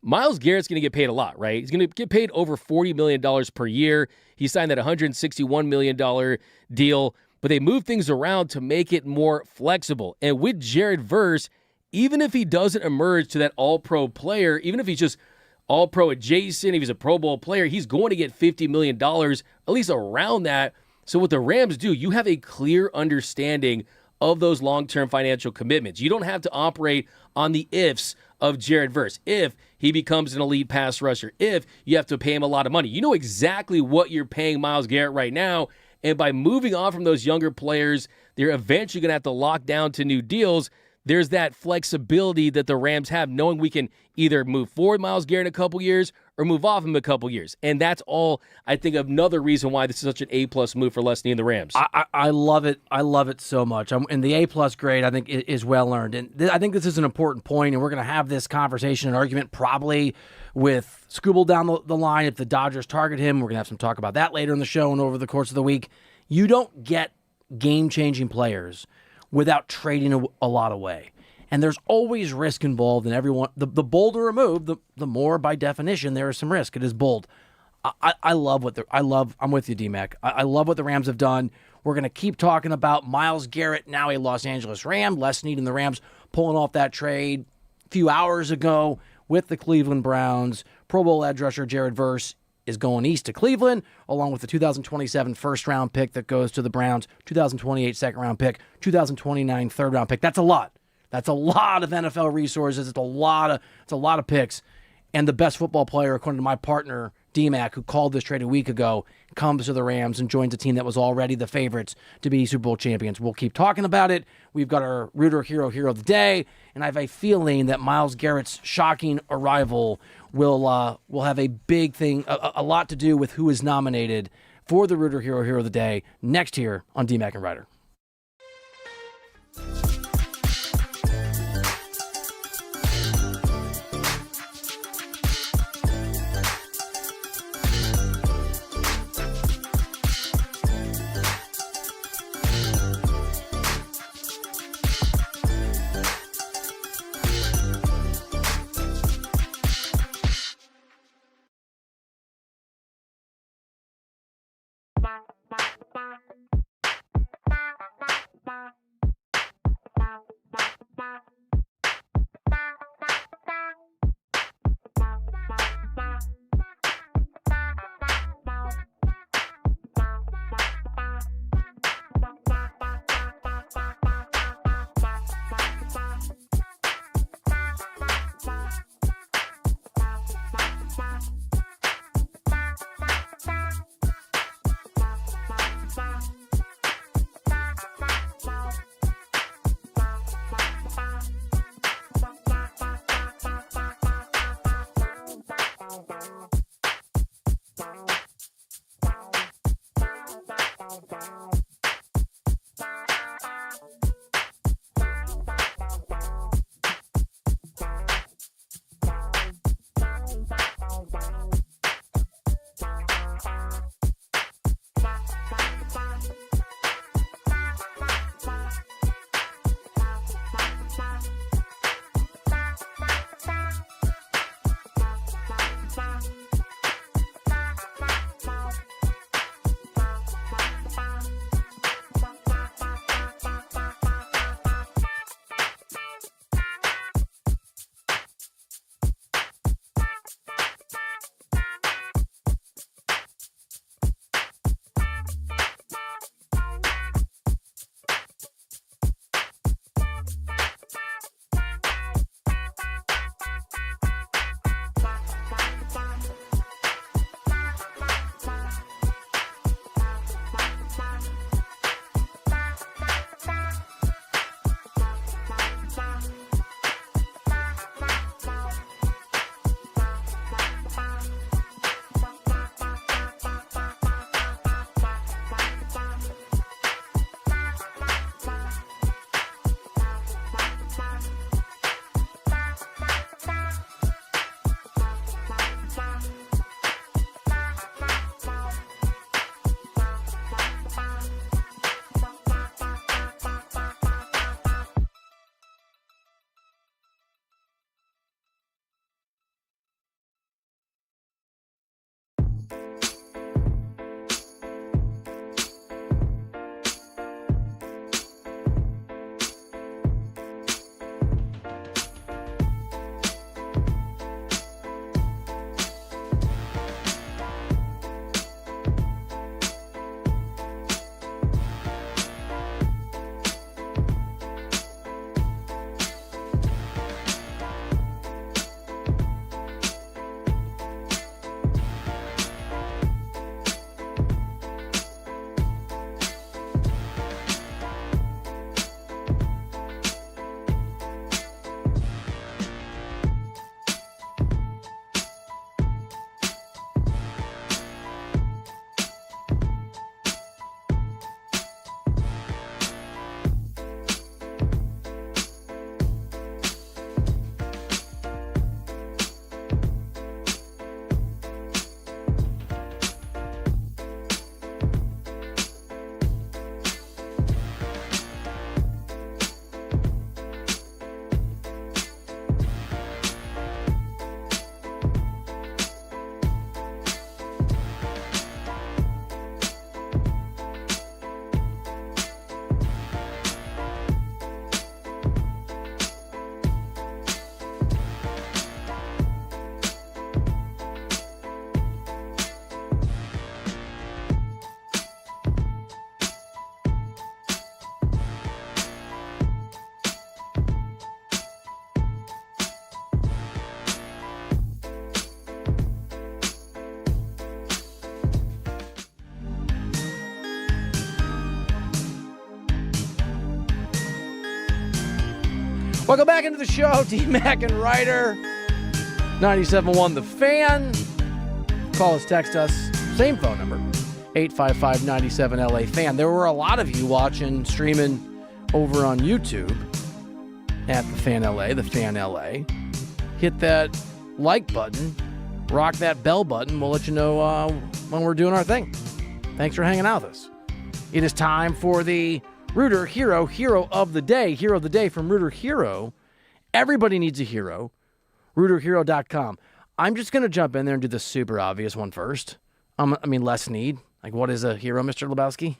Myles Garrett's going to get paid a lot, right? He's going to get paid over $40 million per year. He signed that $161 million deal, but they moved things around to make it more flexible. And with Jared Verse, even if he doesn't emerge to that all-pro player, even if he's just all-pro adjacent, if he's a Pro Bowl player, he's going to get $50 million, at least around that. So what the Rams do, you have a clear understanding of those long-term financial commitments. You don't have to operate on the ifs of Jared Verse. If he becomes an elite pass rusher, if you have to pay him a lot of money, you know exactly what you're paying Myles Garrett right now. And by moving on from those younger players, they're eventually going to have to lock down to new deals. There's that flexibility that the Rams have, knowing we can either move forward Myles Garrett in a couple years or move off him a couple years. And that's all, I think, another reason why this is such an A-plus move for Les Snead and the Rams. I love it. I love it so much. And the A-plus grade, I think, is well earned. And I think this is an important point, and we're going to have this conversation and argument probably with Scooble down the line if the Dodgers target him. We're going to have some talk about that later in the show and over the course of the week. You don't get game-changing players without trading a lot away. And there's always risk involved in everyone. The bolder a move, the more by definition there is some risk. It is bold. I love I'm with you, D-Mac. I love what the Rams have done. We're going to keep talking about Myles Garrett, now a Los Angeles Ram. Les Snead and the Rams pulling off that trade a few hours ago with the Cleveland Browns. Pro Bowl edge rusher Jared Verse is going east to Cleveland, along with the 2027 first-round pick that goes to the Browns, 2028 second-round pick, 2029 third-round pick. That's a lot. That's a lot of NFL resources. It's a lot of picks. And the best football player, according to my partner, D-Mac, who called this trade a week ago, comes to the Rams and joins a team that was already the favorites to be Super Bowl champions. We'll keep talking about it. We've got our Rooter Hero of the Day, and I have a feeling that Myles Garrett's shocking arrival will have a big thing, a lot to do with who is nominated for the Rooter Hero of the Day next here on D-Mac and Reiter. Welcome back into the show. D-Mac and Reiter. 97.1 The Fan. Call us, text us. Same phone number. 855-97-LA-FAN. There were a lot of you watching, streaming over on YouTube at The Fan LA, The Fan LA. Hit that like button. Rock that bell button. We'll let you know when we're doing our thing. Thanks for hanging out with us. It is time for the Rooter Hero of the Day. Hero of the Day from Rooter Hero. Everybody needs a hero. RooterHero.com. I'm just going to jump in there and do the super obvious one first. Les Need. Like, what is a hero, Mr. Lebowski?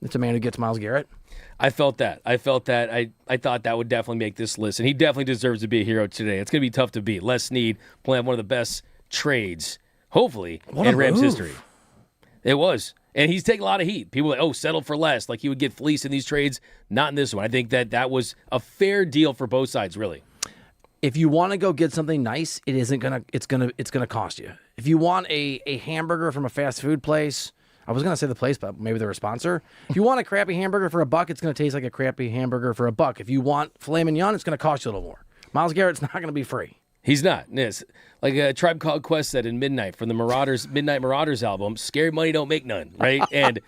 It's a man who gets Myles Garrett. I felt that. I thought that would definitely make this list, and he definitely deserves to be a hero today. It's going to be tough to beat. Les Need playing one of the best trades, hopefully, in Rams history. It was. And he's taking a lot of heat. People are like, settle for less. Like he would get fleeced in these trades. Not in this one. I think that was a fair deal for both sides, really. If you want to go get something nice, it's gonna cost you. If you want a hamburger from a fast food place, I was gonna say the place, but maybe they're a sponsor. If you want a crappy hamburger for $1, it's gonna taste like a crappy hamburger for $1. If you want filet mignon, it's gonna cost you a little more. Myles Garrett's not gonna be free. He's not. Yes. Like a Tribe Called Quest said in Midnight from the Midnight Marauders album, scary money don't make none, right? And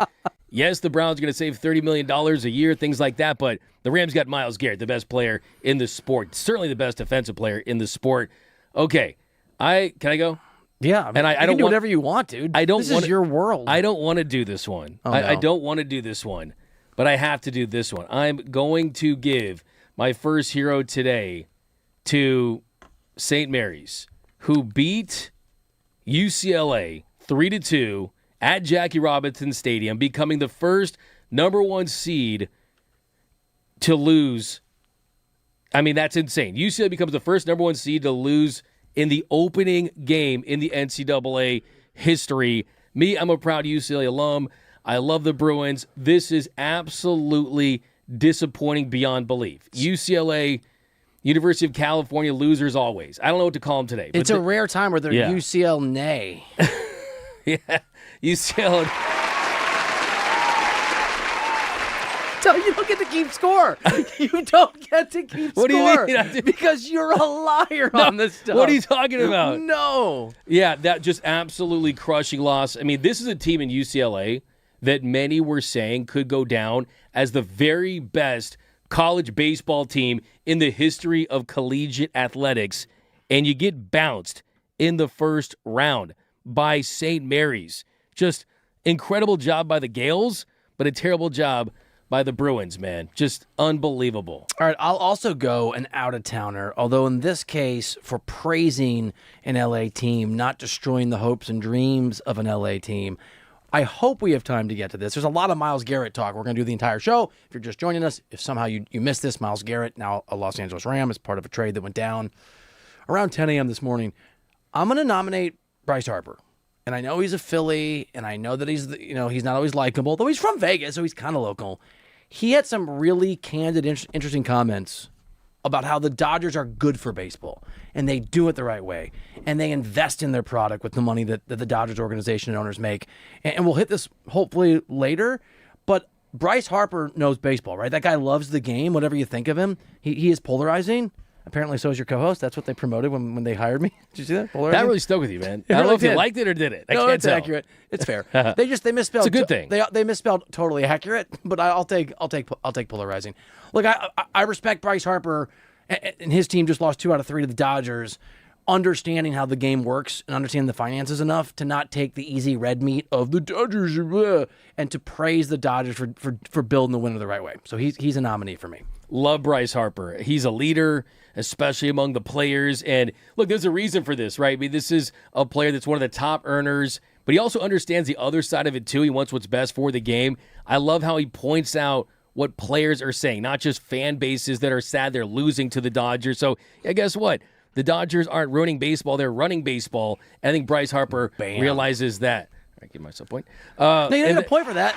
yes, the Browns are going to save $30 million a year, things like that, but the Rams got Myles Garrett, the best player in the sport, certainly the best defensive player in the sport. Okay, can I go? Yeah, and I don't do whatever you want, dude. This is your world. I don't want to do this one. Oh, no. I don't want to do this one, but I have to do this one. I'm going to give my first hero today to St. Mary's, who beat UCLA 3-2 at Jackie Robinson Stadium, becoming the first number 1 seed to lose. I mean, that's insane. UCLA becomes the first number 1 seed to lose in the opening game in the NCAA history. Me, I'm a proud UCLA alum. I love the Bruins. This is absolutely disappointing beyond belief. UCLA, University of California, losers always. I don't know what to call them today. It's a rare time where they're UCL nay. Yeah, UCL. You don't get to keep score. You don't get to keep score. What do you mean? Because you're a liar on this stuff. What are you talking about? No. Yeah, that just absolutely crushing loss. I mean, this is a team in UCLA that many were saying could go down as the very best college baseball team in the history of collegiate athletics, and you get bounced in the first round by St. Mary's. Just incredible job by the Gales, but a terrible job by the Bruins, man. Just unbelievable. All right, I'll also go an out-of-towner, although in this case for praising an LA team, not destroying the hopes and dreams of an LA team. I hope we have time to get to this. There's a lot of Myles Garrett talk. We're going to do the entire show. If you're just joining us, if somehow you missed this, Myles Garrett, now a Los Angeles Ram, is part of a trade that went down around 10 a.m. this morning. I'm going to nominate Bryce Harper. And I know he's a Philly, and I know that he's not always likable, though he's from Vegas, so he's kind of local. He had some really candid, interesting comments about how the Dodgers are good for baseball, and they do it the right way, and they invest in their product with the money that the Dodgers organization and owners make. And we'll hit this hopefully later, but Bryce Harper knows baseball, right? That guy loves the game, whatever you think of him. He is polarizing. Apparently, so is your co-host. That's what they promoted when they hired me. Did you see that? That really stuck with you, man. I don't know if you liked it or did it. I can't it's tell. Accurate. It's fair. They misspelled. It's a good thing. They misspelled totally accurate, but I'll take polarizing. Look, I respect Bryce Harper, and his team just lost 2 out of 3 to the Dodgers, understanding how the game works and understanding the finances enough to not take the easy red meat of the Dodgers and to praise the Dodgers for building the winner the right way. So he's a nominee for me. Love Bryce Harper. He's a leader, especially among the players. And look, there's a reason for this, right? I mean, this is a player that's one of the top earners, but he also understands the other side of it too. He wants what's best for the game. I love how he points out what players are saying, not just fan bases that are sad they're losing to the Dodgers. So, yeah, guess what? The Dodgers aren't ruining baseball. They're running baseball. I think Bryce Harper realizes that. All right, give myself a point. No, you don't get a point for that.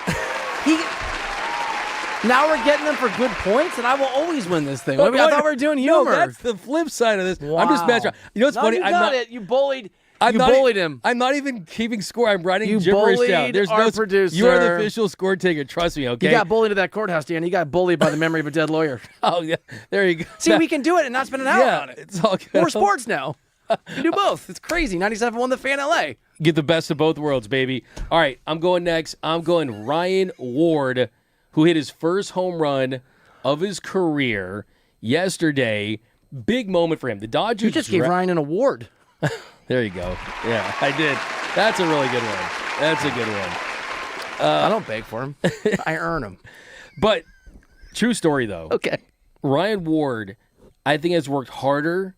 Now we're getting them for good points, and I will always win this thing. I thought we were doing humor. No, that's the flip side of this. Wow. I'm just messing around. You know what's funny? You got it. You bullied You bullied him. I'm not even keeping score. I'm writing You gibberish bullied down. There's our no producer. You are the official score taker. Trust me, okay? You got bullied at that courthouse, Dan. You got bullied by the memory of a dead lawyer. Oh, yeah. There you go. See, we can do it and not spend an hour on it. It's all good. More sports now. You do both. It's crazy. 97.1 The Fan LA. Get the best of both worlds, baby. All right, I'm going next. I'm going Ryan Ward, who hit his first home run of his career yesterday. Big moment for him. The Dodgers. You just gave Ryan an award. There you go. Yeah, I did. That's a really good one. That's a good one. I don't beg for him. I earn him. But true story, though. Okay. Ryan Ward, I think, has worked harder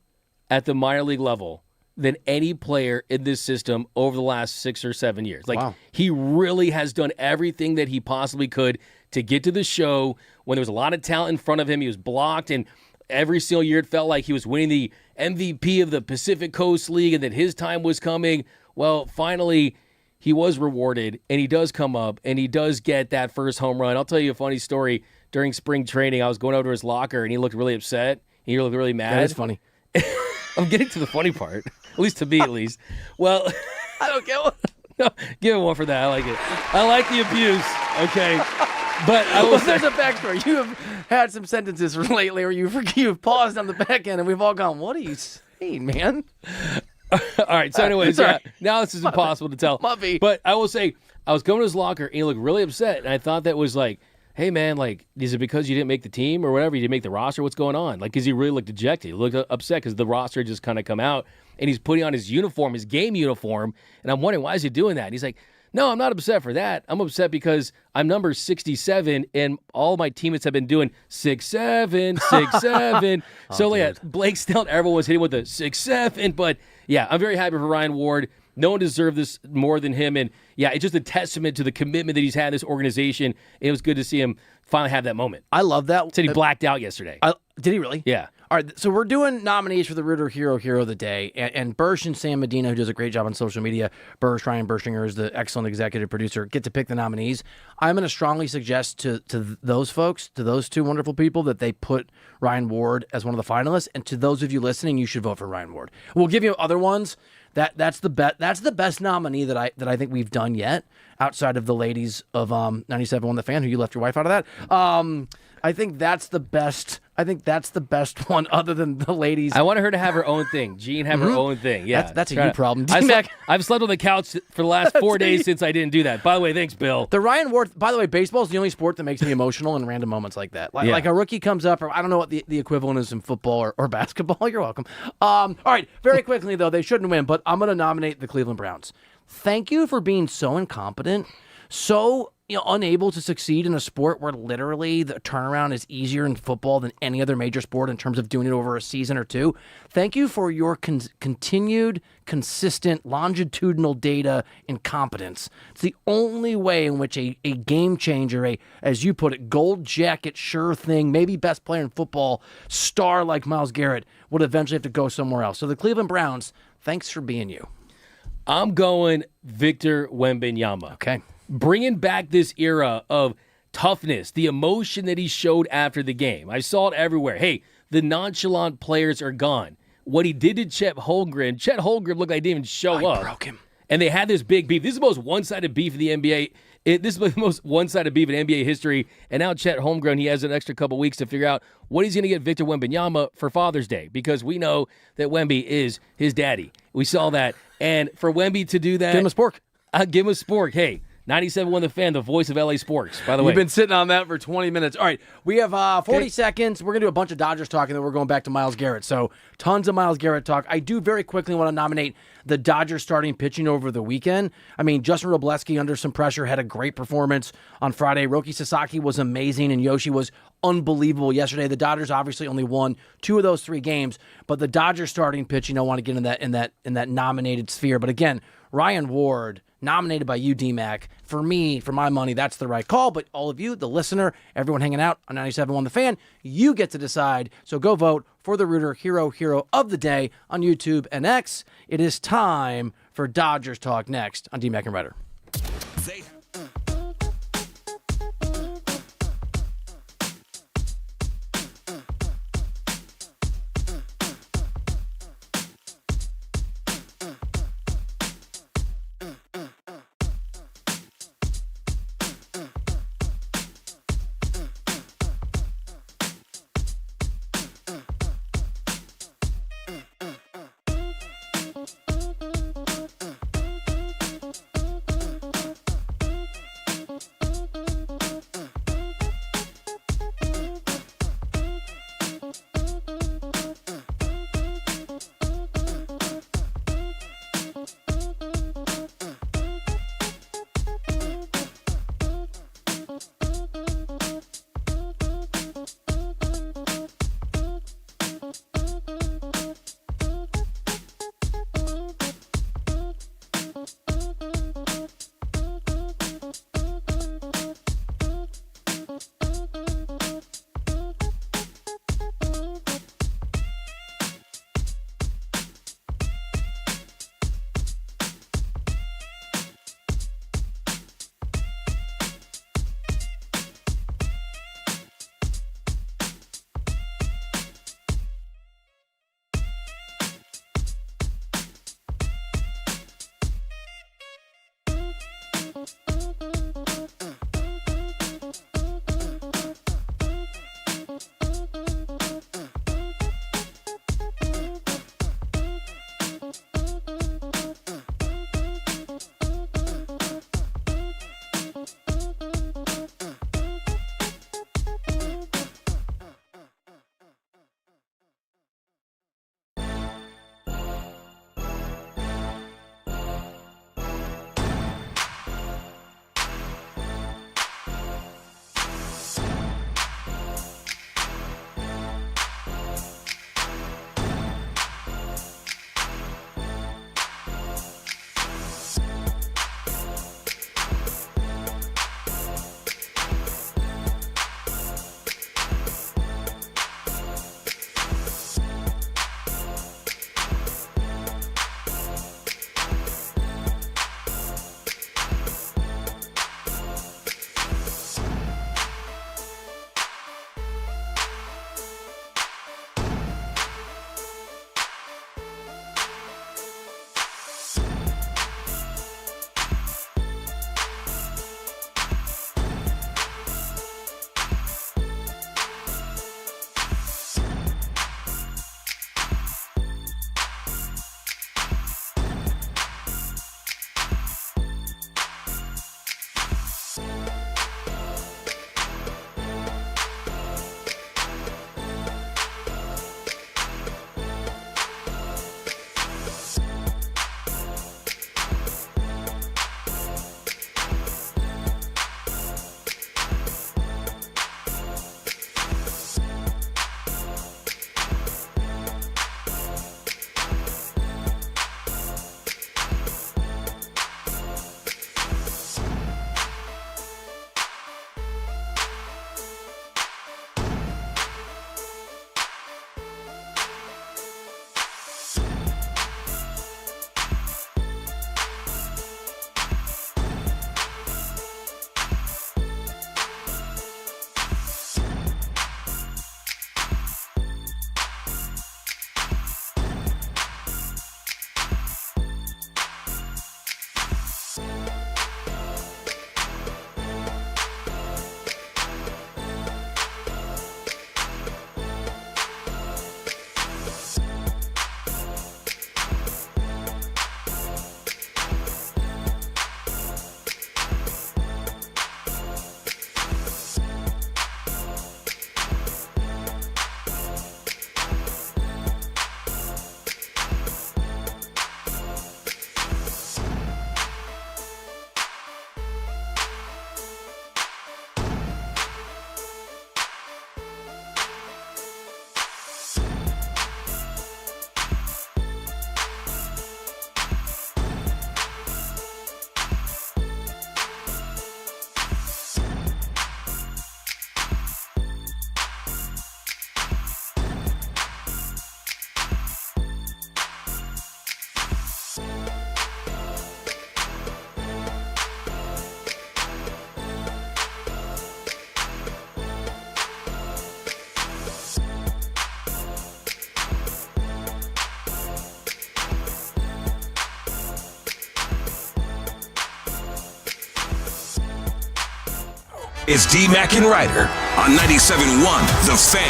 at the minor league level than any player in this system over the last 6 or 7 years. Like, he really has done everything that he possibly could to get to the show when there was a lot of talent in front of him. He was blocked, and every single year it felt like he was winning the MVP of the Pacific Coast League and that his time was coming. Well, finally, he was rewarded, and he does come up, and he does get that first home run. I'll tell you a funny story. During spring training, I was going over to his locker, and he looked really upset. He looked really mad. That is funny. I'm getting to the funny part, at least to me, at least. Well, I don't get one. No, give him one for that. I like it. I like the abuse. Okay. But I will there's a backstory. You have had some sentences lately where you've paused on the back end, and we've all gone, what are you saying, man? All right. So anyways, now this is impossible to tell. But I will say, I was going to his locker, and he looked really upset, and I thought that was like, hey, man, like, is it because you didn't make the team or whatever? You didn't make the roster? What's going on? Like, because he really looked dejected. He looked upset because the roster just kind of come out, and he's putting on his uniform, his game uniform, and I'm wondering, why is he doing that? And he's like, no, I'm not upset for that. I'm upset because I'm number 67, and all my teammates have been doing 6'7", 6'7". So, yeah, Blake Snell, everyone was hitting with the 6'7", but, yeah, I'm very happy for Ryan Ward. No one deserved this more than him. And, yeah, it's just a testament to the commitment that he's had in this organization. It was good to see him finally have that moment. I love that. Said he blacked out yesterday. Did he really? Yeah. All right, so we're doing nominees for the Rooter Hero of the Day. And Bursch and Sam Medina, who does a great job on social media, Ryan Bershinger is the excellent executive producer, get to pick the nominees. I'm going to strongly suggest to those folks, to those two wonderful people, that they put Ryan Ward as one of the finalists. And to those of you listening, you should vote for Ryan Ward. We'll give you other ones. That's the best nominee that I think we've done yet, outside of the ladies of 97.1 The Fan, who you left your wife out of that. I think that's the best. I think that's the best one, other than the ladies. I want her to have her own thing. Jean have her own thing. Yeah, that's a you problem. I've slept on the couch for the last 4 days since I didn't do that. By the way, thanks, Bill. The Ryan Ward. By the way, baseball is the only sport that makes me emotional in random moments like that. Like a rookie comes up, or I don't know what the equivalent is in football or basketball. You're welcome. All right, very quickly though, they shouldn't win, but I'm going to nominate the Cleveland Browns. Thank you for being so incompetent, so unable to succeed in a sport where literally the turnaround is easier in football than any other major sport in terms of doing it over a season or two. Thank you for your continued, consistent, longitudinal data incompetence. It's the only way in which a game changer, as you put it, gold jacket, sure thing, maybe best player in football, star like Myles Garrett would eventually have to go somewhere else. So the Cleveland Browns, thanks for being you. I'm going Victor Wembanyama. Okay. Bringing back this era of toughness, the emotion that he showed after the game. I saw it everywhere. Hey, the nonchalant players are gone. What he did to Chet Holmgren looked like he didn't even show up. Broke him. And they had this big beef. This is the most one-sided beef in the NBA. This is the most one-sided beef in NBA history. And now Chet Holmgren, he has an extra couple weeks to figure out what he's going to get Victor Wembanyama for Father's Day, because we know that Wemby is his daddy. We saw that. And for Wemby to do that, give him a spork. Give him a spork. Hey, 97.1 The Fan, the voice of LA sports, by the way. We've been sitting on that for 20 minutes. All right, we have 40 seconds. We're going to do a bunch of Dodgers talk, and then we're going back to Myles Garrett. So tons of Myles Garrett talk. I do very quickly want to nominate the Dodgers starting pitching over the weekend. I mean, Justin Robleski, under some pressure, had a great performance on Friday. Roki Sasaki was amazing, and Yoshi was unbelievable yesterday. The Dodgers obviously only won 2 of those 3 games, but the Dodgers starting pitching, I want to get in that nominated sphere. But again, Ryan Ward, nominated by you, D-Mac. For me, for my money, that's the right call. But all of you, the listener, everyone hanging out on 97.1 The Fan, you get to decide. So go vote for the Rooter Hero of the Day on YouTube and X. It is time for Dodgers Talk next on D-Mac and Reiter. It's D-Mac and Ryder on 97.1 The Fan.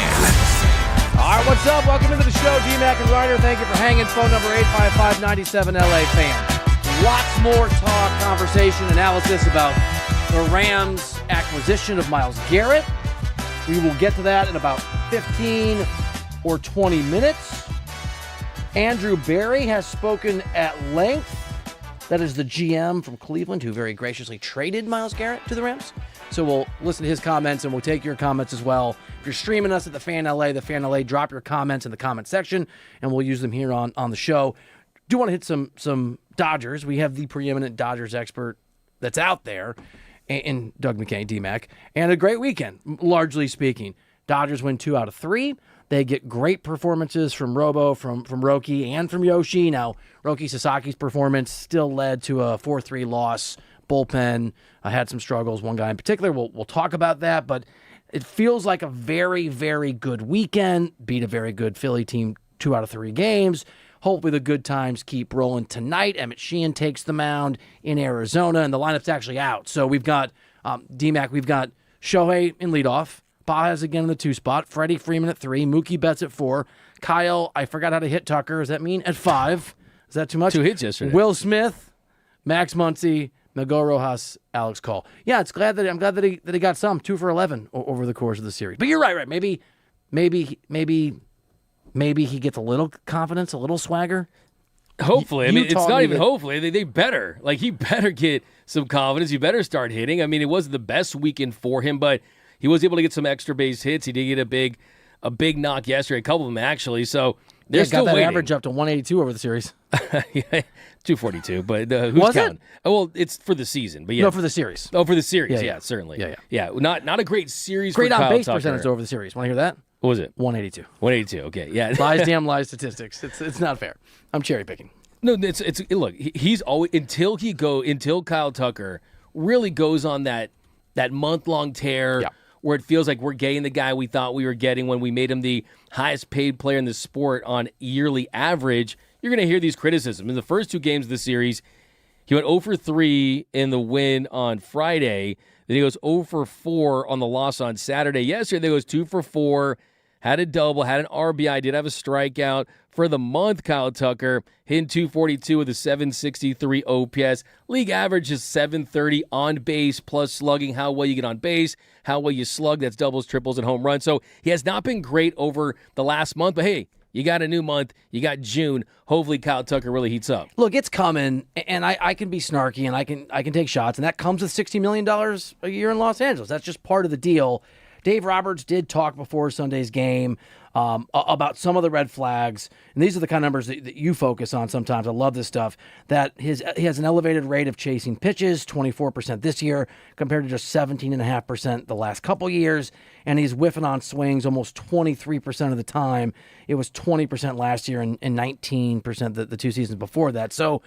All right, what's up? Welcome into the show, D-Mac and Ryder. Thank you for hanging. Phone number 855-97-LA Fan. Lots more talk, conversation, analysis about the Rams' acquisition of Myles Garrett. We will get to that in about 15 or 20 minutes. Andrew Berry has spoken at length. That is the GM from Cleveland who very graciously traded Myles Garrett to the Rams. So we'll listen to his comments and we'll take your comments as well. If you're streaming us at The Fan LA, drop your comments in the comment section and we'll use them here on the show. Do want to hit some Dodgers. We have the preeminent Dodgers expert that's out there in Doug McKay, D-Mac, and a great weekend, largely speaking. Dodgers win 2 out of 3. They get great performances from Robo, from Roki, and from Yoshi. Now, Roki Sasaki's performance still led to a 4-3 loss. Bullpen had some struggles, one guy in particular. We'll talk about that, but it feels like a very, very good weekend. Beat a very good Philly team 2 out of 3 games. Hopefully the good times keep rolling tonight. Emmett Sheehan takes the mound in Arizona, and the lineup's actually out. So we've got, D-Mac, we've got Shohei in leadoff. Baez again in the 2 spot. Freddie Freeman at 3. Mookie Betts at 4. Kyle, I forgot how to hit Tucker. Does that mean at 5? Is that too much? 2 hits yesterday. Will Smith, Max Muncy, Miguel Rojas, Alex Cole. Yeah, I'm glad that he got some 2 for 11 over the course of the series. But you're right. Maybe he gets a little confidence, a little swagger. Hopefully. I mean, it's not even hopefully. They better. Like, he better get some confidence. He better start hitting. I mean, it wasn't the best weekend for him, but he was able to get some extra base hits. He did get a big knock yesterday, a couple of them actually. So they're still got that waiting. Average up to 182 over the series. Yeah, 242, but who's Was counting? it? Oh, well, it's for the season, but yeah. No, for the series. Oh, for the series, Yeah. certainly. Yeah. Not a great series Great for on Kyle base Tucker. percentage over the series. Want to hear that? What was it? 182. 182, okay, yeah. Lies statistics. It's not fair. I'm cherry picking. No, it's look, he's always until Kyle Tucker really goes on that month-long tear where it feels like we're getting the guy we thought we were getting when we made him the highest paid player in the sport on yearly average. You're going to hear these criticisms. In the first 2 games of the series, he went 0 for 3 in the win on Friday. Then he goes 0 for 4 on the loss on Saturday. Yesterday, he goes 2 for 4, had a double, had an RBI, did have a strikeout. For the month, Kyle Tucker hitting 242 with a 763 OPS. League average is 730 on base plus slugging. How well you get on base, how well you slug. That's doubles, triples, and home runs. So he has not been great over the last month, but hey, you got a new month. You got June. Hopefully Kyle Tucker really heats up. Look, it's coming, and I can be snarky, and I can take shots, and that comes with $60 million a year in Los Angeles. That's just part of the deal. Dave Roberts did talk before Sunday's game about some of the red flags, and these are the kind of numbers that you focus on sometimes. I love this stuff, that he has an elevated rate of chasing pitches, 24% this year, compared to just 17.5% the last couple years, and he's whiffing on swings almost 23% of the time. It was 20% last year and 19% the 2 seasons before that. So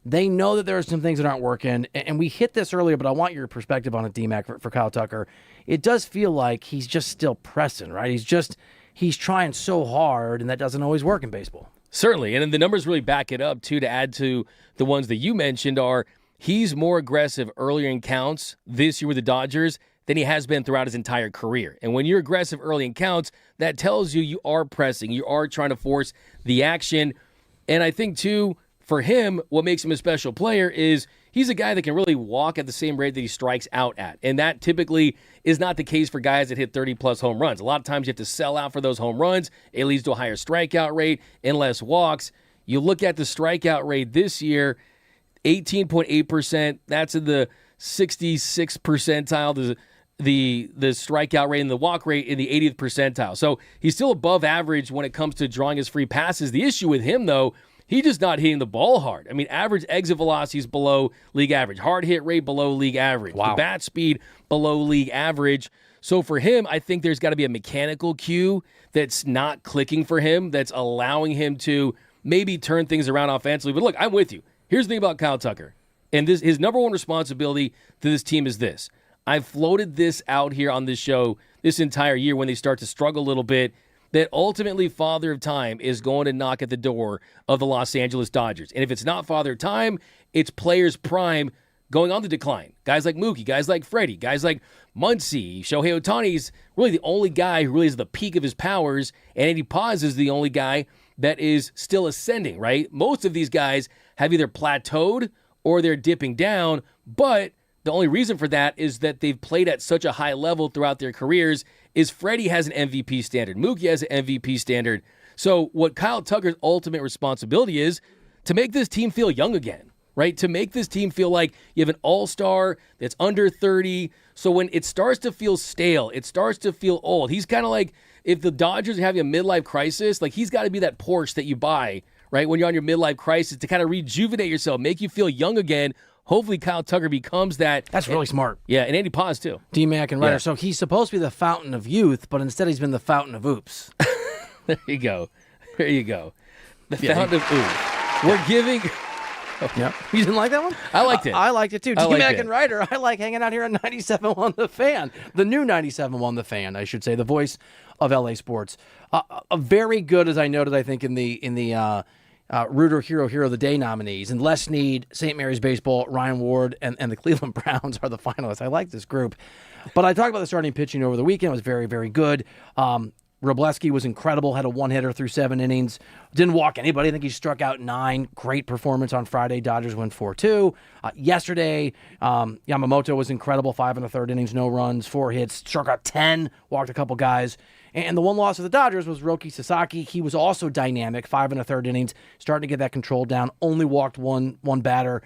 they know that there are some things that aren't working, and we hit this earlier, but I want your perspective on it, D-Mac, for Kyle Tucker. It does feel like he's just still pressing, right? He's trying so hard, and that doesn't always work in baseball. Certainly, and the numbers really back it up, too, to add to the ones that you mentioned are he's more aggressive earlier in counts this year with the Dodgers than he has been throughout his entire career. And when you're aggressive early in counts, that tells you are pressing, you are trying to force the action. And I think, too, for him, what makes him a special player is he's a guy that can really walk at the same rate that he strikes out at. And that typically is not the case for guys that hit 30-plus home runs. A lot of times you have to sell out for those home runs. It leads to a higher strikeout rate and less walks. You look at the strikeout rate this year, 18.8%. That's in the 66th percentile. The strikeout rate and the walk rate in the 80th percentile. So he's still above average when it comes to drawing his free passes. The issue with him, though, he's just not hitting the ball hard. I mean, average exit velocity is below league average. Hard hit rate below league average. Wow. The bat speed below league average. So for him, I think there's got to be a mechanical cue that's not clicking for him, that's allowing him to maybe turn things around offensively. But look, I'm with you. Here's the thing about Kyle Tucker. And his number one responsibility to this team is this. I've floated this out here on this show this entire year when they start to struggle a little bit, that ultimately Father of Time is going to knock at the door of the Los Angeles Dodgers. And if it's not Father of Time, it's Players Prime going on the decline. Guys like Mookie, guys like Freddie, guys like Muncy, Shohei Ohtani's really the only guy who really is at the peak of his powers, and Andy Paz is the only guy that is still ascending, right? Most of these guys have either plateaued or they're dipping down, but the only reason for that is that they've played at such a high level throughout their careers. Is Freddie has an MVP standard. Mookie has an MVP standard. So what Kyle Tucker's ultimate responsibility is to make this team feel young again, right? To make this team feel like you have an all-star that's under 30. So when it starts to feel stale, it starts to feel old. He's kind of like if the Dodgers are having a midlife crisis, like he's got to be that Porsche that you buy, right, when you're on your midlife crisis to kind of rejuvenate yourself, make you feel young again. Hopefully Kyle Tucker becomes that. That's really smart. Yeah, and Andy Paz too. D-Mac and Reiter. Yeah. So he's supposed to be the fountain of youth, but instead he's been the fountain of oops. There you go. There you go. The Yeah. fountain of oops. We're giving... Yep. You didn't like that one? I liked it. I liked it too. I liked D-Mac it. and Reiter. I like hanging out here on 97.1 The Fan. The new 97.1 The Fan, I should say. The voice of LA sports. A very good, as I noted, I think, in the Rooter Hero of the Day nominees. And Les Snead, St. Mary's Baseball, Ryan Ward, and the Cleveland Browns are the finalists. I like this group. But I talked about the starting pitching over the weekend. It was very, very good. Robleski was incredible, had a one-hitter through 7 innings. Didn't walk anybody. I think he struck out 9. Great performance on Friday. Dodgers win 4-2. Yesterday, Yamamoto was incredible. 5 1/3 innings, no runs, 4 hits, struck out 10, walked a couple guys. And the one loss of the Dodgers was Roki Sasaki. He was also dynamic, 5 1/3 innings, starting to get that control down. Only walked one batter,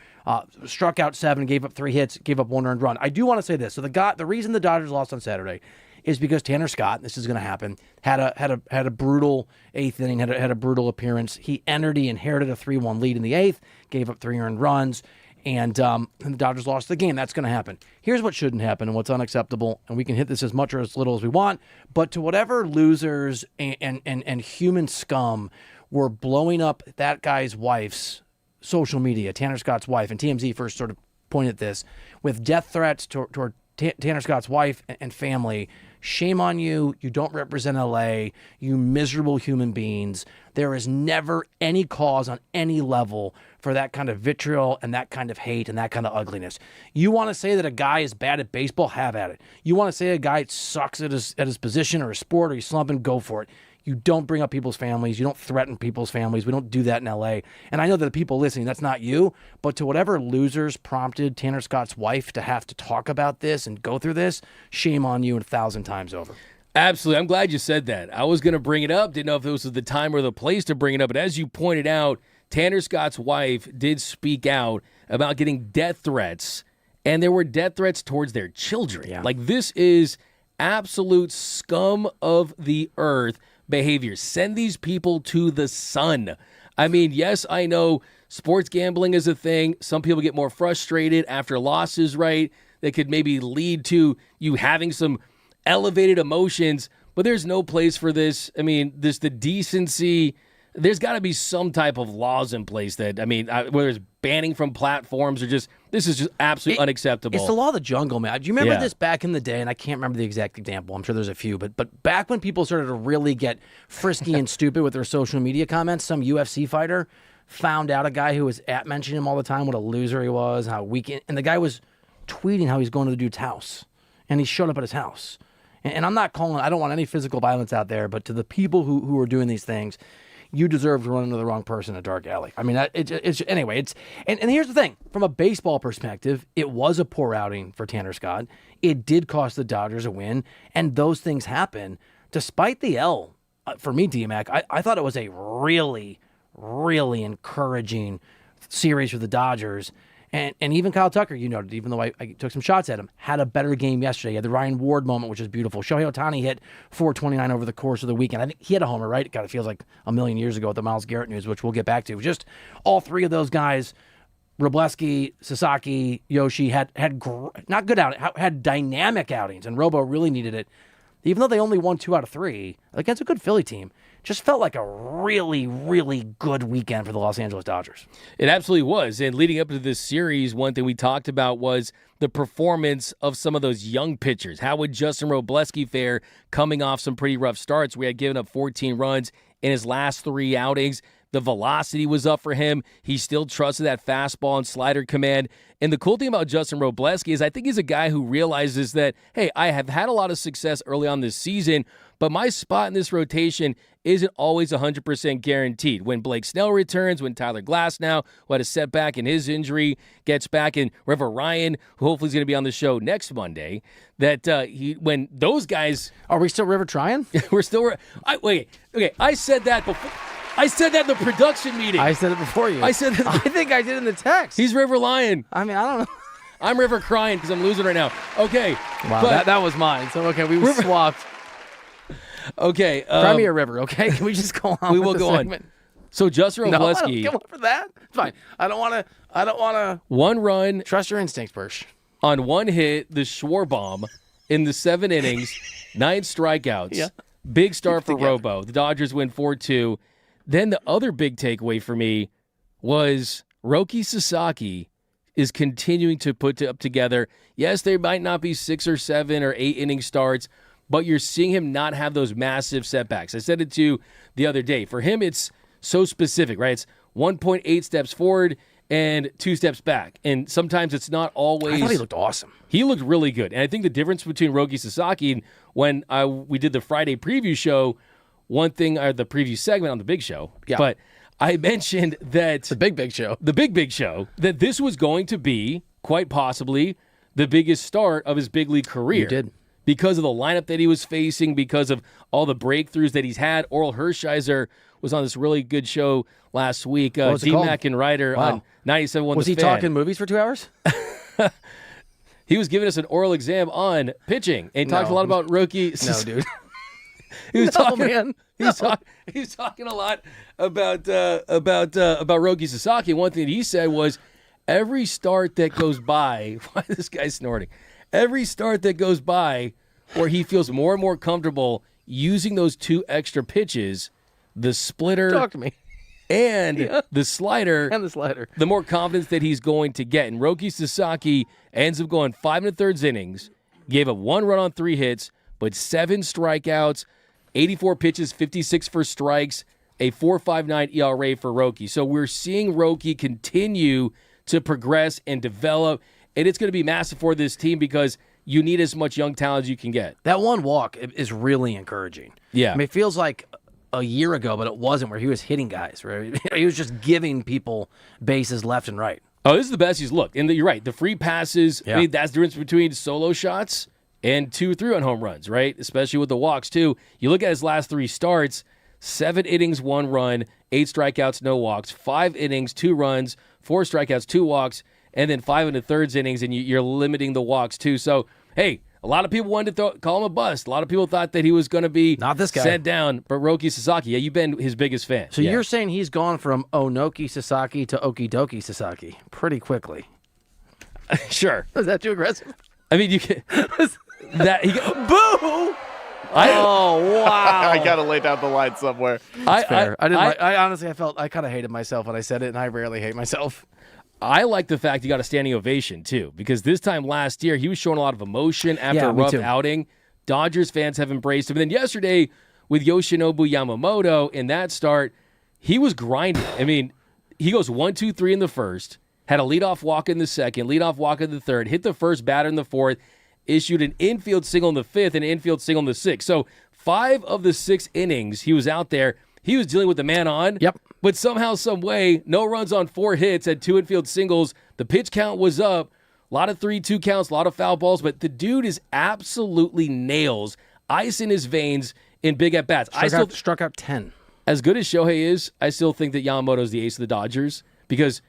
struck out 7, gave up 3 hits, gave up 1 earned run. I do want to say this. So the reason the Dodgers lost on Saturday is because Tanner Scott, this is going to happen, had a brutal 8th inning, had a brutal appearance. He inherited a 3-1 lead in the 8th, gave up 3 earned runs, and the Dodgers lost the game. That's going to happen. Here's what shouldn't happen and what's unacceptable, and we can hit this as much or as little as we want, but to whatever losers and human scum were blowing up that guy's wife's social media, Tanner Scott's wife, and TMZ first sort of pointed at this, with death threats toward Tanner Scott's wife and family. Shame on you. You don't represent LA. You miserable human beings. There is never any cause on any level for that kind of vitriol and that kind of hate and that kind of ugliness. You want to say that a guy is bad at baseball? Have at it. You want to say a guy sucks at his position or his sport or he's slumping? Go for it. You don't bring up people's families. You don't threaten people's families. We don't do that in LA. And I know that the people listening, that's not you, but to whatever losers prompted Tanner Scott's wife to have to talk about this and go through this, shame on you 1,000 times over. Absolutely. I'm glad you said that. I was going to bring it up. Didn't know if it was the time or the place to bring it up. But as you pointed out, Tanner Scott's wife did speak out about getting death threats, and there were death threats towards their children. Yeah. Like, this is absolute scum of the earth behavior. Send these people to the sun. I mean, yes, I know sports gambling is a thing. Some people get more frustrated after losses, right? That could maybe lead to you having some elevated emotions, but there's no place for this. I mean, the decency, there's got to be some type of laws in place that, I mean, whether it's banning from platforms or just, this is just absolutely unacceptable. It's the law of the jungle, man. Do you remember this back in the day? And I can't remember the exact example. I'm sure there's a few, but back when people started to really get frisky and stupid with their social media comments, some UFC fighter found out a guy who was mentioning him all the time, what a loser he was, how weak, and the guy was tweeting how he's going to the dude's house, and he showed up at his house. And I'm not calling, I don't want any physical violence out there, but to the people who are doing these things, you deserve to run into the wrong person in a dark alley. I mean, anyway, and here's the thing. From a baseball perspective, it was a poor outing for Tanner Scott. It did cost the Dodgers a win, and those things happen. Despite the L, for me, D-Mac, I thought it was a really, really encouraging series for the Dodgers. And even Kyle Tucker, you noted, even though I took some shots at him, had a better game yesterday. He had the Ryan Ward moment, which is beautiful. Shohei Ohtani hit .429 over the course of the weekend. I think he had a homer, right? It kind of feels like a million years ago with the Myles Garrett news, which we'll get back to. Just all 3 of those guys, Robleski, Sasaki, Yoshi, had not good outings, had dynamic outings, and Robo really needed it. Even though they only won 2 out of 3 against a good Philly team, just felt like a really, really good weekend for the Los Angeles Dodgers. It absolutely was. And leading up to this series, one thing we talked about was the performance of some of those young pitchers. How would Justin Robleski fare coming off some pretty rough starts? We had given up 14 runs in his last 3 outings. The velocity was up for him. He still trusted that fastball and slider command. And the cool thing about Justin Robleski is I think he's a guy who realizes that, hey, I have had a lot of success early on this season, but my spot in this rotation isn't always 100% guaranteed. When Blake Snell returns, when Tyler Glasnow, who had a setback in his injury, gets back, and River Ryan, who hopefully is going to be on the show next Monday, that when those guys... Are we still River trying? We're still... I said that before... I said that in the production meeting. I said it before you. I said that. I think I did in the text. He's River Lion. I mean, I don't know. I'm River crying because I'm losing right now. Okay. Wow, that was mine. So, okay, we swapped. Okay. Cry me a river, okay? Can we just go on? We will go segment? on. So, Justin Robleski. No, I don't come up for that. It's fine. I don't want to. One run. Trust your instincts, Birch. On one hit, the Schwarbaum in the 7 innings, 9 strikeouts. Yeah. Big start for Robo. The Dodgers win 4-2. Then the other big takeaway for me was Roki Sasaki is continuing to put up together. Yes, there might not be 6 or 7 or 8 inning starts, but you're seeing him not have those massive setbacks. I said it to you the other day. For him, it's so specific, right? It's 1.8 steps forward and 2 steps back. And sometimes it's not always... I thought he looked awesome. He looked really good. And I think the difference between Roki Sasaki and when we did the Friday preview show, one thing, or the preview segment on the big show, but I mentioned that... The big show. The big show, that this was going to be, quite possibly, the biggest start of his big league career. You did. Because of the lineup that he was facing, because of all the breakthroughs that he's had. Oral Hershiser was on this really good show last week. D-Mac and Reiter on 97.1 Was he talking movies for 2 hours? He was giving us an oral exam on pitching and talked a lot about Roki. No, dude. He was talking, man. He was talking a lot about Roki Sasaki. And one thing that he said was, every start that goes by, why is this guy snorting? Every start that goes by where he feels more and more comfortable using those 2 extra pitches, the splitter Talk to me. and the slider, the more confidence that he's going to get. And Roki Sasaki ends up going 5 1/3 innings, gave up 1 run on 3 hits, but 7 strikeouts, 84 pitches, 56 for strikes, a 4.59 ERA for Roki. So we're seeing Roki continue to progress and develop, and it's going to be massive for this team because you need as much young talent as you can get. That one walk is really encouraging. Yeah. I mean, it feels like a year ago, but it wasn't, where he was hitting guys, right? He was just giving people bases left and right. Oh, this is the best he's looked. And you're right, the free passes, I mean, that's the difference between solo shots and 2 3-run home runs, right? Especially with the walks, too. You look at his last 3 starts, 7 innings, 1 run, 8 strikeouts, no walks, 5 innings, 2 runs, 4 strikeouts, 2 walks, and then 5 1/3 innings, and you're limiting the walks, too. So, hey, a lot of people wanted to call him a bust. A lot of people thought that he was going to be not this guy sent down, but Roki Sasaki, you've been his biggest fan. So you're saying he's gone from Onoki Sasaki to Okie Dokie Sasaki pretty quickly. Sure. Is that too aggressive? I mean, you can... Boo! Oh, wow. I got to lay down the line somewhere. That's fair. I honestly, I kind of hated myself when I said it, and I rarely hate myself. I like the fact he got a standing ovation, too, because this time last year, he was showing a lot of emotion after a rough outing. Dodgers fans have embraced him. And then yesterday, with Yoshinobu Yamamoto in that start, he was grinding. I mean, he goes 1-2-3 in the first, had a leadoff walk in the second, leadoff walk in the third, hit the first batter in the fourth, issued an infield single in the fifth and an infield single in the sixth. So 5 of the 6 innings he was out there, he was dealing with the man on. Yep. But somehow, some way, no runs on 4 hits, had 2 infield singles. The pitch count was up. A lot of 3-2 counts, a lot of foul balls. But the dude is absolutely nails. Ice in his veins in big at-bats. Struck out 10. As good as Shohei is, I still think that Yamamoto is the ace of the Dodgers. Because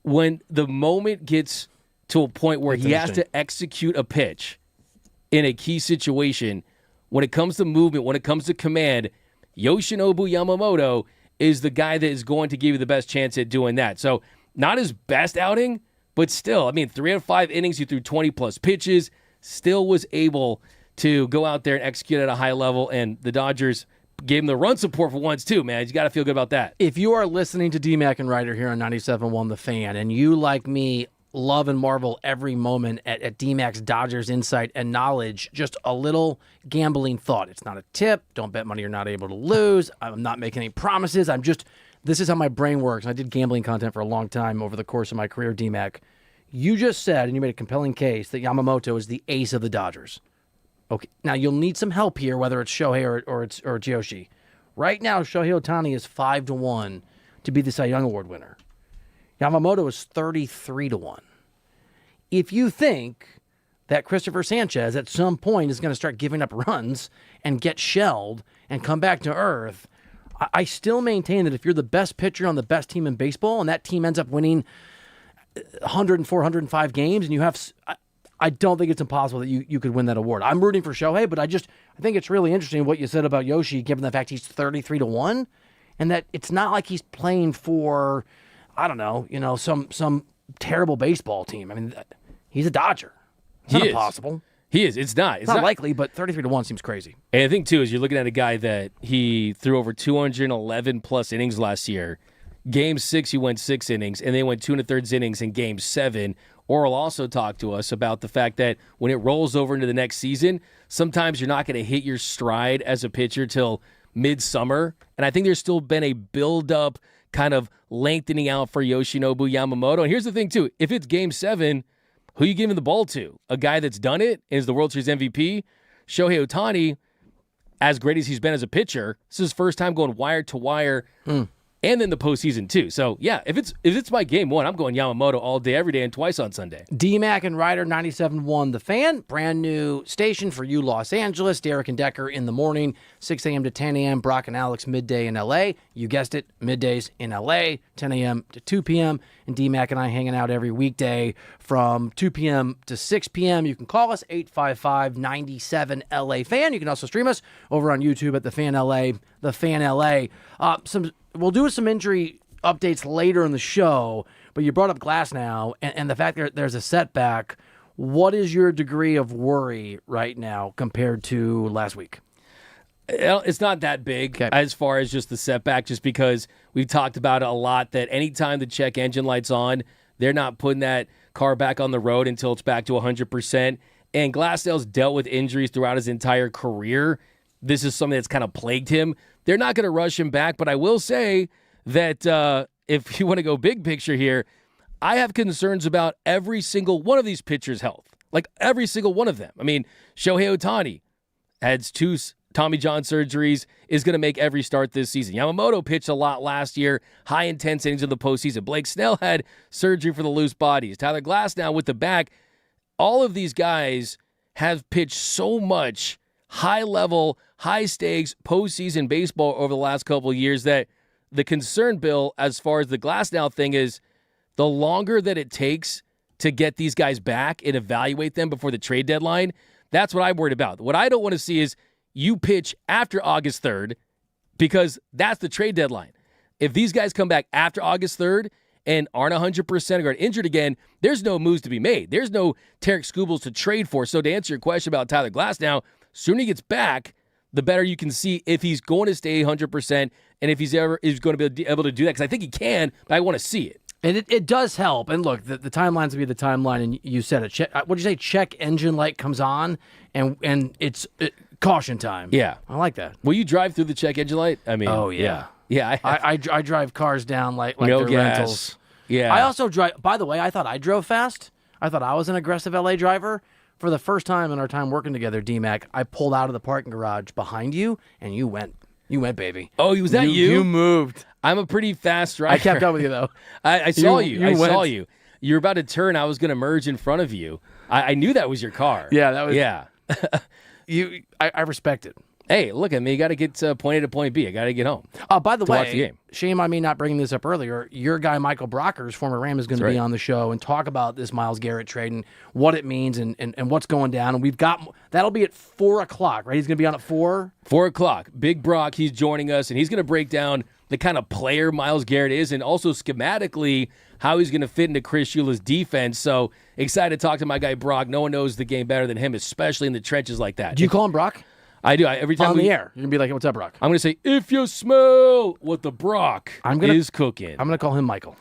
when the moment gets to a point where he has to execute a pitch in a key situation, when it comes to movement, when it comes to command, Yoshinobu Yamamoto is the guy that is going to give you the best chance at doing that. So not his best outing, but still, I mean, 3 out of 5 innings, he threw 20-plus pitches, still was able to go out there and execute at a high level, and the Dodgers gave him the run support for once, too, man. You got to feel good about that. If you are listening to D-Mac and Reiter here on 97.1 The Fan, and you, like me, love and marvel every moment at D-Mac's Dodgers insight and knowledge. Just a little gambling thought. It's not a tip. Don't bet money you're not able to lose. I'm not making any promises. This is how my brain works. I did gambling content for a long time over the course of my career, D-Mac. You just said, and you made a compelling case, that Yamamoto is the ace of the Dodgers. Okay, now you'll need some help here, whether it's Shohei or it's Joshi. Right now, Shohei Ohtani is 5-1 to be the Cy Young Award winner. Yamamoto is 33-1. If you think that Christopher Sanchez at some point is going to start giving up runs and get shelled and come back to earth, I still maintain that if you're the best pitcher on the best team in baseball and that team ends up winning 104, 105 games and you have... I don't think it's impossible that you could win that award. I'm rooting for Shohei, but I think it's really interesting what you said about Yoshi, given the fact he's 33-1, and that it's not like he's playing for, I don't know, some terrible baseball team. I mean, he's a Dodger. It's not impossible. He is. It's not. It's not likely, but 33-1 seems crazy. And I think, too, is you're looking at a guy that he threw over 211-plus innings last year. Game 6, he went 6 innings, and they went 2 1/3 innings in Game 7. Or will also talk to us about the fact that when it rolls over into the next season, sometimes you're not going to hit your stride as a pitcher till midsummer. And I think there's still been a build-up kind of lengthening out for Yoshinobu Yamamoto. And here's the thing, too. If it's Game 7, who are you giving the ball to? A guy that's done it and is the World Series MVP? Shohei Ohtani, as great as he's been as a pitcher, this is his first time going wire to wire. And then the postseason, too. So, yeah, if it's my Game 1, I'm going Yamamoto all day, every day, and twice on Sunday. D-Mac and Reiter, 97.1 The Fan. Brand new station for you, Los Angeles. Derek and Decker in the morning, 6 a.m. to 10 a.m. Brock and Alex midday in L.A. You guessed it, middays in L.A., 10 a.m. to 2 p.m. And D-Mac and I hanging out every weekday from 2 p.m. to 6 p.m. You can call us, 855-97-LA Fan. You can also stream us over on YouTube at The Fan LA, The Fan LA. We'll do some injury updates later in the show, but you brought up Glasnow and the fact that there's a setback. What is your degree of worry right now compared to last week? It's not that big as far as just the setback, just because we've talked about it a lot that anytime the check engine light's on, they're not putting that car back on the road until it's back to 100%. And Glasnow's dealt with injuries throughout his entire career. This is something that's kind of plagued him. They're not going to rush him back, but I will say that if you want to go big picture here, I have concerns about every single one of these pitchers' health. Like every single one of them. I mean, Shohei Ohtani had 2 Tommy John surgeries, is going to make every start this season. Yamamoto pitched a lot last year, high intense innings in the postseason. Blake Snell had surgery for the loose bodies. Tyler Glasnow with the back. All of these guys have pitched so much high-level, high-stakes postseason baseball over the last couple of years that the concern, Bill, as far as the Glasnow thing is, the longer that it takes to get these guys back and evaluate them before the trade deadline, that's what I'm worried about. What I don't want to see is you pitch after August 3rd because that's the trade deadline. If these guys come back after August 3rd and aren't 100% or are injured again, there's no moves to be made. There's no Tarek Skubals to trade for. So to answer your question about Tyler Glasnow, sooner he gets back, the better you can see if he's going to stay 100% and if he's going to be able to do that. Because I think he can, but I want to see it. And it does help. And look, the timeline's will be the timeline, and you said it. What did you say? Check engine light comes on, and it's caution time. Yeah. I like that. Will you drive through the check engine light? I mean, oh, yeah. Yeah. I drive cars down like no they're gas. rentals. Yeah. I also drive, by the way, I thought I drove fast. I thought I was an aggressive LA driver. For the first time in our time working together, D-Mac, I pulled out of the parking garage behind you, and you went, baby. Oh, was that you? You moved. I'm a pretty fast driver. I kept up with you, though. I saw you. I went. saw you. You were about to turn. I was going to merge in front of you. I knew that was your car. Yeah, that was. Yeah. I respect it. Hey, look at me. You got to get point A to point B. I got to get home. By the to watch way, the game. Shame on me not bringing this up earlier. Your guy, Michael Brockers, former Ram, is going to be on the show and talk about this Myles Garrett trade and what it means and what's going down. And that'll be at 4 o'clock, right? He's going to be on at 4? 4 o'clock. Big Brock, he's joining us, and he's going to break down the kind of player Myles Garrett is and also schematically how he's going to fit into Chris Shula's defense. So excited to talk to my guy Brock. No one knows the game better than him, especially in the trenches like that. Do you call him Brock? I do. Every time on the air, you're going to be like, what's up, Brock? I'm going to say, if you smell what the Brock is cooking. I'm going to call him Michael.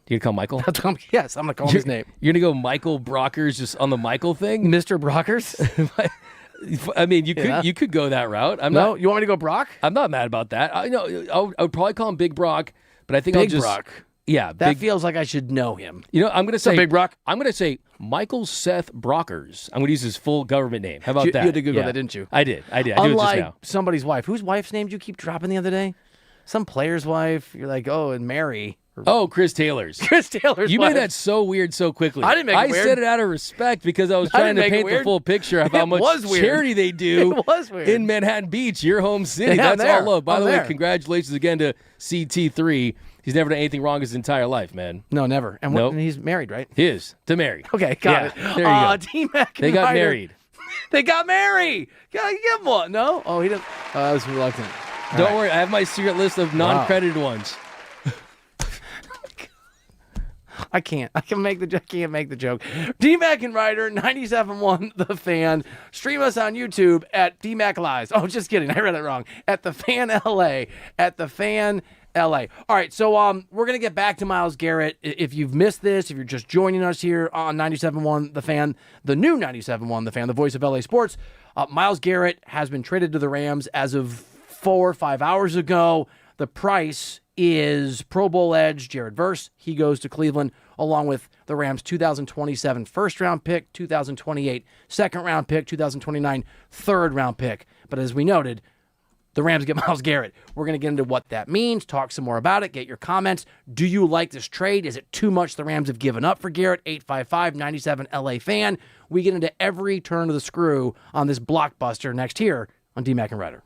You gonna call Michael? Yes, I'm gonna call him his name. You're gonna go Michael Brockers just on the Michael thing, Mr. Brockers. I mean, you could go that route. You want me to go Brock? I'm not mad about that. I would probably call him Big Brock, but I think I'll just Brock. Yeah, that feels like I should know him. I'm gonna say Big Brock. I'm gonna say Michael Seth Brockers. I'm gonna use his full government name. How about that? You had to Google that, didn't you? I did. I do Unlike it just now. somebody's wife. Whose wife's name did you keep dropping the other day? Some player's wife. You're like, oh, and Mary. Oh, Chris Taylor's. Chris Taylor's You wife. made that so weird so quickly. I didn't make it weird. I said it out of respect because I was trying to paint the full picture of how much charity they do It was weird. in Manhattan Beach, your home city. Yeah, That's all love. By the way, congratulations again to CT3. He's never done anything wrong his entire life, man. No, never. And Nope. he's married, right? He is. To married. Okay, got it. There you go. T-Mac They and got Ryder. married. They got married. Gotta give him one. No? Oh, he didn't. I was reluctant. Don't worry. I have my secret list of non-credited ones. I can't. I can't make the joke. D-Mac and Ryder, 97.1 The Fan. Stream us on YouTube at D-Mac Lives. Oh, just kidding. I read it wrong. At The Fan LA. At The Fan LA. All right, so we're going to get back to Myles Garrett. If you've missed this, if you're just joining us here on 97.1 The Fan, the new 97.1 The Fan, the voice of LA sports, Myles Garrett has been traded to the Rams as of 4 or 5 hours ago. The price is Pro Bowl edge Jared Verse. He goes to Cleveland along with the Rams' 2027 first-round pick, 2028 second-round pick, 2029 third-round pick. But as we noted, the Rams get Myles Garrett. We're going to get into what that means, talk some more about it, get your comments. Do you like this trade? Is it too much the Rams have given up for Garrett? 855-97-LA fan. We get into every turn of the screw on this blockbuster next here on D-Mac and Ryder.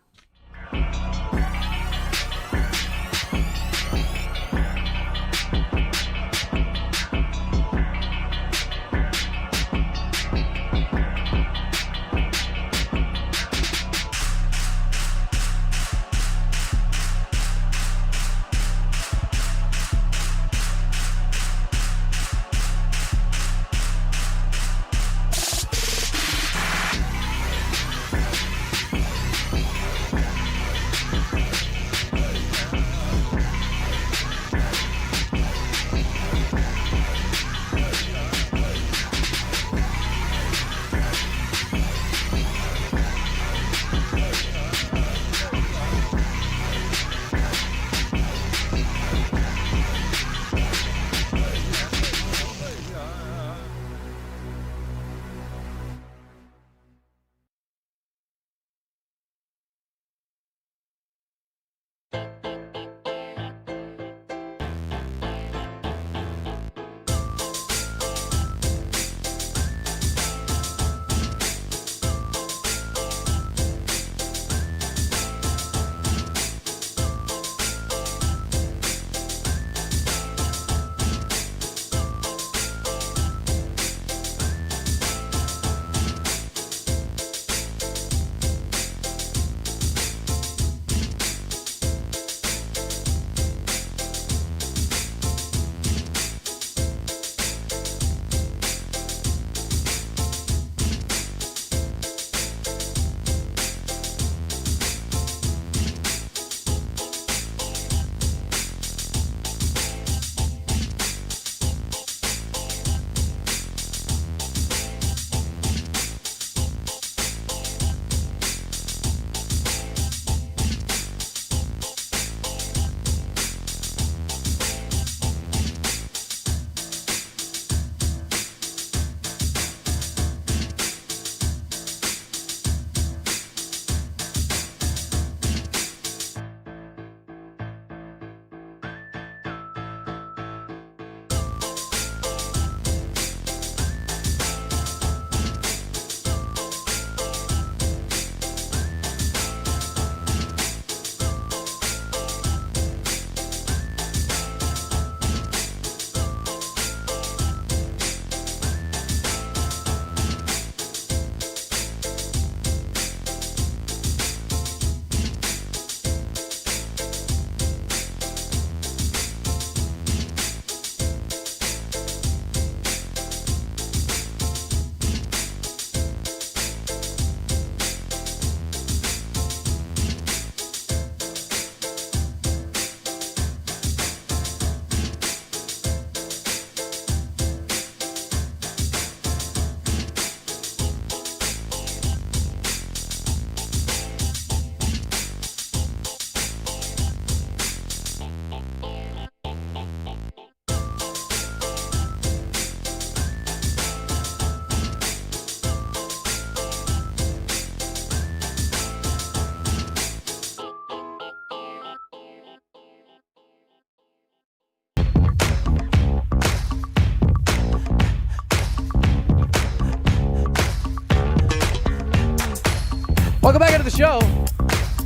show.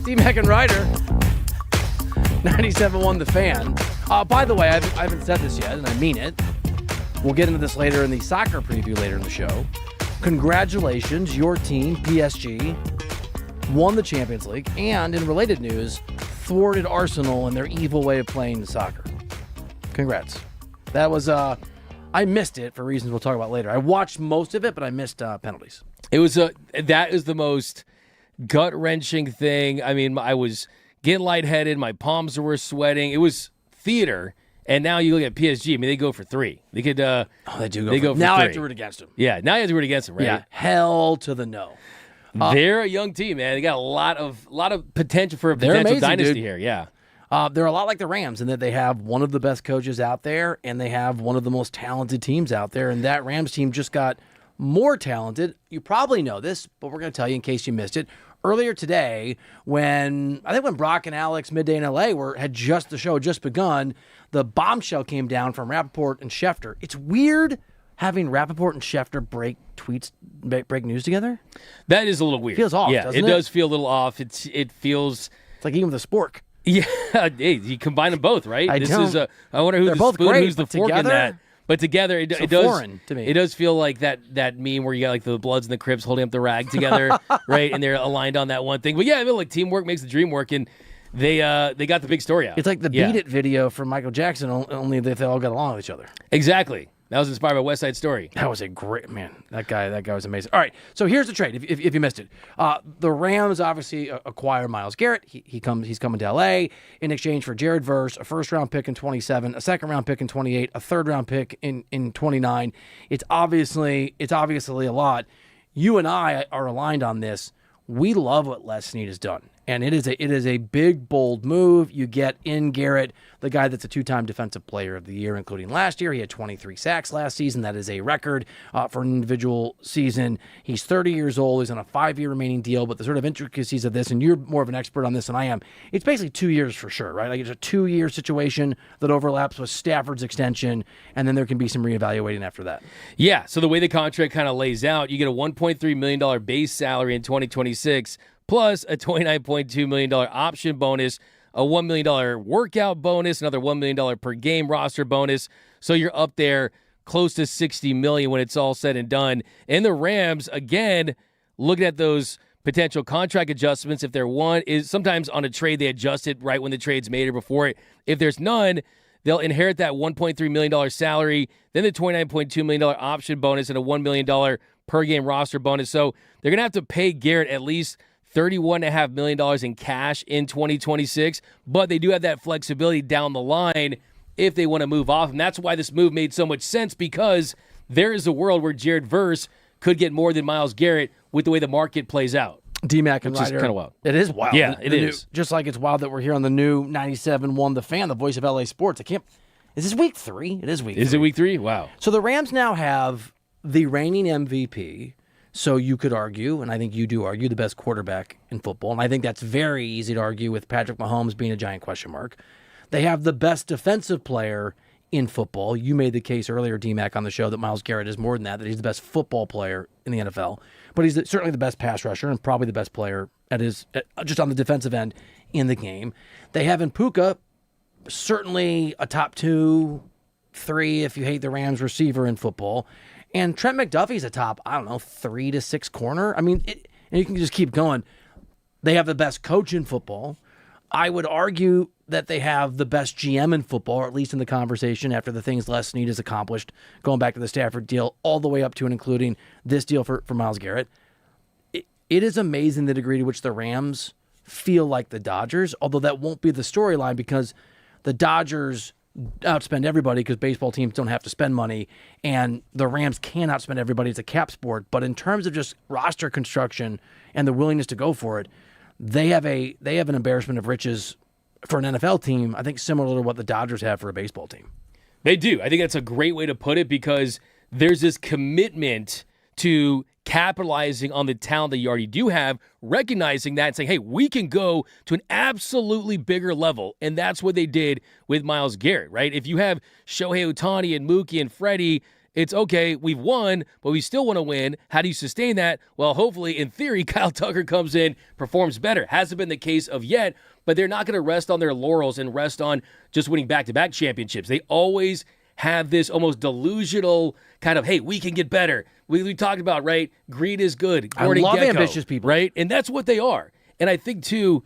D-Mac and Reiter. 97.1 The Fan. By the way, I haven't said this yet, and I mean it. We'll get into this later in the soccer preview later in the show. Congratulations, your team, PSG, won the Champions League, and in related news, thwarted Arsenal in their evil way of playing soccer. Congrats. That was, I missed it for reasons we'll talk about later. I watched most of it, but I missed penalties. It was that is the most gut-wrenching thing. I mean, I was getting lightheaded. My palms were sweating. It was theater. And now you look at PSG. I mean, they go for 3. They could. They do go. They go for now 3. I have to root against them. Yeah, now you have to root against them, right? Yeah, hell to the no. They're a young team, man. They got a lot of potential for a potential amazing, dynasty dude. here. Yeah. They're a lot like the Rams in that they have one of the best coaches out there, and they have one of the most talented teams out there. And that Rams team just got more talented. You probably know this, but we're going to tell you in case you missed it. Earlier today, when Brock and Alex Midday in LA had the show had just begun, the bombshell came down from Rappaport and Schefter. It's weird having Rappaport and Schefter break news together. That is a little weird. Feels off, yeah, doesn't it? It does feel a little off. It feels it's like eating with a spork. Yeah, hey, you combine them both, right? I wonder who's They're the both spoon, great, who's the but fork in together? that. But together, it So does foreign to me. It does feel like that meme where you got like the Bloods and the Crips holding up the rag together, right? And they're aligned on that one thing. But yeah, I mean, like teamwork makes the dream work, and they got the big story out. It's like the Beat It video from Michael Jackson, only they all got along with each other. Exactly. That was inspired by West Side Story. That was a great man. That guy was amazing. All right, so here's the trade. If you missed it, the Rams obviously acquire Myles Garrett. He's coming to LA in exchange for Jared Verse, a first-round pick in 27, a second-round pick in 28, a third-round pick in 29. It's obviously a lot. You and I are aligned on this. We love what Les Snead has done. And it is a big, bold move. You get in Garrett, the guy that's a 2-time Defensive Player of the Year, including last year. He had 23 sacks last season. That is a record for an individual season. He's 30 years old. He's on a 5-year remaining deal. But the sort of intricacies of this, and you're more of an expert on this than I am, it's basically 2 years for sure, right? Like it's a 2-year situation that overlaps with Stafford's extension, and then there can be some reevaluating after that. Yeah, so the way the contract kind of lays out, you get a $1.3 million base salary in 2026, plus a $29.2 million option bonus, a $1 million workout bonus, another $1 million per game roster bonus. So you're up there close to $60 million when it's all said and done. And the Rams, again, looking at those potential contract adjustments. If there one is sometimes on a trade, they adjust it right when the trade's made or before it. If there's none, they'll inherit that $1.3 million salary, then the $29.2 million option bonus, and a $1 million per game roster bonus. So they're going to have to pay Garrett at least $31.5 million in cash in 2026, but they do have that flexibility down the line if they want to move off. And that's why this move made so much sense, because there is a world where Jared Verse could get more than Myles Garrett with the way the market plays out. D-Mac and Which is Reiter. kind of wild. It is wild. Yeah, it is. Just like it's wild that we're here on the new 97.1 The Fan, the voice of LA sports. Is this week 3? It is week 3. Is it week 3? Wow. So the Rams now have the reigning MVP. So you could argue, and I think you do argue, the best quarterback in football. And I think that's very easy to argue with Patrick Mahomes being a giant question mark. They have the best defensive player in football. You made the case earlier, D-Mac, on the show that Myles Garrett is more than that he's the best football player in the NFL. But he's certainly the best pass rusher and probably the best player just on the defensive end in the game. They have in Puka, certainly a top 2, 3, if you hate the Rams receiver in football. And Trent McDuffie's a top, 3 to 6 corner. I mean, and you can just keep going. They have the best coach in football. I would argue that they have the best GM in football, or at least in the conversation after the things Les Snead has accomplished, going back to the Stafford deal all the way up to and including this deal for Myles Garrett. It is amazing the degree to which the Rams feel like the Dodgers, although that won't be the storyline because the Dodgers outspend everybody because baseball teams don't have to spend money, and the Rams can outspend everybody. It's a cap sport. But in terms of just roster construction and the willingness to go for it, they have an embarrassment of riches for an NFL team, I think similar to what the Dodgers have for a baseball team. They do. I think that's a great way to put it because there's this commitment to capitalizing on the talent that you already do have, recognizing that and saying, hey, we can go to an absolutely bigger level. And that's what they did with Myles Garrett, right? If you have Shohei Ohtani and Mookie and Freddie It's okay, we've won, but we still want to win. How do you sustain that? Well, hopefully, in theory, Kyle Tucker comes in, performs better. Hasn't been the case of yet, but they're not going to rest on their laurels and rest on just winning back-to-back championships. They always have this almost delusional kind of, hey, we can get better. We talked about, right? Greed is good. I love ambitious people. Right? And that's what they are. And I think, too,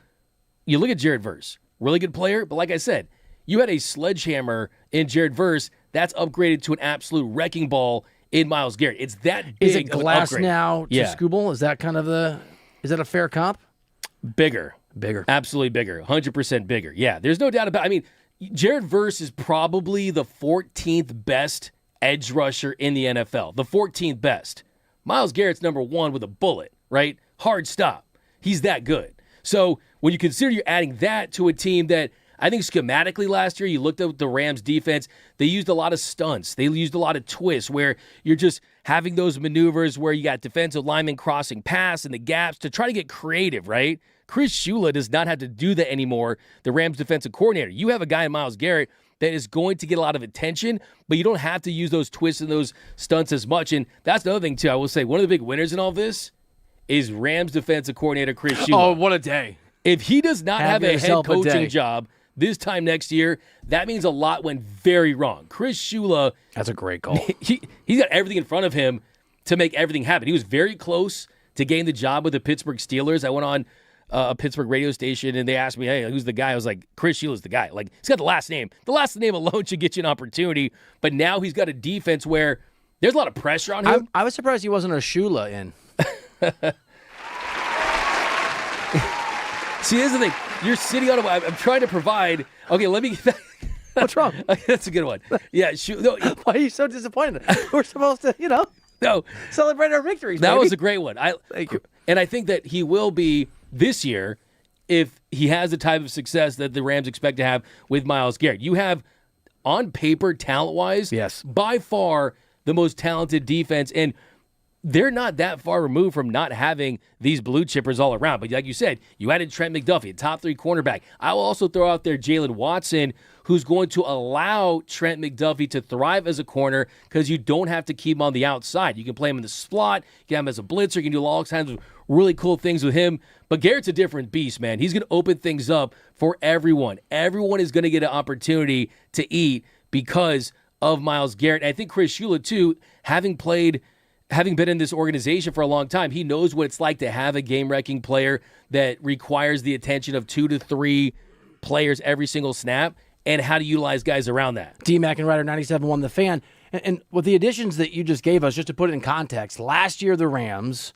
you look at Jared Verse, really good player, but like I said, you had a sledgehammer in Jared Verse that's upgraded to an absolute wrecking ball in Myles Garrett. It's that big. Is it of an glass upgrade. now to Scooble? Is that kind of is that a fair comp? Bigger. Absolutely bigger. 100% bigger. Yeah, there's no doubt about it. I mean, Jared Verse is probably the 14th best edge rusher in the NFL. The 14th best. Myles Garrett's number 1 with a bullet, right? Hard stop. He's that good. So when you consider you're adding that to a team that I think schematically last year, you looked at the Rams defense, they used a lot of stunts. They used a lot of twists where you're just having those maneuvers where you got defensive linemen crossing pass and the gaps to try to get creative, right? Chris Shula does not have to do that anymore, the Rams defensive coordinator. You have a guy in Myles Garrett that is going to get a lot of attention, but you don't have to use those twists and those stunts as much. And that's another thing, too. I will say one of the big winners in all this is Rams defensive coordinator Chris Shula. Oh, what a day. If he does not have a head coaching job this time next year, that means a lot went very wrong. Chris Shula. That's a great call. He's got everything in front of him to make everything happen. He was very close to getting the job with the Pittsburgh Steelers. I went on a Pittsburgh radio station and they asked me, hey, who's the guy? I was like, Chris Shula's the guy. Like, he's got the last name. The last name alone should get you an opportunity. But now he's got a defense where there's a lot of pressure on him. I was surprised he wasn't a Shula in. See, here's the thing. You're sitting on I'm trying to provide. Okay, let me get back. What's wrong? That's a good one. Yeah. No, why are you so disappointed? We're supposed to, no, celebrate our victories. That baby. was a great one. Thank you. And I think that he will be this year if he has the type of success that the Rams expect to have with Myles Garrett. You have, on paper, talent-wise, yes, by far the most talented defense, and they're not that far removed from not having these blue chippers all around. But like you said, you added Trent McDuffie, a top 3 cornerback. I will also throw out there Jalen Watson, who's going to allow Trent McDuffie to thrive as a corner because you don't have to keep him on the outside. You can play him in the slot, you can have him as a blitzer, you can do all kinds of really cool things with him. But Garrett's a different beast, man. He's going to open things up for everyone. Everyone is going to get an opportunity to eat because of Myles Garrett. And I think Chris Shula, too, having been in this organization for a long time, he knows what it's like to have a game-wrecking player that requires the attention of 2 to 3 players every single snap and how to utilize guys around that. D-Mac and Reiter 97.1 The Fan. And with the additions that you just gave us, just to put it in context, last year the Rams,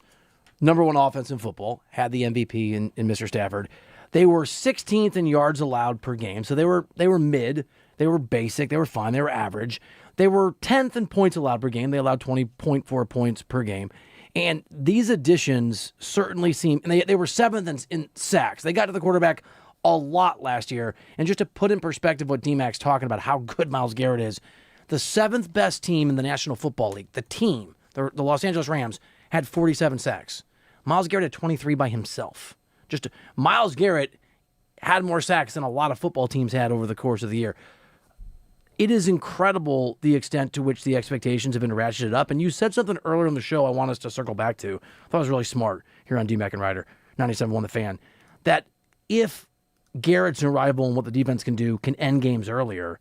number 1 offense in football, had the MVP in Mr. Stafford. They were 16th in yards allowed per game, so they were mid, they were basic, they were fine, they were average. They were 10th in points allowed per game. They allowed 20.4 points per game. And these additions certainly seem, and they were 7th in sacks. They got to the quarterback a lot last year. And just to put in perspective what D-Mac's talking about, how good Myles Garrett is, the 7th best team in the National Football League, the Los Angeles Rams, had 47 sacks. Myles Garrett had 23 by himself. Myles Garrett had more sacks than a lot of football teams had over the course of the year. It is incredible the extent to which the expectations have been ratcheted up. And you said something earlier in the show I want us to circle back to. I thought it was really smart here on D-Mac and Reiter, 97.1 The Fan, that if Garrett's arrival and what the defense can do can end games earlier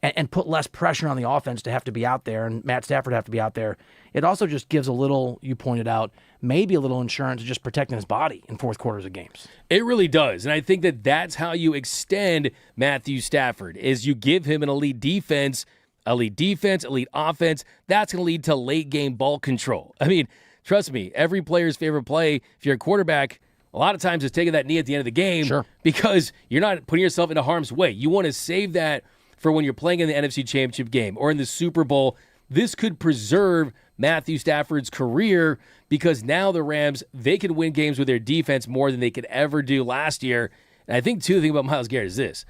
and put less pressure on the offense to have to be out there and Matt Stafford have to be out there, it also just gives a little, you pointed out, maybe a little insurance to just protecting his body in fourth quarters of games. It really does. And I think that that's how you extend Matthew Stafford, is you give him an elite defense, elite offense. That's going to lead to late game ball control. I mean, trust me, every player's favorite play, if you're a quarterback, a lot of times is taking that knee at the end of the game because you're not putting yourself into harm's way. You want to save that for when you're playing in the NFC Championship game or in the Super Bowl. This could preserve Matthew Stafford's career because now the Rams, they can win games with their defense more than they could ever do last year. And I think, too, the thing about Myles Garrett is this.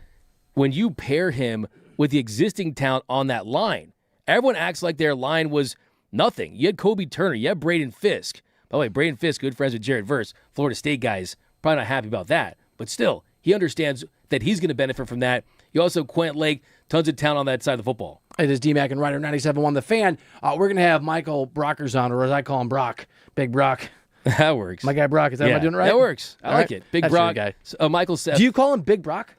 When you pair him with the existing talent on that line, everyone acts like their line was nothing. You had Kobe Turner. You had Braden Fisk. By the way, Braden Fisk, good friends with Jared Verse. Florida State guys, probably not happy about that. But still, he understands that he's going to benefit from that. You also have Quint Lake, tons of talent on that side of the football. It is D-Mac and Reiter, 97.1 The Fan. We're going to have Michael Brockers on, or as I call him, Brock. Big Brock. That works. My guy Brock. Is that am I doing it right? That works. I like right. it. Big That's Brock. your guy. Michael Seth. Do you call him Big Brock?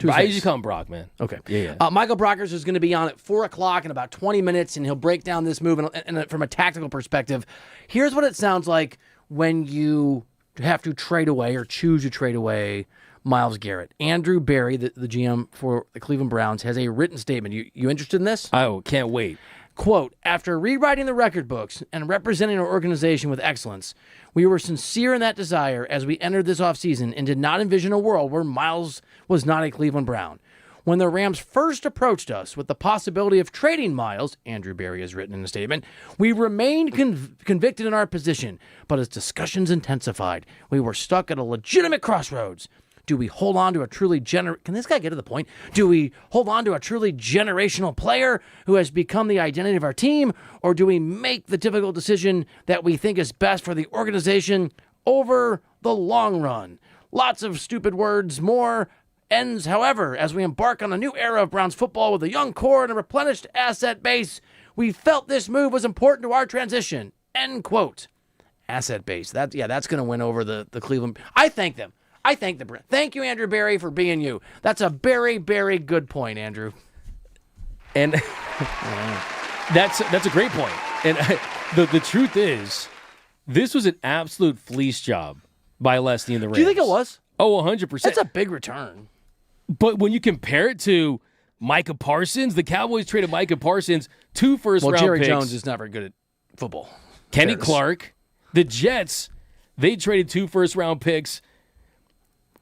I usually call him Brock, man. Okay. Yeah. Michael Brockers is going to be on at 4 o'clock in about 20 minutes, and he'll break down this move and from a tactical perspective. Here's what it sounds like when you have to trade away or choose to trade away Myles Garrett. Andrew Berry, the GM for the Cleveland Browns, has a written statement. You interested in this? Oh, can't wait. Quote, after rewriting the record books and representing our organization with excellence, we were sincere in that desire as we entered this offseason and did not envision a world where Myles was not a Cleveland Brown. When the Rams first approached us with the possibility of trading Myles, Andrew Berry has written in a statement, we remained convicted in our position, but as discussions intensified, we were stuck at a legitimate crossroads. Do we hold on to a truly Can this guy get to the point? Do we hold on to a truly generational player who has become the identity of our team, or do we make the difficult decision that we think is best for the organization over the long run? Lots of stupid words, more ends, however, as we embark on a new era of Browns football with a young core and a replenished asset base. We felt this move was important to our transition. End quote. Asset base. That's going to win over the Cleveland. I thank them. Thank you, Andrew Berry, for being you. That's a very, very good point, Andrew. And that's a great point. And the truth is, this was an absolute fleece job by Leslie and the Rams. Do you think it was? Oh, 100%. That's a big return. But when you compare it to Micah Parsons, the Cowboys traded Micah Parsons 2 first-round Jerry picks. Jones is not very good at football. Kenny Clark. The Jets, they traded 2 first-round picks.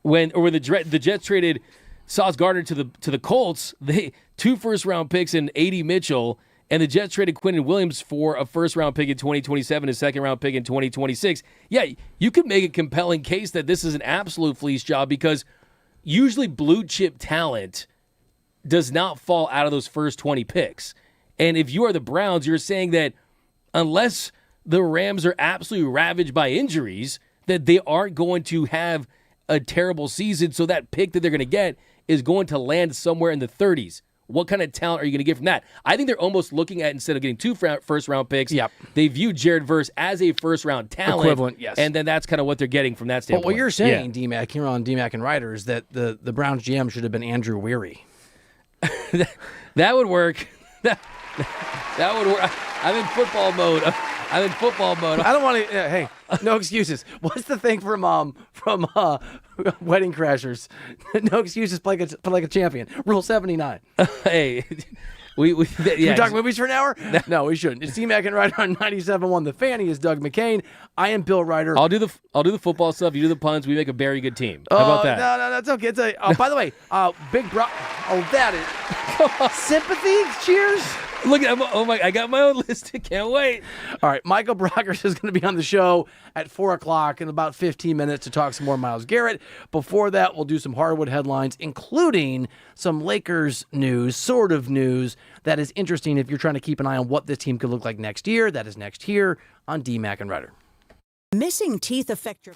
When the Jets traded Sauce Gardner to the Colts, 2 first-round picks and A.D. Mitchell, and the Jets traded Quentin Williams for a first-round pick in 2027, a second-round pick in 2026. Yeah, you could make a compelling case that this is an absolute fleece job because usually blue-chip talent does not fall out of those first 20 picks. And if you are the Browns, you're saying that unless the Rams are absolutely ravaged by injuries, that they aren't going to have a terrible season, so that pick that they're going to get is going to land somewhere in the 30s. What kind of talent are you going to get from that? I think they're almost looking at, instead of getting 2 first-round picks, they view Jared Verse as a first-round talent. Equivalent, yes. And then that's kind of what they're getting from that standpoint. But what you're saying, D-Mac, here on D-Mac and Reiter, is that the Browns GM should have been Andrew Weary. That would work. That would work. I'm in football mode. I don't want to. Hey, no excuses. What's the thing from Wedding Crashers? No excuses. Play like a champion. Rule 79. Hey, we talk movies for an hour? No, we shouldn't. It's D-Mac and Reiter on 97.1 The Fan. He is Doug McCain. I am Bill Reiter. I'll do the football stuff. You do the puns. We make a very good team. How about that? No, that's okay. By the way, Big Bro. Oh, that is sympathy. Cheers. Look at I got my own list. Can't wait. All right, Michael Brockers is going to be on the show at 4 o'clock in about 15 minutes to talk some more Myles Garrett. Before that, we'll do some hardwood headlines, including some Lakers news, sort of news, that is interesting if you're trying to keep an eye on what this team could look like next year. That is next here on D-Mac and Reiter. Missing teeth affect your...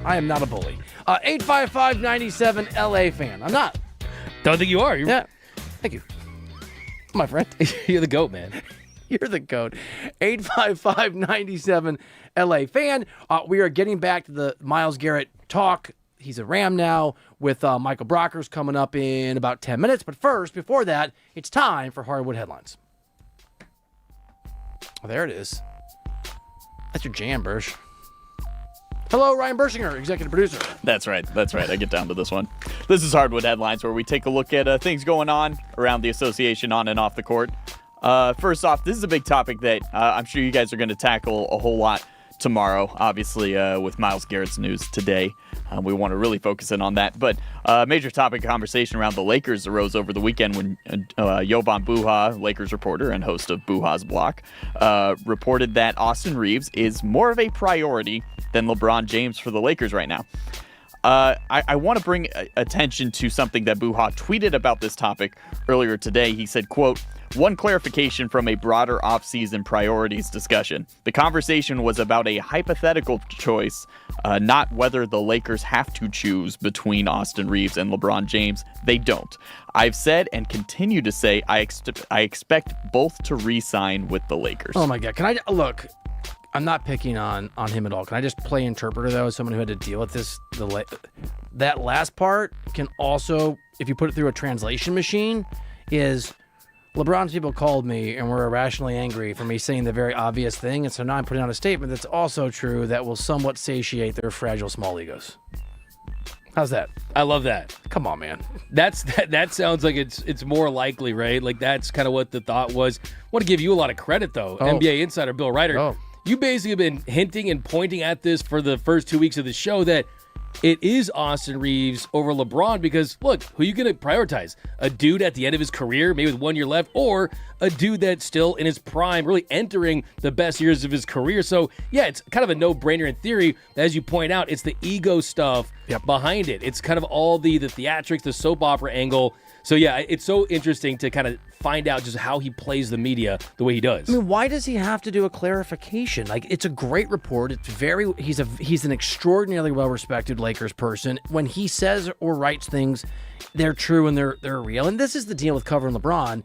I am not a bully. 855-97 LA fan. I'm not. Don't think you are. Yeah. Thank you. My friend. You're the GOAT, man. You're the GOAT. 855-97 LA fan. We are getting back to the Myles Garrett talk. He's a Ram now with Michael Brockers coming up in about 10 minutes. But first, before that, it's time for Hardwood Headlines. Oh, there it is. That's your jam, Bersh. Hello, Ryan Bershinger, executive producer. That's right. I get down to this one. This is Hardwood Headlines, where we take a look at things going on around the association on and off the court. First off, this is a big topic that I'm sure you guys are going to tackle a whole lot tomorrow, obviously, with Myles Garrett's news today. We want to really focus in on that. But a major topic of conversation around the Lakers arose over the weekend when Jovan Buha, Lakers reporter and host of Buha's Block, reported that Austin Reeves is more of a priority than LeBron James for the Lakers right now. I want to bring attention to something that Buha tweeted about this topic earlier today. He said, quote, "One clarification from a broader offseason priorities discussion. The conversation was about a hypothetical choice, not whether the Lakers have to choose between Austin Reeves and LeBron James. They don't. I've said and continue to say I expect both to re-sign with the Lakers." Oh, my God. Can I look? I'm not picking on him at all. Can I just play interpreter, though, as someone who had to deal with this? That last part can also, if you put it through a translation machine, is LeBron's people called me and were irrationally angry for me saying the very obvious thing, and so now I'm putting out a statement that's also true that will somewhat satiate their fragile small egos. How's that? I love that. Come on, man. That sounds like it's more likely, right? Like that's kind of what the thought was. I want to give you a lot of credit, though, NBA insider Bill Reiter. Oh. You basically have been hinting and pointing at this for the first 2 weeks of the show that it is Austin Reeves over LeBron because, look, who are you going to prioritize? A dude at the end of his career, maybe with 1 year left, or a dude that's still in his prime, really entering the best years of his career? So, yeah, it's kind of a no-brainer in theory. As you point out, it's the ego stuff behind it. It's kind of all the theatrics, the soap opera angle. So, yeah, it's so interesting to kind of find out just how he plays the media the way he does. I mean, why does he have to do a clarification? Like, it's a great report. It's he's an extraordinarily well-respected Lakers person. When he says or writes things, they're true and they're real. And this is the deal with covering LeBron.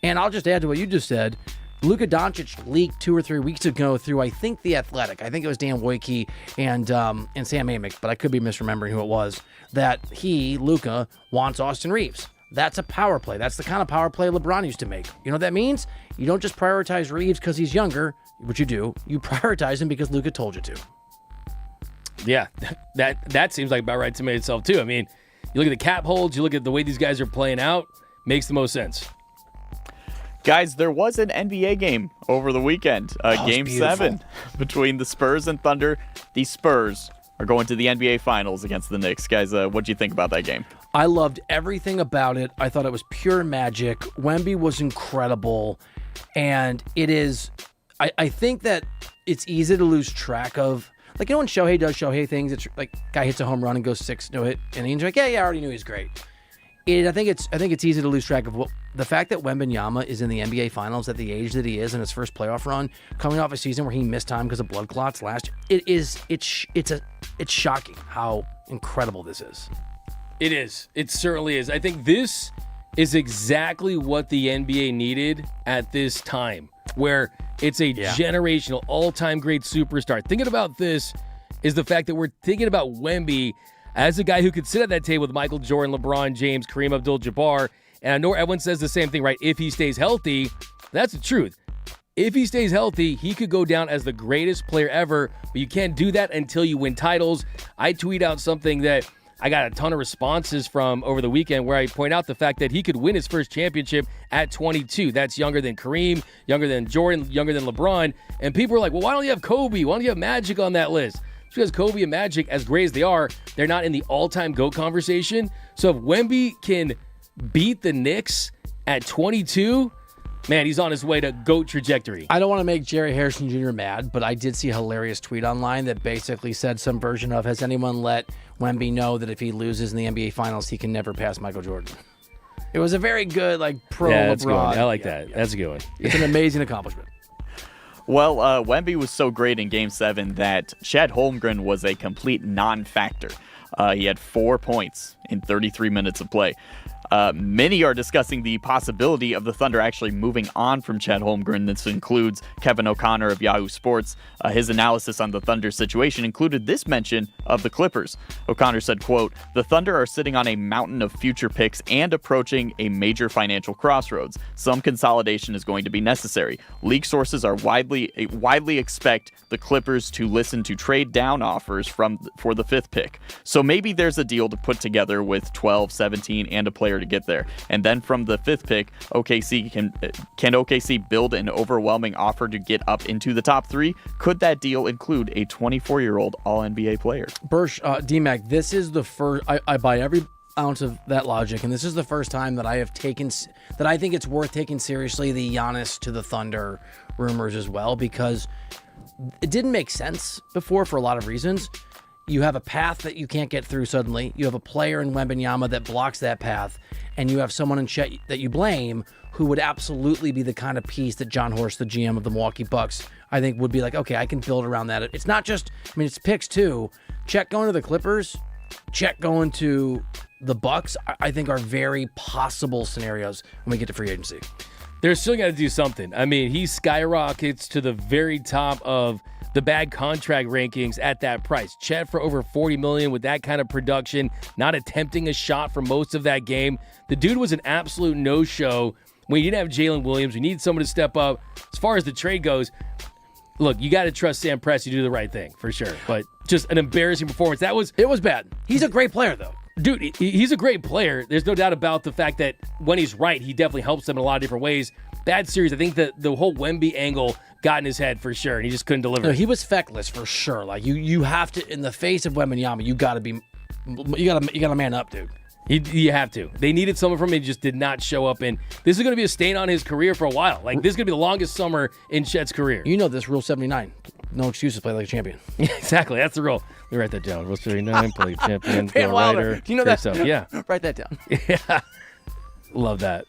And I'll just add to what you just said. Luka Doncic leaked 2 or 3 weeks ago through, I think, The Athletic. I think it was Dan Wojcicki and Sam Amick, but I could be misremembering who it was, that Luka, wants Austin Reeves. That's a power play. That's the kind of power play LeBron used to make. You know what that means? You don't just prioritize Reeves because he's younger, which you do. You prioritize him because Luka told you to. Yeah, that seems like about right to me itself, too. I mean, you look at the cap holds, you look at the way these guys are playing out, makes the most sense. Guys, there was an NBA game over the weekend. Game 7 between the Spurs and Thunder. The Spurs are going to the NBA Finals against the Knicks. Guys, what do you think about that game? I loved everything about it. I thought it was pure magic. Wemby was incredible. And it is, I think that it's easy to lose track of. Like, you know when Shohei does Shohei things, it's like guy hits a home run and goes 6 no hit, and he's like, yeah, I already knew he's great. I think it's easy to lose track of the fact that Wembanyama is in the NBA Finals at the age that he is in his first playoff run, coming off a season where he missed time because of blood clots last year. It's shocking how incredible this is. It is. It certainly is. I think this is exactly what the NBA needed at this time, where it's a generational, all-time great superstar. Thinking about this is the fact that we're thinking about Wemby as a guy who could sit at that table with Michael Jordan, LeBron James, Kareem Abdul-Jabbar, and I know everyone says the same thing, right? If he stays healthy, that's the truth. If he stays healthy, he could go down as the greatest player ever, but you can't do that until you win titles. I tweet out something that I got a ton of responses from over the weekend where I point out the fact that he could win his first championship at 22. That's younger than Kareem, younger than Jordan, younger than LeBron. And people are like, well, why don't you have Kobe? Why don't you have Magic on that list? It's because Kobe and Magic, as great as they are, they're not in the all-time GOAT conversation. So if Wemby can beat the Knicks at 22, man, he's on his way to GOAT trajectory. I don't want to make Jerry Harrison Jr. mad, but I did see a hilarious tweet online that basically said some version of, has anyone let Wemby know that if he loses in the NBA Finals, he can never pass Michael Jordan? It was a very good, pro-LeBron. That's good. I like that. That's a good one. It's an amazing accomplishment. Well, Wemby was so great in Game 7 that Chet Holmgren was a complete non-factor. He had 4 points in 33 minutes of play. Many are discussing the possibility of the Thunder actually moving on from Chet Holmgren. This includes Kevin O'Connor of Yahoo Sports. His analysis on the Thunder situation included this mention of the Clippers. O'Connor said, quote, "The Thunder are sitting on a mountain of future picks and approaching a major financial crossroads. Some consolidation is going to be necessary. League sources are widely expect the Clippers to listen to trade down offers for the 5th pick. So maybe there's a deal to put together with 12, 17, and a player to get there. And then from the 5th pick, can OKC build an overwhelming offer to get up into the top 3? Could that deal include a 24-year-old All-NBA player?" Bursch, D-Mac, this is the first, I buy every ounce of that logic, and this is the first time that I think it's worth taking seriously the Giannis to the Thunder rumors as well, because it didn't make sense before for a lot of reasons. You have a path that you can't get through suddenly. You have a player in Wembanyama that blocks that path, and you have someone in Chet that you blame who would absolutely be the kind of piece that John Horst, the GM of the Milwaukee Bucks, I think would be like, okay, I can build around that. It's not just, it's picks too. Chet going to the Clippers, Chet going to the Bucks, I think are very possible scenarios when we get to free agency. They're still got to do something. He skyrockets to the very top of the bad contract rankings at that price. Chet for over $40 million with that kind of production, not attempting a shot for most of that game. The dude was an absolute no-show. When you didn't have Jalen Williams, we need someone to step up. As far as the trade goes, look, you got to trust Sam Presti to do the right thing, for sure. But just an embarrassing performance. It was bad. He's a great player, though. Dude, he's a great player. There's no doubt about the fact that when he's right, he definitely helps them in a lot of different ways. Bad series. I think that the whole Wemby angle got in his head for sure, and he just couldn't deliver. No, he was feckless for sure. Like you have to, in the face of Wembanyama, you got to man up, dude. You have to. They needed someone from him. He just did not show up, and this is going to be a stain on his career for a while. Like, this is going to be the longest summer in Chet's career. You know this, Rule 79. No excuses, play like a champion. Exactly. That's the rule. Let me write that down. Rule 79, play like a champion, be a writer. Do you know that? Yourself. Yeah. Write that down. Yeah. Love that.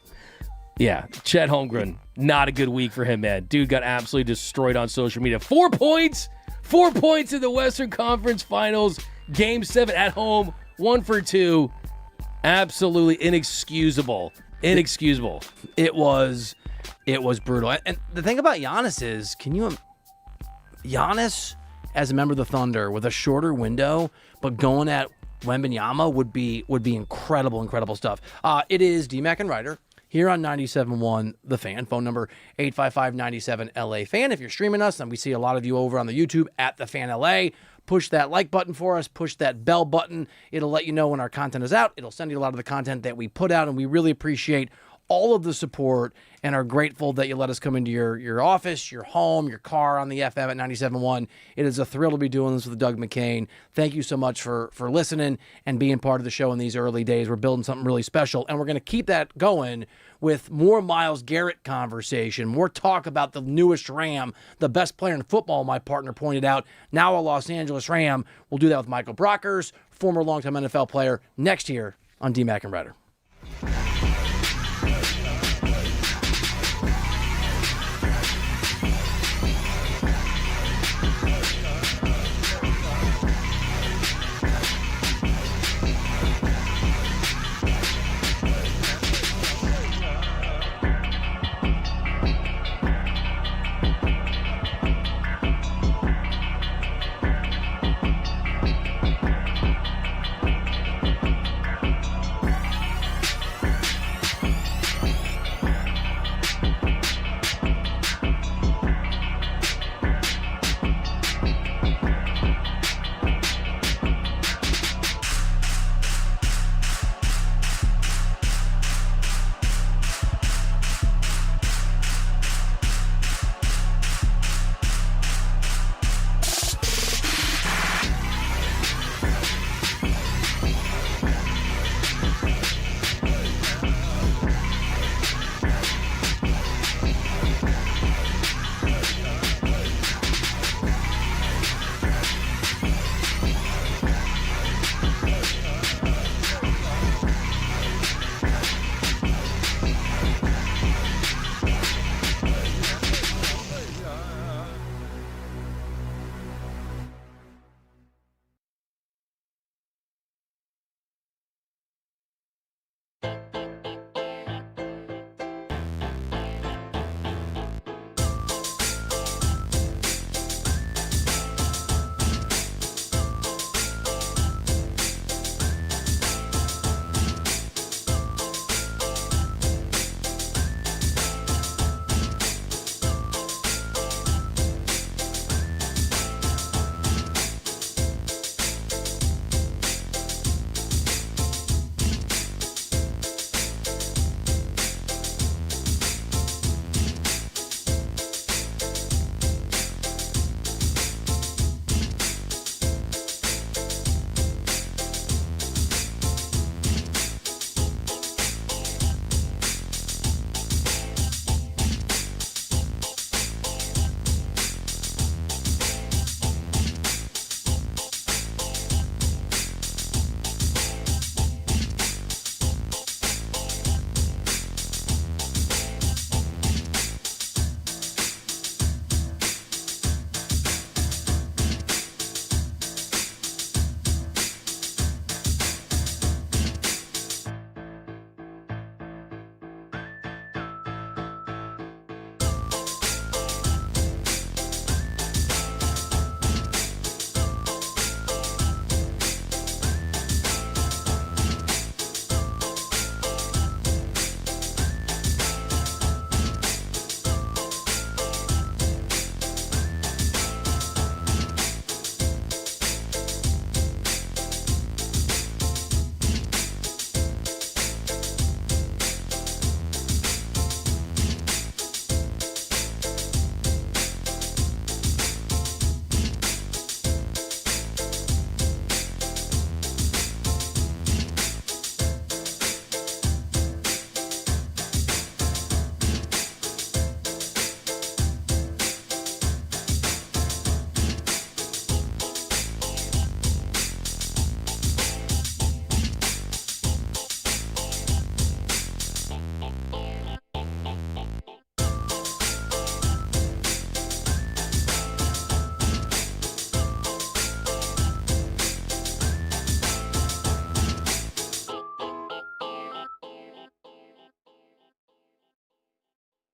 Yeah. Chet Holmgren, not a good week for him, man. Dude got absolutely destroyed on social media. 4 points. 4 points in the Western Conference Finals. Game 7 at home. 1 for 2. Absolutely inexcusable. Inexcusable. It was brutal. And the thing about Giannis is, Giannis as a member of the Thunder with a shorter window, but going at Wembanyama would be incredible stuff. It is D-Mac and Reiter here on 97.1 The Fan. Phone number 855-97-LA-FAN. If you're streaming us, and we see a lot of you over on the YouTube at The Fan LA, push that like button for us, push that bell button. It'll let you know when our content is out. It'll send you a lot of the content that we put out, and we really appreciate all of the support and are grateful that you let us come into your office, your home, your car on the FM at 97.1. It is a thrill to be doing this with Doug McCain. Thank you so much for listening and being part of the show in these early days. We're building something really special, and we're going to keep that going with more Myles Garrett conversation, more talk about the newest Ram, the best player in football, my partner pointed out, now a Los Angeles Ram. We'll do that with Michael Brockers, former longtime NFL player, next year on D-Mac and Reiter.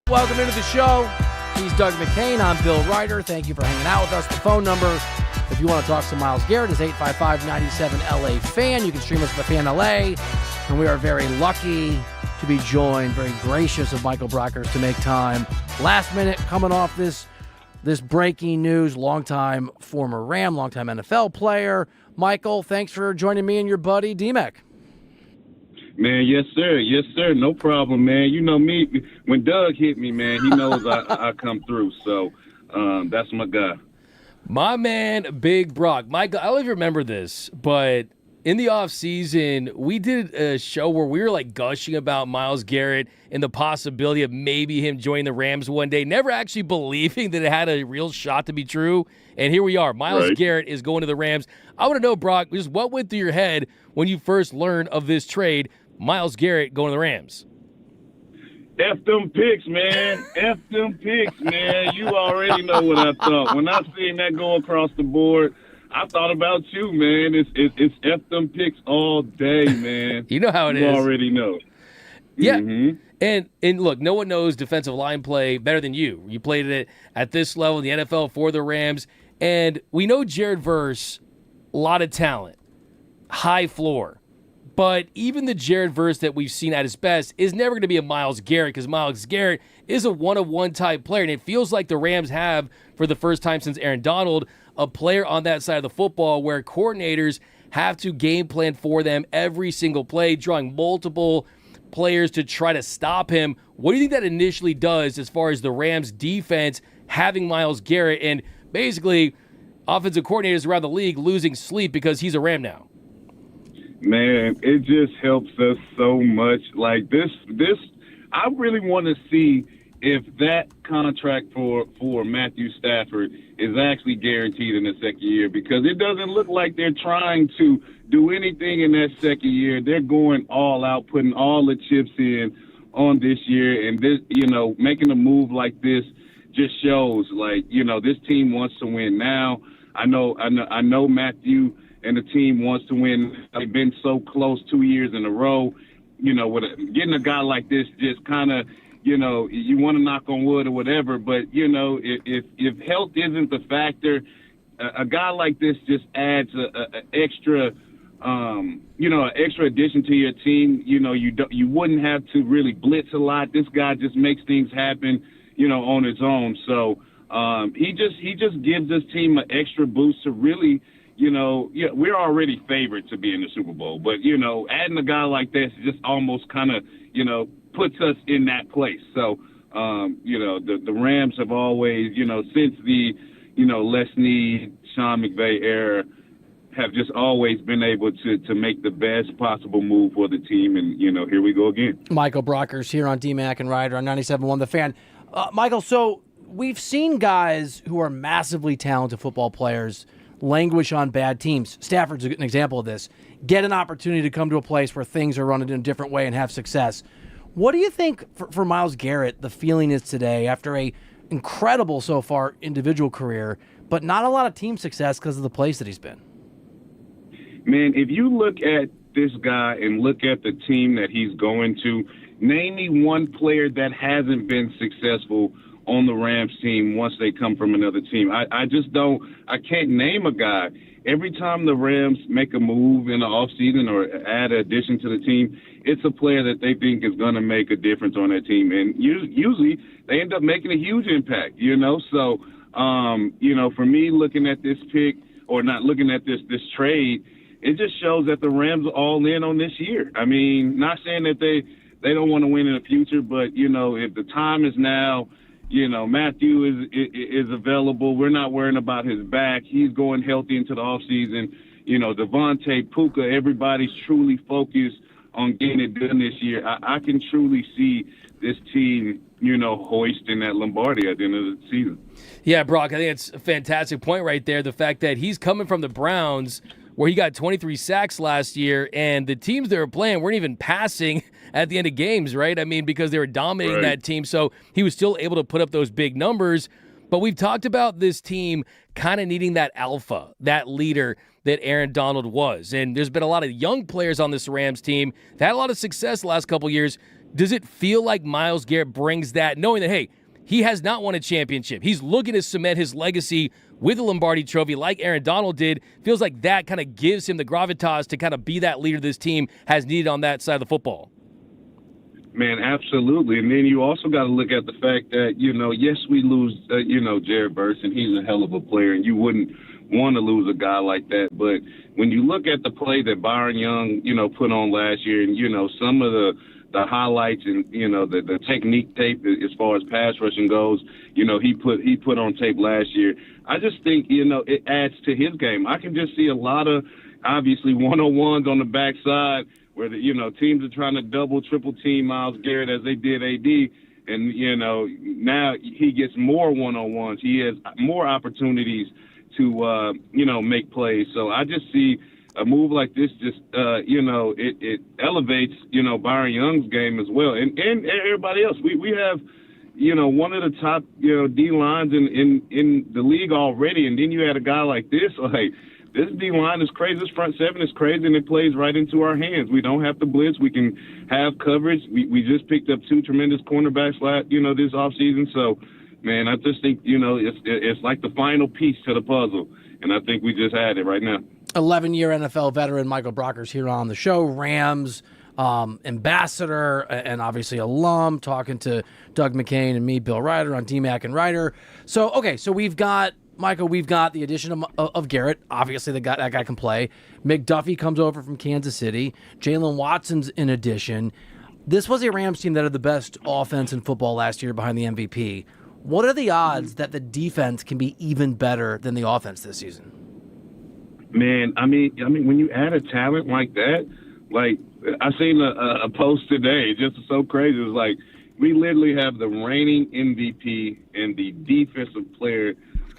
Welcome into the show. He's Doug McCain. I'm Bill Reiter. Thank you for hanging out with us. The phone number, if you want to talk to Myles Garrett, is 855-97-LA-FAN. You can stream us at the Fan LA. And we are very lucky to be joined, very gracious of Michael Brockers to make time. Last minute, coming off this breaking news, longtime former Ram, longtime NFL player. Michael, thanks for joining me and your buddy, D-Mac. Man, yes, sir. Yes, sir. No problem, man. You know me. When Doug hit me, man, he knows I come through. So that's my guy. My man, Big Brock. Michael, I don't know if you remember this, but in the offseason, we did a show where we were like gushing about Myles Garrett and the possibility of maybe him joining the Rams one day, never actually believing that it had a real shot to be true. And here we are. Myles Garrett is going to the Rams. I want to know, Brock, just what went through your head when you first learned of this trade, Myles Garrett going to the Rams? F them picks, man. F them picks, man. You already know what I thought. When I seen that go across the board, I thought about you, man. It's F them picks all day, man. You know how it is. You already know. Yeah. Mm-hmm. And look, no one knows defensive line play better than you. You played it at this level in the NFL for the Rams. And we know Jared Verse, a lot of talent, high floor. But even the Jared Verse that we've seen at his best is never going to be a Myles Garrett, because Myles Garrett is a one-of-one type player. And it feels like the Rams have, for the first time since Aaron Donald, a player on that side of the football where coordinators have to game plan for them every single play, drawing multiple players to try to stop him. What do you think that initially does as far as the Rams defense having Myles Garrett and basically offensive coordinators around the league losing sleep because he's a Ram now? Man, it just helps us so much. Like this, I really want to see if that contract for Matthew Stafford is actually guaranteed in the second year, because it doesn't look like they're trying to do anything in that second year. They're going all out, putting all the chips in on this year, and this, making a move like this just shows, like, this team wants to win now. I know Matthew and the team wants to win. They've been so close 2 years in a row. Getting a guy like this just kind of, you want to knock on wood or whatever, but, if health isn't the factor, a guy like this just adds an extra, an extra addition to your team. You wouldn't have to really blitz a lot. This guy just makes things happen, on his own. So he just gives this team an extra boost to really, we're already favored to be in the Super Bowl, but, adding a guy like this just almost kind of, puts us in that place. So, the Rams have always, since the, Les Snead, Sean McVay era, have just always been able to make the best possible move for the team. And, here we go again. Michael Brockers here on D-Mac and Reiter on 97.1 The Fan. Michael, so we've seen guys who are massively talented football players languish on bad teams. Stafford's an example of this. Get an opportunity to come to a place where things are running in a different way and have success. What do you think for Myles Garrett the feeling is today after a incredible so far individual career, but not a lot of team success because of the place that he's been? Man, if you look at this guy and look at the team that he's going to, name me one player that hasn't been successful on the Rams team once they come from another team. I can't name a guy. Every time the Rams make a move in the offseason or add an addition to the team, it's a player that they think is going to make a difference on that team. And usually they end up making a huge impact, So, for me, looking at this pick, or not looking at this trade, it just shows that the Rams are all in on this year. I mean, not saying that they don't want to win in the future, but, if the time is now, Matthew is available. We're not worrying about his back. He's going healthy into the offseason. Devontae, Puka, everybody's truly focused on getting it done this year. I can truly see this team, hoisting that Lombardi at the end of the season. Yeah, Brock, I think it's a fantastic point right there. The fact that he's coming from the Browns, where he got 23 sacks last year, and the teams they were playing weren't even passing at the end of games, right? I mean, because they were dominating that team. So he was still able to put up those big numbers. But we've talked about this team kind of needing that alpha, that leader that Aaron Donald was. And there's been a lot of young players on this Rams team that had a lot of success the last couple years. Does it feel like Myles Garrett brings that, knowing that, hey, he has not won a championship. He's looking to cement his legacy with the Lombardi Trophy like Aaron Donald did. Feels like that kind of gives him the gravitas to kind of be that leader this team has needed on that side of the football. Man, absolutely. And then you also got to look at the fact that, yes, we lose, Jared Verse, and he's a hell of a player, and you wouldn't want to lose a guy like that. But when you look at the play that Byron Young, put on last year, and, some of the highlights and, the technique tape as far as pass rushing goes, he put on tape last year. I just think, it adds to his game. I can just see a lot of, obviously, one-on-ones on the backside where, teams are trying to double, triple team Myles Garrett as they did AD. And, now he gets more one-on-ones. He has more opportunities to, make plays. So I just see a move like this just, it elevates, Byron Young's game as well. And everybody else. We have, one of the top, D lines in the league already. And then you had a guy like this, this D line is crazy. This front seven is crazy, and it plays right into our hands. We don't have to blitz. We can have coverage. We just picked up 2 tremendous cornerbacks, this offseason. So, man, I just think, it's like the final piece to the puzzle, and I think we just had it right now. 11-year NFL veteran Michael Brocker's here on the show. Rams ambassador and obviously alum, talking to Doug McCain and me, Bill Reiter, on DMAC and Reiter. So, okay, so we've got the addition of Garrett. Obviously, that guy can play. McDuffie comes over from Kansas City. Jalen Watson's in addition. This was a Rams team that had the best offense in football last year behind the MVP. What are the odds that the defense can be even better than the offense this season? Man, I mean, when you add a talent like that, like I seen a post today, just so crazy. It was like we literally have the reigning MVP and the defensive player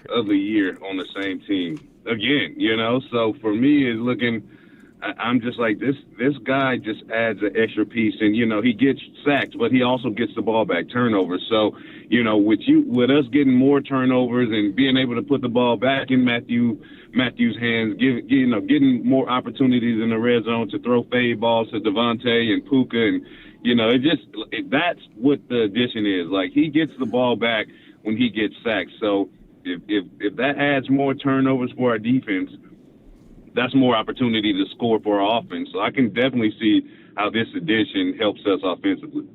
of the year on the same team again. So for me, it's looking. I'm just like this guy just adds an extra piece, and he gets sacked, but he also gets the ball back, turnovers. So with us getting more turnovers and being able to put the ball back in Matthew's hands, getting more opportunities in the red zone to throw fade balls to Devontae and Puka, and that's what the addition is. Like, he gets the ball back when he gets sacked. So if that adds more turnovers for our defense, that's more opportunity to score for our offense. So I can definitely see how this addition helps us offensively.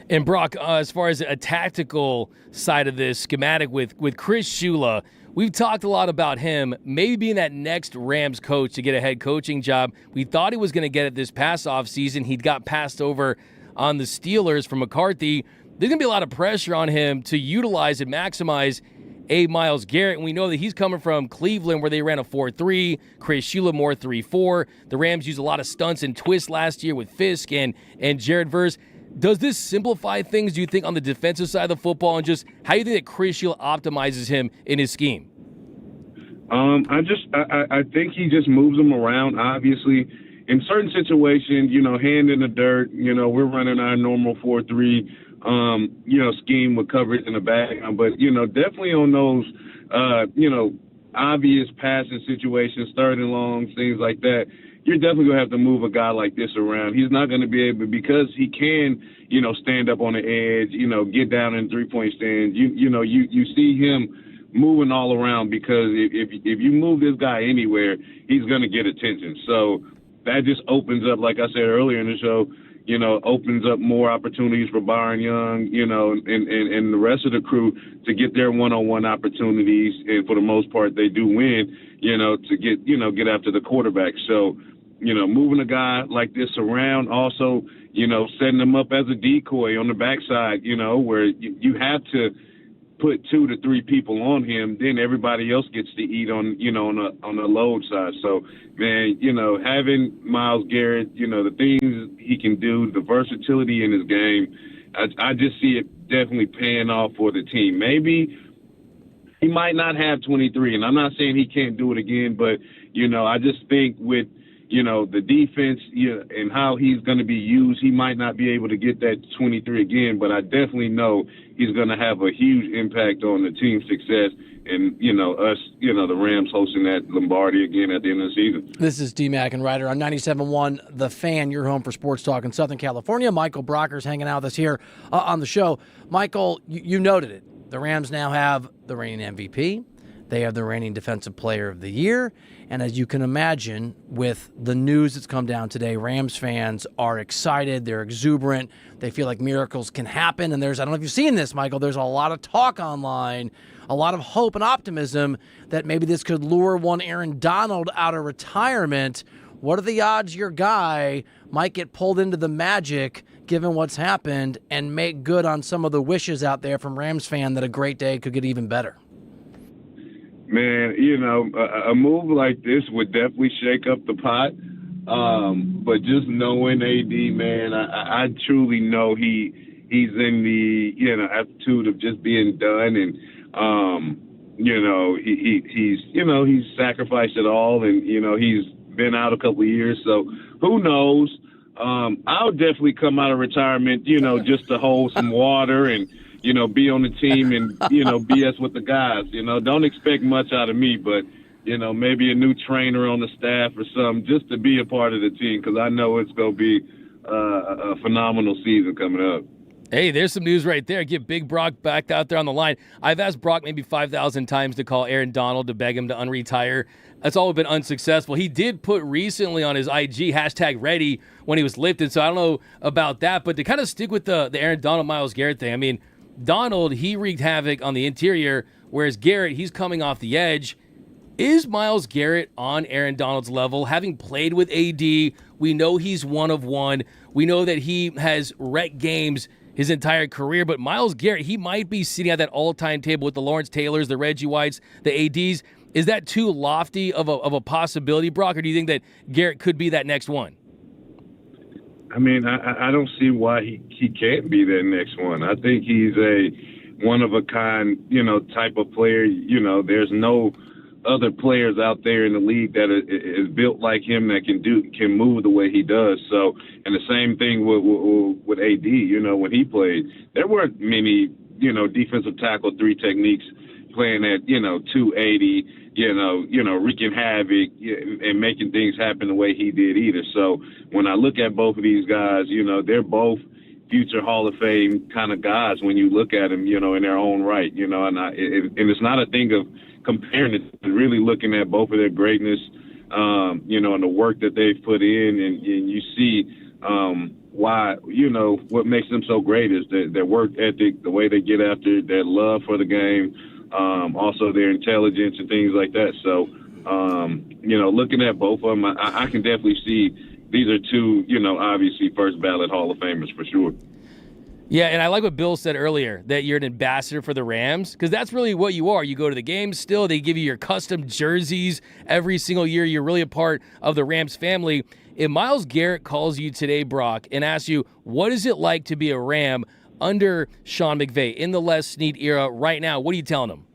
And Brock, as far as a tactical side of this schematic with Chris Shula, we've talked a lot about him maybe being that next Rams coach to get a head coaching job. We thought he was going to get it this past offseason. He got passed over on the Steelers from McCarthy. There's going to be a lot of pressure on him to utilize and maximize Myles Garrett, and we know that he's coming from Cleveland where they ran a 4-3, Chris Shula more 3-4. The Rams used a lot of stunts and twists last year with Fisk and Jared Verse. Does this simplify things, do you think, on the defensive side of the football, and just how do you think that Chris Shula optimizes him in his scheme? I think he just moves them around, obviously. In certain situations, hand in the dirt, we're running our normal 4-3 scheme with coverage in the back. But, definitely on those, obvious passing situations, third and longs, things like that, you're definitely going to have to move a guy like this around. He's not going to be able, because he can, stand up on the edge, get down in three-point stands. You see him moving all around, because if you move this guy anywhere, he's going to get attention. So that just opens up, like I said earlier in the show, opens up more opportunities for Byron Young, and the rest of the crew to get their one-on-one opportunities. And for the most part, they do win, to get after the quarterback. So, moving a guy like this around, also, setting him up as a decoy on the backside, where you have to put 2 to 3 people on him, then everybody else gets to eat on the load side. So, man, having Myles Garrett, the things he can do, the versatility in his game, I just see it definitely paying off for the team. Maybe he might not have 23, and I'm not saying he can't do it again, but, I just think with, the defense, and how he's going to be used, he might not be able to get that 23 again, but I definitely know he's going to have a huge impact on the team's success and, us, the Rams hosting that Lombardi again at the end of the season. This is D-Mac and Reiter on 97.1 The Fan, your home for sports talk in Southern California. Michael Brocker's hanging out with us here on the show. Michael, you noted it. The Rams now have the reigning MVP. They have the reigning Defensive Player of the Year. And as you can imagine, with the news that's come down today, Rams fans are excited. They're exuberant. They feel like miracles can happen. And I don't know if you've seen this, Michael, there's a lot of talk online, a lot of hope and optimism that maybe this could lure one Aaron Donald out of retirement. What are the odds your guy might get pulled into the Magic, given what's happened, and make good on some of the wishes out there from Rams fan that a great day could get even better? Man, a move like this would definitely shake up the pot. But just knowing AD, man, I truly know he's in the attitude of just being done, and he's sacrificed it all, and he's been out a couple of years, so who knows? I'll definitely come out of retirement, just to hold some water and be on the team and, BS with the guys. Don't expect much out of me, but, maybe a new trainer on the staff or something just to be a part of the team, because I know it's going to be a phenomenal season coming up. Hey, there's some news right there. Get Big Brock back out there on the line. I've asked Brock maybe 5,000 times to call Aaron Donald to beg him to unretire. That's all been unsuccessful. He did put recently on his IG #ready when he was lifted, so I don't know about that. But to kind of stick with the Aaron Donald, Myles Garrett thing, I mean, Donald, he wreaked havoc on the interior, whereas Garrett, he's coming off the edge. Is Myles Garrett on Aaron Donald's level? Having played with AD, we know he's one of one. We know that he has wrecked games his entire career, but Myles Garrett, he might be sitting at that all-time table with the Lawrence Taylors, the Reggie Whites, the ADs. Is that too lofty of a possibility, Brock, or do you think that Garrett could be that next one? I mean, I don't see why he can't be that next one. I think he's a one-of-a-kind, type of player. There's no other players out there in the league that is built like him that can move the way he does. So, and the same thing with AD. When he played, there weren't many, defensive tackle 3 techniques playing at 280. Wreaking havoc and making things happen the way he did either. So when I look at both of these guys, they're both future Hall of Fame kind of guys when you look at them, in their own right, and it's not a thing of comparing it, really looking at both of their greatness, and the work that they've put in, and you see why, what makes them so great is their work ethic, the way they get after it, their love for the game, also their intelligence and things like that. So, looking at both of them, I can definitely see these are 2, obviously first ballot Hall of Famers for sure. Yeah, and I like what Bill said earlier, that you're an ambassador for the Rams, because that's really what you are. You go to the games still. They give you your custom jerseys every single year. You're really a part of the Rams family. If Myles Garrett calls you today, Brock, and asks you, what is it like to be a Ram under Sean McVay in the Les Snead era right now, what are you telling him?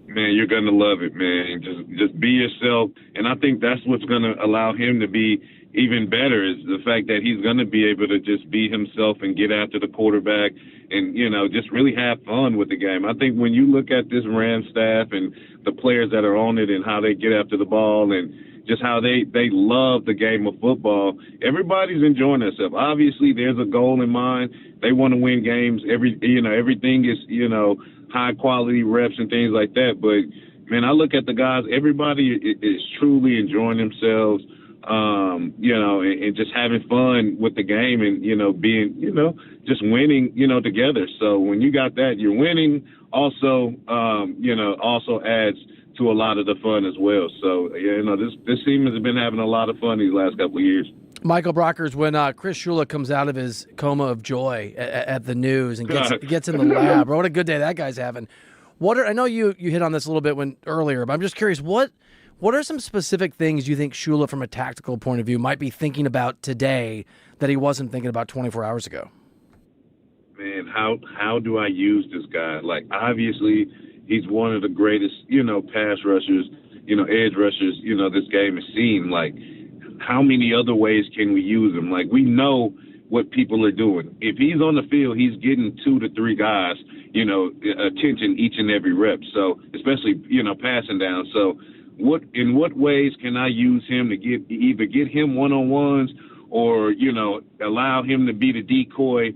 Man, you're going to love it, man. Just be yourself. And I think that's what's going to allow him to be even better, is the fact that he's going to be able to just be himself and get after the quarterback and, just really have fun with the game. I think when you look at this Rams staff and the players that are on it and how they get after the ball and just how they love the game of football, everybody's enjoying themselves. Obviously, there's a goal in mind. They want to win games. Everything is, high quality reps and things like that. But man, I look at the guys, everybody is truly enjoying themselves, and just having fun with the game and, being, just winning, together. So when you got that, you're winning also, also adds to a lot of the fun as well. So, this team has been having a lot of fun these last couple of years. Michael Brockers, when Chris Shula comes out of his coma of joy at the news and gets in the lab, what a good day that guy's having. I know you hit on this a little bit earlier, but I'm just curious, what are some specific things you think Shula, from a tactical point of view, might be thinking about today that he wasn't thinking about 24 hours ago? Man, how do I use this guy? Like, obviously, he's one of the greatest, pass rushers, edge rushers, this game has seen. Like, how many other ways can we use him? Like, we know what people are doing. If he's on the field, he's getting 2 to 3 guys, attention each and every rep. So, especially, passing down. So, in what ways can I use him to either get him one-on-ones or, allow him to be the decoy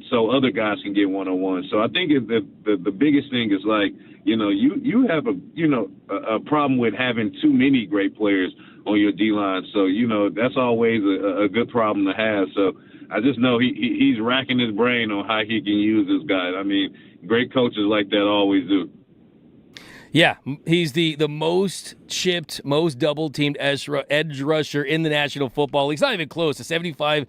so other guys can get one-on-ones. So I think the biggest thing is, like, you have a problem with having too many great players on your D-line. So, that's always a good problem to have. So I just know he's racking his brain on how he can use this guy. I mean, great coaches like that always do. Yeah, he's the most chipped, most double-teamed edge rusher in the National Football League. It's not even close. A 75%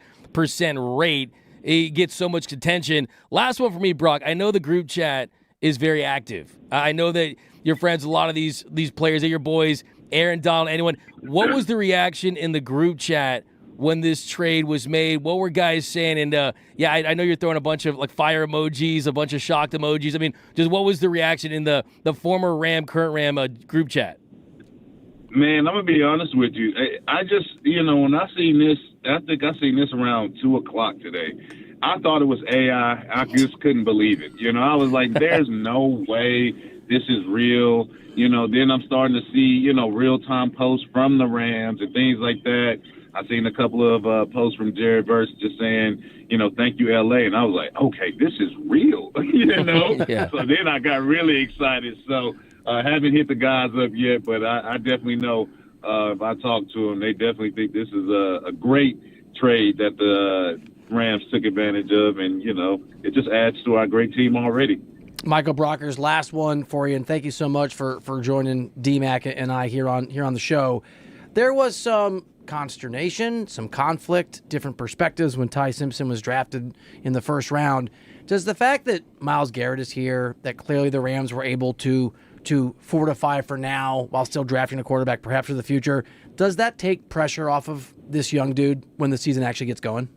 rate. He gets so much attention. Last one for me, Brock. I know the group chat is very active. I know that you're friends with a lot of these players. They're your boys, Aaron, Donald, anyone. What was the reaction in the group chat when this trade was made? What were guys saying? And, I know you're throwing a bunch of, like, fire emojis, a bunch of shocked emojis. I mean, just what was the reaction in the former Ram, current Ram group chat? Man, I'm going to be honest with you. I just, when I seen this, I think I seen this around 2 o'clock today. I thought it was AI. I just couldn't believe it. I was like, there's no way this is real. Then I'm starting to see, real-time posts from the Rams and things like that. I seen a couple of posts from Jared Verse just saying, thank you, LA. And I was like, okay, this is real, Yeah. So then I got really excited. So I haven't hit the guys up yet, but I definitely know if I talk to them, they definitely think this is a great trade that the Rams took advantage of. And, it just adds to our great team already. Michael Brockers, last one for you, and thank you so much for joining D-Mac and I here on the show. There was some consternation, some conflict, different perspectives when Ty Simpson was drafted in the first round. Does the fact that Myles Garrett is here, that clearly the Rams were able to fortify for now while still drafting a quarterback perhaps for the future, does that take pressure off of this young dude when the season actually gets going?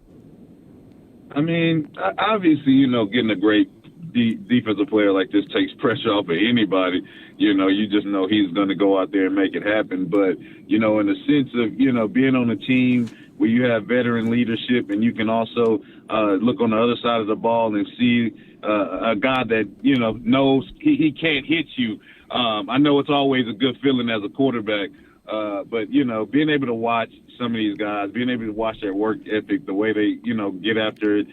I mean, obviously, getting a great defensive player like this takes pressure off of anybody. You just know he's going to go out there and make it happen. But, in the sense of, being on a team where you have veteran leadership and you can also look on the other side of the ball and see a guy that, knows he can't hit you. I know it's always a good feeling as a quarterback. But, being able to watch some of these guys, being able to watch their work ethic, the way they, get after it,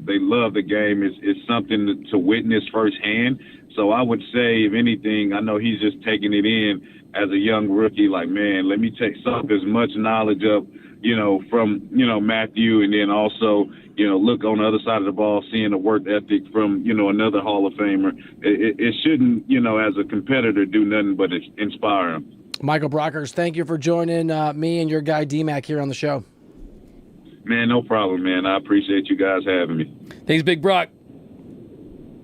they love the game, is something to witness firsthand. So I would say, if anything, I know he's just taking it in as a young rookie, like, man, let me suck as much knowledge up, from, Matthew, and then also, look on the other side of the ball, seeing the work ethic from, another Hall of Famer. It shouldn't, as a competitor, do nothing but inspire him. Michael Brockers, thank you for joining me and your guy D-Mac here on the show. Man, no problem, man. I appreciate you guys having me. Thanks, Big Brock.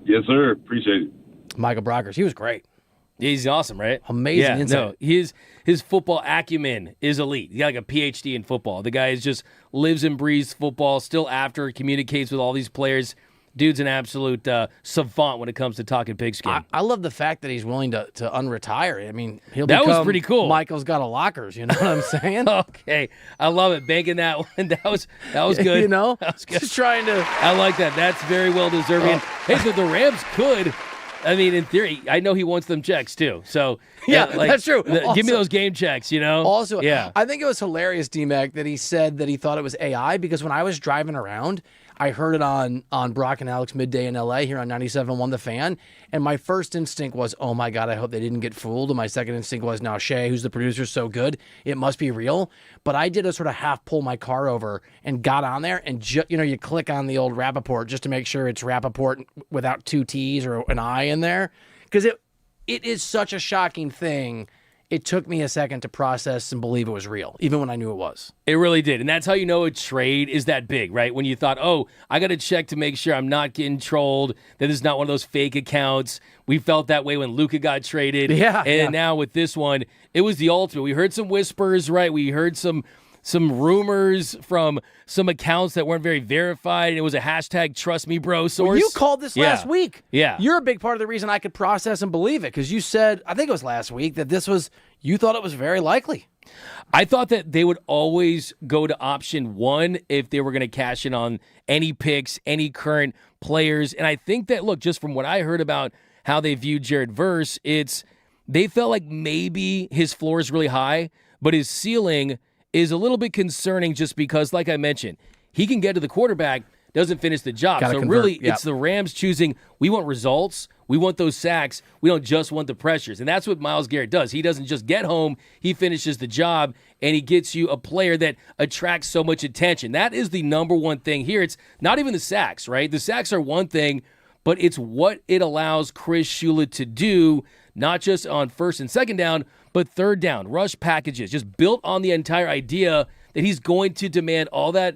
Yes, sir. Appreciate it. Michael Brockers, he was great. He's awesome, right? Amazing insight. No, his football acumen is elite. He got like a PhD in football. The guy just lives and breathes football, still after, communicates with all these players. Dude's an absolute savant when it comes to talking pigskin. I love the fact that he's willing to unretire. I mean, that was pretty cool. Michael's got a lockers, you know what I'm saying? Okay, I love it. Banking that one, that was good. That was good. Just trying to. I like that. That's very well deserving. Hey, so the Rams could. I mean, in theory, I know he wants them checks too. So that's true. Give me those game checks, Also, yeah. I think it was hilarious, D-Mac, that he said that he thought it was AI because when I was driving around, I heard it on Brock and Alex Midday in LA here on 97.1 The Fan, and my first instinct was, oh my God, I hope they didn't get fooled. And my second instinct was, now Shay, who's the producer, so good, it must be real. But I did a sort of half pull my car over and got on there, and you click on the old Rappaport just to make sure it's Rappaport without 2 T's or an I in there, because it is such a shocking thing. It took me a second to process and believe it was real, even when I knew it was. It really did. And that's how you know a trade is that big, right? When you thought, oh, I got to check to make sure I'm not getting trolled, that it's not one of those fake accounts. We felt that way when Luka got traded. Yeah. And now with this one, it was the ultimate. We heard some whispers, right? We heard some some rumors from some accounts that weren't very verified. And it was a hashtag trust me bro source. Well, you called this last week. Yeah. You're a big part of the reason I could process and believe it, because you said, I think it was last week, that you thought it was very likely. I thought that they would always go to option one if they were going to cash in on any picks, any current players. And I think that, look, just from what I heard about how they viewed Jared Verse, they felt like maybe his floor is really high, but his ceiling is a little bit concerning just because, like I mentioned, he can get to the quarterback, doesn't finish the job. Gotta so convert, really, yep. It's the Rams choosing, we want results, we want those sacks, we don't just want the pressures. And that's what Myles Garrett does. He doesn't just get home, he finishes the job, and he gets you a player that attracts so much attention. That is the number one thing here. It's not even the sacks, right? The sacks are one thing, but it's what it allows Chris Shula to do, not just on first and second down, but third down, rush packages, just built on the entire idea that he's going to demand all that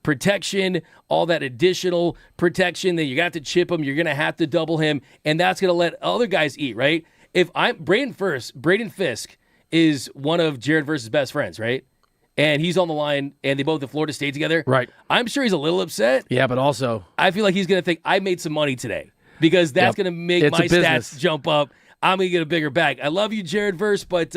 protection, all that additional protection, that you got to chip him, you're going to have to double him, and that's going to let other guys eat, right? If I'm Braden Fisk is one of Jared Verse's best friends, right? And he's on the line, and they both at Florida State together. Right. I'm sure he's a little upset. Yeah, but also, I feel like he's going to think, I made some money today, because that's going to make my stats jump up. I'm going to get a bigger bag. I love you, Jared Verse, but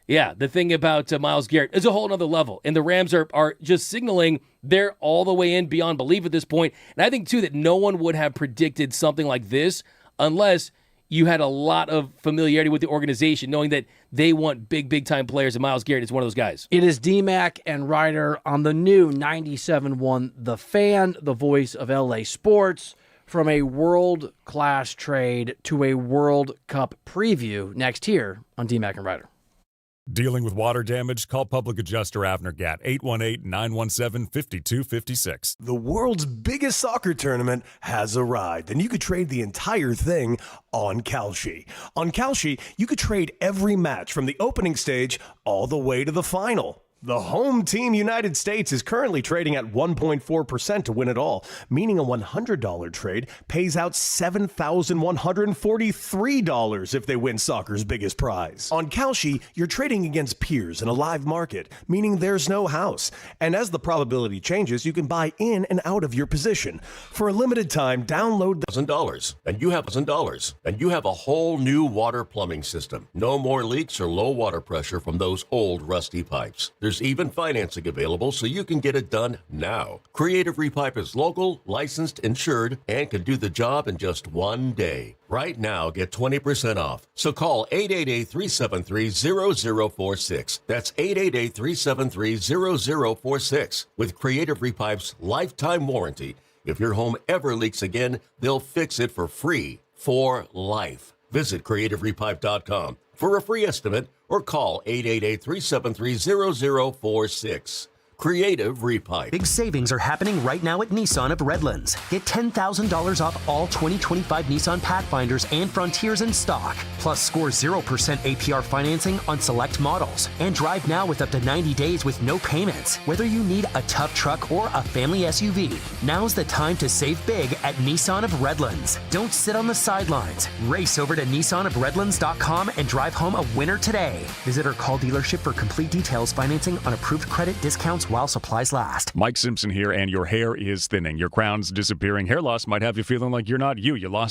yeah, the thing about Myles Garrett is a whole other level. And the Rams are just signaling they're all the way in beyond belief at this point. And I think, too, that no one would have predicted something like this unless you had a lot of familiarity with the organization, knowing that they want big time players, and Myles Garrett is one of those guys. It is D-Mac and Reiter on the new 97.1 The Fan, the voice of LA sports. From a world-class trade to a World Cup preview next here on D-Mac and Reiter. Dealing with water damage? Call Public Adjuster Avner Gatt, 818-917-5256. The world's biggest soccer tournament has arrived, and you could trade the entire thing on Kalshi. On Kalshi, you could trade every match from the opening stage all the way to the final. The home team, United States, is currently trading at 1.4% to win it all, meaning a $100 trade pays out $7,143 if they win soccer's biggest prize. On Kalshi, you're trading against peers in a live market, meaning there's no house. And as the probability changes, you can buy in and out of your position. For a limited time, download the $1,000, and you have $1,000, and you have a whole new water plumbing system. No more leaks or low water pressure from those old rusty pipes. There's even financing available, so you can get it done now. Creative Repipe is local, licensed, insured, and can do the job in just one day. Right now, get 20% off. So call 888-373-0046. That's 888-373-0046. With Creative Repipe's lifetime warranty, if your home ever leaks again, they'll fix it for free for life. Visit CreativeRepipe.com for a free estimate or call 888-373-0046. Creative Repipe. Big savings are happening right now at Nissan of Redlands. Get $10,000 off all 2025 Nissan Pathfinders and Frontiers in stock. Plus, score 0% APR financing on select models. And drive now with up to 90 days with no payments. Whether you need a tough truck or a family SUV, now's the time to save big at Nissan of Redlands. Don't sit on the sidelines. Race over to NissanofRedlands.com and drive home a winner today. Visit or call dealership for complete details. Financing on approved credit, discounts while supplies last. Mike Simpson here, and your hair is thinning. Your crown's disappearing. Hair loss might have you feeling like you're not you. You lost